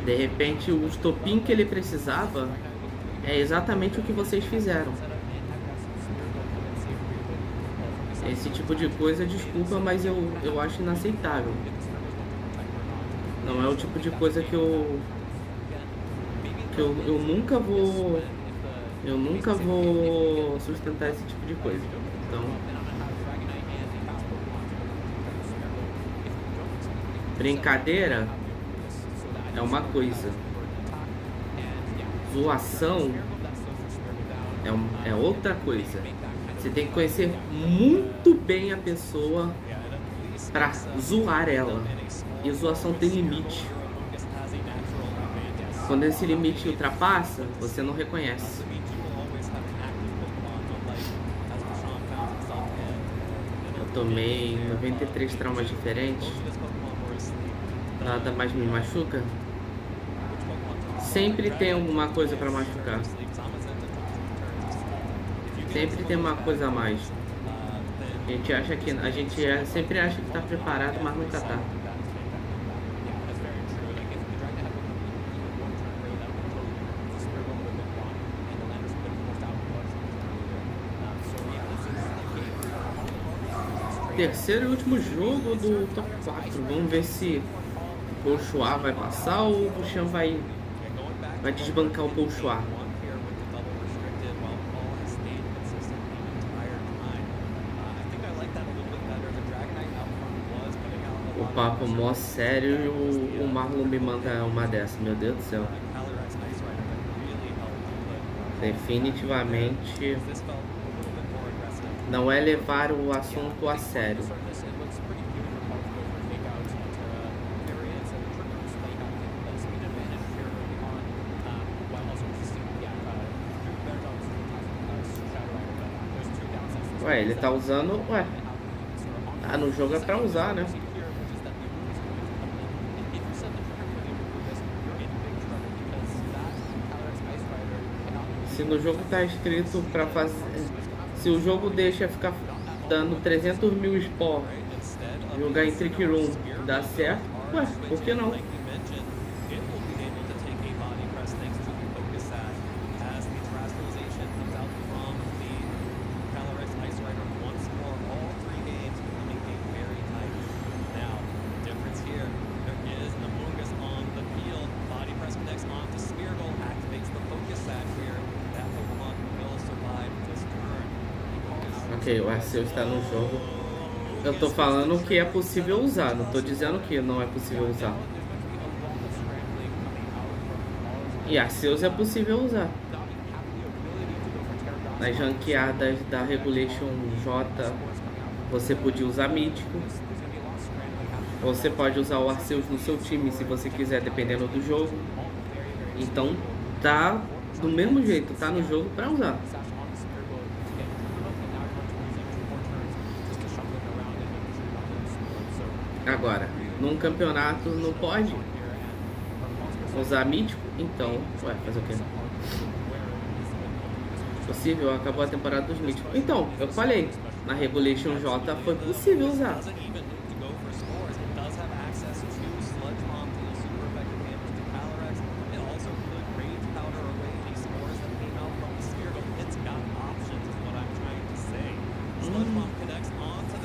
de repente, o estopim que ele precisava é exatamente o que vocês fizeram. Esse tipo de coisa, desculpa, mas eu acho inaceitável. Não é o tipo de coisa que eu nunca vou sustentar esse tipo de coisa. Então, brincadeira é uma coisa, zoação é outra coisa. Você tem que conhecer muito bem a pessoa pra zoar ela. E zoação tem limite. Quando esse limite ultrapassa, você não reconhece. Eu tomei 93 traumas diferentes. Nada mais me machuca. Sempre tem alguma coisa pra machucar. Sempre tem uma coisa a mais. A gente sempre acha que tá preparado, mas nunca tá. Terceiro e último jogo do top 4. Vamos ver se o Bolshua vai passar ou o Buchan vai desbancar o Bolshua. O papo mó sério e o Marlon me manda uma dessa, meu Deus do céu. Definitivamente não é levar o assunto a sério. Ué, ele tá usando... Ué, tá no jogo é pra usar, né? Se no jogo tá escrito pra fazer... Se o jogo deixa ficar dando 300 mil spawn, jogar em Trick Room, dá certo, ué, por que não? Ok, o Arceus está no jogo. Eu tô falando que é possível usar, não tô dizendo que não é possível usar. E Arceus é possível usar. Nas ranqueadas da Regulation J, você podia usar Mítico. Você pode usar o Arceus no seu time se você quiser, dependendo do jogo. Então, tá do mesmo jeito, tá no jogo pra usar. Agora, num campeonato não pode usar mítico, então, ué, fazer o quê? Possível, acabou a temporada dos míticos. Então, eu falei, na Regulation J foi possível usar.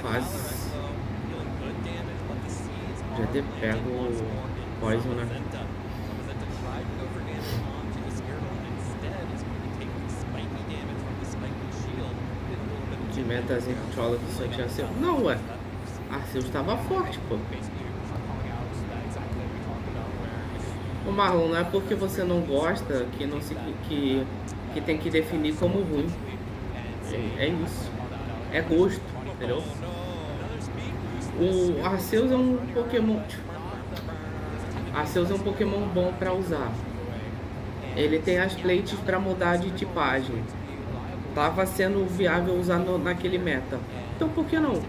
Quase. Já ter pego o Poison, né? De metazinho com Trolla que só tinha Arceus. Não, ué. Arceus estava forte, pô. O Marlon, não é porque você não gosta que não se que tem que definir como ruim. É isso. É gosto, entendeu? O Arceus é um Pokémon. Arceus é um Pokémon bom pra usar. Ele tem as plates pra mudar de tipagem. Tava sendo viável usar naquele meta. Então por que não?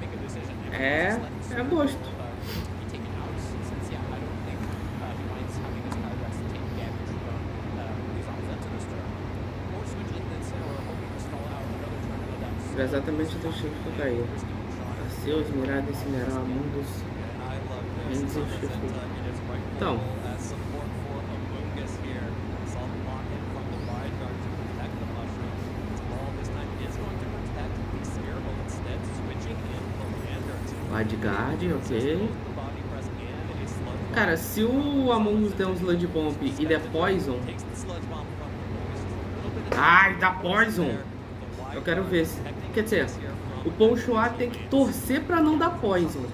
É gosto. Foi exatamente do jeito que eu caí. Arceus, Mirada, Incinerar, Mundus, Mendes e Shifu. Então. Wildguard, ok. Cara, se o Among Us der um Sludge Bomb e der Poison... Ai, dá Poison! Eu quero ver se... Quer dizer, o Ponchoá tem que torcer pra não dar Poison.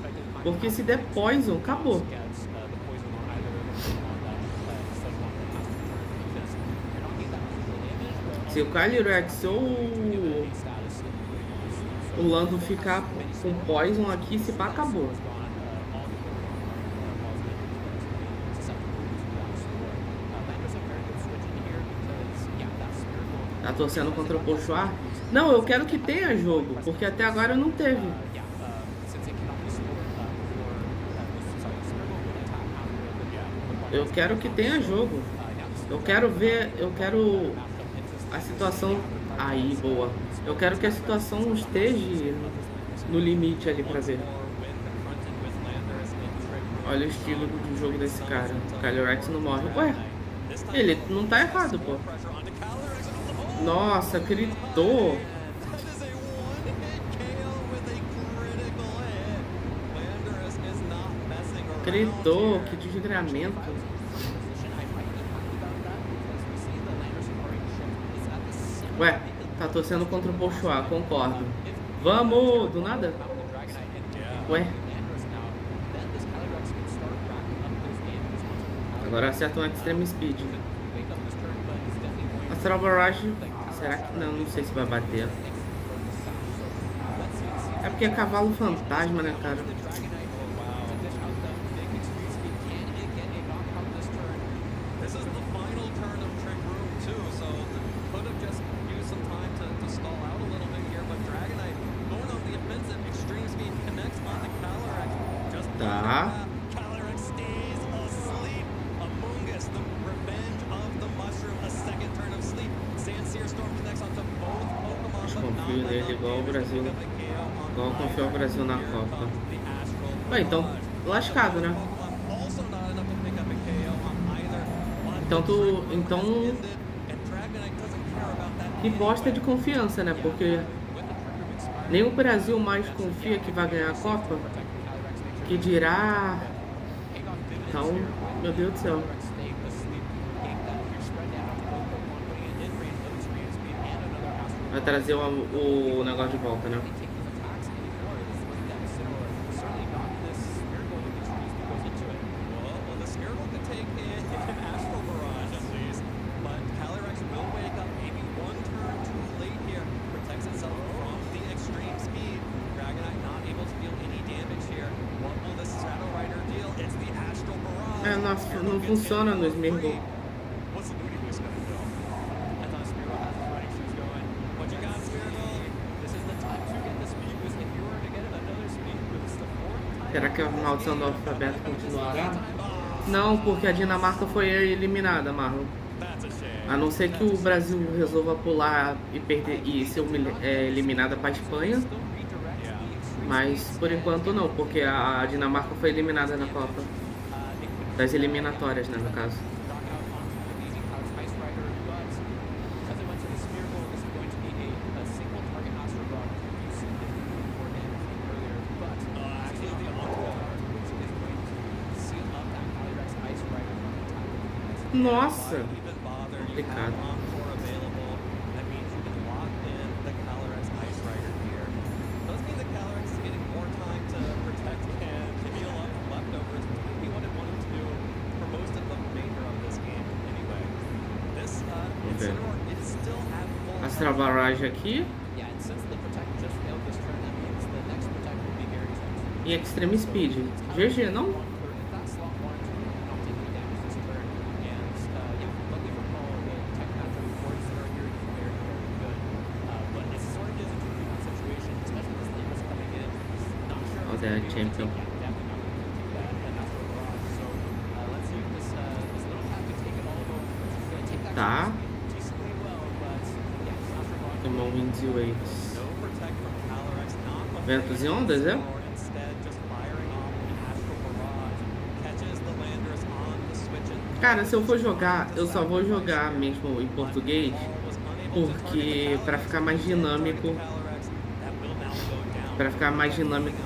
Porque se der Poison, acabou. Se o Calyrex ou o Lando ficar com Poison aqui, se pá, acabou. Tá torcendo contra o Ponchoá? Não, eu quero que tenha jogo, porque até agora não teve. Eu quero que tenha jogo. Eu quero ver, a situação... Aí, boa. Eu quero que a situação esteja no limite ali pra ver. Olha o estilo do jogo desse cara. O Calyrex não morre. Ué, ele não tá errado, pô. Nossa, gritou. Gritou, que desgramento. Ué, tá torcendo contra o Ponchoá, concordo. Vamos, do nada? Ué. Agora acerta um Extreme Speed. Astral Barrage, será que não? Não sei se vai bater. É porque é cavalo fantasma, né, cara? Tá. Desconfio dele igual o Brasil. Igual confiou o Brasil na Copa. Ué, então, lascado, né? Então, que bosta de confiança, né? Porque nem o Brasil mais confia que vai ganhar a Copa. Que dirá... Então, meu Deus do céu. Vai trazer o negócio de volta, né? É, nossa, não funciona no Smeargle. Será que a maldição do alfabeto continuará? Não, porque a Dinamarca foi eliminada, Marlon. A não ser que o Brasil resolva pular e perder e ser eliminada para a Espanha. Mas por enquanto não, porque a Dinamarca foi eliminada na Copa. Das eliminatórias, né, no caso. Nossa! Complicado. 1 ver. Astral Barrage aqui. E Extreme Speed. GG, não? Oh, the champion. Tá. Tomou winds e waves. Ventos e ondas, é? Cara, se eu for jogar, eu só vou jogar mesmo em português, porque pra ficar mais dinâmico,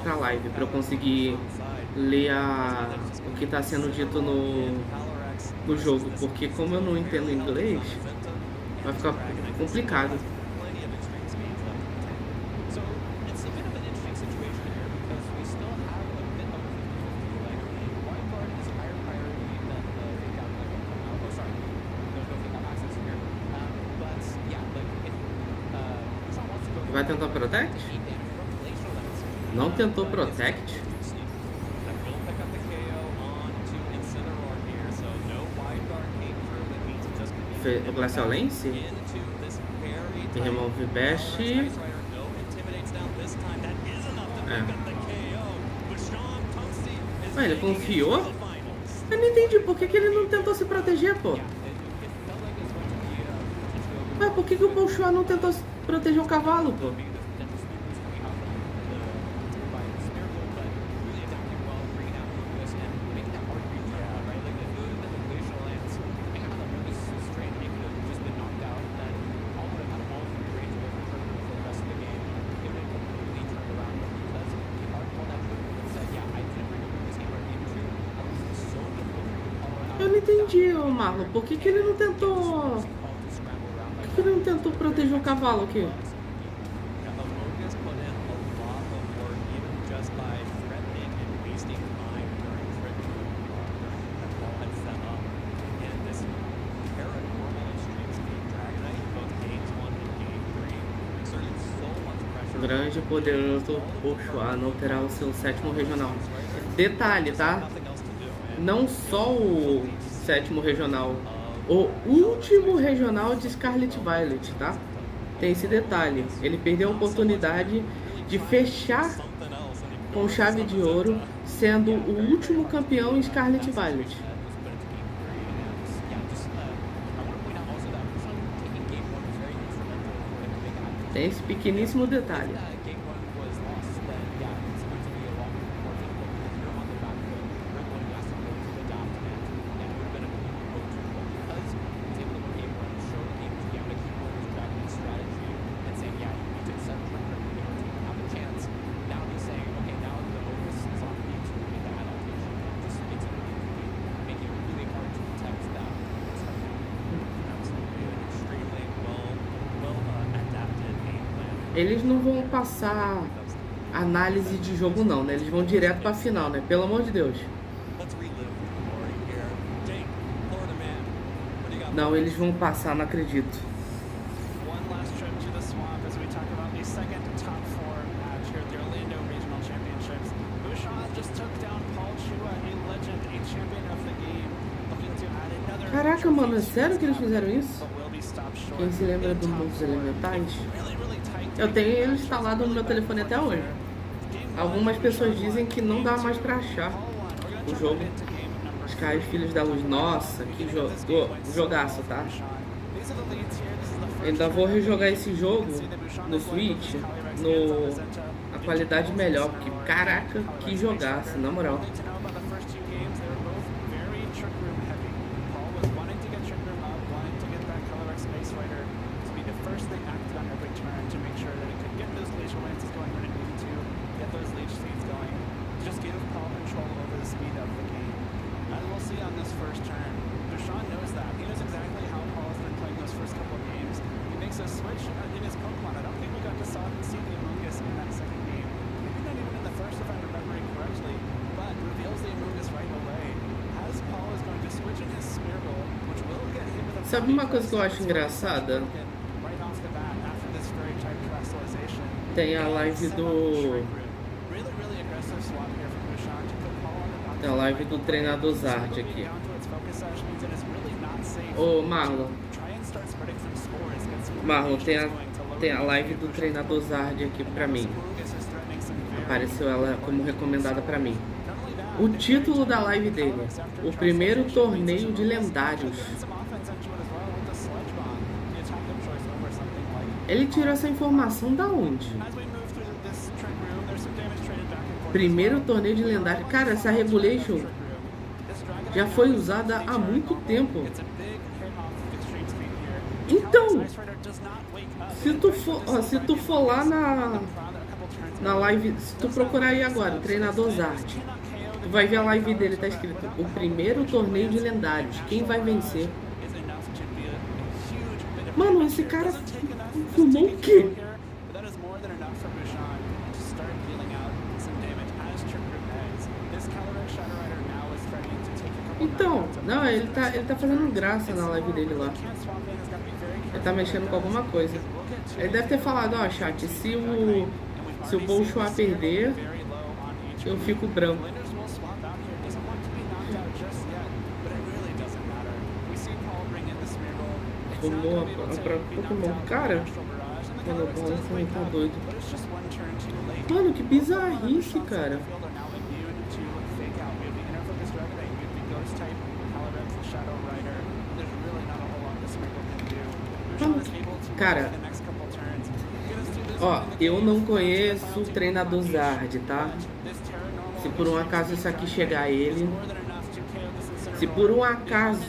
pra live, pra eu conseguir ler o que tá sendo dito no jogo, porque como eu não entendo inglês, vai ficar complicado. Vai tentar Protect? Não tentou Protect? O Glacial Lance? Remove Bash. Ué, ele confiou? Eu não entendi por que ele não tentou se proteger, pô. Ué, por que o Paul Chua não tentou proteger o cavalo, pô? Eu não entendi, ô Marlon, por que ele não tentou... Por que ele não tentou proteger o cavalo aqui? Grande e poderoso Pochuá não terá o seu 7º regional. Detalhe, tá? Não só o 7º regional, o último regional de Scarlet Violet, tá? Tem esse detalhe. Ele perdeu a oportunidade de fechar com chave de ouro, sendo o último campeão em Scarlet Violet. Tem esse pequeníssimo detalhe. Eles não vão passar análise de jogo não, né? Eles vão direto pra final, né? Pelo amor de Deus. Não, eles vão passar, não acredito. Caraca, mano, é sério que eles fizeram isso? Quem se lembra do Mundos Elementais? Eu tenho ele instalado no meu telefone até hoje. Algumas pessoas dizem que não dá mais pra achar o jogo. Sky, Filhos da Luz. Nossa, que jogaço, tá? Ainda vou rejogar esse jogo no Switch, a qualidade melhor, porque caraca, que jogaço, na moral. Sabe uma coisa que eu acho engraçada? Tem a live do... Tem a live do treinador Zard aqui. Ô, Marlon. Marlon, tem a live do treinador Zard aqui pra mim. Apareceu ela como recomendada pra mim. O título da live dele: o primeiro torneio de lendários. Ele tirou essa informação da onde? Primeiro torneio de lendários. Cara, essa regulation já foi usada há muito tempo. Então, se tu for lá na live, se tu procurar aí agora, o treinador Zard, tu vai ver a live dele, tá escrito: o primeiro torneio de lendários, quem vai vencer? Mano, esse cara fumou o quê? Então, não, ele tá fazendo graça na live dele lá. Ele tá mexendo com alguma coisa. Ele deve ter falado: ó, chat, se o Bolshoi perder, eu fico branco. Fumou a própria Pokémon. Cara, mano, o Bola também tá doido. Mano, que bizarrice, cara. Cara, ó, eu não conheço o treinador Zard, tá? Se por um acaso isso aqui chegar a ele, se por um acaso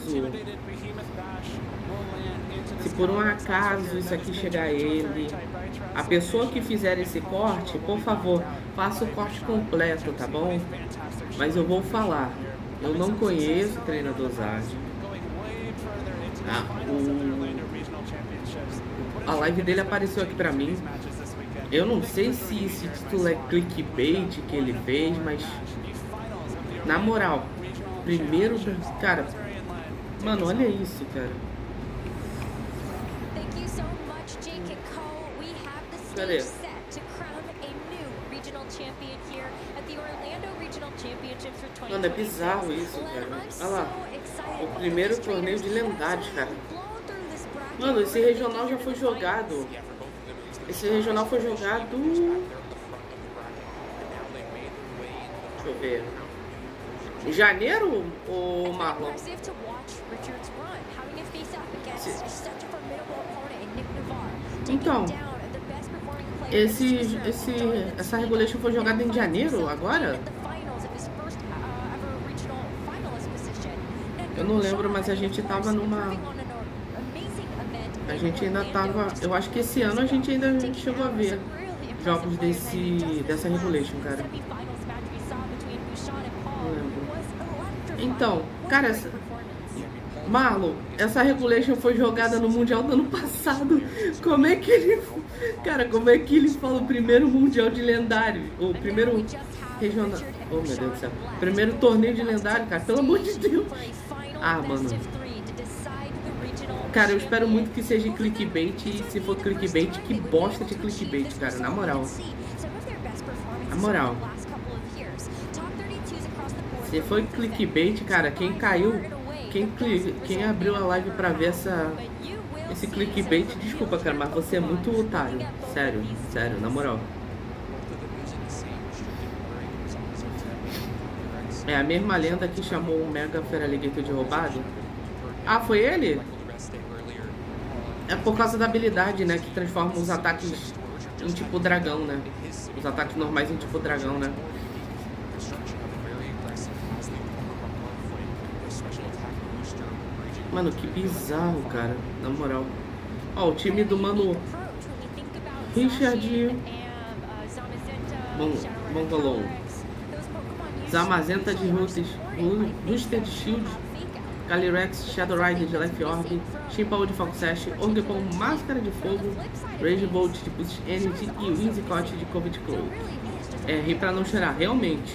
isso aqui chegar a ele, a pessoa que fizer esse corte, por favor, faça o corte completo, tá bom? Mas eu vou falar, eu não conheço o treinador Zard. A live dele apareceu aqui pra mim. Eu não sei se esse título é clickbait que ele fez, mas na moral, primeiro, cara, mano, olha isso, cara. Cadê? Mano, é bizarro isso, cara. Olha lá, o primeiro torneio de lendários, cara. Mano, esse regional já foi jogado. Esse regional foi jogado... Deixa eu ver. Em janeiro, ô Marlon? Então, essa regulation foi jogada em janeiro, agora? Eu não lembro, mas a gente tava numa... A gente ainda tava... Eu acho que esse ano a gente ainda chegou a ver jogos dessa regulation, cara. Não lembro. Então, cara, Marlon, essa regulation foi jogada no Mundial do ano passado. Como é que ele... Cara, como é que ele fala o primeiro Mundial de lendário? O primeiro regional... Oh, meu Deus do céu. Primeiro torneio de lendário, cara. Pelo amor de Deus. Ah, mano. Cara, eu espero muito que seja clickbait. E se for clickbait, que bosta de clickbait, cara. Na moral. Na moral. Se for clickbait, cara, quem caiu... Quem abriu a live pra ver esse clickbait, desculpa, cara, mas você é muito otário. Sério, sério, na moral. É a mesma lenda que chamou o Mega Feraligator de roubado? Ah, foi ele? É por causa da habilidade, né, que transforma os ataques em tipo dragão, né? Os ataques normais em tipo dragão, né? Mano, que bizarro, cara, na moral. Ó, o time do mano Richard Bongolon, Zamazenta de Rusted Shield, Calyrex, Shadow Rider de Life Orb, Chimpaul de Fogo Sash, Orgepon Máscara de Fogo, Rage Bolt de Boost Energy e Whimsicott de Covid Claw. É, rir pra não chorar, realmente.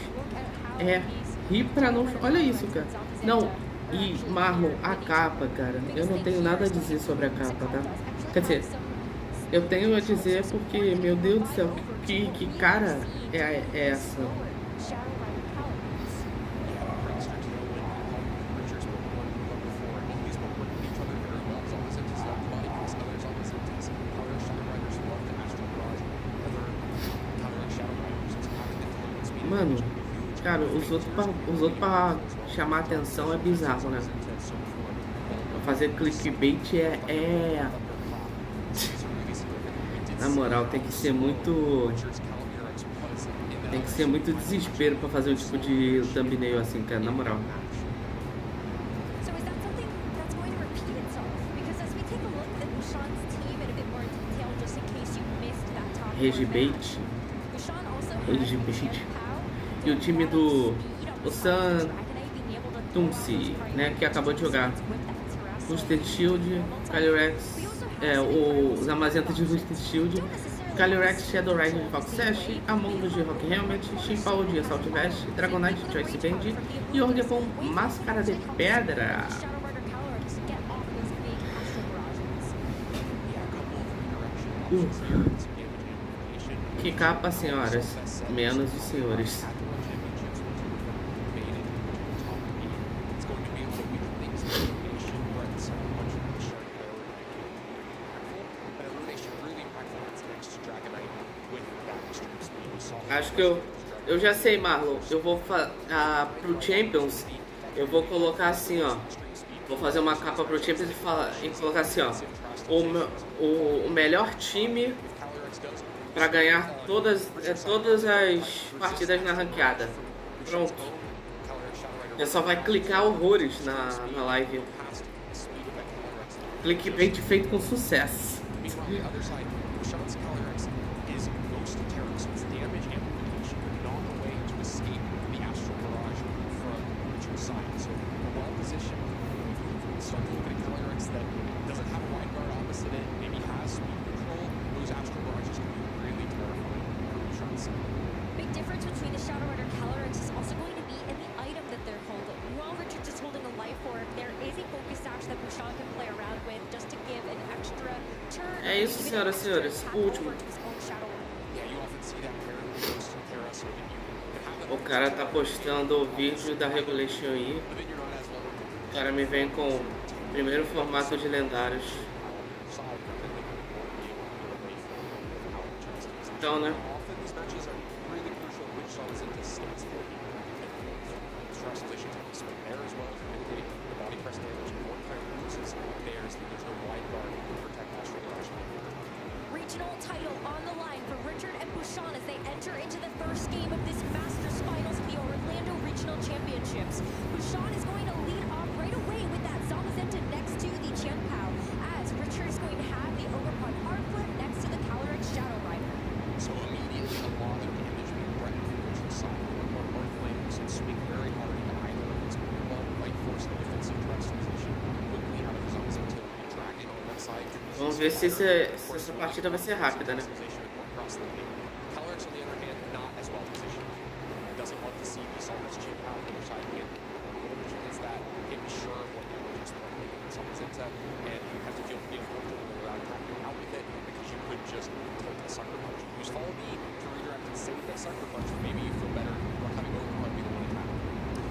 É, rir pra não chorar. Olha isso, cara. Não, E, Marlon, a capa, cara, eu não tenho nada a dizer sobre a capa, tá? Quer dizer, eu tenho a dizer porque, meu Deus do céu, que cara é essa? Mano, cara, os outros pra chamar atenção é bizarro, né? Pra fazer clickbait Na moral, tem que ser muito desespero pra fazer um tipo de thumbnail assim, cara, na moral. Reagibait. E o time do San Tunsi, né, que acabou de jogar Rusted Shield, Calyrex, o Zamazenta de Rusted Shield, Calyrex, Shadow Rider de Fox Sash, Amondo de Rock Helmet, Chimpao de Assault Vest, Dragonite de Choice Band e Orgepon Máscara de Pedra. Que capa, senhoras, menos os senhores. Acho que eu já sei, Marlon. Eu vou pro Champions. Eu vou colocar assim, ó. Vou fazer uma capa pro Champions e colocar assim, ó. O melhor time pra ganhar todas as partidas na ranqueada. Pronto. Eu só vai clicar horrores na live. Clickbait feito com sucesso. Big difference between the Shadow Rider Calyrex is also going to be in the item that they're holding. While Richard's just holding a life orb, there is a focus sash that Bouchon can play around with just to give an extra turn. É isso, senhoras e senhores. O último. O cara tá postando o vídeo da Regulation aí. O cara me vem com o primeiro formato de lendários. Então, né? Regional title on the line for Richard and Bouchon as they enter into the first game of this Masters Finals of the Orlando Regional Championships. Bouchon is going to lead off right away with that Zamazenta next to the Chimpao, as Richard is going to have the Overpod Hardfoot next to the Calyrex Shadow Rider. So immediately a lot of damage being threatened from Richard's side. One more flames and swing very hard into either of his Pokemon, might force the defensive dress position quickly out of his Zamazenta and Dragon on that side. Vamos ver se essa partida vai ser rápida, né? Calyrex on the other hand, not as well positioned. Doesn't want to see the Salt's chip out on the other side again. Which is that hit sure of what damage is throwing in Zamazenta, and you have to feel pretty unfortunate without attacking out with it, because you could just take a Sucker Punch. Use Follow Me to redirect and save that Sucker Punch. Maybe you feel better having Overrun be the one attack.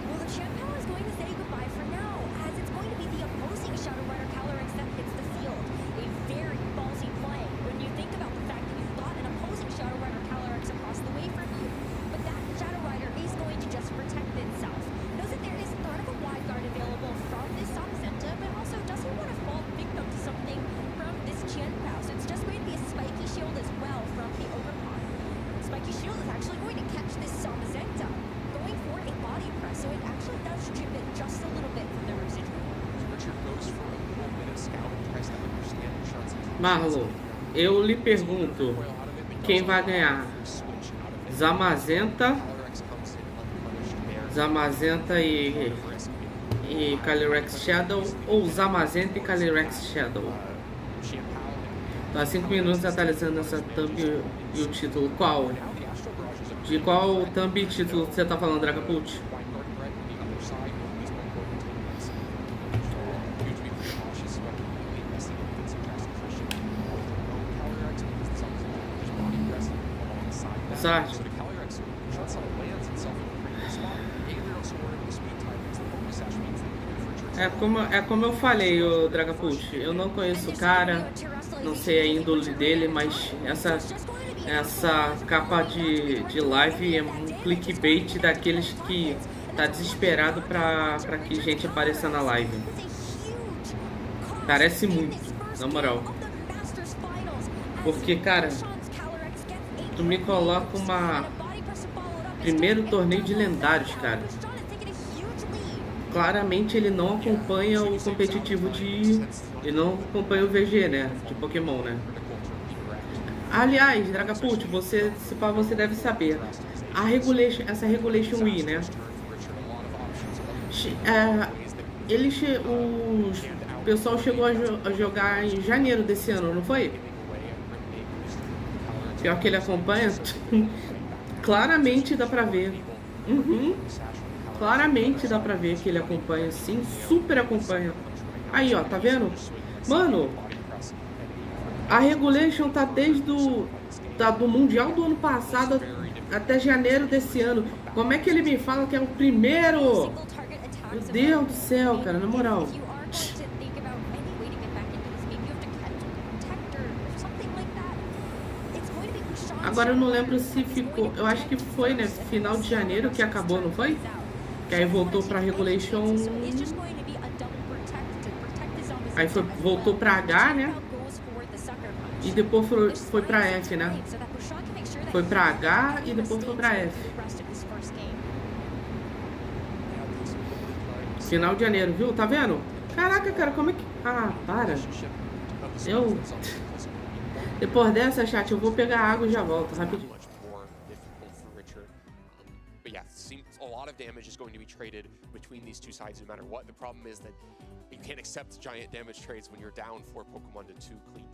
Well, the Chimpao is going to say goodbye for now, as it's going to be the opposing Shadow Rider Calyrex that hits the field. A very ballsy play when you think about the fact that you've got an opposing Shadow Rider Calyrex across the way from you. But that Shadow Rider is going to just protect itself. Knows that there is threat of a wide guard available from this Zamazenta, but also doesn't want to fall victim to something from this Chimpao. So it's just going to be a spiky shield as well from the Overpod. Spiky shield is actually going to catch this Zamazenta, going for a body press, so it actually does chip it just a little bit from the residual. Richard goes for a little bit of scout and tries to understand Bouchon's intentions. Marlon, eu lhe pergunto, quem vai ganhar? Zamazenta e Calyrex Shadow ou Zamazenta e Calyrex Shadow? Tô há 5 minutos atualizando essa thumb e o título. Qual? De qual thumb e título você tá falando, Dragapult? sorte. É como eu falei, o Dragapult, eu não conheço o cara, não sei a índole dele, mas essa capa de live é um clickbait daqueles que tá desesperado pra que gente apareça na live. Parece muito, na moral. Porque, cara, tu me coloca primeiro torneio de lendários, cara. Claramente ele não acompanha o competitivo ele não acompanha o VG, né? De Pokémon, né? Aliás, Dragapult, você deve saber. Essa Regulation Wii, né? O pessoal chegou a jogar em janeiro desse ano, não foi? Pior que ele acompanha, claramente dá pra ver. Claramente dá pra ver que ele acompanha, sim, super acompanha. Aí, ó, tá vendo? Mano, a Regulation tá desde do Mundial do ano passado até janeiro desse ano. Como é que ele me fala que é o primeiro? Meu Deus do céu, cara, na moral. Agora eu não lembro se ficou, eu acho que foi, né, final de janeiro que acabou, não foi? Que aí voltou pra Regulation. Aí voltou pra H, né? E depois foi pra F, né? Foi pra H e depois foi pra F. Final de janeiro, viu? Tá vendo? Caraca, cara, como é que... Ah, para. Depois dessa, chat, eu vou pegar água e já volto, rapidinho. A lot of damage is going to be traded between these two sides no matter what. The problem is that you can't accept giant damage trades when you're down 4 Pokemon to 2 clean.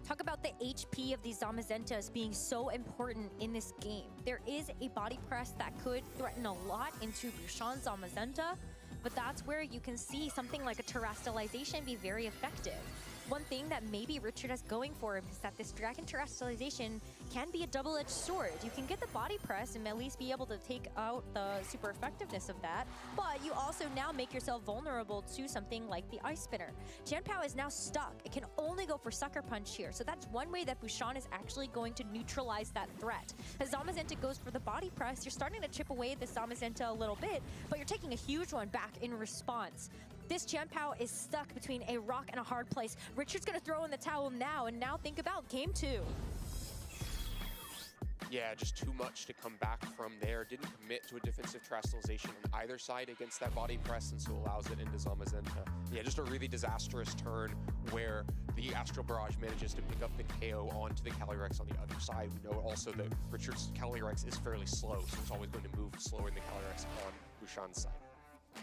Talk about the HP of these Zamazentas being so important in this game. There is a body press that could threaten a lot into Bouchon's Zamazenta, but that's where you can see something like a terrestrialization be very effective. One thing that maybe Richard is going for is that this Dragon Terrestrialization can be a double-edged sword. You can get the body press and at least be able to take out the super effectiveness of that, but you also now make yourself vulnerable to something like the Ice Spinner. Jianpao is now stuck. It can only go for Sucker Punch here, so that's one way that Bouchon is actually going to neutralize that threat. As Zamazenta goes for the body press, you're starting to chip away at the Zamazenta a little bit, but you're taking a huge one back in response. This Jianpao is stuck between a rock and a hard place. Richard's gonna throw in the towel now, and now think about game 2. Yeah, just too much to come back from there. Didn't commit to a defensive terrestrialization on either side against that body press, and so allows it into Zamazenta. Yeah, just a really disastrous turn where the Astral Barrage manages to pick up the KO onto the Calyrex on the other side. We know also that Richard's Calyrex is fairly slow, so it's always going to move slower than the Calyrex on Bouchon's side.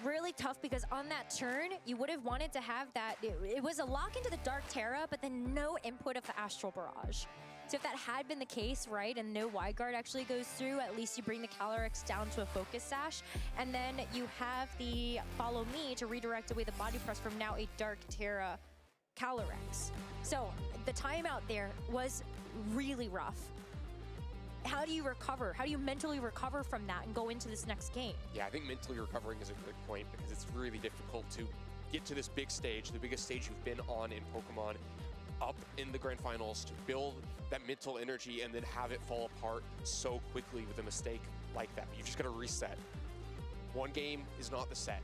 Really tough because on that turn, you would have wanted to have that. It was a lock into the Dark Terra, but then no input of the Astral Barrage. So if that had been the case, right, and no wide guard actually goes through, at least you bring the Calyrex down to a Focus Sash, and then you have the Follow Me to redirect away the body press from now a Dark Terra Calyrex. So the timeout there was really rough. How do you recover? How do you mentally recover from that and go into this next game? Yeah, I think mentally recovering is a good point because it's really difficult to get to this big stage, the biggest stage you've been on in Pokemon, up in the Grand Finals, to build that mental energy and then have it fall apart so quickly with a mistake like that. You've just got to reset. One game is not the set.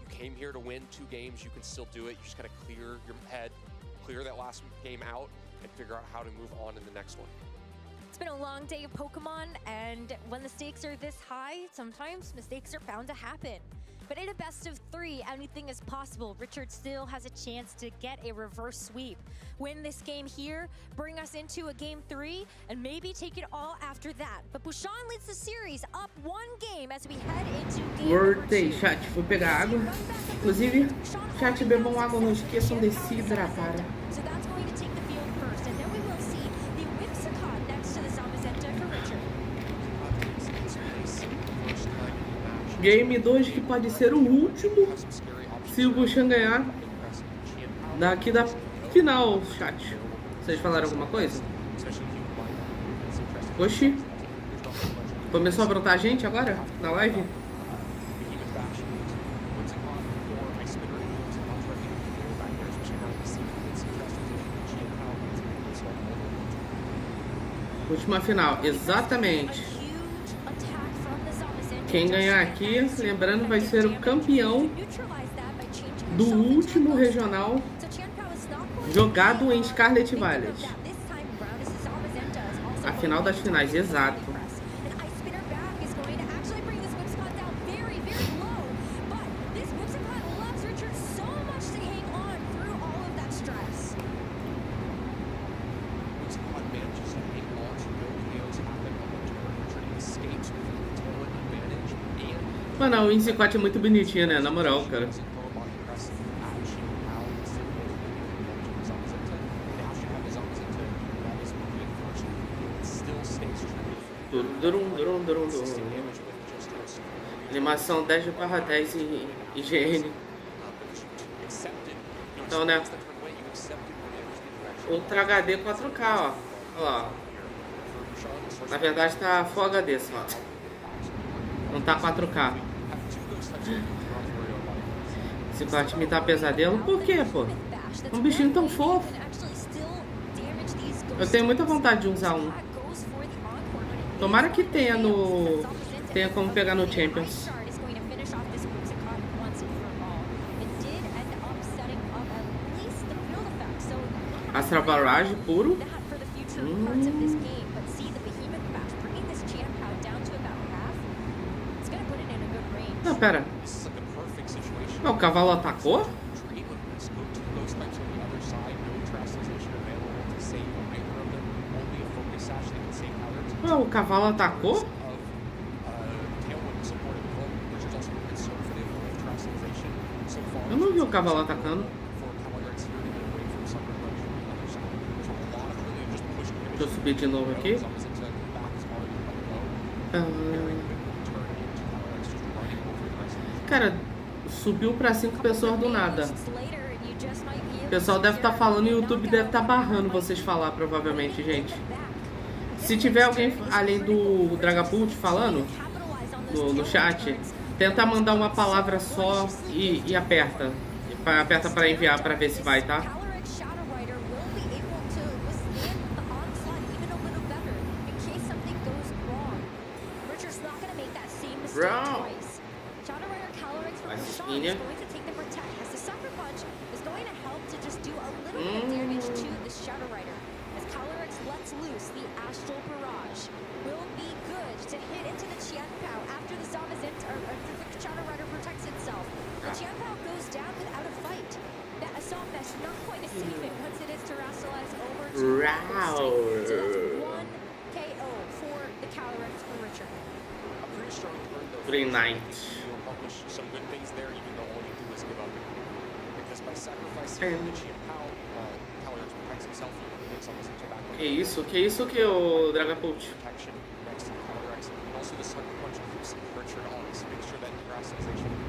You came here to win 2 games, you can still do it. You just got to clear your head, clear that last game out, and figure out how to move on in the next one. It's been a long day of Pokemon, and when the stakes are this high, sometimes mistakes are bound to happen. But in a best of 3, anything is possible. Richard still has a chance to get a reverse sweep. Win this game here, bring us into a game 3, and maybe take it all after that. But Bouchon leads the series up 1 game as we head into game Voltei, chat, vou pegar água. Inclusive, chat, bebam água, não esqueçam de se hidratar. So that's going to take the field first, and then we will see the Whimsicott next to the Zamazenta for Richard. Game 2 que pode ser o último se o Bouchon ganhar daqui da final, chat. Vocês falaram alguma coisa? Oxi. Começou a brotar gente agora? Na live? Última final, exatamente. Quem ganhar aqui, lembrando, vai ser o campeão do último regional jogado em Scarlet Valley. A final das finais, exato. Mano, o Inzicote é muito bonitinho, né? Na moral, cara. Animação 10/10 em IGN. Então, né? Ultra HD 4K, ó. Olha lá. Na verdade tá Full HD só. Não tá 4K. Esse corte me tá pesadelo. Por quê, pô? Um bichinho tão fofo. Eu tenho muita vontade de usar um. Tomara que tenha no... Tenha como pegar no Champions. Astra Barrage puro. Não, pera. O cavalo atacou? Ué, o cavalo atacou? Eu não vi o cavalo atacando. Deixa eu subir de novo aqui. Cara, subiu pra 5 pessoas do nada. O pessoal deve estar falando e o YouTube deve estar barrando vocês falar, provavelmente, gente. Se tiver alguém além do Dragapult falando no chat, tenta mandar uma palavra só e aperta. Aperta pra enviar pra ver se vai, tá? Bro. Linha. Green Knight. Que isso que o Dragapult?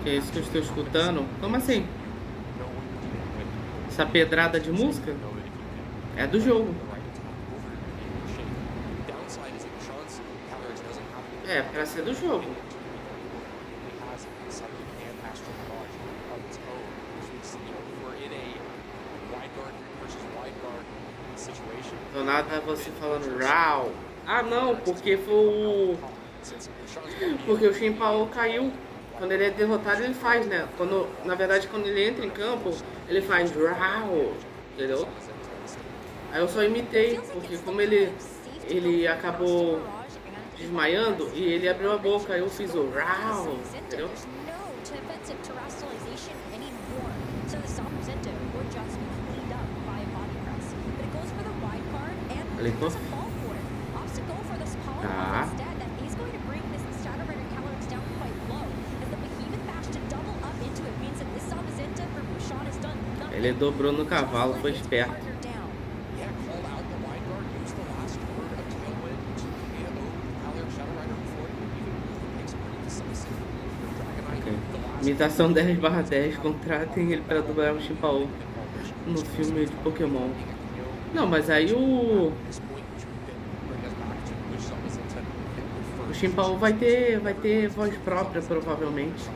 Que isso que eu estou escutando? Como assim? Essa pedrada de música? É do jogo. É, pra ser do jogo. Do nada você falando Rau. Ah não, porque foi o... Porque o Shinpao caiu. Quando ele é derrotado ele faz, né? Quando, na verdade quando ele entra em campo, ele faz Rau. Entendeu? Aí eu só imitei, porque como ele acabou desmaiando e ele abriu a boca, aí eu fiz o Rau. Entendeu? Clicou? Tá. Ele dobrou no cavalo, foi esperto. Okay. Imitação 10/10, contratem ele para dublar o Shinpao no filme de Pokémon. Não, mas aí o Chimpao vai ter voz própria, provavelmente.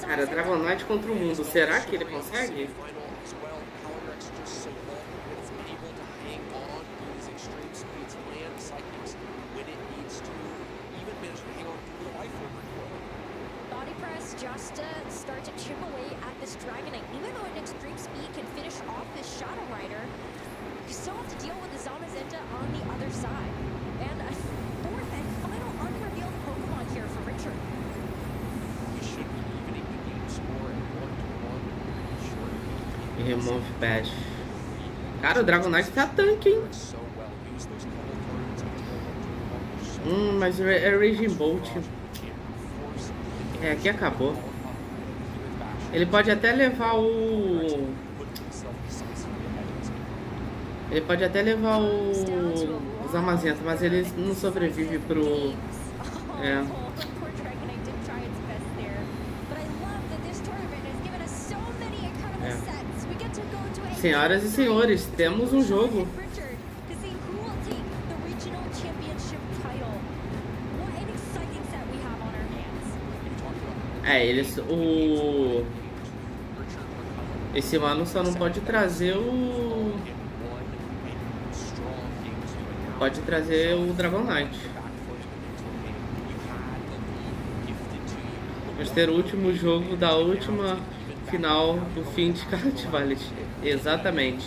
Cara, Dragon Knight contra o mundo, será que ele consegue? Body press just start to chip away at this Dragon Knight. Even though an extreme speed can finish off this Shadow Rider, you still have to deal with the Zamazenta on the other side. And a fourth and final unrevealed Pokemon here for Richard. Remove Bash. Cara, o Dragon Knight tá tanque, hein? Mas é Reagindo. É, aqui acabou. Ele pode até levar o... Ele pode até levar o Zamazenta, mas ele não sobrevive pro... É. Senhoras e senhores, temos um jogo. É, eles... Esse mano só não pode trazer o... Pode trazer o Dragon Knight. Vamos ter o último jogo da última final do fim de Scarlet Violet. Exatamente.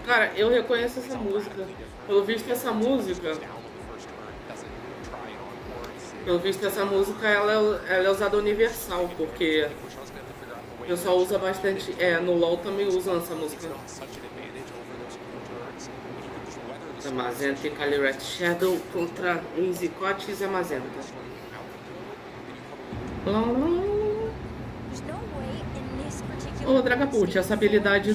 Cara, eu reconheço essa música. Pelo visto essa música ela é usada universal, porque o pessoal usa bastante. No LoL também usam essa música. Zamazenta e Calyrex Shadow contra Inzicote e Zamazenta. Ô, Dragapult, essa habilidade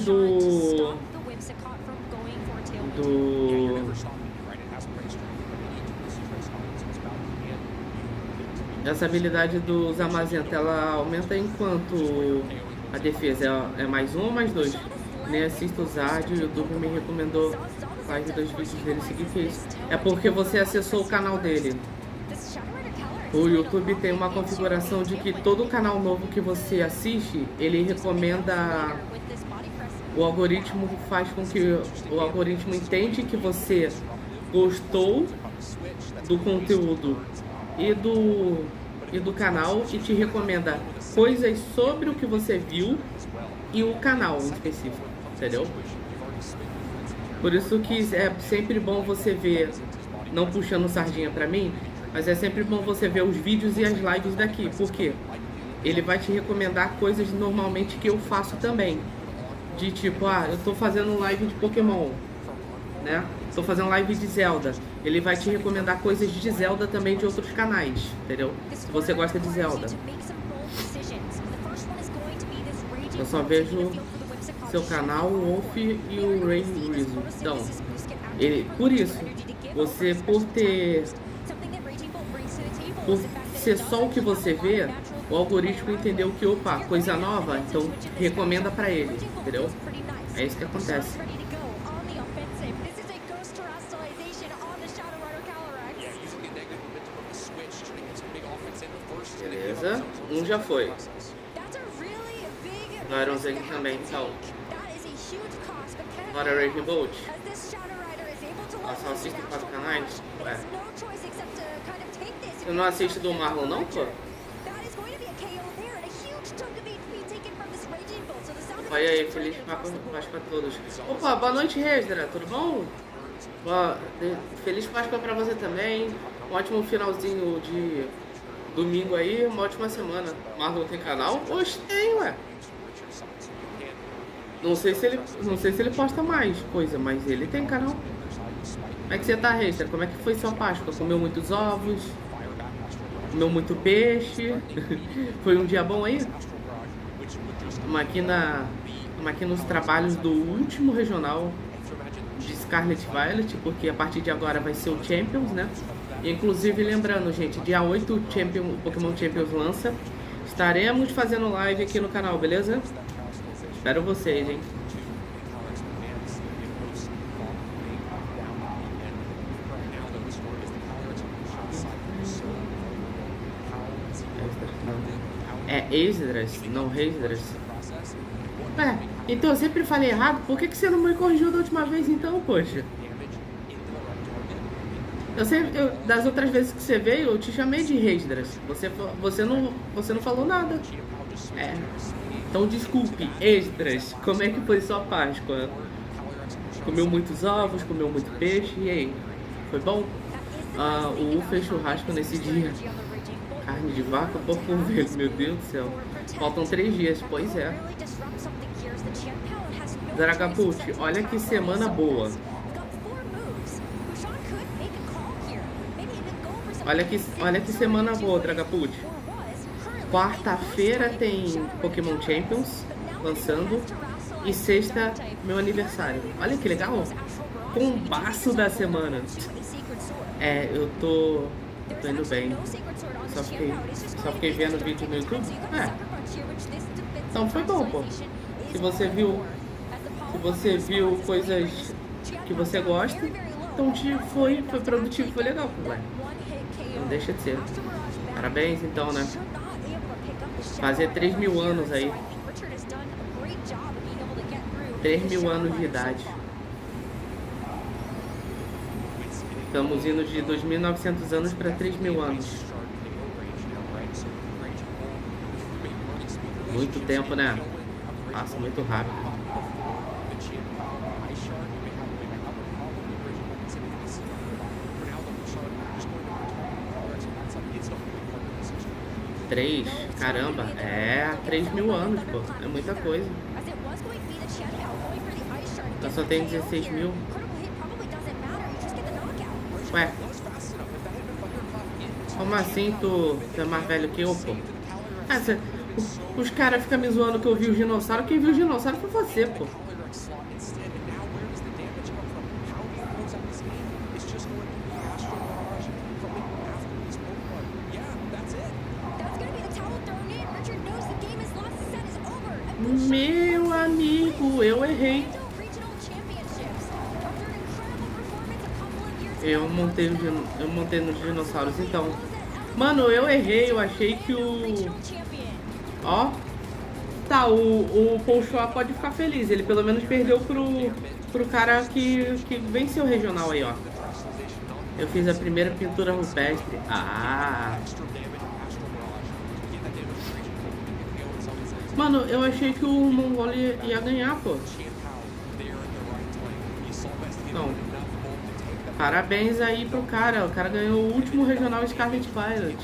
Essa habilidade do Zamazenta, ela aumenta enquanto a defesa é mais 1 ou mais 2? Nem assisto o Zad, o YouTube me recomendou quase 2 vídeos dele seguidos. É porque você acessou o canal dele. O YouTube tem uma configuração de que todo canal novo que você assiste, ele recomenda... O algoritmo faz com que... O algoritmo entende que você gostou do conteúdo e do canal e te recomenda coisas sobre o que você viu e o canal em específico, entendeu? Por isso que é sempre bom você ver, não puxando sardinha pra mim, mas é sempre bom você ver os vídeos e as lives daqui, porque ele vai te recomendar coisas normalmente que eu faço também. De tipo, eu tô fazendo live de Pokémon, né? Tô fazendo live de Zelda. Ele vai te recomendar coisas de Zelda também de outros canais, entendeu? Se você gosta de Zelda. Eu só vejo seu canal, o Wolf e o Reagindo. Então, por isso, você por ser só o que você vê, o algoritmo entendeu que, opa, coisa nova, então recomenda pra ele, entendeu? É isso que acontece. Beleza, já foi. Ironzeg também, então. Bora, Reagindo. Só assiste 4 canais? Ué. Você não assiste do Marlon não, pô? Olha aí, feliz Páscoa a todos. Opa, boa noite, Resdra, tudo bom? Feliz Páscoa pra você também. Um ótimo finalzinho de domingo aí, uma ótima semana. Marlon tem canal? Oxe, tem, ué. Não sei se ele posta mais coisa, mas ele tem canal. Como é que você tá, Racer? Como é que foi sua Páscoa? Comeu muitos ovos? Comeu muito peixe? Foi um dia bom aí? Estamos aqui nos trabalhos do último regional de Scarlet Violet, porque a partir de agora vai ser o Champions, né? E, inclusive, lembrando, gente, dia 8 o Pokémon Champions lança. Estaremos fazendo live aqui no canal, beleza? Espero vocês, hein? É Esdras, não Reisdras. Então eu sempre falei errado. Por que você não me corrigiu da última vez então, poxa? Das outras vezes que você veio, eu te chamei de Reisdras. Você não falou nada. Então desculpe, Esdras. Como é que foi sua Páscoa? Comeu muitos ovos, comeu muito peixe, e aí? Foi bom? O U fez churrasco nesse dia. Carne de vaca, porco ovelho, meu Deus do céu. Faltam 3 dias, pois é. Dragapult, olha que semana boa. Olha que semana boa, Dragapult. Quarta-feira tem Pokémon Champions lançando. E sexta, meu aniversário. Olha que legal. Combaço da semana. Eu tô indo bem. Só fiquei vendo vídeo no YouTube. Então foi bom, pô. Se você viu coisas que você gosta, então foi produtivo, foi legal, pô. Não deixa de ser. Parabéns então, né? Fazer 3.000 anos aí. 3.000 anos de idade. Estamos indo de 2.900 anos para 3.000 anos. Muito tempo, né? Passa muito rápido. Três? Caramba, 3.000 anos, pô. É muita coisa. Eu só tenho 16.000. Ué. Como assim tu é mais velho que eu, pô? Os caras ficam me zoando que eu vi o dinossauro. Quem viu o dinossauro foi você, pô. Meu amigo, eu errei. Eu montei nos dinossauros, então. Mano, eu errei, eu achei que o... Ó. Tá, o Polchoa pode ficar feliz. Ele pelo menos perdeu pro cara que venceu o regional aí, ó. Eu fiz a primeira pintura rupestre. Mano, eu achei que o Mongol ia ganhar, pô. Então, parabéns aí pro cara. O cara ganhou o último regional Scarlet Violet.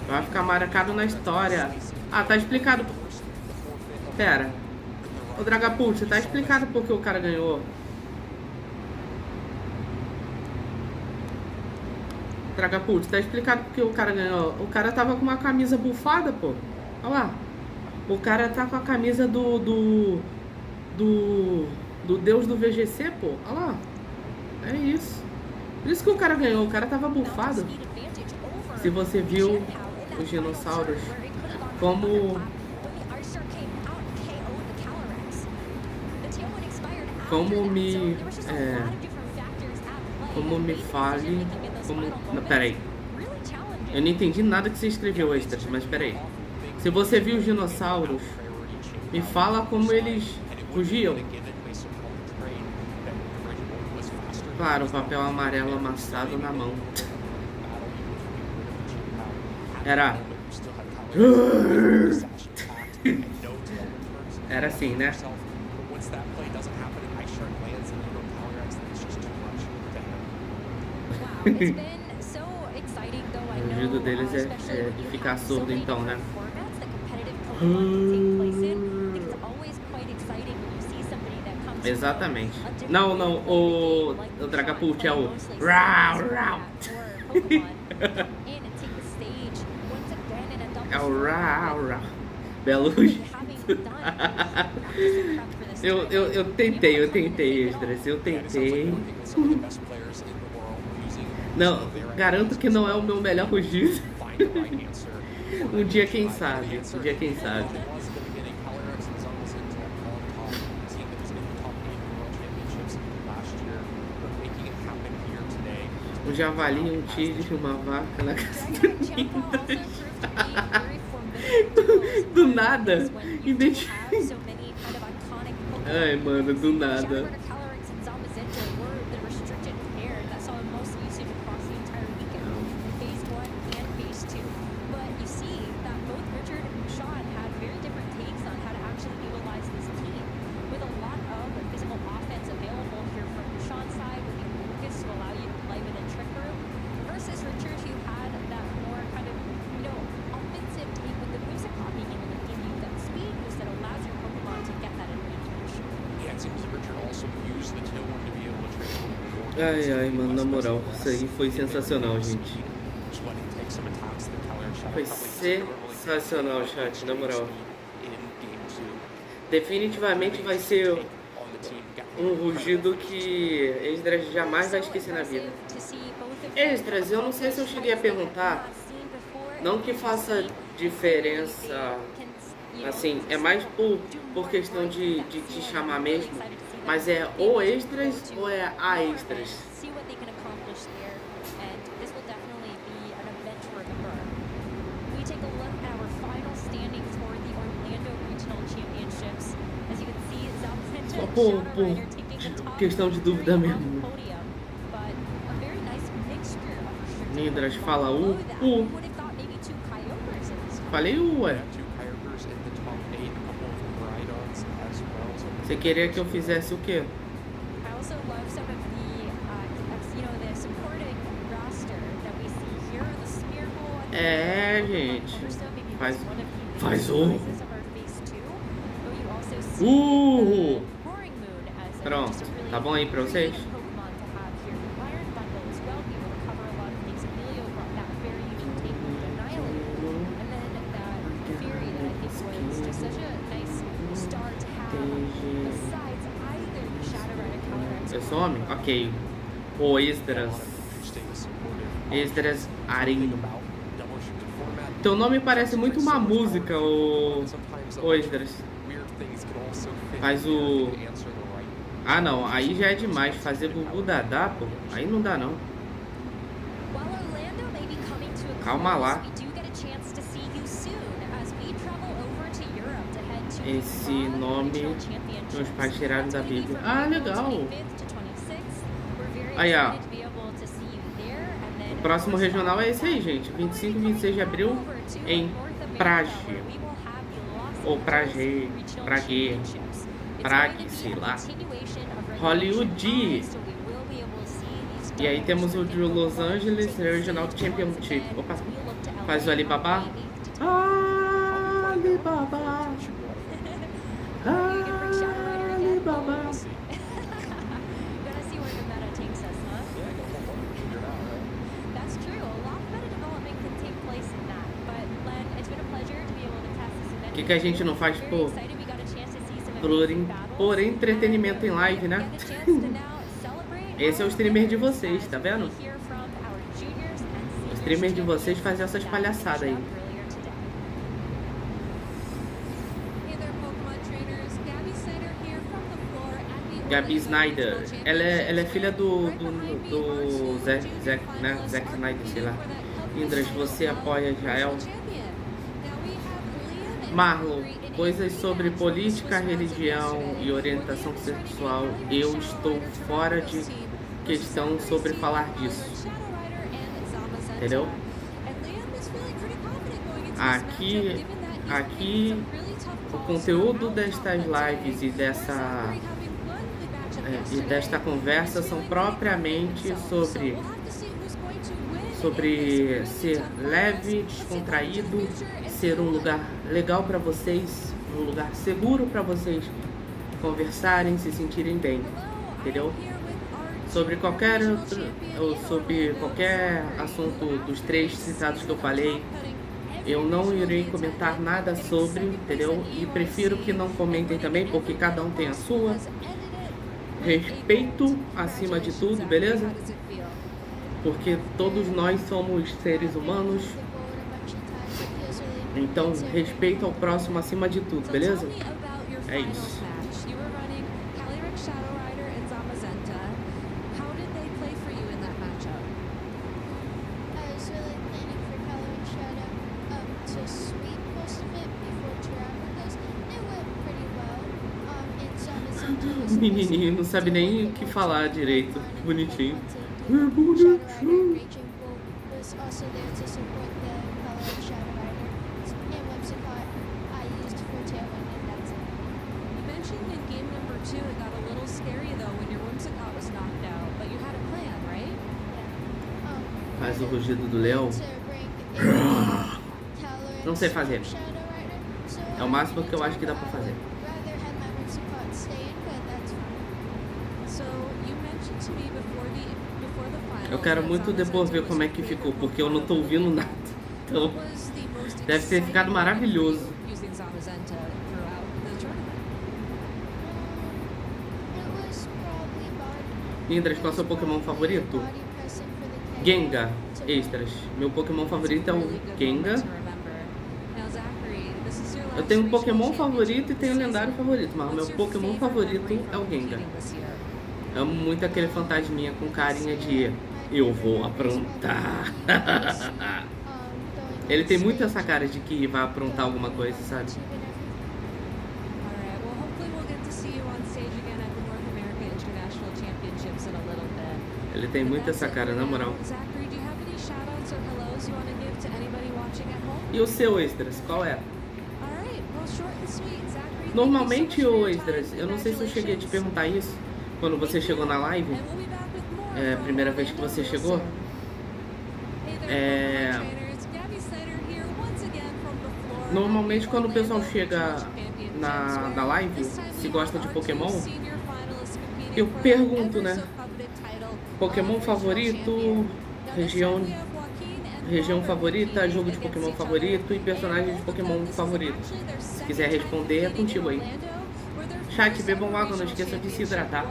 Vai ficar marcado na história. Tá explicado. Pera. Ô Dragapult, tá explicado porque o cara ganhou. Dragapult, tá explicado porque o cara ganhou. O cara tava com uma camisa bufada, pô. Olha lá. O cara tá com a camisa do deus do VGC, pô. Olha lá. É isso. Por isso que o cara ganhou. O cara tava bufado. Se você viu os dinossauros, como me fale. Não, peraí. Eu não entendi nada que você escreveu, Extras, mas peraí. Se você viu os dinossauros, me fala como eles fugiam. Claro, o papel amarelo amassado na mão. Era assim, né? rugido deles é de ficar surdo, então, né? Exatamente. Não, o Dragapult é o Rau, Rau. É o Rau, Rau. Belo rugido. eu tentei, Esdras, eu tentei. Não, garanto que não é o meu melhor rugido. Um dia quem sabe, Um javali, um tigre, uma vaca na casa do nada. Ai, mano, do nada. Ai, mano, na moral, isso aí foi sensacional, gente. Foi sensacional, chat, na moral. Definitivamente vai ser um rugido que Esdras jamais vai esquecer na vida. Esdras, eu não sei se eu cheguei a perguntar, não que faça diferença, assim, é mais por questão de te chamar mesmo. Mas é o Esdras ou é a Esdras? Só por questão de dúvida mesmo. Esdras fala U. Falei U, ué. Você queria que eu fizesse o quê? É, gente. Faz o. Pronto. Tá bom aí pra vocês? Você some? Ok. O Esdras Arindo. Teu nome parece muito uma música, o Esdras. Faz o... Ah não, aí já é demais. Fazer Gugu Dadá, pô. Aí não dá não. Calma lá. Esse nome meus pais tiraram da Bíblia. Ah, legal. Aí, ó. O próximo regional é esse aí, gente. 25 e 26 de abril em Prague. Ou Prague, sei lá. Hollywood. E aí temos o de Los Angeles Regional Championship. Opa. Faz o Alibaba. Alibaba. Alibaba. O que a gente não faz por entretenimento em live, né? Esse é o streamer de vocês, tá vendo? O streamer de vocês faz essas palhaçadas aí. Gabi Snyder, ela é filha do Zack Snyder, sei lá. Indras, você apoia Jael? Marlon, coisas sobre política, religião e orientação sexual, eu estou fora de questão sobre falar disso. Entendeu? Aqui o conteúdo destas lives e desta conversa são propriamente sobre ser leve, descontraído, ser um lugar legal para vocês, um lugar seguro para vocês conversarem, se sentirem bem, entendeu? Sobre qualquer assunto dos 3 citados que eu falei, eu não irei comentar nada sobre, entendeu? E prefiro que não comentem também, porque cada um tem a sua. Respeito acima de tudo, beleza? Porque todos nós somos seres humanos. Então, respeito ao próximo acima de tudo, beleza? É isso. O menininho não sabe nem o que falar direito. Que bonitinho. Faz o rugido do leão. Não sei fazer. É o máximo que eu acho que dá pra fazer. Eu quero muito depois ver como é que ficou, porque eu não tô ouvindo nada. Então, deve ter ficado maravilhoso. Indras, qual é o seu Pokémon favorito? Gengar. Extras. Meu Pokémon favorito é o Gengar. Eu tenho um Pokémon favorito e tenho um lendário favorito, mas o meu Pokémon favorito é o Gengar. Amo muito aquele fantasminha com carinha de eu vou aprontar. Ele tem muito essa cara de que vai aprontar alguma coisa, sabe? Ele tem muito essa cara, na moral. E o seu, Extras, qual é? Normalmente, o Extras, eu não sei se eu cheguei a te perguntar isso quando você chegou na live. É a primeira vez que você chegou. Normalmente quando o pessoal chega na live, se gosta de Pokémon, eu pergunto, né? Pokémon favorito, região favorita, jogo de Pokémon favorito e personagem de Pokémon favorito. Se quiser responder, é contigo aí. Chat, bebam água, não esqueçam de se hidratar.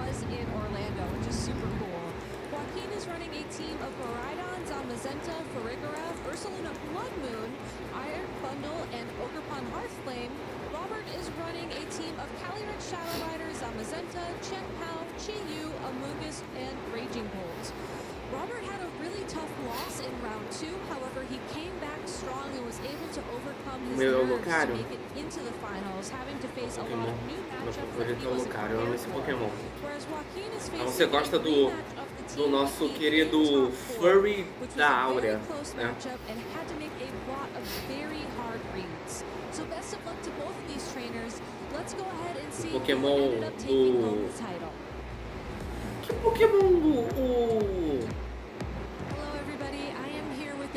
Robert had a really tough loss in round 2, however he came back strong and was able to overcome his nerves to make it into the finals, having to face a lot of new matchups that he was prepared for. Whereas Joaquin is facing Você gosta do nosso querido Furry da Áurea, né? and had to make a lot of very hard reads. So best of luck to both of these trainers. Let's go ahead and see who ended up taking home the title. Que Pokémon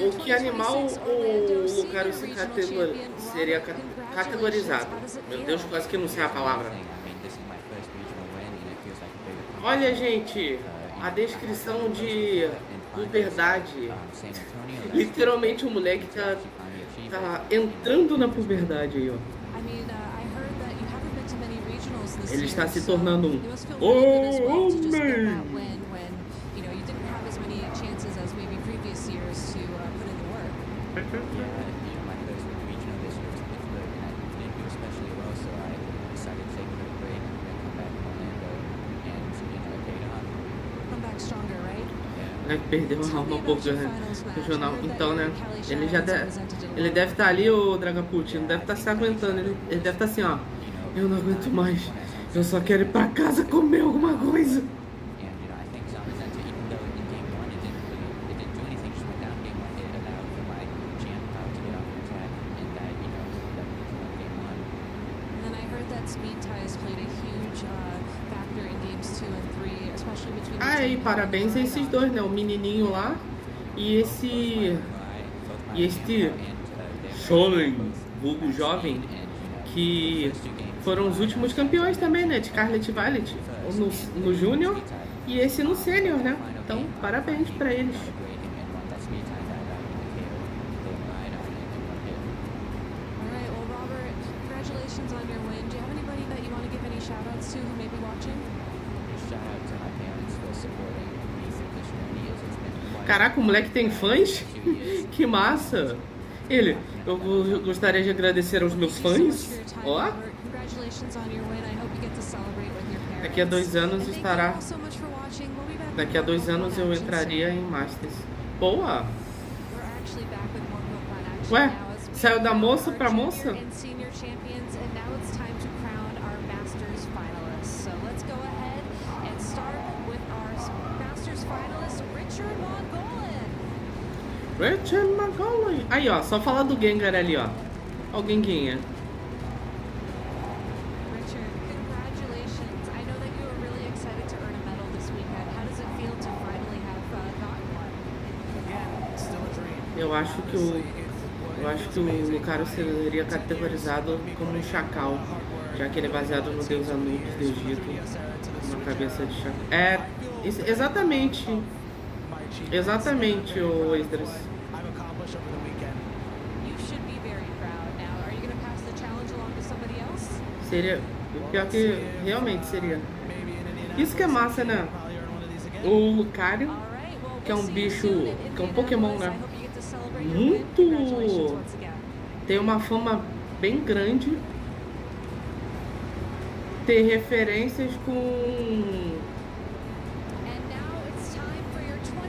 o que animal o Lucario seria categorizado? Meu Deus, quase que não sei a palavra. Olha, gente, a descrição de puberdade. Literalmente o moleque tá entrando na puberdade aí, ó. Ele está se tornando um homem. Perdeu a alma um pouco regional. Então, né? Ele deve estar ali, o Dragapult, não deve estar se aguentando. Ele deve estar assim, ó. Eu não aguento mais. Eu só quero ir pra casa comer alguma coisa. Ah, e parabéns a esses dois, né? O menininho lá E este jovem, vulgo jovem, que foram os últimos campeões também, né? De Scarlet Violet, no Júnior e esse no Sênior, né? Então, parabéns pra eles. Caraca, o moleque tem fãs? Que massa! Ele, eu gostaria de agradecer aos meus fãs. Ó. Daqui a 2 anos estará. Daqui a 2 anos eu entraria em Masters. Boa! Ué, saiu da moça pra moça? Richard Macaulay. Aí, ó, só falar do Gengar ali, ó. Ó o Genguinha. Eu acho que o Lucario seria categorizado como um chacal, já que ele é baseado no deus Anubis do Egito, uma cabeça de chacal. É, exatamente. Exatamente, o Esdras. Seria, o pior que realmente seria. Isso que é massa, né? O Lucario, que é um bicho, que é um Pokémon, né? Muito... Tem uma fama bem grande. Ter referências com...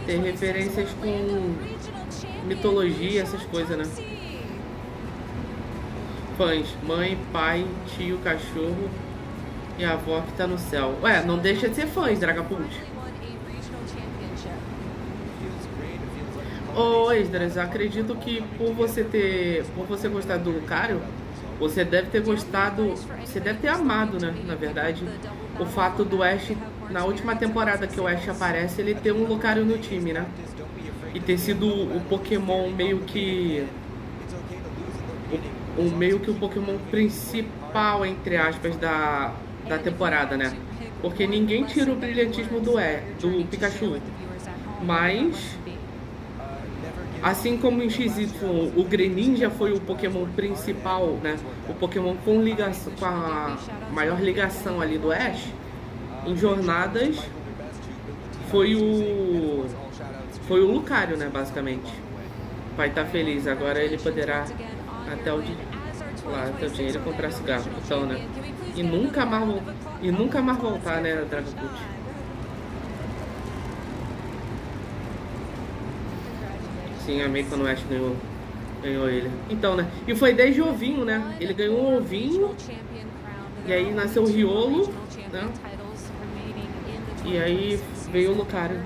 Ter referências com mitologia, essas coisas, né? Fãs, mãe, pai, tio, cachorro e a avó que tá no céu. Ué, não deixa de ser fãs, Dragapult. Ô, Esdras, acredito que por você gostar do Lucario, você deve ter gostado, você deve ter amado, né, na verdade, o fato do Ash, na última temporada que o Ash aparece, ele ter um Lucario no time, né? E ter sido o Pokémon meio que o Pokémon principal, entre aspas, da temporada, né? Porque ninguém tira o brilhantismo do Pikachu. Mas, assim como em XY, o Greninja foi o Pokémon principal, né? O Pokémon com a maior ligação ali do Ash. Em Jornadas, foi o Lucario, né? Basicamente. Vai estar feliz. Agora ele poderá até o dinheiro comprar cigarro, então, né? E nunca mais voltar, né, Dragapult? Sim, amei quando o Ash ganhou ele. Então, né? E foi desde ovinho, né? Ele ganhou um ovinho. E aí nasceu o Riolo, né? E aí veio o Lucario.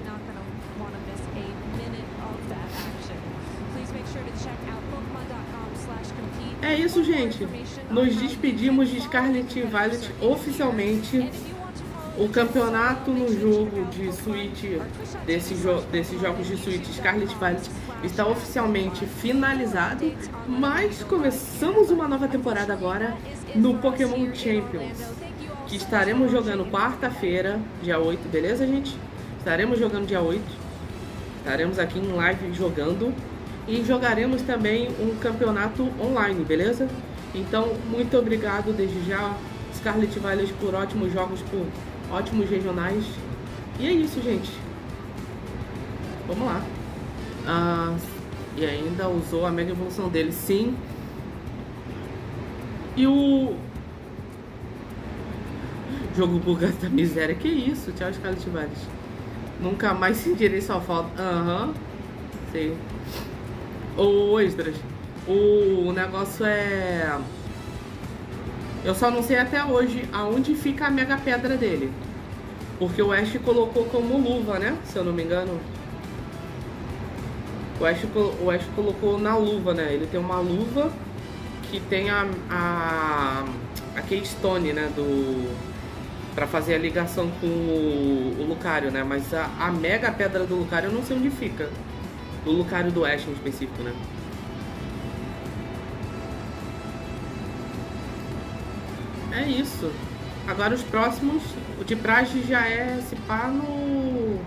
É isso, gente. Nos despedimos de Scarlet Violet oficialmente. O campeonato no jogo de Switch, desses jogos de Switch Scarlet Violet, está oficialmente finalizado. Mas começamos uma nova temporada agora no Pokémon Champions, que estaremos jogando quarta-feira, dia 8, beleza, gente? Estaremos jogando dia 8. Estaremos aqui em live jogando. E jogaremos também um campeonato online, beleza? Então, muito obrigado desde já, Scarlet Violet, por ótimos jogos, por ótimos regionais. E é isso, gente. Vamos lá. E ainda usou a mega evolução dele, sim. E o jogo bugado da miséria, que isso? Tchau, Scarlet Violet. Nunca mais sentirei sua falta. Sei. Ô, Esdras, o negócio é... Eu só não sei até hoje aonde fica a mega pedra dele. Porque o Ash colocou como luva, né? Se eu não me engano. O Ash colocou na luva, né? Ele tem uma luva que tem a Keystone, né? Pra fazer a ligação com o Lucario, né? Mas a mega pedra do Lucario eu não sei onde fica. do Lucario do Oeste em específico, né? É isso. Agora os próximos, o de praxe já é se pá no...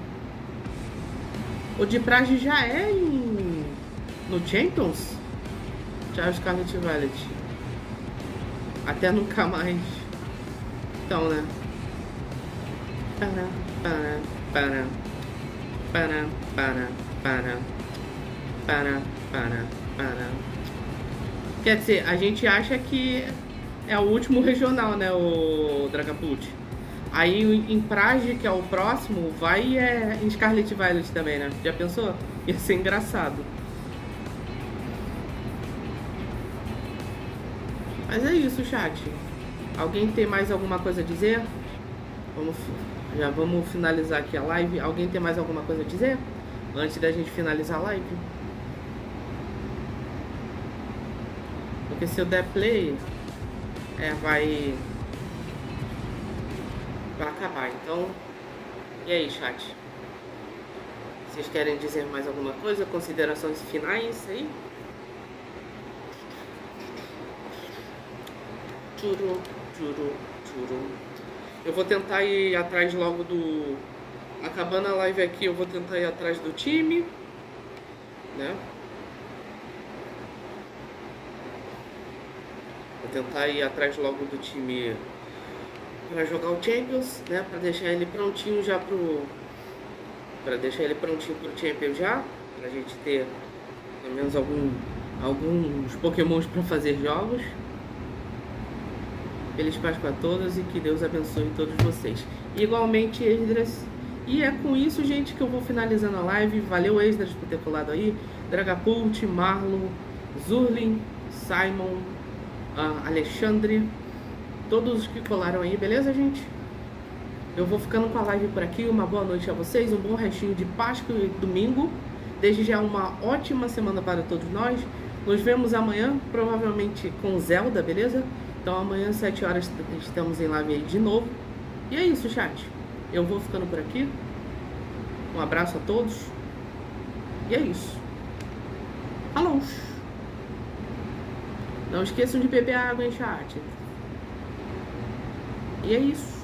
O de praxe já é no Champions? Já o Scarlet Violet. Até nunca mais. Então, né? Quer dizer, a gente acha que é o último regional, né, o Dragapult. Aí em Prague, que é o próximo, vai em Scarlet Violet também, né? Já pensou? Ia ser engraçado. Mas é isso, chat. Alguém tem mais alguma coisa a dizer? Já vamos finalizar aqui a live. Alguém tem mais alguma coisa a dizer? Antes da gente finalizar a live? Porque se eu der play, vai acabar. Então, e aí, chat? Vocês querem dizer mais alguma coisa? Considerações finais aí? Tchuru. Eu vou tentar ir atrás logo do... Acabando a live aqui, eu vou tentar ir atrás do time, né? Vou tentar ir atrás logo do time para jogar o Champions, né? Para deixar ele prontinho já pro Champions já, pra gente ter pelo menos alguns Pokémons para fazer jogos. Feliz Páscoa a todos e que Deus abençoe todos vocês. Igualmente, Esdras. E é com isso, gente, que eu vou finalizando a live. Valeu, Esdras, por ter colado aí. Dragapult, Marlon, Zurlin, Simon, Alexandre. Todos os que colaram aí, beleza, gente? Eu vou ficando com a live por aqui. Uma boa noite a vocês. Um bom restinho de Páscoa e domingo. Desde já uma ótima semana para todos nós. Nos vemos amanhã, provavelmente com Zelda, beleza? Então amanhã às 7 horas estamos em live aí de novo. E é isso, chat. Eu vou ficando por aqui. Um abraço a todos. E é isso. Falou! Não esqueçam de beber água, hein, chat. E é isso.